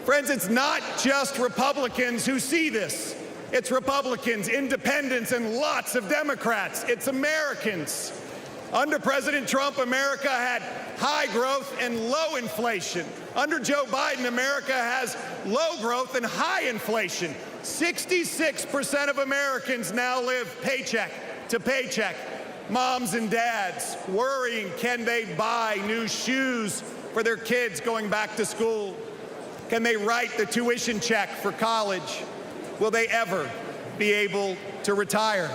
Friends, it's not just Republicans who see this. It's Republicans, independents, and lots of Democrats. It's Americans. Under President Trump, America had high growth and low inflation. Under Joe Biden, America has low growth and high inflation. 66% of Americans now live paycheck to paycheck. Moms and dads worrying, can they buy new shoes for their kids going back to school? Can they write the tuition check for college? Will they ever be able to retire?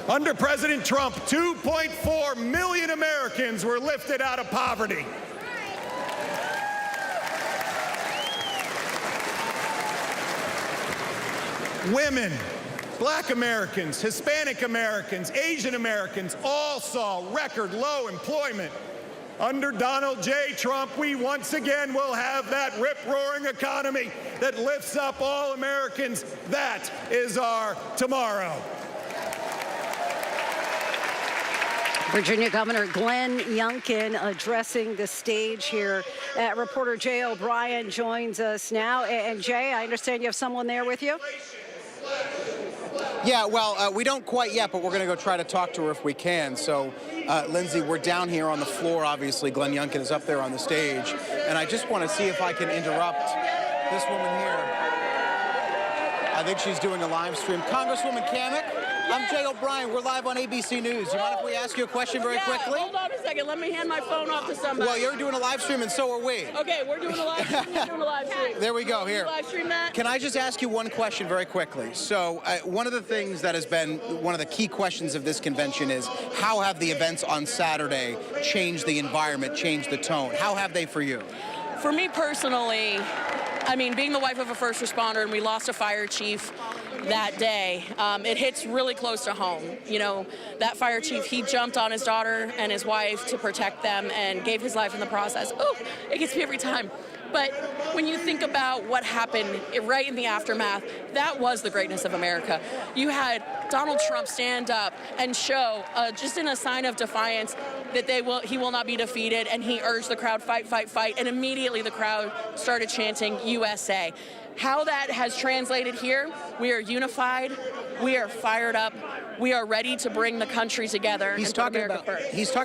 Under President Trump, 2.4 million Americans were lifted out of poverty. Women, Black Americans, Hispanic Americans, Asian Americans all saw record low employment. Under Donald J. Trump, we once again will have that rip-roaring economy that lifts up all Americans. That is our tomorrow. Virginia Governor Glenn Youngkin addressing the stage here. Reporter Jay O'Brien joins us now. And Jay, I understand you have someone there with you? Yeah, well, we don't quite yet, but we're going to go try to talk to her if we can. So, Linsey, we're down here on the floor, obviously. Glenn Youngkin is up there on the stage. And I just want to see if I can interrupt this woman here. I think she's doing a live stream. Congresswoman Kamek, I'm Jay O'Brien. We're live on ABC News. You mind if we ask you a question very quickly? Hold on a second. Let me hand my phone off to somebody. Well, you're doing a live stream, and so are we. Okay, we're doing a live stream. You're doing a live stream. There we go. Here. Live stream that? Can I just ask you one question very quickly? So one of the things that has been one of the key questions of this convention is how have the events on Saturday changed the environment, changed the tone? How have they for you? For me personally, I mean, being the wife of a first responder, and we lost a fire chief that day, it hits really close to home. You know, that fire chief, he jumped on his daughter and his wife to protect them and gave his life in the process. Oh, it gets me every time. But when you think about what happened right in the aftermath, that was the greatness of America. You had Donald Trump stand up and show, just in a sign of defiance, that he will not be defeated, and he urged the crowd, fight, fight, fight, and immediately the crowd started chanting USA. How that has translated here, we are unified, we are fired up, we are ready to bring the country together. He's talking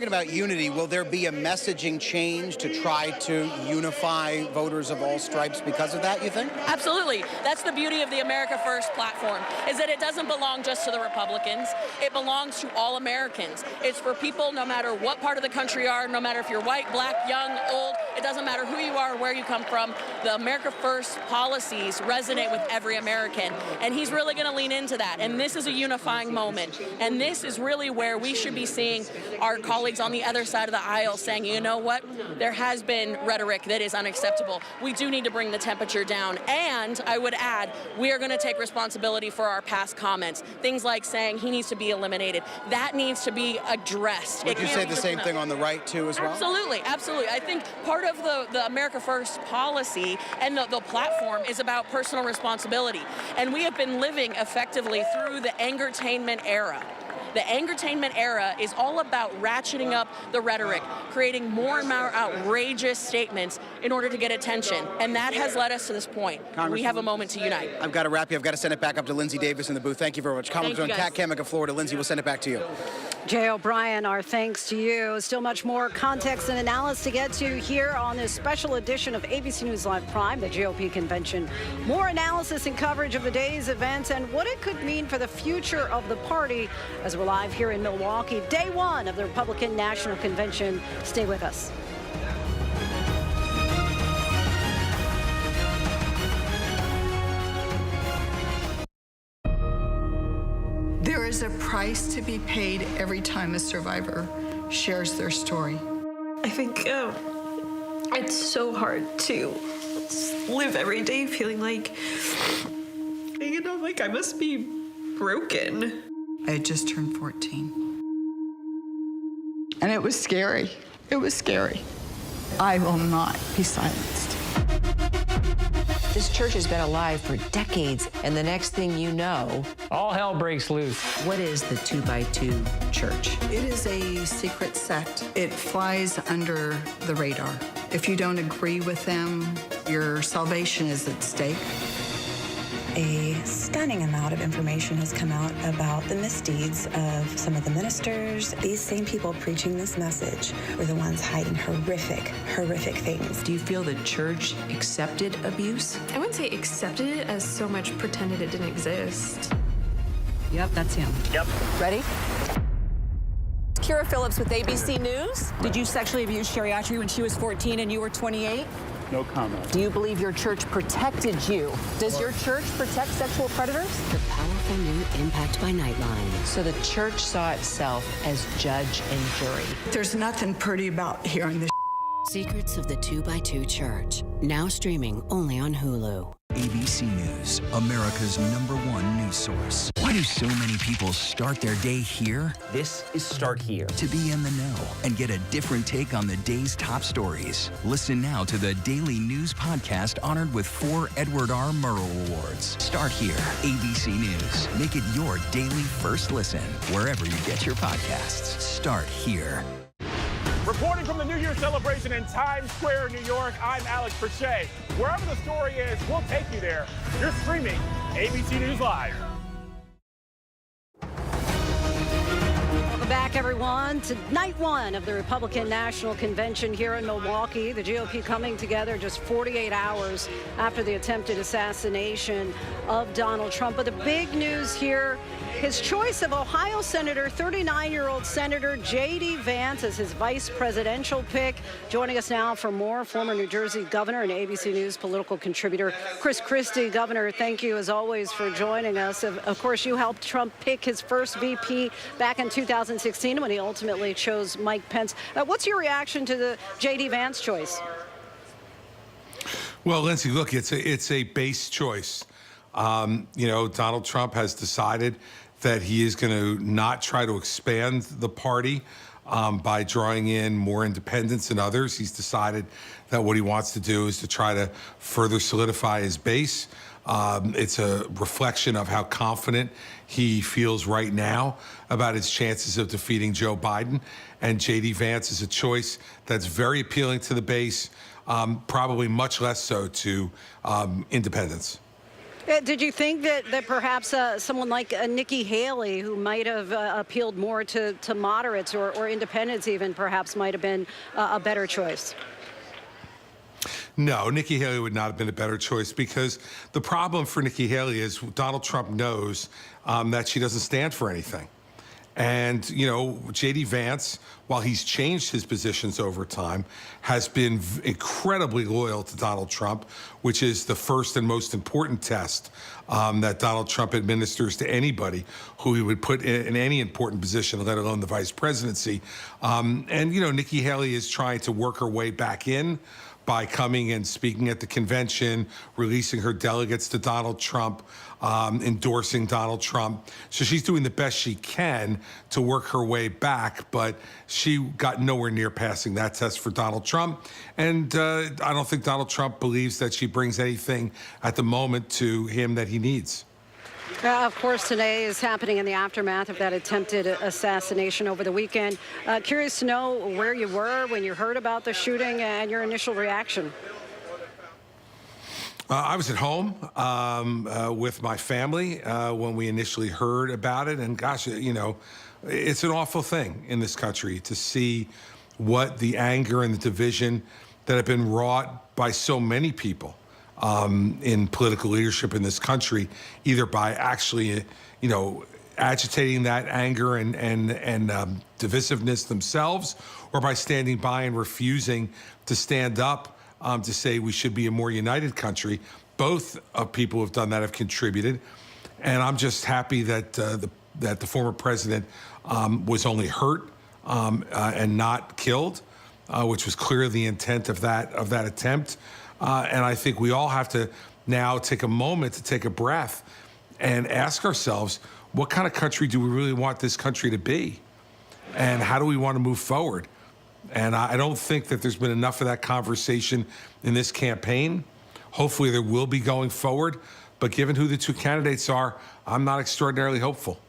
about unity. Will there be a messaging change to try to unify voters of all stripes because of that, you think? Absolutely. That's the beauty of the America First platform, is that it doesn't belong just to the Republicans. It belongs to all Americans. It's for people no matter what part of the country you are, no matter if you're white, black, young, old, it doesn't matter who you are, where you come from. The America First policies resonate with every American, and he's really going to lean into that. And this is a unifying moment. And this is really where we should be seeing our colleagues on the other side of the aisle saying, you know what, there has been rhetoric that is unacceptable. We do need to bring the temperature down. And I would add, we are going to take responsibility for our past comments. Things like saying he needs to be eliminated. That needs to be addressed. Would you say the same thing on the right, too, as well? Absolutely, absolutely. I think part of the America First policy and the platform is about personal responsibility. And we have been living effectively through the angertainment era. The angertainment era is all about ratcheting up the rhetoric, creating more and more outrageous statements in order to get attention. And that has led us to this point. We have a moment to unite. I've got to wrap you. I've got to send it back up to Linsey Davis in the booth. Thank you very much. Congresswoman Kat Cammack of Florida. Linsey, we'll send it back to you. Jay O'Brien, our thanks to you. Still much more context and analysis to get to here on this special edition of ABC News Live Prime, the GOP convention. More analysis and coverage of the day's events and what it could mean for the future of the party as we're live here in Milwaukee, day one of the Republican National Convention. Stay with us. There is a price to be paid every time a survivor shares their story. I think it's so hard to live every day feeling like, like I must be broken. I had just turned 14. And it was scary. It was scary. I will not be silenced. This church has been alive for decades, and the next thing you know, all hell breaks loose. What is the 2x2 church? It is a secret sect. It flies under the radar. If you don't agree with them, your salvation is at stake. A stunning amount of information has come out about the misdeeds of some of the ministers. These same people preaching this message were the ones hiding horrific, horrific things. Do you feel the church accepted abuse? I wouldn't say accepted it as so much pretended it didn't exist. Yep, that's him. Yep. Ready? Kira Phillips with ABC News. Did you sexually abuse Sherry Autry when she was 14 and you were 28? No comment. Do you believe your church protected you? Does your church protect sexual predators? The powerful new Impact by Nightline. So the church saw itself as judge and jury. There's nothing pretty about hearing this. Secrets of the 2x2 Church. Now streaming only on Hulu. ABC News, America's #1 news source. Why do so many people start their day here? This is Start Here. To be in the know and get a different take on the day's top stories. Listen now to the Daily News Podcast honored with 4 Edward R. Murrow Awards. Start Here, ABC News. Make it your daily first listen, wherever you get your podcasts. Start Here. Reporting from the New Year celebration in Times Square, New York, I'm Alex Perche. Wherever the story is, we'll take you there. You're streaming ABC News Live. Welcome back, everyone, to night one of the Republican National Convention here in Milwaukee. The GOP coming together just 48 hours after the attempted assassination of Donald Trump. But the big news here, his choice of Ohio Senator, 39-year-old Senator J.D. Vance as his vice presidential pick. Joining us now for more, former New Jersey governor and ABC News political contributor Chris Christie. Governor, thank you as always for joining us. Of course, you helped Trump pick his first VP back in 2016 when he ultimately chose Mike Pence. What's your reaction to the J.D. Vance choice? Well, Linsey, look, it's a base choice. Donald Trump has decided that he is going to not try to expand the party by drawing in more independents than others. He's decided that what he wants to do is to try to further solidify his base. It's a reflection of how confident he feels right now about his chances of defeating Joe Biden. And J.D. Vance is a choice that's very appealing to the base. probably much less so to independents. Did you think that perhaps someone like Nikki Haley, who might have appealed more to moderates or independents even, perhaps might have been a better choice? No, Nikki Haley would not have been a better choice, because the problem for Nikki Haley is Donald Trump knows that she doesn't stand for anything. And, you know, J.D. Vance, while he's changed his positions over time, has been incredibly loyal to Donald Trump, which is the first and most important test that Donald Trump administers to anybody who he would put in any important position, let alone the vice presidency. And, you know, Nikki Haley is trying to work her way back in by coming and speaking at the convention, releasing her delegates to Donald Trump, endorsing Donald Trump. So she's doing the best she can to work her way back, but she got nowhere near passing that test for Donald Trump. And I don't think Donald Trump believes that she brings anything at the moment to him that he needs. Of course, today is happening in the aftermath of that attempted assassination over the weekend. Curious to know where you were when you heard about the shooting and your initial reaction. I was at home with my family when we initially heard about it. And gosh, you know, it's an awful thing in this country to see what the anger and the division that have been wrought by so many people in political leadership in this country, either by actually, you know, agitating that anger and divisiveness themselves, or by standing by and refusing to stand up to say we should be a more united country. Both people who have done that have contributed, and I'm just happy that the former president was only hurt and not killed, which was clearly the intent of that attempt. And I think we all have to now take a moment to take a breath and ask ourselves, what kind of country do we really want this country to be? And how do we want to move forward? And I don't think that there's been enough of that conversation in this campaign. Hopefully there will be going forward. But given who the two candidates are, I'm not extraordinarily hopeful.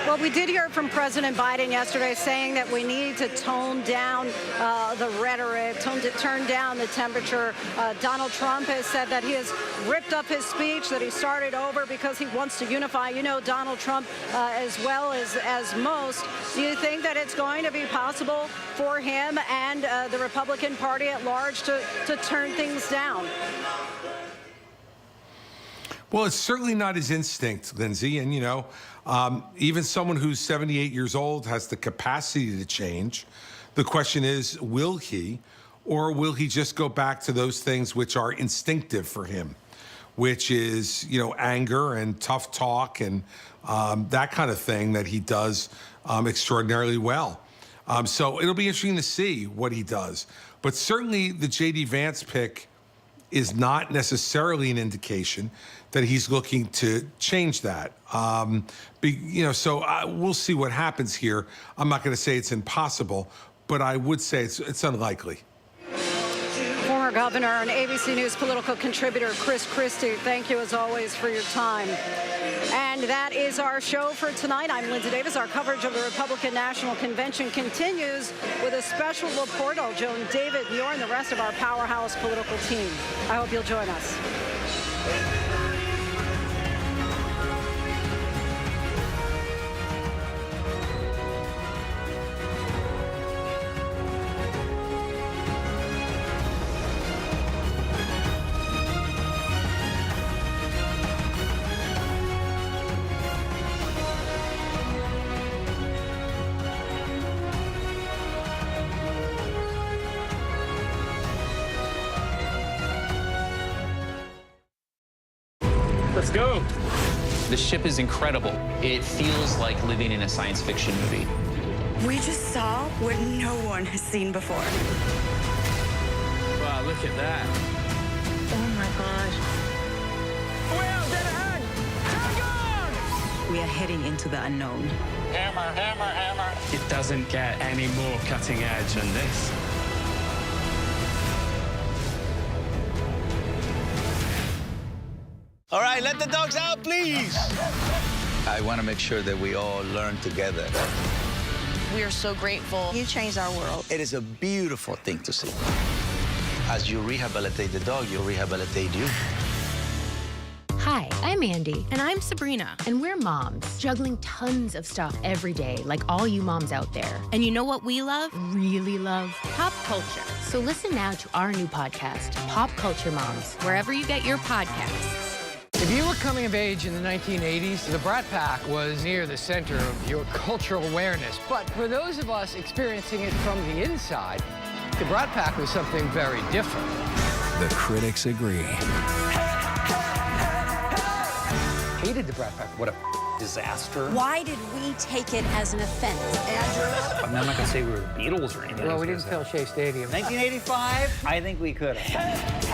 Well, we did hear from President Biden yesterday saying that we need to tone down the rhetoric, turn down the temperature. Donald Trump has said that he has ripped up his speech, that he started over because he wants to unify. You know Donald Trump as well as most. Do you think that it's going to be possible for him and the Republican Party at large to turn things down? Well, it's certainly not his instinct, Lindsay. And, you know, even someone who's 78 years old has the capacity to change. The question is, will he, or will he just go back to those things which are instinctive for him, which is, you know, anger and tough talk and that kind of thing that he does extraordinarily well. So it'll be interesting to see what he does. But certainly the J.D. Vance pick is not necessarily an indication that he's looking to change that. You know, so we'll see what happens here. I'm not going to say it's impossible, but I would say it's unlikely. Former governor and ABC News political contributor Chris Christie, thank you as always for your time. And that is our show for tonight. I'm Linsey Davis. Our coverage of the Republican National Convention continues with a special report. I'll join David Muir and the rest of our powerhouse political team. I hope you'll join us. Let's go. The ship is incredible. It feels like living in a science fiction movie. We just saw what no one has seen before. Wow, look at that. Oh my gosh. Well, dead ahead. Turn on! We are heading into the unknown. Hammer, hammer, hammer. It doesn't get any more cutting edge than this. All right, let the dogs out, please. I want to make sure that we all learn together. We are so grateful. You changed our world. It is a beautiful thing to see. As you rehabilitate the dog, you'll rehabilitate you. Hi, I'm Andy. And I'm Sabrina. And we're moms, juggling tons of stuff every day, like all you moms out there. And you know what we love? Really love? Pop culture. So listen now to our new podcast, Pop Culture Moms, wherever you get your podcasts. If you were coming of age in the 1980s, the Brat Pack was near the center of your cultural awareness. But for those of us experiencing it from the inside, the Brat Pack was something very different. The critics agree. Hated the Brat Pack. What a disaster. Why did we take it as an offense? I'm not going to say we were the Beatles or anything. Well, we didn't fill Shea Stadium. 1985? I think we could have.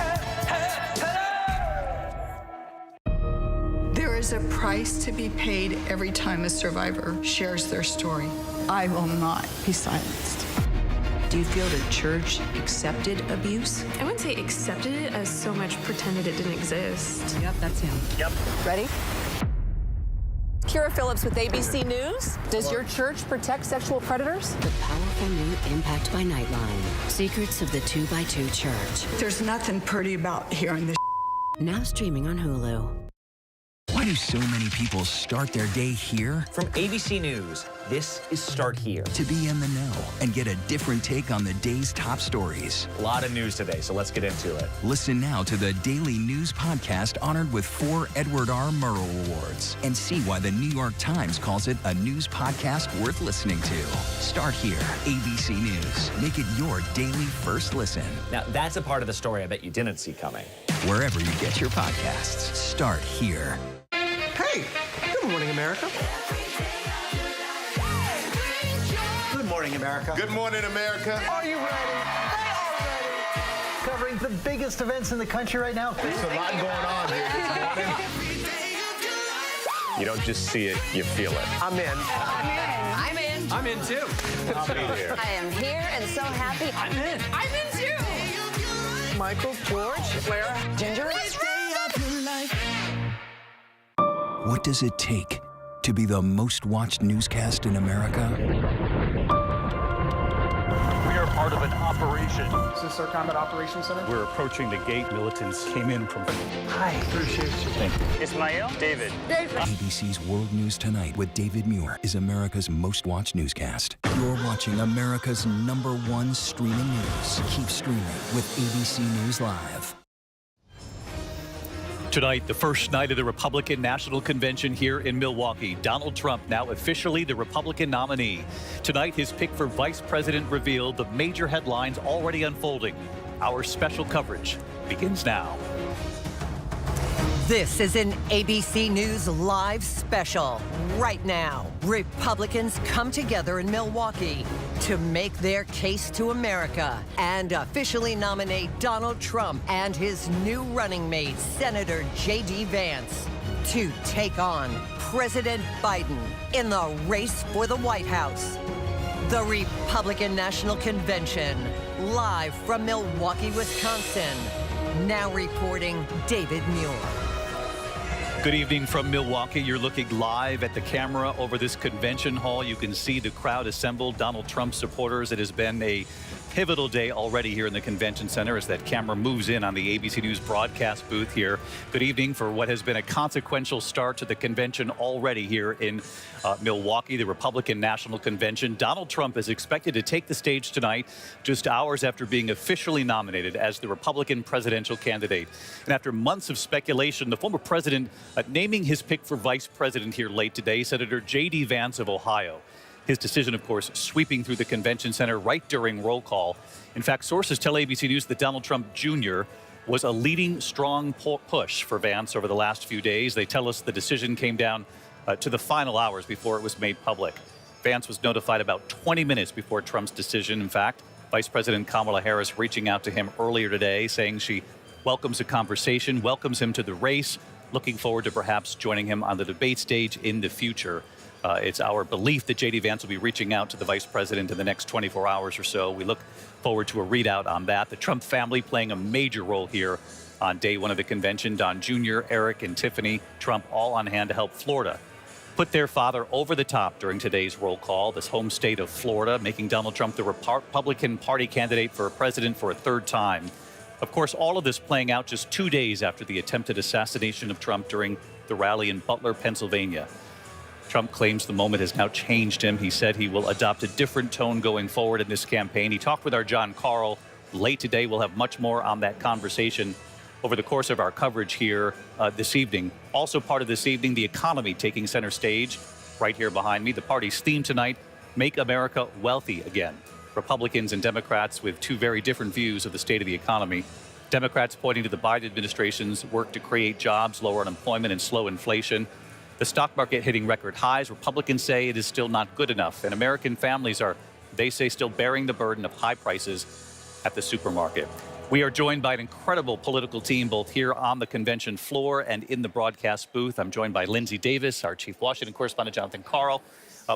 There is a price to be paid every time a survivor shares their story. I will not be silenced. Do you feel the church accepted abuse? I wouldn't say accepted it as so much pretended it didn't exist. Yep, that's him. Yep. Ready? Kira Phillips with ABC News. Does your church protect sexual predators? The powerful new Impact by Nightline. Secrets of the 2x2 Church. There's nothing pretty about hearing this. Now streaming on Hulu. Why do so many people start their day here? From ABC News, this is Start Here. To be in the know and get a different take on the day's top stories. A lot of news today, so let's get into it. Listen now to the Daily News Podcast honored with 4 Edward R. Murrow Awards and see why the New York Times calls it a news podcast worth listening to. Start Here, ABC News. Make it your daily first listen. Now, that's a part of the story I bet you didn't see coming. Wherever you get your podcasts, Start Here. Hey, good morning, America. Good morning, America. Good morning, America. Are you ready? They are ready. Covering the biggest events in the country right now. There's a lot going on here this morning. You don't just see it, you feel it. I'm in. I'm in. I'm in too. I'll be here. I am here and so happy. I'm in. I'm in too. Michael, George, Clara, Ginger. What does it take to be the most watched newscast in America? We are part of an operation. Is this our Combat Operations Center? We're approaching the gate. Militants came in from... Hi, appreciate you. Thank you. Ismail, David. ABC's World News Tonight with David Muir is America's most watched newscast. You're watching America's #1 streaming news. Keep streaming with ABC News Live. Tonight, the first night of the Republican National Convention here in Milwaukee. Donald Trump now officially the Republican nominee. Tonight, his pick for vice president revealed, the major headlines already unfolding. Our special coverage begins now. This is an ABC News Live special. Right now, Republicans come together in Milwaukee to make their case to America and officially nominate Donald Trump and his new running mate, Senator J.D. Vance, to take on President Biden in the race for the White House. The Republican National Convention, live from Milwaukee, Wisconsin. Now reporting David Muir. Good evening from Milwaukee. You're looking live at the camera over this convention hall. You can see the crowd assembled, Donald Trump supporters. It has been a pivotal day already here in the convention center as that camera moves in on the ABC News broadcast booth here. Good evening for what has been a consequential start to the convention already here in Milwaukee, the Republican National Convention. Donald Trump is expected to take the stage tonight just hours after being officially nominated as the Republican presidential candidate. And after months of speculation, the former president naming his pick for vice president here late today, Senator J.D. Vance of Ohio. His decision, of course, sweeping through the convention center right during roll call. In fact, sources tell ABC News that Donald Trump Jr. was a leading strong push for Vance over the last few days. They tell us the decision came down to the final hours before it was made public. Vance was notified about 20 minutes before Trump's decision. In fact, Vice President Kamala Harris reaching out to him earlier today, saying she welcomes a conversation, welcomes him to the race, looking forward to perhaps joining him on the debate stage in the future. It's our belief that J.D. Vance will be reaching out to the vice president in the next 24 hours or so. We look forward to a readout on that. The Trump family playing a major role here on day one of the convention. Don Jr., Eric, and Tiffany Trump all on hand to help Florida put their father over the top during today's roll call. This home state of Florida, making Donald Trump the Republican Party candidate for president for a third time. Of course, all of this playing out just 2 days after the attempted assassination of Trump during the rally in Butler, Pennsylvania. Trump claims the moment has now changed him. He said he will adopt a different tone going forward in this campaign. He talked with our John Carl late today. We'll have much more on that conversation over the course of our coverage here this evening. Also part of this evening, the economy taking center stage right here behind me. The party's theme tonight, Make America Wealthy Again. Republicans and Democrats with two very different views of the state of the economy. Democrats pointing to the Biden administration's work to create jobs, lower unemployment, and slow inflation. The stock market hitting record highs. Republicans say it is still not good enough. And American families are, they say, still bearing the burden of high prices at the supermarket. We are joined by an incredible political team, both here on the convention floor and in the broadcast booth. I'm joined by Linsey Davis, our chief Washington correspondent, Jonathan Karl,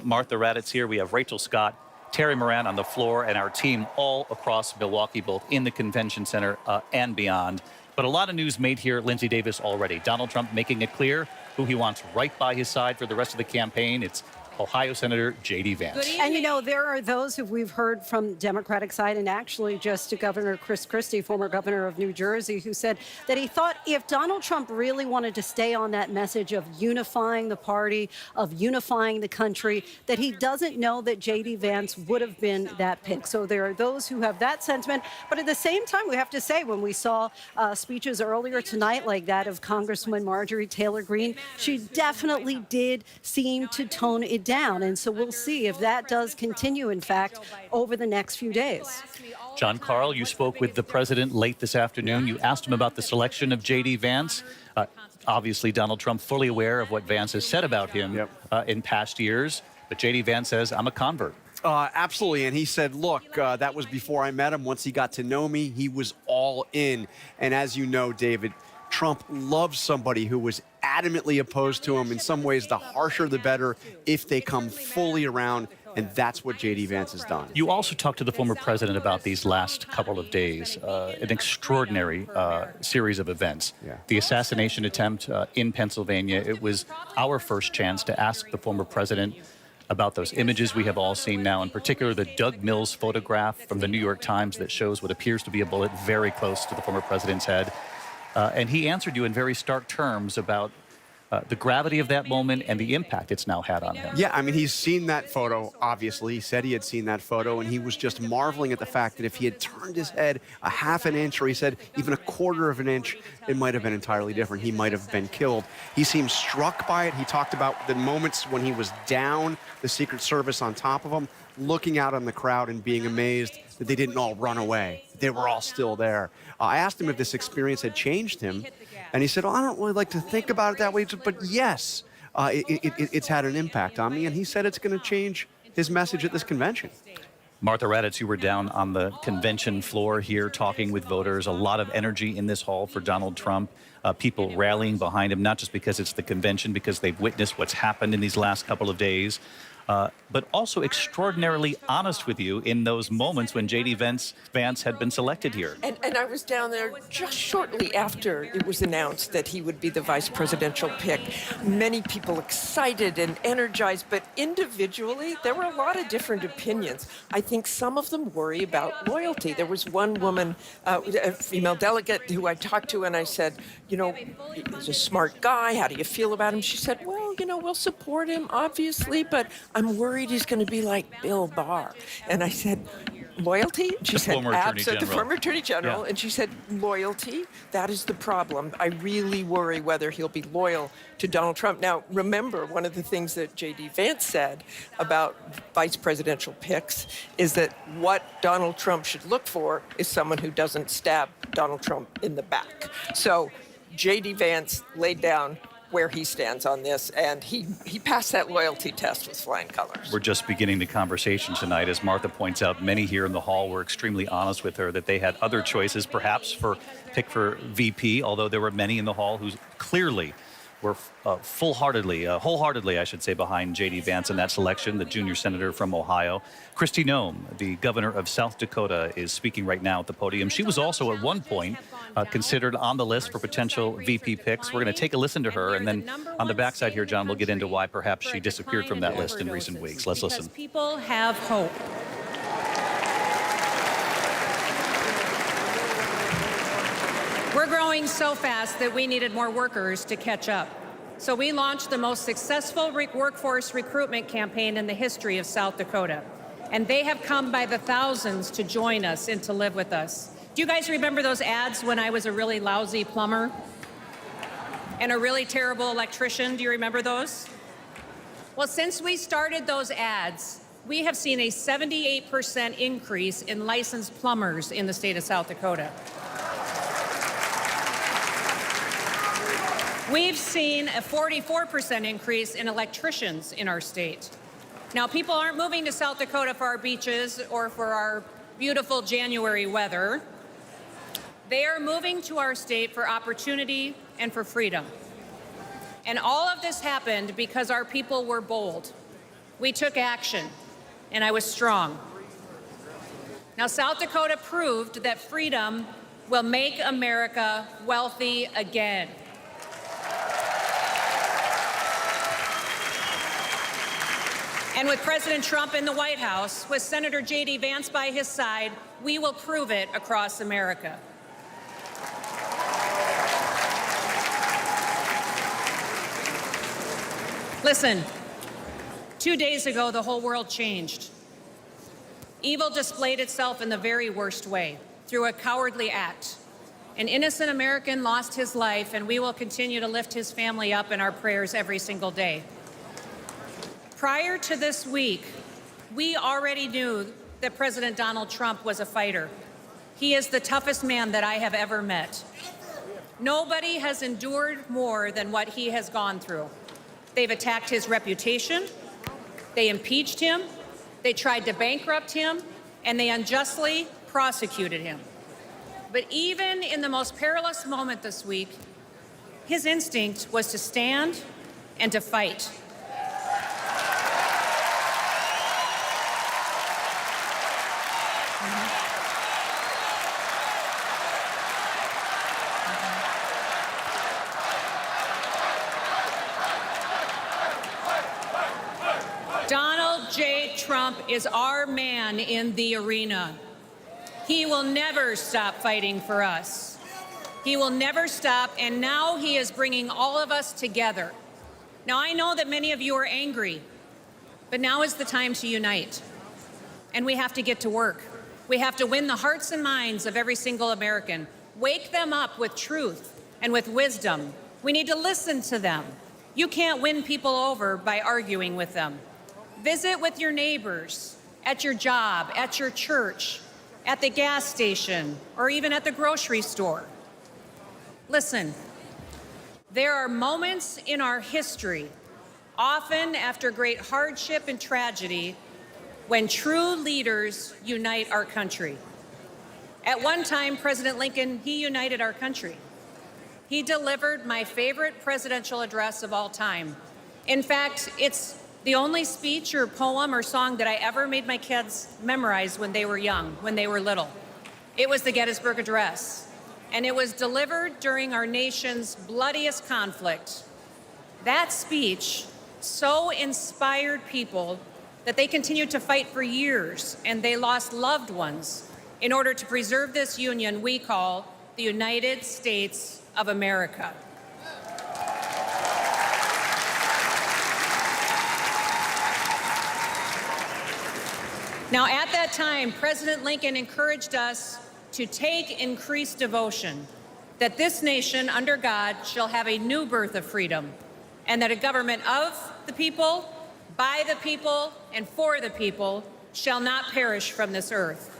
Martha Raddatz here. We have Rachel Scott, Terry Moran on the floor, and our team all across Milwaukee, both in the convention center and beyond. But a lot of news made here, Linsey Davis, already. Donald Trump making it clear who he wants right by his side for the rest of the campaign. It's Ohio Senator J.D. Vance. And, you know, there are those who we've heard from Democratic side, and actually just to Governor Chris Christie, former governor of New Jersey, who said that he thought if Donald Trump really wanted to stay on that message of unifying the party, of unifying the country, that he doesn't know that J.D. Vance would have been that pick. So there are those who have that sentiment. But at the same time, we have to say, when we saw speeches earlier tonight like that of Congresswoman Marjorie Taylor Greene, she definitely did seem to tone it down. And so we'll see if that does continue, in fact, over the next few days. John Karl, you spoke with the president late this afternoon. You asked him about the selection of J.D. Vance. Obviously, Donald Trump fully aware of what Vance has said about him in past years. But J.D. Vance says, I'm a convert. Absolutely. And he said, look, that was before I met him. Once he got to know me, he was all in. And as you know, David, Trump loves somebody who was adamantly opposed to him. In some ways, the harsher the better if they come fully around. And that's what J.D. Vance has done. You also talked to the former president about these last couple of days, an extraordinary series of events. The assassination attempt in Pennsylvania. It was our first chance to ask the former president about those images we have all seen now, in particular the Doug Mills photograph from the New York Times that shows what appears to be a bullet very close to the former president's head. And he answered you in very stark terms about the gravity of that moment and the impact it's now had on him. Yeah, I mean, he's seen that photo, obviously. He said he had seen that photo, and he was just marveling at the fact that if he had turned his head a half an inch, or he said even a quarter of an inch, it might have been entirely different. He might have been killed. He seemed struck by it. He talked about the moments when he was down, the Secret Service on top of him, looking out on the crowd and being amazed that they didn't all run away. They were all still there. I asked him if this experience had changed him, and he said, I don't really like to think about it that way, but yes, it's had an impact on me, and he said it's going to change his message at this convention. Martha Raddatz, you were down on the convention floor here talking with voters. A lot of energy in this hall for Donald Trump. People rallying behind him, not just because it's the convention, because they've witnessed what's happened in these last couple of days. But also extraordinarily honest with you in those moments when J.D. Vance had been selected here. And I was down there just shortly after it was announced that he would be the vice presidential pick. Many people excited and energized, but individually, there were a lot of different opinions. I think some of them worry about loyalty. There was one woman, a female delegate, who I talked to, and I said, you know, he's a smart guy. How do you feel about him? She said, well, you know, we'll support him, obviously, but I'm worried he's going to be like Bill Barr. And I said, loyalty? She said, absolutely. The former attorney general. And she said, loyalty, that is the problem. I really worry whether he'll be loyal to Donald Trump. Now, remember, one of the things that J.D. Vance said about vice presidential picks is that what Donald Trump should look for is someone who doesn't stab Donald Trump in the back. So J.D. Vance laid down where he stands on this, and he passed that loyalty test with flying colors. We're just beginning the conversation tonight. As Martha points out, many here in the hall were extremely honest with her that they had other choices, perhaps for pick for VP, although there were many in the hall who clearly were wholeheartedly, I should say, behind J.D. Vance in that selection, the junior senator from Ohio. Kristi Noem, the governor of South Dakota, is speaking right now at the podium. She was also at one point considered on the list for potential VP picks. We're going to take a listen to her, and then on the backside here, John, we'll get into why perhaps she disappeared from that list in recent weeks. Let's listen. Because people have hope. We're growing so fast that we needed more workers to catch up. So we launched the most successful workforce recruitment campaign in the history of South Dakota. And they have come by the thousands to join us and to live with us. Do you guys remember those ads when I was a really lousy plumber and a really terrible electrician? Do you remember those? Well, since we started those ads, we have seen a 78% increase in licensed plumbers in the state of South Dakota. We've seen a 44% increase in electricians in our state. Now, people aren't moving to South Dakota for our beaches or for our beautiful January weather. They are moving to our state for opportunity and for freedom. And all of this happened because our people were bold. We took action, and I was strong. Now, South Dakota proved that freedom will make America wealthy again. And with President Trump in the White House, with Senator J.D. Vance by his side, we will prove it across America. Listen, 2 days ago, the whole world changed. Evil displayed itself in the very worst way, through a cowardly act. An innocent American lost his life, and we will continue to lift his family up in our prayers every single day. Prior to this week, we already knew that President Donald Trump was a fighter. He is the toughest man that I have ever met. Nobody has endured more than what he has gone through. They've attacked his reputation, they impeached him, they tried to bankrupt him, and they unjustly prosecuted him. But even in the most perilous moment this week, his instinct was to stand and to fight. Donald J. Trump is our man in the arena. He will never stop fighting for us. He will never stop, and now he is bringing all of us together. Now, I know that many of you are angry, but now is the time to unite. And we have to get to work. We have to win the hearts and minds of every single American. Wake them up with truth and with wisdom. We need to listen to them. You can't win people over by arguing with them. Visit with your neighbors, at your job, at your church, at the gas station, or even at the grocery store. Listen, there are moments in our history, often after great hardship and tragedy, when true leaders unite our country. At one time, President Lincoln, he united our country. He delivered my favorite presidential address of all time. In fact, it's the only speech or poem or song that I ever made my kids memorize when they were young, when they were little. It was the Gettysburg Address, and it was delivered during our nation's bloodiest conflict. That speech so inspired people that they continued to fight for years, and they lost loved ones in order to preserve this union we call the United States of America. Now, at that time, President Lincoln encouraged us to take increased devotion, that this nation under God shall have a new birth of freedom, and that a government of the people, by the people, and for the people shall not perish from this earth.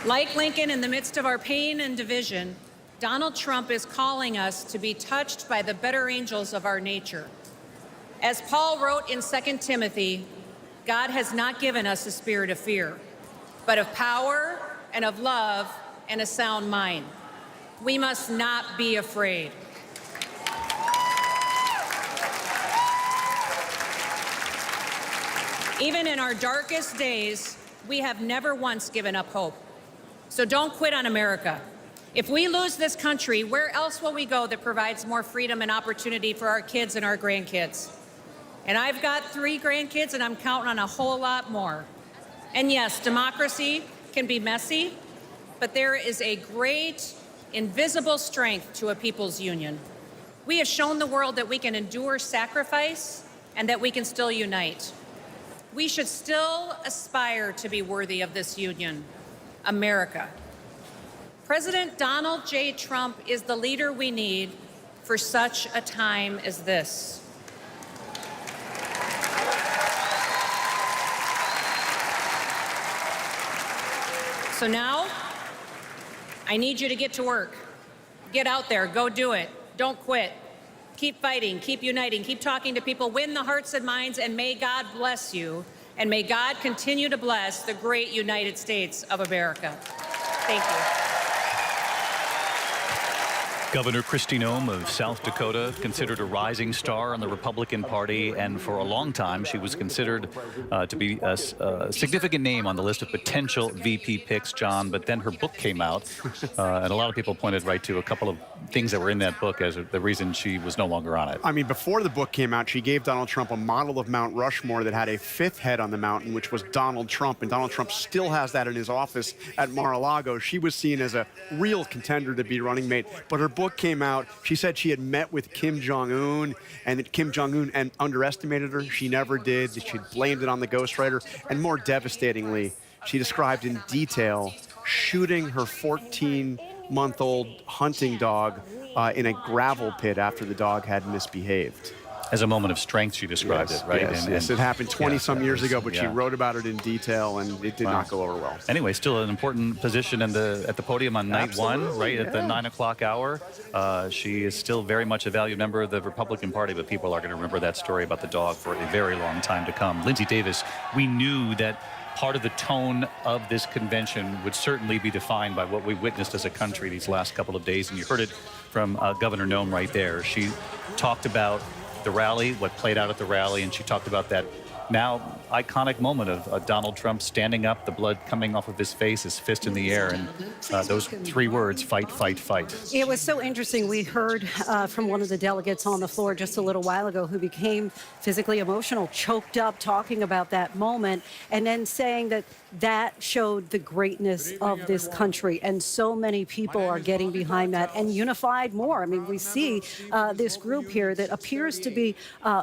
Like Lincoln, in the midst of our pain and division, Donald Trump is calling us to be touched by the better angels of our nature. As Paul wrote in 2 Timothy, God has not given us a spirit of fear, but of power and of love and a sound mind. We must not be afraid. Even in our darkest days, we have never once given up hope. So don't quit on America. If we lose this country, where else will we go that provides more freedom and opportunity for our kids and our grandkids? And I've got 3 grandkids, and I'm counting on a whole lot more. And yes, democracy can be messy, but there is a great invisible strength to a people's union. We have shown the world that we can endure sacrifice and that we can still unite. We should still aspire to be worthy of this union, America. President Donald J. Trump is the leader we need for such a time as this. So now, I need you to get to work. Get out there, go do it. Don't quit. Keep fighting, keep uniting, keep talking to people, win the hearts and minds, and may God bless you, and may God continue to bless the great United States of America. Thank you. Governor Kristi Noem of South Dakota, considered a rising star in the Republican Party, and for a long time she was considered to be a significant name on the list of potential VP picks, John, but then her book came out, and a lot of people pointed right to a couple of things that were in that book as the reason she was no longer on it. I mean, before the book came out, she gave Donald Trump a model of Mount Rushmore that had a fifth head on the mountain, which was Donald Trump, and Donald Trump still has that in his office at Mar-a-Lago. She was seen as a real contender to be running mate, but her book came out. She said she had met with Kim Jong-un and that Kim Jong-un underestimated her. She never did. She blamed it on the ghostwriter. And more devastatingly, she described in detail shooting her 14-month-old hunting dog in a gravel pit after the dog had misbehaved. As a moment of strength, she described it, right? Yes, it happened 20-some years ago, but she wrote about it in detail, and it did not go over well. Anyway, still an important position at the podium on night one, right, at the 9 o'clock hour. She is still very much a valued member of the Republican Party, but people are going to remember that story about the dog for a very long time to come. Linsey Davis, we knew that part of the tone of this convention would certainly be defined by what we witnessed as a country these last couple of days, and you heard it from Governor Noem right there. She talked about the rally, what played out at the rally, and she talked about that now iconic moment of Donald Trump standing up, the blood coming off of his face, his fist in the air, and those three words, fight, fight, fight. It was so interesting. We heard from one of the delegates on the floor just a little while ago who became physically emotional, choked up, talking about that moment, and then saying that that showed the greatness of this country. And so many people are getting behind that and unified more. I mean, we see this group here that appears to be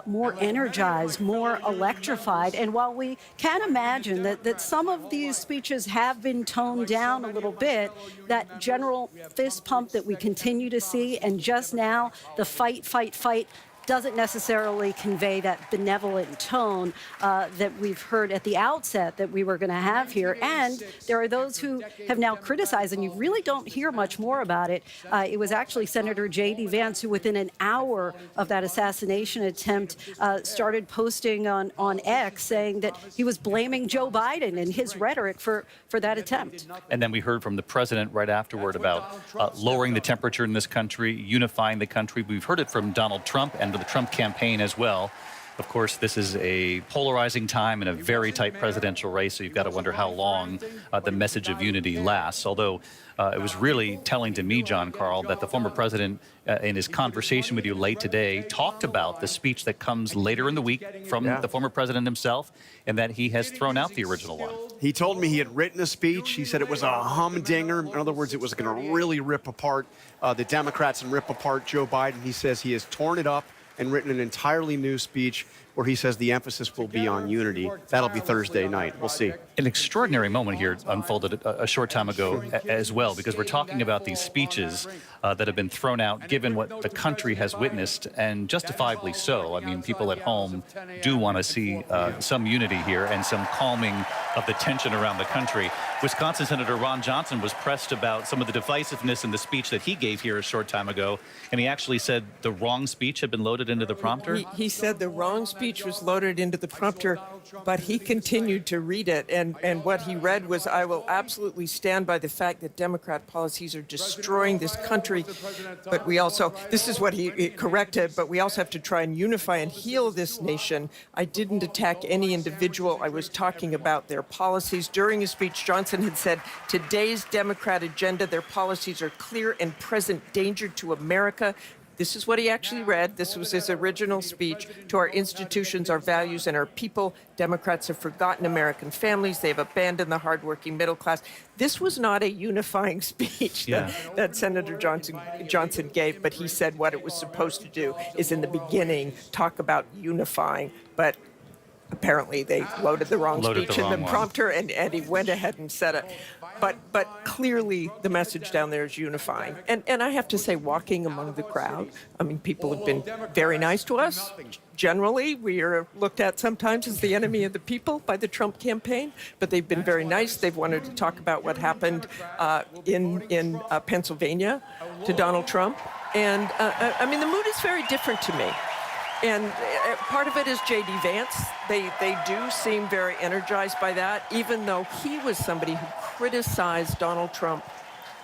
more energized, more electrified. And while we can imagine that some of these speeches have been toned down a little bit, that general fist pump that we continue to see, and just now the fight, fight, fight, doesn't necessarily convey that benevolent tone that we've heard at the outset that we were going to have here. And there are those who have now criticized, and you really don't hear much more about it. It was actually Senator J.D. Vance who, within an hour of that assassination attempt, started posting on X saying that he was blaming Joe Biden and his rhetoric for that attempt. And then we heard from the president right afterward about lowering the temperature in this country, unifying the country. We've heard it from Donald Trump and the Trump campaign as well. Of course, this is a polarizing time in a very tight presidential race, so you've got to wonder how long the message of unity lasts. Although it was really telling to me, John Carl, that the former president, in his conversation with you late today, talked about the speech that comes later in the week from the former president himself, and that he has thrown out the original one. He told me he had written a speech. He said it was a humdinger. In other words, it was going to really rip apart the Democrats and rip apart Joe Biden. He says he has torn it up and written an entirely new speech where he says the emphasis will be on unity. That'll be Thursday night. We'll see. An extraordinary moment here unfolded a short time ago as well, because we're talking about these speeches that have been thrown out given what the country has witnessed, and justifiably so. I mean, people at home do want to see some unity here and some calming of the tension around the country. Wisconsin Senator Ron Johnson was pressed about some of the divisiveness in the speech that he gave here a short time ago, and he actually said the wrong speech had been loaded into the prompter. He said the wrong speech was loaded into the prompter, but he continued to read it. And what he read was, I will absolutely stand by the fact that Democrat policies are destroying this country. But we also, this is what he corrected, but we also have to try and unify and heal this nation. I didn't attack any individual. I was talking about their policies. During his speech, Johnson had said, today's Democrat agenda, their policies are clear and present danger to America. This is what he actually read. This was his original speech. To our institutions, our values, and our people, Democrats have forgotten American families. They've abandoned the hardworking middle class. This was not a unifying speech that Senator Johnson gave, but he said what it was supposed to do is in the beginning talk about unifying, but apparently they loaded the wrong speech in the prompter, and he went ahead and said it. But clearly the message down there is unifying. And I have to say, walking among the crowd, I mean, people have been very nice to us. Generally, we are looked at sometimes as the enemy of the people by the Trump campaign, but they've been very nice. They've wanted to talk about what happened in Pennsylvania to Donald Trump. And I mean, the mood is very different to me. And part of it is J.D. Vance. They do seem very energized by that, even though he was somebody who criticized Donald Trump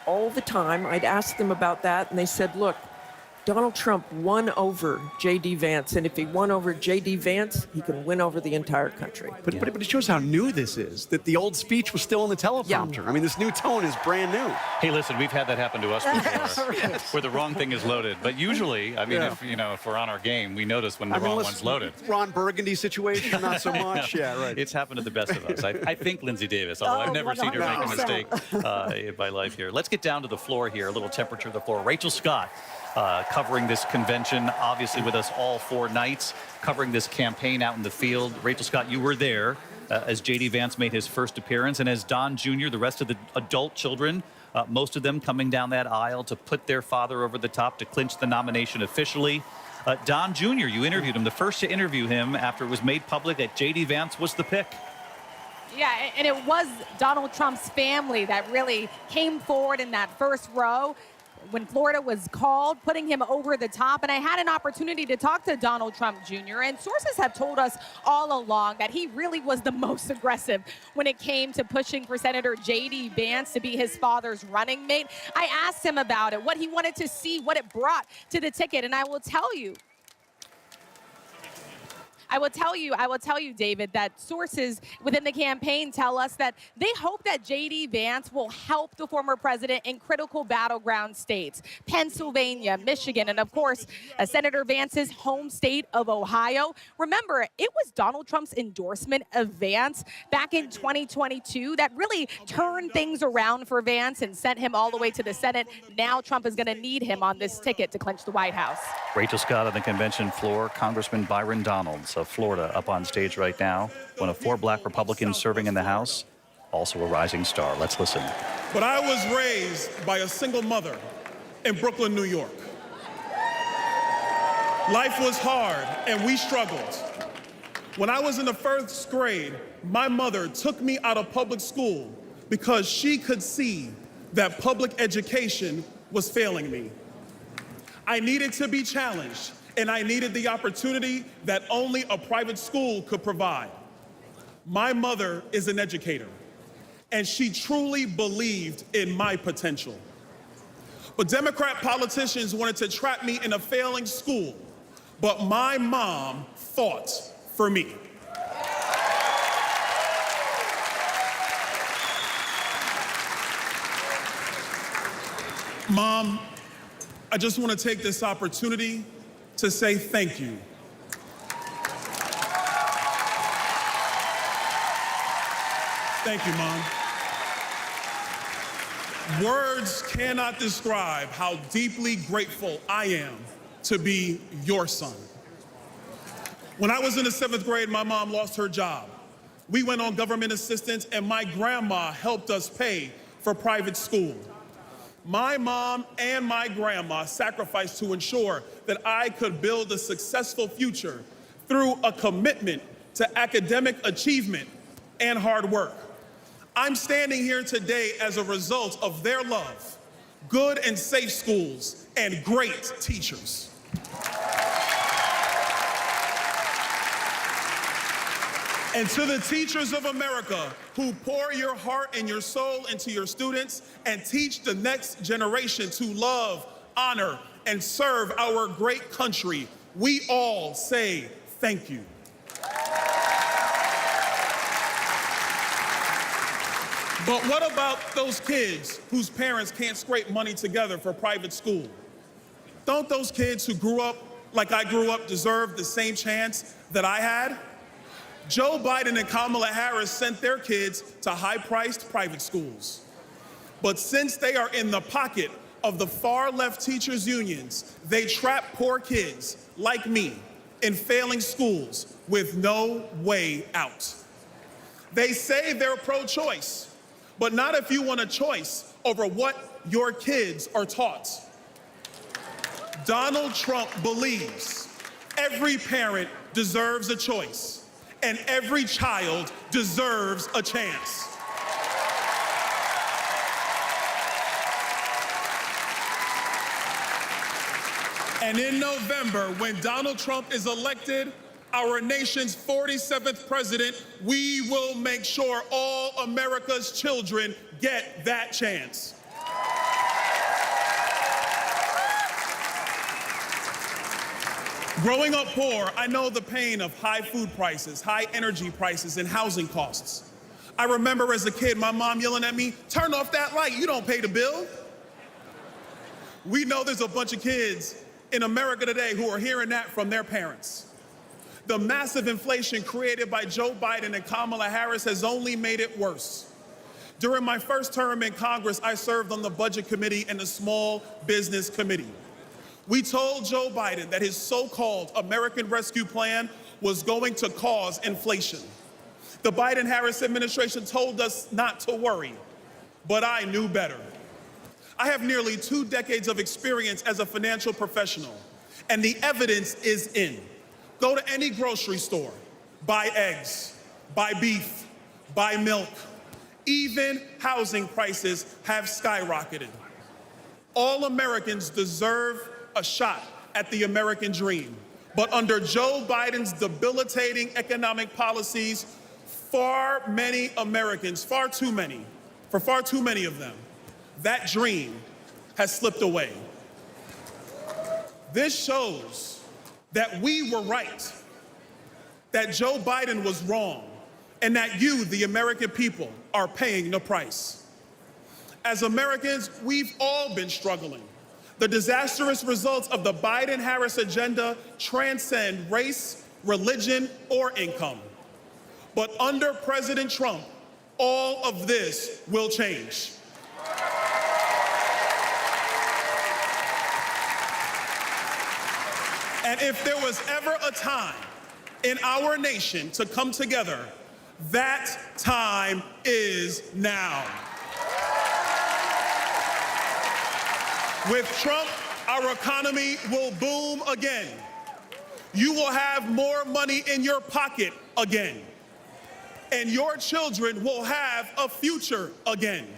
all the time. I'd ask them about that, and they said, look, Donald Trump won over J.D. Vance, and if he won over J.D. Vance, he can win over the entire country. But it shows how new this is, that the old speech was still in the teleprompter. Yeah. I mean, this new tone is brand new. Hey, listen, we've had that happen to us before, where the wrong thing is loaded. But usually, I mean, if we're on our game, we notice when the wrong one's loaded. Ron Burgundy situation, not so much. Yeah, right. It's happened to the best of us. I think Linsey Davis, although I've never seen her make a mistake in my life here. Let's get down to the floor here, a little temperature of the floor. Rachel Scott. Covering this convention, obviously with us all 4 nights, covering this campaign out in the field. Rachel Scott, you were there as J.D. Vance made his first appearance, and as Don Jr., the rest of the adult children, most of them coming down that aisle to put their father over the top to clinch the nomination officially. Don Jr., you interviewed him. The first to interview him after it was made public that J.D. Vance was the pick. Yeah, and it was Donald Trump's family that really came forward in that first row when Florida was called, putting him over the top. And I had an opportunity to talk to Donald Trump Jr., and sources have told us all along that he really was the most aggressive when it came to pushing for Senator J.D. Vance to be his father's running mate. I asked him about it, what he wanted to see, what it brought to the ticket, and I will tell you, David, that sources within the campaign tell us that they hope that J.D. Vance will help the former president in critical battleground states, Pennsylvania, Michigan, and of course, Senator Vance's home state of Ohio. Remember, it was Donald Trump's endorsement of Vance back in 2022 that really turned things around for Vance and sent him all the way to the Senate. Now Trump is going to need him on this ticket to clinch the White House. Rachel Scott on the convention floor, Congressman Byron Donalds of Florida up on stage right now, one of 4 black Republicans serving in the House, also a rising star. Let's listen. But I was raised by a single mother in Brooklyn, New York. Life was hard and we struggled. When I was in the 1st grade, my mother took me out of public school because she could see that public education was failing me. I needed to be challenged, and I needed the opportunity that only a private school could provide. My mother is an educator, and she truly believed in my potential. But Democrat politicians wanted to trap me in a failing school, but my mom fought for me. Mom, I just want to take this opportunity to say thank you. Thank you, Mom. Words cannot describe how deeply grateful I am to be your son. When I was in the 7th grade, my mom lost her job. We went on government assistance, and my grandma helped us pay for private school. My mom and my grandma sacrificed to ensure that I could build a successful future through a commitment to academic achievement and hard work. I'm standing here today as a result of their love, good and safe schools, and great teachers. And to the teachers of America who pour your heart and your soul into your students and teach the next generation to love, honor, and serve our great country, we all say thank you. But what about those kids whose parents can't scrape money together for private school? Don't those kids who grew up like I grew up deserve the same chance that I had? Joe Biden and Kamala Harris sent their kids to high-priced private schools. But since they are in the pocket of the far-left teachers' unions, they trap poor kids like me in failing schools with no way out. They say they're pro-choice, but not if you want a choice over what your kids are taught. Donald Trump believes every parent deserves a choice and every child deserves a chance. And in November, when Donald Trump is elected, our nation's 47th president, we will make sure all America's children get that chance. Growing up poor, I know the pain of high food prices, high energy prices, and housing costs. I remember as a kid, my mom yelling at me, "Turn off that light, you don't pay the bill." We know there's a bunch of kids in America today who are hearing that from their parents. The massive inflation created by Joe Biden and Kamala Harris has only made it worse. During my first term in Congress, I served on the Budget Committee and the Small Business Committee. We told Joe Biden that his so-called American Rescue Plan was going to cause inflation. The Biden-Harris administration told us not to worry, but I knew better. I have nearly 2 decades of experience as a financial professional, and the evidence is in. Go to any grocery store, buy eggs, buy beef, buy milk. Even housing prices have skyrocketed. All Americans deserve a shot at the American dream. But under Joe Biden's debilitating economic policies, far many Americans, far too many of them, that dream has slipped away. This shows that we were right, that Joe Biden was wrong, and that you, the American people, are paying the price. As Americans, we've all been struggling. The disastrous results of the Biden-Harris agenda transcend race, religion, or income. But under President Trump, all of this will change. And if there was ever a time in our nation to come together, that time is now. With Trump, our economy will boom again. You will have more money in your pocket again. And your children will have a future again.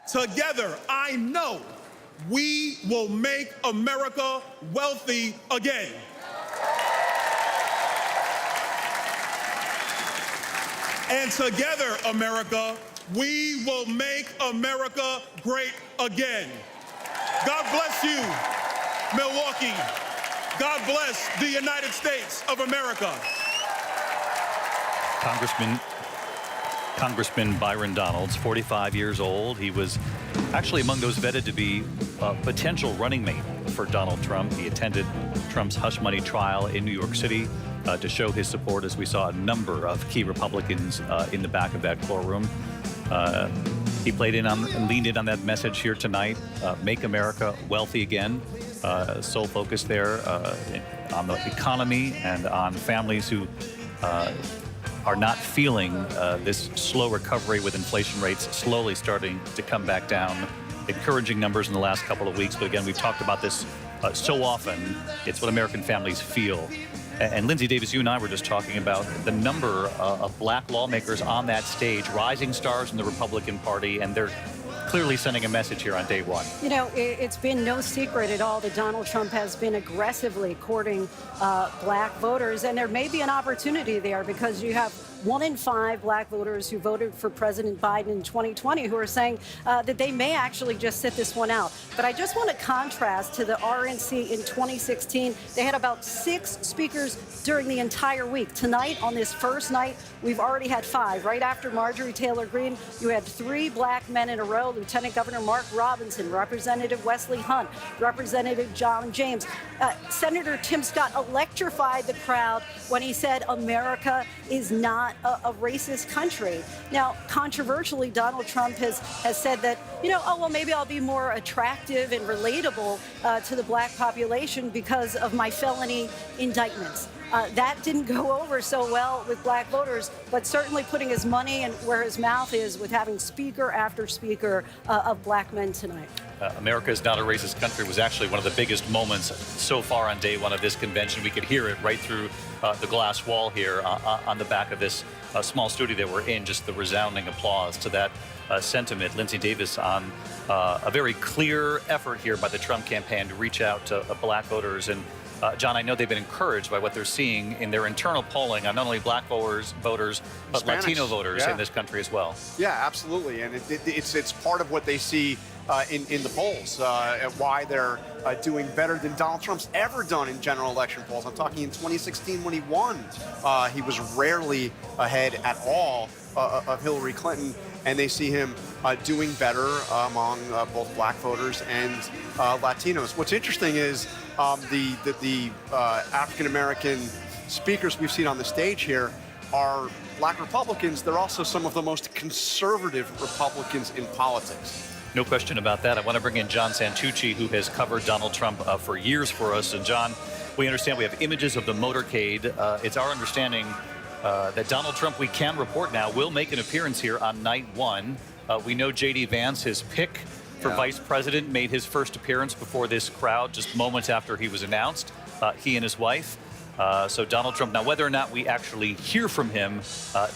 Together, I know we will make America wealthy again. And together, America, we will make America great again. God bless you, Milwaukee. God bless the United States of America. Congressman Byron Donalds, 45 years old. He was actually among those vetted to be a potential running mate for Donald Trump. He attended Trump's hush money trial in New York City to show his support, as we saw a number of key Republicans in the back of that courtroom. He played in on and leaned in on that message here tonight, make America wealthy again. Sole focus there on the economy and on families who are not feeling this slow recovery with inflation rates slowly starting to come back down. Encouraging numbers in the last couple of weeks, but again, we've talked about this so often. It's what American families feel. And Linsey Davis, you and I were just talking about the number of black lawmakers on that stage, rising stars in the Republican Party, and they're clearly sending a message here on day one. You know, it's been no secret at all that Donald Trump has been aggressively courting black voters, and there may be an opportunity there because you have 1 in 5 black voters who voted for President Biden in 2020 who are saying that they may actually just sit this one out. But I just want to contrast to the RNC in 2016. They had about 6 speakers during the entire week. Tonight, on this first night, we've already had 5. Right after Marjorie Taylor Greene, you had 3 black men in a row: Lieutenant Governor Mark Robinson, Representative Wesley Hunt, Representative John James. Senator Tim Scott electrified the crowd when he said America is not a racist country. Now, controversially, Donald Trump has said that, oh, well, maybe I'll be more attractive and relatable to the black population because of my felony indictments. That didn't go over so well with black voters, but certainly putting his money and where his mouth is with having speaker after speaker of black men tonight. America is not a racist country was actually one of the biggest moments so far on day one of this convention. We could hear it right through the glass wall here on the back of this small studio that we're in, just the resounding applause to that sentiment. Linsey Davis on a very clear effort here by the Trump campaign to reach out to black voters. And John, I know they've been encouraged by what they're seeing in their internal polling on not only black voters, but Hispanics, Latino voters in this country as well. Yeah, absolutely. And it's part of what they see in the polls, and why they're doing better than Donald Trump's ever done in general election polls. I'm talking in 2016 when he won. He was rarely ahead at all of Hillary Clinton, and they see him doing better among both black voters and Latinos. What's interesting is the African-American speakers we've seen on the stage here are black Republicans. They're also some of the most conservative Republicans in politics. No question about that. I want to bring in John Santucci, who has covered Donald Trump for years for us. And John, we understand we have images of the motorcade. It's our understanding that Donald Trump, we can report now, will make an appearance here on night 1. We know J.D. Vance, his pick for vice president, made his first appearance before this crowd just moments after he was announced, he and his wife. So Donald Trump, now whether or not we actually hear from him,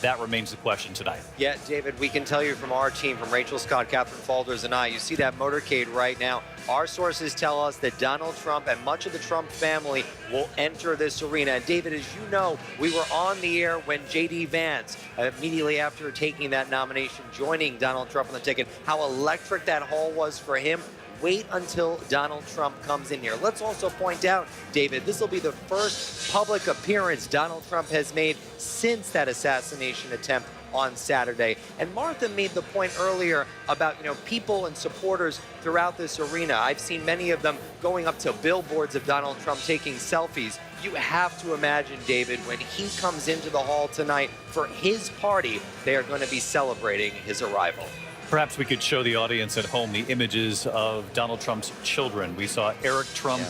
that remains the question tonight. Yeah, David, we can tell you from our team, from Rachel Scott, Catherine Falders, and I, you see that motorcade right now. Our sources tell us that Donald Trump and much of the Trump family will enter this arena. And David, as you know, we were on the air when J.D. Vance, immediately after taking that nomination, joining Donald Trump on the ticket, how electric that hall was for him. Wait until Donald Trump comes in here. Let's also point out, David, this will be the first public appearance Donald Trump has made since that assassination attempt on Saturday. And Martha made the point earlier about, people and supporters throughout this arena. I've seen many of them going up to billboards of Donald Trump taking selfies. You have to imagine, David, when he comes into the hall tonight for his party, they are going to be celebrating his arrival. Perhaps we could show the audience at home the images of Donald Trump's children. We saw Eric Trump,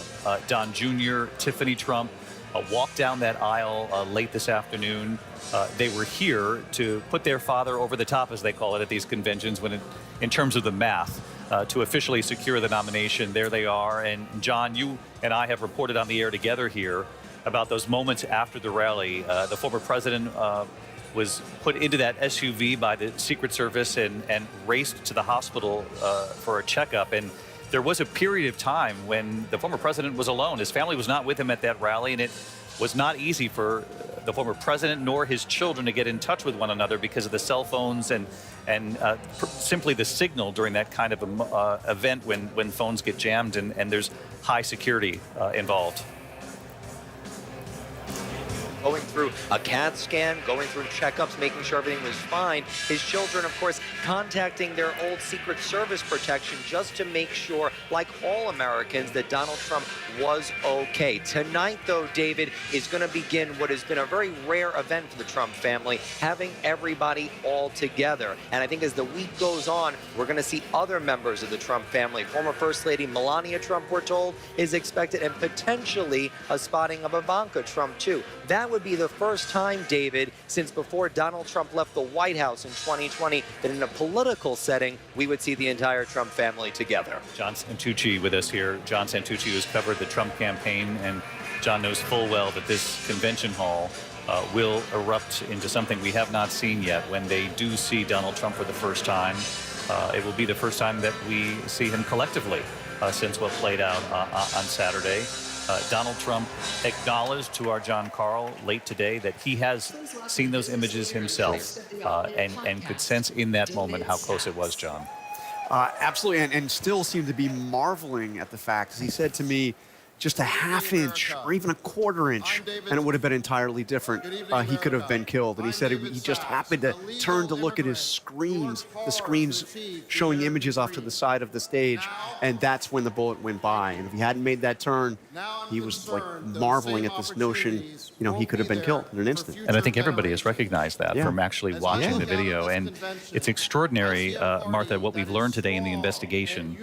Don Jr., Tiffany Trump walk down that aisle late this afternoon. They were here to put their father over the top, as they call it at these conventions, in terms of the math, to officially secure the nomination. There they are. And John, you and I have reported on the air together here about those moments after the rally. The former president was put into that SUV by the Secret Service and raced to the hospital for a checkup. And there was a period of time when the former president was alone. His family was not with him at that rally, and it was not easy for the former president nor his children to get in touch with one another because of the cell phones and simply the signal during that kind of event when phones get jammed and there's high security involved. Going through a CAT scan, going through checkups, making sure everything was fine. His children, of course, contacting their old Secret Service protection just to make sure, like all Americans, that Donald Trump was okay. Tonight, though, David, is going to begin what has been a very rare event for the Trump family, having everybody all together. And I think as the week goes on, we're going to see other members of the Trump family. Former First Lady Melania Trump, we're told, is expected, and potentially a spotting of Ivanka Trump, too. That would be the first time, David, since before Donald Trump left the White House in 2020, that in a political setting, we would see the entire Trump family together. John Santucci with us here. John Santucci, who's covered the Trump campaign, and John knows full well that this convention hall will erupt into something we have not seen yet. When they do see Donald Trump for the first time, it will be the first time that we see him collectively since what played out on Saturday. Donald Trump acknowledged to our John Carl late today that he has seen those images himself and could sense in that moment how close it was, John. Absolutely, and still seemed to be marveling at the fact, as he said to me, just a half inch or even a quarter inch, and it would have been entirely different. He could have been killed. And he said he just happened to turn to look at his screens, the screens showing images off to the side of the stage, and that's when the bullet went by. And if he hadn't made that turn, he was like marveling at this notion, he could have been killed in an instant. And I think everybody has recognized that from actually watching the video. And it's extraordinary, Martha, what we've learned today in the investigation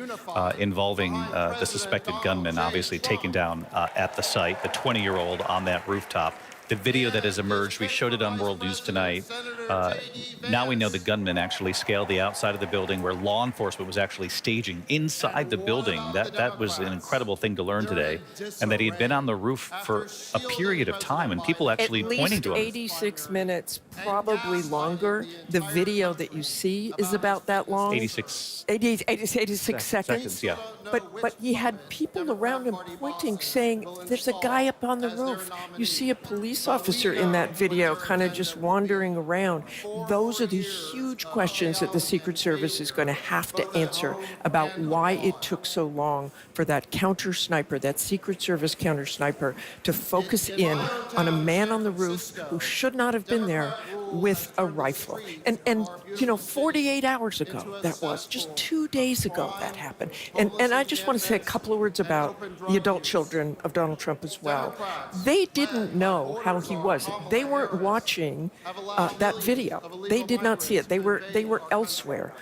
involving the suspected gunman, obviously taken down at the site, the 20-year-old on that rooftop. The video that has emerged, we showed it on World News Tonight. Now we know the gunman actually scaled the outside of the building where law enforcement was actually staging inside the building. That was an incredible thing to learn today. And that he had been on the roof for a period of time, and people actually pointing to him. At least 86 minutes, probably longer. The video that you see is about that long. 86 seconds. Yeah. But he had people around him pointing, saying, there's a guy up on the roof. You see a police officer in that video kind of just wandering around. Those are the huge questions that the Secret Service is going to have to answer about why it took so long for that counter sniper, that Secret Service counter sniper, to focus in on a man on the roof who should not have been there with a rifle. And 48 hours ago, that was just 2 days ago that happened. And I just want to say a couple of words about the adult children of Donald Trump as well. They didn't know how he was. They weren't watching that video. They did not see it. They were elsewhere.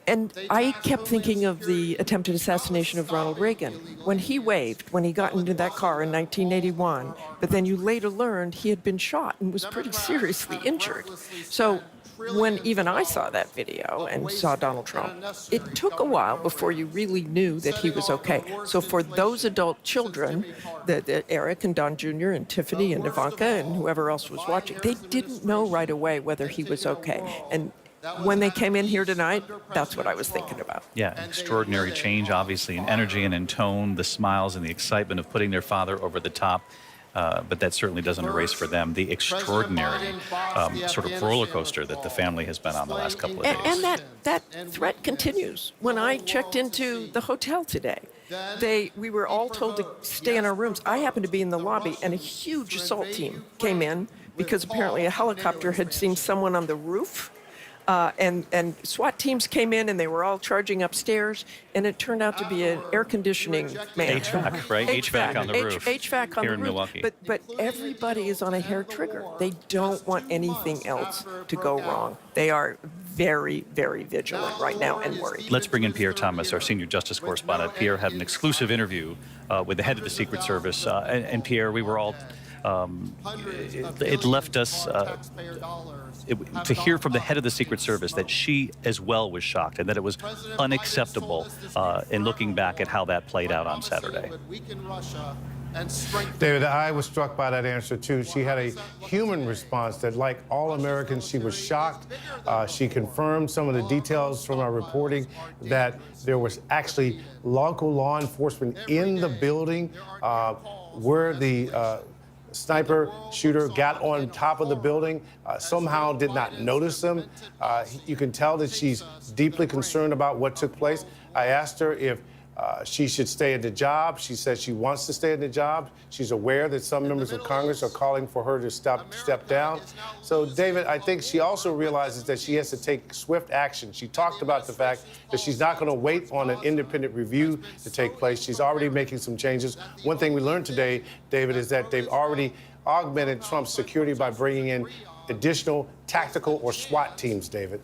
And I kept thinking of the attempted assassination of Ronald Reagan. When he waved, when he got into that car in 1981, but then you later learned he had been shot and was pretty seriously injured. So when even I saw that video and saw Donald Trump, it took a while before you really knew that he was okay. So for those adult children, the Eric and Don Jr. and Tiffany and Ivanka and whoever else was watching, they didn't know right away whether he was okay. And when they came in here tonight, that's what I was thinking about. Yeah, extraordinary change, obviously, in energy and in tone, the smiles and the excitement of putting their father over the top. But that certainly doesn't erase for them the extraordinary sort of roller coaster that the family has been on the last couple of days. And that threat continues. When I checked into the hotel today, we were all told to stay in our rooms. I happened to be in the lobby, and a huge assault team came in because apparently a helicopter had seen someone on the roof. And SWAT teams came in, and they were all charging upstairs, and it turned out to be an air conditioning man. HVAC, right? HVAC on the roof. HVAC on here the in roof. Milwaukee. But everybody is on a hair trigger. They don't want anything else to go wrong. They are very, very vigilant right now and worried. Let's bring in Pierre Thomas, our senior justice correspondent. Pierre had an exclusive interview with the head of the Secret Service. And Pierre, we were all, it left us to hear from the head of the Secret Service that she as well was shocked and that it was unacceptable in looking back at how that played out on Saturday. David, I was struck by that answer, too. She had a human response that, like all Americans, she was shocked. She confirmed some of the details from our reporting that there was actually local law enforcement in the building where the sniper shooter got on top of the building, somehow did not notice them. You can tell that she's deeply concerned about what took place. I asked her if she should stay at the job. She says she wants to stay at the job. She's aware that some members of Congress are calling for her to step down. So, David, I think she also realizes that she has to take swift action. She talked about the fact that she's not going to wait on an independent review to take place. She's already making some changes. One thing we learned today, David, is that they've already augmented Trump's security by bringing in additional tactical or SWAT teams, David.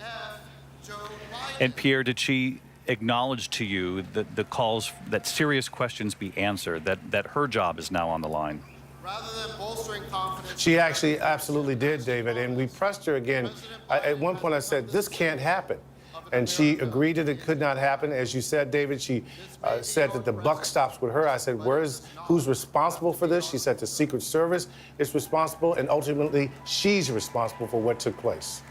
And Pierre, did she acknowledge to you the calls that serious questions be answered, that her job is now on the line? Rather than bolstering confidence. She actually absolutely did, David, and we pressed her again. At one point I said, this can't happen. And she agreed that it could not happen. As you said, David, she said that the buck stops with her. I said, who's responsible for this? She said the Secret Service is responsible, and ultimately she's responsible for what took place.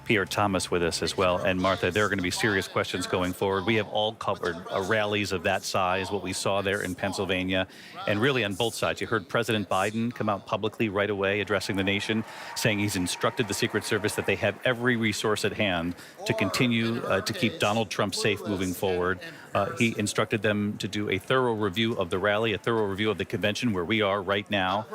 Pierre Thomas with us as well. And Martha, there are going to be serious questions going forward. We have all covered rallies of that size, what we saw there in Pennsylvania, and really on both sides. You heard President Biden come out publicly right away addressing the nation, saying he's instructed the Secret Service that they have every resource at hand to continue to keep Donald Trump safe moving forward. He instructed them to do a thorough review of the rally, a thorough review of the convention where we are right now,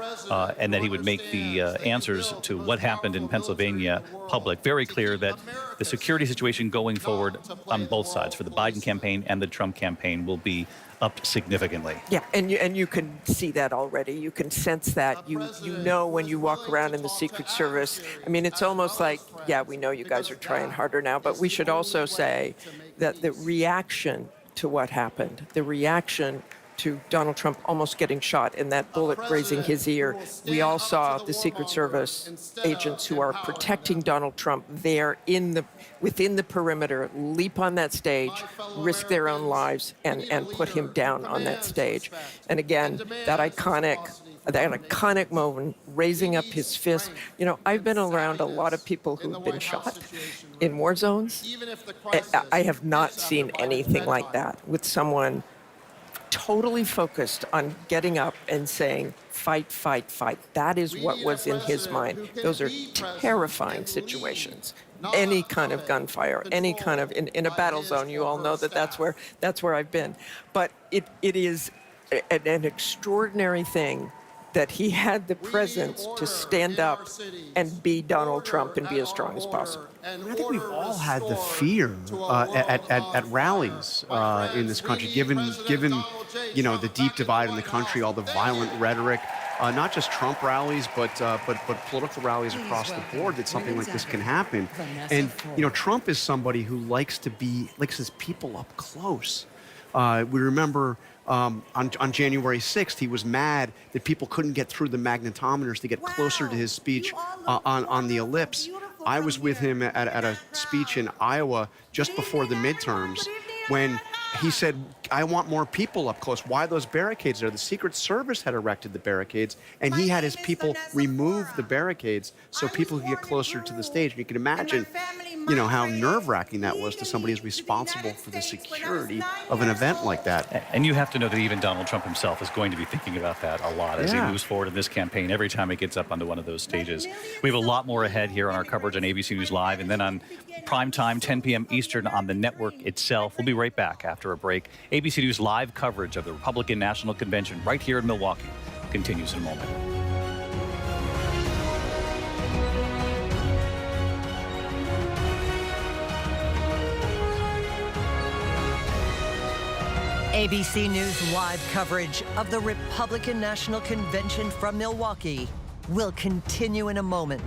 and that he would make the answers to what happened in Pennsylvania public. Very clear that the security situation going forward on both sides for the Biden campaign and the Trump campaign will be up significantly. Yeah, and you can see that already. You can sense that. You know when you walk around in the Secret Service. I mean, it's almost like, yeah, we know you guys are trying harder now, but we should also say that the reaction to what happened, the reaction to Donald Trump almost getting shot and that bullet grazing his ear. We all saw the Secret Service agents who are protecting Donald Trump there within the perimeter leap on that stage, risk their own lives, and put him down on that stage. And again, that iconic moment, raising up his fist. You know, I've been around a lot of people who've been shot in war zones. I have not seen anything like that with someone totally focused on getting up and saying, fight, fight, fight. That is what was in his mind. Those are terrifying situations. Any kind of gunfire, any kind of, in a battle zone, you all know that's where I've been. But it is an extraordinary thing that he had the presence to stand up and be Donald Trump and be as strong as possible. I think we've all had the fear at rallies in this country, given the deep divide in the country, all the violent rhetoric, not just Trump rallies, but political rallies across the board, that something like this can happen. And Trump is somebody who likes his people up close. We remember on January 6th, he was mad that people couldn't get through the magnetometers to get closer to his speech on the ellipse. I was with him at a speech in Iowa just before the midterms when he said, I want more people up close. Why those barricades there? The Secret Service had erected the barricades, and he had his people remove the barricades so people could get closer to the stage. And you can imagine, how nerve-wracking that was to somebody who's responsible for the security of an event like that. And you have to know that even Donald Trump himself is going to be thinking about that a lot as he moves forward in this campaign every time he gets up onto one of those stages. We have a lot more ahead here on our coverage on ABC News Live, and then on primetime, 10 p.m. Eastern on the network itself. We'll be right back after a break. ABC News Live coverage of the Republican National Convention right here in Milwaukee continues in a moment. ABC News Live coverage of the Republican National Convention from Milwaukee will continue in a moment.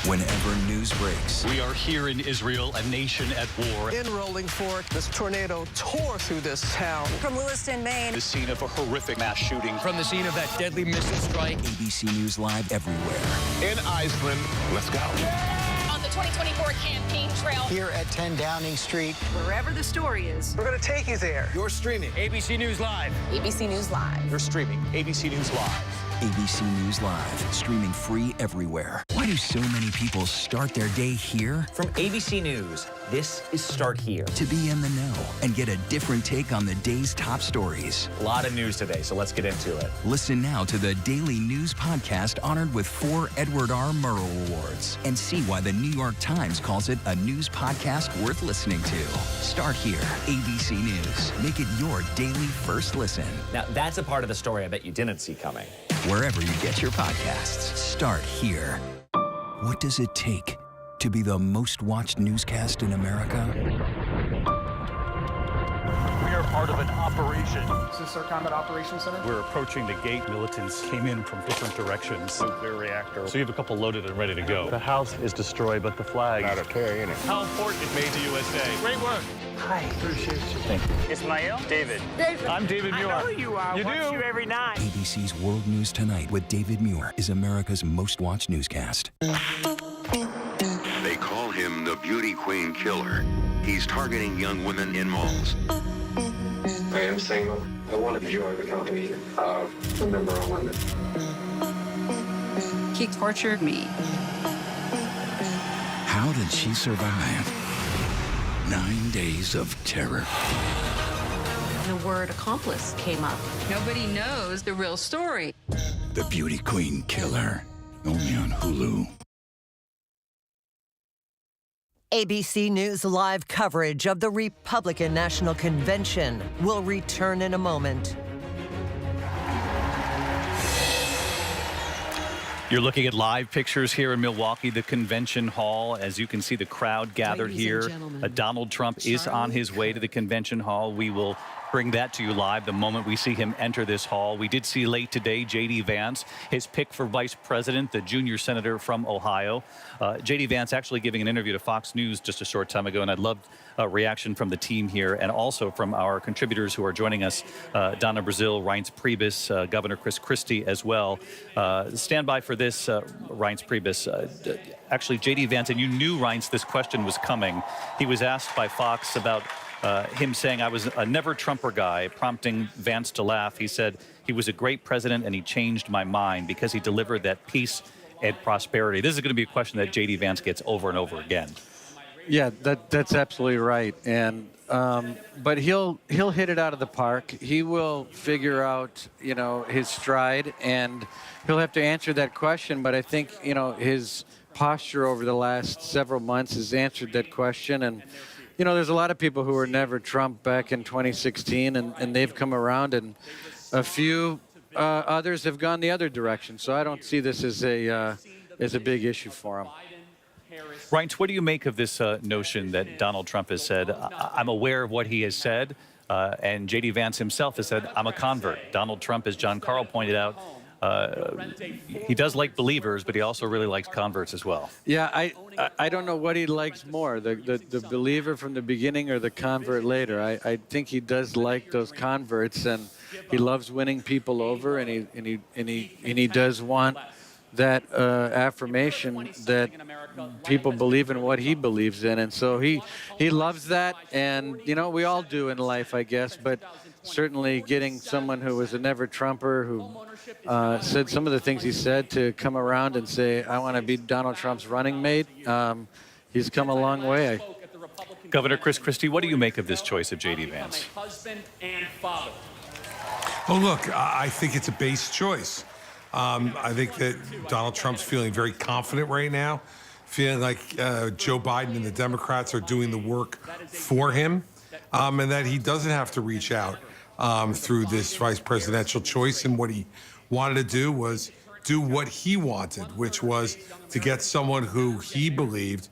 Whenever news breaks, We are here in Israel, a nation at war. In Rolling Fork, this tornado tore through this town. From Lewiston, Maine. The scene of a horrific mass shooting. From the scene of that deadly missile strike. ABC News Live everywhere. In Iceland, let's go. On the 2024 campaign trail. Here at 10 Downing Street. Wherever the story is. We're going to take you there. You're streaming ABC News Live. ABC News Live. You're streaming ABC News Live. ABC News Live, streaming free everywhere. Why do so many people start their day here? From ABC News, this is Start Here. To be in the know and get a different take on the day's top stories. A lot of news today, so let's get into it. Listen now to the Daily News Podcast honored with 4 Edward R. Murrow Awards and see why the New York Times calls it a news podcast worth listening to. Start Here, ABC News. Make it your daily first listen. Now, that's a part of the story I bet you didn't see coming. Wherever you get your podcasts, start here. What does it take to be the most watched newscast in America? We are part of an operation. Is this our Combat Operations Center? We're approaching the gate. Militants came in from different directions. Nuclear reactor. So you have a couple loaded and ready to go. The house is destroyed, but the flag... Not okay, ain't it? How important it made the USA. Great work. Hi, appreciate you. Thank you. Ismail? David. I'm David Muir. I know who you are. You Watch do? you every night. ABC's World News Tonight with David Muir is America's most watched newscast. They call him the Beauty Queen Killer. He's targeting young women in malls. I am single. I want to join the company of a member of women. He tortured me. How did she survive 9 days of terror? The word accomplice came up. Nobody knows the real story. The Beauty Queen Killer, only on Hulu. ABC News live coverage of the Republican National Convention will return in a moment. You're looking at live pictures here in Milwaukee, the convention hall. As you can see, the crowd gathered here. Donald Trump is on his way to the convention hall. We will bring that to you live the moment we see him enter this hall. We did see late today J.D. Vance, his pick for vice president, the junior senator from Ohio. J.D. Vance actually giving an interview to Fox News just a short time ago, and I'd love a reaction from the team here and also from our contributors who are joining us, Donna Brazil, Reince Priebus, Governor Chris Christie as well. Stand by for this, Reince Priebus. Actually, J.D. Vance, and you knew, Reince, this question was coming. He was asked by Fox about him saying, I was a never-Trumper guy, prompting Vance to laugh. He said, he was a great president and he changed my mind because he delivered that peace and prosperity. This is going to be a question that J.D. Vance gets over and over again. Yeah, that's absolutely right. And but he'll hit it out of the park. He will figure out, his stride, and he'll have to answer that question. But I think, his posture over the last several months has answered that question. And there's a lot of people who were never Trump back in 2016, and they've come around, and a few others have gone the other direction. So I don't see this as a big issue for him. Reince, what do you make of this notion that Donald Trump has said, I'm aware of what he has said, and J.D. Vance himself has said, I'm a convert. Donald Trump, as John Carl pointed out, he does like believers, but he also really likes converts as well. Yeah, I don't know what he likes more, the believer from the beginning or the convert later. I think he does like those converts, and he loves winning people over, and he does want that affirmation that people believe in what he believes in, and so he loves that, and we all do in life, I guess, but certainly getting someone who was a never-Trumper, who said some of the things he said, to come around and say, I want to be Donald Trump's running mate, he's come a long way. Governor Chris Christie, what do you make of this choice of J.D. Vance? Oh, look, I think it's a base choice. I think that Donald Trump's feeling very confident right now, feeling like Joe Biden and the Democrats are doing the work for him, and that he doesn't have to reach out through this vice presidential choice. And what he wanted to do was do what he wanted, which was to get someone who he believed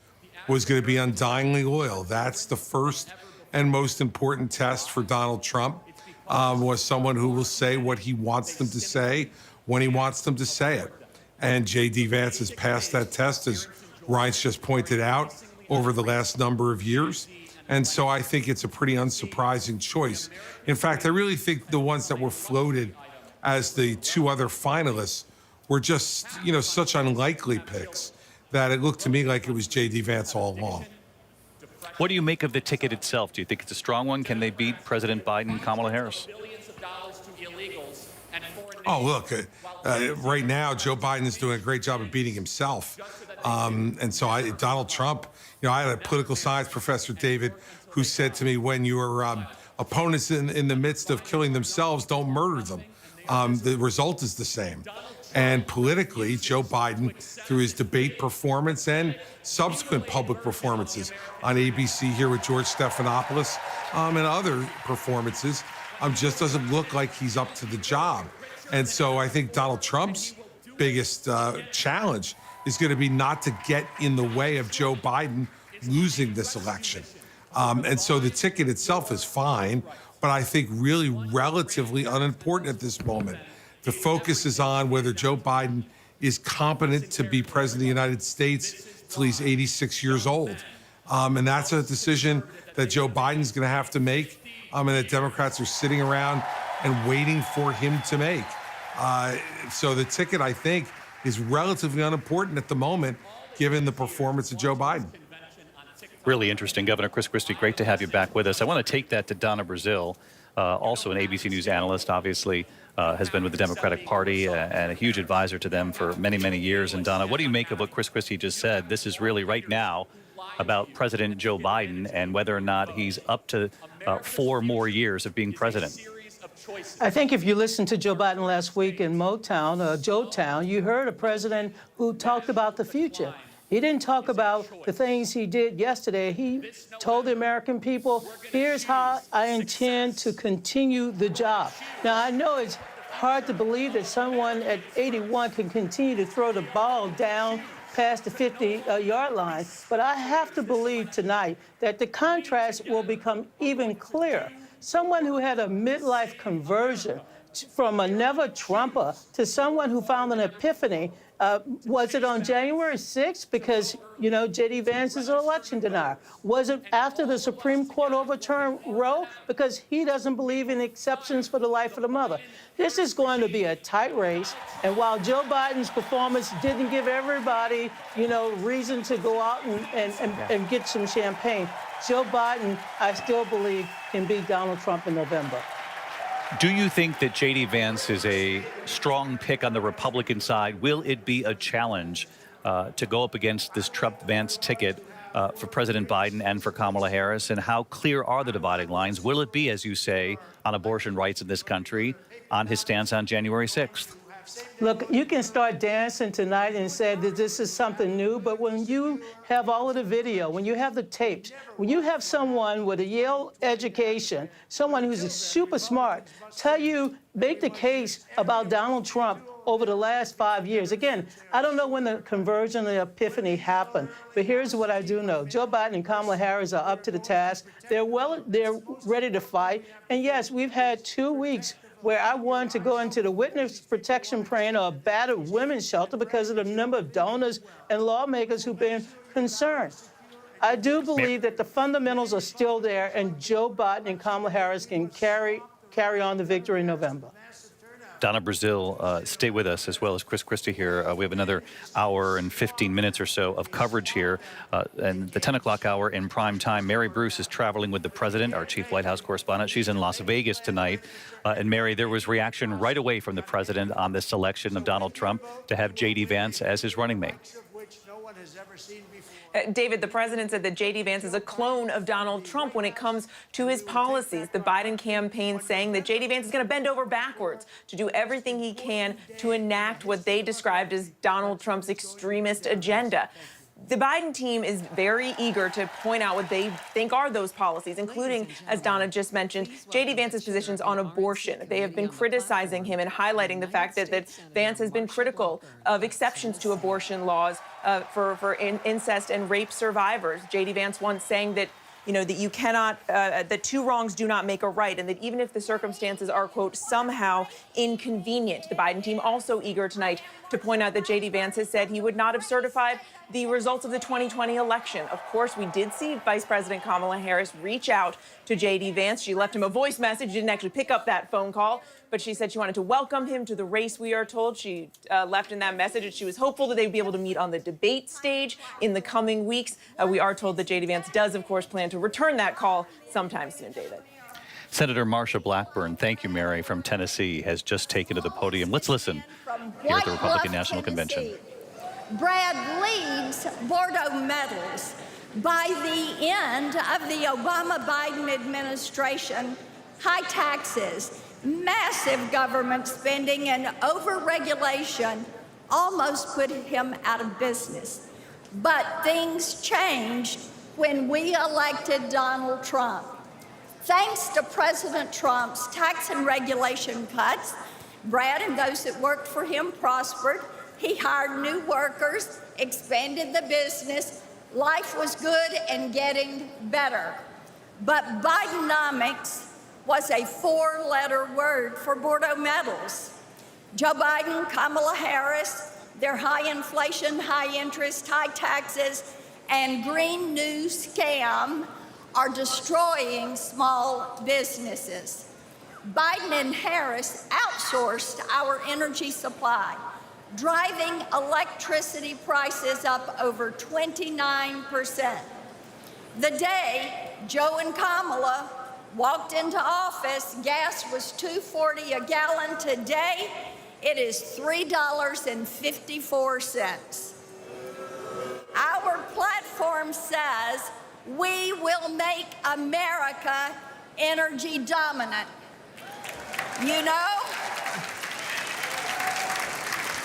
was going to be undyingly loyal. That's the first and most important test for Donald Trump, was someone who will say what he wants them to say when he wants them to say it. And J.D. Vance has passed that test, as Reince just pointed out, over the last number of years. And so I think it's a pretty unsurprising choice. In fact, I really think the ones that were floated as the two other finalists were just, such unlikely picks that it looked to me like it was J.D. Vance all along. What do you make of the ticket itself? Do you think it's a strong one? Can they beat President Biden and Kamala Harris? Oh, look, right now, Joe Biden is doing a great job of beating himself. And so Donald Trump, I had a political science professor, David, who said to me, when your opponents in the midst of killing themselves, don't murder them. The result is the same. And politically, Joe Biden, through his debate performance and subsequent public performances on ABC here with George Stephanopoulos and other performances, just doesn't look like he's up to the job. And so I think Donald Trump's biggest challenge is going to be not to get in the way of Joe Biden losing this election. And so the ticket itself is fine, but I think really relatively unimportant at this moment. The focus is on whether Joe Biden is competent to be president of the United States till he's 86 years old. And that's a decision that Joe Biden's going to have to make, and that Democrats are sitting around and waiting for him to make. So the ticket, I think, is relatively unimportant at the moment, given the performance of Joe Biden. Really interesting. Governor Chris Christie, great to have you back with us. I want to take that to Donna Brazil. also an ABC News analyst, obviously. Has been with the Democratic Party and a huge advisor to them for many, many years. And Donna, what do you make of what Chris Christie just said? This is really right now about President Joe Biden and whether or not he's up to 4 more years of being president. I think if you listened to Joe Biden last week in Joetown, you heard a president who talked about the future. He didn't talk about the things he did yesterday. He told the American people, here's how I intend to continue the job. Now, I know it's hard to believe that someone at 81 can continue to throw the ball down past the 50-yard line, but I have to believe tonight that the contrast will become even clearer. Someone who had a midlife conversion from a never-Trumper to someone who found an epiphany. Was it on January 6th? Because, you know, J.D. Vance is an election denier. Was it after the Supreme Court overturned Roe? Because he doesn't believe in exceptions for the life of the mother. This is going to be a tight race. And while Joe Biden's performance didn't give everybody, you know, reason to go out and get some champagne, Joe Biden, I still believe, can beat Donald Trump in November. Do you think that J.D. Vance is a strong pick on the Republican side? Will it be a challenge to go up against this Trump-Vance ticket for President Biden and for Kamala Harris? And how clear are the dividing lines? Will it be, as you say, on abortion rights in this country, on his stance on January 6th? Look, you can start dancing tonight and say that this is something new, but when you have all of the video, when you have the tapes, when you have someone with a Yale education, someone who's super smart, make the case about Donald Trump over the last 5 years. Again, I don't know when the conversion, the epiphany happened, but here's what I do know. Joe Biden and Kamala Harris are up to the task. They're ready to fight. And yes, we've had 2 weeks where I wanted to go into the witness protection plan or a battered women's shelter because of the number of donors and lawmakers who've been concerned. I do believe that the fundamentals are still there, and Joe Biden and Kamala Harris can carry on the victory in November. Donna Brazil, stay with us, as well as Chris Christie here. We have another hour and 15 minutes or so of coverage here. And the 10 o'clock hour in prime time, Mary Bruce is traveling with the president, our chief White House correspondent. She's in Las Vegas tonight. And Mary, there was reaction right away from the president on this selection of Donald Trump to have J.D. Vance as his running mate. David, the president said that J.D. Vance is a clone of Donald Trump when it comes to his policies. The Biden campaign saying that J.D. Vance is going to bend over backwards to do everything he can to enact what they described as Donald Trump's extremist agenda. The Biden team is very eager to point out what they think are those policies, including, as Donna just mentioned, J.D. Vance's positions on abortion. They have been criticizing him and highlighting the fact that Vance has been critical of exceptions to abortion laws for incest and rape survivors. J.D. Vance once saying that, you know, that you cannot, that 2 wrongs do not make a right, and that even if the circumstances are, quote, somehow inconvenient. The Biden team also eager tonight to point out that J.D. Vance has said he would not have certified the results of the 2020 election. Of course, we did see Vice President Kamala Harris reach out to J.D. Vance. She left him a voice message, didn't actually pick up that phone call, but she said she wanted to welcome him to the race, we are told. She left in that message that she was hopeful that they'd be able to meet on the debate stage in the coming weeks. We are told that J.D. Vance does, of course, plan to return that call sometime soon, David. Senator Marsha Blackburn, thank you, Mary, from Tennessee, has just taken to the podium. Let's listen here at the Republican National Convention. Brad leads Bordeaux medals. By the end of the Obama-Biden administration, high taxes, massive government spending, and overregulation almost put him out of business. But things changed when we elected Donald Trump. Thanks to President Trump's tax and regulation cuts, Brad and those that worked for him prospered. He hired new workers, expanded the business. Life was good and getting better. But Bidenomics was a 4-letter word for Bordeaux medals. Joe Biden, Kamala Harris, their high inflation, high interest, high taxes, and Green New scam are destroying small businesses. Biden and Harris outsourced our energy supply, driving electricity prices up over 29%. The day Joe and Kamala walked into office, gas was $2.40 a gallon. Today, it is $3.54. Our platform says we will make America energy dominant. You know?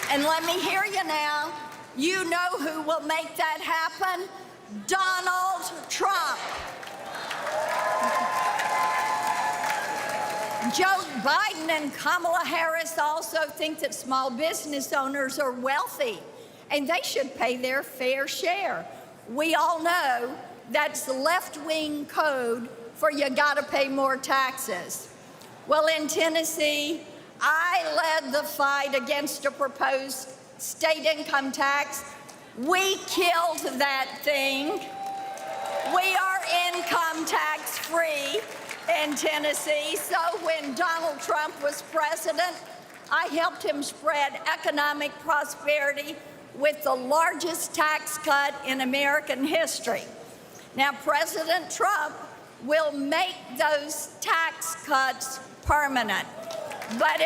And let me hear you now. You know who will make that happen? Donald Trump. Joe Biden and Kamala Harris also think that small business owners are wealthy and they should pay their fair share. We all know that's the left-wing code for you gotta pay more taxes. Well, in Tennessee, I led the fight against a proposed state income tax. We killed that thing. We are income tax free in Tennessee. So when Donald Trump was president, I helped him spread economic prosperity with the largest tax cut in American history. Now, President Trump will make those tax cuts permanent. But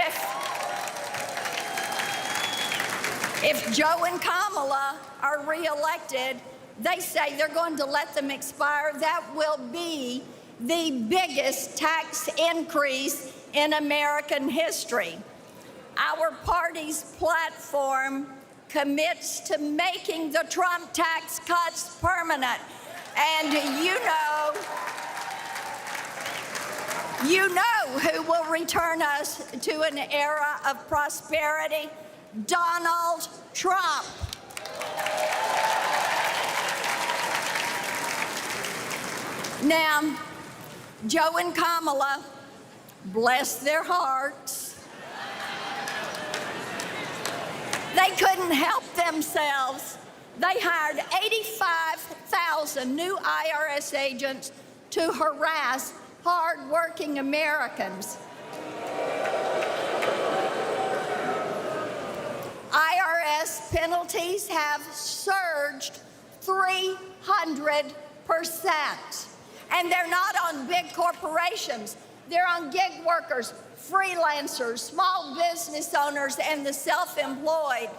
if Joe and Kamala are reelected, they say they're going to let them expire. That will be the biggest tax increase in American history. Our party's platform commits to making the Trump tax cuts permanent. And you know who will return us to an era of prosperity? Donald Trump. Now, Joe and Kamala, bless their hearts, they couldn't help themselves. They hired 85,000 new IRS agents to harass hard-working Americans. IRS penalties have surged 300%. And they're not on big corporations. They're on gig workers, freelancers, small business owners, and the self-employed.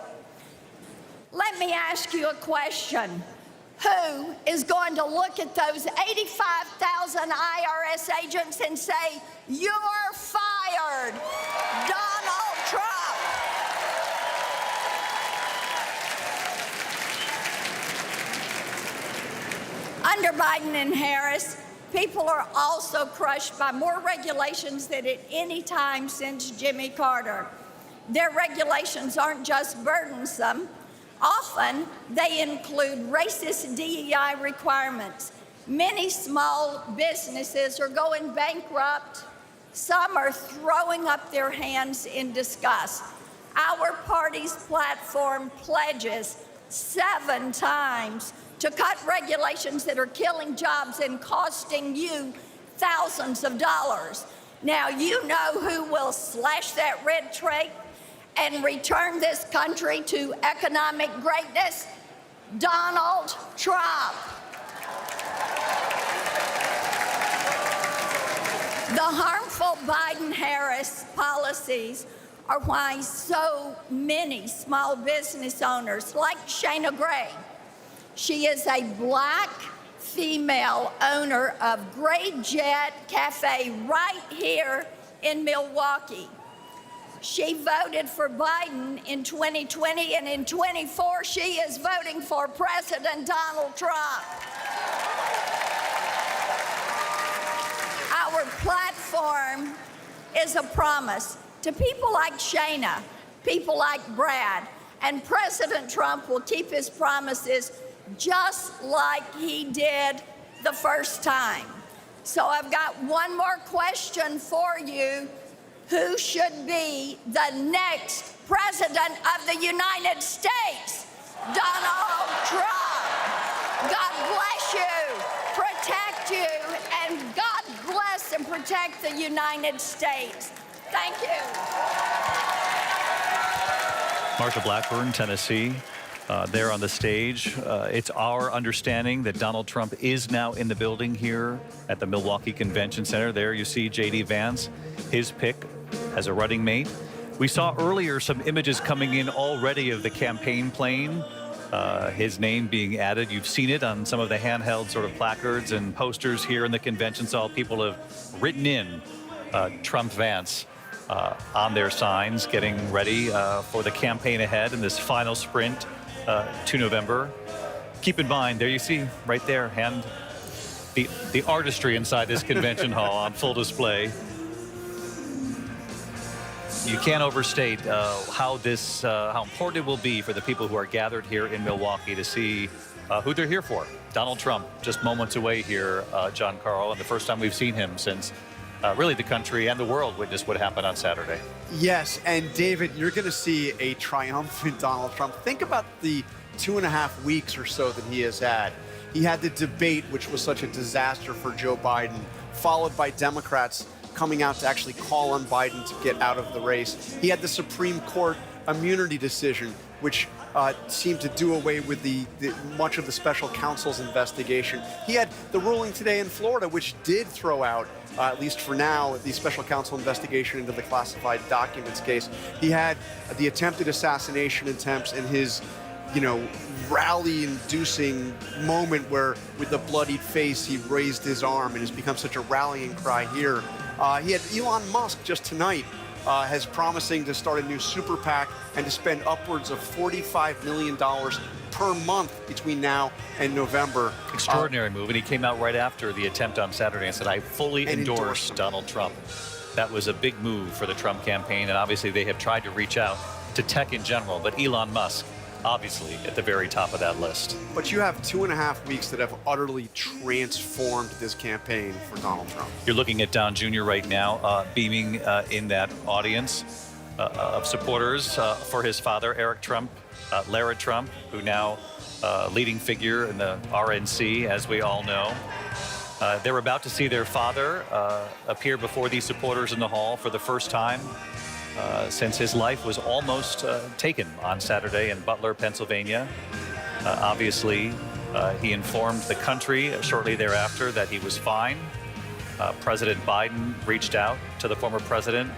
Let me ask you a question. Who is going to look at those 85,000 IRS agents and say, "You're fired"? Donald Trump. Under Biden and Harris, people are also crushed by more regulations than at any time since Jimmy Carter. Their regulations aren't just burdensome. Often, they include racist DEI requirements. Many small businesses are going bankrupt. Some are throwing up their hands in disgust. Our party's platform pledges 7 times to cut regulations that are killing jobs and costing you thousands of dollars. Now, you know who will slash that red tape and return this country to economic greatness? Donald Trump. The harmful Biden-Harris policies are why so many small business owners, like Shayna Gray, she is a black female owner of Gray Jet Cafe right here in Milwaukee. She voted for Biden in 2020, and in 24, she is voting for President Donald Trump. Our platform is a promise to people like Shayna, people like Brad, and President Trump will keep his promises just like he did the first time. So I've got one more question for you. Who should be the next president of the United States? Donald Trump. God bless you, protect you, and God bless and protect the United States. Thank you. Marsha Blackburn, Tennessee. there on the stage. It's our understanding that Donald Trump is now in the building here at the Milwaukee Convention Center. There you see J.D. Vance, his pick as a running mate. We saw earlier some images coming in already of the campaign plane, his name being added. You've seen it on some of the handheld sort of placards and posters here in the convention hall. People have written in Trump Vance on their signs, getting ready for the campaign ahead in this final sprint to November. Keep in mind, there you see right there, the artistry inside this convention hall on full display. You can't overstate how important it will be for the people who are gathered here in Milwaukee to see who they're here for. Donald Trump, just moments away here, John Carl, and the first time we've seen him since really the country and the world witnessed what happened on Saturday. Yes, and David, you're going to see a triumphant Donald Trump. Think about the 2.5 weeks or so that he has had. He had the debate, which was such a disaster for Joe Biden, followed by Democrats coming out to actually call on Biden to get out of the race. He had the Supreme Court immunity decision, which seemed to do away with much of the special counsel's investigation. He had the ruling today in Florida, which did throw out, at least for now, the special counsel investigation into the classified documents case. He had the attempted assassination attempts and his, rally-inducing moment where, with the bloodied face, he raised his arm and has become such a rallying cry here. He had Elon Musk just tonight has promising to start a new super PAC and to spend upwards of $45 million per month between now and November. Extraordinary move, and he came out right after the attempt on Saturday and said, I fully endorse Donald Trump. That was a big move for the Trump campaign, and obviously they have tried to reach out to tech in general, but Elon Musk, obviously, at the very top of that list. But you have 2.5 weeks that have utterly transformed this campaign for Donald Trump. You're looking at Don Jr. right now, beaming in that audience of supporters for his father, Eric Trump, Lara Trump, who now leading figure in the RNC, as we all know. They're about to see their father appear before these supporters in the hall for the first time since his life was almost taken on Saturday in Butler, Pennsylvania. Obviously, he informed the country shortly thereafter that he was fine. President Biden reached out to the former president.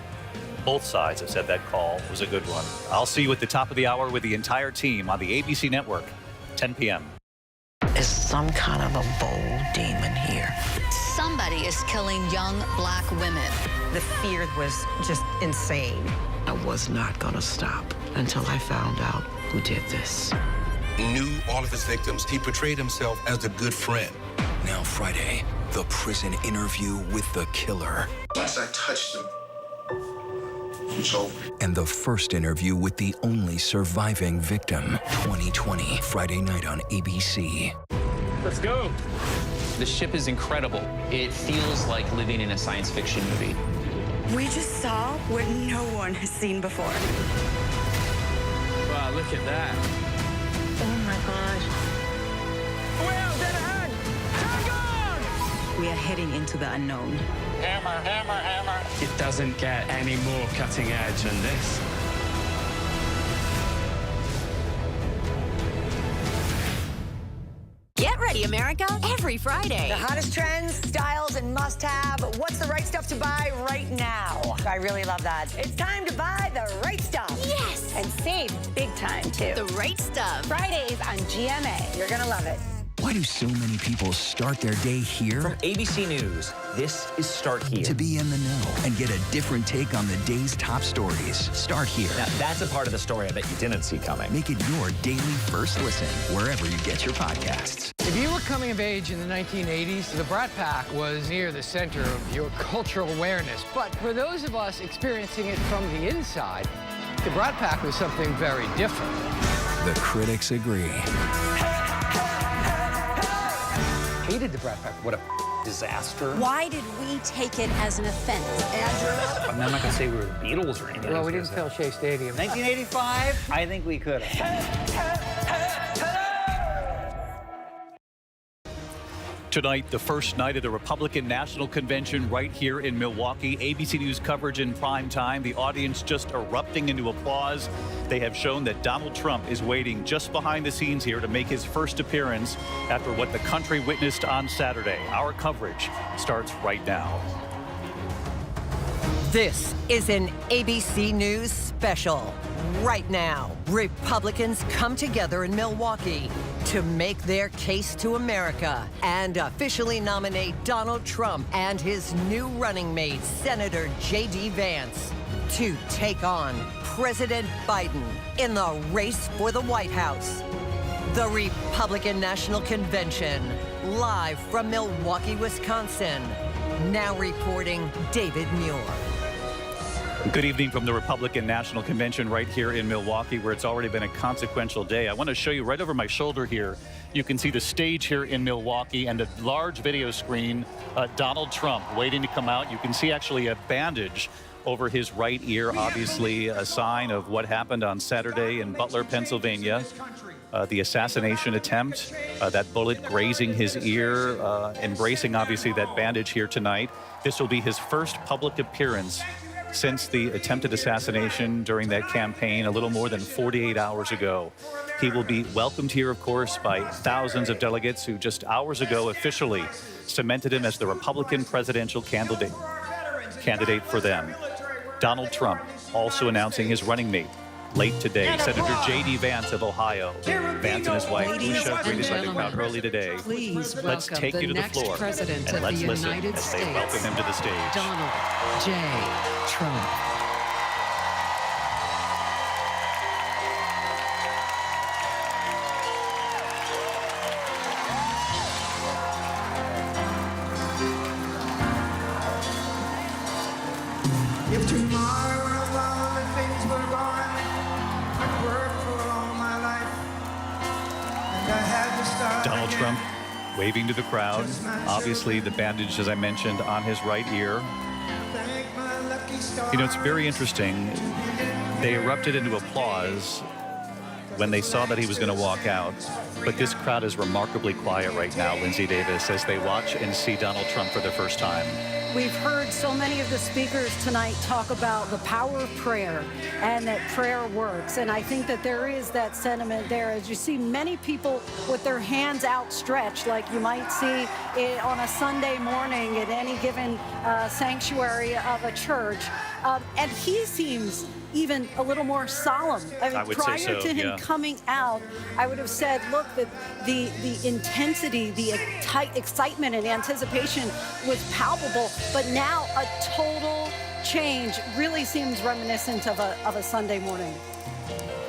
Both sides have said that call was a good one. I'll see you at the top of the hour with the entire team on the ABC network, 10 p.m. Is some kind of a bold demon here. Somebody is killing young black women. The fear was just insane. I was not gonna stop until I found out who did this. Knew all of his victims. He portrayed himself as a good friend. Now Friday, the prison interview with the killer. Once I touched him, it's over. And the first interview with the only surviving victim. 2020, Friday night on ABC. Let's go. The ship is incredible. It feels like living in a science fiction movie. We just saw what no one has seen before. Wow, look at that. Oh my gosh. Well, dead ahead. Tag on! We are heading into the unknown. Hammer, hammer, hammer. It doesn't get any more cutting edge than this. Get ready, America, every Friday. The hottest trends, styles, and must-have. What's the right stuff to buy right now? I really love that. It's time to buy the right stuff. Yes! And save big time, too. The right stuff. Fridays on GMA. You're gonna love it. Why do so many people start their day here? From ABC News, this is Start Here. To be in the know and get a different take on the day's top stories. Start Here. Now, that's a part of the story I bet you didn't see coming. Make it your daily first listen, wherever you get your podcasts. If you were coming of age in the 1980s, the Brat Pack was near the center of your cultural awareness. But for those of us experiencing it from the inside, the Brat Pack was something very different. The critics agree. Hated the Brat Pack. What a disaster. Why did we take it as an offense? Andrew? I'm not going to say we were the Beatles or anything. Well, we didn't fill Shea Stadium. 1985? I think we could have. Tonight, the first night of the Republican National Convention right here in Milwaukee. ABC News coverage in prime time. The audience just erupting into applause. They have shown that Donald Trump is waiting just behind the scenes here to make his first appearance after what the country witnessed on Saturday. Our coverage starts right now. This is an ABC News special. Right now, Republicans come together in Milwaukee to make their case to America and officially nominate Donald Trump and his new running mate, Senator J.D. Vance, to take on President Biden in the race for the White House. The Republican National Convention, live from Milwaukee, Wisconsin. Now reporting, David Muir. Good evening from the Republican National Convention right here in Milwaukee, where it's already been a consequential day. I want to show you right over my shoulder here. You can see the stage here in Milwaukee and a large video screen, Donald Trump waiting to come out. You can see actually a bandage over his right ear, obviously a sign of what happened on Saturday in Butler, Pennsylvania. The assassination attempt, that bullet grazing his ear, embracing obviously that bandage here tonight. This will be his first public appearance since the attempted assassination during that campaign a little more than 48 hours ago. He will be welcomed here, of course, by thousands of delegates who just hours ago officially cemented him as the Republican presidential candidate for them. Donald Trump also announcing his running mate late today, Senator J.D. Vance of Ohio. Vance and his wife, Usha, greeted by the crowd early today. Let's take you to the floor and let's listen as they welcome him to the stage. Donald J. Trump. If tomorrow all the things were gone, I'd worked for all my life, and I had to start Donald again. Trump waving to the crowd. Obviously, the bandage, as I mentioned, on his right ear. You know, it's very interesting. They erupted into applause when they saw that he was going to walk out. But this crowd is remarkably quiet right now, Linsey Davis, as they watch and see Donald Trump for the first time. We've heard so many of the speakers tonight talk about the power of prayer and that prayer works. And I think that there is that sentiment there as you see many people with their hands outstretched, like you might see it on a Sunday morning at any given sanctuary of a church. And he seems even a little more solemn. I mean, prior to him coming out, I would have said, look, that the intensity, the excitement and anticipation was palpable, but now a total change really seems reminiscent of a Sunday morning.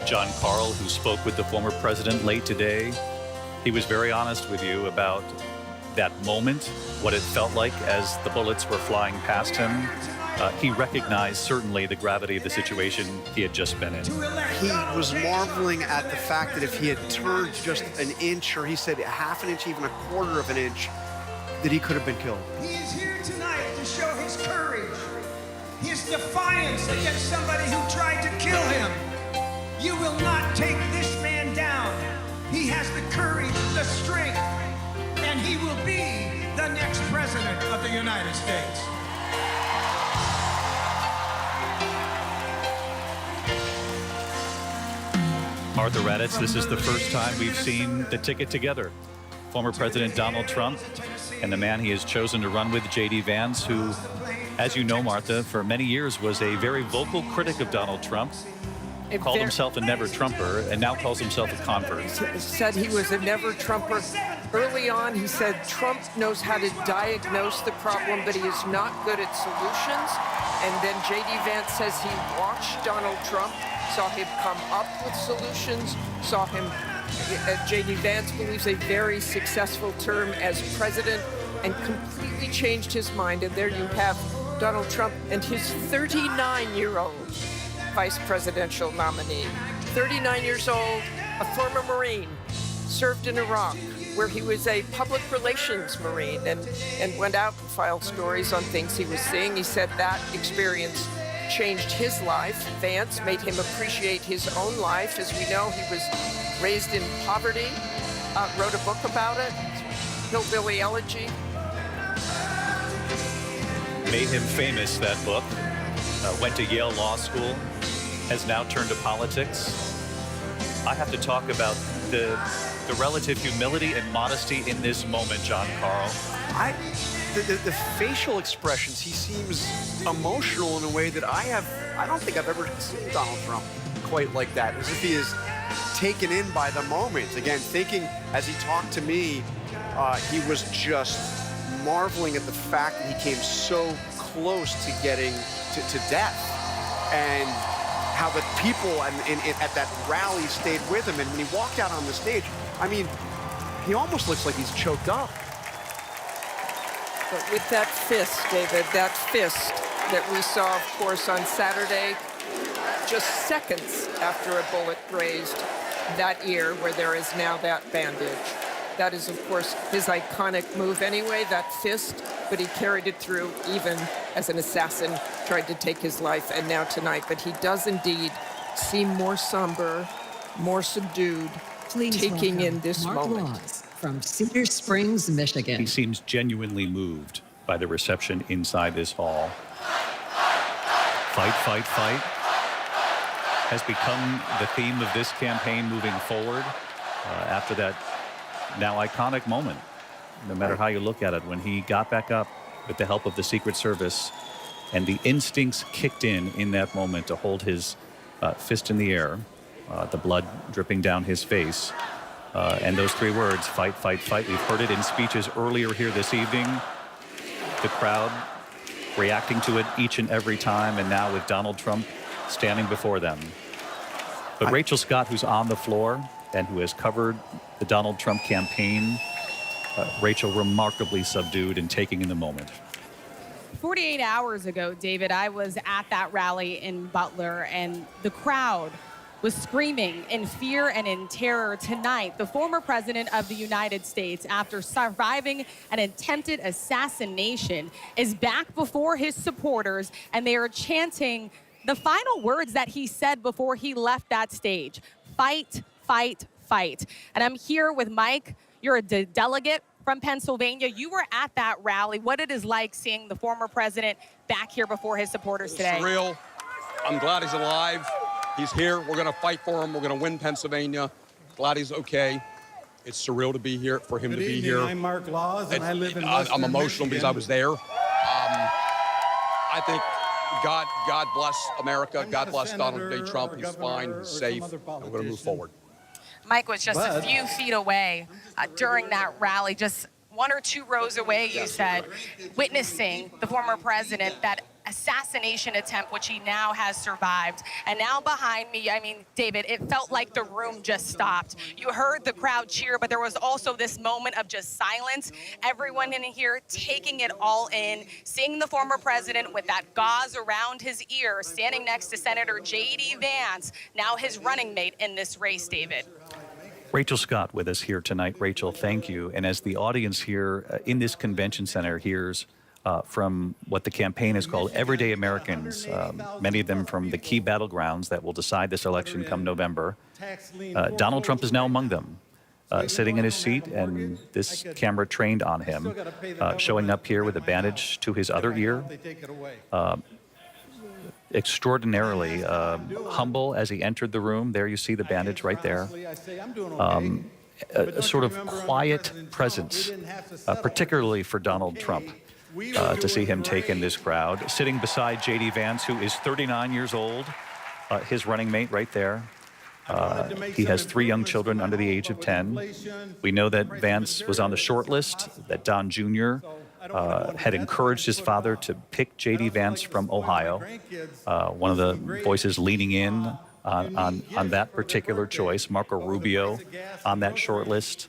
John Carl, who spoke with the former president late today, he was very honest with you about that moment, what it felt like as the bullets were flying past him. He recognized certainly the gravity of the situation he had just been in. He was marveling at the fact that if he had turned just an inch, or he said half an inch, even a quarter of an inch, that he could have been killed. He is here tonight to show his courage, his defiance against somebody who tried to kill him. You will not take this man down. He has the courage, the strength, and he will be the next president of the United States. Martha Raddatz, this is the first time we've seen the ticket together. Former President Donald Trump and the man he has chosen to run with, J.D. Vance, who, as you know, Martha, for many years was a very vocal critic of Donald Trump, called himself a never-Trumper, and now calls himself a convert. Said he was a never-Trumper. Early on, he said Trump knows how to diagnose the problem, but he is not good at solutions. And then J.D. Vance says he watched Donald Trump, saw him come up with solutions, saw him, J.D. Vance believes, a very successful term as president, and completely changed his mind. And there you have Donald Trump and his 39-year-old vice presidential nominee. 39 years old, a former Marine, served in Iraq, where he was a public relations Marine and went out and filed stories on things he was seeing. He said that experience changed his life. Vance made him appreciate his own life. As we know, he was raised in poverty, wrote a book about it. Hillbilly Elegy. Made him famous, that book. Went to Yale Law School, has now turned to politics. I have to talk about the relative humility and modesty in this moment, John Carl. The facial expressions, he seems emotional in a way that I don't think I've ever seen Donald Trump quite like that, as if he is taken in by the moment. Again, thinking as he talked to me, he was just marveling at the fact that he came so close to getting to death, and how the people at that rally stayed with him. And when he walked out on the stage, I mean, he almost looks like he's choked up. But with that fist, David, that fist that we saw, of course, on Saturday, just seconds after a bullet grazed that ear where there is now that bandage. That is, of course, his iconic move anyway, that fist, but he carried it through even as an assassin tried to take his life, and now tonight. But he does indeed seem more somber, more subdued, taking in this moment. From Cedar Springs, Michigan. He seems genuinely moved by the reception inside this hall. Fight, fight, fight has become the theme of this campaign moving forward after that now iconic moment, no matter how you look at it, when he got back up with the help of the Secret Service and the instincts kicked in that moment to hold his fist in the air, the blood dripping down his face. And those three words, fight, fight, fight. We've heard it in speeches earlier here this evening. The crowd reacting to it each and every time, and now with Donald Trump standing before them. But Rachel Scott, who's on the floor and who has covered the Donald Trump campaign, Rachel remarkably subdued and taking in the moment. 48 hours ago, David, I was at that rally in Butler, and the crowd was screaming in fear and in terror. Tonight, the former president of the United States, after surviving an attempted assassination, is back before his supporters, and they are chanting the final words that he said before he left that stage: fight, fight, fight. And I'm here with Mike. You're a delegate from Pennsylvania. You were at that rally. What it is like seeing the former president back here before his supporters today? Surreal. I'm glad he's alive. He's here. We're going to fight for him. We're going to win Pennsylvania. Glad he's okay. It's surreal to be here, for him to be here. I'm Mark Laws, and I live in Western I'm emotional Michigan. because I was there. I think God bless America. God bless Donald J. Trump. He's fine. He's safe. And we're going to move forward. Mike was just a few feet away during that rally, just 1 or 2 rows away, you said, witnessing the former president, that assassination attempt, which he now has survived. And now behind me, I mean, David, it felt like the room just stopped. You heard the crowd cheer, but there was also this moment of just silence. Everyone in here taking it all in, seeing the former president with that gauze around his ear, standing next to Senator J.D. Vance, now his running mate in this race, David. Rachel Scott with us here tonight. Rachel, thank you. And as the audience here in this convention center hears from what the campaign is called everyday Americans, many of them from the key battlegrounds that will decide this election come November, Donald Trump is now among them, sitting in his seat, and this camera trained on him, showing up here with a bandage to his other ear. Extraordinarily humble as he entered the room. There you see the bandage right there. A sort of quiet presence, particularly for Donald Trump, to see him take in this crowd. Sitting beside J.D. Vance, who is 39 years old, his running mate right there. He has 3 young children under the age of 10. We know that Vance was on the short list, that Don Jr. Had encouraged his father to pick J.D. Vance from Ohio. One of the voices leaning in on that particular choice. Marco Rubio on that short list.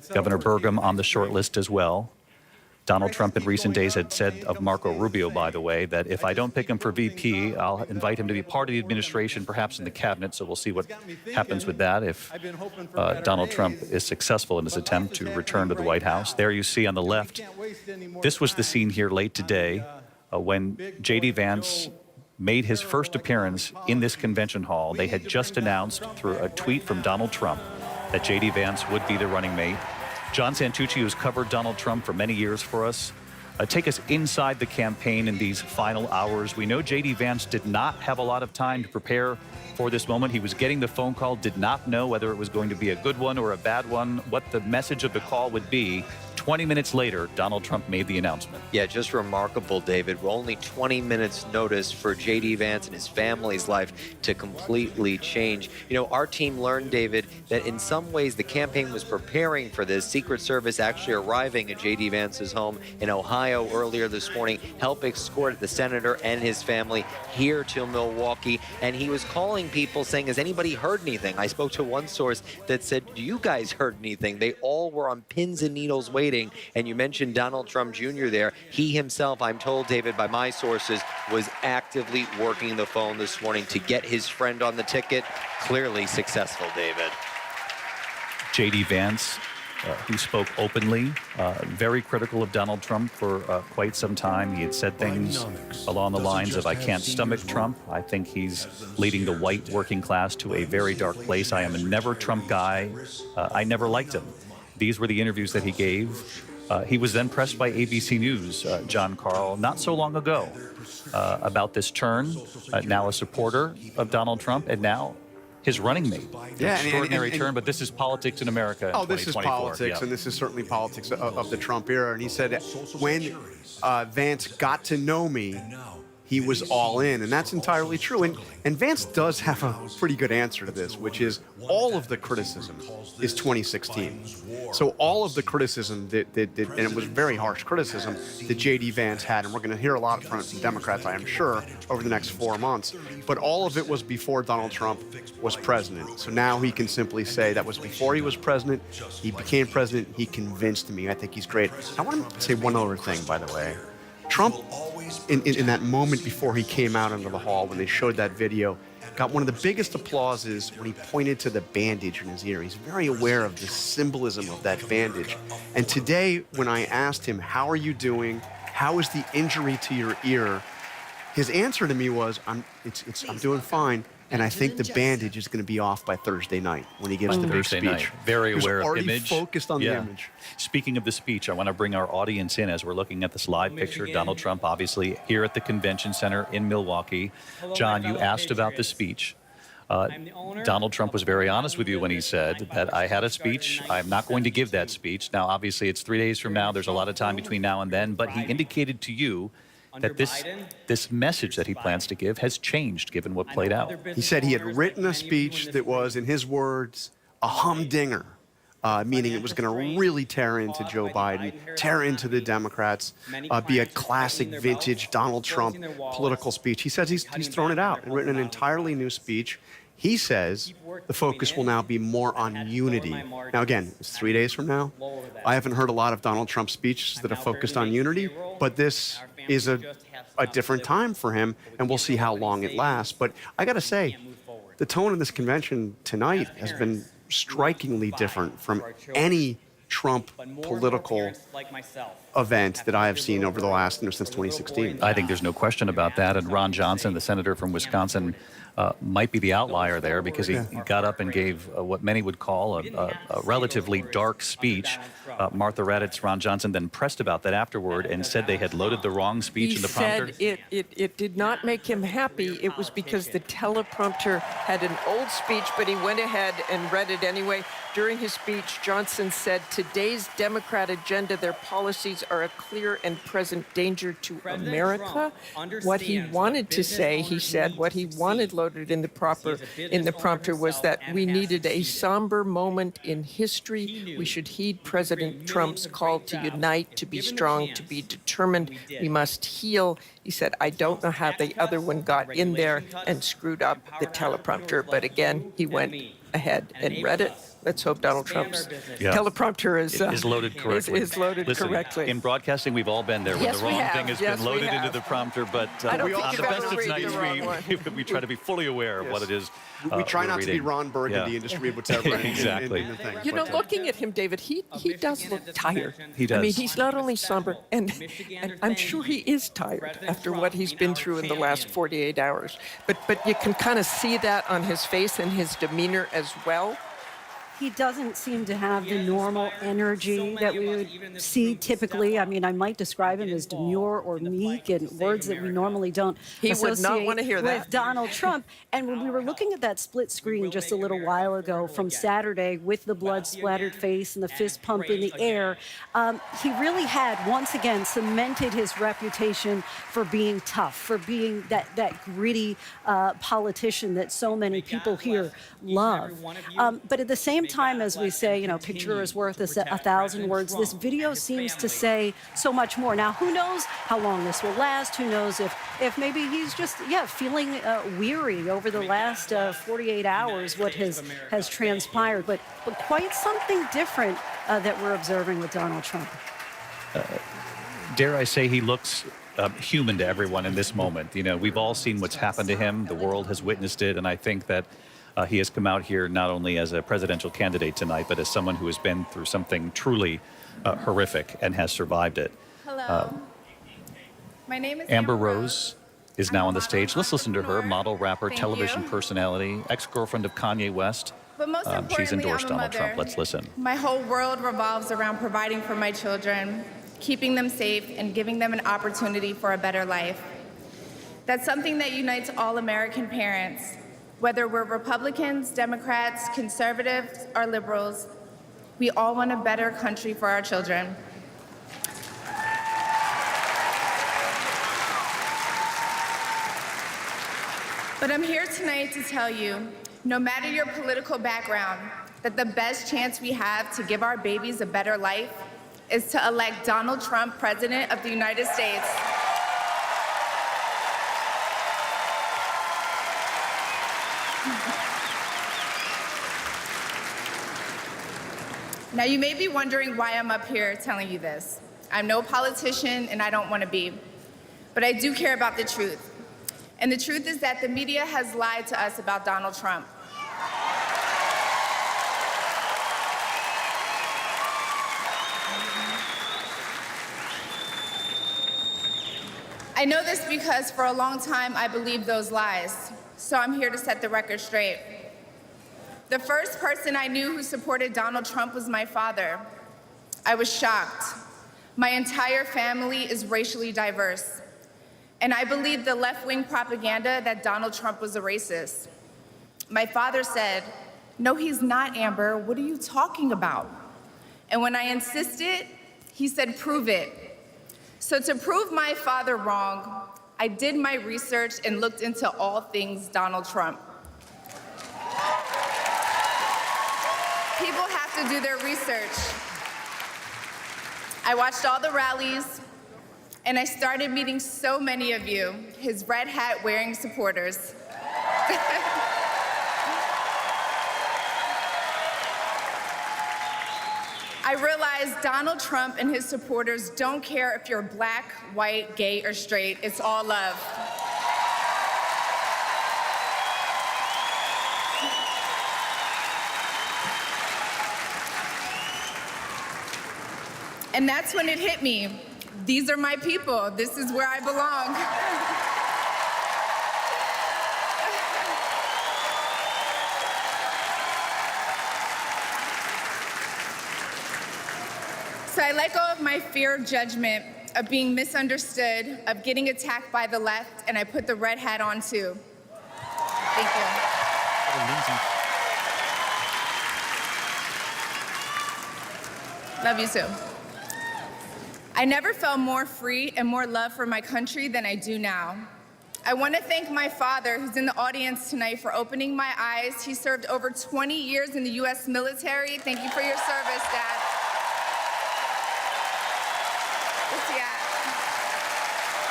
Governor Burgum on the short list as well. Donald Trump in recent days had said of Marco Rubio, by the way, that if I don't pick him for VP, I'll invite him to be part of the administration, perhaps in the cabinet. So we'll see what happens with that if Donald Trump is successful in his attempt to return to the White House. There you see on the left, this was the scene here late today when J.D. Vance made his first appearance in this convention hall. They had just announced through a tweet from Donald Trump that J.D. Vance would be the running mate. John Santucci, who's covered Donald Trump for many years for us. Take us inside the campaign in these final hours. We know J.D. Vance did not have a lot of time to prepare for this moment. He was getting the phone call, did not know whether it was going to be a good one or a bad one, what the message of the call would be. 20 minutes later, Donald Trump made the announcement. Yeah, just remarkable, David. We're only 20 minutes notice for J.D. Vance and his family's life to completely change. You know, our team learned, David, that in some ways the campaign was preparing for this. Secret Service actually arriving at J.D. Vance's home in Ohio earlier this morning, help escort the senator and his family here to Milwaukee. And he was calling people saying, has anybody heard anything? I spoke to one source that said, do you guys heard anything? They all were on pins and needles waiting. And you mentioned Donald Trump Jr. there. He himself, I'm told, David, by my sources, was actively working the phone this morning to get his friend on the ticket. Clearly successful, David. J.D. Vance, who spoke openly, very critical of Donald Trump for quite some time. He had said things along the lines of, I can't stomach Trump. I think he's leading the white working class to a very dark place. I am a never Trump guy. I never liked him. These were the interviews that he gave. He was then pressed by ABC News, John Carl, not so long ago, about this turn, now a supporter of Donald Trump, and now his running mate. Yeah, extraordinary turn, but this is politics in America. Oh, this is politics, and this is certainly politics of the Trump era. And he said, when Vance got to know me, he was all in, and that's entirely true. And Vance does have a pretty good answer to this, which is all of the criticism is 2016. So all of the criticism that and it was very harsh criticism that J.D. Vance had, and we're going to hear a lot from Democrats, I am sure, over the next 4 months, but all of it was before Donald Trump was president. So now he can simply say that was before he was president, he became president, he convinced me. I think he's great. I want to say one other thing, by the way. Trump, in that moment before he came out into the hall, when they showed that video, got one of the biggest applauses when he pointed to the bandage in his ear. He's very aware of the symbolism of that bandage. And today, when I asked him, how are you doing? How is the injury to your ear? His answer to me was, I'm doing fine. And I think the bandage is going to be off by Thursday night when he gives the big speech. Night. Very aware of image. Focused on the image. Speaking of the speech, I want to bring our audience in as we're looking at this live picture. Donald Trump, obviously, here at the convention center in Milwaukee. John, you asked about the speech. Donald Trump was very honest with you when he said that I had a speech. I'm not going to give that speech. Now, obviously, it's 3 days from now. There's a lot of time between now and then. But he indicated to you that this message that he plans to give has changed given what played out. He said he had written a speech that was, in his words, a humdinger, meaning it was going to really tear into Joe Biden, tear into the Democrats, be a classic vintage Donald Trump political speech. He says he's thrown it out and written an entirely new speech. He says the focus will now be more on unity. Now, again, it's 3 days from now. I haven't heard a lot of Donald Trump speeches that are focused on unity, but this is a different time for him, and we'll see how long it lasts. But I got to say, the tone of this convention tonight has been strikingly different from any Trump political event that I have seen over the last, since 2016. I think there's no question about that. And Ron Johnson, the senator from Wisconsin, might be the outlier there because he got up and gave what many would call a relatively dark speech. Martha Raddatz, Ron Johnson then pressed about that afterward and said they had loaded the wrong speech in the prompter. He said it did not make him happy. It was because the teleprompter had an old speech, but he went ahead and read it anyway. During his speech, Johnson said, today's Democrat agenda, their policies are a clear and present danger to America. What he wanted to say, he said, what he wanted loaded in the prompter was that we needed a somber moment in history. We should heed President Trump's call to unite, to be strong, to be determined. We must heal. He said, I don't know how the other one got in there and screwed up the teleprompter. But again, he went ahead and read it. Let's hope Donald Trump's teleprompter is loaded correctly. Listen, correctly. In broadcasting, we've all been there when the wrong thing has been loaded into the prompter. But on the best of nights, we try to be fully aware of what it is. We try not to be Ron Burgundy and distribute whatever. Exactly. In the thing. You know, looking at him, David, he does look tired. He does. I mean, he's not only somber, and I'm sure he is tired after what he's been through in the last 48 hours. But you can kind of see that on his face and his demeanor as well. he doesn't seem to have the normal energy that we would see typically. I mean, I might describe him as demure or meek, and words that we normally don't would not want to hear that. with Donald Trump. And when we were looking at that split screen just a little while ago from Saturday with the blood-splattered face and the fist pump in the air, he really had once again cemented his reputation for being tough, for being that gritty politician that so many people here love. But at the same time, as we say, you know, picture is worth 1,000 words, this video seems to say so much more. Now, who knows how long this will last? Who knows if maybe he's just, feeling weary over the last 48 hours, what has transpired. But quite something different that we're observing with Donald Trump. Dare I say he looks human to everyone in this moment. You know, we've all seen what's happened to him. The world has witnessed it. And I think that he has come out here not only as a presidential candidate tonight, but as someone who has been through something truly horrific and has survived it. Hello. My name is Amber Rose is now on the stage. Let's listen to her, model, rapper, television personality, ex-girlfriend of Kanye West. But most importantly, she's endorsed I'm a Donald mother. Trump. Let's listen. My whole world revolves around providing for my children, keeping them safe, and giving them an opportunity for a better life. That's something that unites all American parents, whether we're Republicans, Democrats, conservatives, or liberals. We all want a better country for our children. But I'm here tonight to tell you, no matter your political background, that the best chance we have to give our babies a better life is to elect Donald Trump President of the United States. Now, you may be wondering why I'm up here telling you this. I'm no politician, and I don't want to be. But I do care about the truth. And the truth is that the media has lied to us about Donald Trump. I know this because for a long time I believed those lies, so I'm here to set the record straight. The first person I knew who supported Donald Trump was my father. I was shocked. My entire family is racially diverse. And I believed the left-wing propaganda that Donald Trump was a racist. My father said, "No, he's not, Amber. What are you talking about?" And when I insisted, he said, "Prove it." So to prove my father wrong, I did my research and looked into all things Donald Trump. People have to do their research. I watched all the rallies, and I started meeting so many of you, his red hat wearing supporters. I realized Donald Trump and his supporters don't care if you're black, white, gay, or straight. It's all love. And that's when it hit me. These are my people. This is where I belong. So I let go of my fear of judgment, of being misunderstood, of getting attacked by the left, and I put the red hat on too. Thank you. Love you too. I never felt more free and more love for my country than I do now. I want to thank my father, who's in the audience tonight, for opening my eyes. He served over 20 years in the U.S. military. Thank you for your service, Dad. Where's he at?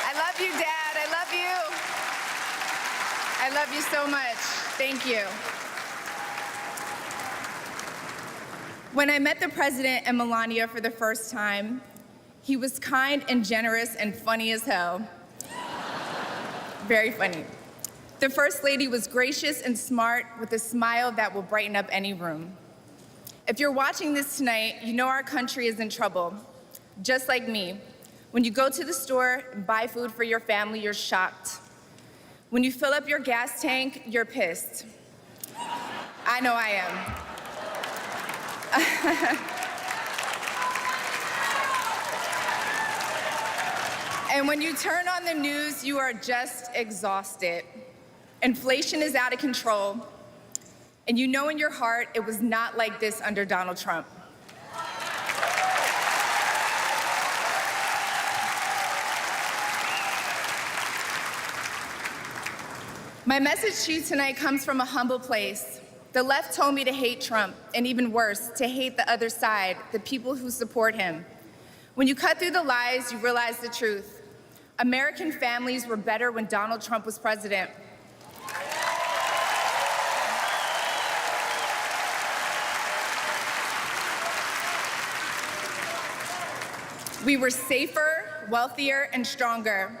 I love you, Dad. I love you. I love you so much. Thank you. When I met the president and Melania for the first time, he was kind and generous and funny as hell. Very funny. The First Lady was gracious and smart with a smile that will brighten up any room. If you're watching this tonight, you know our country is in trouble. Just like me. When you go to the store and buy food for your family, you're shocked. When you fill up your gas tank, you're pissed. I know I am. And when you turn on the news, you are just exhausted. Inflation is out of control. And you know in your heart it was not like this under Donald Trump. My message to you tonight comes from a humble place. The left told me to hate Trump, and even worse, to hate the other side, the people who support him. When you cut through the lies, you realize the truth. American families were better when Donald Trump was president. We were safer, wealthier, and stronger.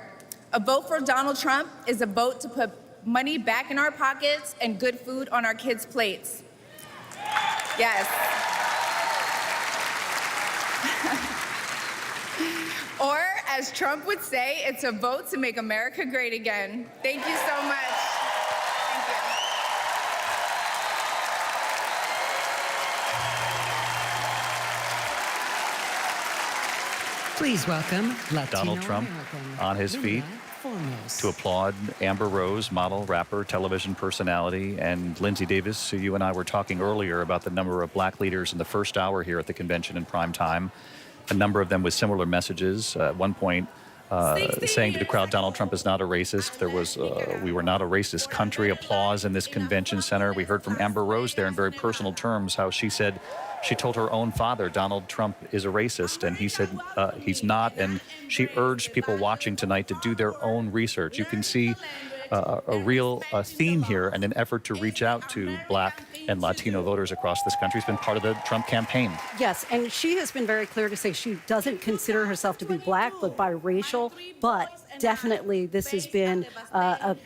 A vote for Donald Trump is a vote to put money back in our pockets and good food on our kids' plates. Yes. Or, as Trump would say, it's a vote to make America great again. Thank you so much. Thank you. Please welcome Latino Donald Trump American on his feet to applaud Amber Rose, model, rapper, television personality, and Linsey Davis, who you and I were talking earlier about the number of black leaders in the first hour here at the convention in prime time. A number of them with similar messages. At one point, saying to the crowd, Donald Trump is not a racist. There was, we were not a racist country. Applause in this convention center. We heard from Amber Rose there in very personal terms how she said, she told her own father, Donald Trump is a racist, and he said he's not. And she urged people watching tonight to do their own research. You can see a real theme here and an effort to reach out to black and Latino voters across this country. It's been part of the Trump campaign. Yes, and she has been very clear to say she doesn't consider herself to be black, but biracial. But definitely this has been a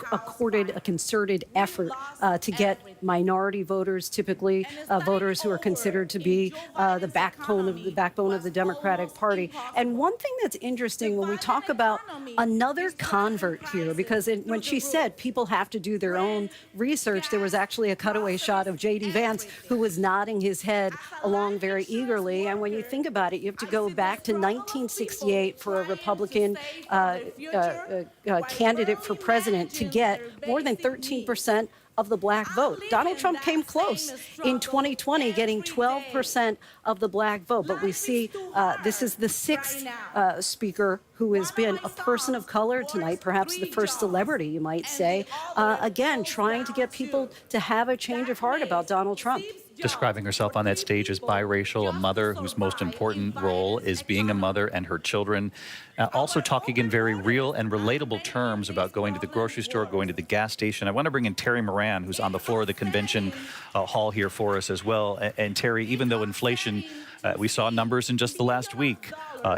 concerted effort to get minority voters, typically voters who are considered to be the backbone of the Democratic Party. And one thing that's interesting when we talk about another convert here, because when she said people have to do their own research, there was actually a cutaway shot of J.D. Vance, who was nodding his head along very eagerly. And when you think about it, you have to go back to 1968 for a Republican candidate for president to get more than 13% of the black vote. Donald Trump came close in 2020, getting 12% of the black vote. But we see this is the sixth speaker who has been a person of color tonight, perhaps the first celebrity, you might say, again, trying to get people to have a change of heart about Donald Trump. Describing herself on that stage as biracial, a mother whose most important role is being a mother and her children. Also talking in very real and relatable terms about going to the grocery store, going to the gas station. I want to bring in Terry Moran, who's on the floor of the convention hall here for us as well. And Terry, even though inflation, we saw numbers in just the last week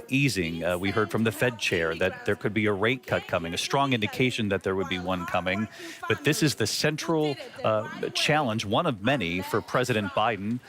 easing. We heard from the Fed chair that there could be a rate cut coming, a strong indication that there would be one coming. But this is the central challenge, one of many, for President Biden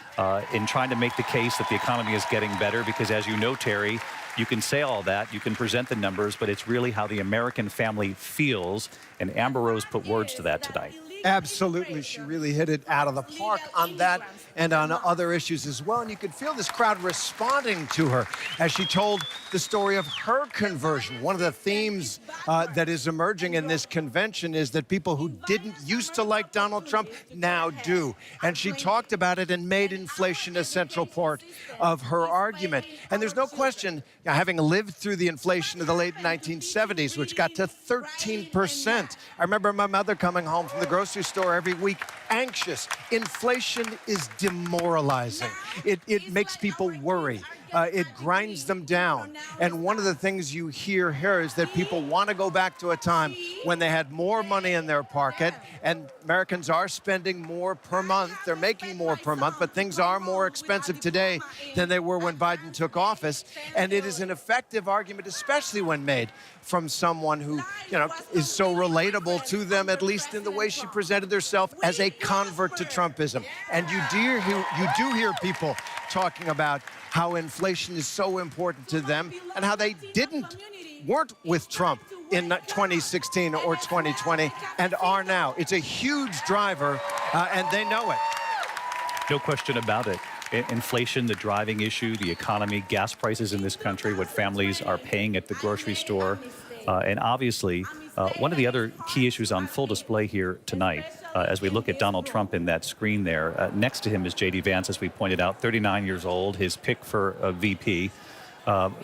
in trying to make the case that the economy is getting better. Because as you know, Terry, you can say all that, you can present the numbers, but it's really how the American family feels. And Amber Rose put words to that tonight. Absolutely. She really hit it out of the park on that and on other issues as well. And you could feel this crowd responding to her as she told the story of her conversion. One of the themes that is emerging in this convention is that people who didn't used to like Donald Trump now do. And she talked about it and made inflation a central part of her argument. And there's no question, having lived through the inflation of the late 1970s, which got to 13%. I remember my mother coming home from the grocery store every week anxious. Inflation is demoralizing. It makes people worry. It grinds them down. And one of the things you hear here is that people want to go back to a time when they had more money in their pocket, and Americans are spending more per month. They're making more per month, but things are more expensive today than they were when Biden took office. And it is an effective argument, especially when made from someone who, is so relatable to them, at least in the way she presented herself as a convert to Trumpism. And you do hear people talking about how inflation is so important to them and how they weren't with Trump in 2016 or 2020 and are now. It's a huge driver, and they know it. No question about it. Inflation, the driving issue, the economy, gas prices in this country, what families are paying at the grocery store. And obviously, one of the other key issues on full display here tonight, as we look at Donald Trump in that screen there, next to him is J.D. Vance, as we pointed out, 39 years old, his pick for a VP,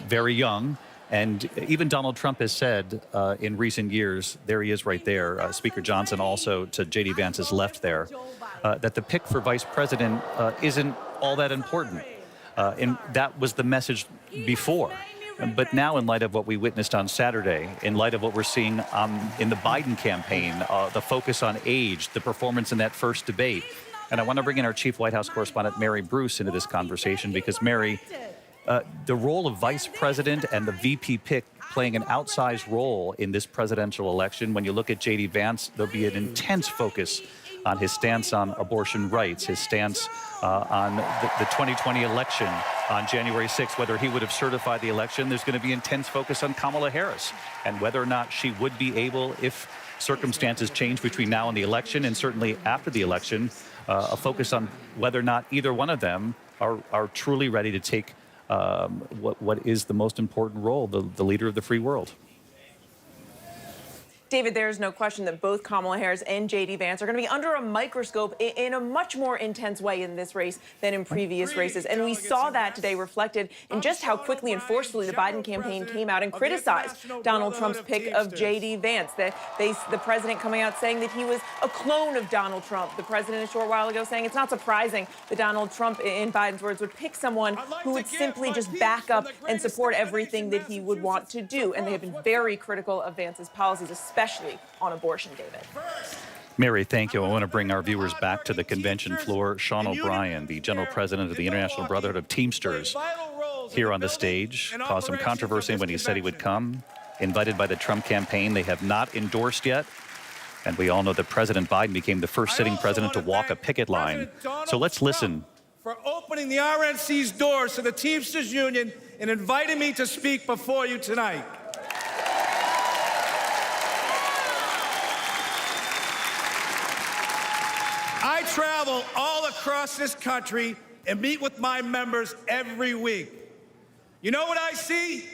very young. And even Donald Trump has said in recent years, there he is right there, Speaker Johnson also to J.D. Vance's left there, that the pick for vice president isn't all that important. And that was the message before. But now, in light of what we witnessed on Saturday, in light of what we're seeing in the Biden campaign, the focus on age, the performance in that first debate, and I want to bring in our chief White House correspondent, Mary Bruce, into this conversation because, Mary, the role of vice president and the VP pick playing an outsized role in this presidential election. When you look at J.D. Vance, there'll be an intense focus on his stance on abortion rights, his stance on the 2020 election on January 6th, whether he would have certified the election. There's going to be intense focus on Kamala Harris and whether or not she would be able, if circumstances change between now and the election, and certainly after the election, a focus on whether or not either one of them are truly ready to take what is the most important role, the leader of the free world. David, there's no question that both Kamala Harris and J.D. Vance are going to be under a microscope in a much more intense way in this race than in previous races. And we saw that today reflected in just how quickly and forcefully the Biden campaign came out and criticized Donald Trump's pick of J.D. Vance. The president coming out saying that he was a clone of Donald Trump. The president a short while ago saying it's not surprising that Donald Trump, in Biden's words, would pick someone who would simply just back up and support everything that he would want to do. And they have been very critical of Vance's policies, especially on abortion, David. Mary, thank you. I want to bring our viewers back to the convention floor. Sean O'Brien, the general president of the International Brotherhood of Teamsters, here on the stage, caused some controversy when he said he would come. Invited by the Trump campaign, they have not endorsed yet. And we all know that President Biden became the first sitting president to walk a picket line. So let's listen. For opening the RNC's doors to the Teamsters Union and inviting me to speak before you tonight. I travel all across this country and meet with my members every week. You know what I see?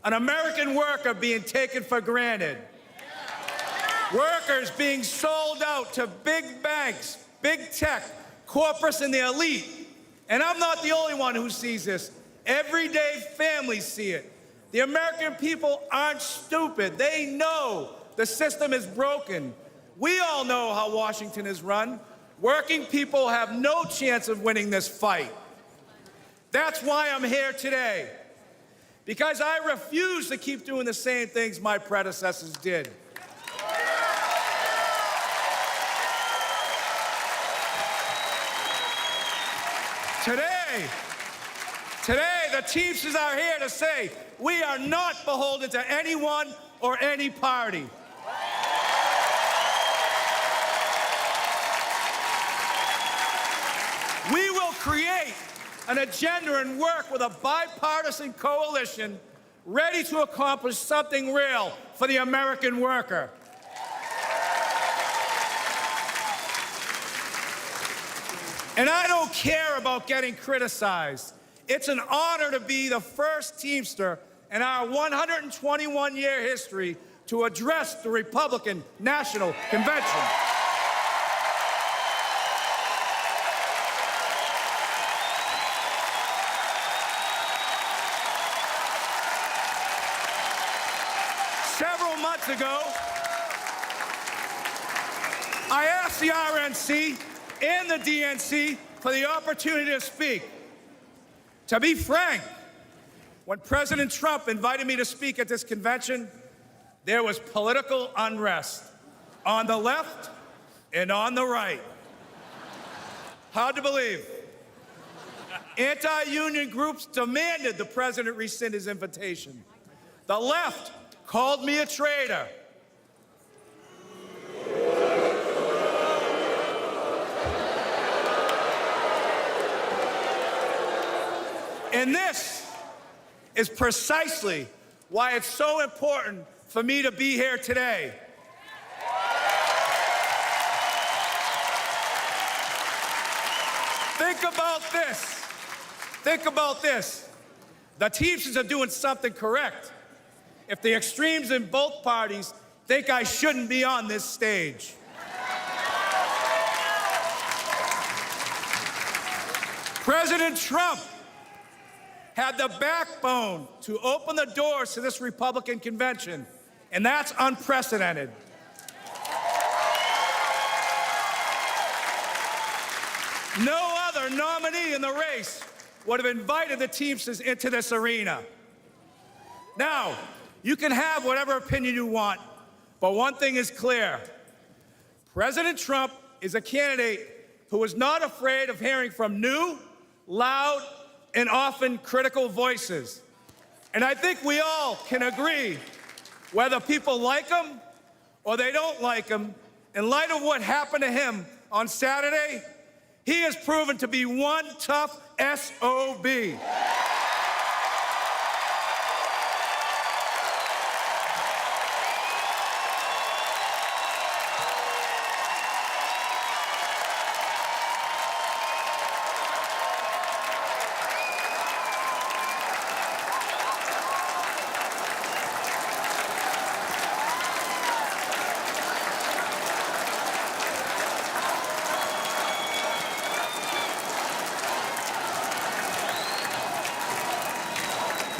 An American worker being taken for granted. Workers being sold out to big banks, big tech, corporates, and the elite. And I'm not the only one who sees this. Everyday families see it. The American people aren't stupid. They know the system is broken. We all know how Washington is run. Working people have no chance of winning this fight. That's why I'm here today. Because I refuse to keep doing the same things my predecessors did. Today, the Teamsters are here to say we are not beholden to anyone or any party. We will create an agenda and work with a bipartisan coalition ready to accomplish something real for the American worker. And I don't care about getting criticized. It's an honor to be the first Teamster in our 121-year history to address the Republican National Convention. Several months ago, I asked the RNC and the DNC for the opportunity to speak. To be frank, when President Trump invited me to speak at this convention, there was political unrest on the left and on the right. Hard to believe. Anti-union groups demanded the president rescind his invitation. The left called me a traitor. And this is precisely why it's so important for me to be here today. Think think about this. Think about this. The Teamsters are doing something correct if the extremes in both parties think I shouldn't be on this stage. President Trump had the backbone to open the doors to this Republican convention, and that's unprecedented. No other nominee in the race would have invited the Teamsters into this arena. Now, you can have whatever opinion you want, but one thing is clear. President Trump is a candidate who is not afraid of hearing from new, loud, and often critical voices. And I think we all can agree, whether people like him or they don't like him, in light of what happened to him on Saturday, he has proven to be one tough SOB.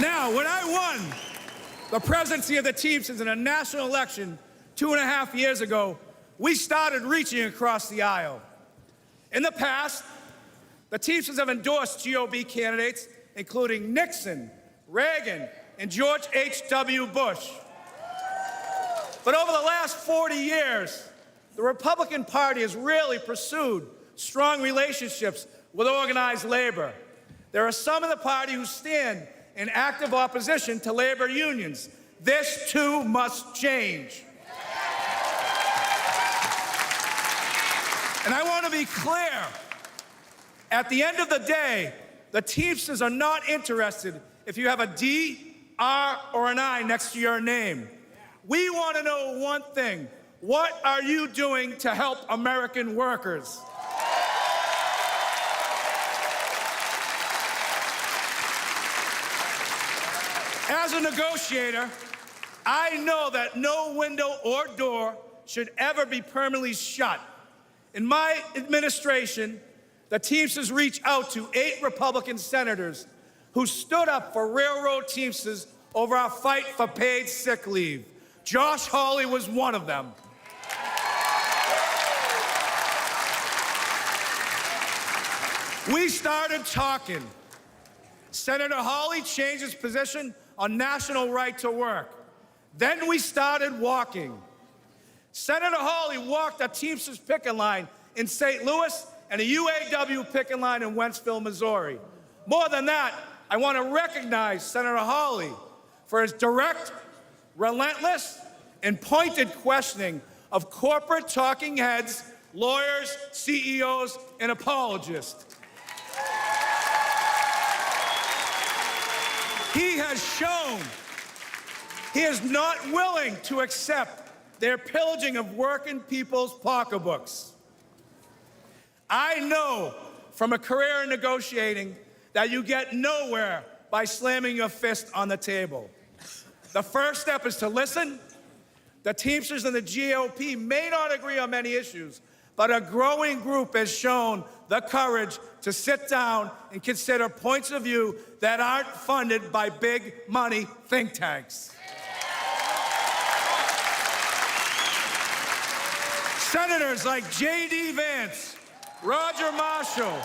Now, when I won the presidency of the Teamsters in a national election 2.5 years ago, we started reaching across the aisle. In the past, the Teamsters have endorsed GOP candidates, including Nixon, Reagan, and George H.W. Bush. But over the last 40 years, the Republican Party has really pursued strong relationships with organized labor. There are some in the party who stand in active opposition to labor unions. This too must change. And I want to be clear. At the end of the day, the Teamsters are not interested if you have a D, R, or an I next to your name. We want to know one thing. What are you doing to help American workers? As a negotiator, I know that no window or door should ever be permanently shut. In my administration, the Teamsters reached out to 8 Republican senators who stood up for railroad Teamsters over our fight for paid sick leave. Josh Hawley was one of them. We started talking. Senator Hawley changed his position on national right to work. Then we started walking. Senator Hawley walked a Teamsters picket line in St. Louis and a UAW picket line in Wentzville, Missouri. More than that, I want to recognize Senator Hawley for his direct, relentless, and pointed questioning of corporate talking heads, lawyers, CEOs, and apologists. He has shown he is not willing to accept their pillaging of working people's pocketbooks. I know from a career in negotiating that you get nowhere by slamming your fist on the table. The first step is to listen. The Teamsters and the GOP may not agree on many issues, but a growing group has shown the courage to sit down and consider points of view that aren't funded by big money think tanks. Senators like J.D. Vance, Roger Marshall,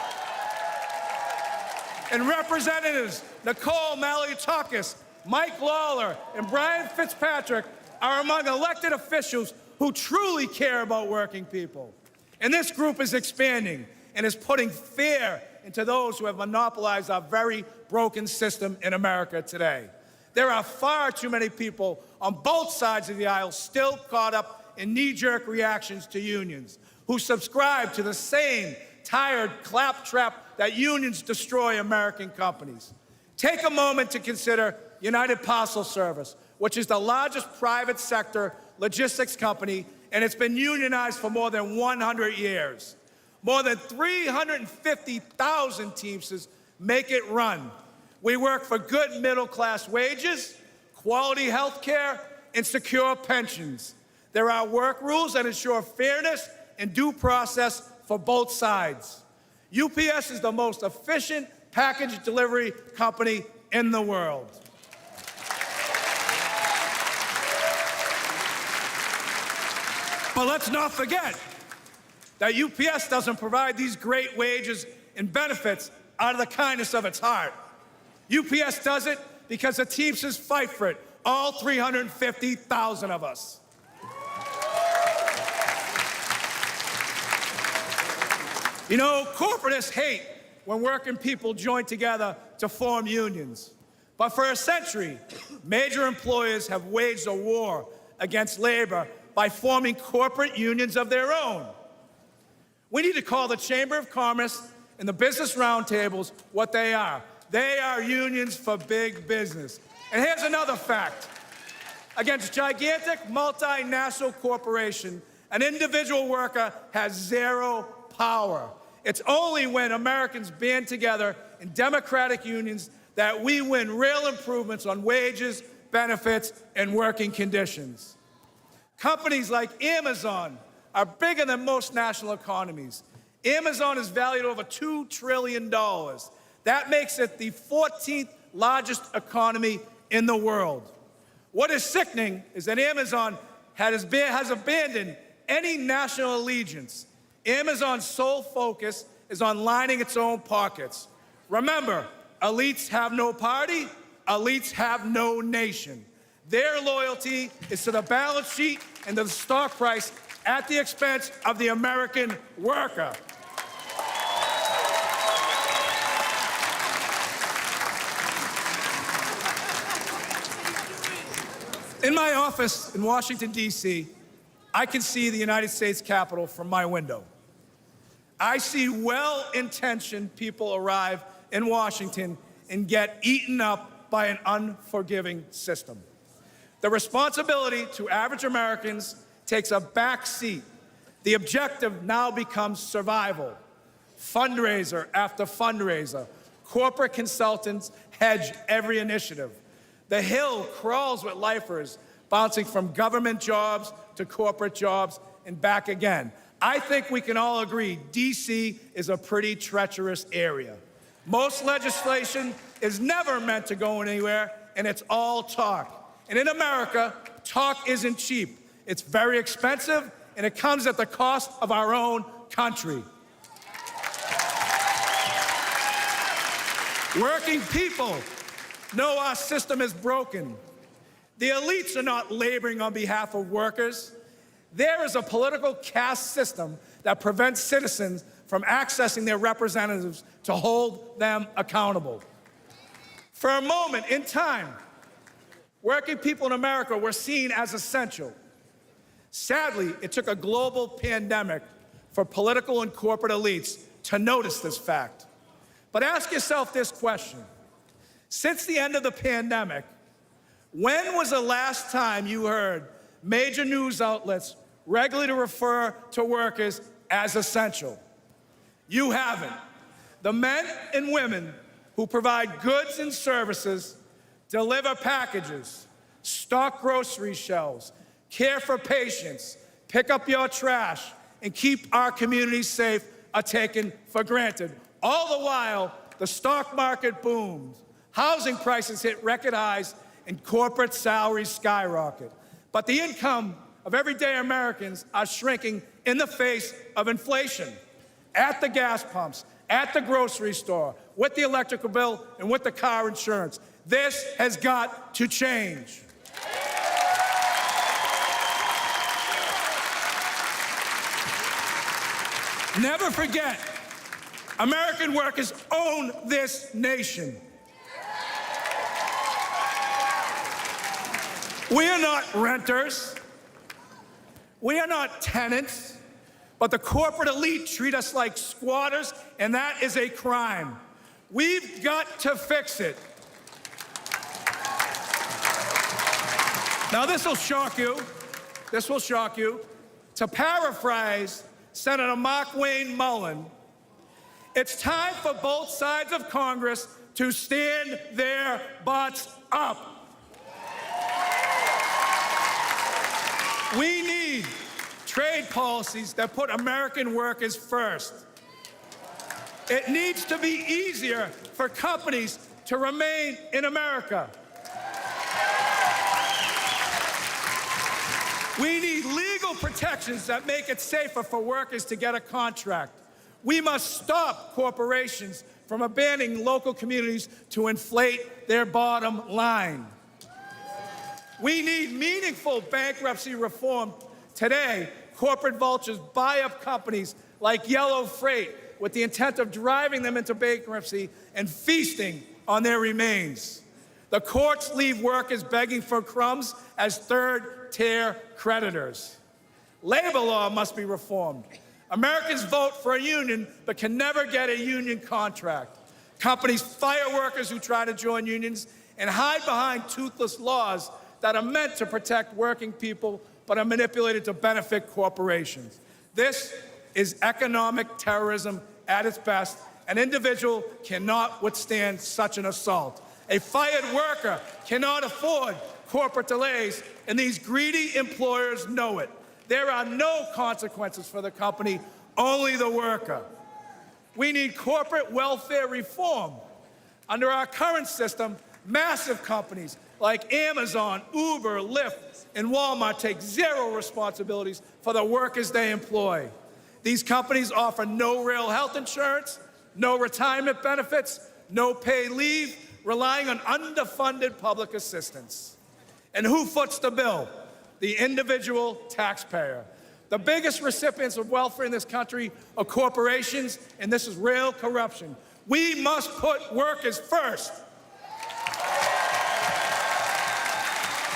and Representatives Nicole Malliotakis, Mike Lawler, and Brian Fitzpatrick are among elected officials who truly care about working people. And this group is expanding and is putting fear into those who have monopolized our very broken system in America today. There are far too many people on both sides of the aisle still caught up in knee-jerk reactions to unions, who subscribe to the same tired claptrap that unions destroy American companies. Take a moment to consider United Parcel Service, which is the largest private sector logistics company, and it's been unionized for more than 100 years. More than 350,000 Teamsters make it run. We work for good middle-class wages, quality health care, and secure pensions. There are work rules that ensure fairness and due process for both sides. UPS is the most efficient package delivery company in the world. But let's not forget that UPS doesn't provide these great wages and benefits out of the kindness of its heart. UPS does it because the Teamsters fight for it, all 350,000 of us. You know, corporatists hate when working people join together to form unions. But for a century, major employers have waged a war against labor by forming corporate unions of their own. We need to call the Chamber of Commerce and the business roundtables what they are. They are unions for big business. And here's another fact. Against gigantic multinational corporation, an individual worker has zero power. It's only when Americans band together in democratic unions that we win real improvements on wages, benefits, and working conditions. Companies like Amazon are bigger than most national economies. Amazon is valued over $2 trillion. That makes it the 14th largest economy in the world. What is sickening is that Amazon has abandoned any national allegiance. Amazon's sole focus is on lining its own pockets. Remember, elites have no party, elites have no nation. Their loyalty is to the balance sheet and to the stock price at the expense of the American worker. In my office in Washington, D.C., I can see the United States Capitol from my window. I see well-intentioned people arrive in Washington and get eaten up by an unforgiving system. The responsibility to average Americans takes a back seat. The objective now becomes survival. Fundraiser after fundraiser, corporate consultants hedge every initiative. The Hill crawls with lifers, bouncing from government jobs to corporate jobs and back again. I think we can all agree D.C. is a pretty treacherous area. Most legislation is never meant to go anywhere, and it's all talk. And in America, talk isn't cheap. It's very expensive, and it comes at the cost of our own country. Working people know our system is broken. The elites are not laboring on behalf of workers. There is a political caste system that prevents citizens from accessing their representatives to hold them accountable. For a moment in time, working people in America were seen as essential. Sadly, it took a global pandemic for political and corporate elites to notice this fact. But ask yourself this question. Since the end of the pandemic, when was the last time you heard major news outlets regularly refer to workers as essential? You haven't. The men and women who provide goods and services, deliver packages, stock grocery shelves, care for patients, pick up your trash, and keep our communities safe are taken for granted. All the while, the stock market boomed, housing prices hit record highs, and corporate salaries skyrocket. But the income of everyday Americans are shrinking in the face of inflation. At the gas pumps, at the grocery store, with the electrical bill, and with the car insurance. This has got to change. Never forget, American workers own this nation. We are not renters. We are not tenants. But the corporate elite treat us like squatters, and that is a crime. We've got to fix it. Now, this will shock you. This will shock you. To paraphrase Senator Mark Wayne Mullen, it's time for both sides of Congress to stand their butts up. We need trade policies that put American workers first. It needs to be easier for companies to remain in America. We need legal protections that make it safer for workers to get a contract. We must stop corporations from abandoning local communities to inflate their bottom line. We need meaningful bankruptcy reform. Today, corporate vultures buy up companies like Yellow Freight with the intent of driving them into bankruptcy and feasting on their remains. The courts leave workers begging for crumbs as third-tier creditors. Labor law must be reformed. Americans vote for a union but can never get a union contract. Companies fire workers who try to join unions and hide behind toothless laws that are meant to protect working people but are manipulated to benefit corporations. This is economic terrorism at its best. An individual cannot withstand such an assault. A fired worker cannot afford corporate delays, and these greedy employers know it. There are no consequences for the company, only the worker. We need corporate welfare reform. Under our current system, massive companies like Amazon, Uber, Lyft, and Walmart take zero responsibilities for the workers they employ. These companies offer no real health insurance, no retirement benefits, no paid leave, relying on underfunded public assistance. And who foots the bill? The individual taxpayer. The biggest recipients of welfare in this country are corporations, and this is real corruption. We must put workers first.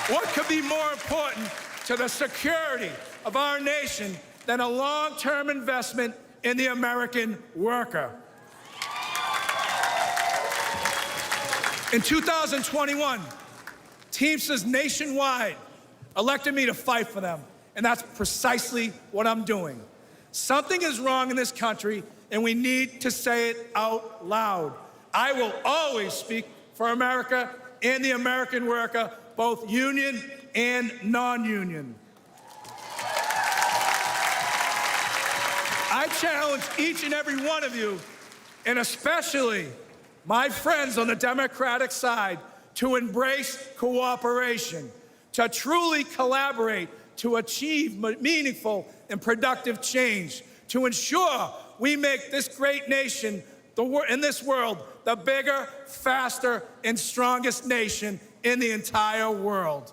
What could be more important to the security of our nation than a long-term investment in the American worker? In 2021, Teamsters nationwide elected me to fight for them, and that's precisely what I'm doing. Something is wrong in this country, and we need to say it out loud. I will always speak for America and the American worker, both union and non-union. I challenge each and every one of you, and especially my friends on the Democratic side, to embrace cooperation, to truly collaborate, to achieve meaningful and productive change, to ensure we make this great nation in this world the bigger, faster, and strongest nation in the entire world.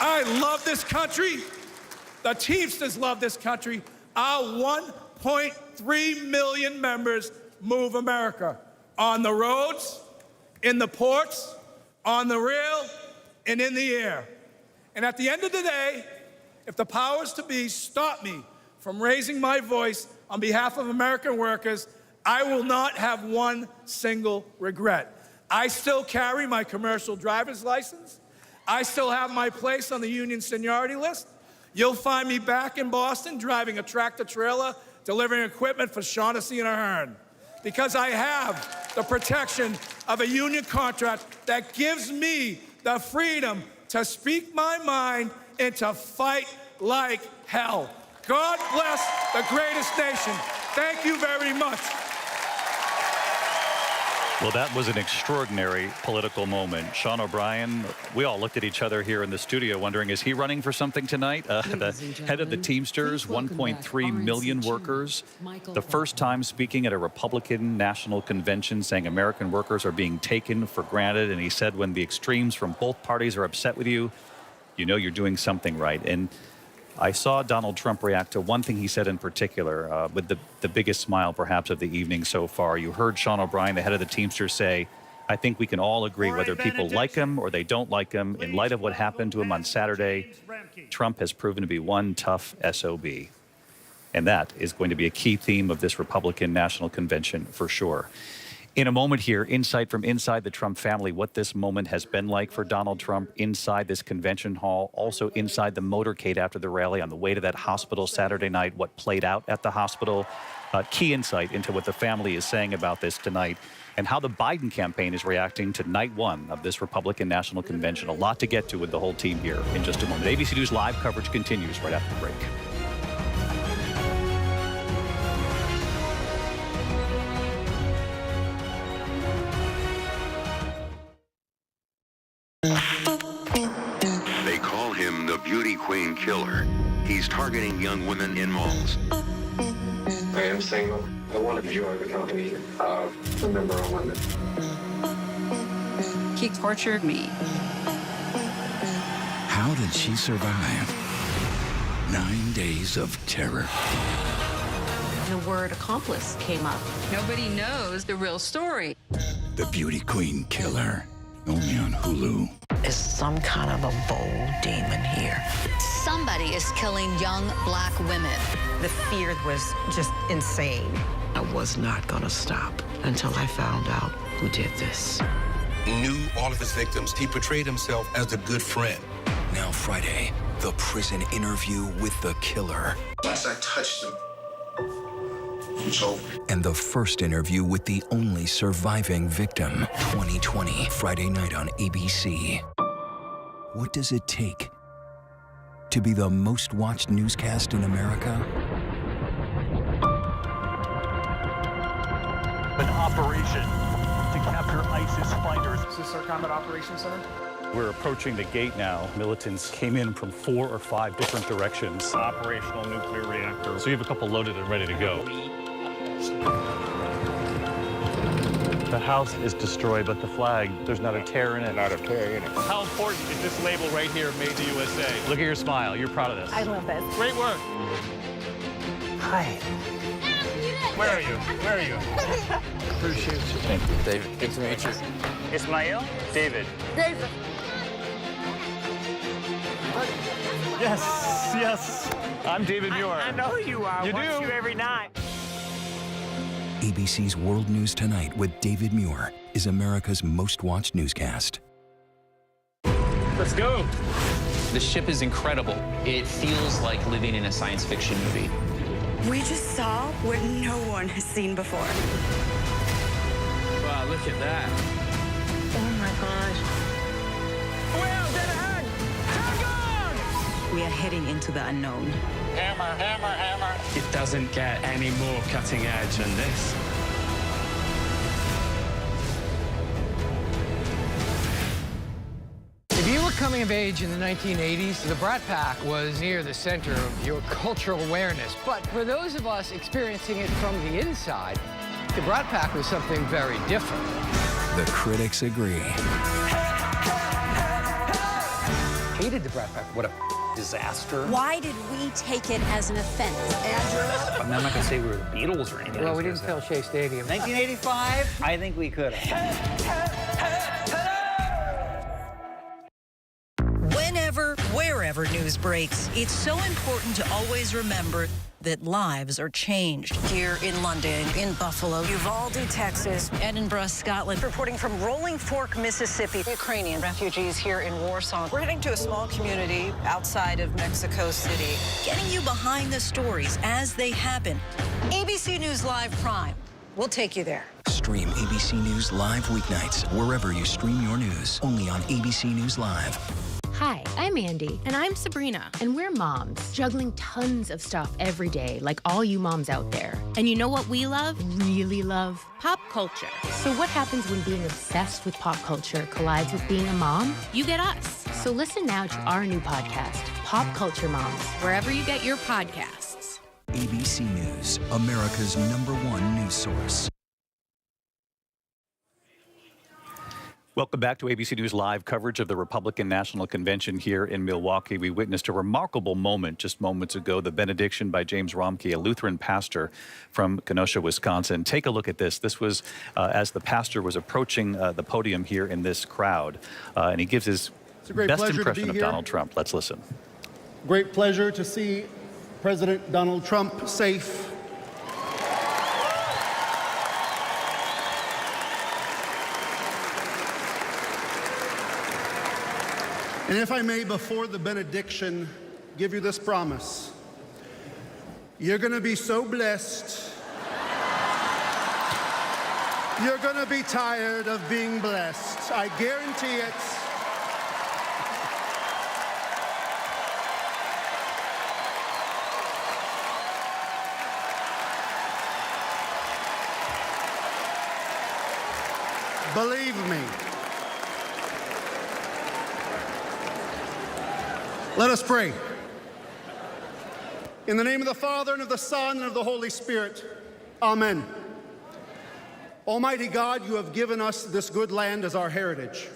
I love this country. The Teamsters love this country. Our 1.3 million members move America on the roads, in the ports, on the rail, and in the air. And at the end of the day, if the powers to be stop me from raising my voice on behalf of American workers, I will not have one single regret. I still carry my commercial driver's license. I still have my place on the union seniority list. You'll find me back in Boston driving a tractor trailer, delivering equipment for Shaughnessy and Ahern, because I have the protection of a union contract that gives me the freedom to speak my mind and to fight like hell. God bless the greatest nation. Thank you very much. Well, that was an extraordinary political moment. Sean O'Brien, we all looked at each other here in the studio wondering, is he running for something tonight? The head of the Teamsters, 1.3 million workers. The first time speaking at a Republican national convention saying American workers are being taken for granted. And he said when the extremes from both parties are upset with you, you know you're doing something right. And I saw Donald Trump react to one thing he said in particular, with the biggest smile perhaps of the evening so far. You heard Sean O'Brien, the head of the Teamsters, say, I think we can all agree whether people like him or they don't like him. In light of what happened to him on Saturday, Trump has proven to be one tough SOB. And that is going to be a key theme of this Republican National Convention for sure. In a moment here, insight from inside the Trump family, what this moment has been like for Donald Trump inside this convention hall, also inside the motorcade after the rally on the way to that hospital Saturday night, what played out at the hospital. Key insight into what the family is saying about this tonight and how the Biden campaign is reacting to night one of this Republican National Convention. A lot to get to with the whole team here in just a moment. ABC News Live coverage continues right after the break. They call him the beauty queen killer. He's targeting young women in malls. I am single. I want to enjoy the company of a number of women. He tortured me. How did she survive 9 days of terror? The word accomplice came up. Nobody knows the real story. The beauty queen killer, only on Hulu. Is some kind of a bold demon here. Somebody is killing young black women. The fear was just insane. I was not gonna stop until I found out who did this. He knew all of his victims. He portrayed himself as a good friend. Now Friday, the prison interview with the killer. Once I touched him, it was over. And the first interview with the only surviving victim. 2020, Friday night on ABC. What does it take to be the most watched newscast in America? An operation to capture ISIS fighters. Is this our combat operations center? We're approaching the gate now. Militants came in from 4 or 5 different directions. Operational nuclear reactor. So you have a couple loaded and ready to go. The house is destroyed, but the flag, there's not a tear in it. Not a tear in it. How important is this label right here, Made in the USA? Look at your smile. You're proud of this. I love this. Great work. Hi. Where are you? Where are you? Appreciate you. Thank you. David, good to meet you. Ismail? David. David. Yes, yes. I'm David Muir. I know who you are. You I watch do? you every night. ABC's World News Tonight with David Muir is America's most watched newscast. Let's go. The ship is incredible. It feels like living in a science fiction movie. We just saw what no one has seen before. Wow, look at that. Oh my gosh. Well, dead ahead. Turn on! We are heading into the unknown. Hammer, hammer, hammer. It doesn't get any more cutting edge than this. If you were coming of age in the 1980s, the Brat Pack was near the center of your cultural awareness. But for those of us experiencing it from the inside, the Brat Pack was something very different. The critics agree. Hated the Brat Pack. What a disaster. Why did we take it as an offense? I'm not going to say we were the Beatles or anything. Well, we didn't fill Shea Stadium. 1985? I think we could have. Whenever, wherever news breaks, it's so important to always remember that lives are changed. Here in London, in Buffalo, Uvalde, Texas, Edinburgh, Scotland. Reporting from Rolling Fork, Mississippi, Ukrainian refugees here in Warsaw. We're heading to a small community outside of Mexico City. Getting you behind the stories as they happen. ABC News Live Prime. We'll take you there. Stream ABC News Live weeknights wherever you stream your news. Only on ABC News Live. Hi, I'm Andy. And I'm Sabrina. And we're moms, juggling tons of stuff every day, like all you moms out there. And you know what we love? Really love? Pop culture. So what happens when being obsessed with pop culture collides with being a mom? You get us. So listen now to our new podcast, Pop Culture Moms, wherever you get your podcasts. ABC News, America's #1 news source. Welcome back to ABC News Live coverage of the Republican National Convention here in Milwaukee. We witnessed a remarkable moment just moments ago, the benediction by James Romke, a Lutheran pastor from Kenosha, Wisconsin. Take a look at this. This was as the pastor was approaching the podium here in this crowd, and he gives his best impression of Donald Trump. Let's listen. Great pleasure to see President Donald Trump safe. And if I may, before the benediction, give you this promise. You're going to be so blessed. You're going to be tired of being blessed. I guarantee it. Believe me. Let us pray. In the name of the Father, and of the Son, and of the Holy Spirit. Amen. Almighty God, you have given us this good land as our heritage.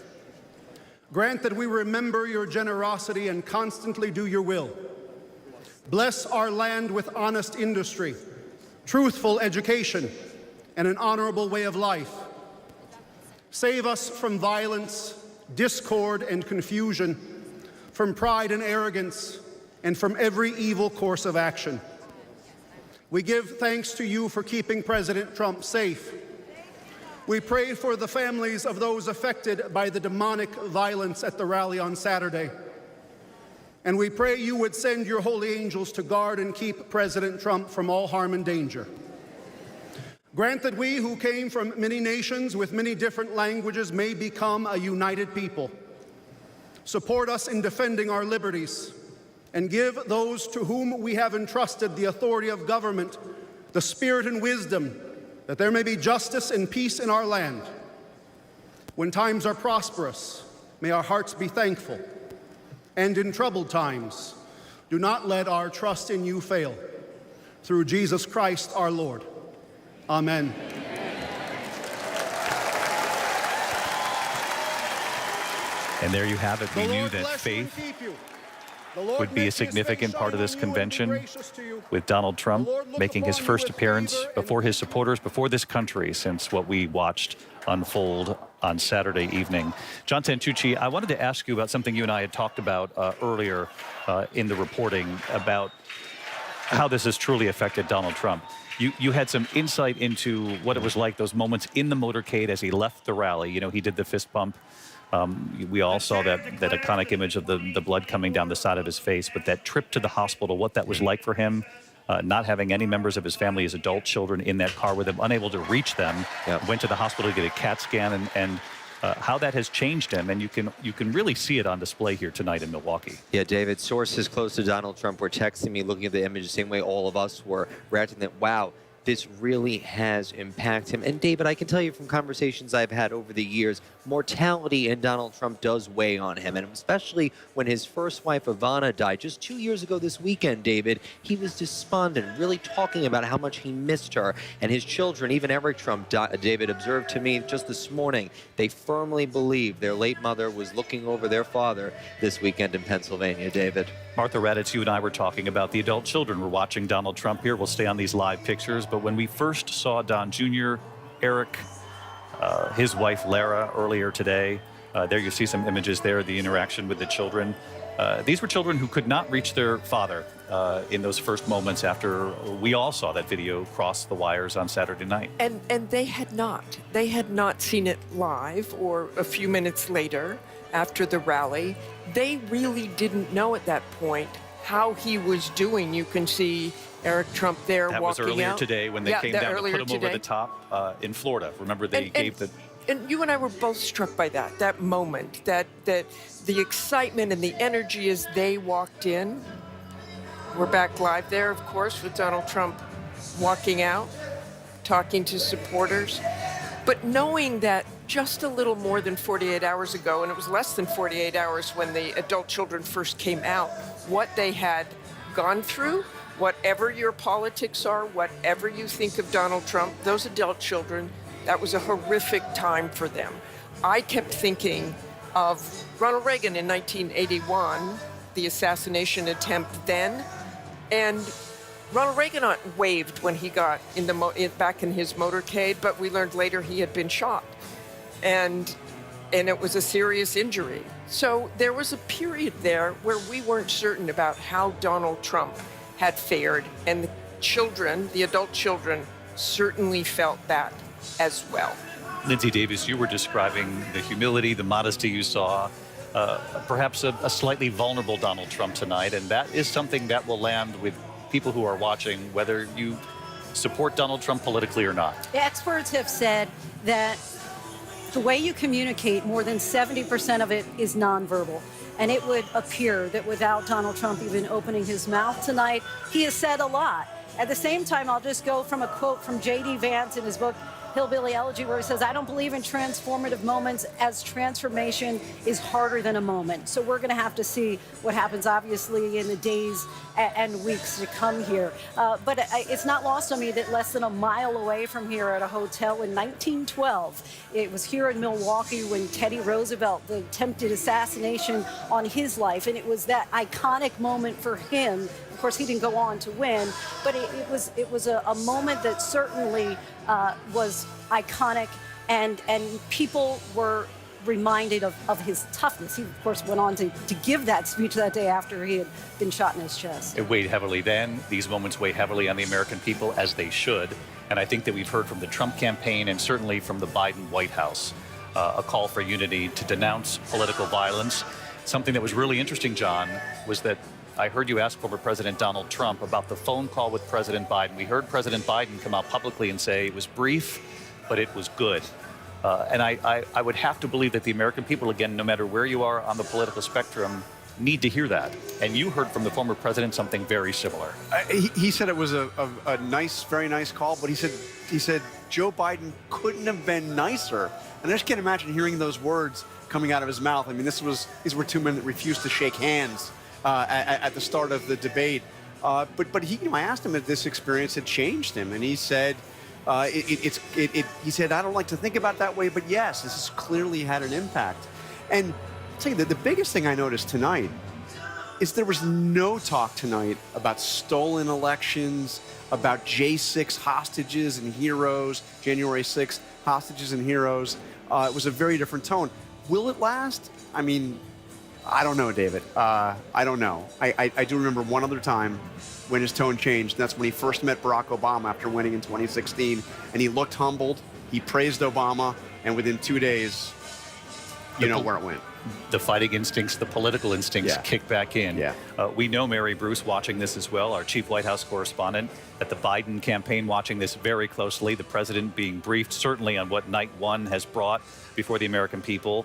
Grant that we remember your generosity and constantly do your will. Bless our land with honest industry, truthful education, and an honorable way of life. Save us from violence, discord, and confusion, from pride and arrogance, and from every evil course of action. We give thanks to you for keeping President Trump safe. We pray for the families of those affected by the demonic violence at the rally on Saturday. And we pray you would send your holy angels to guard and keep President Trump from all harm and danger. Grant that we who came from many nations with many different languages may become a united people. Support us in defending our liberties, and give those to whom we have entrusted the authority of government the spirit and wisdom that there may be justice and peace in our land. When times are prosperous, may our hearts be thankful. And in troubled times, do not let our trust in you fail. Through Jesus Christ our Lord. Amen. And there you have it. We knew that faith would be a significant part of this convention, with Donald Trump making his first appearance before his supporters, before this country, since what we watched unfold on Saturday evening. John Santucci, I wanted to ask you about something you and I had talked about earlier in the reporting about how this has truly affected Donald Trump. You had some insight into what it was like, those moments in the motorcade as he left the rally. You know, he did the fist bump. We all saw that iconic image of the blood coming down the side of his face, but that trip to the hospital, what that was like for him, not having any members of his family, his adult children in that car with him, unable to reach them, went to the hospital to get a CAT scan, and how that has changed him. And you can really see it on display here tonight in Milwaukee. Yeah, David, sources close to Donald Trump were texting me, looking at the image the same way all of us were, reacting that, wow, this really has impacted him. And David, I can tell you from conversations I've had over the years, mortality in Donald Trump does weigh on him. And especially when his first wife, Ivana, died just 2 years ago this weekend, David, he was despondent, really talking about how much he missed her. And his children, even Eric Trump, David, observed to me just this morning, they firmly believe their late mother was looking over their father this weekend in Pennsylvania, David. Martha Raddatz, you and I were talking about the adult children were watching Donald Trump here. We'll stay on these live pictures. But when we first saw Don Jr., Eric, his wife Lara earlier today, there you see some images there, the interaction with the children. These were children who could not reach their father in those first moments after we all saw that video cross the wires on Saturday night. And they had not seen it live or a few minutes later after the rally. They really didn't know at that point how he was doing. You can see Eric Trump there walking out. That was earlier today when they came down to put him over the top in Florida. Remember, they gave the... And you and I were both struck by that moment, that the excitement and the energy as they walked in. We're back live there, of course, with Donald Trump walking out, talking to supporters. But knowing that just a little more than 48 hours ago, and it was less than 48 hours when the adult children first came out, what they had gone through, whatever your politics are, whatever you think of Donald Trump, those adult children, that was a horrific time for them. I kept thinking of Ronald Reagan in 1981, the assassination attempt then, and Ronald Reagan waved when he got back in his motorcade, but we learned later he had been shot, and it was a serious injury. So there was a period there where we weren't certain about how Donald Trump had fared, and the children, the adult children, certainly felt that as well. Linsey Davis, you were describing the humility, the modesty you saw perhaps a slightly vulnerable Donald Trump tonight, and that is something that will land with people who are watching, whether you support Donald Trump politically or not. The experts have said that the way you communicate, more than 70% of it is nonverbal. And it would appear that without Donald Trump even opening his mouth tonight, he has said a lot. At the same time, I'll just go from a quote from J.D. Vance in his book, Hillbilly Elegy, where he says, I don't believe in transformative moments, as transformation is harder than a moment. So we're going to have to see what happens, obviously, in the days and weeks to come here. But it's not lost on me that less than a mile away from here at a hotel in 1912, it was here in Milwaukee when Teddy Roosevelt, the attempted assassination on his life, and it was that iconic moment for him. Of course, he didn't go on to win, but it was a moment that certainly was iconic, and people were reminded of his toughness. He, of course, went on to give that speech that day after he had been shot in his chest. It weighed heavily then. These moments weigh heavily on the American people, as they should. And I think that we've heard from the Trump campaign and certainly from the Biden White House a call for unity to denounce political violence. Something that was really interesting, John, was that I heard you ask former President Donald Trump about the phone call with President Biden. We heard President Biden come out publicly and say it was brief, but it was good. And I would have to believe that the American people, again, no matter where you are on the political spectrum, need to hear that. And you heard from the former president something very similar. He said it was a nice, very nice call, but he said Joe Biden couldn't have been nicer. And I just can't imagine hearing those words coming out of his mouth. I mean, these were two men that refused to shake hands at the start of the debate. But he, I asked him if this experience had changed him, and he said, he said, I don't like to think about it that way, but yes, this has clearly had an impact. And I'll tell you that the biggest thing I noticed tonight is there was no talk tonight about stolen elections, about J6 hostages and heroes, January 6th hostages and heroes. It was a very different tone. Will it last? I mean, I don't know, David. I don't know. I do remember one other time when his tone changed. And that's when he first met Barack Obama after winning in 2016. And he looked humbled. He praised Obama. And within 2 days, you know where it went. The fighting instincts, the political instincts kick back in. Yeah. We know Mary Bruce watching this as well, our chief White House correspondent, that the Biden campaign watching this very closely, the president being briefed certainly on what night one has brought before the American people.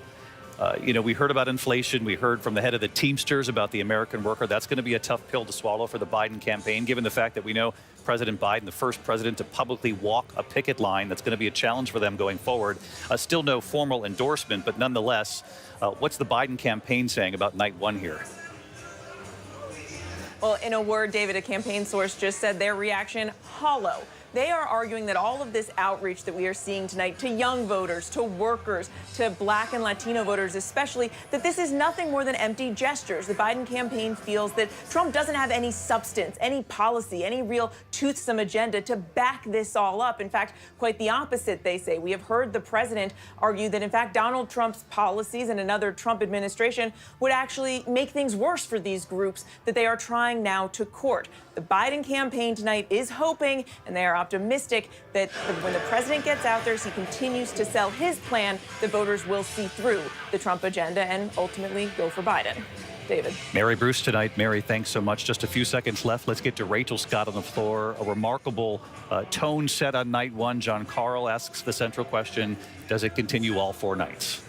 We heard about inflation. We heard from the head of the Teamsters about the American worker. That's going to be a tough pill to swallow for the Biden campaign, given the fact that we know President Biden, the first president to publicly walk a picket line. That's going to be a challenge for them going forward. Still no formal endorsement, but nonetheless, what's the Biden campaign saying about night one here? Well, in a word, David, a campaign source just said their reaction, hollow. They are arguing that all of this outreach that we are seeing tonight to young voters, to workers, to Black and Latino voters especially, that this is nothing more than empty gestures. The Biden campaign feels that Trump doesn't have any substance, any policy, any real toothsome agenda to back this all up. In fact, quite the opposite, they say. We have heard the president argue that, in fact, Donald Trump's policies and another Trump administration would actually make things worse for these groups that they are trying now to court. The Biden campaign tonight is hoping, and they are optimistic, that when the president gets out there, as he continues to sell his plan, the voters will see through the Trump agenda and ultimately go for Biden. David. Mary Bruce tonight. Mary, thanks so much. Just a few seconds left. Let's get to Rachel Scott on the floor. A remarkable tone set on night one. John Carl asks the central question, does it continue all 4 nights?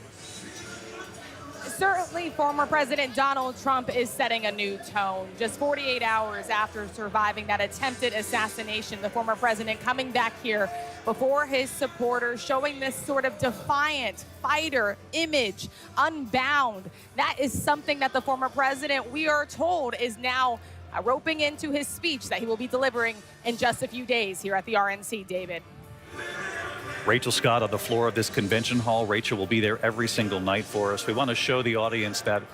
Certainly, former President Donald Trump is setting a new tone. Just 48 hours after surviving that attempted assassination, the former president coming back here before his supporters, showing this sort of defiant fighter image, unbound. That is something that the former president, we are told, is now roping into his speech that he will be delivering in just a few days here at the RNC, David. Rachel Scott on the floor of this convention hall. Rachel will be there every single night for us. We want to show the audience that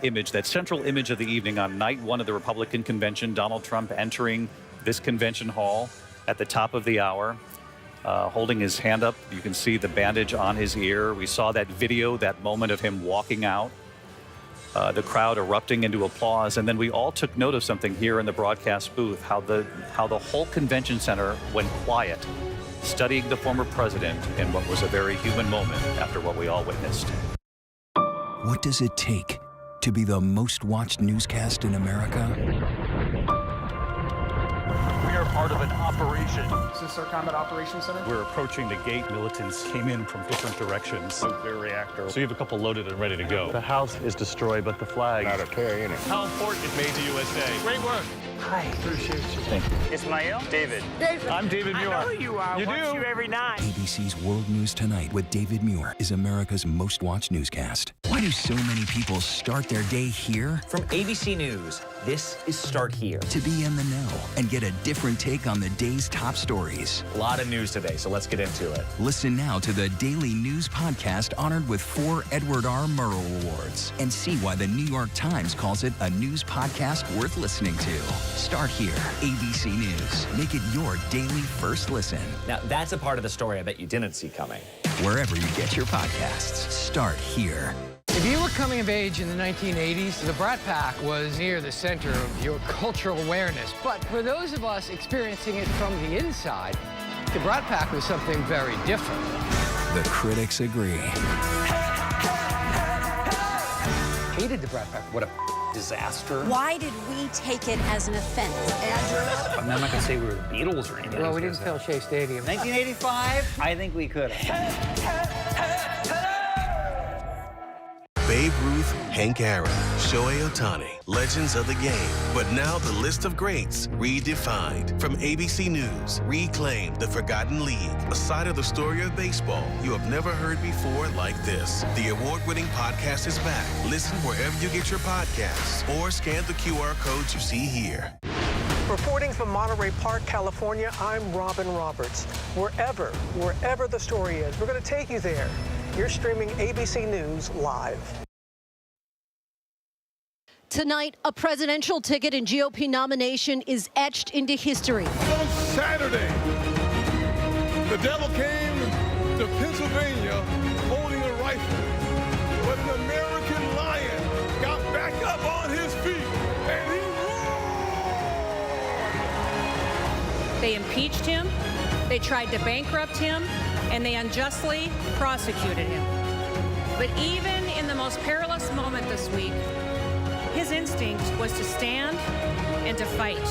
image, that central image of the evening on night one of the Republican convention. Donald Trump entering this convention hall at the top of the hour, holding his hand up. You can see the bandage on his ear. We saw that video, that moment of him walking out. The crowd erupting into applause, and then we all took note of something here in the broadcast booth, how the whole convention center went quiet, studying the former president in what was a very human moment after what we all witnessed. What does it take to be the most watched newscast in America? We are part of an operation. Is this our combat operations center? We're approaching the gate. Militants came in from different directions. Nuclear reactor. So you have a couple loaded and ready to go. The house is destroyed, but the flag. Not a tear in it. How important it made to USA. Great work. Hi. Appreciate you. Thank you. Ismail? David. I'm David Muir. I know who you are. You Watch do? you every night. ABC's World News Tonight with David Muir is America's most watched newscast. Why do so many people start their day here? From ABC News, this is Start Here. To be in the know and get a different take on the day's top stories. A lot of news today, so let's get into it. Listen now to the Daily News Podcast honored with 4 Edward R. Murrow Awards and see why the New York Times calls it a news podcast worth listening to. Start Here, ABC News. Make it your daily first listen. Now, that's a part of the story I bet you didn't see coming. Wherever you get your podcasts, Start Here. If you were coming of age in the 1980s, the Brat Pack was near the center of your cultural awareness. But for those of us experiencing it from the inside, the Brat Pack was something very different. The critics agree. Hated the Brat Pack. What a disaster. Why did we take it as an offense? I'm not going to say we were the Beatles or anything. Well, we didn't fill Shea Stadium. 1985? I think we could have. Babe Ruth, Hank Aaron, Shohei Ohtani, legends of the game. But now the list of greats redefined. From ABC News, Reclaim the Forgotten League, a side of the story of baseball you have never heard before like this. The award-winning podcast is back. Listen wherever you get your podcasts or scan the QR codes you see here. Reporting from Monterey Park, California, I'm Robin Roberts. Wherever the story is, we're going to take you there. You're streaming ABC News live. Tonight, a presidential ticket and GOP nomination is etched into history. On Saturday, the devil came to Pennsylvania holding a rifle, but an American lion got back up on his feet and he roared. They impeached him, they tried to bankrupt him, and they unjustly prosecuted him. But even in the most perilous moment this week, his instinct was to stand and to fight.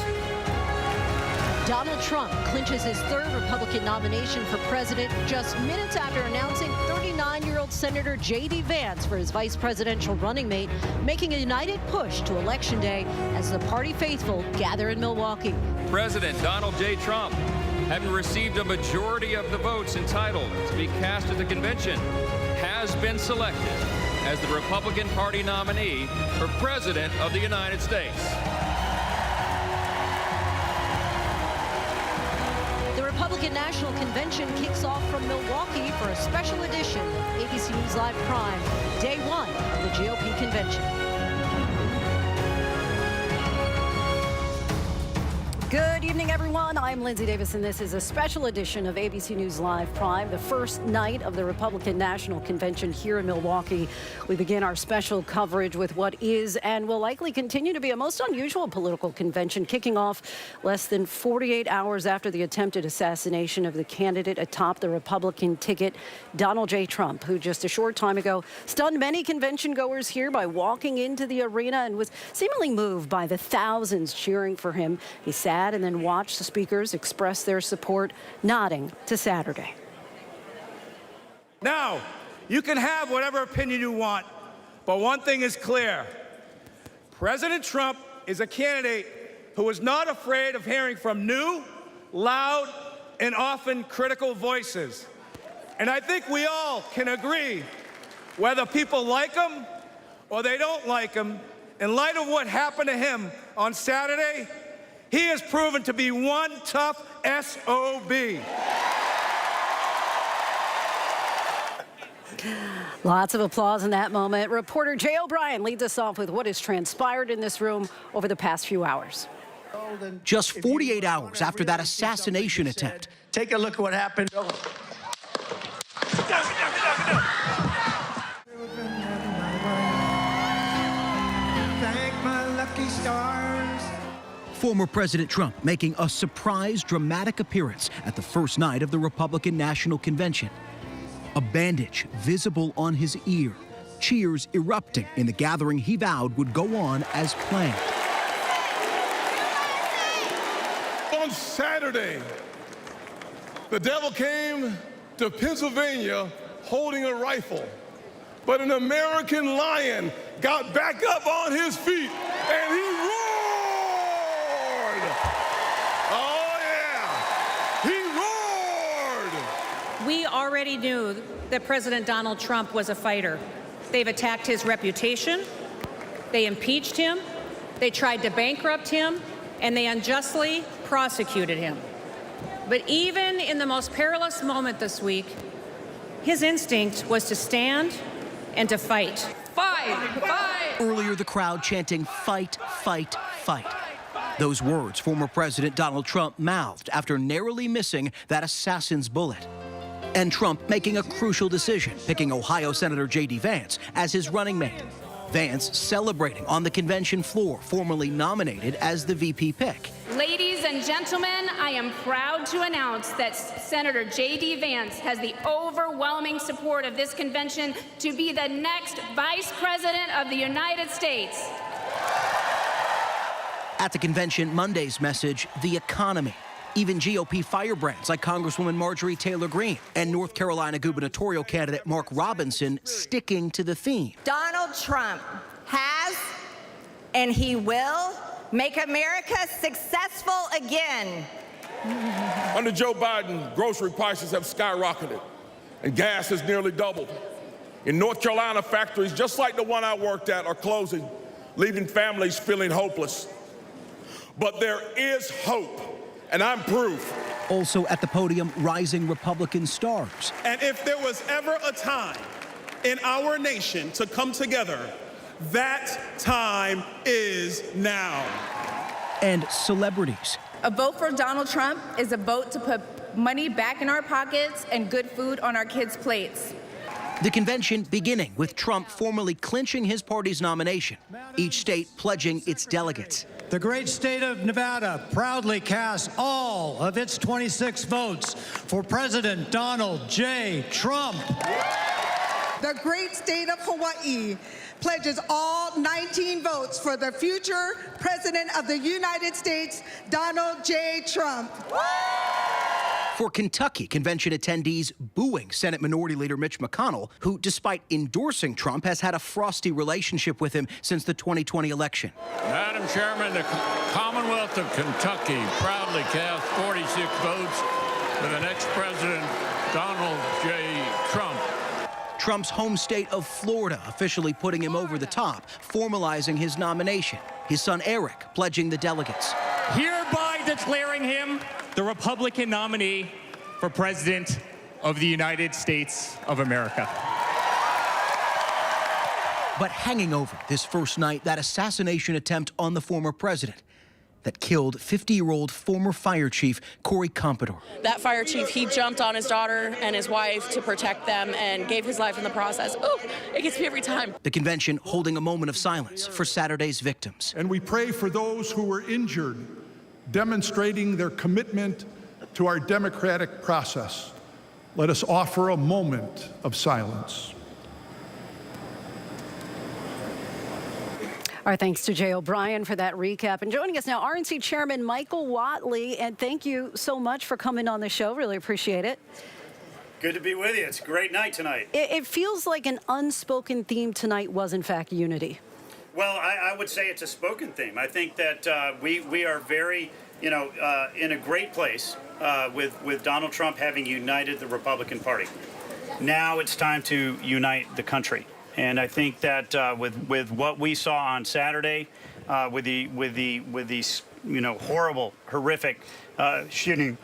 Donald Trump clinches his 3rd Republican nomination for president just minutes after announcing 39-year-old Senator J.D. Vance for his vice presidential running mate, making a united push to Election Day as the party faithful gather in Milwaukee. President Donald J. Trump, having received a majority of the votes entitled to be cast at the convention, has been selected as the Republican Party nominee for President of the United States. The Republican National Convention kicks off from Milwaukee for a special edition of ABC News Live Prime, Day 1 of the GOP convention. Good evening, everyone. I'm Linsey Davis, and this is a special edition of ABC News Live Prime, the first night of the Republican National Convention here in Milwaukee. We begin our special coverage with what is and will likely continue to be a most unusual political convention, kicking off less than 48 hours after the attempted assassination of the candidate atop the Republican ticket, Donald J. Trump, who just a short time ago stunned many convention goers here by walking into the arena and was seemingly moved by the thousands cheering for him. He sat and then watched the speakers express their support, nodding to Saturday. Now, you can have whatever opinion you want, but one thing is clear. President Trump is a candidate who is not afraid of hearing from new, loud, and often critical voices. And I think we all can agree, whether people like him or they don't like him, in light of what happened to him on Saturday, he has proven to be one tough SOB. Lots of applause in that moment. Reporter Jay O'Brien leads us off with what has transpired in this room over the past few hours. Just 48 hours after that assassination attempt. Take a look at what happened. Thank my lucky stars. Former President Trump making a surprise, dramatic appearance at the first night of the Republican National Convention. A bandage visible on his ear cheers erupting in the gathering he vowed would go on as planned. On Saturday, the devil came to Pennsylvania holding a rifle, but an American lion got back up on his feet and he roared. Oh yeah, he roared. We already knew that President Donald Trump was a fighter. They've attacked his reputation, they impeached him, they tried to bankrupt him, and they unjustly prosecuted him. But even in the most perilous moment this week, his instinct was to stand and to fight. Fight! Fight! Earlier, the crowd chanting, "Fight, fight, fight." Those words former President Donald Trump mouthed after narrowly missing that assassin's bullet. And Trump making a crucial decision, picking Ohio Senator J.D. Vance as his running mate. Vance celebrating on the convention floor, formally nominated as the VP pick. Ladies and gentlemen, I am proud to announce that Senator J.D. Vance has the overwhelming support of this convention to be the next Vice President of the United States. At the convention, Monday's message, the economy. Even GOP firebrands like Congresswoman Marjorie Taylor Greene and North Carolina gubernatorial candidate Mark Robinson sticking to the theme. Donald Trump has and he will make America successful again. Under Joe Biden, grocery prices have skyrocketed and gas has nearly doubled. In North Carolina, factories just like the one I worked at are closing, leaving families feeling hopeless. But there is hope. And I'm proof. Also at the podium, rising Republican stars. And if there was ever a time in our nation to come together, that time is now. And celebrities. A vote for Donald Trump is a vote to put money back in our pockets and good food on our kids' plates. The convention beginning with Trump formally clinching his party's nomination, each state pledging its delegates. The great state of Nevada proudly casts all of its 26 votes for President Donald J. Trump. The great state of Hawaii pledges all 19 votes for the future President of the United States, Donald J. Trump. For Kentucky, convention attendees booing Senate Minority Leader Mitch McConnell, who, despite endorsing Trump, has had a frosty relationship with him since the 2020 election. Madam Chairman, the Commonwealth of Kentucky proudly cast 46 votes for the next president, Donald J. Trump. Trump's home state of Florida officially putting him over the top, formalizing his nomination. His son Eric pledging the delegates. Hereby declaring him the Republican nominee for President of the United States of America. But hanging over this first night, that assassination attempt on the former president that killed 50-year-old former fire chief Corey Compador. That fire chief, he jumped on his daughter and his wife to protect them and gave his life in the process. Oh, it gets me every time. The convention holding a moment of silence for Saturday's victims. And we pray for those who were injured, demonstrating their commitment to our democratic process. Let us offer a moment of silence. Our thanks to Jay O'Brien for that recap. And joining us now, RNC Chairman Michael Whatley. And thank you so much for coming on the show. Really appreciate it. Good to be with you. It's a great night tonight. It feels like an unspoken theme tonight was, in fact, unity. Well, I would say it's a spoken theme. I think that we are very, in a great place with Donald Trump having united the Republican Party. Now it's time to unite the country. And I think that with what we saw on Saturday, with these horrible, horrific shooting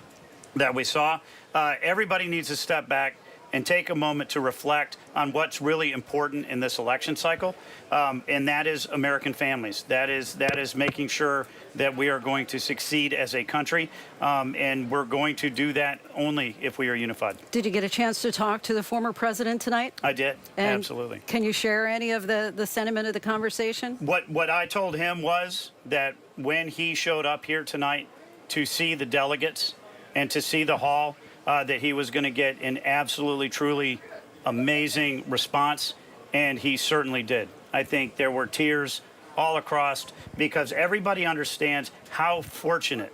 that we saw, everybody needs to step back and take a moment to reflect on what's really important in this election cycle, and that is American families. That is making sure that we are going to succeed as a country, and we're going to do that only if we are unified. Did you get a chance to talk to the former president tonight? I did, and absolutely. Can you share any of the sentiment of the conversation? What I told him was that when he showed up here tonight to see the delegates and to see the hall, that he was going to get an absolutely, truly amazing response, and he certainly did. I think there were tears all across because everybody understands how fortunate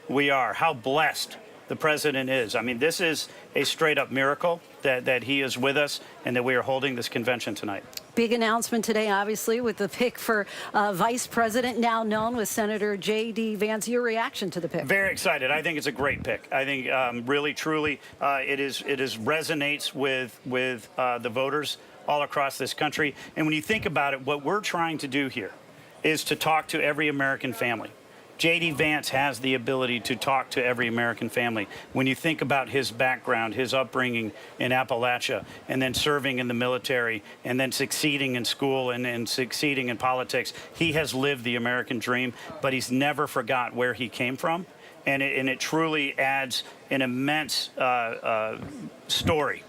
we are, how blessed the president is. I mean, this is a straight-up miracle that he is with us and that we are holding this convention tonight. Big announcement today, obviously, with the pick for vice president, now known with Senator J.D. Vance. Your reaction to the pick? Very excited. I think it's a great pick. I think really, truly, it resonates with the voters all across this country. And when you think about it, what we're trying to do here is to talk to every American family. J.D. Vance has the ability to talk to every American family. When you think about his background, his upbringing in Appalachia, and then serving in the military, and then succeeding in school and succeeding in politics, he has lived the American dream, but he's never forgot where he came from. And it truly adds an immense story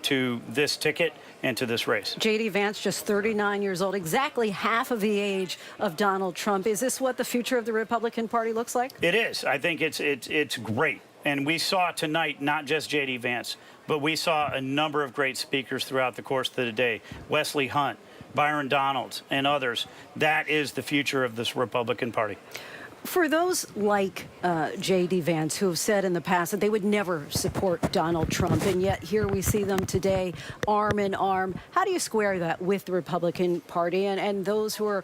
to this ticket and to this race. J.D. Vance, just 39 years old, exactly half of the age of Donald Trump. Is this what the future of the Republican Party looks like? It is. I think it's great. And we saw tonight not just J.D. Vance, but we saw a number of great speakers throughout the course of the day. Wesley Hunt, Byron Donalds, and others. That is the future of this Republican Party. For those like J.D. Vance who have said in the past that they would never support Donald Trump, and yet here we see them today arm in arm, how do you square that with the Republican Party and those who are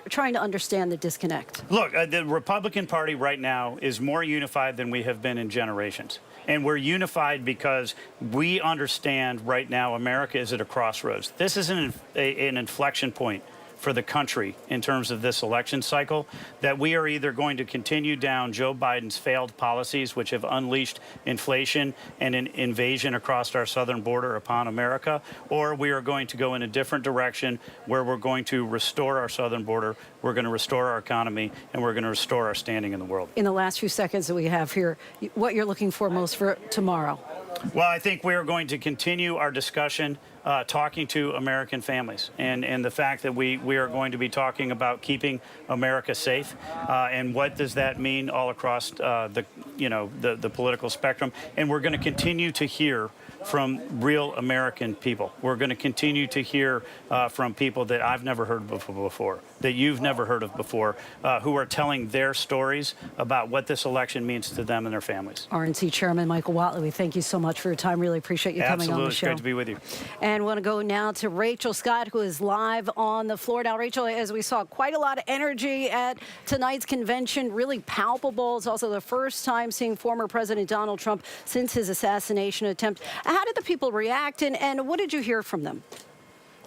trying to understand the disconnect? Look, the Republican Party right now is more unified than we have been in generations. And we're unified because we understand right now America is at a crossroads. This is an inflection point for the country in terms of this election cycle, that we are either going to continue down Joe Biden's failed policies, which have unleashed inflation and an invasion across our southern border upon America, or we are going to go in a different direction where we're going to restore our southern border, we're going to restore our economy, and we're going to restore our standing in the world. In the last few seconds that we have here, what you're looking for most for tomorrow? Well, I think we are going to continue our discussion talking to American families and the fact that we are going to be talking about keeping America safe and what does that mean all across the political spectrum. And we're going to continue to hear from real American people. We're going to continue to hear from people that I've never heard of before, that you've never heard of before, who are telling their stories about what this election means to them and their families. RNC Chairman Michael Whatley, we thank you so much for your time. Really appreciate you coming on the show. Absolutely. It's great to be with you. And want to go now to Rachel Scott, who is live on the floor. Now, Rachel, as we saw, quite a lot of energy at tonight's convention, really palpable. It's also the first time seeing former President Donald Trump since his assassination attempt. How did the people react, and what did you hear from them?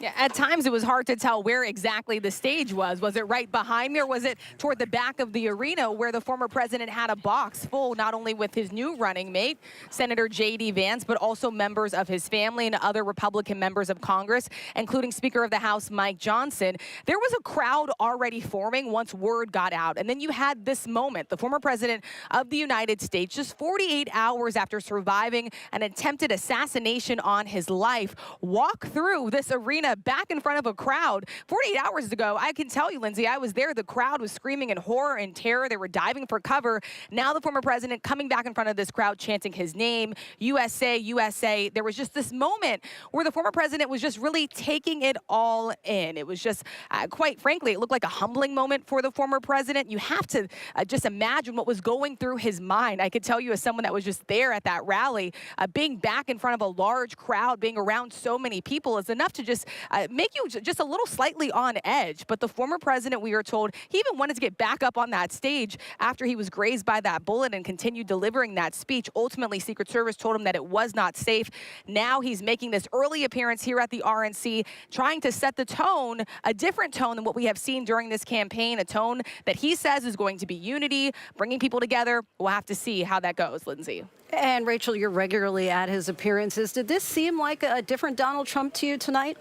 Yeah, at times it was hard to tell where exactly the stage was. Was it right behind me, or was it toward the back of the arena where the former president had a box full not only with his new running mate, Senator J.D. Vance, but also members of his family and other Republican members of Congress, including Speaker of the House Mike Johnson. There was a crowd already forming once word got out. And then you had this moment, the former president of the United States, just 48 hours after surviving an attempted assassination on his life, walk through this arena back in front of a crowd. 48 hours ago, I can tell you, Lindsay, I was there. The crowd was screaming in horror and terror. They were diving for cover. Now the former president coming back in front of this crowd, chanting his name, USA, USA. There was just this moment where the former president was just really taking it all in. It was just, quite frankly, it looked like a humbling moment for the former president. You have to just imagine what was going through his mind. I could tell you, as someone that was just there at that rally, being back in front of a large crowd, being around so many people is enough to just make you just a little slightly on edge. But the former president, we are told, he even wanted to get back up on that stage after he was grazed by that bullet and continued delivering that speech. Ultimately, Secret Service told him that it was not safe. Now he's making this early appearance here at the RNC, trying to set the tone, a different tone than what we have seen during this campaign, a tone that he says is going to be unity, bringing people together. We'll have to see how that goes, Lindsay. And Rachel, you're regularly at his appearances. Did this seem like a different Donald Trump to you tonight?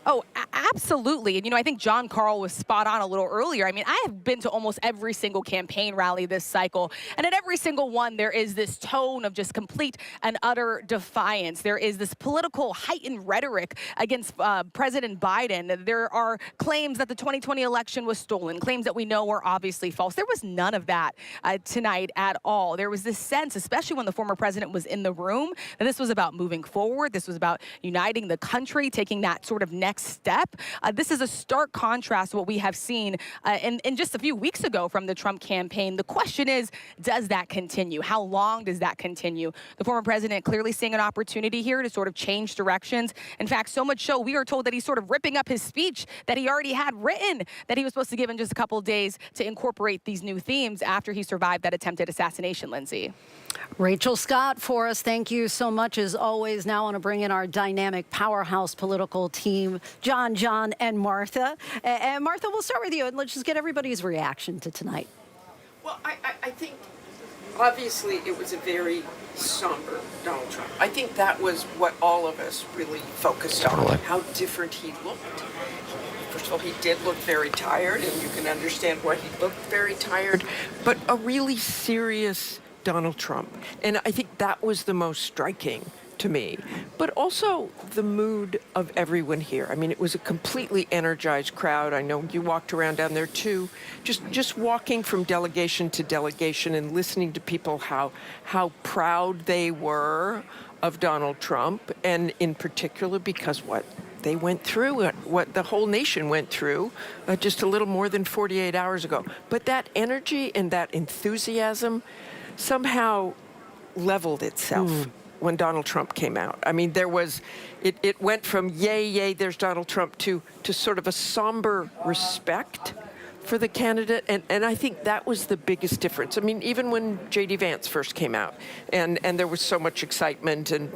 Oh, absolutely. And, I think John Carl was spot on a little earlier. I mean, I have been to almost every single campaign rally this cycle. And at every single one, there is this tone of just complete and utter defiance. There is this political heightened rhetoric against President Biden. There are claims that the 2020 election was stolen, claims that we know are obviously false. There was none of that tonight at all. There was this sense, especially when the former president was in the room, that this was about moving forward. This was about uniting the country, taking that sort of next next step. This is a stark contrast to what we have seen in just a few weeks ago from the Trump campaign. The question is, does that continue? How long does that continue? The former president clearly seeing an opportunity here to sort of change directions. In fact, so much so, we are told that he's sort of ripping up his speech that he already had written that he was supposed to give in just a couple of days to incorporate these new themes after he survived that attempted assassination, Linsey. Rachel Scott for us. Thank you so much. As always, now I want to bring in our dynamic powerhouse political team, John, and Martha. And Martha, we'll start with you, and let's just get everybody's reaction to tonight. Well, I think obviously it was a very somber Donald Trump. I think that was what all of us really focused on, how different he looked. First of all, he did look very tired, and you can understand why he looked very tired, but a really serious Donald Trump. And I think that was the most striking to me, but also the mood of everyone here. I mean, it was a completely energized crowd. I know you walked around down there too, just walking from delegation to delegation and listening to people how proud they were of Donald Trump, and in particular because what they went through, what the whole nation went through just a little more than 48 hours ago. But that energy and that enthusiasm somehow leveled itself when Donald Trump came out. I mean, there was, it went from yay, there's Donald Trump to sort of a somber respect for the candidate, and I think that was the biggest difference. I mean, even when J.D. Vance first came out, and there was so much excitement and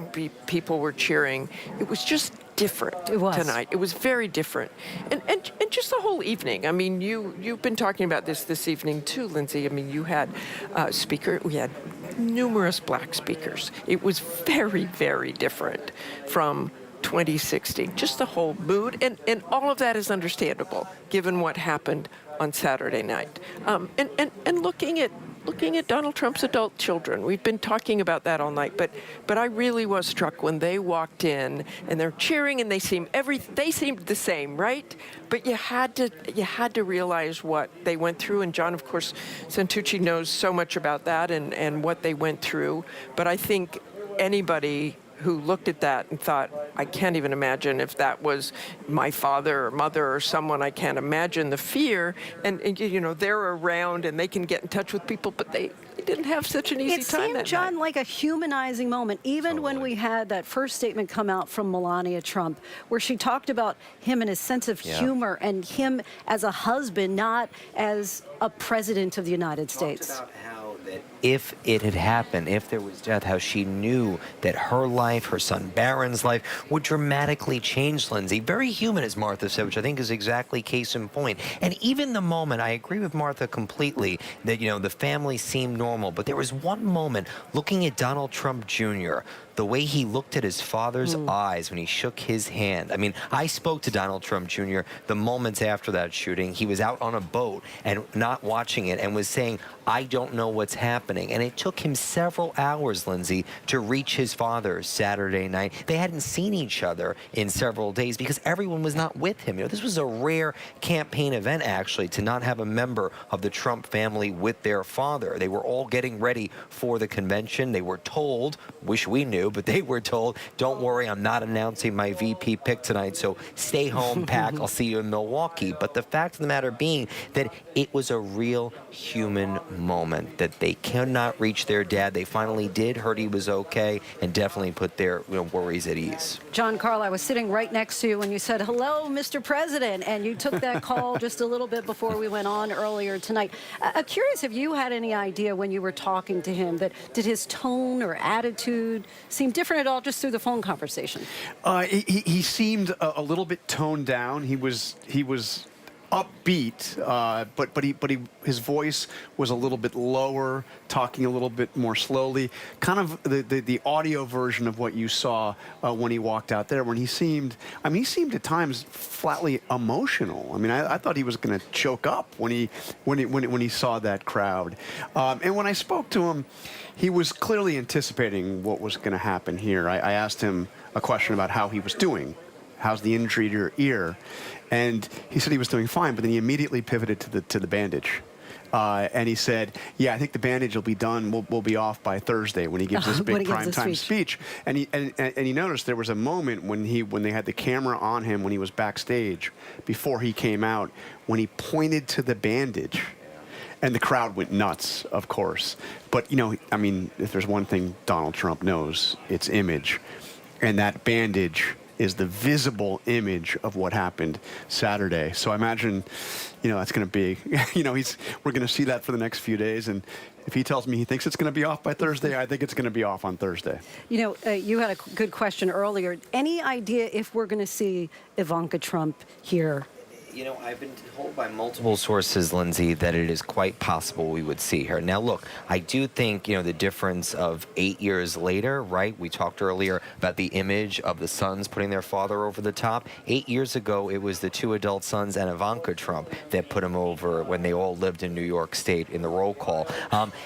people were cheering, it was just different tonight. It was very different, and just the whole evening. I mean, you've been talking about this evening too, Linsey. I mean, you had we had numerous black speakers. It was very, very different from 2016. Just the whole mood, and all of that is understandable given what happened on Saturday night. And looking at Donald Trump's adult children, we've been talking about that all night. But I really was struck when they walked in and they're cheering and they seemed the same, right? But you had to realize what they went through. And John, of course, Santucci knows so much about that and what they went through. But I think anybody who looked at that and thought, I can't even imagine if that was my father or mother or someone, I can't imagine the fear. And you know, they're around and they can get in touch with people, but they didn't have such an easy time that night. It seemed, John, like a humanizing moment, even when we had that first statement come out from Melania Trump, where she talked about him and his sense of humor and him as a husband, not as a president of the United States. If it had happened, if there was death, how she knew that her life, her son Barron's life, would dramatically change, Linsey. Very human, as Martha said, which I think is exactly case in point. And even the moment, I agree with Martha completely, that, you know, the family seemed normal. But there was one moment, looking at Donald Trump Jr., the way he looked at his father's eyes when he shook his hand. I mean, I spoke to Donald Trump Jr. the moments after that shooting. He was out on a boat and not watching it and was saying, I don't know what's happening. And it took him several hours, Linsey, to reach his father Saturday night. They hadn't seen each other in several days because everyone was not with him. You know, this was a rare campaign event, actually, to not have a member of the Trump family with their father. They were all getting ready for the convention. They were told, wish we knew, but they were told, don't worry, I'm not announcing my VP pick tonight, so stay home, pack, I'll see you in Milwaukee. But the fact of the matter being that it was a real human moment, that they cannot reach their dad. They finally did, heard he was okay, and definitely put their worries at ease. John Carl, I was sitting right next to you when you said, hello, Mr. President, and you took that call just a little bit before we went on earlier tonight. I'm curious if you had any idea when you were talking to him that did his tone or attitude seem different at all just through the phone conversation? He seemed a little bit toned down. He was upbeat, but his voice was a little bit lower, talking a little bit more slowly. Kind of the audio version of what you saw when he walked out there. When he seemed at times flatly emotional. I mean, I thought he was going to choke up when he saw that crowd. And when I spoke to him, he was clearly anticipating what was going to happen here. I asked him a question about how he was doing. How's the injury to your ear? And he said he was doing fine, but then he immediately pivoted to the bandage. and he said, "Yeah, I think the bandage will be done. We'll be off by Thursday," when he gives this big primetime speech. And he noticed there was a moment when they had the camera on him when he was backstage before he came out, when he pointed to the bandage. And the crowd went nuts, of course. But, you know, I mean, if there's one thing Donald Trump knows, it's image. And that bandage is the visible image of what happened Saturday. So I imagine, you know, that's going to be, you know, we're going to see that for the next few days. And if he tells me he thinks it's going to be off by Thursday, I think it's going to be off on Thursday. You know, you had a good question earlier. Any idea if we're going to see Ivanka Trump here? You know, I've been told by multiple sources, Linsey, that it is quite possible we would see her. Now, look, I do think, you know, the difference of 8 years later, right? We talked earlier about the image of the sons putting their father over the top. 8 years ago, it was the 2 adult sons and Ivanka Trump that put him over when they all lived in New York State in the roll call.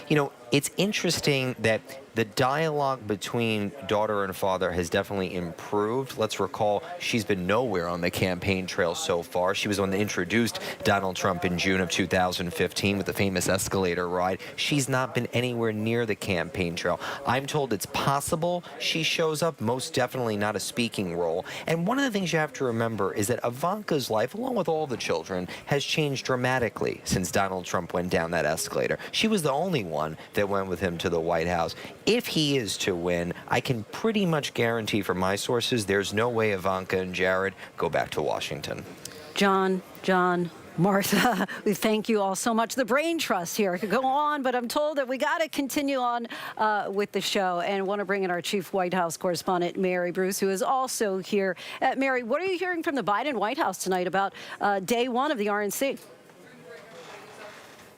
You know, it's interesting that the dialogue between daughter and father has definitely improved. Let's recall, she's been nowhere on the campaign trail so far. She was the one that introduced Donald Trump in June of 2015 with the famous escalator ride. She's not been anywhere near the campaign trail. I'm told it's possible she shows up, most definitely not a speaking role. And one of the things you have to remember is that Ivanka's life, along with all the children, has changed dramatically since Donald Trump went down that escalator. She was the only one that went with him to the White House. If he is to win, I can pretty much guarantee from my sources there's no way Ivanka and Jared go back to Washington. John, Martha, we thank you all so much. The brain trust here could go on, but I'm told that we got to continue on with the show, and want to bring in our chief White House correspondent, Mary Bruce, who is also here. Mary, what are you hearing from the Biden White House tonight about day one of the RNC?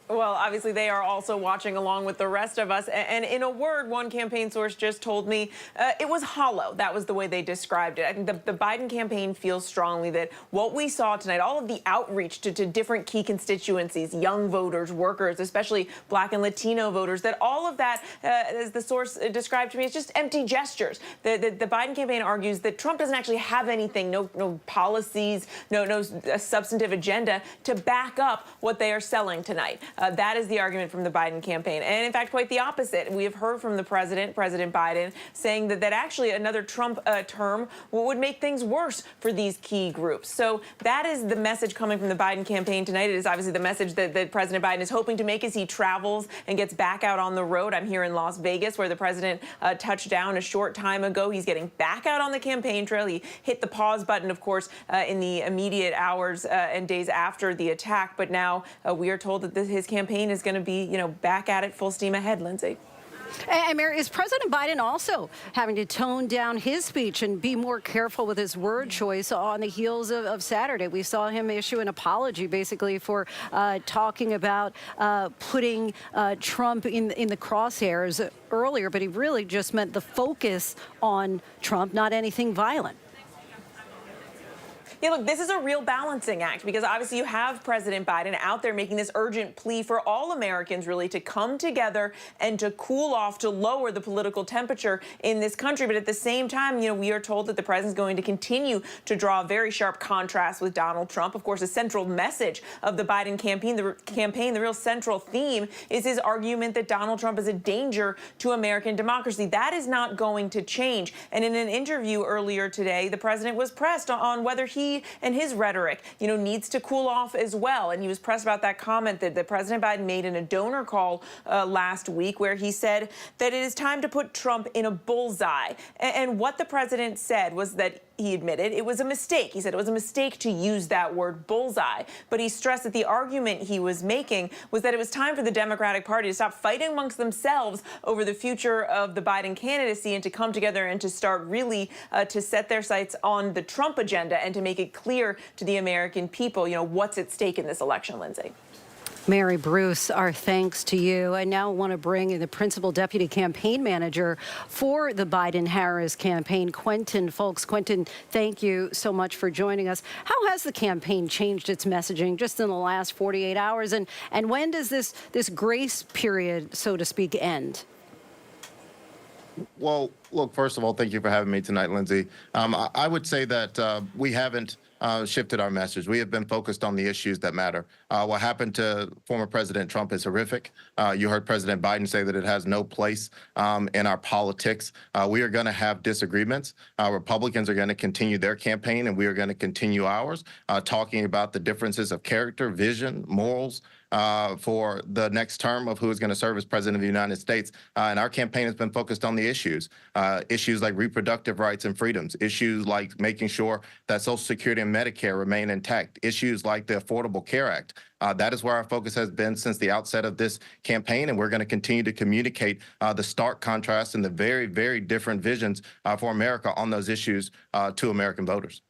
Well, obviously, they are also watching along with the rest of us. And in a word, one campaign source just told me it was hollow. That was the way they described it. I think the Biden campaign feels strongly that what we saw tonight, all of the outreach to different key constituencies, young voters, workers, especially Black and Latino voters, that all of that, as the source described to me, is just empty gestures. The Biden campaign argues that Trump doesn't actually have anything, no policies, no substantive agenda to back up what they are selling tonight. That is the argument from the Biden campaign. And in fact, quite the opposite. We have heard from the president, President Biden, saying that actually another Trump term would make things worse for these key groups. So that is the message coming from the Biden campaign tonight. It is obviously the message that President Biden is hoping to make as he travels and gets back out on the road. I'm here in Las Vegas, where the president touched down a short time ago. He's getting back out on the campaign trail. He hit the pause button, of course, in the immediate hours and days after the attack. But now we are told that his campaign is going to be, back at it full steam ahead, Linsey. And Mary, is President Biden also having to tone down his speech and be more careful with his word choice on the heels of Saturday? We saw him issue an apology, basically, for talking about putting Trump in the crosshairs earlier, but he really just meant the focus on Trump, not anything violent. Yeah, look, this is a real balancing act, because obviously you have President Biden out there making this urgent plea for all Americans really to come together and to cool off, to lower the political temperature in this country. But at the same time, we are told that the president is going to continue to draw a very sharp contrast with Donald Trump. Of course, a central message of the Biden campaign, the real central theme, is his argument that Donald Trump is a danger to American democracy. That is not going to change. And in an interview earlier today, the president was pressed on whether he and his rhetoric, needs to cool off as well. And he was pressed about that comment that President Biden made in a donor call last week, where he said that it is time to put Trump in a bullseye. And what the president said was that he admitted it was a mistake. He said it was a mistake to use that word bullseye. But he stressed that the argument he was making was that it was time for the Democratic Party to stop fighting amongst themselves over the future of the Biden candidacy and to come together and to start really to set their sights on the Trump agenda and to make it clear to the American people, what's at stake in this election, Linsey. Mary Bruce, our thanks to you. I now want to bring in the principal deputy campaign manager for the Biden-Harris campaign, Quentin Folks. Quentin, thank you so much for joining us. How has the campaign changed its messaging just in the last 48 hours? And when does this grace period, so to speak, end? Well, look, first of all, thank you for having me tonight, Linsey. I would say that we haven't shifted our message. We have been focused on the issues that matter. What happened to former President Trump is horrific. You heard President Biden say that it has no place in our politics. We are going to have disagreements. Republicans are going to continue their campaign, and we are going to continue ours, talking about the differences of character, vision, morals, for the next term of who is going to serve as president of the United States. And our campaign has been focused on the issues like reproductive rights and freedoms, issues like making sure that Social Security and Medicare remain intact, issues like the Affordable Care Act. That is where our focus has been since the outset of this campaign, and we're going to continue to communicate the stark contrast and the very, very different visions for America on those issues to American voters.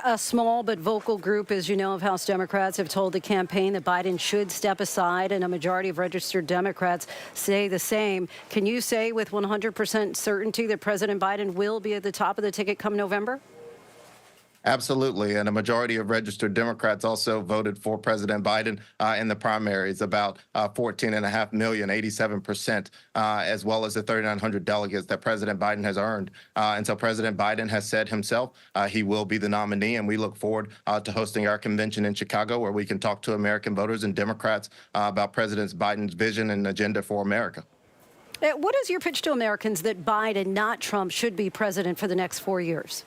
A small but vocal group, as you know, of House Democrats have told the campaign that Biden should step aside, and a majority of registered Democrats say the same. Can you say with 100% certainty that President Biden will be at the top of the ticket come November? Absolutely. And a majority of registered Democrats also voted for President Biden in the primaries, about 14.5 million, 87%, as well as the 3,900 delegates that President Biden has earned. And so President Biden has said himself he will be the nominee, and we look forward to hosting our convention in Chicago, where we can talk to American voters and Democrats about President Biden's vision and agenda for America. What is your pitch to Americans that Biden, not Trump, should be president for the next 4 years?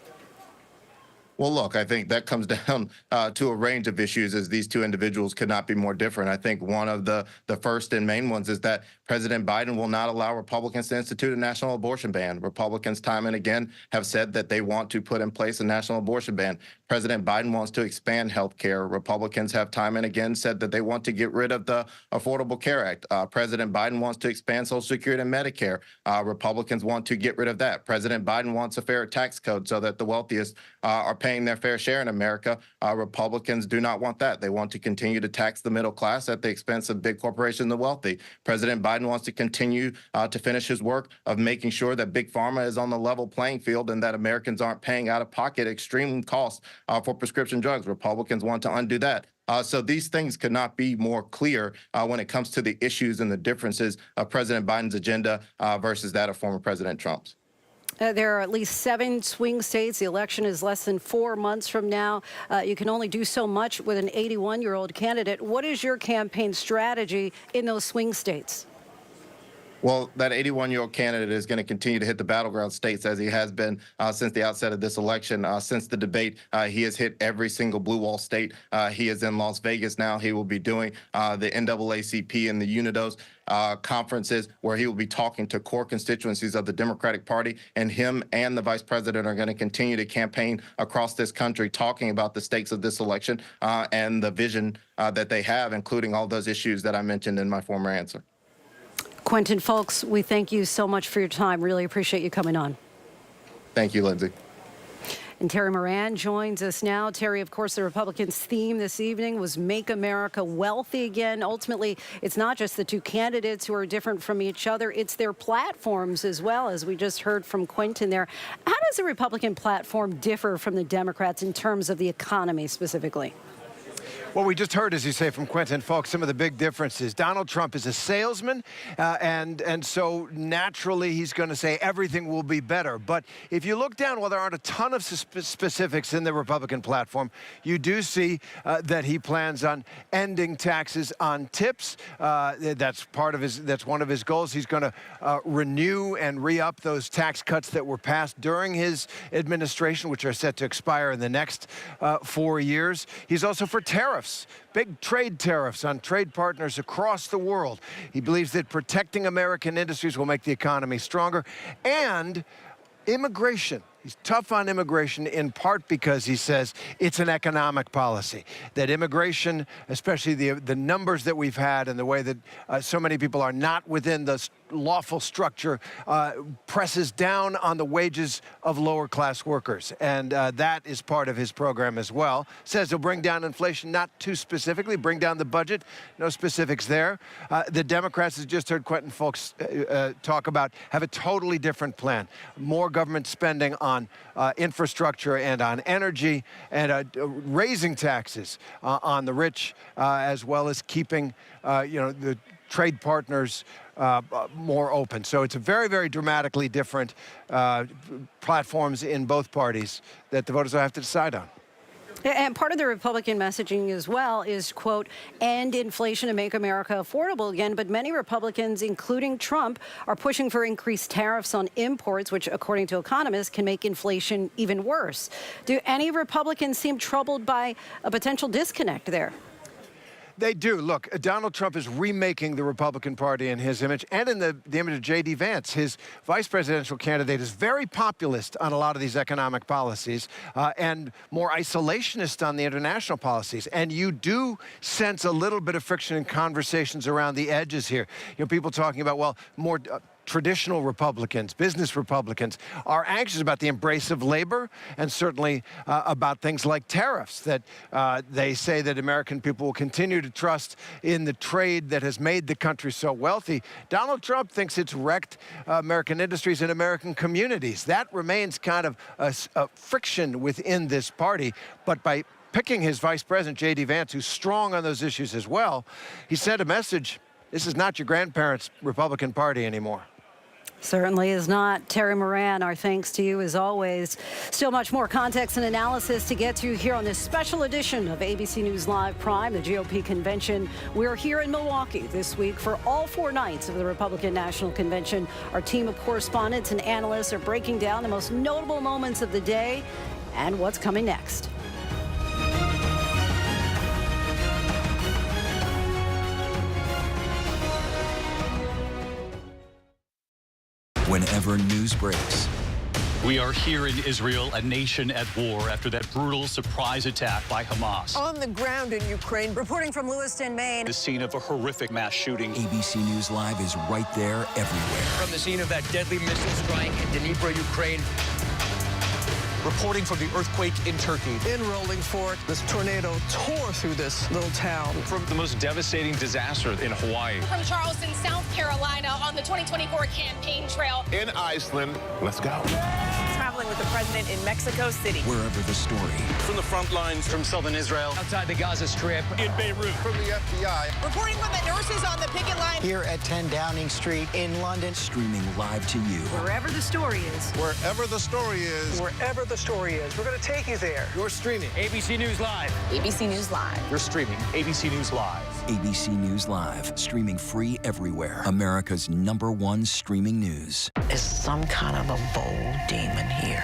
Well, look, I think that comes down to a range of issues, as these two individuals could not be more different. I think one of the first and main ones is that President Biden will not allow Republicans to institute a national abortion ban. Republicans time and again have said that they want to put in place a national abortion ban. President Biden wants to expand health care. Republicans have time and again said that they want to get rid of the Affordable Care Act. President Biden wants to expand Social Security and Medicare. Republicans want to get rid of that. President Biden wants a fair tax code so that the wealthiest are paying their fair share in America. Republicans do not want that. They want to continue to tax the middle class at the expense of big corporations and the wealthy. President Biden wants to continue to finish his work of making sure that Big Pharma is on the level playing field and that Americans aren't paying out of pocket extreme costs for prescription drugs. Republicans want to undo that. So these things could not be more clear when it comes to the issues and the differences of President Biden's agenda versus that of former President Trump's. There are at least 7 swing states. The election is less than 4 months from now. You can only do so much with an 81-year-old candidate. What is your campaign strategy in those swing states? Well, that 81-year-old candidate is going to continue to hit the battleground states as he has been since the outset of this election. Since the debate, he has hit every single blue wall state. He is in Las Vegas now. He will be doing the NAACP and the UNIDOS conferences where he will be talking to core constituencies of the Democratic Party, and him and the vice president are going to continue to campaign across this country, talking about the stakes of this election and the vision that they have, including all those issues that I mentioned in my former answer. Quentin Fulks, we thank you so much for your time. Really appreciate you coming on. Thank you, Lindsay. And Terry Moran joins us now. Terry, of course, the Republicans' theme this evening was Make America Wealthy Again. Ultimately, it's not just the two candidates who are different from each other, it's their platforms as well, as we just heard from Quentin there. How does the Republican platform differ from the Democrats in terms of the economy specifically? What we just heard, as you say, from Quentin Fulks, some of the big differences. Donald Trump is a salesman, and so naturally he's going to say everything will be better. But if you look down, while there aren't a ton of specifics in the Republican platform, you do see that he plans on ending taxes on tips. That's one of his goals. He's going to renew and re-up those tax cuts that were passed during his administration, which are set to expire in the next 4 years. He's also for tariffs. Big trade tariffs on trade partners across the world. He believes that protecting American industries will make the economy stronger. And immigration. He's tough on immigration in part because he says it's an economic policy, that immigration, especially the numbers that we've had and the way that so many people are not within the lawful structure, presses down on the wages of lower class workers. And that is part of his program as well. Says he'll bring down inflation, not too specifically, bring down the budget, no specifics there. The Democrats, as just heard Quentin Fulks talk about, have a totally different plan. More government spending on infrastructure and on energy, and raising taxes on the rich, as well as keeping the trade partners more open. So it's a very, very dramatically different platforms in both parties that the voters will have to decide on. And part of the Republican messaging as well is, quote, end inflation and make America affordable again. But many Republicans, including Trump, are pushing for increased tariffs on imports, which, according to economists, can make inflation even worse. Do any Republicans seem troubled by a potential disconnect there? They do. Look, Donald Trump is remaking the Republican Party in his image and in the image of J.D. Vance. His vice presidential candidate is very populist on a lot of these economic policies and more isolationist on the international policies. And you do sense a little bit of friction in conversations around the edges here. You know, people talking about, well, more traditional Republicans, business Republicans, are anxious about the embrace of labor and certainly about things like tariffs, that they say that American people will continue to trust in the trade that has made the country so wealthy. Donald Trump thinks it's wrecked American industries and American communities. That remains kind of a friction within this party. But by picking his vice president, J.D. Vance, who's strong on those issues as well, he sent a message: this is not your grandparents' Republican Party anymore. Certainly is not. Terry Moran, our thanks to you as always. Still much more context and analysis to get to here on this special edition of ABC News Live Prime, the GOP convention. We're here in Milwaukee this week for all 4 nights of the Republican National Convention. Our team of correspondents and analysts are breaking down the most notable moments of the day and what's coming next. Whenever news breaks. We are here in Israel, a nation at war after that brutal surprise attack by Hamas. On the ground in Ukraine, reporting from Lewiston, Maine. The scene of a horrific mass shooting. ABC News Live is right there everywhere. From the scene of that deadly missile strike in Dnipro, Ukraine. Reporting from the earthquake in Turkey. In Rolling Fork, this tornado tore through this little town. From the most devastating disaster in Hawaii. From Charleston, South Carolina, on the 2024 campaign trail. In Iceland, let's go. Traveling with the president in Mexico City. Wherever the story. From the front lines. From southern Israel. Outside the Gaza Strip. In Beirut. From the FBI. Reporting from the nurses on the picket line. Here at 10 Downing Street in London. Streaming live to you. Wherever the story is. Wherever the story is. Wherever the story is. We're going to take you there. You're streaming ABC News Live. ABC News Live. You're streaming ABC News Live. ABC News Live. Streaming free everywhere. America's #1 streaming news. Is some kind of a bold demon here.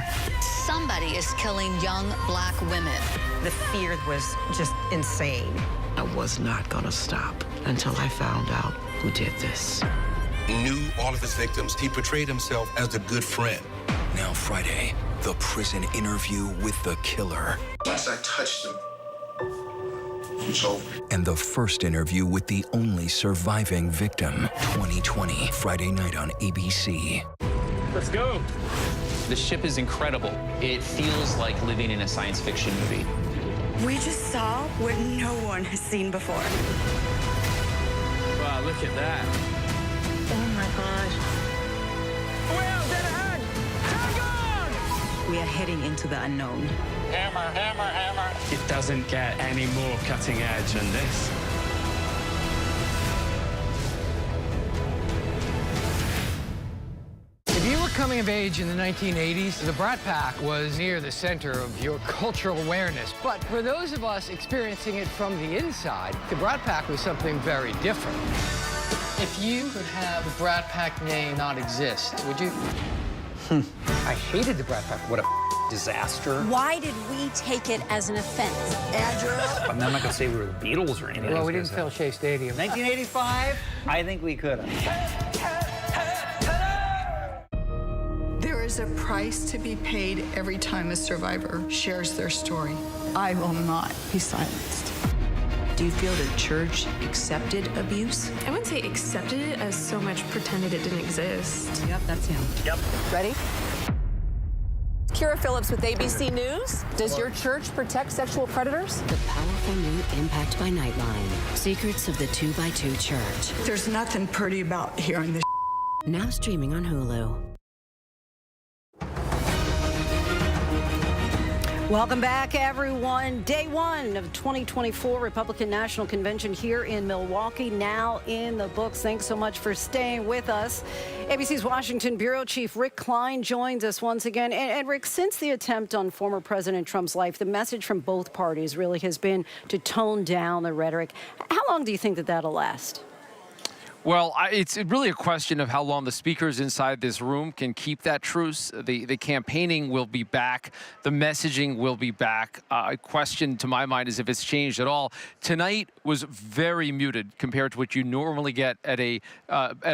Somebody is killing young black women. The fear was just insane. I was not going to stop until I found out who did this. He knew all of his victims. He portrayed himself as a good friend. Now Friday, the prison interview with the killer. Once I touched him, it's over. And the first interview with the only surviving victim. 2020, Friday night on ABC. Let's go. The ship is incredible. It feels like living in a science fiction movie. We just saw what no one has seen before. Wow, look at that. Oh my gosh. Well, dead ahead. We are heading into the unknown. Hammer, hammer, hammer. It doesn't get any more cutting edge than this. If you were coming of age in the 1980s, the Brat Pack was near the center of your cultural awareness. But for those of us experiencing it from the inside, the Brat Pack was something very different. If you could have the Brat Pack name not exist, would you? I hated the Brat Pack. What a disaster. Why did we take it as an offense? Andrew? I'm not going to say we were the Beatles or anything. Well, we didn't fill Shea Stadium. 1985? I think we could have. There is a price to be paid every time a survivor shares their story. I will not be silenced. Do you feel the church accepted abuse? I wouldn't say accepted it as so much pretended it didn't exist. Yep, that's him. Yep. Ready? Kira Phillips with ABC News. Does your church protect sexual predators? The powerful new Impact by Nightline. Secrets of the 2x2 Church. There's nothing pretty about hearing this. Now streaming on Hulu. Welcome back, everyone. Day one of 2024 Republican National Convention here in Milwaukee, now in the books. Thanks so much for staying with us. ABC's Washington Bureau Chief Rick Klein joins us once again. And Rick, since the attempt on former President Trump's life, the message from both parties really has been to tone down the rhetoric. How long do you think that that'll last? Well, it's really a question of how long the speakers inside this room can keep that truce. The campaigning will be back. The messaging will be back. A question to my mind is if it's changed at all. Tonight was very muted compared to what you normally get at a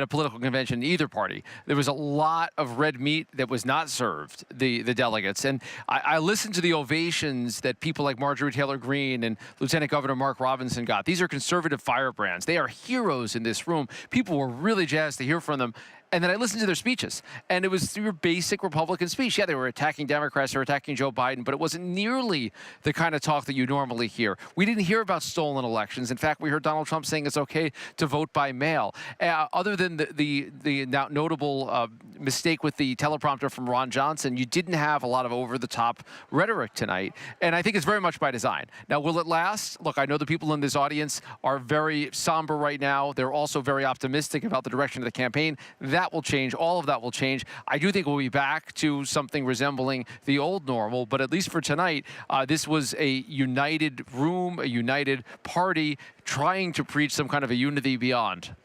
political convention in either party. There was a lot of red meat that was not served, the delegates. And I listened to the ovations that people like Marjorie Taylor Greene and Lieutenant Governor Mark Robinson got. These are conservative firebrands. They are heroes in this room. People were really jazzed to hear from them. And then I listened to their speeches, and it was your basic Republican speech. Yeah, they were attacking Democrats, they were attacking Joe Biden, but it wasn't nearly the kind of talk that you normally hear. We didn't hear about stolen elections. In fact, we heard Donald Trump saying it's okay to vote by mail. Other than the now notable mistake with the teleprompter from Ron Johnson, you didn't have a lot of over-the-top rhetoric tonight, and I think it's very much by design. Now, will it last? Look, I know the people in this audience are very somber right now. They're also very optimistic about the direction of the campaign. That will change. All of that will change. I do think we'll be back to something resembling the old normal, but at least for tonight, this was a united room, a united party trying to preach some kind of a unity beyond.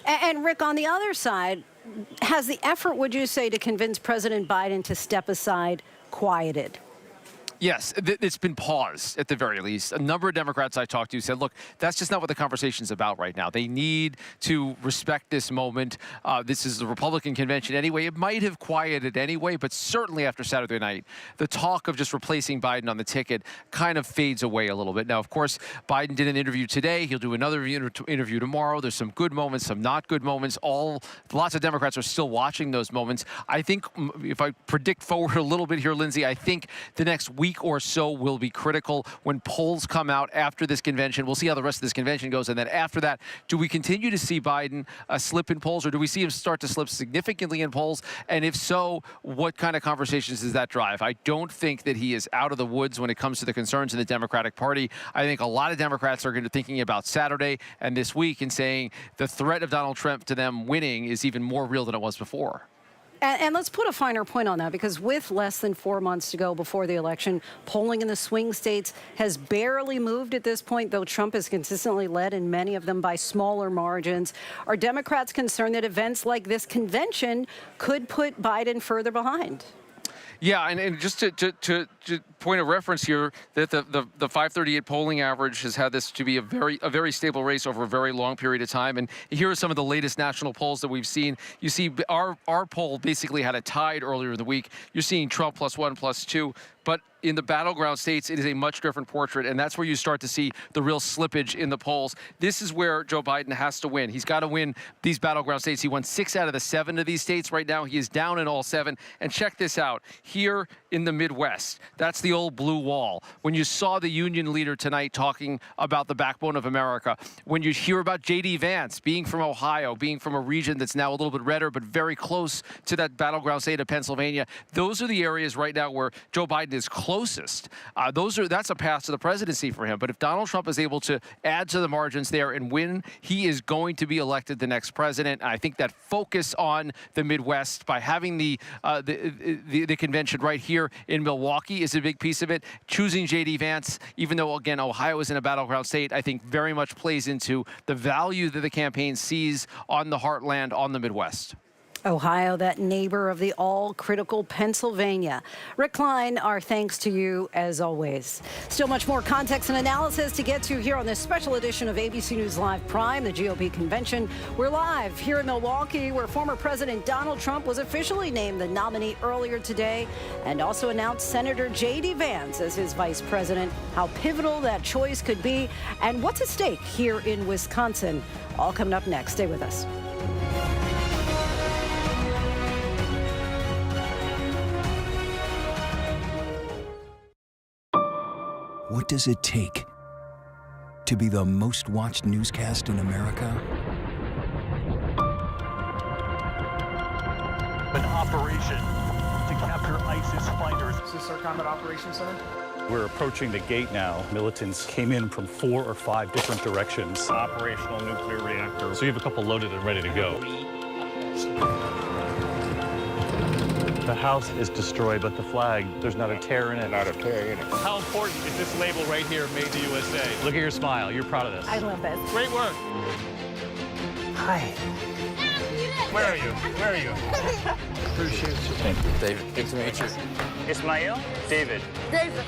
And Rick, on the other side, has the effort, would you say, to convince President Biden to step aside quieted? Yes, it's been paused at the very least. A number of Democrats I talked to said, look, that's just not what the conversation's about right now. They need to respect this moment. This is the Republican convention anyway. It might have quieted anyway, but certainly after Saturday night, the talk of just replacing Biden on the ticket kind of fades away a little bit. Now, of course, Biden did an interview today. He'll do another interview tomorrow. There's some good moments, some not good moments. Lots of Democrats are still watching those moments. I think if I predict forward a little bit here, Lindsay, I think the next week or so will be critical when polls come out after this convention. We'll see how the rest of this convention goes. And then after that, do we continue to see Biden slip in polls, or do we see him start to slip significantly in polls? And if so, what kind of conversations does that drive? I don't think that he is out of the woods when it comes to the concerns in the Democratic Party. I think a lot of Democrats are going to be thinking about Saturday and this week and saying the threat of Donald Trump to them winning is even more real than it was before. And let's put a finer point on that, because with less than 4 months to go before the election, polling in the swing states has barely moved at this point, though Trump has consistently led in many of them by smaller margins. Are Democrats concerned that events like this convention could put Biden further behind? Yeah, and just to point of reference here, that the 538 polling average has had this to be a very stable race over a very long period of time. And here are some of the latest national polls that we've seen. You see our poll basically had a tied earlier in the week. You're seeing Trump +1, +2. But in the battleground states, it is a much different portrait, and that's where you start to see the real slippage in the polls. This is where Joe Biden has to win. He's got to win these battleground states. He won 6 out of the 7 of these states. Right now, he is down in all 7. And check this out. Here in the Midwest, that's the old blue wall. When you saw the union leader tonight talking about the backbone of America, when you hear about J.D. Vance being from Ohio, being from a region that's now a little bit redder, but very close to that battleground state of Pennsylvania, those are the areas right now where Joe Biden is closest. That's a path to the presidency for him. But if Donald Trump is able to add to the margins there and win, he is going to be elected the next president. And I think that focus on the Midwest by having the convention right here in Milwaukee is a big piece of it. Choosing J.D. Vance, even though, again, Ohio is in a battleground state, I think very much plays into the value that the campaign sees on the heartland, on the Midwest. Ohio, that neighbor of the all-critical Pennsylvania. Rick Klein, our thanks to you as always. Still much more context and analysis to get to here on this special edition of ABC News Live Prime, the GOP convention. We're live here in Milwaukee, where former President Donald Trump was officially named the nominee earlier today and also announced Senator J.D. Vance as his vice president. How pivotal that choice could be and what's at stake here in Wisconsin. All coming up next. Stay with us. What does it take to be the most watched newscast in America? An operation to capture ISIS fighters. Is this our combat operations center? We're approaching the gate now. Militants came in from 4 or 5 different directions. Operational nuclear reactor. So you have a couple loaded and ready to go. The house is destroyed, but the flag, there's not a tear in it. Not a tear in it. How important is this label right here, Made in the USA? Look at your smile. You're proud of this. I love this. Great work. Hi. Where are you? Where are you? Appreciate you. Thank you, David. Good to meet you. Ismail? David. David.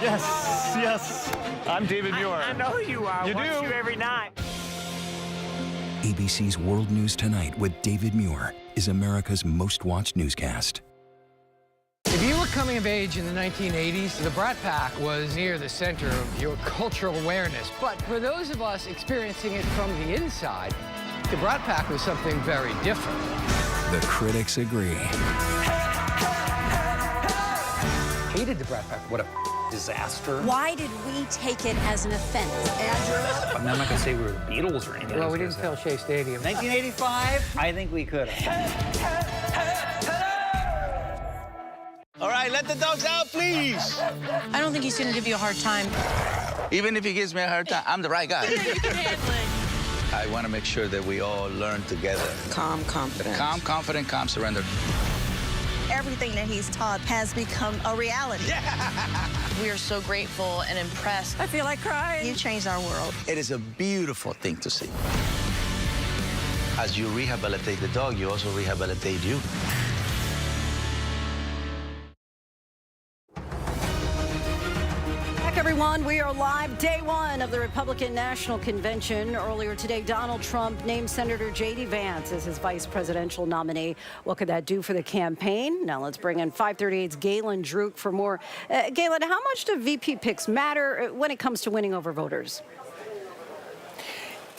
Yes, yes. I'm David Muir. I know who you are. You Watch do? you every night. ABC's World News Tonight with David Muir is America's most watched newscast. If you were coming of age in the 1980s, the Brat Pack was near the center of your cultural awareness. But for those of us experiencing it from the inside, the Brat Pack was something very different. The critics agree. Hated the Brat Pack. What a disaster. Why did we take it as an offense? I'm not going to say we were the Beatles or anything. Well, we didn't fill Shea Stadium. 1985? I think we could have. All right, let the dogs out, please. I don't think he's going to give you a hard time. Even if he gives me a hard time, I'm the right guy. You can handle it. I want to make sure that we all learn together. Calm confidence. Calm, confident, calm, surrender. Everything that he's taught has become a reality. We are so grateful and impressed. I feel like crying. You changed our world. It is a beautiful thing to see. As you rehabilitate the dog, you also rehabilitate you. Everyone, we are live day one of the Republican National Convention. Earlier today, Donald Trump named Senator J.D. Vance as his vice presidential nominee. What could that do for the campaign? Now let's bring in 538's Galen Druk for more. Galen, how much do VP picks matter when it comes to winning over voters?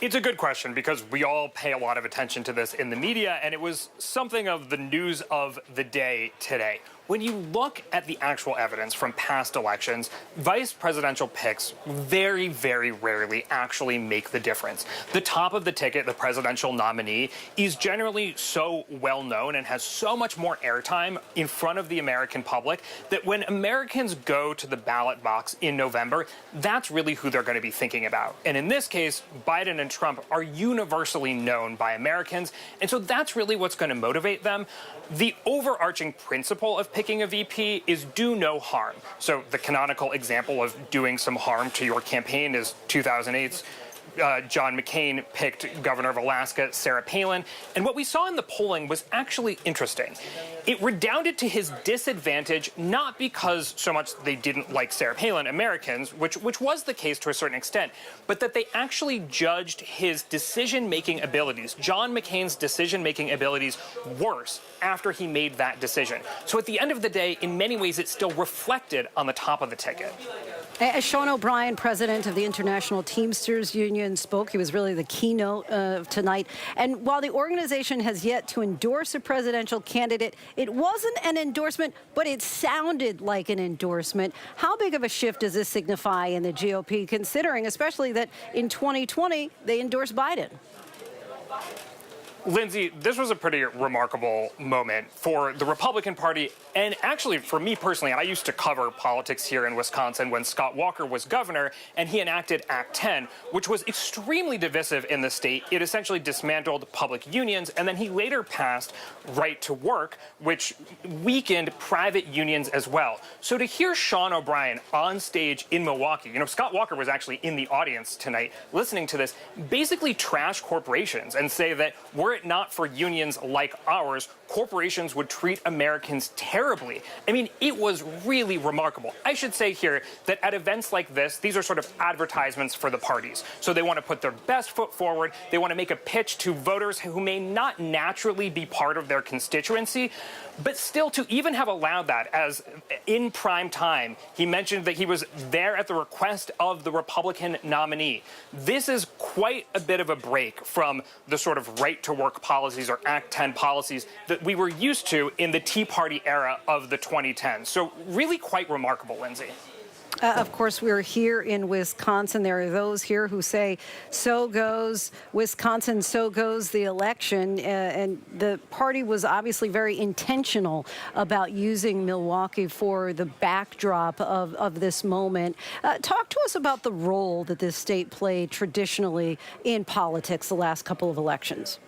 It's a good question because we all pay a lot of attention to this in the media, and it was something of the news of the day today. When you look at the actual evidence from past elections, vice presidential picks very, very rarely actually make the difference. The top of the ticket, the presidential nominee, is generally so well known and has so much more airtime in front of the American public that when Americans go to the ballot box in November, that's really who they're going to be thinking about. And in this case, Biden and Trump are universally known by Americans, and so that's really what's going to motivate them. The overarching principle of picking a VP is do no harm. So the canonical example of doing some harm to your campaign is 2008's John McCain picked governor of Alaska, Sarah Palin. And what we saw in the polling was actually interesting. It redounded to his disadvantage, not because so much they didn't like Sarah Palin, Americans, which was the case to a certain extent, but that they actually judged his decision-making abilities, John McCain's decision-making abilities, worse after he made that decision. So at the end of the day, in many ways, it still reflected on the top of the ticket. As Sean O'Brien, president of the International Teamsters Union, spoke, he was really the keynote of tonight. And while the organization has yet to endorse a presidential candidate, it wasn't an endorsement, but it sounded like an endorsement. How big of a shift does this signify in the GOP, considering especially that in 2020 they endorsed Biden? Linsey, this was a pretty remarkable moment for the Republican Party, and actually for me personally. I used to cover politics here in Wisconsin when Scott Walker was governor, and he enacted Act 10, which was extremely divisive in the state. It essentially dismantled public unions, and then he later passed right to work, which weakened private unions as well. So to hear Sean O'Brien on stage in Milwaukee, Scott Walker was actually in the audience tonight listening to this, basically trash corporations and say that were it not for unions like ours, corporations would treat Americans terribly. I mean, it was really remarkable. I should say here that at events like this, these are sort of advertisements for the parties. So they want to put their best foot forward. They want to make a pitch to voters who may not naturally be part of their constituency. But still, to even have allowed that as in prime time, he mentioned that he was there at the request of the Republican nominee. This is quite a bit of a break from the sort of right-to-work policies or Act 10 policies that we were used to in the Tea Party era of the 2010s. So really quite remarkable, Linsey. Of course, we're here in Wisconsin. There are those here who say, so goes Wisconsin, so goes the election. And the party was obviously very intentional about using Milwaukee for the backdrop of this moment. Talk to us about the role that this state played traditionally in politics the last couple of elections.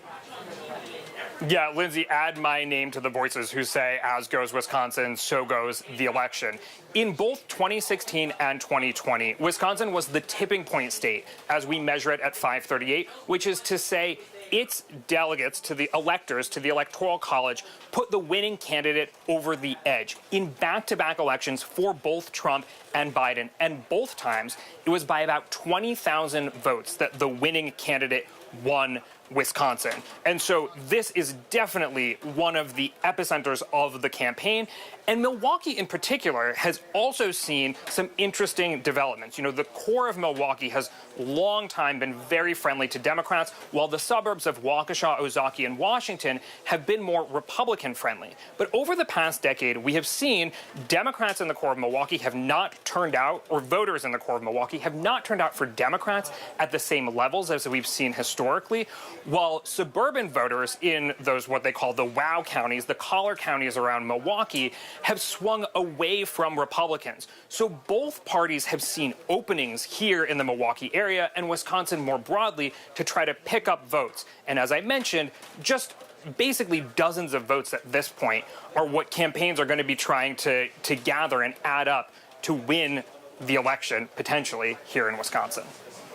Yeah, Linsey, add my name to the voices who say, as goes Wisconsin, so goes the election. In both 2016 and 2020, Wisconsin was the tipping point state as we measure it at 538, which is to say its delegates, to the electors, to the Electoral College, put the winning candidate over the edge in back-to-back elections for both Trump and Biden. And both times, it was by about 20,000 votes that the winning candidate won Wisconsin. And so this is definitely one of the epicenters of the campaign. And Milwaukee in particular has also seen some interesting developments. You know, the core of Milwaukee has long time been very friendly to Democrats, while the suburbs of Waukesha, Ozaukee, and Washington have been more Republican friendly. But over the past decade, we have seen Democrats in the core of Milwaukee have not turned out, or voters in the core of Milwaukee have not turned out for Democrats at the same levels as we've seen historically, while suburban voters in those what they call the WOW counties, the collar counties around Milwaukee, have swung away from Republicans. So both parties have seen openings here in the Milwaukee area and Wisconsin more broadly to try to pick up votes. And as I mentioned, just basically dozens of votes at this point are what campaigns are going to be trying to gather and add up to win the election, potentially, here in Wisconsin.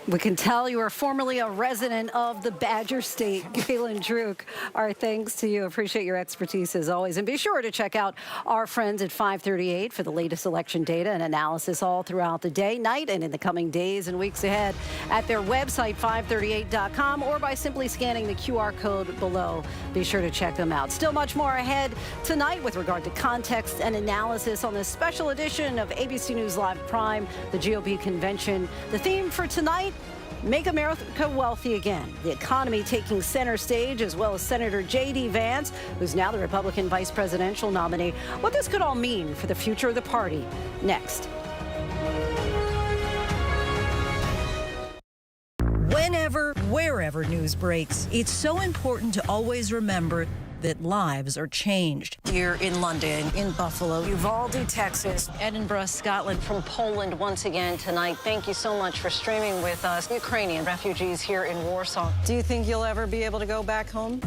We can tell you are formerly a resident of the Badger State. Galen Druk, our thanks to you. Appreciate your expertise as always. And be sure to check out our friends at 538 for the latest election data and analysis all throughout the day, night, and in the coming days and weeks ahead at their website, 538.com, or by simply scanning the QR code below. Be sure to check them out. Still much more ahead tonight with regard to context and analysis on this special edition of ABC News Live Prime, the GOP convention. The theme for tonight, Make America Wealthy Again. The economy taking center stage, as well as Senator J.D. Vance, who's now the Republican vice presidential nominee. What this could all mean for the future of the party. Next. Whenever, wherever news breaks, it's so important to always remember that lives are changed. Here in London, in Buffalo, Uvalde, Texas, Edinburgh, Scotland, from Poland once again tonight. Thank you so much for streaming with us. Ukrainian refugees here in Warsaw. Do you think you'll ever be able to go back home?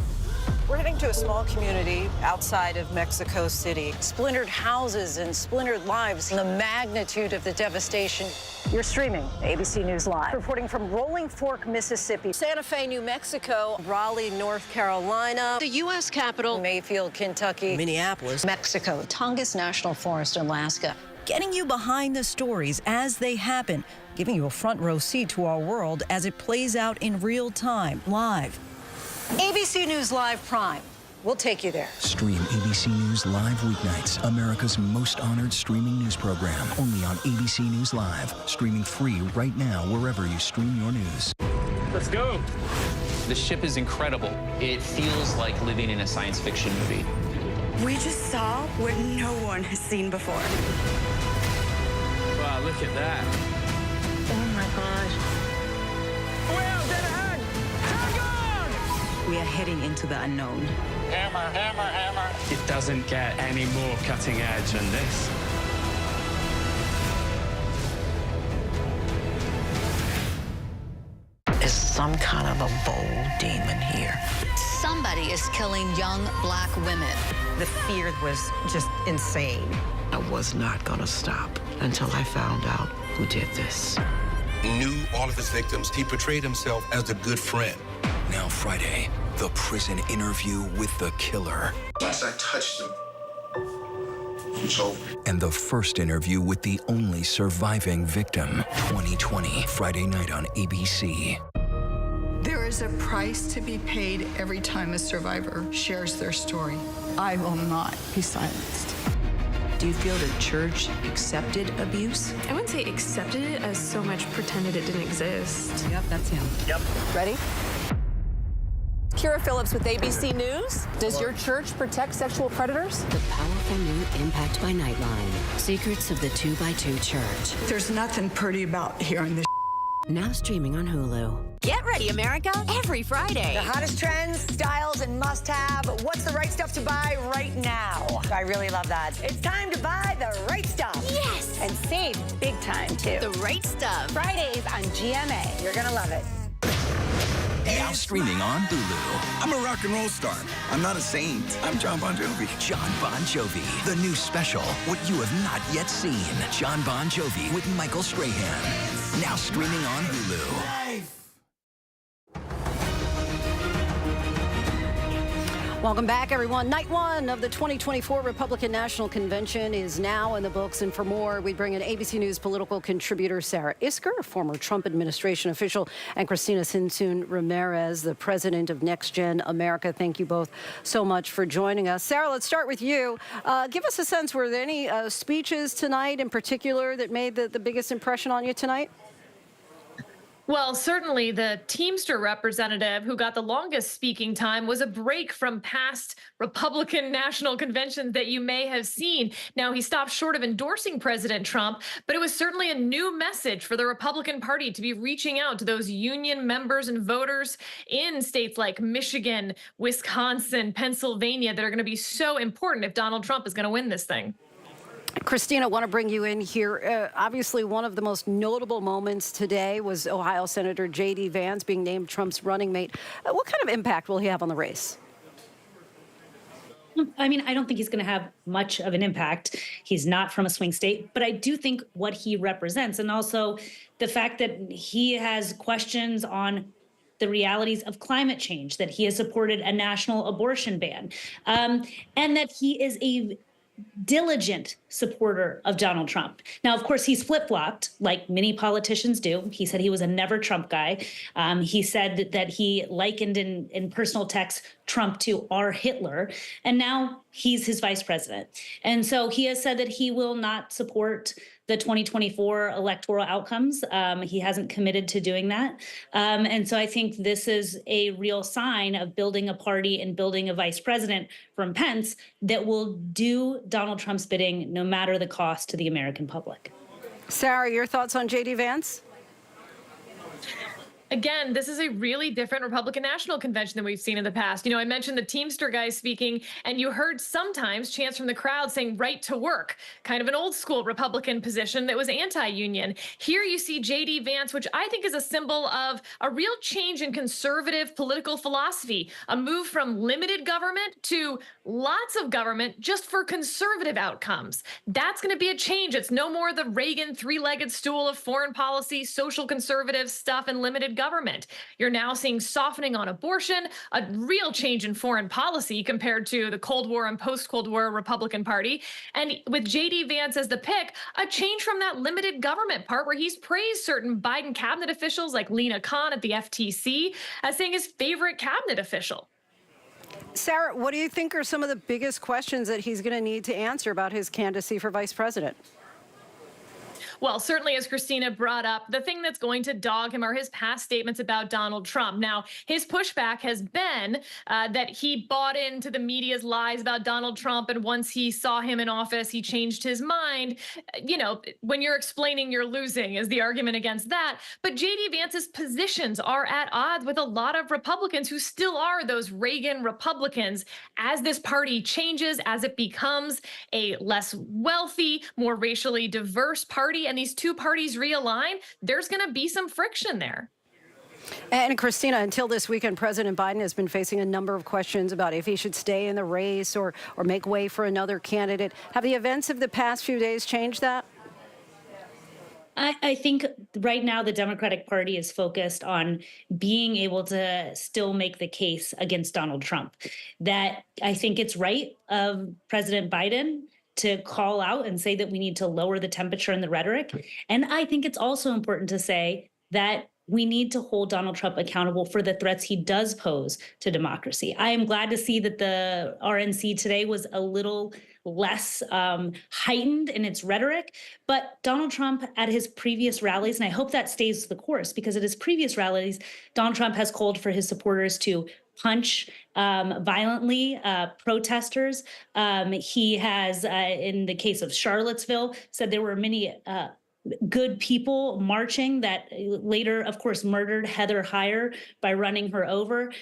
We're heading to a small community outside of Mexico City. Splintered houses and splintered lives. The magnitude of the devastation. You're streaming ABC News Live. Reporting from Rolling Fork, Mississippi, Santa Fe, New Mexico, Raleigh, North Carolina, the U.S. Capitol, Mayfield, Kentucky, Minneapolis, Mexico, Tongass National Forest, Alaska. Getting you behind the stories as they happen, giving you a front row seat to our world as it plays out in real time, live. ABC News Live Prime. We'll take you there. Stream ABC News Live weeknights, America's most honored streaming news program, only on ABC News Live. Streaming free right now wherever you stream your news. Let's go. The ship is incredible. It feels like living in a science fiction movie. We just saw what no one has seen before. Wow, look at that. Oh my gosh. Well, dead ahead. We are heading into the unknown. Hammer, hammer, hammer. It doesn't get any more cutting edge than this. Is some kind of a bold demon here. Somebody is killing young black women. The fear was just insane. I was not gonna stop until I found out who did this. He knew all of his victims. He portrayed himself as a good friend. Now Friday, the prison interview with the killer. Once I touched him, it's over. And the first interview with the only surviving victim. 2020, Friday night on ABC. There is a price to be paid every time a survivor shares their story. I will not be silenced. Do you feel the church accepted abuse? I wouldn't say accepted it as so much pretended it didn't exist. Yep, that's him. Yep. Ready? Kira Phillips with ABC News. Does your church protect sexual predators? The powerful new Impact by Nightline. Secrets of the 2x2 Church. There's nothing pretty about hearing this. Now streaming on Hulu. Get ready, America, every Friday. The hottest trends, styles, and must-have. What's the right stuff to buy right now? I really love that. It's time to buy the right stuff. Yes! And save big time, too. The right stuff. Fridays on GMA. You're going to love it. Now streaming on Hulu. I'm a rock and roll star. I'm not a saint. I'm John Bon Jovi. John Bon Jovi. The new special, what you have not yet seen. John Bon Jovi with Michael Strahan. Now streaming on Hulu. Welcome back, everyone. Night one of the 2024 Republican National Convention is now in the books. And for more, we bring in ABC News political contributor Sarah Isker, a former Trump administration official, and Christina Sinsoon Ramirez, the president of Next Gen America. Thank you both so much for joining us. Sarah, let's start with you. Give us a sense, were there any speeches tonight in particular that made the biggest impression on you tonight? Well, certainly the Teamster representative who got the longest speaking time was a break from past Republican national conventions that you may have seen. Now, he stopped short of endorsing President Trump, but it was certainly a new message for the Republican Party to be reaching out to those union members and voters in states like Michigan, Wisconsin, Pennsylvania that are going to be so important if Donald Trump is going to win this thing. Christina, I want to bring you in here. Obviously, one of the most notable moments today was Ohio Senator J.D. Vance being named Trump's running mate. What kind of impact will he have on the race? I mean, I don't think he's going to have much of an impact. He's not from a swing state, but I do think what he represents, and also the fact that he has questions on the realities of climate change, that he has supported a national abortion ban, and that he is a diligent supporter of Donald Trump. Now, of course, he's flip-flopped like many politicians do. He said he was a never Trump guy. He said that he likened in personal texts Trump to our Hitler, and now he's his vice president. And so he has said that he will not support the 2024 electoral outcomes. He hasn't committed to doing that. And so I think this is a real sign of building a party and building a vice president from Pence that will do Donald Trump's bidding no matter the cost to the American public. Sarah, your thoughts on J.D. Vance? Again, this is a really different Republican National Convention than we've seen in the past. You know, I mentioned the Teamster guy speaking, and you heard sometimes chants from the crowd saying right to work, kind of an old school Republican position that was anti-union. Here you see J.D. Vance, which I think is a symbol of a real change in conservative political philosophy, a move from limited government to lots of government just for conservative outcomes. That's going to be a change. It's no more the Reagan three-legged stool of foreign policy, social conservative stuff, and limited government. You're now seeing softening on abortion, a real change in foreign policy compared to the Cold War and post-Cold War Republican Party. And with J.D. Vance as the pick, a change from that limited government part where he's praised certain Biden cabinet officials like Lena Khan at the FTC as saying his favorite cabinet official. Sarah, what do you think are some of the biggest questions that he's going to need to answer about his candidacy for vice president? Well, certainly, as Christina brought up, the thing that's going to dog him are his past statements about Donald Trump. Now, his pushback has been that he bought into the media's lies about Donald Trump, and once he saw him in office, he changed his mind. You know, when you're explaining, you're losing is the argument against that. But J.D. Vance's positions are at odds with a lot of Republicans who still are those Reagan Republicans. As this party changes, as it becomes a less wealthy, more racially diverse party, and these two parties realign, there's going to be some friction there. And Christina, until this weekend, President Biden has been facing a number of questions about if he should stay in the race or make way for another candidate. Have the events of the past few days changed that? I think right now the Democratic Party is focused on being able to still make the case against Donald Trump. That I think it's right of President Biden to call out and say that we need to lower the temperature in the rhetoric. And I think it's also important to say that we need to hold Donald Trump accountable for the threats he does pose to democracy. I am glad to see that the RNC today was a little less heightened in its rhetoric, but Donald Trump at his previous rallies, and I hope that stays the course, because at his previous rallies, Donald Trump has called for his supporters to punch violently protesters. He has, in the case of Charlottesville, said there were many good people marching that later, of course, murdered Heather Heyer by running her over.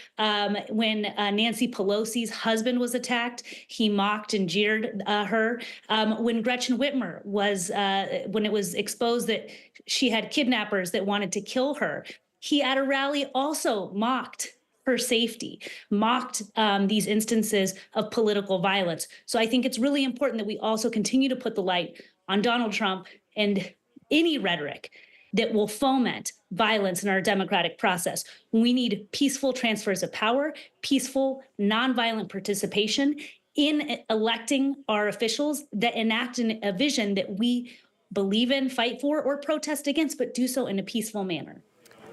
When Nancy Pelosi's husband was attacked, he mocked and jeered her. When Gretchen Whitmer was, when it was exposed that she had kidnappers that wanted to kill her, he at a rally also mocked her safety, mocked these instances of political violence. So I think it's really important that we also continue to put the light on Donald Trump and any rhetoric that will foment violence in our democratic process. We need peaceful transfers of power, peaceful, nonviolent participation in electing our officials that enact a vision that we believe in, fight for, or protest against, but do so in a peaceful manner.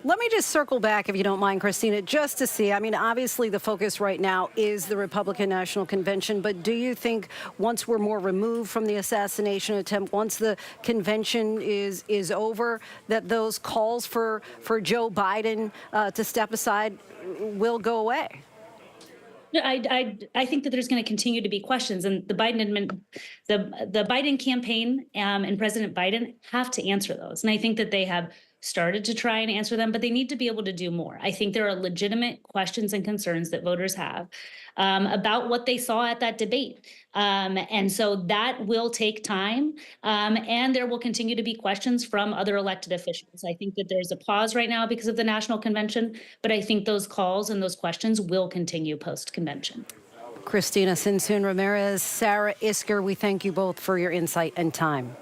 Let me just circle back, if you don't mind, Christina, just to see. I mean, obviously the focus right now is the Republican National Convention, but do you think once we're more removed from the assassination attempt, once the convention is over, that those calls for Joe Biden to step aside will go away? I think that there's going to continue to be questions, and the Biden campaign and President Biden have to answer those. And I think that they have started to try and answer them, but they need to be able to do more. I think there are legitimate questions and concerns that voters have about what they saw at that debate. And so that will take time, and there will continue to be questions from other elected officials. I think that there's a pause right now because of the National Convention, but I think those calls and those questions will continue post-convention. Christina Sinsoon Ramirez, Sarah Isker, we thank you both for your insight and time.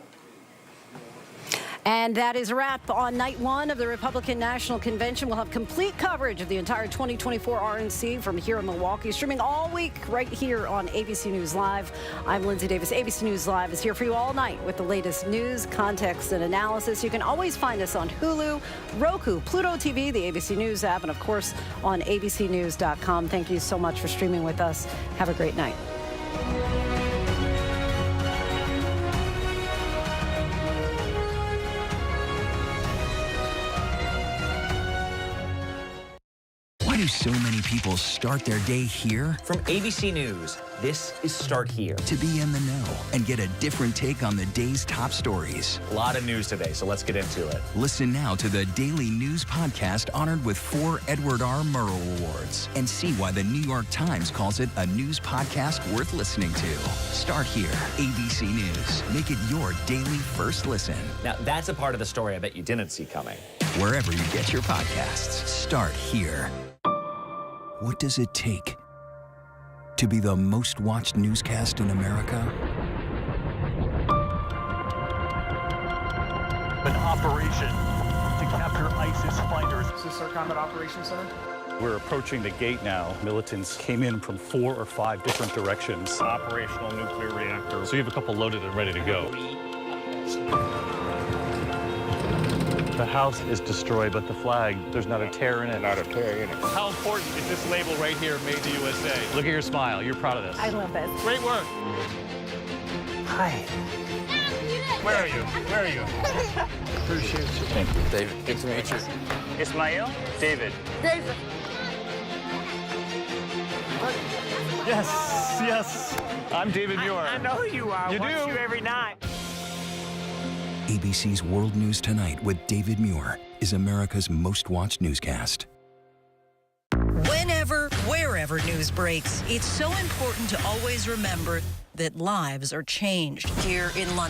And that is a wrap on night one of the Republican National Convention. We'll have complete coverage of the entire 2024 RNC from here in Milwaukee, streaming all week right here on ABC News Live. I'm Linsey Davis. ABC News Live is here for you all night with the latest news, context, and analysis. You can always find us on Hulu, Roku, Pluto TV, the ABC News app, and of course on abcnews.com. Thank you so much for streaming with us. Have a great night. Why do so many people start their day here? From ABC News, this is Start Here. To be in the know and get a different take on the day's top stories. A lot of news today, so let's get into it. Listen now to the Daily News Podcast honored with 4 Edward R. Murrow Awards and see why the New York Times calls it a news podcast worth listening to. Start Here, ABC News. Make it your daily first listen. Now, that's a part of the story I bet you didn't see coming. Wherever you get your podcasts, Start Here. What does it take to be the most watched newscast in America? An operation to capture ISIS fighters. Is this our Combat Operations Center? We're approaching the gate now. Militants came in from 4 or 5 different directions. Operational nuclear reactor. So you have a couple loaded and ready to go. The house is destroyed, but the flag, there's not a tear in it. Not a tear in it. How important is this label right here, Made in the USA? Look at your smile. You're proud of this. I love this. Great work. Hi. Where are you? Where are you? Appreciate you. Thank you. David, good to meet you. Ismail? David. David. Yes, yes. I'm David Muir. I know who you are. You Watch do? you every night. ABC's World News Tonight with David Muir is America's most watched newscast. Whenever, wherever news breaks, it's so important to always remember that lives are changed here in London.